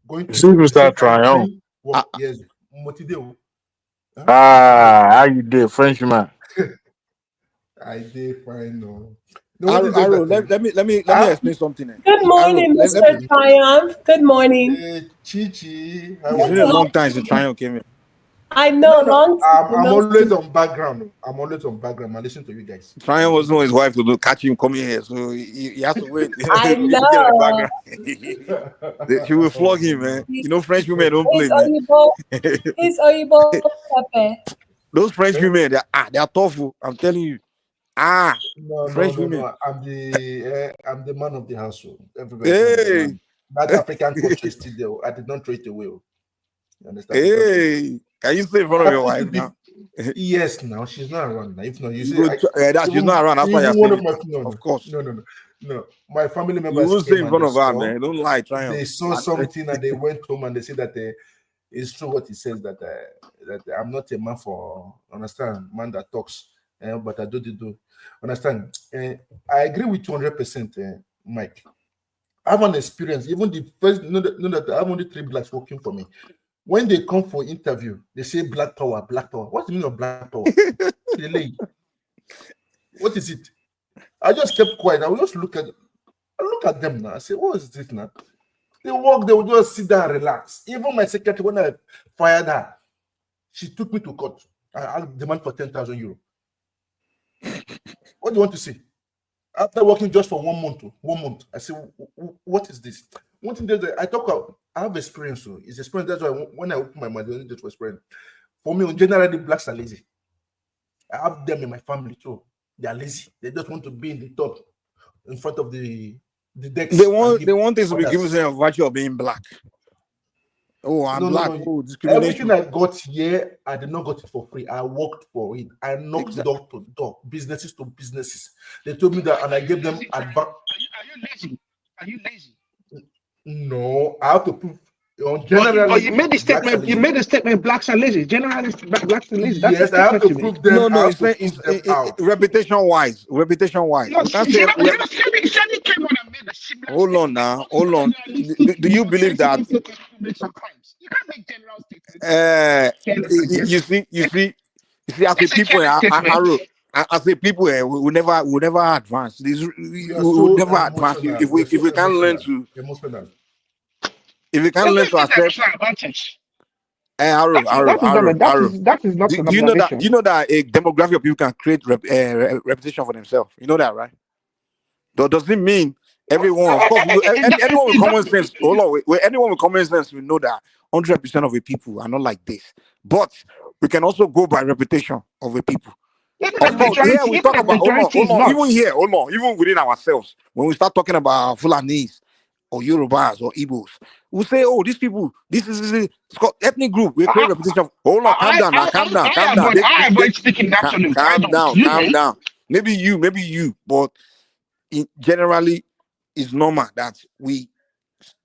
going to Mr. Triumph. Yes, Motideo. How you did, Frenchman? I did fine. No. Let me explain something. Good morning, Mr. Triumph. Good morning. Chichi. It's been a long time since Triumph came in. I know. I'm always on background. I listen to you guys. Triumph was his wife to catch him coming here, so he has to wait. I know. She will flog him, man. You know, French women don't play, man. It's Oyibo Pepe. Those French women, they are tough. I'm telling you. French women. No. I'm the man of the household. Everybody. Hey. That African culture is still there. I did not throw it away. You understand? Hey, can you say in front of your wife now? Yes, now she's not around now. If not, you see, she's not around. That's why you're saying. Of course. No. My family members. You will say in front of her, man. Don't lie, Triumph. They saw something and they went home and they said that it's true what he says that I'm not a man for man that talks, but I do. Understand? I agree with 200%, Mike. I have an experience. Even the first, know that I have only 3 blacks working for me. When they come for interview, they say black power. What's the meaning of black power? What is it? I just kept quiet. I will just look at them now. I say, what is this now? They walk, they will just sit down and relax. Even my secretary, when I fired her, she took me to court. I demand for 10,000 euros. What do you want to say? After working just for 1 month, I say, what is this? One thing that I have experience. So it's experience. That's why when I open my mind, I just experience. For me, generally, blacks are lazy. I have them in my family too. They are lazy. They just want to be in the top, in front of the decks. They want this to be given a virtue of being black. Oh, I'm black. No. Oh, discrimination. Everything I got here, I did not get it for free. I worked for it. I knocked door to door, businesses to businesses. They told me that, and I gave them advice. Are you lazy? No, I have to prove. Generally, you made the statement. You made a statement. Blacks are lazy. Generally, blacks are lazy. Yes, I have to prove them. No. It's reputation-wise. Hold on now. Hold on. Do you believe that? You see. As a people, we will never advance. We will never advance if we can't learn to. If we can't learn to accept. That is not. Do you know that a demographic of people can create reputation for themselves? You know that, right? Does it mean Everyone, of course, anyone with common sense. Hold on, wait, anyone with common sense will know that 100% of the people are not like this. But we can also go by reputation of the people. Of course, here we talk about hold on, even here, even within ourselves, when we start talking about Fulanis or Yorubas or Igbos, we say, oh, these people, this is it's called ethnic group. We create reputation. Hold on, calm down now, calm down. Calm down. Maybe you, but generally, it's normal that we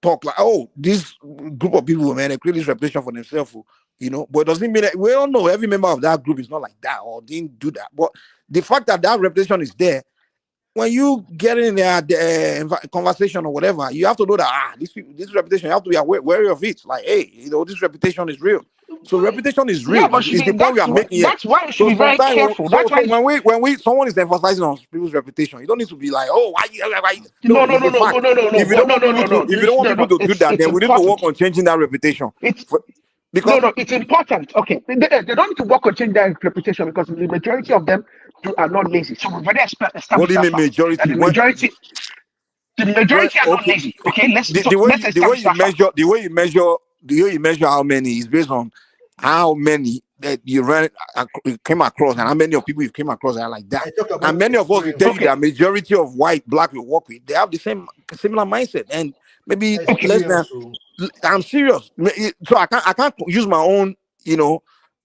talk like, oh, this group of people, man, they create this reputation for themselves, but it doesn't mean that we all know every member of that group is not like that or didn't do that. But the fact that that reputation is there, when you get in their conversation or whatever, you have to know that this reputation, you have to be wary of it. Like, hey, this reputation is real. So reputation is real. Yeah, It's the point we are making here. That's why you should be very careful. So when someone is emphasizing on people's reputation, you don't need to be like, oh, why? No. If you don't want people to do that, then we need to work on changing that reputation. Because it's important. Okay, they don't need to work on changing their reputation because the majority of them are not lazy. So we've already established. What do you mean majority? The majority are not lazy. Okay, the way you measure how many is based on how many that you came across and how many of people you came across are like that. And many of us will tell you that majority of white, black we work with, they have the similar mindset and maybe less than. I'm serious. So I can't use my own,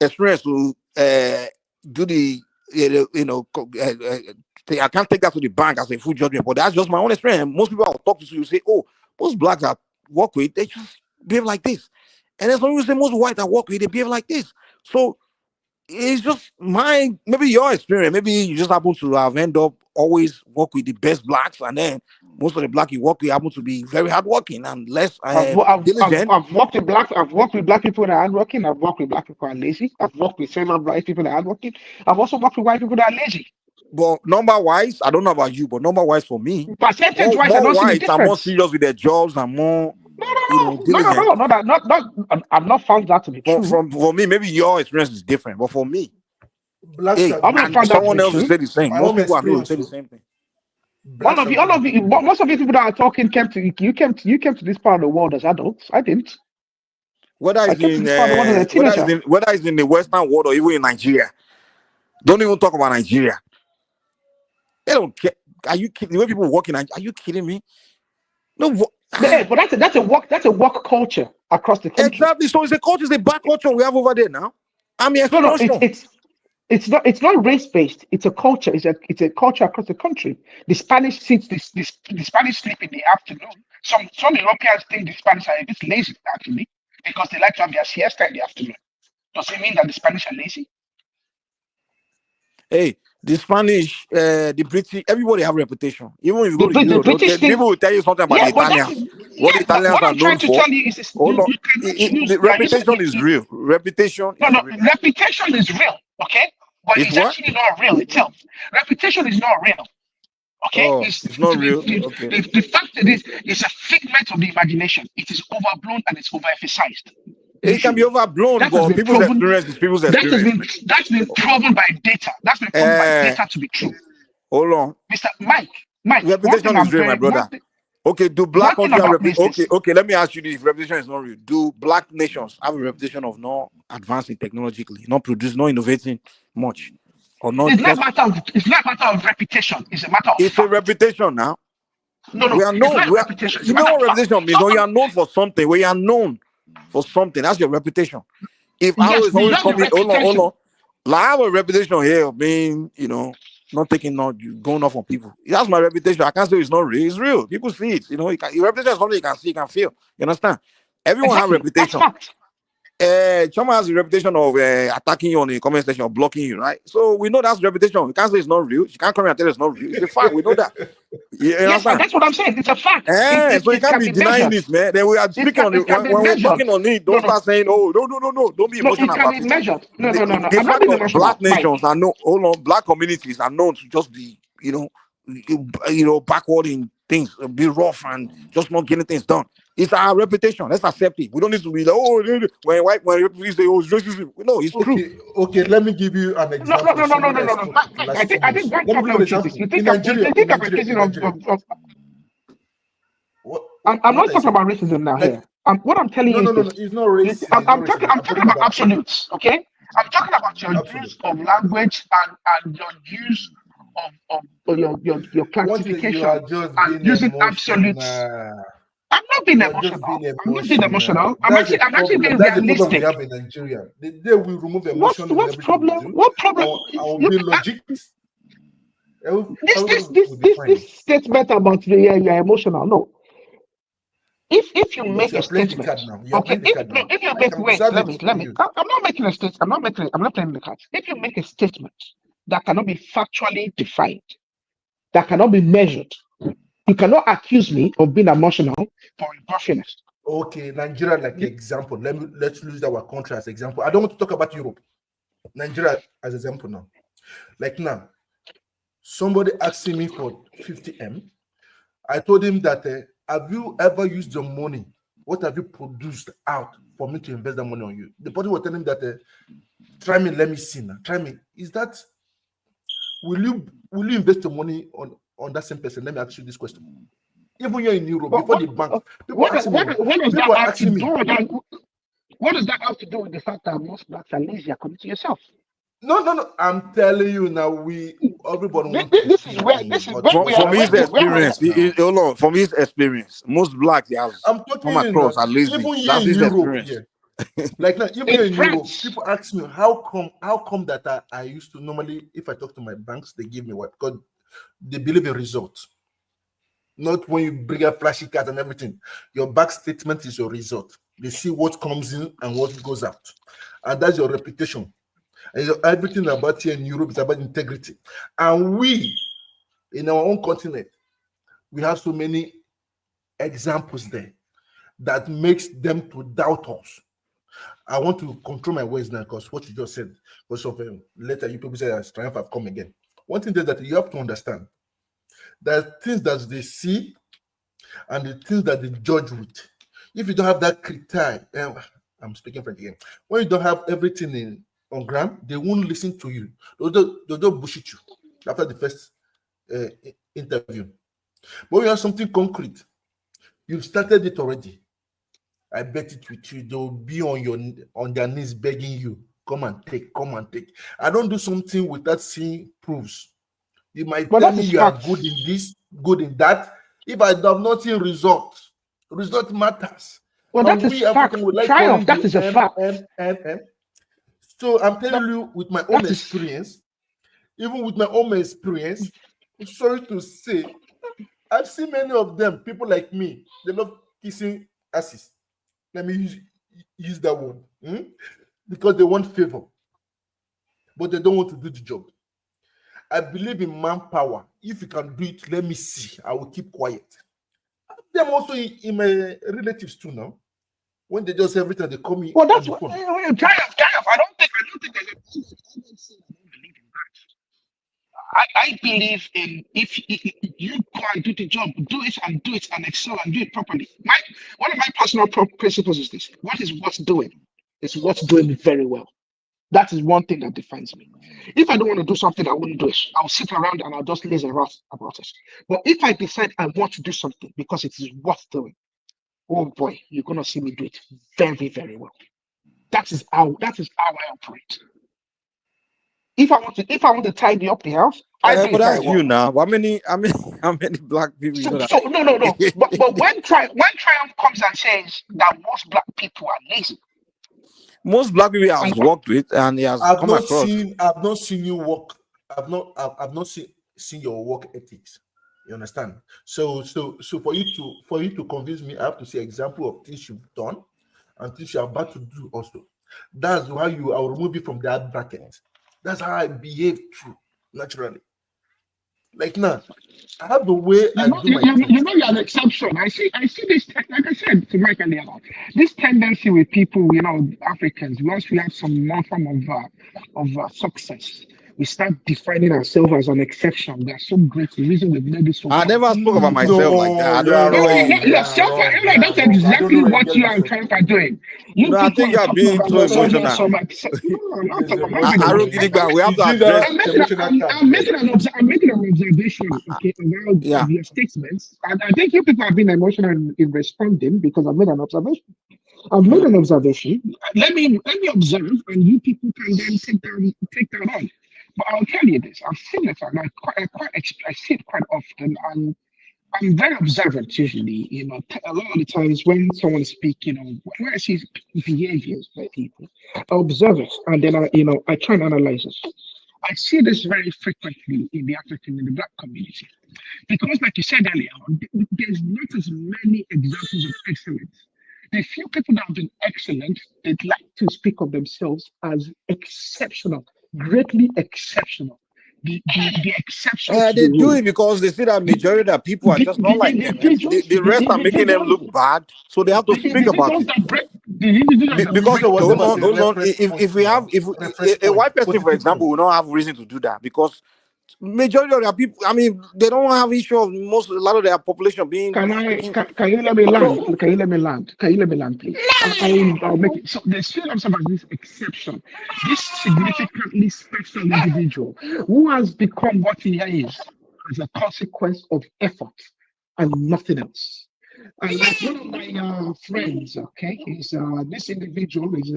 experience to do the, I can't take that to the bank as a full judgment, but that's just my own experience. Most people I'll talk to you say, oh, most blacks I work with, they just behave like this. And then some people say most white I work with, they behave like this. So it's just maybe your experience. Maybe you just happen to have end up always work with the best blacks, and then most of the black you work with happen to be very hardworking and less diligent. I've worked with black people that are hardworking. I've worked with black people that are lazy. I've worked with several white people that are hardworking. I've also worked with white people that are lazy. But number wise, I don't know about you, but number wise for me, percentage wise, more whites are more serious with their jobs and more. No, I've not found that to be true. For me, maybe your experience is different, but for me, someone else will say the same. Most people I know will say the same thing. Most of you people that are talking came to this part of the world as adults. I didn't. Whether it's in the Western world or even in Nigeria, don't even talk about Nigeria. They don't care. Are you kidding? The way people working? Are you kidding me? No. But that's a work culture across the country. Exactly. So it's a culture, it's a black culture we have over there now. I mean, it's not race based. It's a culture. It's a culture across the country. The Spanish sleep in the afternoon. Some Europeans think the Spanish are a bit lazy actually because they like to have their siesta in the afternoon. Does it mean that the Spanish are lazy? Hey, the Spanish, the British, everybody have reputation. Even if you go to Europe, people will tell you something about the Italians. What the Italians are known for. The reputation is real. Reputation is real, okay? But it's actually not real itself. Reputation is not real. Okay? Oh, it's not real. Okay. The fact that it's a figment of the imagination. It is overblown and it's overemphasized. It can be overblown, but people's experience is people's experience. That's been proven by data. That's been proven by data to be true. Hold on. Mr. Mike. Reputation is real, my brother. Okay, do black countries have reputation? Okay, let me ask you this. If reputation is not real, do black nations have a reputation of not advancing technologically, not producing, not innovating much? Or not? It's not a matter of reputation. It's a matter of fact. A reputation now. No, we are known. You know what reputation means? When you are known for something, when you are known for something, that's your reputation. If I was always coming, hold on. Like I have a reputation here of being, not going off on people. That's my reputation. I can't say it's not real. It's real. People see it. Your reputation is something you can see, you can feel. You understand? Everyone has a reputation. Choma has a reputation of attacking you on the comment section or blocking you, right? So we know that's reputation. You can't say it's not real. You can't come and tell it's not real. It's a fact. We know that. Yes, that's what I'm saying. It's a fact. So you can't be denying this, man. Then we are speaking on it. When we're talking on it, don't start saying, "Oh, no, don't be emotional about it." No. The fact that black nations are known, black communities are known to just be, backward in things, be rough and just not getting things done. It's our reputation. Let's accept it. We don't need to be like, when refugees say, it's racism. No, it's true. Okay, let me give you an example. No. I think that's not what you think. You think I'm not talking about racism now here. What I'm telling you is this. It's not racism. I'm talking about absolutes, okay? I'm talking about your use of language and your use of your classification and using absolutes. I'm not being emotional. I'm not being emotional. I'm actually being That's the problem we realistic. have in Nigeria. The day we remove emotion in everything problem? we do, What problem? I will be logic. This statement about you're emotional. No. If you make a statement, okay. If you make let me. I'm not making a statement. I'm not playing the cards. If you make a statement that cannot be factually defined, that cannot be measured, you cannot accuse me of being emotional for rebuffing it. Okay, Nigeria like example. Let's use our country as example. I don't want to talk about Europe. Nigeria as example now. Like now, somebody asking me for 50M. I told him that have you ever used your money? What have you produced out for me to invest that money on you? The person was telling him that try me, let me see now. Try me. Is that will you invest your money on that same person? Let me ask you this question. Even you're in Europe, before the bank, people are asking me. What does that have to do with the fact that most blacks are lazy according to yourself? No. I'm telling you now. Everybody wants. This is where from his experience. Hold on. From his experience, most blacks he has come across are lazy. That's his experience. Yeah. Like now, even in Europe, people ask me how come that I used to normally, if I talk to my banks, they give me what? Because they believe in results. Not when you bring a flashy card and everything. Your bank statement is your result. They see what comes in and what goes out, and that's your reputation. And everything about here in Europe is about integrity. And we, in our own continent, we have so many examples there that makes them to doubt us. I want to control my words now because what you just said, because of later you people say as triumph have come again. One thing that you have to understand, there are things that they see and the things that they judge with. If you don't have that criteria, I'm speaking French again. When you don't have everything on ground, they won't listen to you. They'll just bullshit you after the first interview. But when you have something concrete, you've started it already. I bet it with you. They'll be on their knees begging you, come and take. I don't do something without seeing proofs. You might tell me you are good in this, good in that. If I have not seen result matters. Well, that is fact. Triumph, that is a fact. So I'm telling you, with my own experience, even with my own experience, I'm sorry to say, I've seen many of them, people like me, they love kissing asses. Let me use that word. Because they want favor. But they don't want to do the job. I believe in manpower. If you can do it, let me see. I will keep quiet. Them also in my relatives too now. When they just every time they call me. Well, that's what triumph. I don't think there's I believe in if you can do the job, do it and excel and do it properly. One of my personal principles is this: what is worth doing is what's doing very well. That is one thing that defines me. If I don't want to do something, I wouldn't do it. I'll sit around and I'll just laze around about it. But if I decide I want to do something because it is worth doing, oh boy, you're gonna see me do it very, very well. That is how I operate. If I want to tidy up the house, but that's you now. How many black people you know that? So no. but when Triumph comes and says that most black people are lazy. Most black people he has worked with and he has come across. I've not seen you work. I've not seen your work ethics. You understand? So for you to convince me, I have to see example of things you've done and things you're about to do also. That's why I'll remove you from that bracket. That's how I behave true, naturally. Like now, I have the way I do my things. You know you're an exception. I see this, like I said to Mike earlier, this tendency with people, Africans, once we have some more form of success, we start defining ourselves as an exception. We are so great. The reason we've made this so I never spoke about myself like that. That's exactly what you are trying to do. I think you're being too emotional. We have to address. I'm making observation, okay, around Yeah. your statements. And I think you people have been emotional in responding because I've made an observation. I've made an observation. Let me observe, and you people can then take that on. But I'll tell you this: I've seen it, and I see it quite often, and I'm very observant usually. A lot of the times when someone is speaking, when I see behaviors by people, I observe it, and then I try and analyze it. I see this very frequently in the black community. Because, like you said earlier, there's not as many examples of excellence. The few people that have been excellent, they'd like to speak of themselves as exceptional, greatly exceptional, the exception to They the do rule. it because they see that majority of people are just not like them, and the rest are making them look bad, so they have to speak about it. If there was Hold ever on, a hold on. reference point If we have, now, if reference a point, white person, what for did it example, go? will not have reason to do that because majority of their people, I mean, they don't have issue of a lot of their population being. Can you let me land? So, Can you let me land? Can you let me land, please? I'll make it. So there's still some of this exception, this significantly special individual who has become what he is as a consequence of effort and nothing else. And like one of my friends, okay, is this individual is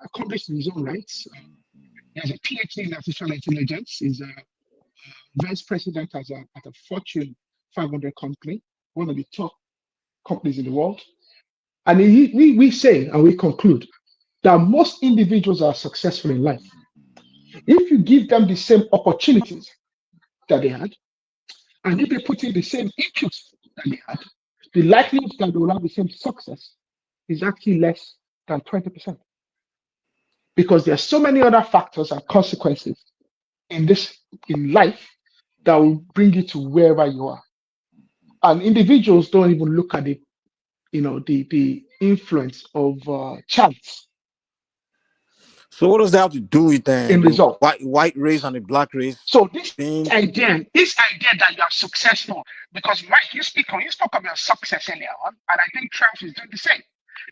accomplished in his own rights. He has a PhD in artificial intelligence. He's a vice president at a Fortune 500 company, one of the top companies in the world. And we say and we conclude that most individuals are successful in life if you give them the same opportunities that they had, and if they put in the same input that they had, the likelihood that they will have the same success is actually less than 20%. Because there are so many other factors and consequences in life that will bring you to wherever you are. And individuals don't even look at the influence of chance so what does that have to do with in the result. white race and the black race So this being? idea that you are successful, because Mike, you spoke about success earlier on, and I think Trump is doing the same.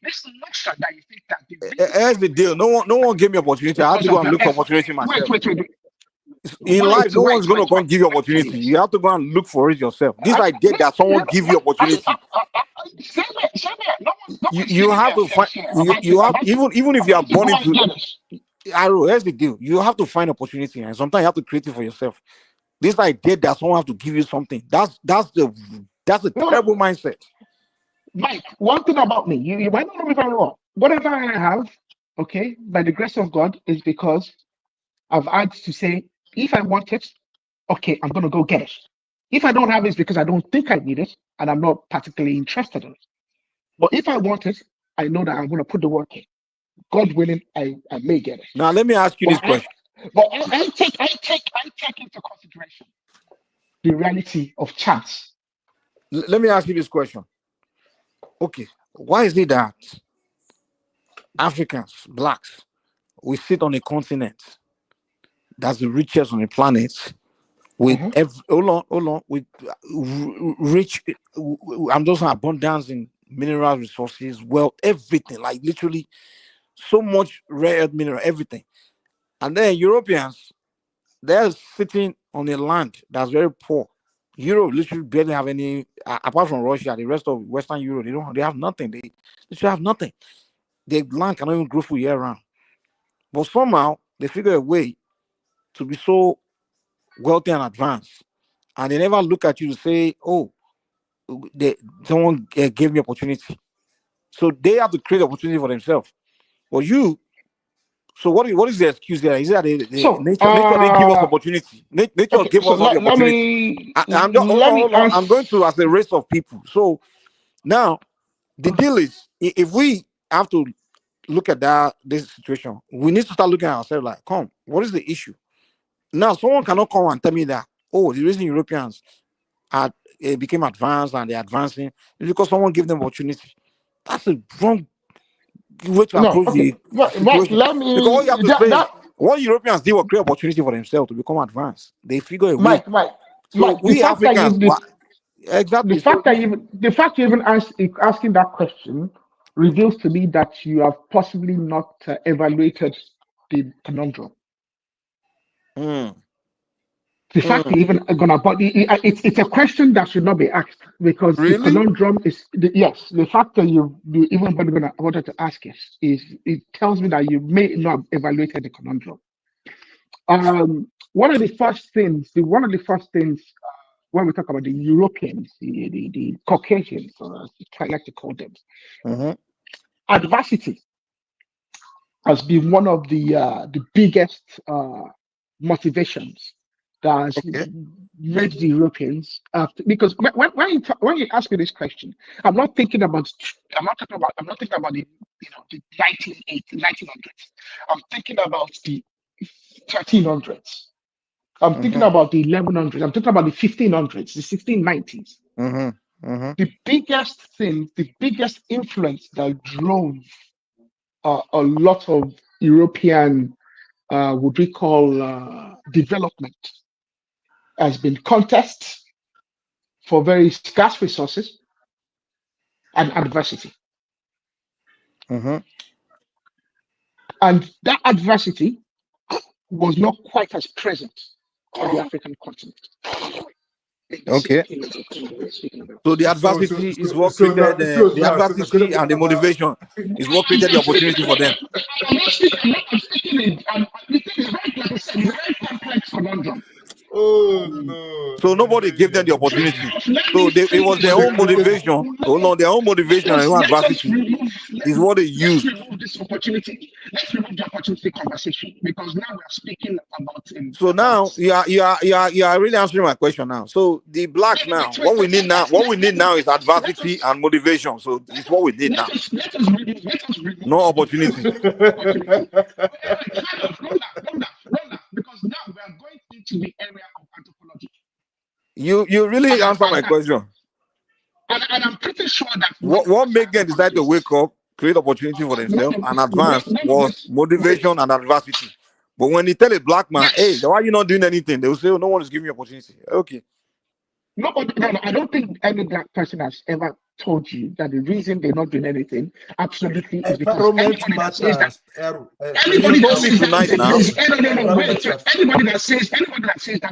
This notion that you think that the reason Here's the deal. No one gave me opportunity. I had to because go of and your look for effort. opportunity myself. Wait. In life, no one's going to come give you opportunity. Please. You have to go and look for it yourself. This idea that someone give you opportunity, Same here. No one's you giving me have a to find. sense here. You have even if you are born Go and into. get it. Arrow, here's the deal. You have to find opportunity, and sometimes you have to create it for yourself. This idea that someone have to give you something, that's a terrible mindset. Mike, one thing about me, you might not know me very well. Whatever I have, okay, by the grace of God, is because I've had to say, if I want it, okay, I'm gonna go get it. If I don't have it, it's because I don't think I need it, and I'm not particularly interested in it. But if I want it, I know that I'm gonna put the work in. God willing, I may get it. Now let me ask you this question. I take into consideration the reality of chance. Let me ask you this question. Okay, why is it that Africans, blacks, we sit on a continent that's the richest on the planet with hold on, with rich, I'm just saying abundance in mineral resources, wealth, everything, like literally so much rare earth mineral, everything. And then Europeans, they're sitting on a land that's very poor. Europe literally barely have any, apart from Russia, the rest of Western Europe, they have nothing. They literally have nothing. Their land cannot even grow food year round. But somehow they figure a way to be so wealthy and advanced. And they never look at you to say, oh, someone gave me opportunity. So they have to create opportunity for themselves. But so what is the excuse there? Is it that nature didn't give us opportunity? Nature Okay, gave so us all the let opportunity. me I'm just let me hold on. ask. I'm going to as a race of people. So now the deal is, if we have to look at this situation, we need to start looking at ourselves like, come, what is the issue? Now someone cannot come and tell me that, oh, the reason Europeans became advanced and they're advancing is because someone gave them opportunity. That's a wrong way to No, approach okay. the Mike, situation. let Because all you me have to say is, what Europeans did was create opportunity for themselves to become advanced. They figure a way. So Mike, we Africans, exactly. So the fact you even asking that question reveals to me that you have possibly not evaluated the conundrum. The fact they even gonna, but it's a question that should not be asked because the Really? conundrum is yes. The fact that you even gonna wanted to ask is it tells me that you may not have evaluated the conundrum. One of the first things when we talk about the Europeans, the Caucasians, or as I like to call them, adversity has been one of the biggest motivations that has made the Europeans because when you ask me this question, I'm not thinking about the 1900s. I'm thinking about the 1300s. I'm thinking about the 1100s. I'm talking about the 1500s, the 1690s. The biggest influence that drove a lot of European, would we call development, has been contests for very scarce resources and adversity. And that adversity was not quite as present on the African continent. Okay. So the adversity is what created the adversity and the motivation is what created the opportunity for them. So nobody gave them the opportunity. So it was their own motivation. Oh no, their own motivation and their own adversity is what they used. Let's remove this opportunity. Let's remove the opportunity conversation because now we are speaking about. So now you are really answering my question now. So the blacks now, what we need now is adversity and motivation. So it's what we need now. Let us remove no opportunity. Because now we are going into the area of anthropology. You really answer my question. And I'm pretty sure that what made them decide to wake up, create opportunity for themselves, and advance was motivation and adversity. But when they tell a black man, hey, why are you not doing anything? They will say, oh, no one is giving you opportunity. Okay. No, I don't think any black person has ever told you that the reason they're not doing anything absolutely is because anybody that says that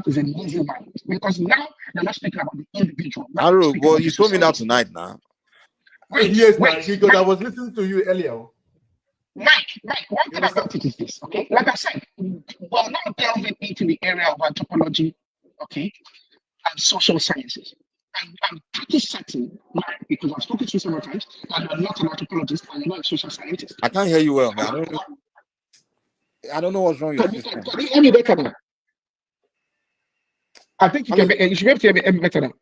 is a lazy mind. Because now they're not speaking about the individual. Well, you told me that tonight now. Yes, because I was listening to you earlier. Mike, one thing about it is this, okay? Like I said, we're not delving into the area of anthropology, okay, and social sciences. I'm pretty certain, because I've spoken to you several times, that you're not an anthropologist and you're not a social scientist. I can't hear you well, man. I don't know what's wrong with your system. Can you hear me better now? I think you should be able to hear me better now.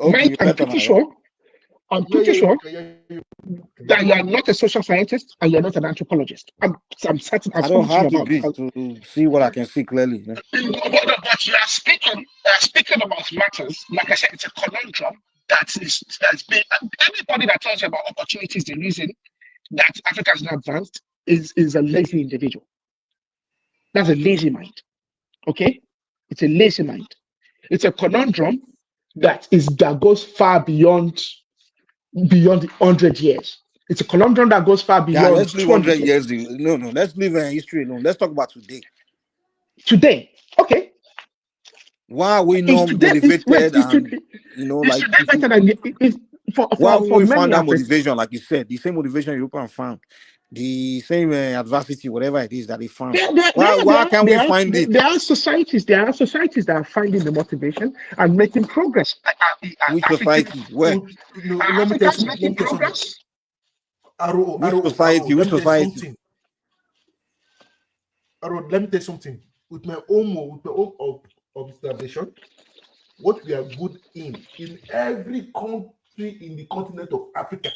Okay, Mike, I'm pretty sure that you are not a social scientist and you're not an anthropologist. I'm certain. I don't have to be to see what I can see clearly. But you are speaking about matters. Like I said, it's a conundrum that's been. Anybody that tells you about opportunities, the reason that Africa is not advanced is a lazy individual. That's a lazy mind. Okay, it's a lazy mind. It's a conundrum that goes far beyond 100 years. It's a conundrum that goes far beyond. Let's leave 100 years. No, let's leave history alone. Let's talk about today. Today, okay. Why are we not motivated? Why we found that motivation, like you said, the same motivation European found, the same adversity, whatever it is that they found. Why can't we find it? There are societies that are finding the motivation and making progress. Which society? Where? Let me tell you something. Which society? Let me tell you something. With my own observation, what we are good in every country in the continent of Africa,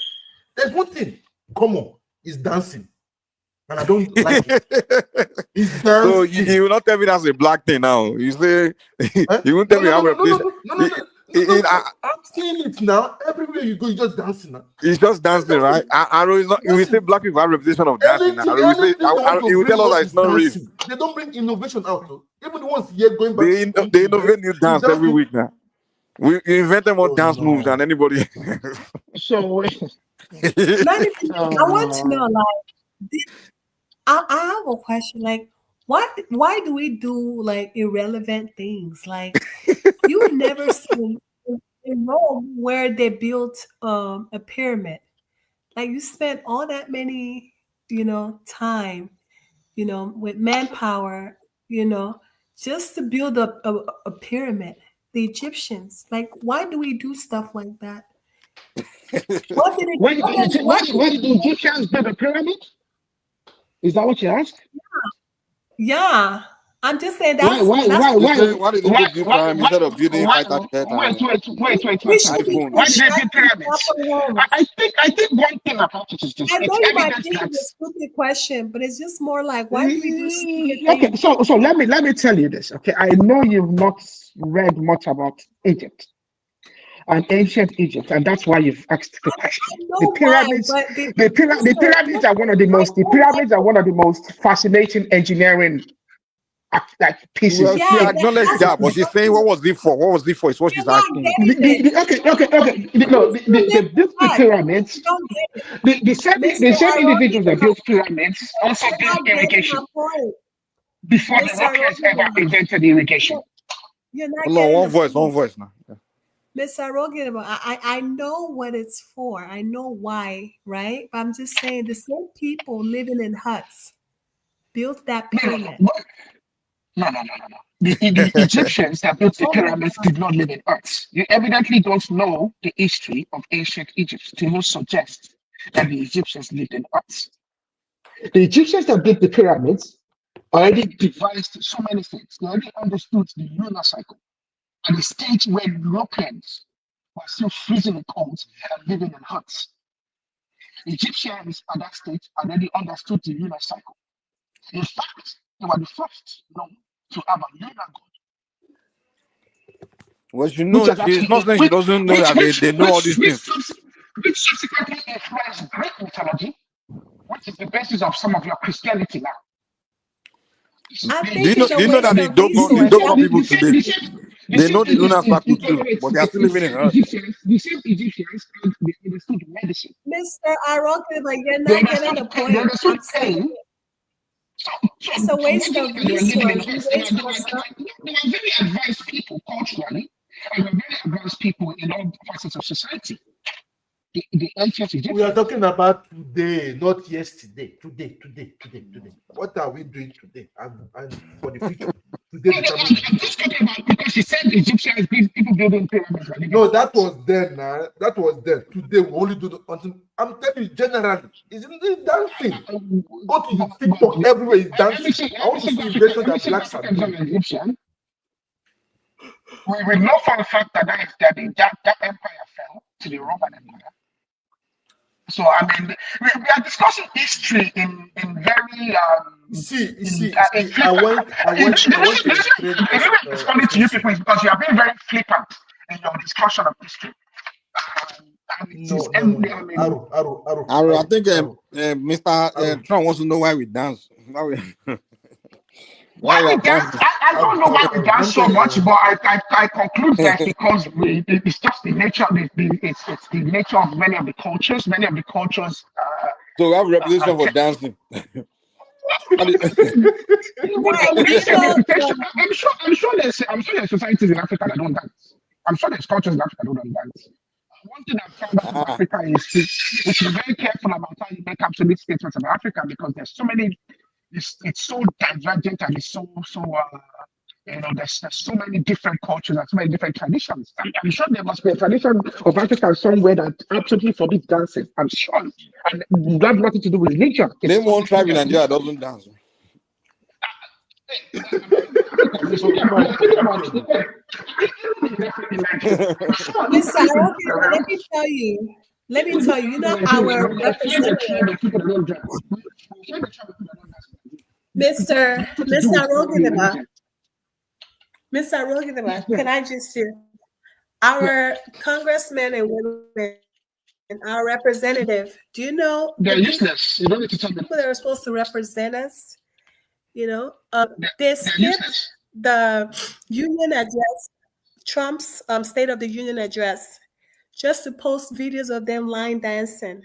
there's one thing common: is dancing. And I don't like it. It's dancing. So you will not tell me that's a black thing now. You say you won't tell me how I'm seeing it now. Everywhere you go, you're just dancing now. It's just dancing, right? We say black people have a reputation of dancing now. You will tell us that it's not real. They don't bring innovation out. Though. Even the ones here going back. They innovate new dance every week now. We invented more dance moves than anybody. So I want to know, like, I have a question. Like, Why do we do like irrelevant things? Like you never seen in Rome where they built a pyramid. Like you spent all that many, time, with manpower, just to build a pyramid. The Egyptians, like, why do we do stuff like that? What did it? Why did the Egyptians build a pyramid? Is that what you asked? Yeah, I'm just saying Why that's Why did they do deep prime instead of building fighter jet and we should be iPhone? Why did they build constructing pyramids? proper homes. I think one thing about it is this. I know It's you might evident think that it's a stupid question, but it's just more like, why do we do stupid okay, things? so let me tell you this. Okay, I know you've not read much about Egypt and ancient Egypt, and that's why you've asked the question. I know why, but The pyramids are one of the most fascinating engineering like pieces. Well, she yeah, acknowledged that's that, but she's saying, what was it for? What was it for? Is what you're she's not asking. getting it. Okay. You still live They built with the us. pyramids. You don't get it. The Mr. same individuals that Arogi, built pyramids also you're built not getting my irrigation point. before the Mr. Europeans ever Arogi, invented irrigation. you're not Hold on, getting one the voice point. now. Yeah. Mr. Arogi, I know what it's for. I know why, right? But I'm just saying the same people living in huts built that pyramid. No. The Egyptians that built the Oh my pyramids God. did not live in huts. You evidently don't know the history of ancient Egypt to even suggest that the Egyptians lived in huts. The Egyptians that built the pyramids already devised so many things. They already understood the lunar cycle at a stage where Europeans were still freezing in cold and living in huts. Egyptians at that stage already understood the lunar cycle. In fact, they were the first known to have a lunar god, Well, she which knows. has She's actually not saying she doesn't know that they know all these things. which subsequently influenced Greek mythology, which is the basis of some of your Christianity now. I Do think it's a you know waste that of the dogma resources. people today, they know the lunar cycle too, but they are still living in Earth. The same Egyptians they understood medicine. Mr. Aroki, like you're They not getting the understood, they point. understood I'm saying pain. it's a waste Imagine of that they were living in resource. You huts. waste your stuff. They were very advanced people culturally, and were very advanced people in all facets of society. The ancient Egyptians. We are talking about today, not yesterday. Today. What are we doing today and for the future? Today determines the future. Because she said Egyptians, people building pyramids. No, that was then. That was then. Today we only do until I'm telling you generally. Isn't it dancing? Go to TikTok, everywhere is dancing. I want to see invasion that blacks are doing. Egyptian. We know for a fact that that empire fell to the Roman Empire. So I mean, we are discussing history in very I went to a trade it's funny to you people is because you are being very flippant in your discussion of history. No. Aru, I think Mr. Trump wants to know why we dance. Why we dance? I don't know why we dance so much, but I conclude that because it's just the nature. It's the nature of many of the cultures. Many of the cultures. So we have representation for dancing. I'm sure there's societies in Africa that don't dance. I'm sure there's cultures in Africa that don't dance. One thing I've found out about Africa is to be very careful about how you make absolute statements about Africa because there's so many. It's so divergent and it's so there's so many different cultures and so many different traditions. I'm sure there must be a tradition of Africa somewhere that absolutely forbids dancing. I'm sure, and that has nothing to do with religion. Name one tribe in Nigeria that doesn't dance. Mr. Aroki, let me tell you, our representative, Mr. Arogi, can I just say, our congressmen and women, our representative, do you know they're useless? You don't need to tell me. People that are supposed to represent us, they skipped the union address, Trump's State of the Union address, just to post videos of them line dancing,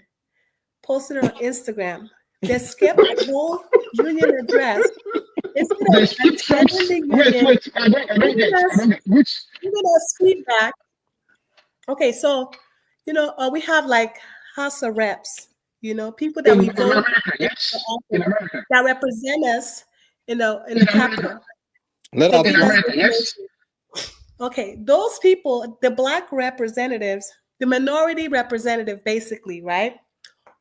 posted it on Instagram. They skipped the whole union address Instead of telling the union, Wait, I don't get. Which? Giving us feedback. Okay, so we have like House of Reps. People that we vote America, yes. In America. that represent us in the capital. Let They us give talk. us information. Okay, those people, the black representatives, the minority representative, basically, right?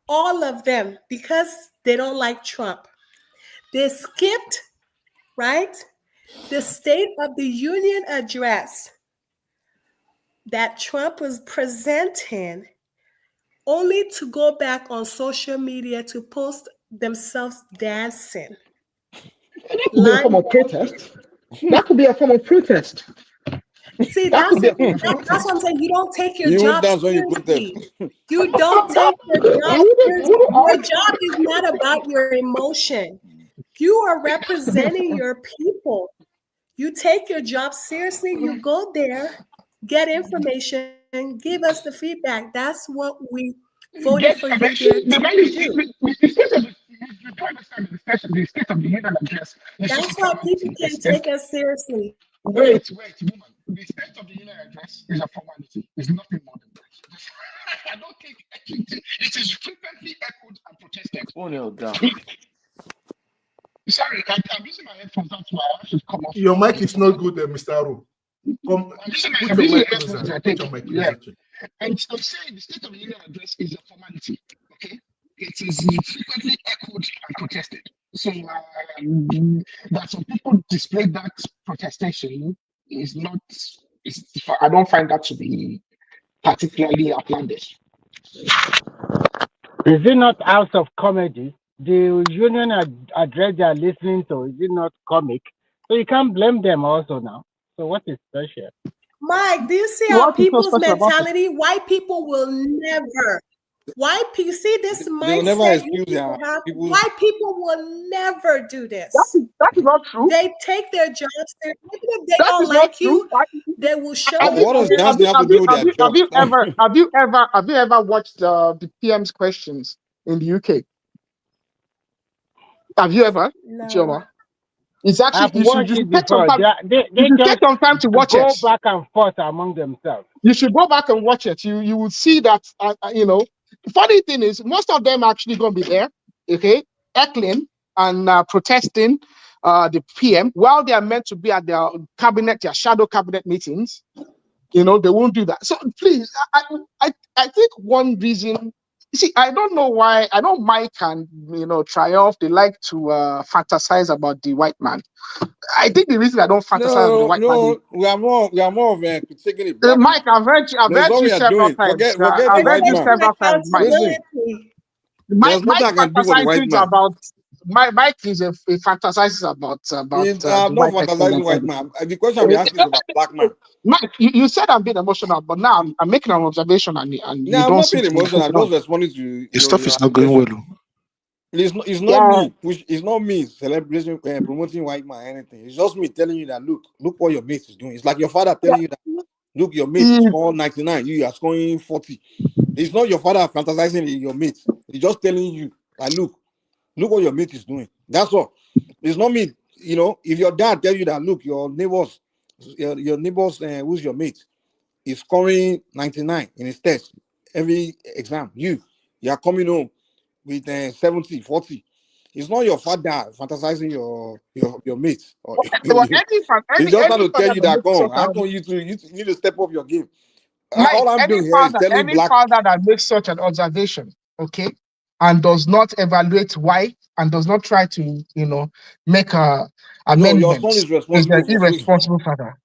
All of them, because they don't like Trump, they skipped, right, the State of the Union address that Trump was presenting, only to go back on social media to post themselves dancing. That could be a form of protest. That could be a form of protest. See, that's what I'm saying. You don't take your You job dance when you protest. seriously. You don't take your job seriously. Your job is not about your emotion. You are representing your people. You take your job seriously. You go there, get information, give us the feedback. That's what we voted for you there to do. The State of the Union address. That's why people can't take us seriously. Wait, woman. The State of the Union address is a formality. It's nothing more than that. I don't think it is frequently echoed and protested. Oh no, down. Sorry, I'm using my headphones. That's why I should come off. Your mic is not good, Mr. Aru. Come, I'm using put your mic closer. Put your mic closer. And I'm saying the State of the Union address is a formality. Okay, it is frequently echoed and protested. So that some people display that protestation is not. I don't find that to be particularly outlandish. Is it not House of Comedy? The union address they are listening to, is it not comic? So you can't blame them also now. So what is special? Mike, do you see our people's mentality? White people will never. White people, see this mindset you people have? White people will never do this. That is not true. They take their jobs there. Even if they don't like you, they will show you. What does dancing have to do with their job? Have you ever watched the PM's questions in the UK? Have you ever? No. It's actually I've watched it before. They take some time to watch go it. back and forth among themselves. You should go back and watch it. You will see that funny thing is most of them are actually going to be there, okay, heckling and protesting the PM while they are meant to be at their cabinet, their shadow cabinet meetings. They won't do that. So please, I think one reason. See, I don't know why. I know Mike and Triumph. They like to fantasize about the white man. I think the reason I don't fantasize about the white man. We are more of taking it back. Mike, I've read you several times. Forget the white man. Several times, Mike. Listen, Mike fantasizes about. Mike is a fantasizes about. I'm not fantasizing white man. The question we asked is about black man. Mike, you said I'm being emotional, but now I'm making an observation, and you I'm don't not being emotional. I'm just responding to. Your stuff is not going well. It's not me. It's not me celebrating, promoting white man or anything. It's just me telling you that look what your mate is doing. It's like your father telling you that look, your mate is scoring 99, you are scoring 40. It's not your father fantasizing your mate. He's just telling you that look what your mate is doing. That's all. It's not me. If your dad tell you that look, your neighbors, who's your mate, is scoring 99 in his test every exam. You are coming home with 70, 40. It's not your father fantasizing your mates. He's just trying to tell you that you need to step up your game. Mike, all I'm doing here is telling any father that makes such an observation, okay, and does not evaluate why and does not try to, make a amendment. No, your son is responsible. Is an irresponsible father.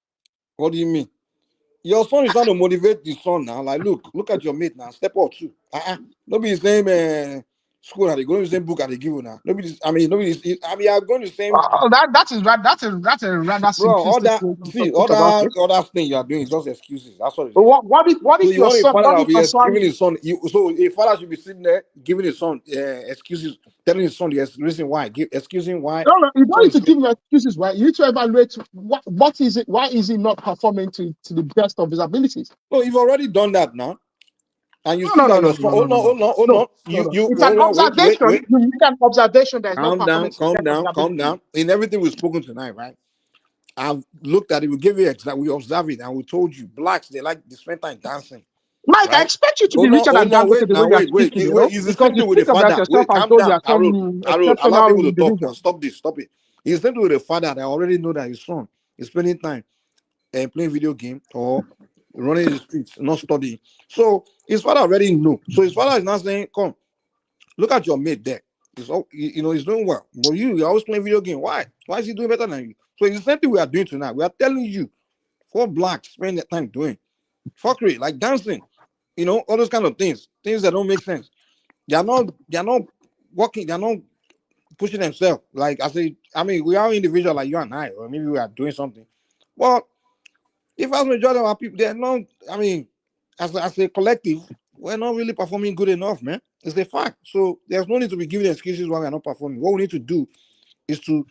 What do you mean? Your son is trying to motivate the son now. Like, look at your mate now. Step up too. Nobody's same school that they go to the same book that they give you now. Nobody's are going to the same. That's a rather simplistic. Other thing you are doing is just excuses. That's what it is. What if your son? Giving his son? So a father should be sitting there giving his son excuses, telling his son the reason why, excusing why. No, you don't need to give him excuses. Why? You need to evaluate what is it? Why is he not performing to the best of his abilities? No, you've already done that now. and you see that your son. Hold on. You It's an hold on. Wait. observation. You make an observation that is not Calm performance. down. In everything we've spoken tonight, right? I've looked at it. We give you example. We observe it, and we told you blacks they like to spend time dancing. Mike, right? I expect you to be richer than Dangote the way you're speaking. Wait. He's the same thing with the father. Wait, calm down. Arul, allow people to talk. Stop this. Stop it. He's the same thing with the father that already know that his son is spending time and playing video game or running the streets, not studying. So his father already know. So his father is not saying, "Come, look at your mate there. He's he's doing well, but you're always playing video game. Why? Why is he doing better than you?" So it's the same thing we are doing tonight. We are telling you, for blacks, spend that time doing fuckery, like dancing, all those kind of things that don't make sense. They're not working. They're not pushing themselves. Like I mean, we are individual like you and I, or maybe we are doing something. Well, if as majority of our people, they're not. I mean, as a collective, we're not really performing good enough, man. It's a fact. So there's no need to be giving excuses why we're not performing. What we need to do is to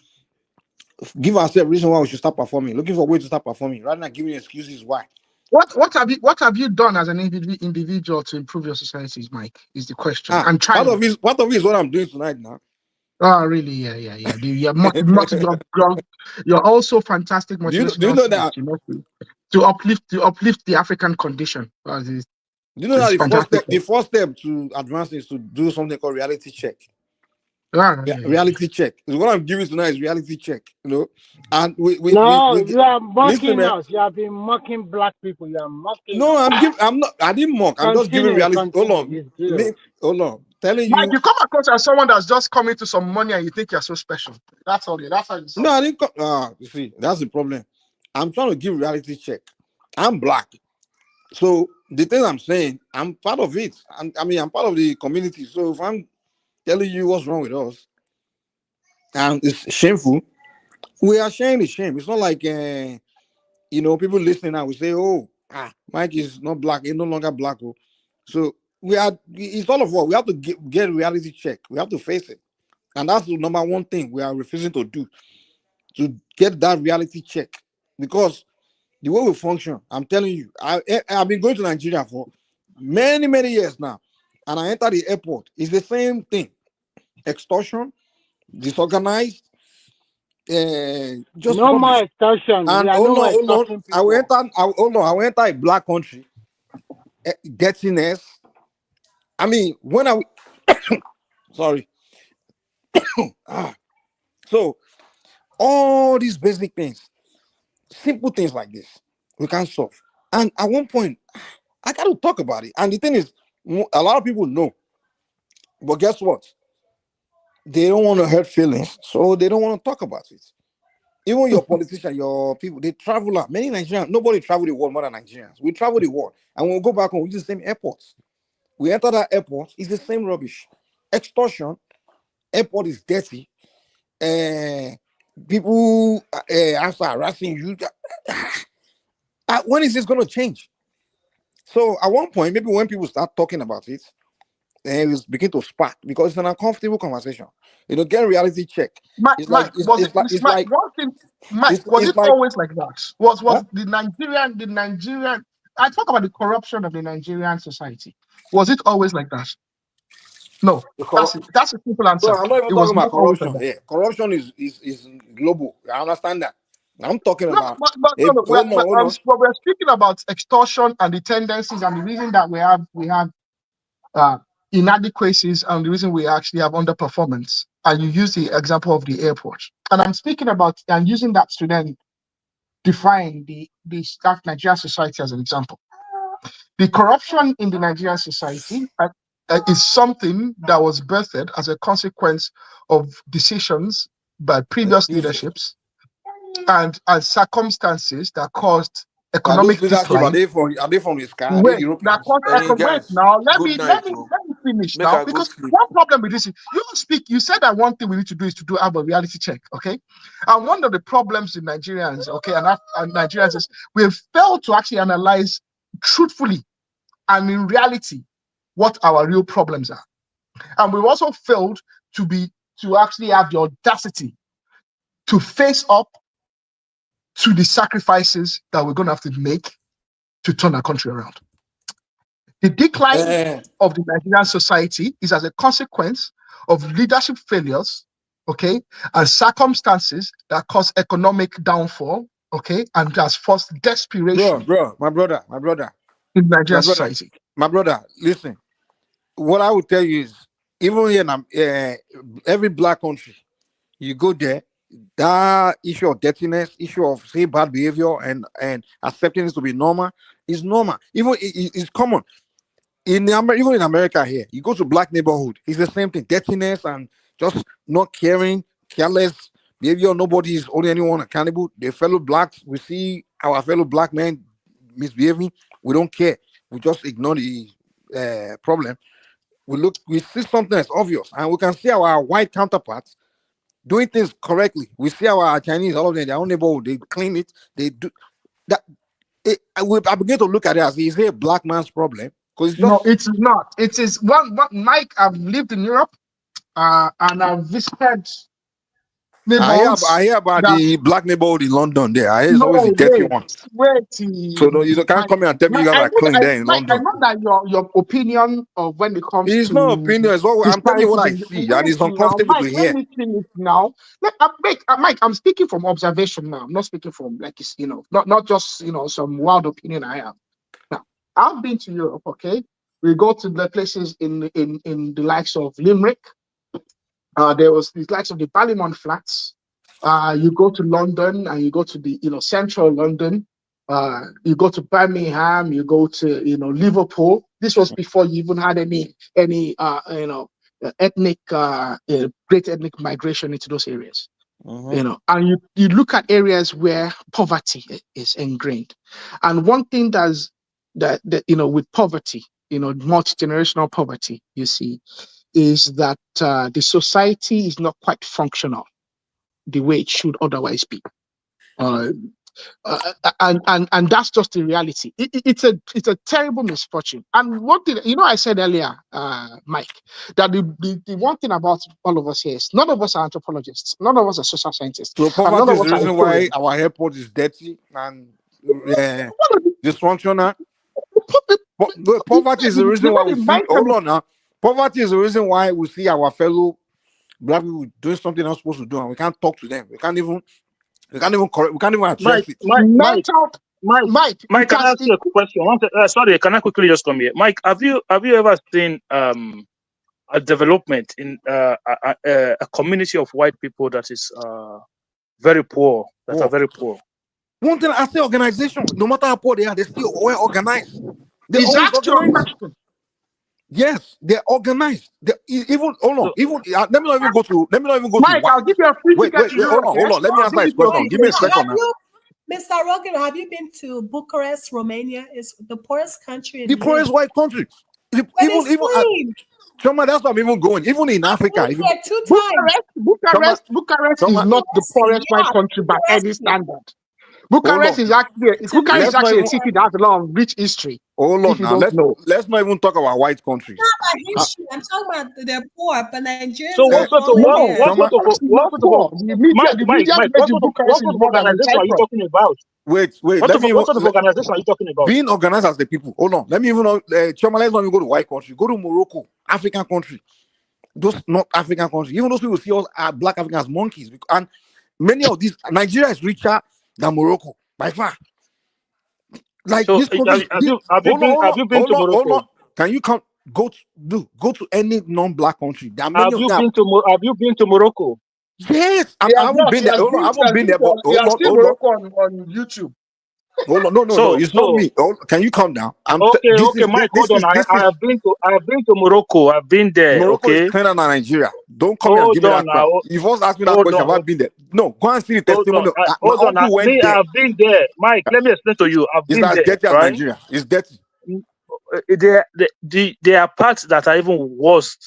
give ourselves a reason why we should start performing, looking for a way to start performing, rather than giving excuses why. What have you done as an individual to improve your societies, Mike? Is the question. And part of it is what I'm doing tonight now. Oh, really? Yeah. You're also fantastic motivational. Do you know that to uplift the African condition? Do you know that the first step to advance is to do something called reality check? Reality check. What I'm giving tonight is reality check. And you are mocking us. You have been mocking black people. You are mocking. No, I'm not. I didn't mock. I'm just giving reality. Hold on. Telling Mike, you come across as someone that's just coming to some money and you think you're so special. That's all. That's how you sound. No, I didn't come. You see, that's the problem. I'm trying to give reality check. I'm black. So the thing I'm saying, I'm part of it. I'm part of the community. So if I'm telling you what's wrong with us, and it's shameful, we are sharing the shame. It's not like people listening now will say, "Oh, Mike is not black. He's no longer black." So it's all of what we have to get reality check. We have to face it, and that's the number one thing we are refusing to do, to get that reality check. Because the way we function, I'm telling you, I've been going to Nigeria for many years now, and I enter the airport. It's the same thing: extortion, disorganized. Just no more extortion. And I will enter a black country. Dirtiness. I mean, when I sorry. So all these basic things, simple things like this, we can solve. And at one point, I got to talk about it. And the thing is, a lot of people know, but guess what? They don't want to hurt feelings, so they don't want to talk about it. Even your politicians, your people, they travel out. Many Nigerians, nobody travel the world more than Nigerians. We travel the world. And when we go back home, we use the same airports. We enter that airport, it's the same rubbish. Extortion, airport is dirty. People after harassing you. When is this going to change? So at one point, maybe when people start talking about it, it will begin to spark, because it's an uncomfortable conversation. Get reality check. Was it always like that? Was the Nigerian? I talk about the corruption of the Nigerian society. Was it always like that? No, that's a simple answer. So I'm not even talking about corruption. Yeah, corruption is global. I understand that. I'm talking about. We're speaking about extortion and the tendencies and the reason that we have inadequacies and the reason we actually have underperformance. And you use the example of the airport. And I'm speaking about and using that to then define the Nigerian society as an example. The corruption in the Nigerian society is something that was birthed as a consequence of decisions by previous leaderships and circumstances that caused economic decline. Are they from the sky? Wait, now let me finish now, because one problem with this is you said that one thing we need to do is to have a reality check, okay? And one of the problems in Nigerians, okay, and Nigerians is we have failed to actually analyze truthfully and in reality what our real problems are. And we've also failed to actually have the audacity to face up to the sacrifices that we're going to have to make to turn our country around. The decline of the Nigerian society is as a consequence of leadership failures, okay, and circumstances that cause economic downfall, okay, and has forced desperation. My brother. In Nigerian society. My brother, listen. What I would tell you is, even in every black country, you go there, that issue of dirtiness, issue of say bad behavior and accepting it to be normal is normal. Even it's common. Even in America here, you go to black neighborhood, it's the same thing. Dirtiness and just not caring, careless behavior. Nobody is holding anyone accountable. The fellow blacks, we see our fellow black men misbehaving. We don't care. We just ignore the problem. We see something that's obvious, and we can see our white counterparts doing things correctly. We see our Chinese, all of them, their own neighborhood, they clean it, they do that. I begin to look at it as, is it a black man's problem? Because No, it's not. It is one. Mike, I've lived in Europe, and I've visited neighborhoods. I hear about the black neighborhood in London. There, I hear it's always the dirty one. Wait. So no, you can't come here and tell me you guys are clean there in London. I know that your opinion of when it comes it's to not opinion. It's what I'm telling you what I see, and it's uncomfortable to hear. Let me finish now. Mike, I'm speaking from observation now. I'm not speaking from not just some wild opinion I have. Now, I've been to Europe. Okay, we go to the places in the likes of Limerick. There was the likes of the Ballymont Flats. You go to London and you go to the central London. You go to Birmingham. You go to Liverpool. This was before you even had any ethnic great ethnic migration into those areas. And you look at areas where poverty is ingrained. And one thing that with poverty, multi-generational poverty, you see, is that the society is not quite functional the way it should otherwise be. And that's just the reality. It's a terrible misfortune. And one thing, I said earlier, Mike, that the one thing about all of us here is none of us are anthropologists, none of us are social scientists. So poverty is the reason why our airport is dirty and dysfunctional. Poverty is the reason why we see. Hold on now. Poverty is the reason why we see our fellow black people doing something they're not supposed to do, and we can't talk to them. We can't even address it. Mike, can I ask you a question? Sorry, can I quickly just come here? Mike, have you ever seen a development in a community of white people that is very poor, that are very poor? One thing I say, organization, no matter how poor they are, they're still well organized. They're always organized. Yes, they're organized. Let me not even go to. Mike, I'll give you a free ticket to Europe. Hold on. Let me answer this question. Give me a second now. Mr. Rogan, have you been to Bucharest, Romania? It's the poorest country in the poorest white country. Choma, that's why I'm even going. Even in Africa, Bucharest is not the poorest white country by any standard. Bucharest is actually a city that has a lot of rich history. Hold on now. Let's not even talk about white countries. Not about history. I'm talking about they're poor, but Nigerians. So what sort of organization are you talking about? Wait. What sort of organization are you talking about? Being organized as the people. Hold on. Let me even Choma, let's not even go to white country. Go to Morocco, African country. Those not African countries. Even those people see us black Africans as monkeys. And many of these, Nigeria is richer than Morocco by far. Like so this country, have you been to Morocco? Can you go to any non-black country? Have you been to Morocco? Yes, I haven't been there. I haven't been there, but Morocco on YouTube. Hold on, no, it's not me. Can you calm down? Okay, Mike, hold on. I have been to Morocco. I've been there. Morocco is cleaner than Nigeria. Don't come here and give me that question. You first ask me that question. Have I been there? No, go and see the testimony. I've been there. Mike, let me explain to you. I've been there. It's dirty as Nigeria. It's dirty. There are parts that are even worse.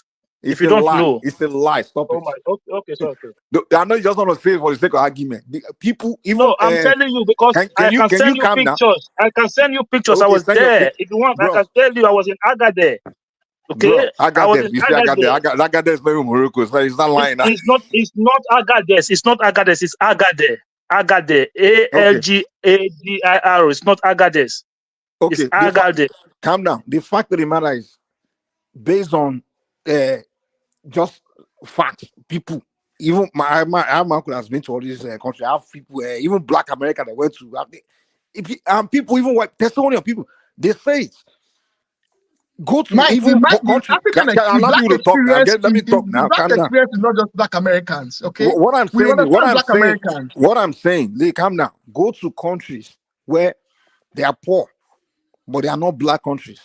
If you don't know, it's a lie. Stop it. Okay. I know you just want to say it for the sake of argument. People, even no, I'm telling you because I can send you pictures. I can send you pictures. I was there. If you want, I can tell you I was in Agadir. Okay, Agadez. You see Agadez. Agadez is very Morocco. It's not lying. It's not Agadez. It's not Agadez. It's Agadir. Agadir. ALGADIR. It's not Agadez. Okay, calm down. The fact of the matter is, based on just facts, people. Even my uncle has been to all these countries. I have people, even Black America that went to. People, even white testimony of people, they say it. Go to even country. The Allow black people to talk now. experience, Let me talk the now. black Calm down. experience is not just black Americans, okay? What I'm We saying, understand black Americans. what I'm saying, calm down. Go to countries where they are poor, but they are not black countries.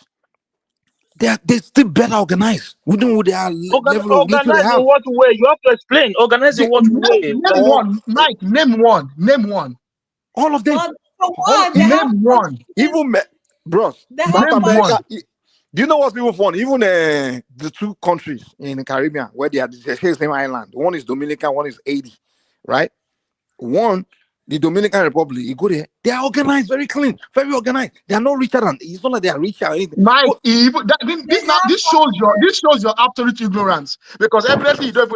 They're still better organized. We know they are level of literacy they Organized have. in what way? You have to explain. Organized in what way? Name one, Mike. Name one. All of them. Name one. Even bros, South America. Do you know what's even fun? Even the two countries in the Caribbean where they are the same island. One is Dominican, one is Haiti, right? One, the Dominican Republic, you go there, they are organized, very clean, very organized. They are not richer than. It's not like they are richer or anything. Mike, this shows your absolute ignorance, because evidently you don't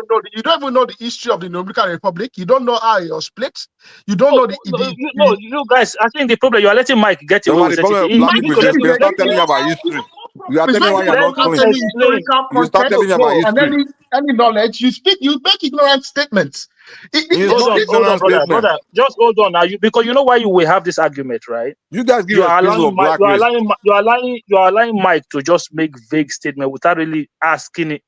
even know the history of the Dominican Republic. You don't know how it was split. You don't know you guys. I think the problem you are letting Mike get away with it. Black people, they start telling you about history. You are telling why you are not clean. You start telling me about history. And any knowledge you speak, you make ignorant statements. Hold on, brother. Just hold on now, because you know why you will have this argument, right? You guys give excuses of black race. You are allowing Mike to just make vague statement without really asking it.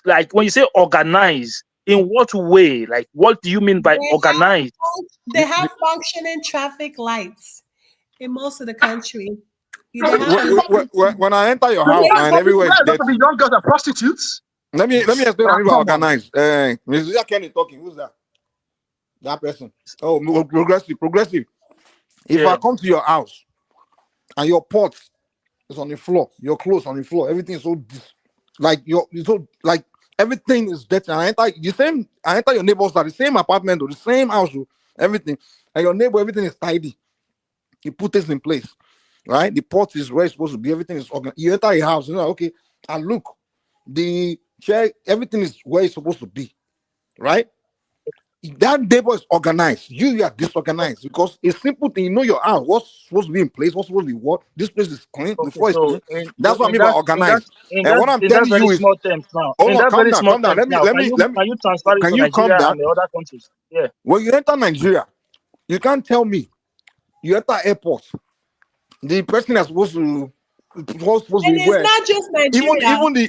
Like when you say organize, in what way? Like, what do you mean by organize? They have functioning traffic lights in most of the country. When I enter your house and everywhere is dirty. The young girls are prostitutes. Let me explain about organized. Mr. Kenny talking. Who's that? That person. Oh, progressive. If I come to your house and your pot is on the floor, your clothes on the floor, everything is so everything is dirty. And I enter your neighbor's house, the same apartment or the same house, everything, and your neighbor, everything is tidy. You put this in place, right? The pot is where it's supposed to be. Everything is organized. You enter your house, okay, and look, the chair, everything is where it's supposed to be, right? That neighbor is organized. You are disorganized, because it's simple thing. You know your house, what's supposed to be in place, what's supposed to be what. This place is clean before it's clean. That's what I mean by organized. And what I'm telling you is, hold on, calm down. Let me. Can you transfer it to Nigeria and the other countries? Yeah. When you enter Nigeria, you can't tell me you enter airport. The person that's supposed to be where. Not just Nigeria.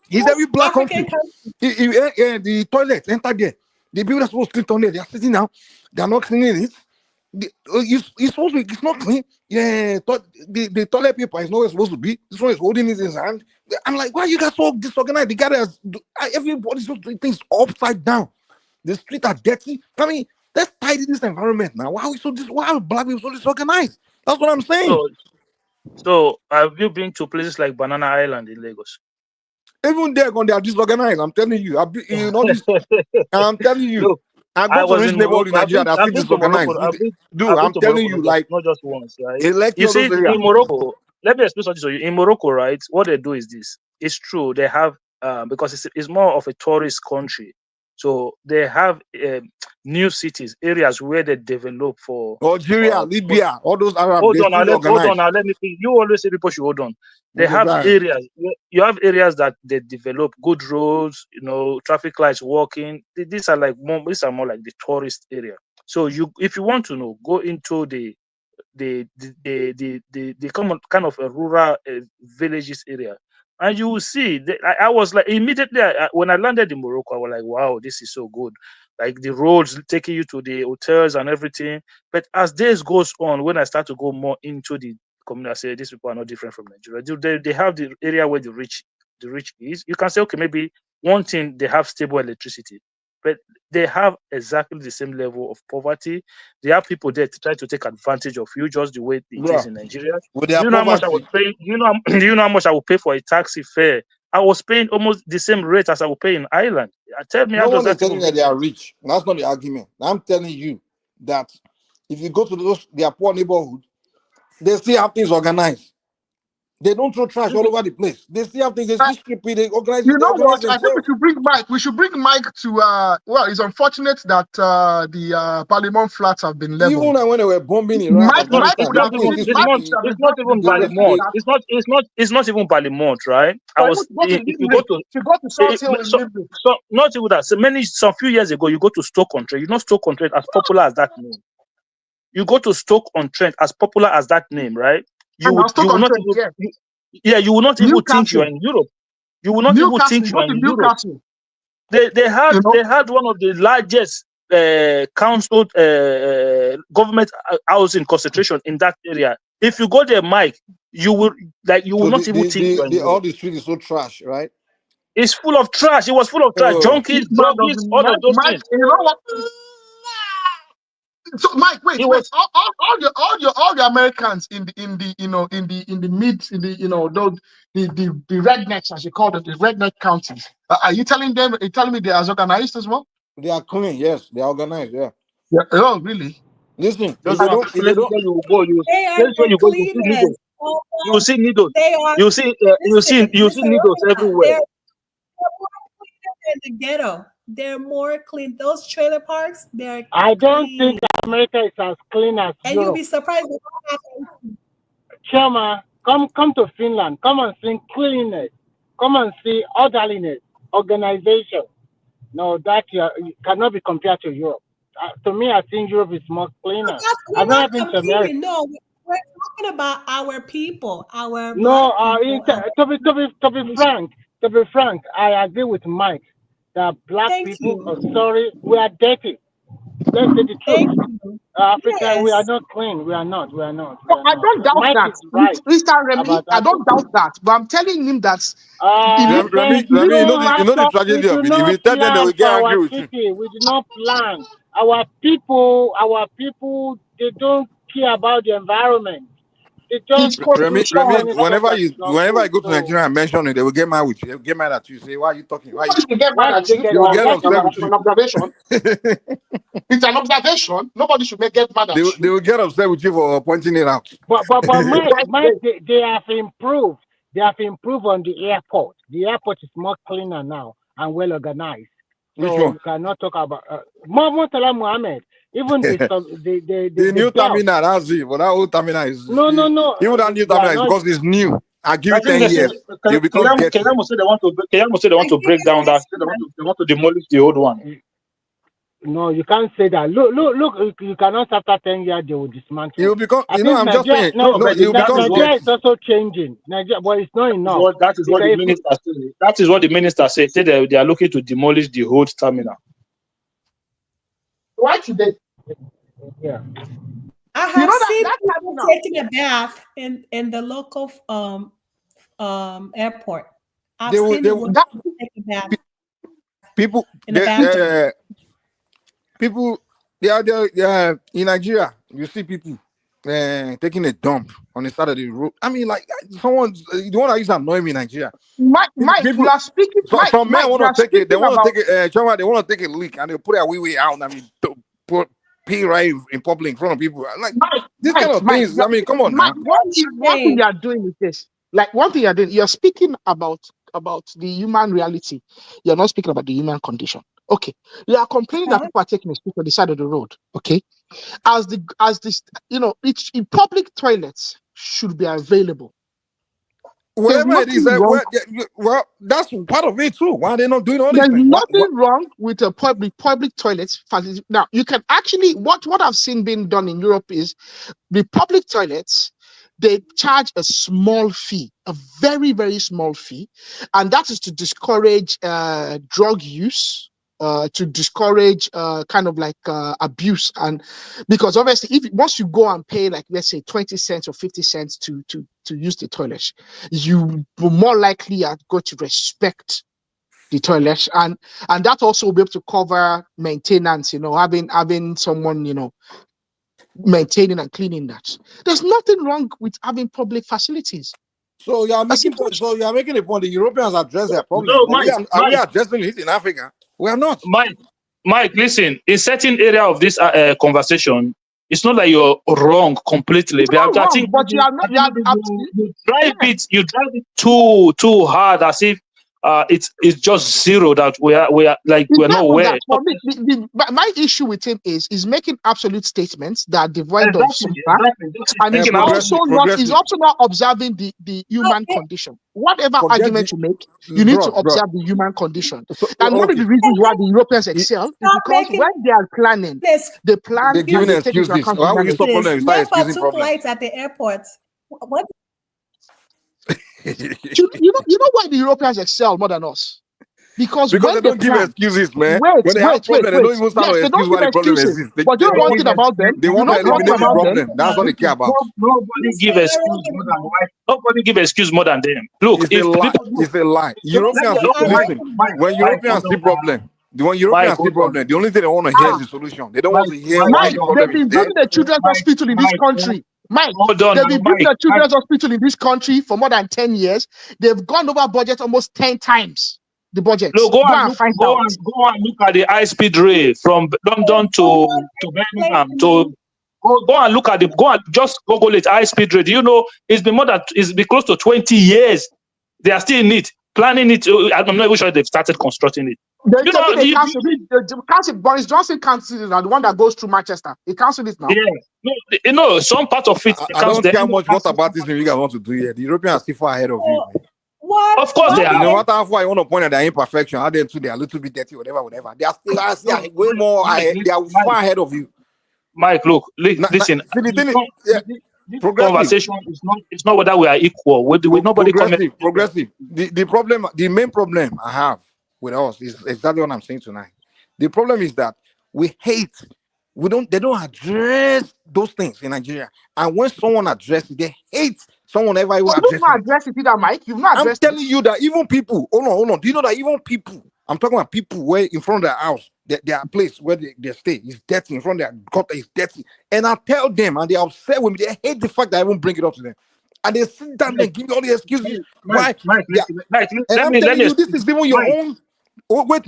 He's every black country. The toilet, enter there. The people that's supposed to clean toilet, they are sitting down. They are not cleaning it. It's supposed to be, it's not clean. Yeah, the toilet paper is not where it's supposed to be. This one is holding it in his hand. I'm like, why are you guys so disorganized? The guy has everybody's doing things upside down. The streets are dirty. I mean, let's tidy this environment now. Why are black people so disorganized? That's what I'm saying. So have you been to places like Banana Island in Lagos? Even there, they are disorganized. I'm telling you. I'm telling you. Look, I go to rich neighborhood in Nigeria that are disorganized. Dude, I'm telling you, like, not just once, right? You see, in Morocco, let me explain something to you. In Morocco, right, what they do is this. It's true. They have, because it's more of a tourist country. So they have new cities, areas where they develop for Algeria, Libya, all those Arab. Hold on, let me think. You always say people should hold on. They have areas. You have areas that they develop good roads, traffic lights, walking. These are more like the tourist area. So if you want to know, go into the kind of a rural villages area. And you will see, I was like, immediately when I landed in Morocco, I was like, wow, this is so good. Like the roads taking you to the hotels and everything. But as days goes on, when I start to go more into the community, I say, these people are not different from Nigeria. They have the area where the rich is. You can say, okay, maybe one thing, they have stable electricity. But they have exactly the same level of poverty. They have people there to try to take advantage of you, just the way it is in Nigeria. Do you know how much I was paying? Do you know how much I would pay for a taxi fare? I was paying almost the same rate as I would pay in Ireland. Tell me, no one is telling you that they are rich. That's not the argument. I'm telling you that if you go to their poor neighborhood, they still have things organized. They don't throw trash all over the place. They still have things. They still stupid. They organize. You They know organize what? I think we themselves. should bring Mike. We should bring Mike to. Well, it's unfortunate that the Parliament flats have been leveled. Even when they were bombing Iraq, Mike It's would not have even. been. Mike would have It's been not brought to even the Parliament. attack. It's not even Parliament, right? I But was. if If you go to South Hill in Limerick. so not even that. So some few years ago, you go to Stoke-on-Trent. You know Stoke-on-Trent, as popular as that name. You go to Stoke-on-Trent, as popular as that name, right? You will not even. You will not even think you are in Europe. You will not even Newcastle. think you Go are to in Europe. Newcastle. They had one of the largest council government housing concentration in that area. If you go there, Mike, you will not even think you are in all Europe. the street is so trash, right? It's full of trash. It was full of trash, junkies, druggies, all of those things. You know what? So Mike, wait. All the Americans in the rednecks, as you call them, the redneck counties. Are you telling me they are organized as well? They are clean, yes. They are organized, yeah. Oh, really? Listen, Those are places where you go, They are places where the you go, you see cleanest. needles. You will see needles. They are. You see needles everywhere. They're more cleaner than the ghetto. They're more clean. Those trailer parks, they're I don't clean. think America is as clean as And you'll Europe. be surprised at what happens. Chama, come to Finland. Come and see cleanliness. Come and see orderliness, organization. No, that you cannot be compared to Europe. To me, I think Europe is more cleaner. We're not competing. No, we're talking about our people, our black people. To be frank, I agree with Mike that black people. Sorry, we are dirty. Let's say the truth. Africa, we are not clean. We are not. I don't doubt Mike that, is right Mr. Remy. I don't doubt that, but I'm telling him that. Remy, you know the tragedy of it. If you tell them, they will get angry with you. We do not plan. Our people, they don't care about the environment. They just Remy, whenever you go to Nigeria and mention it, they will get mad with you. They will get mad at you. Say, why are you talking? Why You get mad at you. They will get upset with you. An observation. It's an observation. Nobody should get mad at you. They will get upset with you for pointing it out. But Mike, they have improved. They have improved on the airport. The airport is more cleaner now and well organized. Which so one? You cannot talk about Murtala Mohammed. Even the new terminal, that's it. But that old terminal is no. Even that new terminal is because it's new. I give it 10 years. You become Keyamo say they want to break down that. They want to demolish the old one. No, you can't say that. Look, you cannot after 10 years they will dismantle. You become, I'm just saying. Nigeria is also changing. Nigeria, but it's not enough. That is what the minister said. That is what the minister said. Say they are looking to demolish the whole terminal. Why today? Yeah. I have seen people taking a bath in the local airport. I've seen them take a bath. People, they are in Nigeria. You see people taking a dump on the side of the road. I mean, like someone's the one that used to annoy me in Nigeria. Mike, you are speaking. Some men want to take it. They want to take it. They want to take a leak and they put it way out. I mean, pee right in public in front of people. Like this kind of things. I mean, come on now. One thing you are doing with this, like one thing you're doing, you're speaking about the human reality. You're not speaking about the human condition. Okay, you are complaining that people are taking a stick on the side of the road. Okay, as this, it's in public toilets should be available. Whatever it is, well, that's part of it too. Why are they not doing all this? There's nothing wrong with a public toilets. Now, you can actually what I've seen being done in Europe is the public toilets. They charge a small fee, a very, very small fee, and that is to discourage drug use. To discourage kind of like abuse, and because obviously once you go and pay like let's say 20 cents or 50 cents to use the toilet, you will more likely are going to respect the toilet, and that also will be able to cover maintenance, having someone maintaining and cleaning that. There's nothing wrong with having public facilities. So you are making a point. The Europeans address their problem. No, are we addressing it in Africa? We are not. Mike, listen. In certain area of this conversation, it's not like you're wrong completely. It's not I wrong, think but you are not. you drive it too hard, as if it's just zero, that we are like It's we're not not that. aware. For me, my issue with him is making absolute statements that are devoid of some facts, and he's also not observing the human condition. Whatever argument you make, you need to observe the human condition. And one of the reasons why the Europeans excel is because when they are planning, they plan They're giving and they take into excuses. account Why would you humanity. stop problem? You start NEPA excusing took problem. lights at the airport. What? You know why the Europeans excel more than us? Because they when don't give plan, excuses, man. wait, When they have problem, they don't even start yes, to they excuse don't give why the problem excuses. exists. But you know one thing about them? They want to eliminate the problem. That's what they care about. Nobody give excuse more than why. Nobody give excuse more than them. Look, It's a lie. It's a lie. Europeans, listen. When Europeans see problem, the only thing they want to hear is the solution. They don't want to hear why the problem they've been is there. building a children's hospital in this country. Mike, hold on, they've been building a children's hospital in this country for more than 10 years. They've gone over budget almost 10 times the budget. No, go and look at the high-speed rail from London to Birmingham. Go and look at just Google it, high-speed rail. Do you know it's been close to 20 years. They are still in it, planning it. I'm not even sure they've started constructing it. Boris Johnson canceled it now, the one that goes through Manchester. He canceled it now. Yeah, no, some part of it. I don't care much what about this thing you guys want to do here. The Europeans are still far ahead of you. What? Of course they are. No matter how far you want to point at their imperfection, how they are a little bit dirty, whatever. They are still way more ahead. They are far ahead of you. Mike, look, listen. This conversation is not whether we are equal. With nobody progressive. The main problem I have with us is exactly what I'm saying tonight. The problem is that we hate. They don't address those things in Nigeria. And when someone addresses it, they hate someone ever even address it. You've not addressed it either, Mike. You've not addressed I'm telling you that even people, hold on. Do you know that even people, I'm talking about people where in front of their house, their place where they stay is dirty, in front of their gutter is dirty. And I tell them, and they're upset with me, they hate the fact that I won't bring it up to them. And they sit down and give me all the excuses. Why? And I'm telling you, this is even your own. Oh, wait.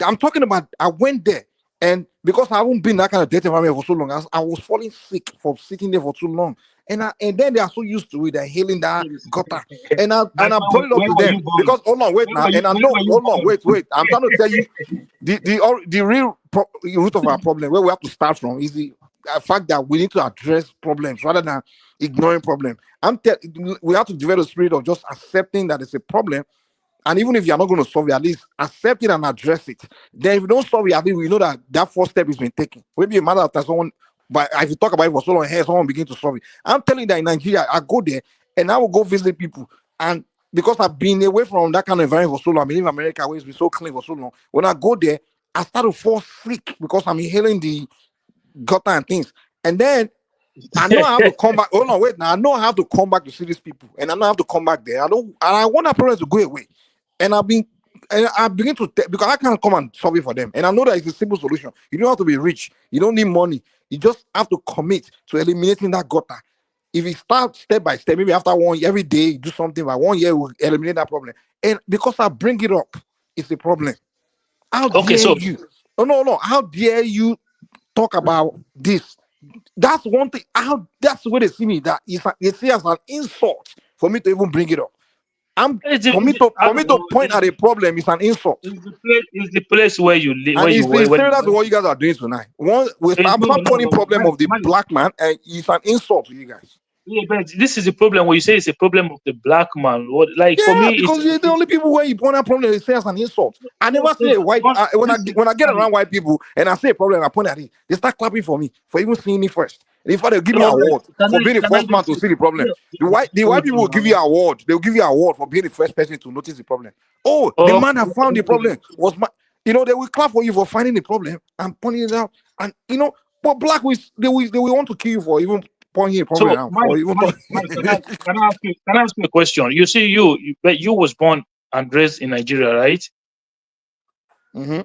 I'm talking about, I went there. And because I haven't been in that kind of dirty environment for so long, I was falling sick for sitting there for too long. And then they are so used to it, they're hailing that gutter. And I brought it up to them. Because, hold on, wait now. And I know, hold on, wait. I'm trying to tell you, the real root of our problem, where we have to start from, is the fact that we need to address problems rather than ignoring problems. We have to develop a spirit of just accepting that it's a problem. And even if you're not going to solve it, at least accept it and address it. Then if you don't solve it, at least we know that first step has been taken. Maybe a matter of time someone, but if you talk about it for so long, here someone begin to solve it. I'm telling you that in Nigeria, I go there and I will go visit people. And because I've been away from that kind of environment for so long, I mean, in America, where it's been so clean for so long, when I go there, I start to fall sick because I'm inhaling the gutter and things. And then I know I have to come back. Oh no, wait now. I know I have to come back to see these people, and I know I have to come back there. I want that problem to go away. And I begin to because I can't come and solve it for them. And I know that it's a simple solution. You don't have to be rich. You don't need money. You just have to commit to eliminating that gutter. If you start step by step, maybe after 1 year, every day you do something, by 1 year we'll eliminate that problem. And because I bring it up, it's a problem. How dare you? Oh no. How dare you talk about this? That's one thing. That's the way they see me. That they see as an insult for me to even bring it up. For me to point at a problem is an insult. It's the place where you live. And it's similar to what you guys are doing tonight. I'm not pointing problem of the black man, and it's an insult to you guys. Yeah, but this is the problem where you say it's a problem of the black man. For me, because you're the only people where you point out problem, they say as an insult. I never say white. When I get around white people and I say a problem, I point at it. They start clapping for me for even seeing me first. And in fact, they'll give me an award for being the first man to see the problem. The white people will give you an award. They'll give you an award for being the first person to notice the problem. The man that found the problem was my. They will clap for you for finding the problem and pointing it out. And but black they will want to kill you for even pointing a problem out. Can I ask you a question? You see, you was born and raised in Nigeria, right? Mm-hmm.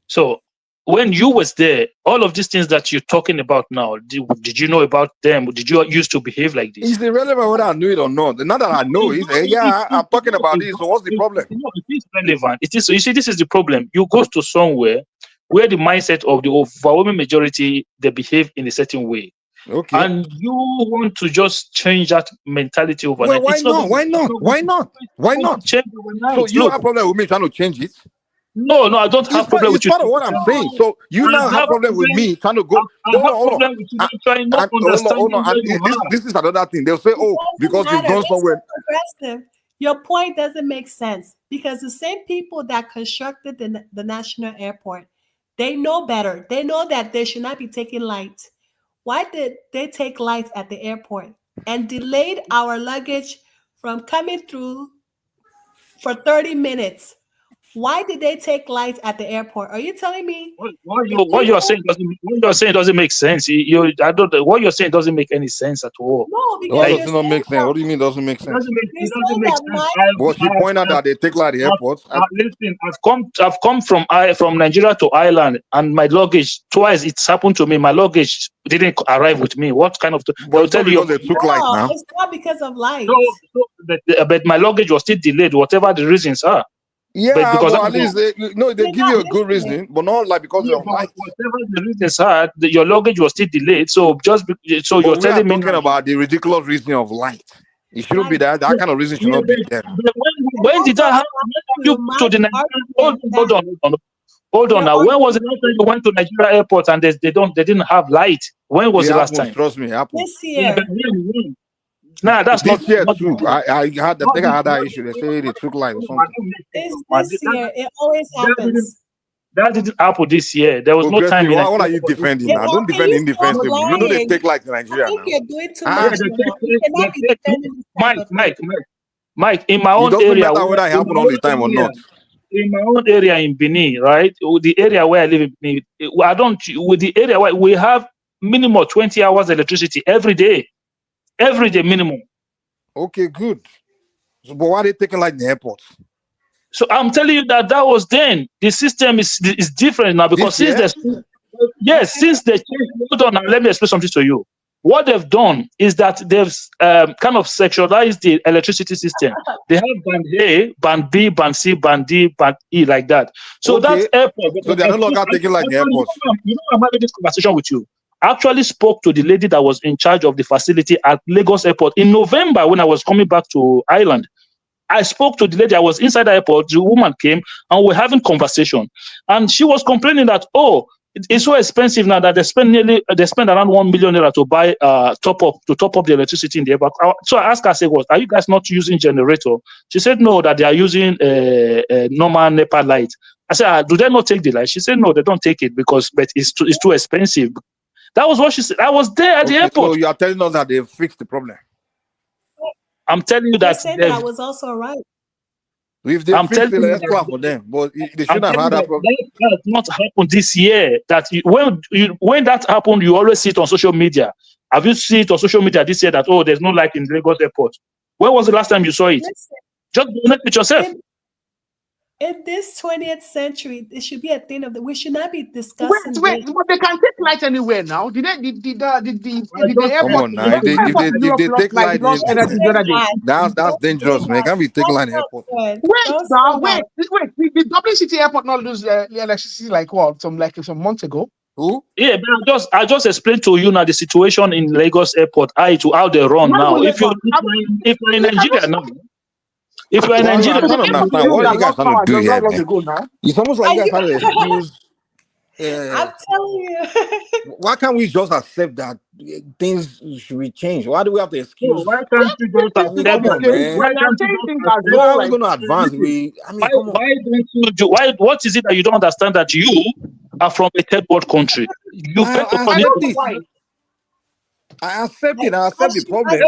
So when you was there, all of these things that you're talking about now, did you know about them? Did you used to behave like this? It's irrelevant whether I knew it or not. Not that I know it. I'm talking about this. So what's the problem? It is relevant. It is. You see, this is the problem. You go to somewhere where the mindset of the overwhelming majority, they behave in a certain way. Okay. And you want to just change that mentality overnight. Well, why It's not not? Why not? Why not? Why not? change overnight. So you Look, have problem with me trying to change it? no, I don't have problem It's with you. part of what I'm saying. So you now have problem with me trying to go. I have problem with you not trying, not understanding where you And are. this is another thing. They'll say, oh, because you've gone somewhere. Progressive. Your point doesn't make sense because the same people that constructed the national airport, they know better. They know that they should not be taking light. Why did they take light at the airport and delayed our luggage from coming through for 30 minutes? Why did they take light at the airport? Are you telling me What you're saying doesn't make sense. What you're saying doesn't make any sense at all. No, because Why does it not make sense? What do you mean doesn't make sense? It doesn't make sense. Well, she pointed out that they take like the airport. Listen, I've come from Nigeria to Ireland, and my luggage twice. It's happened to me. My luggage didn't arrive with me. What kind of? They'll tell you they took light now. It's not because of light. But my luggage was still delayed, whatever the reasons are. Yeah, because at least they give you a good reason, but not like because of light. Whatever the reasons are, your luggage was still delayed. So you're telling me talking about the ridiculous reason of light. It shouldn't be that kind of reason should not be there. When did that happen? You to the Nigeria? Hold on now. When was the last time you went to Nigeria airport and they didn't have light? When was the last time? Trust me, happens. This year. Nah, that's this not year too. I had that issue. They say they took light or something. It's this year. It always happens. That didn't happen this year. There was no time. What are you defending now? Don't defend indefensible. You know they take light in Nigeria now. You're doing too much. You cannot be defending Mike, in my own area, it doesn't matter whether it happen all the time or not. In my own area in Benin, right? The area where I live in Benin, with the area where we have minimum 20 hours electricity every day minimum. Okay, good. So, but why are they taking like the airports? So I'm telling you that was then. The system is different now because since they changed. Hold on, now, let me explain something to you. What they've done is that they've kind of sexualized the electricity system. They have band A, band B, band C, band D, band E, like that. So that airport. So they're no longer taking like the airports. You know, I'm having this conversation with you. I actually spoke to the lady that was in charge of the facility at Lagos Airport in November when I was coming back to Ireland. I spoke to the lady. I was inside the airport. The woman came and we're having conversation, and she was complaining that it's so expensive now that they spend around 1 million naira to buy top up the electricity in the airport. So I asked her, I said, "Are you guys not using generator?" She said, "No, that they are using normal NEPA light." I said, "Do they not take the light?" She said, "No, they don't take it but it's too expensive." That was what she said. I was there at the airport. So you are telling us that they fixed the problem. I'm telling you that I was also right. If they fix it, let's clap for them. But they shouldn't have had that problem. That has not happened this year. When that happened, you always see it on social media. Have you seen it on social media this year that there's no light in Lagos Airport? When was the last time you saw it? Just connect with yourself. In this 20th century, it should be a thing we should not be discussing. Wait, but they can take light anywhere now. Come on now. If they take light, that's dangerous, man. Can't be taking light in the airport. Wait. The Dublin City Airport not lose electricity like what? Some months ago. Who? Yeah, but I just explained to you now the situation in Lagos Airport. How they run now. If you're in Nigeria now. If you're in Nigeria, I don't understand. What are you guys trying to do here, man? It's almost like you guys trying to excuse. I'm telling you. Why can't we just accept that things should be changed? Why do we have to excuse? Why can't you just accept man? Why can't you how are we going to advance? What is it that you don't understand that you are from a third world country? You bet upon it. I accept it. I accept the problem.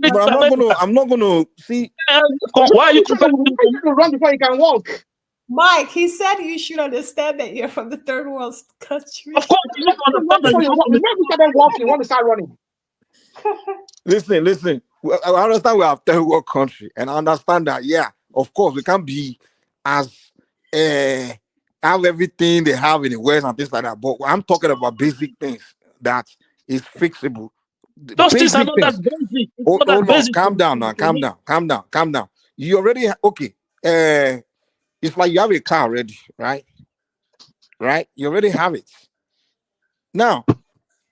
But I'm not gonna see. Why are you run before you can walk? Mike, he said you should understand that you're from the third world country. Of course, you don't understand. You want to start running. Listen. I understand we are a third world country, and I understand that. Yeah, of course, we can't be as have everything they have in the West and things like that. But I'm talking about basic things that is fixable. Those things are not that basic. Hold on, calm down now. Calm down. You already okay. It's like you have a car already, right? right? You already have it. Now,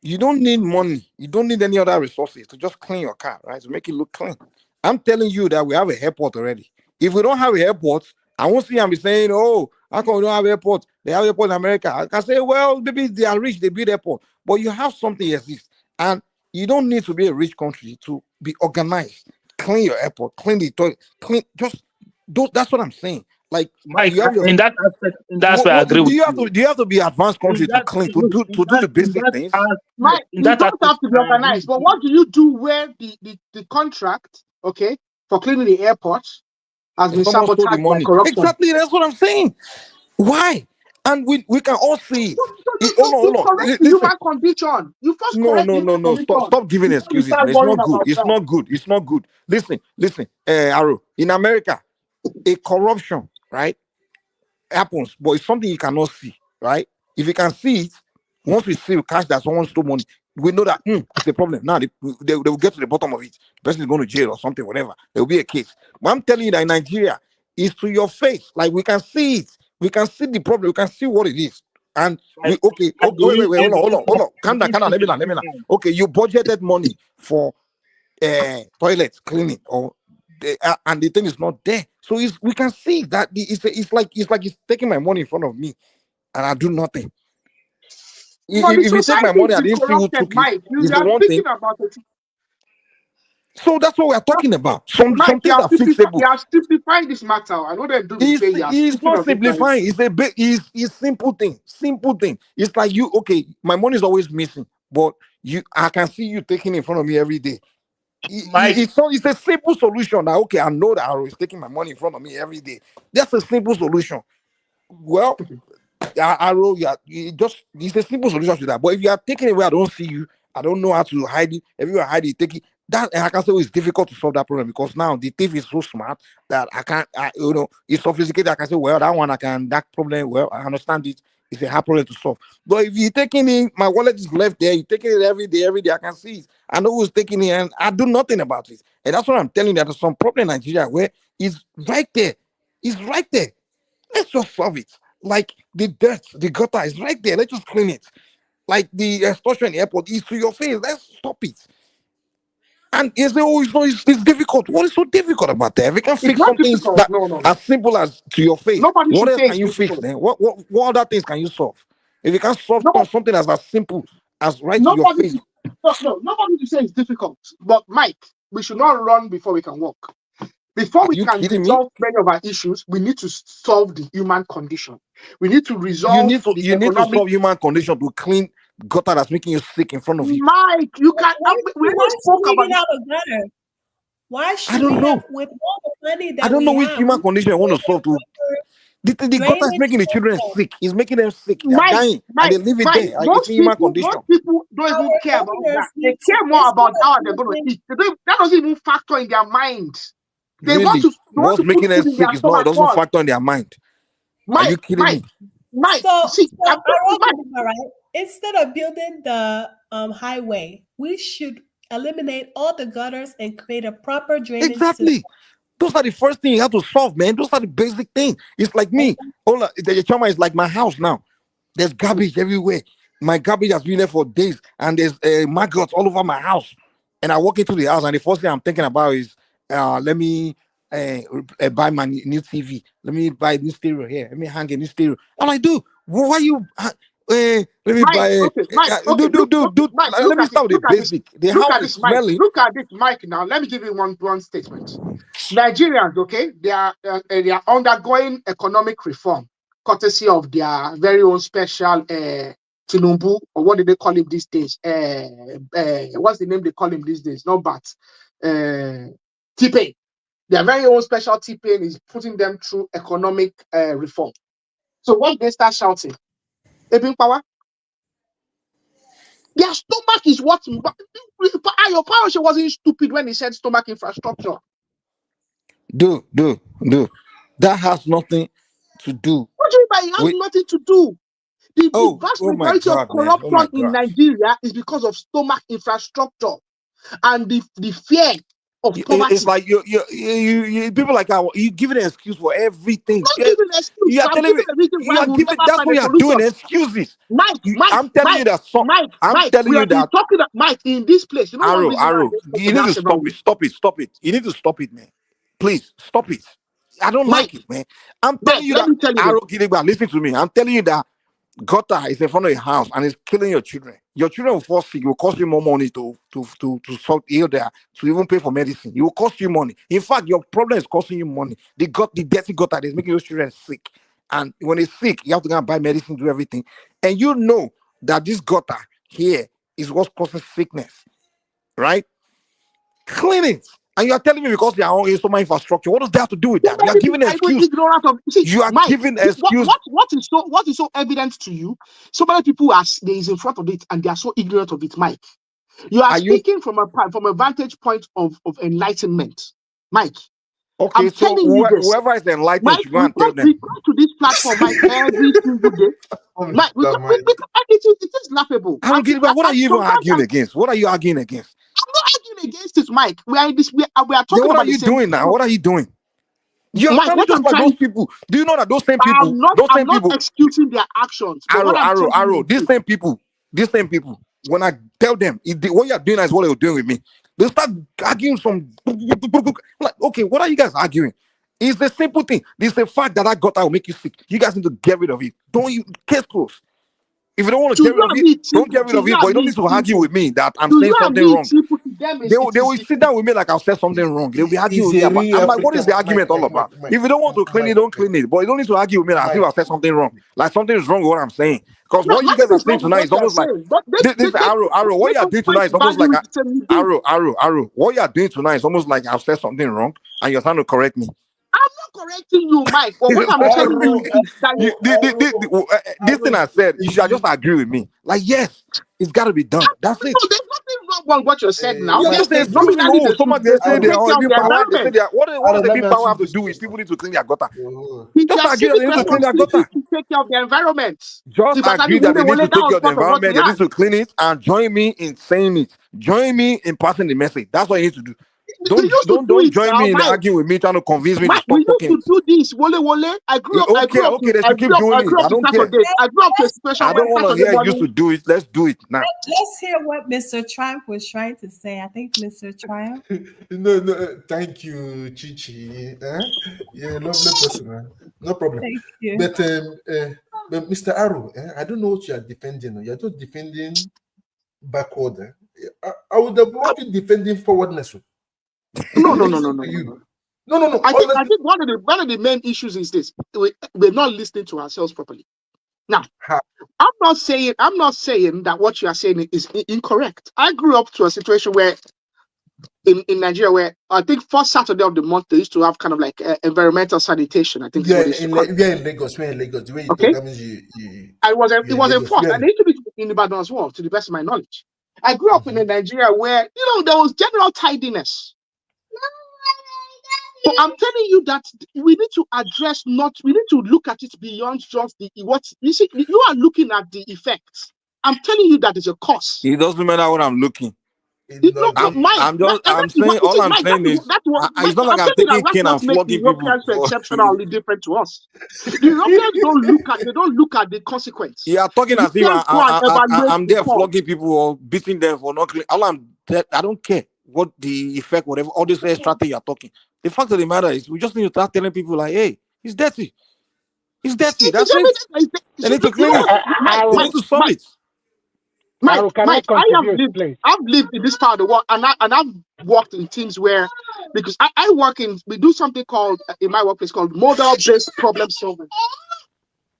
you don't need money. You don't need any other resources to just clean your car, right? To make it look clean. I'm telling you that we have an airport already. If we don't have an airport, I won't see and be saying, oh, how come we don't have airport? They have airport in America. I can say, well, maybe they are rich, they build airport. But you have something exist. And you don't need to be a rich country to be organized. Clean your airport, clean the toilet, clean just those, that's what I'm saying. Like Mike, you have your in that aspect, I agree with you. do you have to be advanced country to clean to do the basic things? Mike, you don't have to be organized, but what do you do where the contract, okay, for cleaning the airport has been Someone stole the sabotaged by money. corruption? Exactly, that's what I'm saying. Why? And we can all see it. You Hold on. correct the human condition. You first correct the human condition. Stop giving before you excuses, start man. It's worrying not good. about It's that. not good. It's not good. Listen, Arrow. In America, a corruption, right, happens, but it's something you cannot see, right? If you can see it, once we see cash that someone stole money, we know that it's a problem. Now they will get to the bottom of it. The person is going to jail or something, whatever. There will be a case. But I'm telling you that in Nigeria, it's to your face. Like we can see it. We can see the problem. We can see what it is. And wait, wait, hold on. Calm down. Let me learn. Okay, you budgeted money for toilet cleaning and the thing is not there. So we can see that it's like it's taking my money in front of me and I do nothing. But the If you take my society money, is I didn't see who corrupted, took it. Mike. You It's the are one speaking thing. about it. So that's what we're talking about. Some Mike, things are fixable. you are simplifying this matter. I know they do the say you are It's speaking not of it like simplifying. It's a bit. It's simple thing. It's like you. Okay, my money is always missing, but I can see you taking it in front of me every day. It's a simple solution. That okay, I know that Arrow is taking my money in front of me every day. That's a simple solution. Well, Arrow, it's a simple solution to that. But if you are taking it where I don't see you, I don't know how to hide it. If you are hiding, take it. That I can say it's difficult to solve that problem because now the thief is so smart that I can't. It's sophisticated. I can say, well, that problem. Well, I understand it. It's a hard problem to solve. But if you're taking it, my wallet is left there. You're taking it every day. I can see it. I know who's taking it, and I do nothing about it. And that's what I'm telling you. That there's some problem in Nigeria where it's right there. It's right there. Let's just solve it. Like the dirt, the gutter is right there. Let's just clean it. Like the extortion in the airport is to your face. Let's stop it. And you say, oh, it's difficult. What is so difficult about that? If you can fix something that as simple as to your face, what else can you fix then? What other things can you solve? If you can't solve something as simple as right to your face. Nobody to say it's difficult. But Mike, we should not run before we can walk. Before we can resolve many of our issues, we need to solve the human condition. We need to resolve you need to solve human condition to clean gutter that's making you sick in front of you. Mike, you can. We even spoke about gutter. Why should I don't know. With all the money that I don't know we which have, human condition I want to solve to. The gutter is making the children sick. It's making them sick. They're dying. And they leave it there. It's human condition. Most people don't even care about that. They care more about how they're going to eat. That doesn't even factor in their mind. They want to What's making them sick is not doesn't factor in their mind. Are you kidding me? Mike, right? Instead of building the highway, we should eliminate all the gutters and create a proper drainage system. Those are the first thing you have to solve, man. Those are the basic things. It's like me. The Chama is like my house now. There's garbage everywhere. My garbage has been there for days, and there's maggots all over my house. And I walk into the house, and the first thing I'm thinking about is, let me buy my new TV. Let me buy a new stereo here. Let me hang a new stereo. I'm like, dude, why you? Let me buy. Let me start with the basic. The house is smelling. Look at this, Mike. Now, let me give you one statement. Nigerians, okay, they are undergoing economic reform, courtesy of their very own special Tinubu, or what do they call him these days? What's the name they call him these days? Not BAT. T-Pain. Their very own special T-Pain is putting them through economic reform. So what they start shouting? Ebin power. Their stomach is what your power wasn't stupid when he said stomach infrastructure. Dude. That has nothing to do. What do you mean by it has nothing to do? The vast majority of corruption in Nigeria is because of stomach infrastructure and the fear of poverty. It's like you people like you giving an excuse for everything. I'm not giving an excuse. You are I'm telling me giving a reason you why are we'll giving. never That's find what a you are doing. solution. Excuses. Mike, I'm telling you that. I'm Mike, telling we you have been that. talking about Mike in this place. You know one reason why I Arrow, don't talk you need about to several stop it. Stop it. You need to stop it, man. Please stop it. I don't Mike, like it, man. I'm Mike, telling you let that. me tell you this. Arrow, listen to me. I'm telling you that gutter is in front of your house and it's killing your children. Your children will fall sick. It will cost you more money to heal there, to even pay for medicine. It will cost you money. In fact, your problem is costing you money. The dirty gutter is making those children sick. And when it's sick, you have to go and buy medicine, do everything. And you know that this gutter here is what's causing sickness, right? Clean it. And you are telling me because they are on so much infrastructure. What does that have to do with that? You are giving an excuse. You are giving an excuse. What is so evident to you? So many people are there is in front of it and they are so ignorant of it, Mike. You are speaking from a vantage point of enlightenment, Mike. Okay, I'm so telling you this. whoever is enlightened Mike, should go and tell them. we come to this platform, Mike, every single day. Mike, it is laughable. What are you even arguing against? What are you arguing against? I'm not arguing against it, Mike. We are talking then what about are you doing now? What are you doing? You are Mike, just like those people. Do you know that those same people? I'm not excusing their actions. But Arrow. These same people. When I tell them what you are doing is what you're doing with me, they start arguing some. Like, okay, what are you guys arguing? It's the simple thing. This is the fact that gutter will make you sick. You guys need to get rid of it. Don't you case close. If you don't want to get rid of it, don't get rid of it. But you don't need to argue with me that I'm saying something wrong. They will sit down with me like I've said something wrong. They'll be arguing with me about. I'm like, what is the argument all about? If you don't want to clean it, don't clean it. But you don't need to argue with me as if I've said something wrong. Like something is wrong with what I'm saying. Because what you guys are saying tonight is almost like this Arrow. What you are doing tonight is almost like Arrow. What you are doing tonight is almost like I've said something wrong and you're trying to correct me. I'm not correcting you, Mike. But what I'm telling you is that this thing I said, you should just agree with me. Like, yes, it's got to be done. That's it. There's nothing wrong with what you said now. You're just excusing no. Somebody they say they are having power. They say they are. What does the big power have to do with people need to clean their gutter? Just agree that they need to clean their gutter. To take care of the environment. Just agree that they need to take care of the environment. They need to clean it and join me in saying it. Join me in passing the message. That's what you need to do. Don't join me in arguing with me, trying to convince me to stop talking. We used to do this. Wole. I grew up. Okay, they should keep doing it. I don't care. I grew up to a situation. I don't want to hear you used to do it. Let's do it now. Let's hear what Mr. Triumph was trying to say. I think Mr. Triumph. No, thank you, Chichi. You're a lovely person. No problem. Thank you. But Mr. Arrow, I don't know what you are defending. You're just defending backward. I would have not been defending forwardness. No. I think one of the main issues is this: we're not listening to ourselves properly. Now, I'm not saying that what you are saying is incorrect. I grew up to a situation where in Nigeria, where I think first Saturday of the month they used to have kind of like environmental sanitation. I think in Lagos. We're in Lagos. The way you okay. Talk, that means it was enforced, and it used to be in Ibadan as well, to the best of my knowledge. I grew up in a Nigeria where there was general tidiness. So I'm telling you that we need to we need to look at it beyond just what you see. You are looking at the effects. I'm telling you that is a cause. It doesn't matter what I'm looking. I'm saying is it's not like I'm taking cane and flogging people. Exceptionally different to us. The Europeans don't look at the consequence. You are talking as if I'm there flogging people or beating them for not clean. I don't care what the effect, whatever, all this extra thing you're talking. The fact of the matter is, we just need to start telling people like, hey, it's dirty. It's dirty. That's it. They need to clean it. They need to solve it. Mike, I've lived in this part of the world, and I've worked in teams where, because we do something called, in my workplace, called model-based problem solving.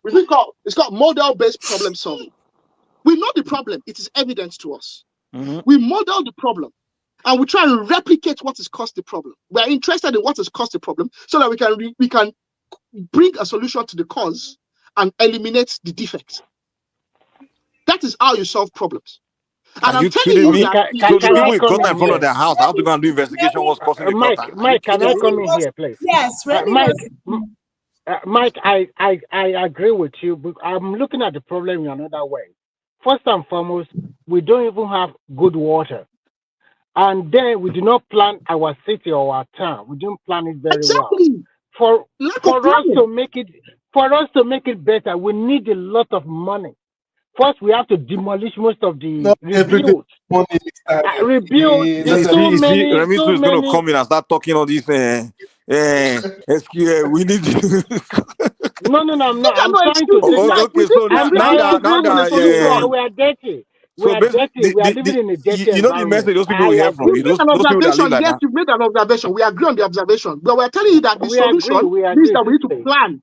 It's called model-based problem solving. We know the problem. It is evident to us. Mm-hmm. We model the problem. And we try and replicate what has caused the problem. We are interested in what has caused the problem so that we can bring a solution to the cause and eliminate the defects. That is how you solve problems. And I'm telling you that so the people got in front of their house, how to go and do investigation what's causing the gutter. Mike, can I come in here, please? Yes, Mike, I agree with you, but I'm looking at the problem in another way. First and foremost, we don't even have good water. and then we do not plan our city or our town. We didn't plan it very well. For us to make it better, we need a lot of money. First, we have to demolish most of the rebuild. Rebuild. There's so many. Remisu is going to come in and start talking all these. SQL, we need you. No, I'm not. I'm trying to. Okay, so now that we are dirty. So we are dirty. We are living in a dirty you know the message those people hear from you. Those people that live like that. You made an observation. We agree on the observation, but we're telling you that the solution means that we need to plan.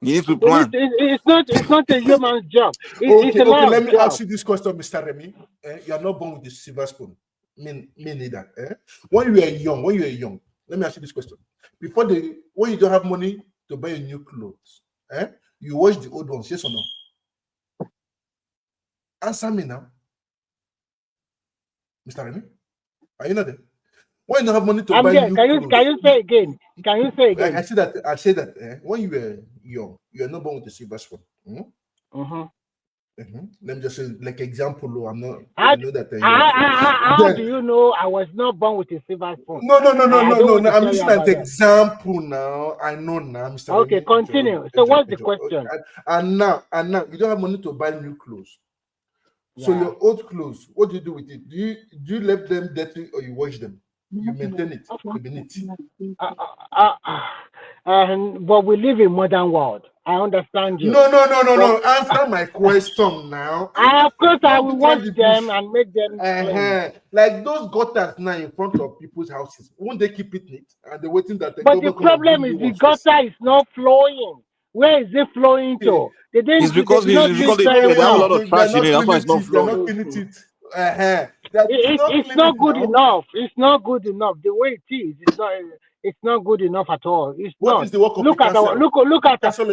You need to plan. It's not a human job. It's a lot let of me job. ask you this question, Mr. Remy. You are not born with the silver spoon. Me neither. When you were young, let me ask you this question. When you don't have money to buy new clothes, you wash the old ones, yes or no? Answer me now. Mr. Remy, are you not there? When you don't have money to buy new clothes. Can you say again? I say that when you were young, you are not born with the silver spoon. Let me just say, like example, I'm not. How do you know I was not born with a silver spoon? No. I'm using an example now. I know now, Mr. Okay, Remy, continue. So what's the question? And now you don't have money to buy new clothes. So your old clothes, what do you do with it? Do you leave them dirty or you wash them? You maintain it. But we live in modern world. I understand you. No. Answer my question now. Of course, I will wash them and make them clean. Like those gutters now in front of people's houses. Won't they keep it neat? And they're waiting that But the problem is the gutter is not flowing. Where is it flowing to? It's because they have a lot of trash in it. That's why it's not flowing. It's not good enough. It's not good enough. The way it is, it's not good enough at all. It's not. Is the work of Look at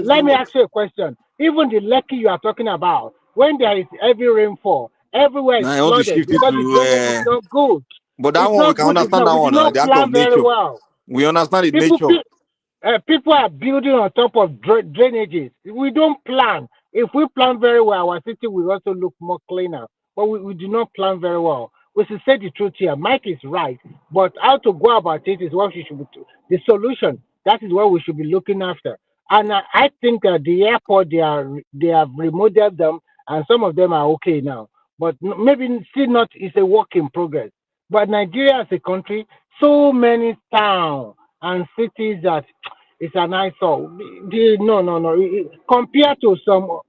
let me ask you a question. Even the Lekki you are talking about, when there is heavy rainfall, everywhere is flooded because the drainage is not good. But that one, we can understand that one. The act of nature. We understand it nature. People are building on top of drainages. We don't plan. If we plan very well, our city will also look more cleaner. But we do not plan very well. We should say the truth here. Mike is right. But how to go about it is what we should be doing. The solution, that is what we should be looking after. And I think the airport, they have remodeled them, and some of them are okay now. But maybe still not, it's a work in progress. But Nigeria as a country, so many towns and cities that it's an eyesore. No. Compared to some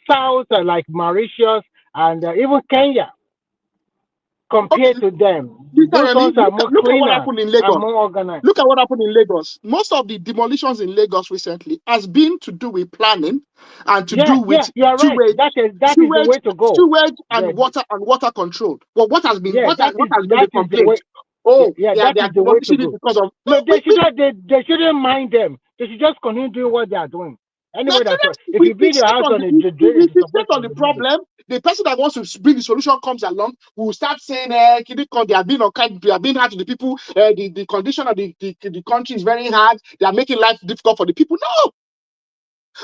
south like Mauritius and even Kenya, compared to them, those ones are more cleaner and more organized. Look at what happened in Lagos. Most of the demolitions in Lagos recently has been to do with planning and to do with sewage. That is the way to go. Sewage and water control. But what has been the complaint? They are demolishing it because of. They shouldn't mind them. They should just continue doing what they are doing. Anyway, that's what. If you build your house on the problem, the person that wants to bring the solution comes along, will start saying, they have been hard to the people. The condition of the country is very hard. They are making life difficult for the people. No.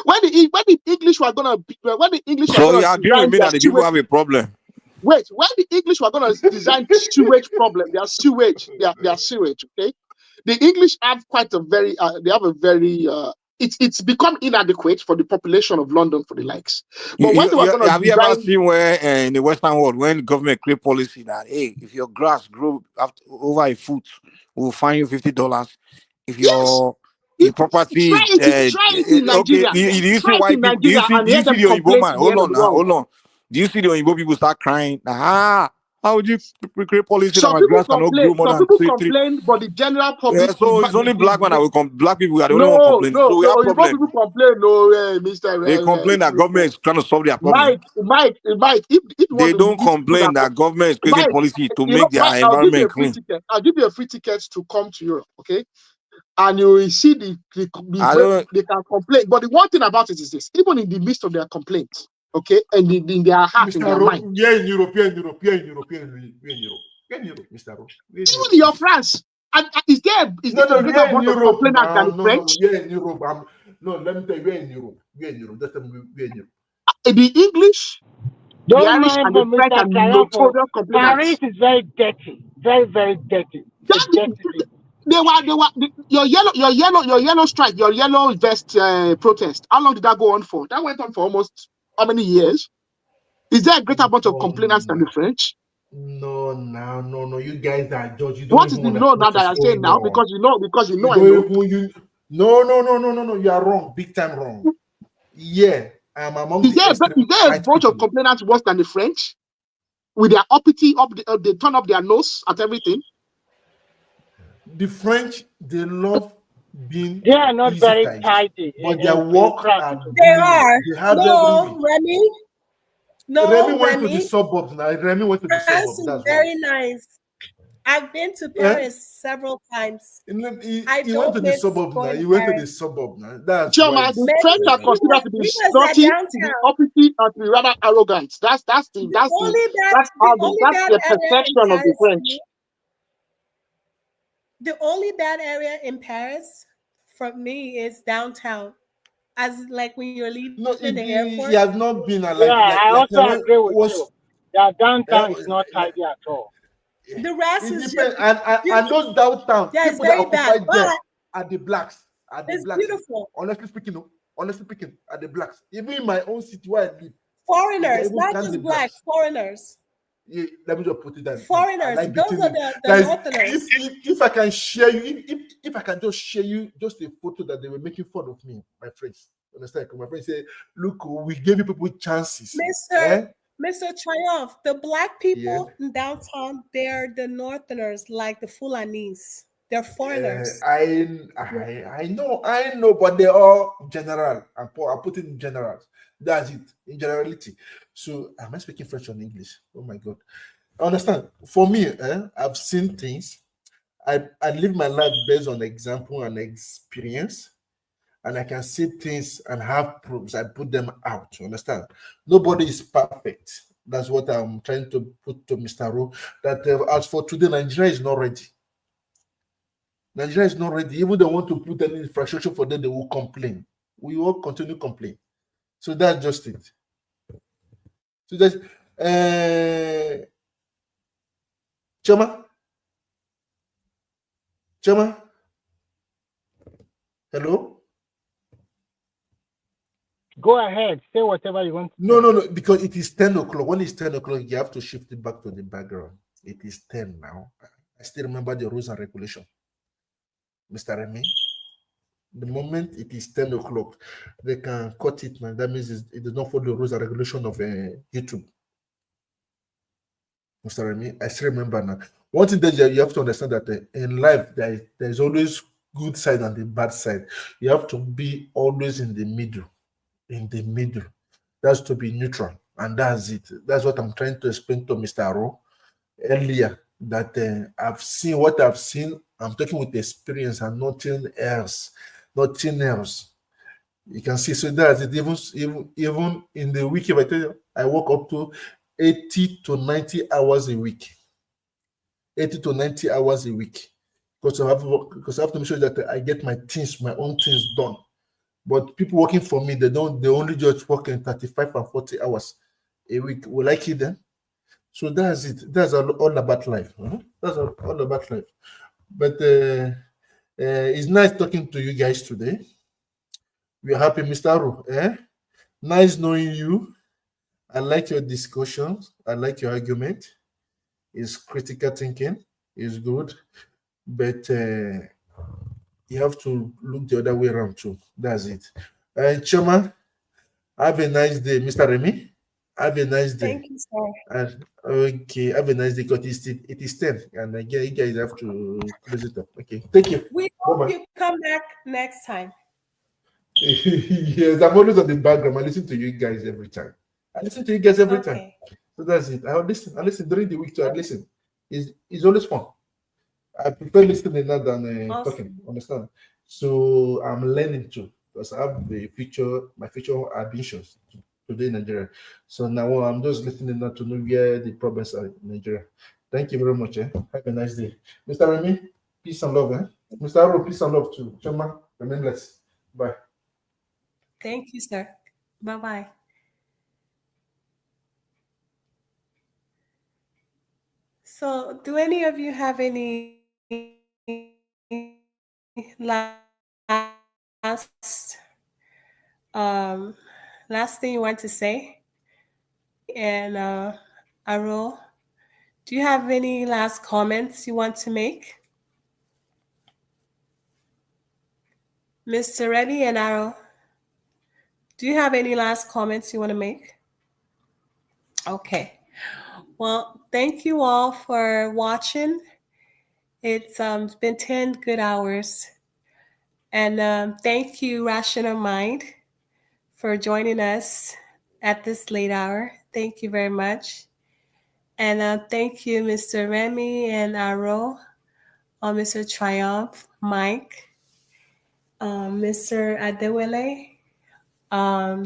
When the English were gonna agree with me that the people have a problem. Wait, when the English were going to design sewage problem, their sewage, okay? The English have it's become inadequate for the population of London for the likes. But have you ever seen where in the Western world, when government create policy that, hey, if your grass grow over a foot, we'll fine you $50. If your property in Nigeria. Do you see why people? Do you see the Oyinbo man? Hold on. Do you see the Oyinbo people start crying? How would you create policy that my grass cannot grow more than 3? Complain, but the general public. So it's only black men that will black people are the only one complaining. So we have problem. People complain, Mr. They complain that government is trying to solve their problem. Mike, if they don't complain that government is creating policy to make their environment clean. I'll give you a free ticket to come to Europe, okay? And you will see they can complain. But the one thing about it is this: even in the midst of their complaints, okay, and in their heart, in their mind. Yeah, in Europe, Mr. Ro. Even in your France, is there a complaint than French? Yeah, in Europe. No, let me tell you, we're in Europe. Just tell me we're in Europe. The English The Don't Irish mind and the for French are Mr. Triumph. notorious complainants. Paris is very dirty. Very, very dirty. It's a dirty city. Your yellow strike, your yellow vest protest. How long did that go on for? That went on for almost how many years? Is there a greater bunch of complainants than the French? No. You guys are judge. You don't What is even the no understand now what that is you're saying going now? on. Because you know You I know. don't even No. You are wrong. Big time wrong. Yeah, I'm among Is there a bunch of complainants worse than the French? With their uppity they turn up their nose at everything. The French, they love being They are not easy very guys, tidy but in their work are They doing it. are. They have No, everything. Remy. No, Remy went to the Remy. suburbs now. Remy went to the France suburbs. is That's very why. nice. I've been to Eh? Paris several times. I He went don't to the miss suburb now. going to He went to the Paris. suburb now. That's why Chairman, it's the French are considered to be dirty, to be uppity, and to be rather arrogant. That's The only bad the area in perception of the Paris. French. The only bad area in Paris for me is downtown. As like when you're leaving the airport. He has not been I also agree with you. That downtown is was not tidy at all. The rest It is depends, just and those downtown yeah, it's people that very bad, occupy but there are the blacks. it's beautiful. Honestly speaking, are the blacks. Even in my own city where I live, Foreigners, even not can just the black blacks. foreigners. Yeah, let me just put it down. Foreigners, like those are the northerners. If I can share you, if I can just share you just a photo that they were making fun of me, my friends. Understand? My friends say, "Look, we gave you people chances." Mr. Triumph, the black people in downtown, they're the northerners, like the Fulanis. They're foreigners. I know, but they're all general. I put it in general. That's it, in generality. So, am I speaking French or English? Oh my God. Understand? For me, I've seen things. I live my life based on example and experience, and I can see things and have proofs. I put them out. Understand? Nobody is perfect. That's what I'm trying to put to Mr. Ro. That as for today, Nigeria is not ready. Nigeria is not ready. Even they want to put any infrastructure for them, they will complain. We will continue to complain. So that's just it. So that's Chama? Hello? Go ahead, say whatever you want. No, because it is 10 o'clock. When it's 10 o'clock, you have to shift it back to the background. It is 10 now. I still remember the rules and regulation. Mr. Remy, the moment it is 10 o'clock, they can cut it, man. That means it does not follow the rules and regulation of YouTube. Mr. Remy, I still remember now. One thing that you have to understand that in life, there's always good side and the bad side. You have to be always in the middle. In the middle. That's to be neutral. And that's it. That's what I'm trying to explain to Mr. Aro earlier. That I've seen what I've seen. I'm talking with experience and nothing else. Nothing else. You can see. So that's it. Even in the week, if I tell you, I work up to 80 to 90 hours a week. 80 to 90 hours a week. Because I have to make sure that I get my own things done. But people working for me, they only just work in 35 and 40 hours a week. Will I kill them? So that's it. That's all about life. That's all about life. But it's nice talking to you guys today. We're happy, Mr. Aru. Nice knowing you. I like your discussions. I like your argument. It's critical thinking. It's good. But you have to look the other way around too. That's it. Choma, have a nice day. Mr. Remy, have a nice day. Thank you, sir. And okay, have a nice day because it is 10 and again, you guys have to close it up. Okay, thank you. We hope you come back next time. Yes, I'm always on the background. I listen to you guys every time. Time. So that's it. I listen during the week too. I listen. It's always fun. I prefer listening now than talking. Understand? So I'm learning too because I have my future ambitions today in Nigeria. So now I'm just listening now to know where the problems are in Nigeria. Thank you very much. Have a nice day. Mr. Remy, peace and love. Mr. Aro, peace and love too. Choma, remain blessed. Bye. Thank you, sir. Bye-bye. So, do any of you have any last thing you want to say? And Arul, do you have any last comments you want to make? Mr. Remy and Arul, do you have any last comments you want to make? Okay. Well, thank you all for watching. It's been 10 good hours. And thank you, Rational Mind, for joining us at this late hour. Thank you very much. And thank you, Mr. Remy and Aro, Mr. Triumph, Mike, Mr. Adewale,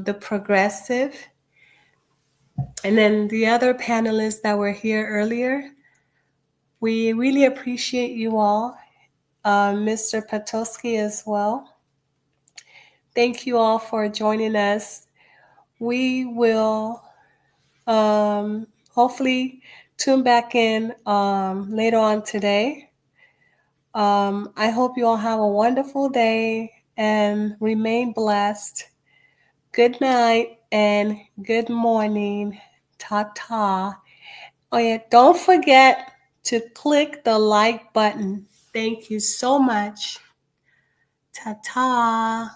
the Progressive, and then the other panelists that were here earlier. We really appreciate you all, Mr. Patosky as well. Thank you all for joining us. We will hopefully tune back in later on today. I hope you all have a wonderful day and remain blessed. Good night and good morning. Ta-ta. Oh yeah, don't forget to click the like button. Thank you so much. Ta-ta.